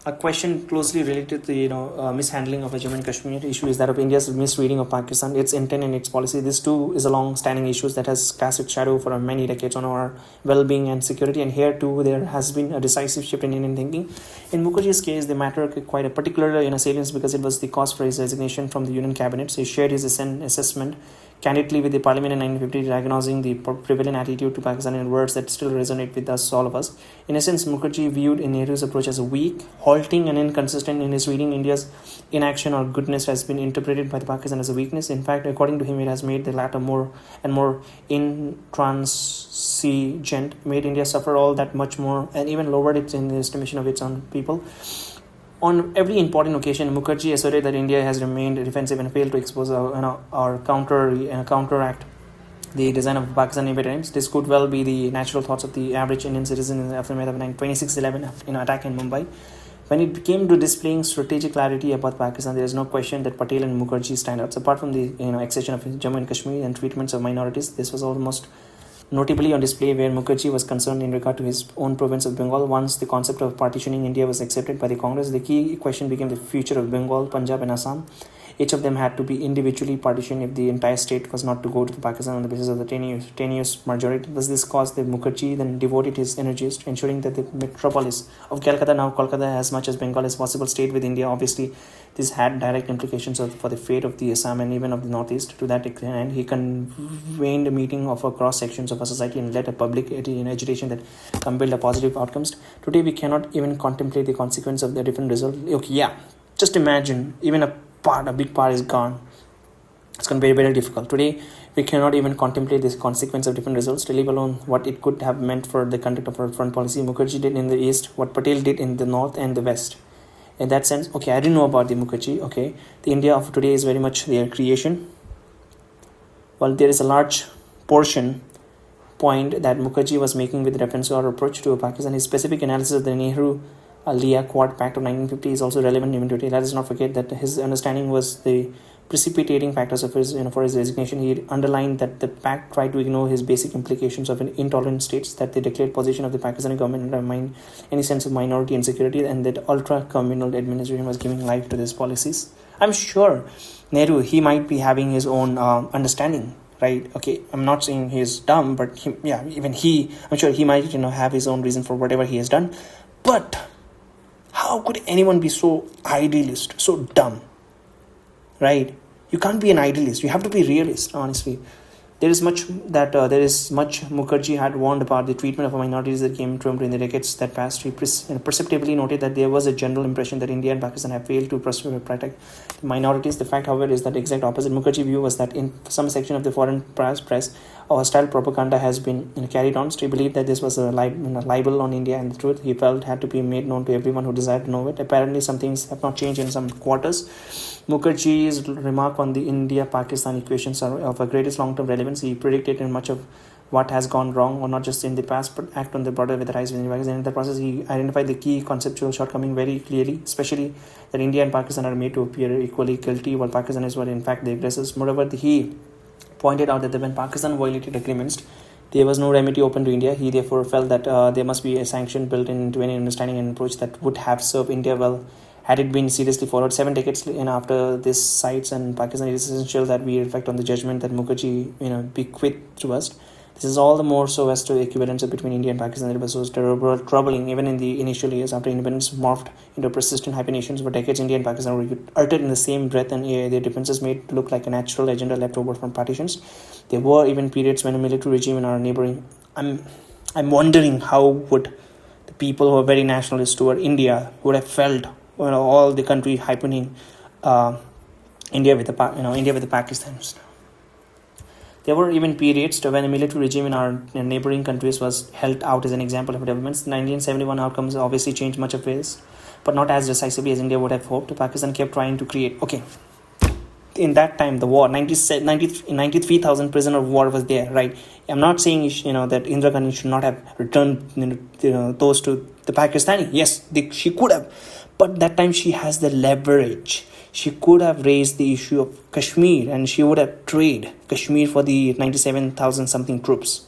A question closely related to the mishandling of the Jammu and Kashmir issue is that of India's misreading of Pakistan, its intent and its policy. This too is a long-standing issue that has cast its shadow for many decades on our well-being and security. And here too, there has been a decisive shift in Indian thinking. In Mukherjee's case, the matter quite a particular salience because it was the cause for his resignation from the Union Cabinet. So he shared his assessment candidly with the Parliament in 1950, diagnosing the prevalent attitude to Pakistan in words that still resonate with us, all of us. In essence, Mukherjee viewed Nehru's approach as weak, halting and inconsistent in his reading. India's inaction or goodness has been interpreted by the Pakistan as a weakness. In fact, according to him, it has made the latter more and more intransigent, made India suffer all that much more, and even lowered it in the estimation of its own people. On every important occasion, Mukherjee asserted that India has remained defensive and failed to expose our counteract the design of Pakistani veterans. This could well be the natural thoughts of the average Indian citizen in the aftermath of 26/11 attack in Mumbai. When it came to displaying strategic clarity about Pakistan, there is no question that Patel and Mukherjee stand out. Apart from the accession of Jammu and Kashmir and treatments of minorities, this was almost notably on display where Mukherjee was concerned in regard to his own province of Bengal. Once the concept of partitioning India was accepted by the Congress, the key question became the future of Bengal, Punjab and Assam. Each of them had to be individually partitioned if the entire state was not to go to Pakistan on the basis of the tenuous majority. Thus, this caused the Mukherjee then devoted his energies to ensuring that the metropolis of Calcutta, now Kolkata, as much as Bengal as possible, stayed with India. Obviously, this had direct implications for the fate of the Assam and even of the Northeast. To that extent, he convened a meeting of cross sections of our society and led a public agitation that compelled a positive outcomes. Today, we cannot even contemplate the consequence of the different result. Okay, yeah, just imagine even a big part is gone. It's going to be very, very difficult. Today, we cannot even contemplate this consequence of different results, to leave alone what it could have meant for the conduct of our foreign policy. Mukherjee did in the East what Patel did in the North and the West. In that sense, okay, I didn't know about the Mukherjee. Okay, the India of today is very much their creation. Well, there is a large point that Mukherjee was making with reference to our approach to Pakistan. His specific analysis of the Nehru-Lia Quad Pact of 1950 is also relevant even today. Let us not forget that his understanding was the precipitating factors of his, for his resignation. He underlined that the pact tried to ignore his basic implications of an intolerant states, that the declared position of the Pakistani government undermined any sense of minority and security, and that ultra-communal administration was giving life to these policies. I'm sure Nehru, he might be having his own understanding, right? Okay, I'm not saying he's dumb, but I'm sure he might have his own reason for whatever he has done. But how could anyone be so idealist, so dumb, right? You can't be an idealist. You have to be realist, honestly. There is much Mukherjee had warned about the treatment of minorities that came to him in the decades that passed. He perceptibly noted that there was a general impression that India and Pakistan have failed to protect minorities. The fact, however, is that the exact opposite. Mukherjee's view was that in some section of the foreign press, a hostile propaganda has been carried on. So he believed that this was a libel on India, and the truth he felt had to be made known to everyone who desired to know it. Apparently, some things have not changed in some quarters. Mukherjee's remark on the India-Pakistan equations are of a greatest long-term relevance. He predicted in much of what has gone wrong, or not just in the past, but act on the broader with the rise of India. And in the process, he identified the key conceptual shortcoming very clearly, especially that India and Pakistan are made to appear equally guilty, while Pakistan is in fact the aggressors. Moreover, he pointed out that when Pakistan violated agreements, there was no remedy open to India. He therefore felt that there must be a sanction built into any understanding and approach that would have served India well had it been seriously followed. 7 decades after this sites and Pakistan, it is essential that we reflect on the judgment that Mukherjee bequeathed to us. This is all the more so as to equivalence between India and Pakistan that was so troubling even in the initial years after independence morphed into persistent hyphenations. For decades, India and Pakistan were uttered in the same breath, and their differences made to look like a natural agenda left over from partitions. There were even periods when a military regime in our neighboring... I'm wondering how would the people who are very nationalist toward India would have felt all the country hyphening India with the Pakistan. There were even periods when a military regime in our neighboring countries was held out as an example of developments. The 1971 outcomes obviously changed much of this, but not as decisively as India would have hoped. Pakistan kept trying to create... in that time, the war, 93,000 prisoner of war was there, right? I'm not saying that Indira Gandhi should not have returned those to the Pakistani. Yes, she could have, but that time she has the leverage. She could have raised the issue of Kashmir, and she would have traded Kashmir for the 97,000 something troops.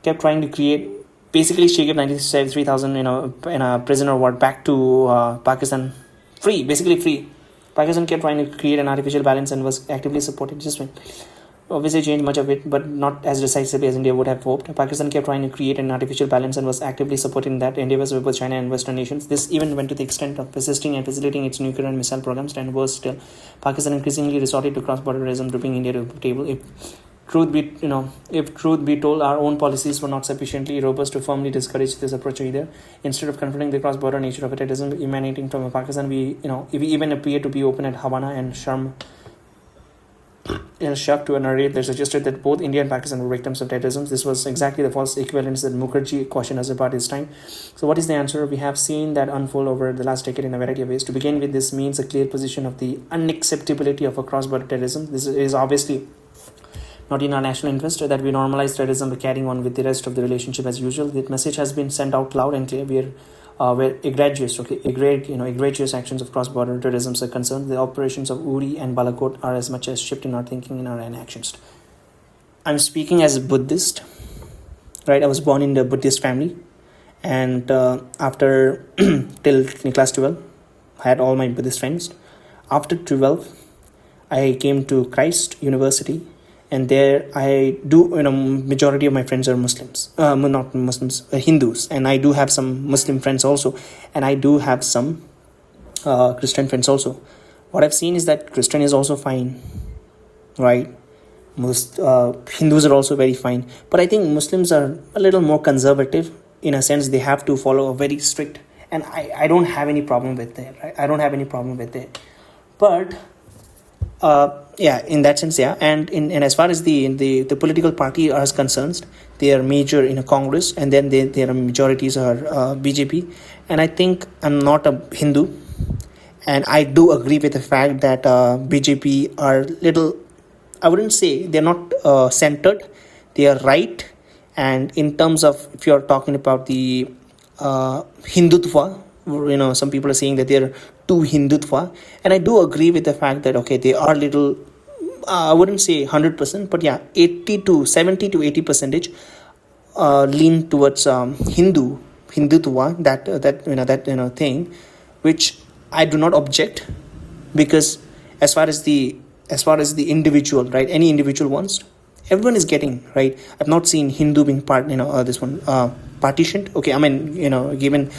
Kept trying to create... Basically, she gave 93,000 in a prisoner of war back to Pakistan, basically free. Pakistan kept trying to create an artificial balance and was actively supported. Obviously changed much of it, but not as decisively as India would have hoped. Pakistan kept trying to create an artificial balance and was actively supporting that endeavors with both China and Western nations. This even went to the extent of persisting and facilitating its nuclear and missile programs, and worse still, Pakistan increasingly resorted to cross-border terrorism, dripping India to the table. If truth be told, our own policies were not sufficiently robust to firmly discourage this approach either. Instead of confronting the cross-border nature of terrorism emanating from Pakistan, we even appear to be open at Havana and Sharm El-Sheikh to a narrative that suggested that both India and Pakistan were victims of terrorism. This was exactly the false equivalence that Mukherjee cautioned us about his time. So what is the answer? We have seen that unfold over the last decade in a variety of ways. To begin with, this means a clear position of the unacceptability of a cross-border terrorism. This is obviously not in our national interest that we normalize terrorism by carrying on with the rest of the relationship as usual. The message has been sent out loud and clear. Where egregious actions of cross-border terrorism are concerned, the operations of Uri and Balakot are as much a shift in our thinking in our actions. I'm speaking as a Buddhist, right? I was born in the Buddhist family, and after till class 12, I had all my Buddhist friends. After 12, I came to Christ University, and there I do, majority of my friends are Muslims, not Muslims, Hindus, and I do have some Muslim friends also, and I do have some Christian friends also. What I've seen is that Christian is also fine, right? Hindus are also very fine, but I think Muslims are a little more conservative in a sense. They have to follow a very strict, and I don't have any problem with that, right? I don't have any problem with it, but in that sense, and as far as the political party are concerned, they are major in a Congress, and then their majorities are BJP. And I think I'm not a Hindu, and I do agree with the fact that BJP are little, I wouldn't say they're not centered, they are right. And in terms of, if you're talking about the Hindutva, some people are saying that they're too Hindutva, and I do agree with the fact that they are little, I wouldn't say 100%, but 70 to 80% lean towards Hindutva, that thing, which I do not object, because as far as the individual, right, any individual wants, everyone is getting, right. I've not seen Hindu being partitioned. Given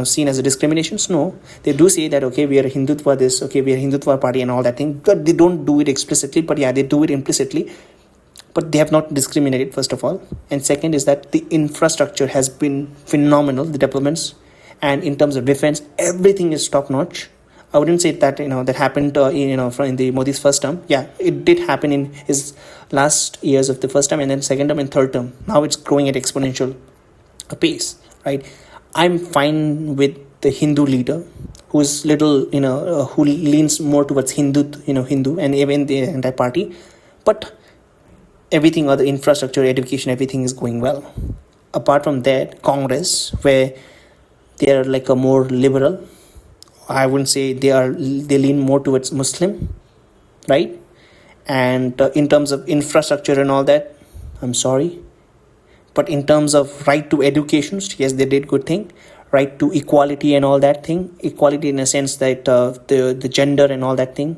seen as a discrimination. No, they do say that we are a Hindutva we are a Hindutva party and all that thing, but they don't do it explicitly, but they do it implicitly. but they have not discriminated, first of all. And second is that the infrastructure has been phenomenal, the developments, and in terms of defense, everything is top notch. I wouldn't say that that happened in the Modi's first term. Yeah, it did happen in his last years of the first term, and then second term and third term. Now it's growing at exponential pace, right? I'm fine with the Hindu leader, who's little who leans more towards Hindu, and even the entire party, but everything, other infrastructure, education, everything is going well. Apart from that, Congress, where they are like a more liberal, I wouldn't say they lean more towards Muslim, right? And in terms of infrastructure and all that, I'm sorry, but in terms of right to education, yes, they did good thing. Right to equality and all that thing, equality in a sense that the gender and all that thing,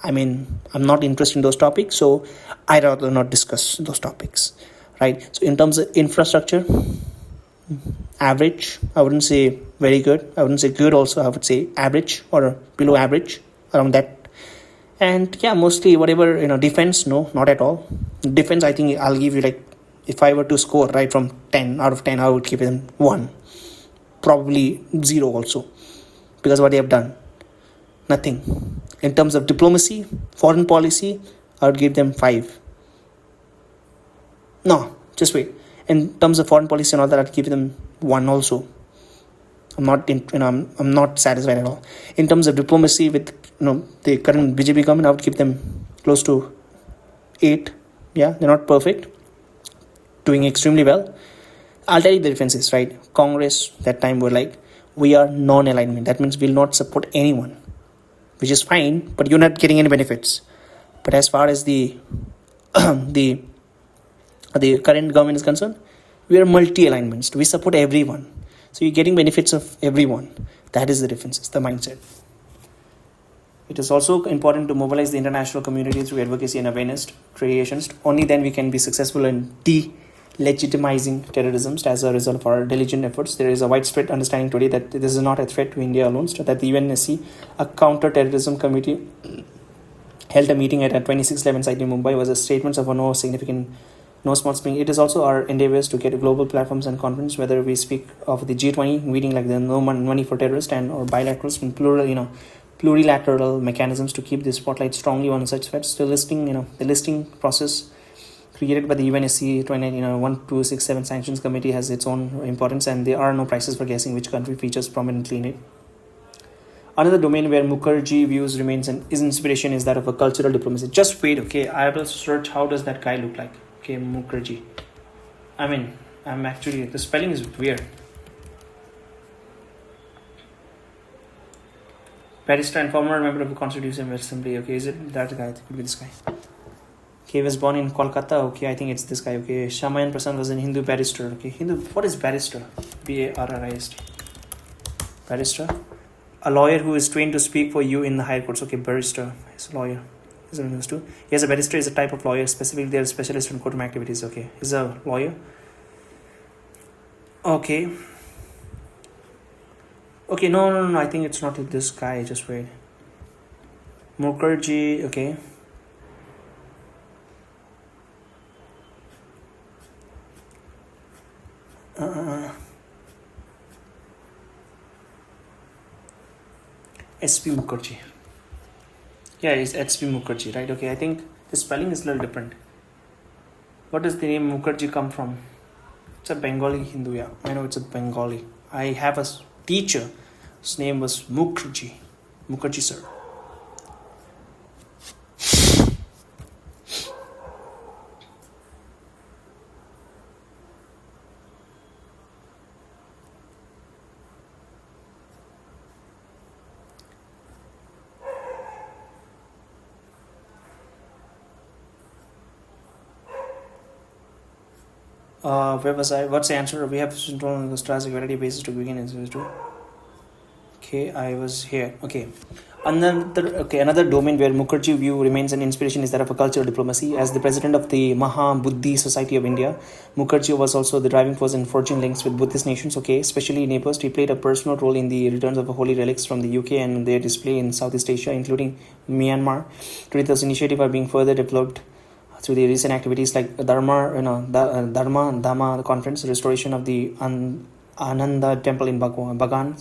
I mean, I'm not interested in those topics, so I'd rather not discuss those topics, right? So in terms of infrastructure, average, I wouldn't say very good, I wouldn't say good also, I would say average or below average, around that. And yeah, mostly whatever, defense, no, not at all. Defense, I think I'll give you, like, if I were to score right from 10 out of 10, I would give them 1, probably 0 also, because what they have done, nothing. In terms of diplomacy, foreign policy, I would give them 5. No, just wait. In terms of foreign policy and all that, I'd give them 1 also. I'm not satisfied at all. In terms of diplomacy with the current BJP government, I would give them close to 8. Yeah, they're not perfect, doing extremely well. I'll tell you the differences, right? Congress that time were like, we are non-alignment. That means we'll not support anyone, which is fine, but you're not getting any benefits. But as far as the the current government is concerned, we are multi-alignments. We support everyone. So you're getting benefits of everyone. That is the difference, the mindset. It is also important to mobilize the international community through advocacy and awareness creations. Only then we can be successful in delegitimizing terrorism. As a result of our diligent efforts, there is a widespread understanding today that this is not a threat to India alone, so that the UNSC, a counter-terrorism committee, held a meeting at a 2611 site in Mumbai, was a statement of no small spring. It is also our endeavors to get global platforms and conferences, whether we speak of the G20 meeting like the No Money for Terrorists and or bilaterals and plurilateral mechanisms to keep the spotlight strongly on such threats. The listing process created by the UNSC 1267 Sanctions Committee has its own importance, and there are no prices for guessing which country features prominently in it. Another domain where Mukherjee views remains and is inspiration is that of a cultural diplomacy. Just wait, okay? I will search how does that guy look like. Okay, Mukherjee. I mean, the spelling is weird. Barrister and former member of the Constitution Assembly. Okay, is it that guy? It could be this guy. Okay, he was born in Kolkata. Okay, I think it's this guy. Okay, Shamayan Prasad was an Hindu barrister. Okay, Hindu. What is barrister? B-A-R-R-I-S-T. Barrister. A lawyer who is trained to speak for you in the higher courts. Okay, barrister. He's a lawyer. He's a too. Yes, a barrister is a type of lawyer. Specifically, they are specialists in courtroom activities. Okay, he's a lawyer. Okay. Okay, no. I think it's not this guy. Just wait. Mukherjee. Okay. S.P. Mukherjee. Yeah, it's S.P. Mukherjee, right? Okay, I think the spelling is a little different. What does the name Mukherjee come from? It's a Bengali Hindu, yeah. I know it's a Bengali. I have a teacher. His name was Mukherjee. Mukherjee, sir. Where was I? What's the answer? We have control on the strategic variety basis to begin and okay, I was here. Okay. Another domain where Mukherjee view remains an inspiration is that of a cultural diplomacy. As the president of the Maha Buddhi Society of India, Mukherjee was also the driving force in forging links with Buddhist nations, especially neighbors. He played a personal role in the returns of holy relics from the UK and their display in Southeast Asia, including Myanmar. Today, those initiatives are being further developed through the recent activities like Dharma and Dhamma conference, restoration of the Ananda temple in Bagan,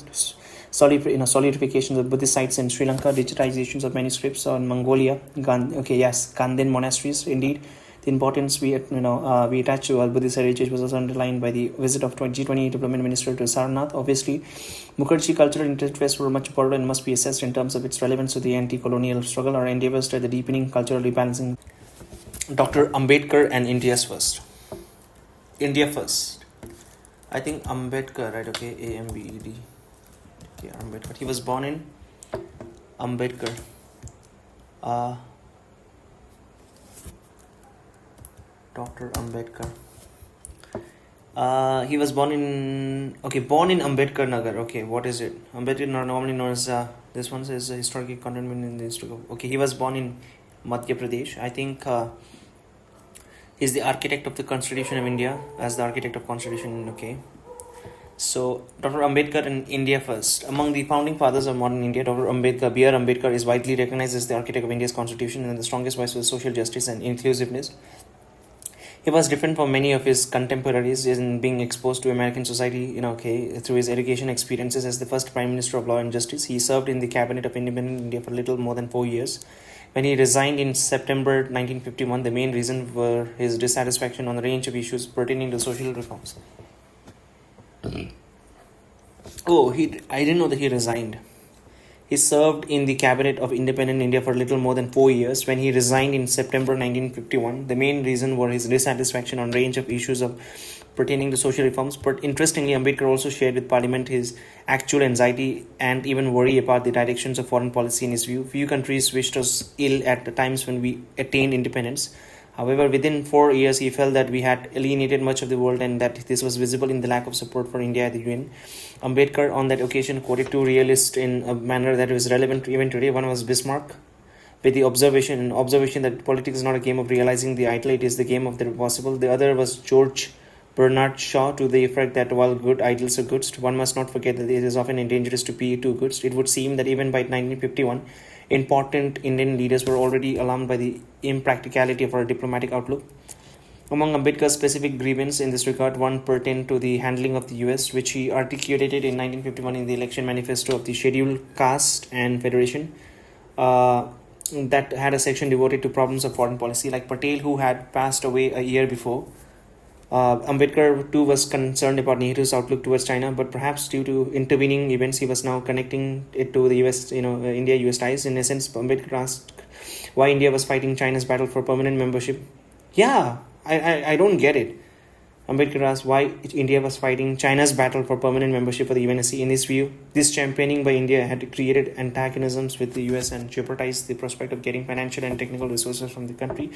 solidifications of Buddhist sites in Sri Lanka, digitizations of manuscripts on Mongolia, Gandhin monasteries. Indeed, the importance we attach to our Buddhist heritage was also underlined by the visit of G20 Development Minister to Sarnath. Obviously, Mukherjee cultural interests were much broader and must be assessed in terms of its relevance to the anti-colonial struggle. Our endeavors to the deepening cultural rebalancing. Dr. Ambedkar and India's first. India first. I think Ambedkar, right? Okay, A-M-B-E-D. Okay, Ambedkar. He was born in Ambedkar. Dr. Ambedkar. He was born in Ambedkar Nagar. Okay, what is it? Ambedkar normally known as this one says historical content in the history. Okay, he was born in Madhya Pradesh. I think he's the architect of the Constitution of India as the architect of Constitution. Okay. So, Dr. Ambedkar in India first. Among the founding fathers of modern India, Dr. Ambedkar, B.R. Ambedkar is widely recognized as the architect of India's constitution and the strongest voice for social justice and inclusiveness. He was different from many of his contemporaries in being exposed to American society, through his education experiences as the first Prime Minister of Law and Justice. He served in the cabinet of independent India for little more than 4 years. When he resigned in September 1951, the main reason were his dissatisfaction on a range of issues pertaining to social reforms. I didn't know that he resigned. He served in the cabinet of independent India for little more than 4 years. When he resigned in September 1951, the main reason were his dissatisfaction on a range of issues pertaining to social reforms. But interestingly, Ambedkar also shared with Parliament his actual anxiety and even worry about the directions of foreign policy in his view. Few countries wished us ill at the times when we attained independence. However, within 4 years, he felt that we had alienated much of the world and that this was visible in the lack of support for India at the UN. Ambedkar on that occasion quoted two realists in a manner that was relevant even today. One was Bismarck with the observation that politics is not a game of realizing the ideal, it is the game of the possible. The other was George Bernard Shaw to the effect that while good ideals are good, one must not forget that it is often dangerous to be too good. It would seem that even by 1951, important Indian leaders were already alarmed by the impracticality of our diplomatic outlook. Among Ambedkar's specific grievances in this regard, one pertained to the handling of the US, which he articulated in 1951 in the election manifesto of the Scheduled Caste and Federation, that had a section devoted to problems of foreign policy. Like Patel, who had passed away a year before, Ambedkar too was concerned about Nehru's outlook towards China, but perhaps due to intervening events, he was now connecting it to the US, India-US ties. In essence, Ambedkar asked why India was fighting China's battle for permanent membership. Yeah, I don't get it. Ambedkar asked why India was fighting China's battle for permanent membership for the UNSC. In his view, this championing by India had created antagonisms with the US and jeopardized the prospect of getting financial and technical resources from the country.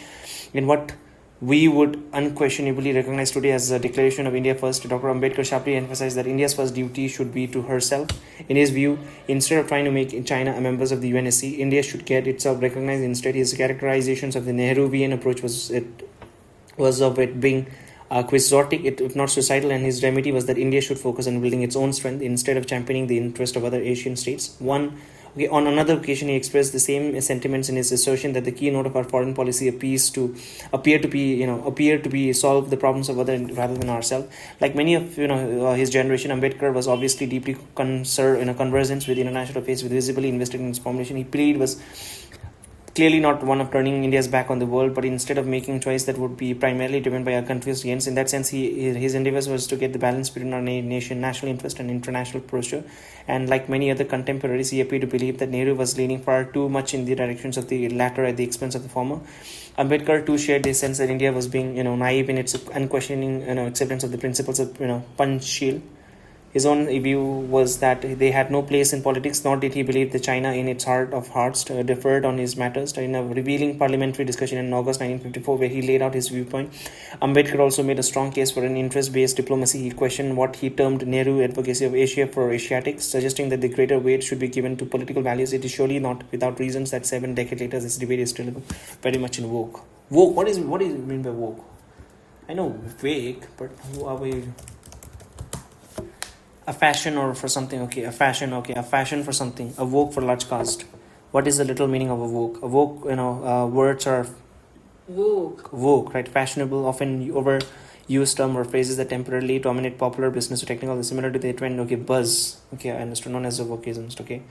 In what we would unquestionably recognize today as a declaration of India First, Dr. Ambedkar sharply emphasized that India's first duty should be to herself. In his view, instead of trying to make China a member of the UNSC, India should get itself recognized. Instead, his characterizations of the Nehruvian approach was of it being quixotic, if not suicidal, and his remedy was that India should focus on building its own strength instead of championing the interest of other Asian states. On another occasion, he expressed the same sentiments in his assertion that the keynote of our foreign policy appears to be solve the problems of others rather than ourselves. Like many of his generation, Ambedkar was obviously deeply conversant with international affairs, with visibly invested in its formulation. His plea was clearly not one of turning India's back on the world, but instead of making choice that would be primarily driven by our country's gains. In that sense, his endeavors was to get the balance between our national interest and international posture. And like many other contemporaries, he appeared to believe that Nehru was leaning far too much in the directions of the latter at the expense of the former. Ambedkar too shared the sense that India was being naive in its unquestioning acceptance of the principles of Panchsheel. His own view was that they had no place in politics, nor did he believe that China, in its heart of hearts, deferred on his matters. In a revealing parliamentary discussion in August 1954, where he laid out his viewpoint, Ambedkar also made a strong case for an interest-based diplomacy. He questioned what he termed Nehru advocacy of Asia for Asiatics, suggesting that the greater weight should be given to political values. It is surely not without reasons that 7 decades later, this debate is still very much in vogue. Vogue? What do you mean by vogue? I know vague, but who are we? A fashion or for something, okay, a fashion for something, a vogue for large caste. What is the literal meaning of a vogue? A vogue, words are Woke. Right? Fashionable, often overused term or phrases that temporarily dominate popular business or technical, similar to the trend. Okay, buzz. Okay, I understood. Known as the wokeism. Okay,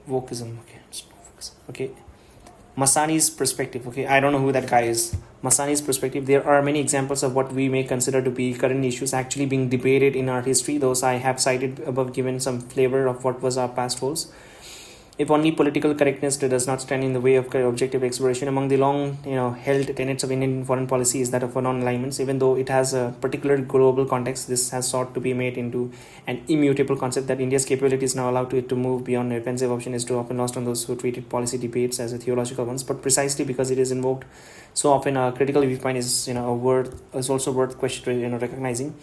wokeism. Okay. Masani's perspective. Okay, I don't know who that guy is. Masani's perspective. There are many examples of what we may consider to be current issues actually being debated in our history. Those I have cited above, given some flavor of what was our past roles. If only political correctness does not stand in the way of objective exploration. Among the long, held tenets of Indian foreign policy is that of non-alignments. Even though it has a particular global context, this has sought to be made into an immutable concept that India's capabilities now allow it to move beyond an offensive option is too often lost on those who treated policy debates as a theological ones. But precisely because it is invoked so often, a critical viewpoint is also worth recognizing.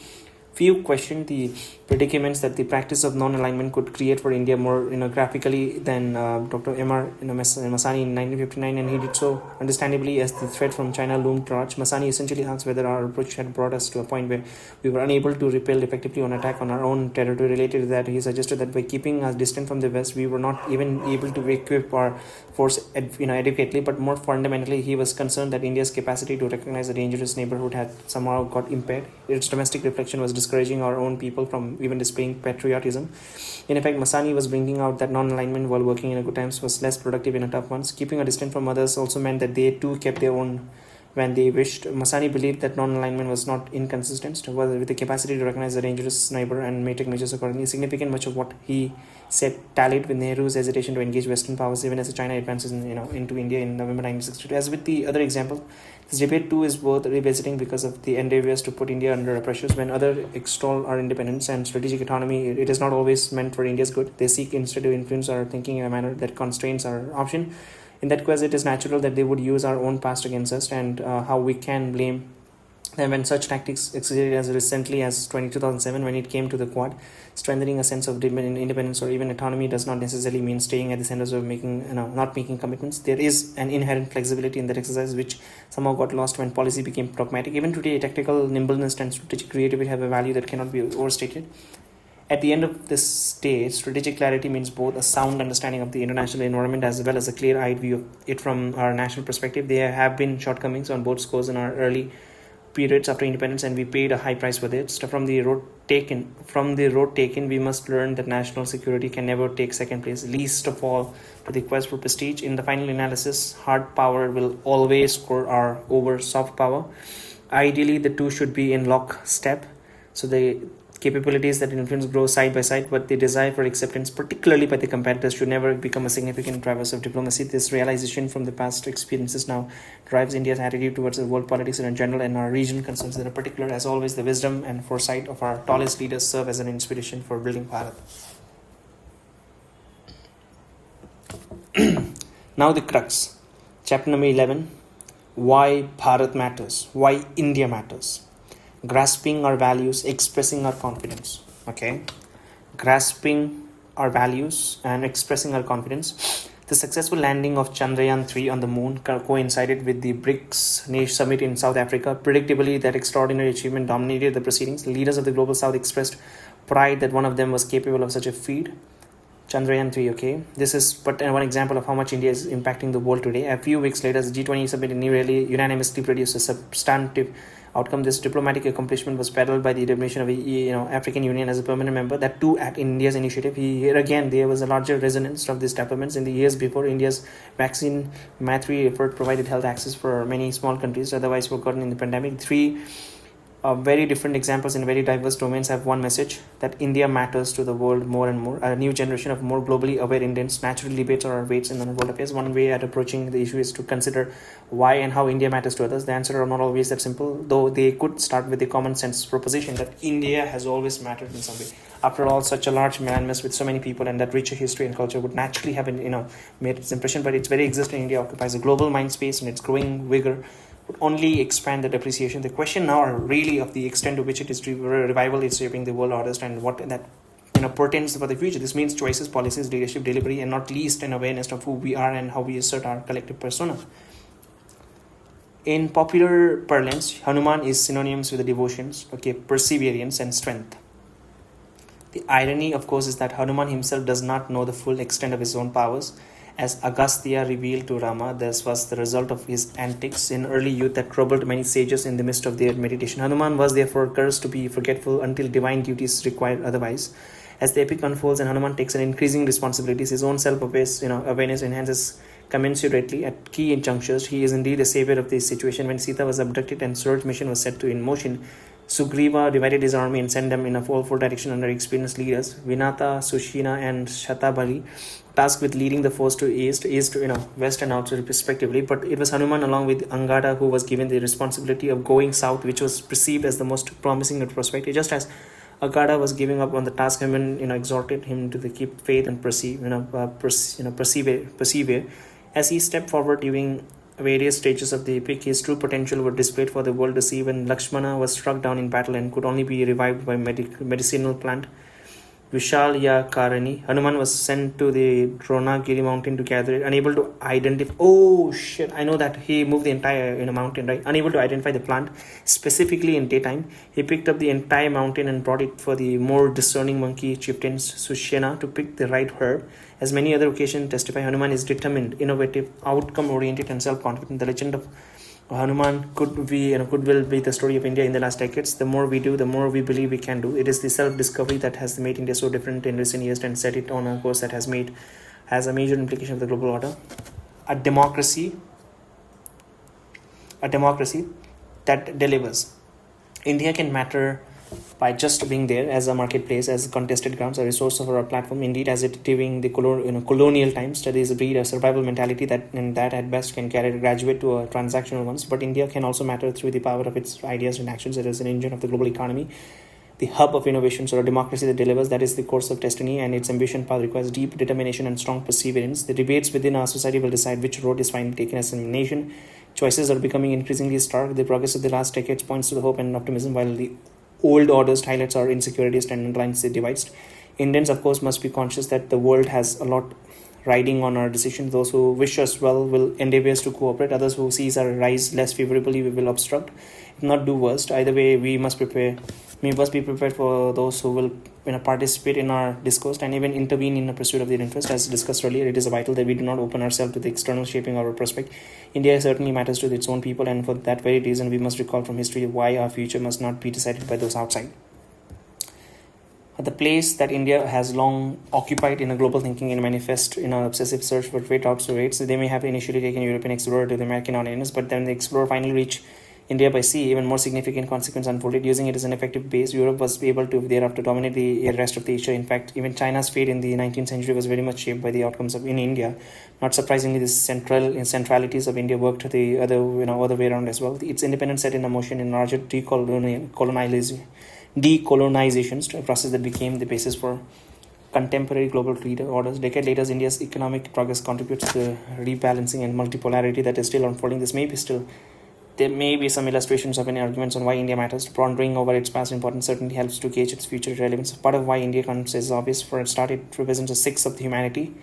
Few question the predicaments that the practice of non-alignment could create for India more graphically than Dr. M.R. Masani in 1959, and he did so understandably as the threat from China loomed large. Masani essentially asks whether our approach had brought us to a point where we were unable to repel effectively on attack on our own territory. Related to that, he suggested that by keeping us distant from the West, we were not even able to equip our force adequately, but more fundamentally, he was concerned that India's capacity to recognize a dangerous neighborhood had somehow got impaired. Its domestic reflection was discouraging our own people from even displaying patriotism. In effect, Masani was bringing out that non-alignment while working in a good times was less productive in a tough ones. Keeping a distance from others also meant that they too kept their own when they wished. Masani believed that non-alignment was not inconsistent with the capacity to recognize a dangerous neighbor and may take measures accordingly. Significant much of what he said tallied with Nehru's hesitation to engage Western powers even as China advances into India in November 1962. As with the other example, this debate too is worth revisiting because of the endeavors to put India under pressures. When others extol our independence and strategic autonomy, it is not always meant for India's good. They seek instead to influence our thinking in a manner that constrains our option. In that quest, it is natural that they would use our own past against us, and how we can blame them when such tactics succeeded as recently as 2007 when it came to the Quad. Strengthening a sense of independence or even autonomy does not necessarily mean staying at the centers of not making commitments. There is an inherent flexibility in that exercise which somehow got lost when policy became dogmatic. Even today, tactical nimbleness and strategic creativity have a value that cannot be overstated. At the end of this stage, strategic clarity means both a sound understanding of the international environment as well as a clear-eyed view of it from our national perspective. There have been shortcomings on both scores in our early periods after independence, and we paid a high price for this. From the road taken, we must learn that national security can never take second place, least of all to the quest for prestige. In the final analysis, hard power will always score over soft power. Ideally, the two should be in lockstep, so the capabilities that influence grow side by side, but the desire for acceptance, particularly by the competitors, should never become a significant driver of diplomacy. This realization from the past experiences now drives India's attitude towards the world politics in general and our regional concerns in particular. As always, the wisdom and foresight of our tallest leaders serve as an inspiration for building Bharat. Now the crux. Chapter number 11. Why Bharat matters. Why India matters. Grasping our values, expressing our confidence. Okay, grasping our values and expressing our confidence. The successful landing of Chandrayaan-3 on the moon coincided with the BRICS summit in South Africa. Predictably, that extraordinary achievement dominated the proceedings. Leaders of the global South expressed pride that one of them was capable of such a feat. Chandrayaan-3, okay. This is but one example of how much India is impacting the world today. A few weeks later, the G20 summit in New Delhi unanimously produced a substantive outcome. This diplomatic accomplishment was peddled by the definition of the African Union as a permanent member, that too at India's initiative. Here again, there was a larger resonance of these developments. In the years before, India's vaccine Maitri effort provided health access for many small countries otherwise forgotten in the pandemic. Three very different examples in very diverse domains have one message, that India matters to the world more and more. A new generation of more globally aware Indians naturally debates our weights in the world affairs. One way at approaching the issue is to consider why and how India matters to others. The answer are not always that simple, though they could start with the common sense proposition that India has always mattered in some way. After all, such a large landmass with so many people and that richer history and culture would naturally have made its impression, but its very existence in India occupies a global mind space, and its growing vigor would only expand that appreciation. The question now are really of the extent to which it is revival is shaping the world orders and what that portends for the future. This means choices, policies, leadership, delivery, and not least an awareness of who we are and how we assert our collective persona. In popular parlance, Hanuman is synonymous with the devotions, perseverance and strength. The irony, of course, is that Hanuman himself does not know the full extent of his own powers, As Agastya revealed to Rama, this was the result of his antics in early youth that troubled many sages in the midst of their meditation. Hanuman was therefore cursed to be forgetful until divine duties required otherwise. As the epic unfolds and Hanuman takes an increasing responsibilities, his own self-awareness enhances commensurately at key junctures. He is indeed a savior of this situation. When Sita was abducted and Suraj mission was set to in motion, Sugriva divided his army and sent them in a four direction under experienced leaders. Vinata, Sushina, and Shatabali tasked with leading the force to east, west, and south respectively. But it was Hanuman along with Angada who was given the responsibility of going south, which was perceived as the most promising prospect. Just as Agada was giving up on the task, Hanuman exhorted him to keep faith and persevere. As he stepped forward during various stages of the epic, his true potential were displayed for the world to see. When Lakshmana was struck down in battle and could only be revived by medicinal plant Vishalya Karani, Hanuman was sent to the Dronagiri mountain to gather it, unable to identify. Oh shit! I know that he moved the entire mountain, right? Unable to identify the plant specifically in daytime, he picked up the entire mountain and brought it for the more discerning monkey chieftains Sushena to pick the right herb. As many other occasions testify, Hanuman is determined, innovative, outcome-oriented, and self-confident. The legend of Hanuman could will be the story of India in the last decades. The more we do, the more we believe we can do. It is the self-discovery that has made India so different in recent years and set it on a course that has a major implication of the global order. A democracy that delivers. India can matter by just being there as a marketplace, as contested grounds, a resource of our platform. Indeed, as it during the colonial times, studies breed a survival mentality that at best can graduate to a transactional ones. But India can also matter through the power of its ideas and actions. It is an engine of the global economy, the hub of innovations, or a democracy that delivers. That is the course of destiny, and its ambition path requires deep determination and strong perseverance. The debates within our society will decide which road is finally taken as a nation. Choices are becoming increasingly stark. The progress of the last decades points to the hope and optimism, while the old orders highlights our insecurities and underlines the divides. Indians, of course, must be conscious that the world has a lot riding on our decisions. Those who wish us well will endeavor to cooperate. Others who sees our rise less favorably will obstruct, if not do worst. Either way, we must be prepared for those who will participate in our discourse and even intervene in the pursuit of their interest. As discussed earlier, it is vital that we do not open ourselves to the external shaping of our prospect. India certainly matters to its own people, and for that very reason, we must recall from history why our future must not be decided by those outside. The place that India has long occupied in a global thinking and manifest in an obsessive search for trade routes to rates. They may have initially taken European explorer to the American audience, but then the explorer finally reached India by sea. Even more significant consequence unfolded. Using it as an effective base, Europe was able to thereafter dominate the rest of Asia. In fact, even China's fate in the 19th century was very much shaped by the outcomes in India. Not surprisingly, the centralities of India worked the other way around as well. Its independence set in motion in larger decolonizations, a process that became the basis for contemporary global orders. Decade later, India's economic progress contributes to the rebalancing and multipolarity that is still unfolding. There may be some illustrations of any arguments on why India matters. Pondering over its past importance certainly helps to gauge its future relevance. Part of why India counts is obvious. For a start, it represents a sixth of the humanity.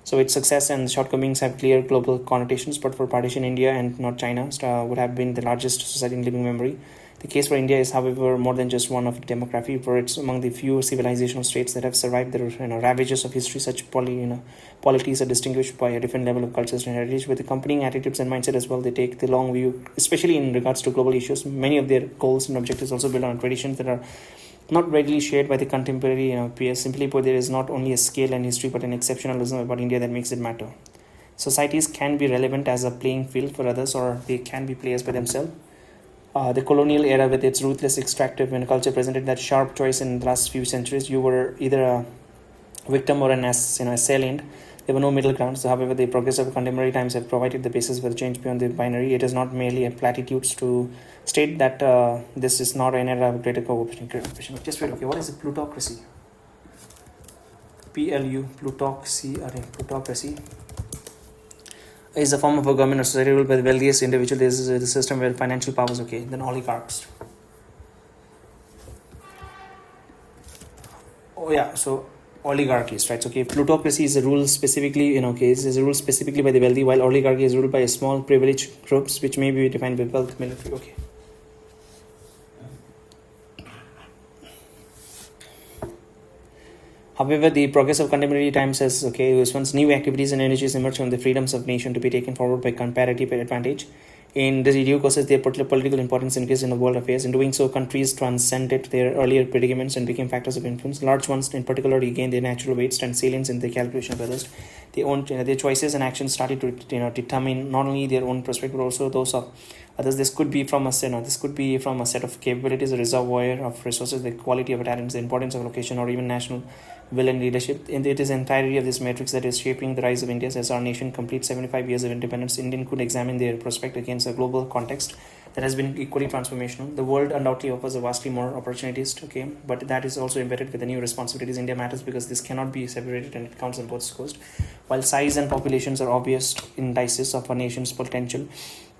So its success and shortcomings have clear global connotations, but for partition, India and not China would have been the largest society in living memory. The case for India is, however, more than just one of demography, for it's among the few civilizational states that have survived the ravages of history. Such polities are distinguished by a different level of cultures and heritage, with accompanying attitudes and mindset as well. They take the long view, especially in regards to global issues. Many of their goals and objectives also build on traditions that are not readily shared by the contemporary peers. Simply put, there is not only a scale and history, but an exceptionalism about India that makes it matter. Societies can be relevant as a playing field for others, or they can be players by themselves. The colonial era, with its ruthless extractive culture, presented that sharp choice in the last few centuries. You were either a victim or an assailant. There were no middle grounds. However, the progress of contemporary times have provided the basis for the change beyond the binary. It is not merely a platitudes to state that this is not an era of greater cooperation. Just wait, okay, what is a plutocracy? Plutocracy is a form of a government or society ruled by the wealthiest individual. This is the system where financial power is okay. Then oligarchs. Oh yeah, so oligarchies, right? So, okay, plutocracy is a rule specifically, is a rule specifically by the wealthy, while oligarchy is ruled by a small privileged groups, which may be defined by wealth, military. Okay. However, the progress of contemporary times says, once new activities and energies emerge from the freedoms of nation to be taken forward by comparative advantage. In the due courses, their political importance increased in the world affairs. In doing so, countries transcended their earlier predicaments and became factors of influence. Large ones, in particular, regained their natural weights and salience in the calculation of others. Their choices and actions started to determine not only their own prospect but also those of others. This could be from a set of capabilities, a reservoir of resources, the quality of talents, the importance of location, or even national will and leadership. And it is the entirety of this matrix that is shaping the rise of India. As our nation completes 75 years of independence, Indian could examine their prospect against a global context that has been equally transformational. The world undoubtedly offers a vastly more opportunities, but that is also embedded with the new responsibilities. India matters because this cannot be separated and it counts on both coasts. While size and populations are obvious indices of a nation's potential,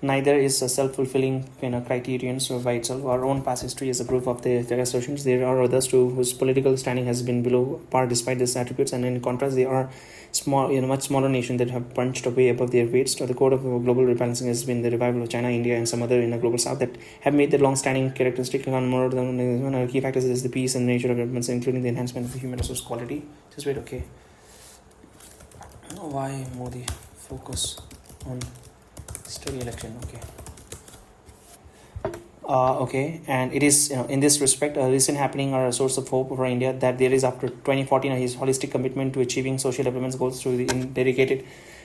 neither is a self-fulfilling criterion by itself. Our own past history is a proof of their assertions. There are others too whose political standing has been below par despite these attributes, and in contrast, they are much smaller nations that have punched way above their weights. The core of global rebalancing has been the revival of China, India, and some other in the global south that have made their long-standing characteristic on more than one of the key factors is the peace and nature of governments, including the enhancement of the human resource quality. Just wait, Why Modi focus on steady election? And it is in this respect, a recent happening are a source of hope for India that there is after 2014 his holistic commitment to achieving social development goals through the dedicated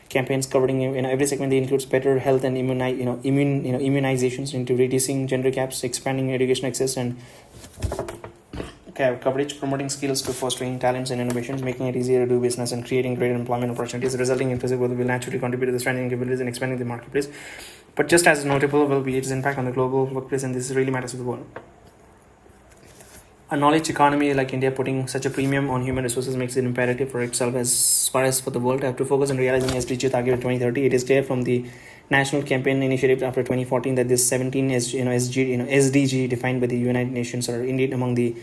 campaigns covering every segment. They includes better health and immunizations, into reducing gender gaps, expanding education access and coverage, promoting skills to fostering talents and innovations, making it easier to do business and creating greater employment opportunities, resulting in physical will naturally contribute to the strengthening capabilities and expanding the marketplace. But just as notable will be its impact on the global workplace, and this really matters to the world. A knowledge economy like India putting such a premium on human resources makes it imperative for itself as far as for the world to have to focus on realizing SDG target 2030. It is clear from the national campaign initiative after 2014 that this 17 SDG defined by the United Nations are indeed among the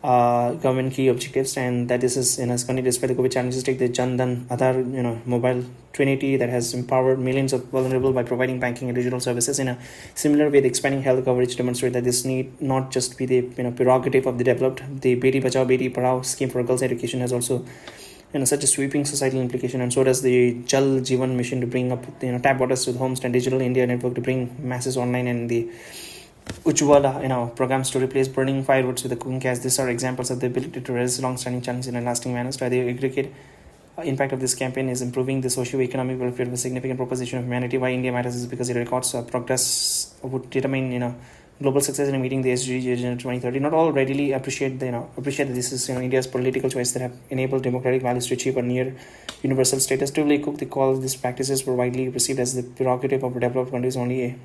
government key objectives, and that this is currently despite the COVID challenges. Take the Jan Dhan Aadhaar mobile trinity that has empowered millions of vulnerable by providing banking and digital services. In a similar way, the expanding health coverage demonstrate that this need not just be the prerogative of the developed. The Beti Bachao Beti Padhao scheme for girls' education has also such a sweeping societal implication, and so does the Jal Jeevan mission to bring up tap waters to the homes, and Digital India Network to bring masses online, and the Ujjwala programs to replace burning firewoods with the cooking gas. These are examples of the ability to raise long-standing challenges in a lasting manner. So the aggregate impact of this campaign is improving the socio-economic welfare of a significant proposition of humanity. Why India matters is because it records progress would determine global success in meeting the SDG Agenda 2030. Not all readily appreciate that this is India's political choice that have enabled democratic values to achieve a near universal status. To Cook, they call these practices were widely perceived as the prerogative of developed countries only.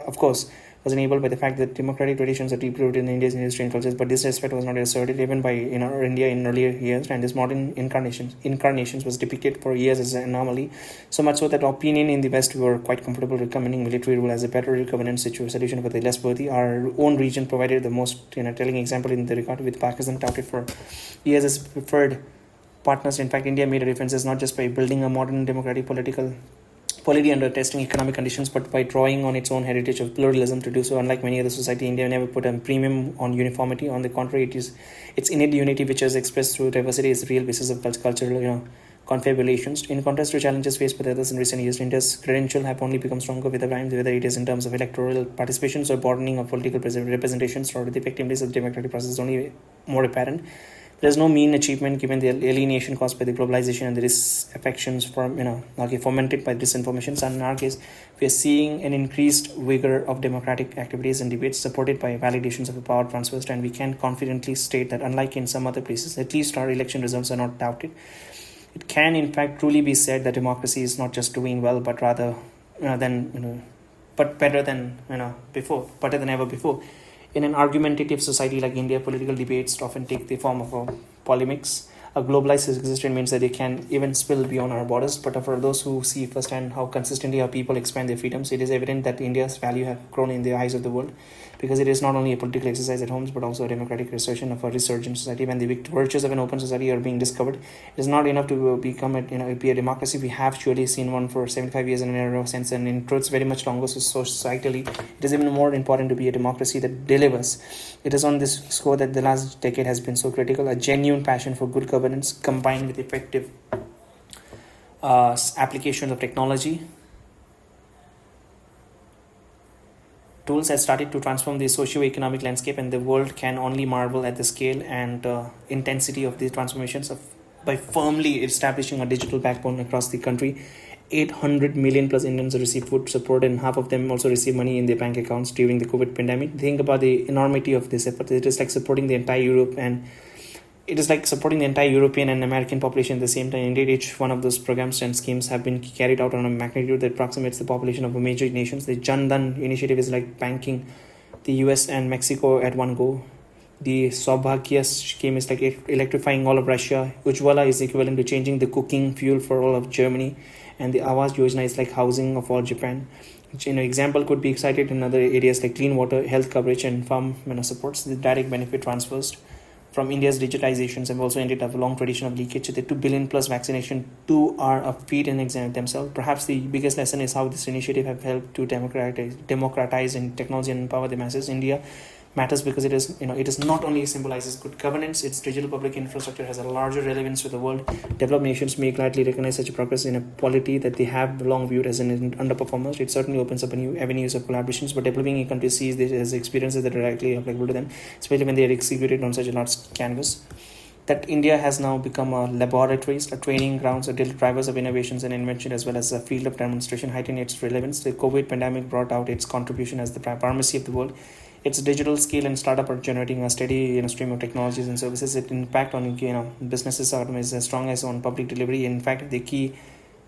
Of course, was enabled by the fact that democratic traditions are deeply rooted in India's history and cultures, but this aspect was not asserted even by India in earlier years, and this modern incarnations was depicted for years as an anomaly, so much so that opinion in the West were quite comfortable recommending military rule as a better governance solution for the less worthy. Our own region provided the most telling example in the regard, with Pakistan touted for years as preferred partners. In fact, India made a difference not just by building a modern democratic polity under testing economic conditions, but by drawing on its own heritage of pluralism to do so. Unlike many other societies, India never put a premium on uniformity. On the contrary, its innate unity, which is expressed through diversity, is the real basis of cultural confabulations. In contrast to challenges faced by the others in recent years, India's credential have only become stronger with the times, whether it is in terms of electoral participations or broadening of political representations, or the effectiveness of the democratic process is only more apparent. There is no mean achievement given the alienation caused by the globalization and the disaffections fomented by disinformation. So in our case, we are seeing an increased vigor of democratic activities and debates supported by validations of the power transfers, and we can confidently state that unlike in some other places, at least our election results are not doubted. It can in fact truly be said that democracy is not just doing well, but rather better than ever before. In an argumentative society like India, political debates often take the form of polemics. A globalized existence means that they can even spill beyond our borders. But for those who see firsthand how consistently our people expand their freedoms, it is evident that India's value have grown in the eyes of the world. because it is not only a political exercise at homes but also a democratic restoration of a resurgent society. When the virtues of an open society are being discovered, it is not enough to become be a democracy. We have surely seen one for 75 years in a narrow sense, and in truth very much longer. So societally, it is even more important to be a democracy that delivers. It is on this score that the last decade has been so critical. A genuine passion for good governance combined with effective application of technology tools has started to transform the socio-economic landscape, and the world can only marvel at the scale and intensity of these transformations by firmly establishing a digital backbone across the country. 800 million plus Indians receive food support, and half of them also receive money in their bank accounts during the COVID pandemic. Think about the enormity of this effort. It is like supporting the entire Europe, and it is like supporting the entire European and American population at the same time. Indeed, each one of those programs and schemes have been carried out on a magnitude that approximates the population of major nations. The Jan Dhan initiative is like banking the US and Mexico at one go. The Saubhagya scheme is like electrifying all of Russia. Ujjwala is equivalent to changing the cooking fuel for all of Germany. And the Awas Yojana is like housing of all Japan. Which, example could be cited in other areas like clean water, health coverage, and farm supports. The direct benefit transfers from India's digitizations have also ended up a long tradition of leakage. The 2 billion plus vaccination too are a feat in exam themselves. Perhaps the biggest lesson is how this initiative have helped to democratize in technology and empower the masses. India matters because it is not only symbolizes good governance, its digital public infrastructure has a larger relevance to the world. Developed nations may gladly recognize such a progress in a polity that they have long viewed as an underperformer. It certainly opens up a new avenues of collaborations, but developing countries sees this as experiences that are directly applicable to them, especially when they are executed on such a large canvas. That India has now become a laboratories, a training grounds, a drivers of innovations and invention, as well as a field of demonstration, heighten its relevance. The COVID pandemic brought out its contribution as the pharmacy of the world. Its digital scale and startup are generating a steady stream of technologies and services. Its impact on businesses is as strong as on public delivery. In fact, the key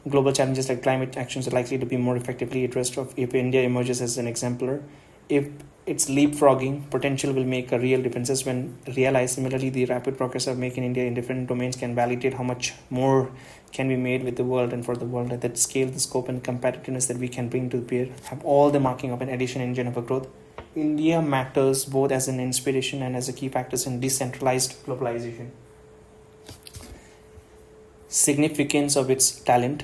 global challenges like climate actions are likely to be more effectively addressed if India emerges as an exemplar. If its leapfrogging potential will make a real differences when realized. Similarly, the rapid progress of making India in different domains can validate how much more can be made with the world and for the world. At that scale, the scope and competitiveness that we can bring to bear have all the marking of an addition engine of a growth. India matters both as an inspiration and as a key factor in decentralized globalization. Significance of its talent.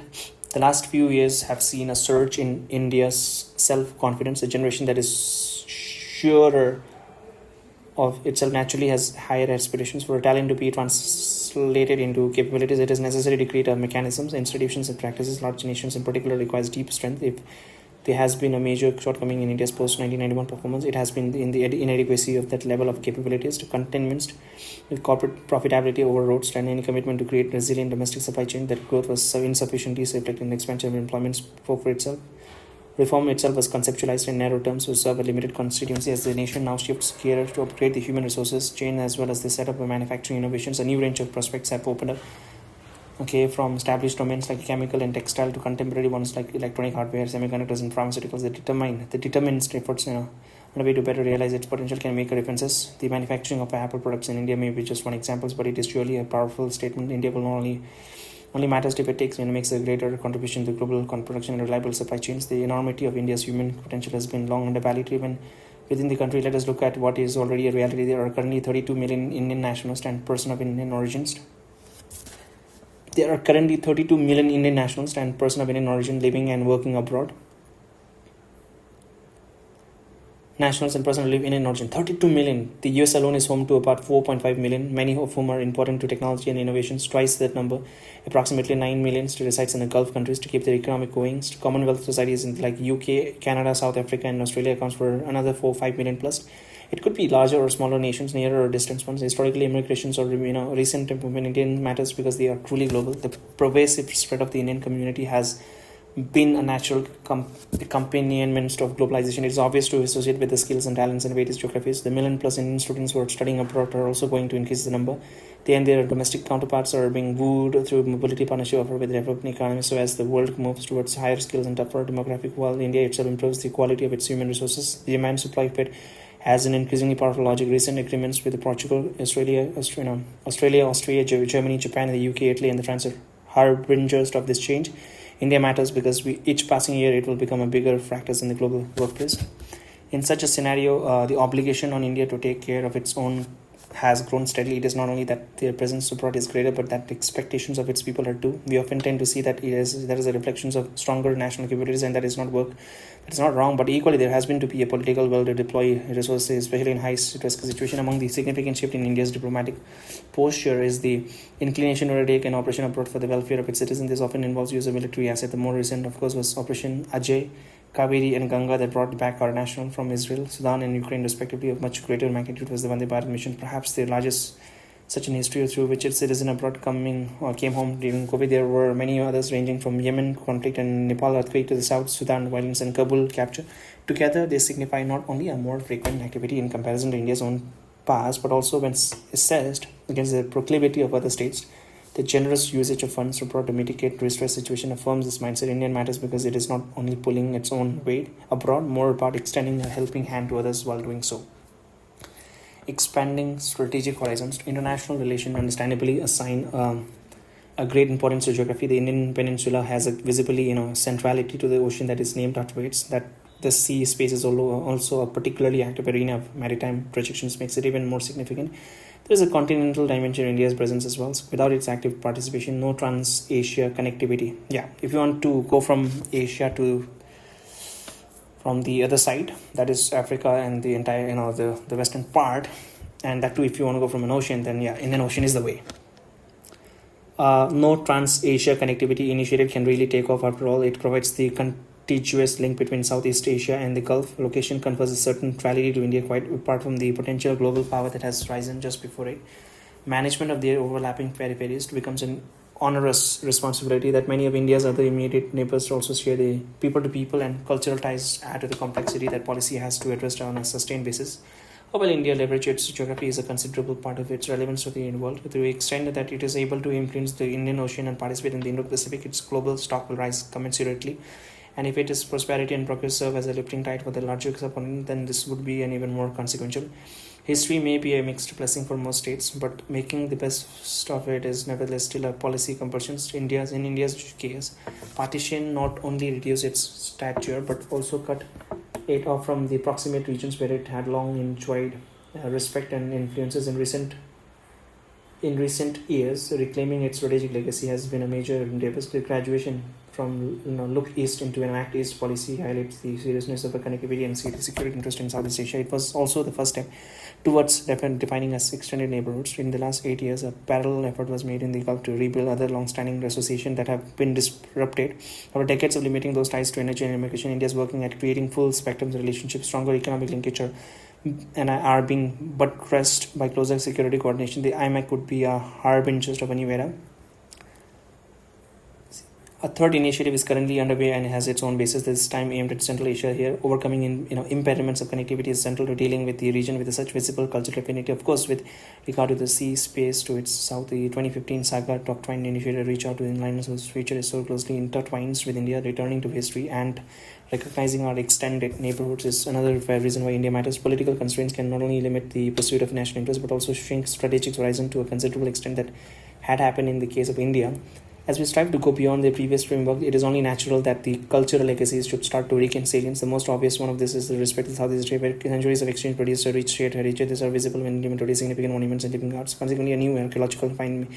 The last few years have seen a surge in India's self-confidence. A generation that is surer of itself naturally has higher aspirations. For talent to be translated into capabilities, it is necessary to create mechanisms, institutions, and practices. Large nations in particular requires deep strength. If there has been a major shortcoming in India's post-1991 performance, it has been in the inadequacy of that level of capabilities to containment with corporate profitability overrode and any commitment to create resilient domestic supply chain. That growth was insufficiently reflected in the expansion of employment for itself. Reform itself was conceptualized in narrow terms to serve a limited constituency. As the nation now shifts gear to upgrade the human resources chain as well as the setup of manufacturing innovations, a new range of prospects have opened up. From established domains like chemical and textile to contemporary ones like electronic hardware, semiconductors, and pharmaceuticals. The determined efforts on a way to better realize its potential can make a difference. The manufacturing of Apple products in India may be just one example, but it is surely a powerful statement. India will not only matters if it makes a greater contribution to global production and reliable supply chains. The enormity of India's human potential has been long undervalued even within the country. Let us look at what is already a reality. There are currently 32 million Indian nationals and persons of Indian origins. There are currently 32 million Indian nationals and persons of Indian origin living and working abroad. Nationals and persons live in Indian origin. 32 million. The US alone is home to about 4.5 million, many of whom are important to technology and innovations, twice that number. Approximately 9 million resides in the Gulf countries to keep their economic going. Commonwealth societies in like UK, Canada, South Africa, and Australia accounts for another 4-5 million plus. It could be larger or smaller nations, nearer or distant ones. Historically, immigrations or recent movement in Indian matters because they are truly global. The pervasive spread of the Indian community has been a natural accompaniment of globalization. It is obvious to associate with the skills and talents in various geographies. The million plus Indian students who are studying abroad are also going to increase the number. They and their domestic counterparts are being wooed through mobility partnership offered with the developing economies. So as the world moves towards higher skills and tougher demographic, while India itself improves the quality of its human resources, the demand supply fit has an increasingly powerful logic. Recent agreements with Portugal, Australia, Austria, Germany, Japan, and the UK, Italy, and the France are harbingers of this change. India matters because each passing year it will become a bigger factor in the global workplace. In such a scenario, the obligation on India to take care of its own has grown steadily. It is not only that their presence abroad is greater, but that the expectations of its people are too. We often tend to see that there is a reflection of stronger national capabilities, and that is not work. That is not wrong, but equally there has been to be a political will to deploy resources, especially in high-risk situation. Among the significant shift in India's diplomatic posture is the inclination to undertake an operation abroad for the welfare of its citizens. This often involves use of military asset. The more recent, of course, was Operation Ajay, Kaveri and Ganga that brought back our national from Israel, Sudan and Ukraine respectively. Of much greater magnitude was the Vande Bharat mission, perhaps the largest such in history, through which its citizen abroad came home during COVID. There were many others ranging from Yemen conflict and Nepal earthquake to the South Sudan violence and Kabul capture. Together, they signify not only a more frequent activity in comparison to India's own past, but also when assessed against the proclivity of other states. The generous usage of funds abroad to mitigate distress situation affirms this mindset. Indian matters because it is not only pulling its own weight abroad, more about extending a helping hand to others while doing so. Expanding strategic horizons. International relations understandably assign a great importance to geography. The Indian peninsula has a visibly centrality to the ocean that is named after it. That the sea space is also a particularly active arena of maritime projections makes it even more significant. There is a continental dimension in India's presence as well. So without its active participation, no trans-Asia connectivity. Yeah, if you want to go from Asia to from the other side, that is Africa and the entire the western part, and that too if you want to go from an ocean, then yeah, Indian Ocean is the way. No trans-Asia connectivity initiative can really take off. After all, it provides the contiguous link between Southeast Asia and the Gulf. Location confers a certain neutrality to India, quite apart from the potential global power that has risen just before it. Management of their overlapping peripheries becomes an onerous responsibility that many of India's other immediate neighbors also share. The people-to-people and cultural ties add to the complexity that policy has to address on a sustained basis. While India leverages its geography is a considerable part of its relevance to the world, to the extent that it is able to influence the Indian Ocean and participate in the Indo-Pacific, its global stock will rise commensurately. And if it is prosperity and progress serve as a lifting tide for the larger opponent, then this would be an even more consequential. History may be a mixed blessing for most states, but making the best of it is nevertheless still a policy compulsion. In India's case, partition not only reduced its stature but also cut it off from the proximate regions where it had long enjoyed respect and influences. In recent years, reclaiming its strategic legacy has been a major endeavor. The graduation from look east into an act east policy highlights the seriousness of the connectivity and security interest in Southeast Asia. It was also the first step towards defining as extended neighborhoods. In the last 8 years, a parallel effort was made in the Gulf to rebuild other long-standing associations that have been disrupted. After decades of limiting those ties to energy and immigration, India is working at creating full spectrum relationships, stronger economic linkage, and are being buttressed by closer security coordination. The IMEC would be a harbinger of a new era. A third initiative is currently underway and has its own basis, this time aimed at Central Asia. Here, overcoming impediments of connectivity is central to dealing with the region with such visible cultural affinity. Of course, with regard to the sea space to its south, the 2015 Saga Doctrine initiative reach out to the inland whose future is so closely intertwined with India. Returning to history and recognizing our extended neighborhoods is another reason why India matters. Political constraints can not only limit the pursuit of national interest but also shrink strategic horizon to a considerable extent that had happened in the case of India. As we strive to go beyond the previous framework, it is only natural that the cultural legacies should start to regain salience. The most obvious one of this is the respect of Southeast Asia, where centuries of exchange produced a rich shared heritage. These are visible when inventory significant monuments and living arts. Consequently, a new archaeological find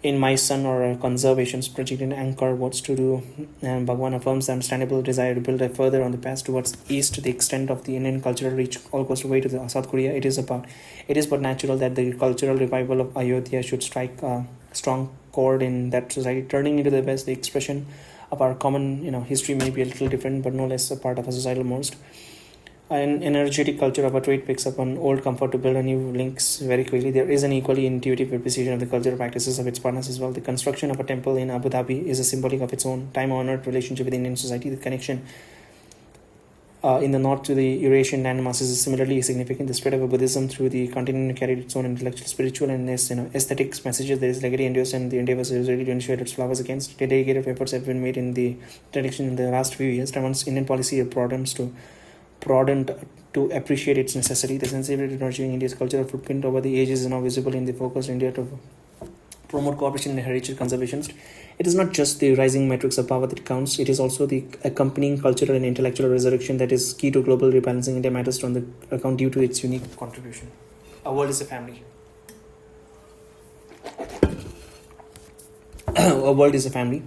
in my son or conservations project in Angkor what's to do, and Bhagwan affirms the understandable desire to build a further on the path towards east. To the extent of the Indian cultural reach all goes away to the South Korea. It is but natural that the cultural revival of Ayodhya should strike a strong chord in that society. Turning into the West, the expression of our common history may be a little different but no less a part of a societal most. An energetic culture of a trade picks up on old comfort to build a new links very quickly. There is an equally intuitive appreciation of the cultural practices of its partners as well. The construction of a temple in Abu Dhabi is a symbolic of its own time-honored relationship with Indian society. The connection in the north to the Eurasian landmasses is similarly significant. The spread of Buddhism through the continent carried its own intellectual, spiritual, and aesthetics messages. There is legacy endures, and the endeavors is ready to ensure its flowers against. Dedicated efforts have been made in the direction in the last few years. Once Indian policy broadened to appreciate its necessity. The sensibility to nurturing India's cultural footprint over the ages is now visible in the focused India to promote cooperation and heritage conservation. It is not just the rising metrics of power that counts, it is also the accompanying cultural and intellectual resurrection that is key to global rebalancing India matters to on the account due to its unique contribution. A world is a family. A world is a family.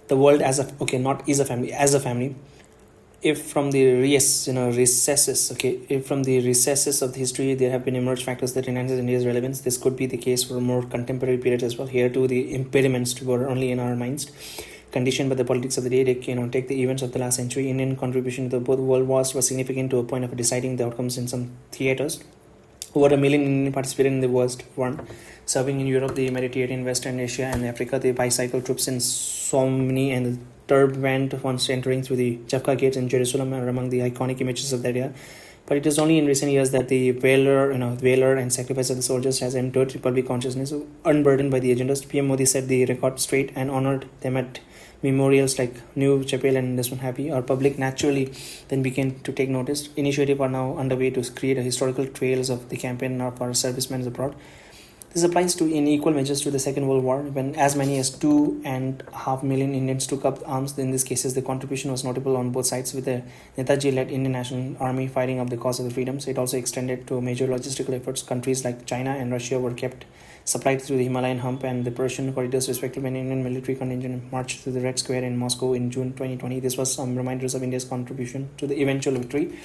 The world as a, okay, not is a family, as a family. If from the recesses, if from the recesses of the history there have been emerged factors that enhances India's relevance, this could be the case for a more contemporary period as well. Here too, the impediments were only in our minds, conditioned by the politics of the day. Take the events of the last century. Indian contribution to both world wars was significant to a point of deciding the outcomes in some theaters. Over 1 million Indians participated in the worst one, serving in Europe, the Mediterranean, Western Asia, and Africa. The bicycle troops in Somni and the Turband once entering through the Jaffa gates in Jerusalem are among the iconic images of that era. But it is only in recent years that the valor and sacrifice of the soldiers has entered public consciousness, unburdened by the agendas. PM Modi set the record straight and honored them at memorials like New Chapel and this one Happy. Our public naturally then began to take notice. Initiatives are now underway to create a historical trails of the campaign of our servicemen abroad. This applies to in equal measures to the Second World War, when as many as 2.5 million Indians took up arms. In these cases, the contribution was notable on both sides, with the Netaji-led Indian National Army fighting up the cause of the freedoms. It also extended to major logistical efforts. Countries like China and Russia were kept supplied through the Himalayan hump and the Persian corridors, respectively, when Indian military contingent marched through the Red Square in Moscow in June 2020. This was some reminders of India's contribution to the eventual victory.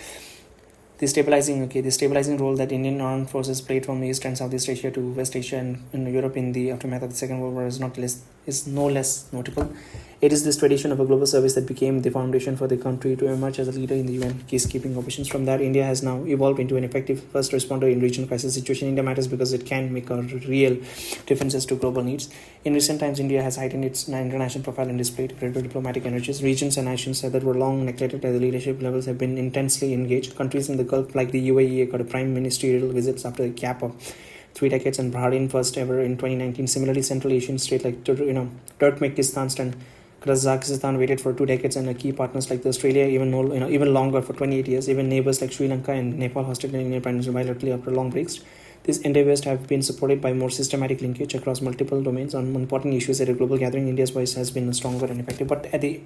The stabilizing role that Indian armed forces played from East and Southeast Asia to West Asia and in Europe in the aftermath of the Second World War is no less notable. It is this tradition of a global service that became the foundation for the country to emerge as a leader in the UN peacekeeping operations. From that, India has now evolved into an effective first responder in regional crisis situation. India matters because it can make a real differences to global needs. In recent times, India has heightened its international profile and displayed greater diplomatic energies. Regions and nations that were long neglected at the leadership levels have been intensely engaged. Countries in the Gulf like the UAE got a prime ministerial visits after a gap of 3 decades, and Bahrain first ever in 2019. Similarly, Central Asian states like Turkmenistan and Kazakhstan waited for 2 decades, and key partners like Australia even longer for 28 years. Even neighbors like Sri Lanka and Nepal hosted Indian Prime bilaterally after long breaks. These endeavors have been supported by more systematic linkage across multiple domains on important issues at a global gathering. India's voice has been stronger and effective. But at the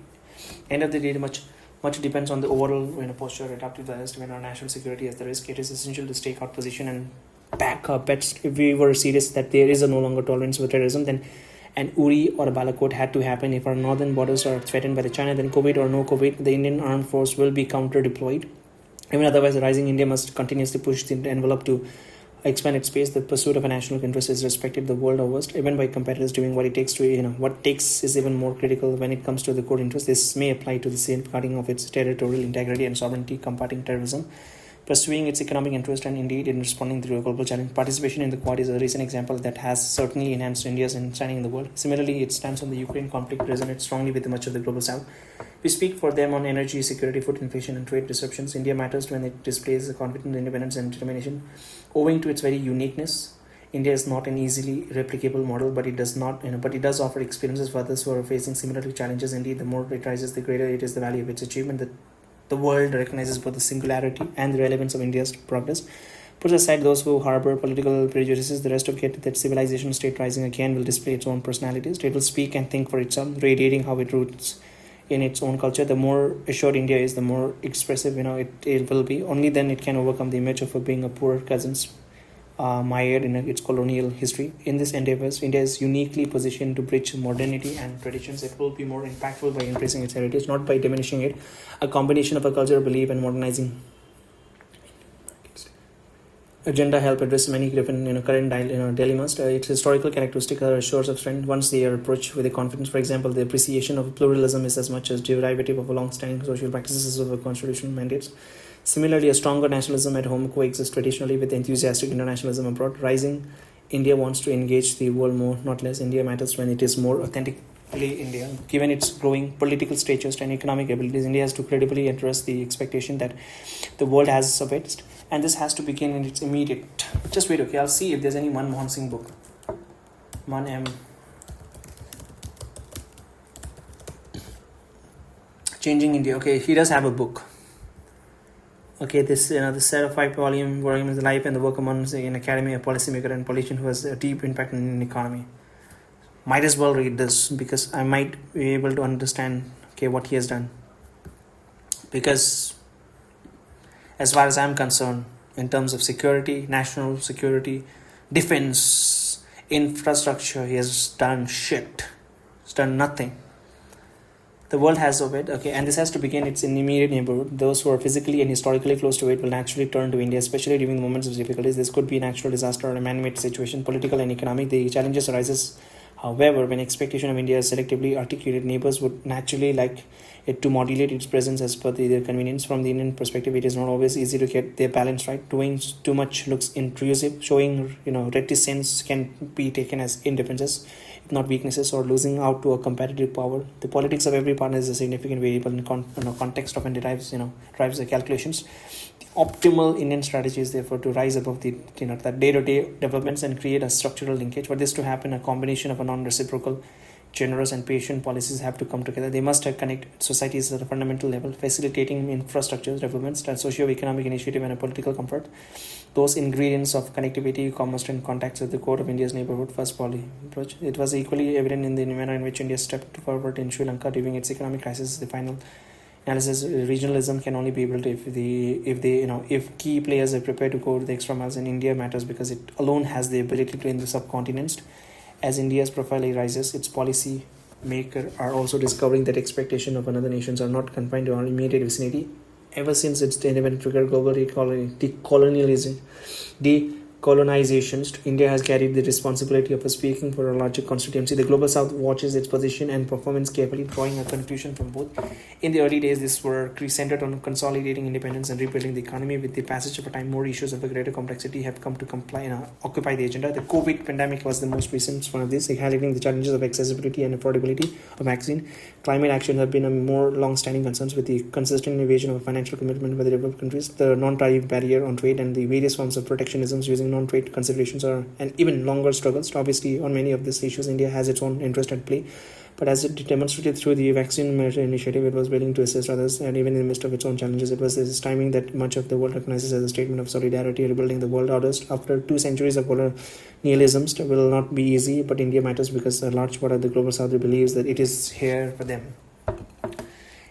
end of the day, much depends on the overall posture adopted by us when our national security is the risk. It is essential to stake out position and back our bets. If we were serious that there is a no longer tolerance for terrorism, then an Uri or a Balakot had to happen. If our northern borders are threatened by the China, then COVID or no COVID, the Indian armed force will be counter-deployed. Even otherwise, rising India must continuously push the envelope to expand its space. The pursuit of a national interest is respected the world over, even by competitors doing what it takes to, what takes is even more critical when it comes to the core interest. This may apply to the safeguarding of its territorial integrity and sovereignty, combating terrorism, pursuing its economic interest, and indeed in responding to a global challenge. Participation in the Quad is a recent example that has certainly enhanced India's standing in the world. Similarly, its stance on the Ukraine conflict resonates strongly with much of the global south. We speak for them on energy, security, food inflation, and trade disruptions. India matters when it displays a confident independence and determination. Owing to its very uniqueness, India is not an easily replicable model, but it does offer experiences for others who are facing similar challenges. Indeed, the more it rises, the greater it is the value of its achievement. The world recognizes both the singularity and the relevance of India's progress. Put aside those who harbor political prejudices, the rest of get that civilization state rising again will display its own personalities. It will speak and think for itself, radiating how it roots in its own culture. The more assured India is, the more expressive it will be. Only then it can overcome the image of being a poor cousin's mired in its colonial history. In this endeavors, India is uniquely positioned to bridge modernity and traditions. It will be more impactful by embracing its heritage, not by diminishing it. A combination of a cultural belief and modernizing agenda help address many different current dilemmas. Its historical characteristics are a source of strength once they are approached with a confidence. For example, the appreciation of pluralism is as much as derivative of a long-standing social practices as of a constitutional mandates. Similarly, a stronger nationalism at home coexists traditionally with enthusiastic internationalism abroad. Rising India wants to engage the world more, not less. India matters when it is more authentically India. Given its growing political stature and economic abilities, India has to credibly address the expectation that the world has of it, and this has to begin in its immediate. Just wait, okay? I'll see if there's any Manmohan Singh book. Changing India. Okay, he does have a book. Okay, this set of 5 volumes, The Life and the Work among an academy, a policymaker, and politician who has a deep impact on the economy. Might as well read this because I might be able to understand what he has done. Because as far as I'm concerned, in terms of security, national security, defense, infrastructure, he has done shit. He's done nothing. The world has of it, and this has to begin its immediate neighborhood. Those who are physically and historically close to it will naturally turn to India, especially during the moments of difficulties. This could be a natural disaster or a man-made situation, political and economic. The challenges arises, however, when expectation of India is selectively articulated. Neighbors would naturally like it to modulate its presence as per their convenience. From the Indian perspective, it is not always easy to get their balance right. Doing too much looks intrusive. Showing reticence can be taken as indifferences, not weaknesses, or losing out to a competitive power. The politics of every partner is a significant variable in context of and drives the calculations. The optimal Indian strategy is therefore to rise above the that day-to-day developments and create a structural linkage. For this to happen, a combination of a non-reciprocal, generous and patient policies have to come together. They must connect societies at a fundamental level, facilitating infrastructure developments, socio-economic initiative and a political comfort. Those ingredients of connectivity, commerce and contacts at the core of India's neighborhood first policy approach. It was equally evident in the manner in which India stepped forward in Sri Lanka during its economic crisis. The final analysis: regionalism can only be built if key players are prepared to go the extra miles. In India matters because it alone has the ability to end the subcontinent. As India's profile rises, its policy makers are also discovering that expectations of another nations are not confined to our immediate vicinity. Ever since its independent triggered global decolonization, India has carried the responsibility of speaking for a larger constituency. The Global South watches its position and performance carefully, drawing a conclusion from both. In the early days, this were centered on consolidating independence and rebuilding the economy. With the passage of time, more issues of a greater complexity have come to occupy the agenda. The COVID pandemic was the most recent one of these, highlighting the challenges of accessibility and affordability of vaccine. Climate action have been a more long-standing concerns with the consistent evasion of financial commitment by the developed countries, the non-tariff barrier on trade, and the various forms of protectionism using non-trade considerations and even longer struggles. Obviously, on many of these issues, India has its own interest at play. But as it demonstrated through the vaccine initiative, it was willing to assist others, and even in the midst of its own challenges. It was this timing that much of the world recognizes as a statement of solidarity, rebuilding the world order after 2 centuries of colonialism will not be easy, but India matters because a large part of the global south believes that it is here for them.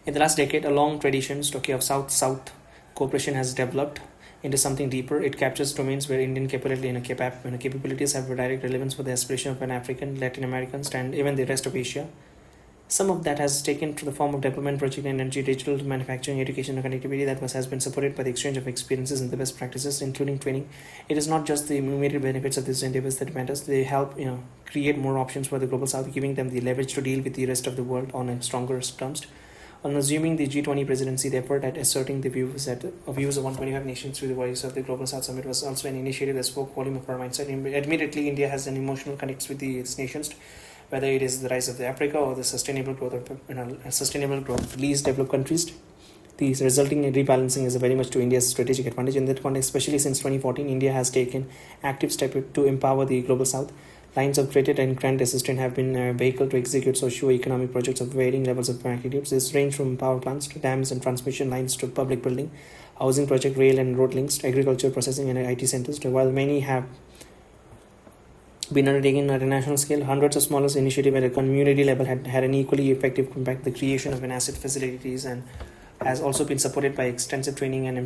In the last decade, a long tradition of South-South cooperation has developed into something deeper. It captures domains where Indian capabilities have a direct relevance for the aspiration of Pan-African, Latin Americans, and even the rest of Asia. Some of that has taken to the form of development, project energy, digital manufacturing, education, and connectivity that has been supported by the exchange of experiences and the best practices, including training. It is not just the immediate benefits of these endeavors that matters. They help create more options for the global south, giving them the leverage to deal with the rest of the world on a stronger terms. On assuming the G20 presidency, the effort at asserting the views of 125 nations through the voice of the Global South Summit was also an initiative that spoke volume of our mindset. Admittedly, India has an emotional connects with its nations, whether it is the rise of the Africa or the sustainable growth of least developed countries. The resulting rebalancing is very much to India's strategic advantage. In that context, especially since 2014, India has taken active steps to empower the Global South. Lines of credit and grant assistance have been a vehicle to execute socio-economic projects of varying levels of magnitude. This range from power plants to dams and transmission lines to public building, housing project, rail and road links, agriculture processing and IT centers. While many have been undertaken at a national scale, hundreds of smaller initiatives at a community level had an equally effective impact. The creation of an asset facilities and has also been supported by extensive training and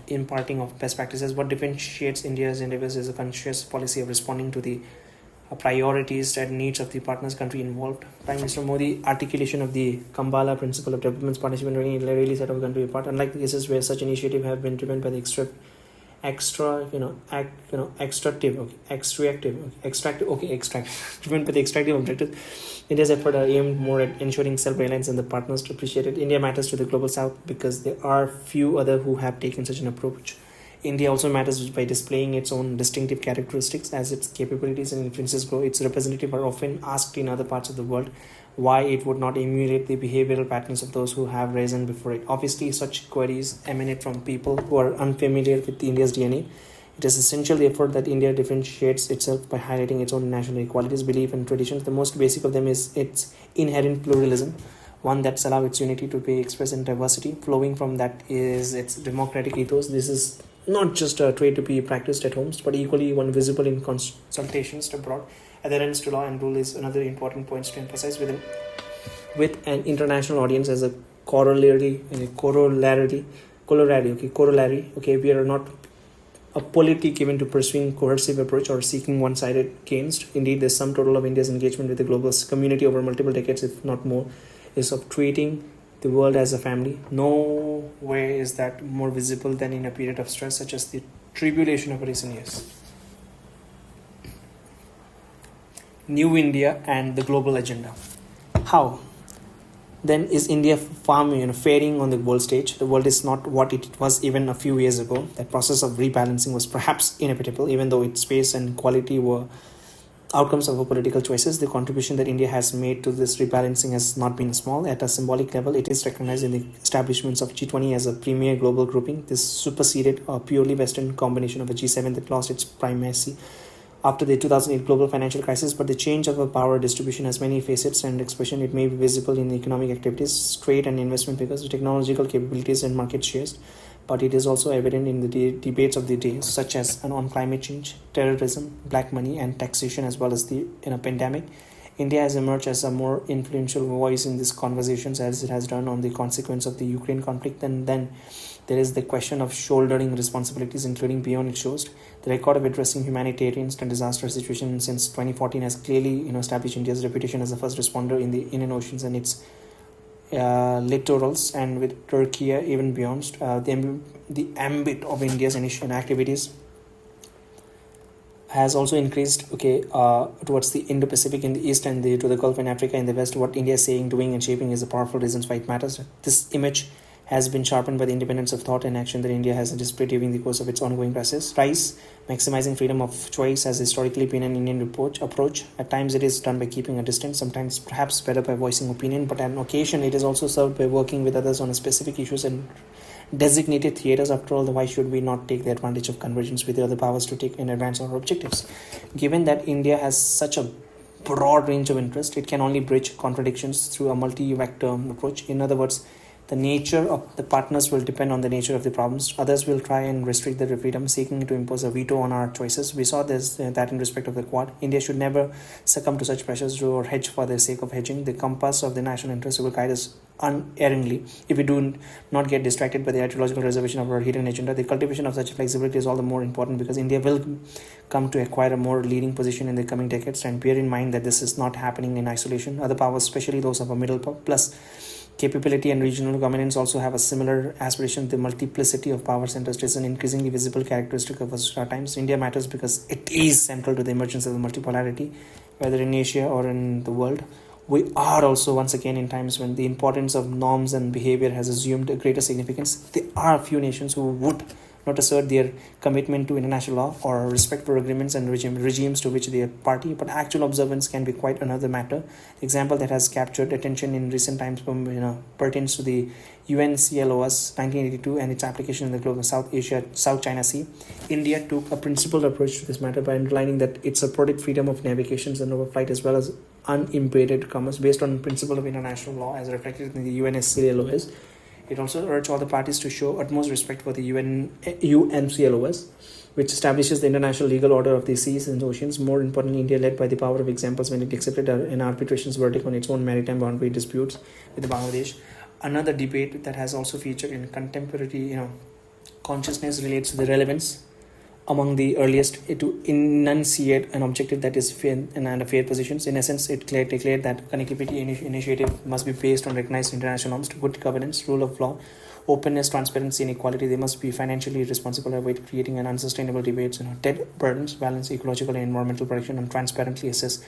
imparting of best practices. What differentiates India's endeavors is a conscious policy of responding to the priorities and needs of the partners country involved. Prime Minister Modi articulation of the Kambala principle of development partnership really set our country apart. Unlike the cases where such initiatives have been driven by the driven by the extractive objectives, India's effort are aimed more at ensuring self-reliance and the partners to appreciate it. India matters to the global south because there are few other who have taken such an approach. India also matters by displaying its own distinctive characteristics. As its capabilities and influences grow, its representatives are often asked in other parts of the world why it would not emulate the behavioral patterns of those who have risen before it. Obviously, such queries emanate from people who are unfamiliar with India's DNA. It is essential, therefore, that India differentiates itself by highlighting its own national qualities, beliefs, and traditions. The most basic of them is its inherent pluralism. one that's allowed its unity to be expressed in diversity. Flowing from that is its democratic ethos. This is not just a trait to be practiced at homes, but equally one visible in consultations abroad. Adherence to law and rule is another important point to emphasize with an international audience as a corollary. Okay, we are not a polity given to pursuing coercive approach or seeking one-sided gains. Indeed, the sum total of India's engagement with the global community over multiple decades, if not more, is of treating the world as a family. No way is that more visible than in a period of stress such as the tribulation of recent years. New India and the global agenda. How then is India faring on the world stage? The world is not what it was even a few years ago. That process of rebalancing was perhaps inevitable, even though its pace and quality were outcomes of our political choices. The contribution that India has made to this rebalancing has not been small. At a symbolic level, it is recognized in the establishments of G20 as a premier global grouping. This superseded a purely Western combination of a G7 that lost its primacy after the 2008 global financial crisis, but the change of a power distribution has many facets and expression. It may be visible in economic activities, trade and investment figures, technological capabilities and market shares, but it is also evident in the debates of the day, such as on climate change, terrorism, black money and taxation, as well as in a pandemic. India has emerged as a more influential voice in these conversations as it has done on the consequence of the Ukraine conflict, and then there is the question of shouldering responsibilities, including beyond its shores. The record of addressing humanitarian and disaster situations since 2014 has clearly established India's reputation as a first responder in the Indian Oceans and its littorals, and with Turkey even beyond. The ambit of India's initial activities has also increased towards the Indo-Pacific in the east and to the Gulf and Africa in the west. What India is saying, doing and shaping is the powerful reasons why it matters. This image has been sharpened by the independence of thought and action that India has displayed during the course of its ongoing crisis. Maximizing freedom of choice has historically been an Indian approach. At times it is done by keeping a distance, sometimes perhaps better by voicing opinion, but on occasion it is also served by working with others on specific issues and designated theaters. After all, why should we not take the advantage of convergence with the other powers to take in advance our objectives? Given that India has such a broad range of interest, it can only bridge contradictions through a multi-vector approach. In other words, the nature of the partners will depend on the nature of the problems. Others will try and restrict their freedom, seeking to impose a veto on our choices. We saw that in respect of the Quad. India should never succumb to such pressures or hedge for the sake of hedging. The compass of the national interest will guide us unerringly if we do not get distracted by the ideological reservation of our hidden agenda. The cultivation of such flexibility is all the more important because India will come to acquire a more leading position in the coming decades, and bear in mind that this is not happening in isolation. Other powers, especially those of a middle plus capability and regional governance, also have a similar aspiration. The multiplicity of power centers is an increasingly visible characteristic of our times. India matters because it is central to the emergence of the multipolarity, whether in Asia or in the world. We are also once again in times when the importance of norms and behavior has assumed a greater significance. There are a few nations who would not assert their commitment to international law or respect for agreements and regimes to which they are party, but actual observance can be quite another matter. The example that has captured attention in recent times pertains to the UNCLOS 1982 and its application in the global South China Sea. India took a principled approach to this matter by underlining that it supported freedom of navigations and overflight as well as unimpeded commerce based on principle of international law as reflected in the UNCLOS. It also urged all the parties to show utmost respect for the UNCLOS, which establishes the international legal order of the seas and oceans. More importantly, India led by the power of examples when it accepted an arbitration's verdict on its own maritime boundary disputes with Bangladesh. Another debate that has also featured in contemporary consciousness relates to the relevance among the earliest to enunciate an objective that is fair and fair positions. In essence, it declared that connectivity initiative must be based on recognized international norms to good governance, rule of law, openness, transparency, and equality. They must be financially responsible, avoid creating an unsustainable debates, debt burdens, balance ecological and environmental protection, and transparently assess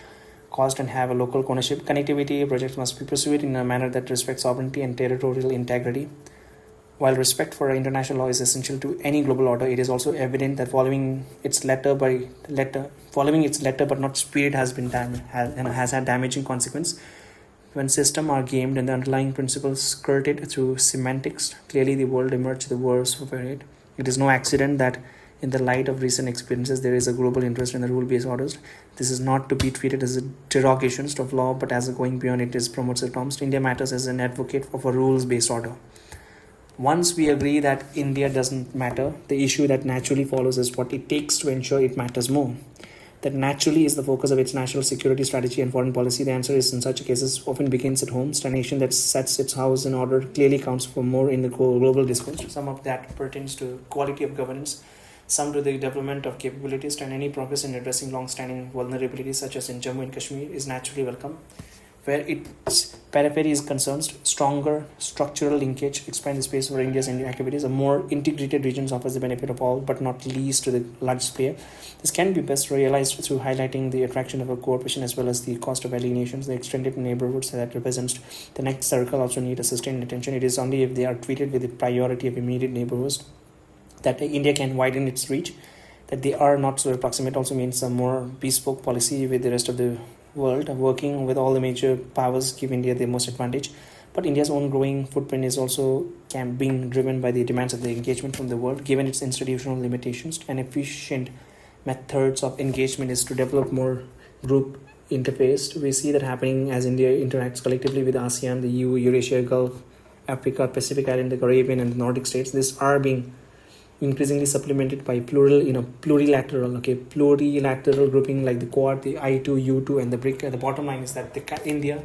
cost and have a local ownership. Connectivity projects must be pursued in a manner that respects sovereignty and territorial integrity. While respect for international law is essential to any global order, it is also evident that following its letter but not spirit has had damaging consequence. When systems are gamed and the underlying principles skirted through semantics, clearly the world emerged the worse for it. It is no accident that In the light of recent experiences, there is a global interest in the rule-based orders. This is not to be treated as a derogation of law, but as a going beyond it is promotes the terms. India matters as an advocate of a rules-based order. Once we agree that India doesn't matter, the issue that naturally follows is what it takes to ensure it matters more. That naturally is the focus of its national security strategy and foreign policy. The answer is in such cases often begins at home. A nation that sets its house in order clearly counts for more in the global discourse. Some of that pertains to quality of governance, some to the development of capabilities, and any progress in addressing long-standing vulnerabilities such as in Jammu and Kashmir is naturally welcome. Where its periphery is concerned, stronger structural linkage expand the space for India's Indian activities. A more integrated region offers the benefit of all, but not least to the largest player. This can be best realized through highlighting the attraction of a cooperation as well as the cost of alienations. The extended neighborhoods that represents the next circle also need a sustained attention. It is only if they are treated with the priority of immediate neighborhoods that India can widen its reach. That they are not so approximate also means a more bespoke policy with the rest of the world. Working with all the major powers give India the most advantage, but India's own growing footprint is also being driven by the demands of the engagement from the world. Given its institutional limitations, an efficient methods of engagement is to develop more group interface. We see that happening as India interacts collectively with ASEAN, the EU, Eurasia, Gulf, Africa, Pacific Island, the Caribbean, and the Nordic states. These are being increasingly supplemented by plurilateral grouping like the Quad, the I2, U2, and the BRIC. The bottom line is that India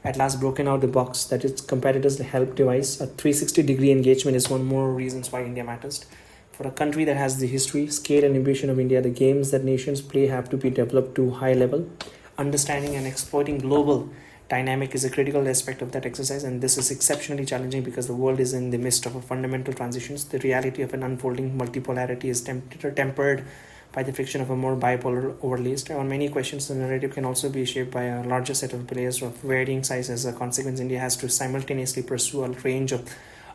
at last broken out the box that its competitors help devise. A 360-degree engagement is one more reasons why India matters. For a country that has the history, scale, and ambition of India, the games that nations play have to be developed to high level. Understanding and exploiting global dynamic is a critical aspect of that exercise, and this is exceptionally challenging because the world is in the midst of a fundamental transitions. The reality of an unfolding multipolarity is tempered by the friction of a more bipolar overlays. On many questions, the narrative can also be shaped by a larger set of players of varying size. As a consequence, India has to simultaneously pursue a range of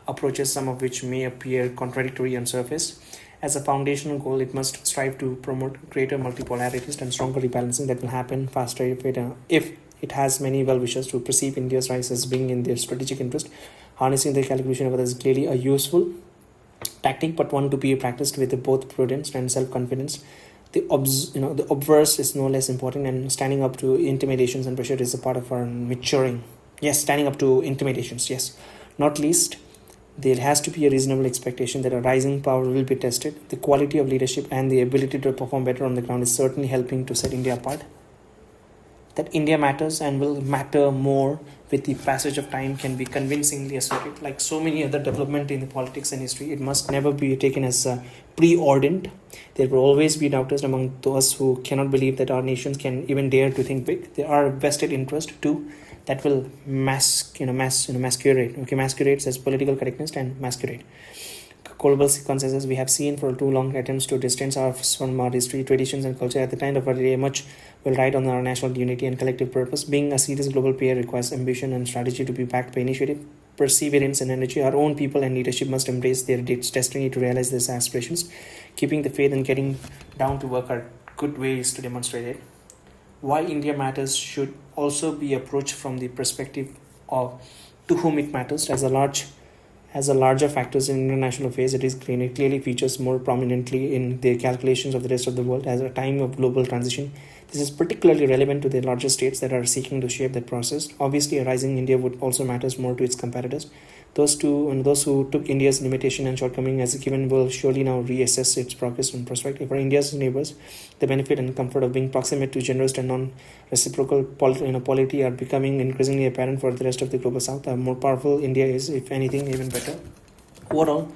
approaches, some of which may appear contradictory on surface. As a foundational goal, it must strive to promote greater multipolarities and stronger rebalancing that will happen faster if it has many well-wishers to perceive India's rise as being in their strategic interest. Harnessing the calculation of others is clearly a useful tactic, but one to be practiced with both prudence and self-confidence. The obverse is no less important, and standing up to intimidations and pressure is a part of our maturing. Yes, standing up to intimidations, yes. Not least, there has to be a reasonable expectation that a rising power will be tested. The quality of leadership and the ability to perform better on the ground is certainly helping to set India apart. That India matters and will matter more with the passage of time can be convincingly asserted. Like so many other development in the politics and history, it must never be taken as preordained. There will always be doubters among those who cannot believe that our nations can even dare to think big. There are vested interest too that will masquerade. Masquerades as political correctness and masquerade. Global consensus we have seen for too long attempts to distance ourselves from our history, traditions, and culture. At the end of our day, much will ride on our national unity and collective purpose. Being a serious global player requires ambition and strategy to be backed by initiative, perseverance, and energy. Our own people and leadership must embrace their destiny to realize these aspirations. Keeping the faith and getting down to work are good ways to demonstrate it. Why India matters should also be approached from the perspective of to whom it matters. As a larger factors in international affairs, it is clearly features more prominently in the calculations of the rest of the world. As a time of global transition, this is particularly relevant to the larger states that are seeking to shape that process. Obviously, a rising India would also matters more to its competitors. Those who took India's limitation and shortcoming as a given will surely now reassess its progress and perspective. For India's neighbors, the benefit and comfort of being proximate to generous and non-reciprocal polity are becoming increasingly apparent for the rest of the global south. A more powerful India is, if anything, even better. Overall,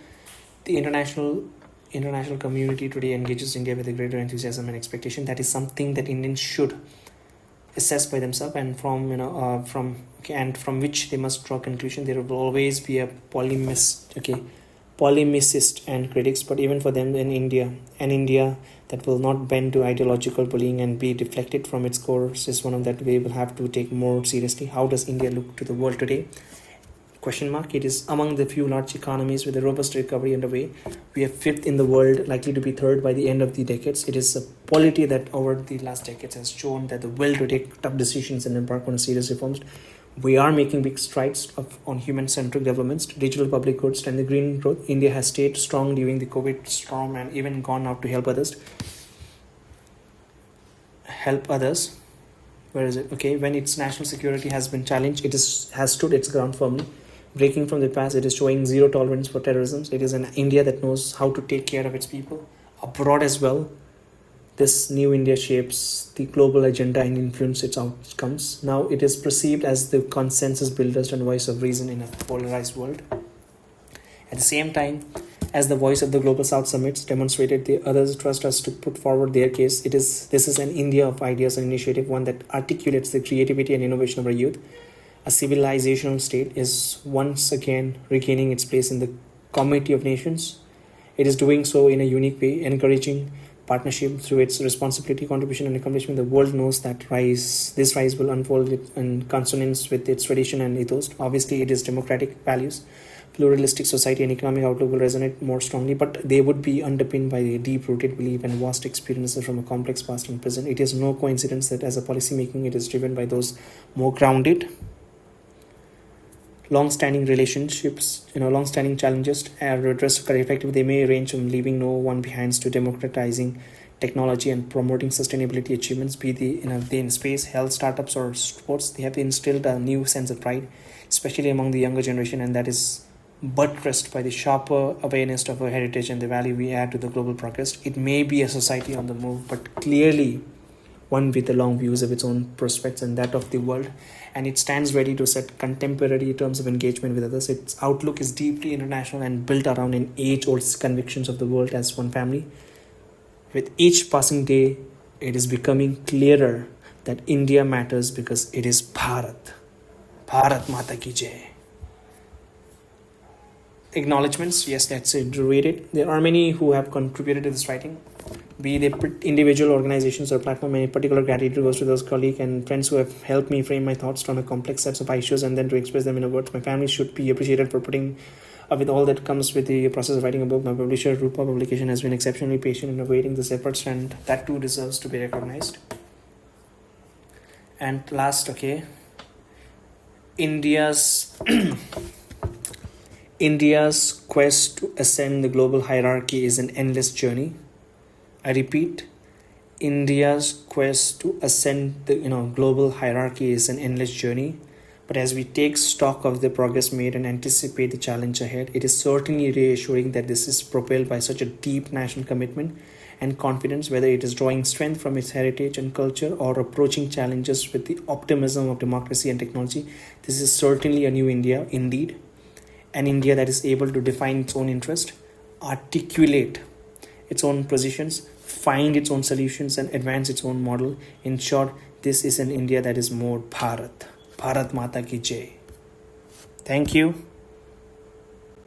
the international community today engages India with a greater enthusiasm and expectation. That is something that Indians should assess by themselves, and from which they must draw conclusion. There will always be a polemicist and critics, but even for them an India that will not bend to ideological bullying and be deflected from its course is one of that we will have to take more seriously. How does India look to the world today? It is among the few large economies with a robust recovery underway. We are fifth in the world, likely to be third by the end of the decades. It is a polity that over the last decades has shown that the will to take tough decisions and embark on serious reforms. We are making big strides on human-centric developments, digital public goods, and the green growth. India has stayed strong during the COVID storm and even gone out to help others. Where is it? Okay, when its national security has been challenged, has stood its ground firmly. Breaking from the past, it is showing zero tolerance for terrorism. It is an India that knows how to take care of its people. Abroad as well, this new India shapes the global agenda and influences its outcomes. Now it is perceived as the consensus builders and voice of reason in a polarized world. At the same time, as the voice of the Global South Summits demonstrated, the others trust us to put forward their case. This is an India of ideas and initiative, one that articulates the creativity and innovation of our youth. A civilizational state is once again regaining its place in the Committee of Nations. It is doing so in a unique way, encouraging partnership through its responsibility, contribution, and accomplishment. The world knows that this rise will unfold in consonance with its tradition and ethos. Obviously, it is democratic values, pluralistic society, and economic outlook will resonate more strongly, but they would be underpinned by a deep-rooted belief and vast experiences from a complex past and present. It is no coincidence that as a policy making, it is driven by those more grounded, long-standing relationships, long-standing challenges are addressed very effectively. They may range from leaving no one behind to democratizing technology and promoting sustainability achievements, be they in space, health, startups, or sports. They have instilled a new sense of pride, especially among the younger generation, and that is buttressed by the sharper awareness of our heritage and the value we add to the global progress. It may be a society on the move, but clearly one with the long views of its own prospects and that of the world, and it stands ready to set contemporary terms of engagement with others. Its outlook is deeply international and built around an age-old convictions of the world as one family. With each passing day, it is becoming clearer that India matters because it is Bharat. Bharat Mata Ki Jai. Acknowledgements, yes, that's it. Read it. There are many who have contributed to this writing, be they individual organizations or platform. A particular gratitude goes to those colleagues and friends who have helped me frame my thoughts on a complex sets of issues and then to express them in words. My family should be appreciated for putting up with all that comes with the process of writing a book. My publisher, Rupa Publication, has been exceptionally patient in awaiting this efforts, and that too deserves to be recognized. And last, okay, India's quest to ascend the global hierarchy is an endless journey. I repeat, India's quest to ascend the global hierarchy is an endless journey. But as we take stock of the progress made and anticipate the challenge ahead, it is certainly reassuring that this is propelled by such a deep national commitment and confidence, whether it is drawing strength from its heritage and culture or approaching challenges with the optimism of democracy and technology. This is certainly a new India, indeed. An India that is able to define its own interest, articulate its own positions, find its own solutions, and advance its own model. In short, this is an India that is more Bharat. Bharat Mata Ki Jai. Thank you.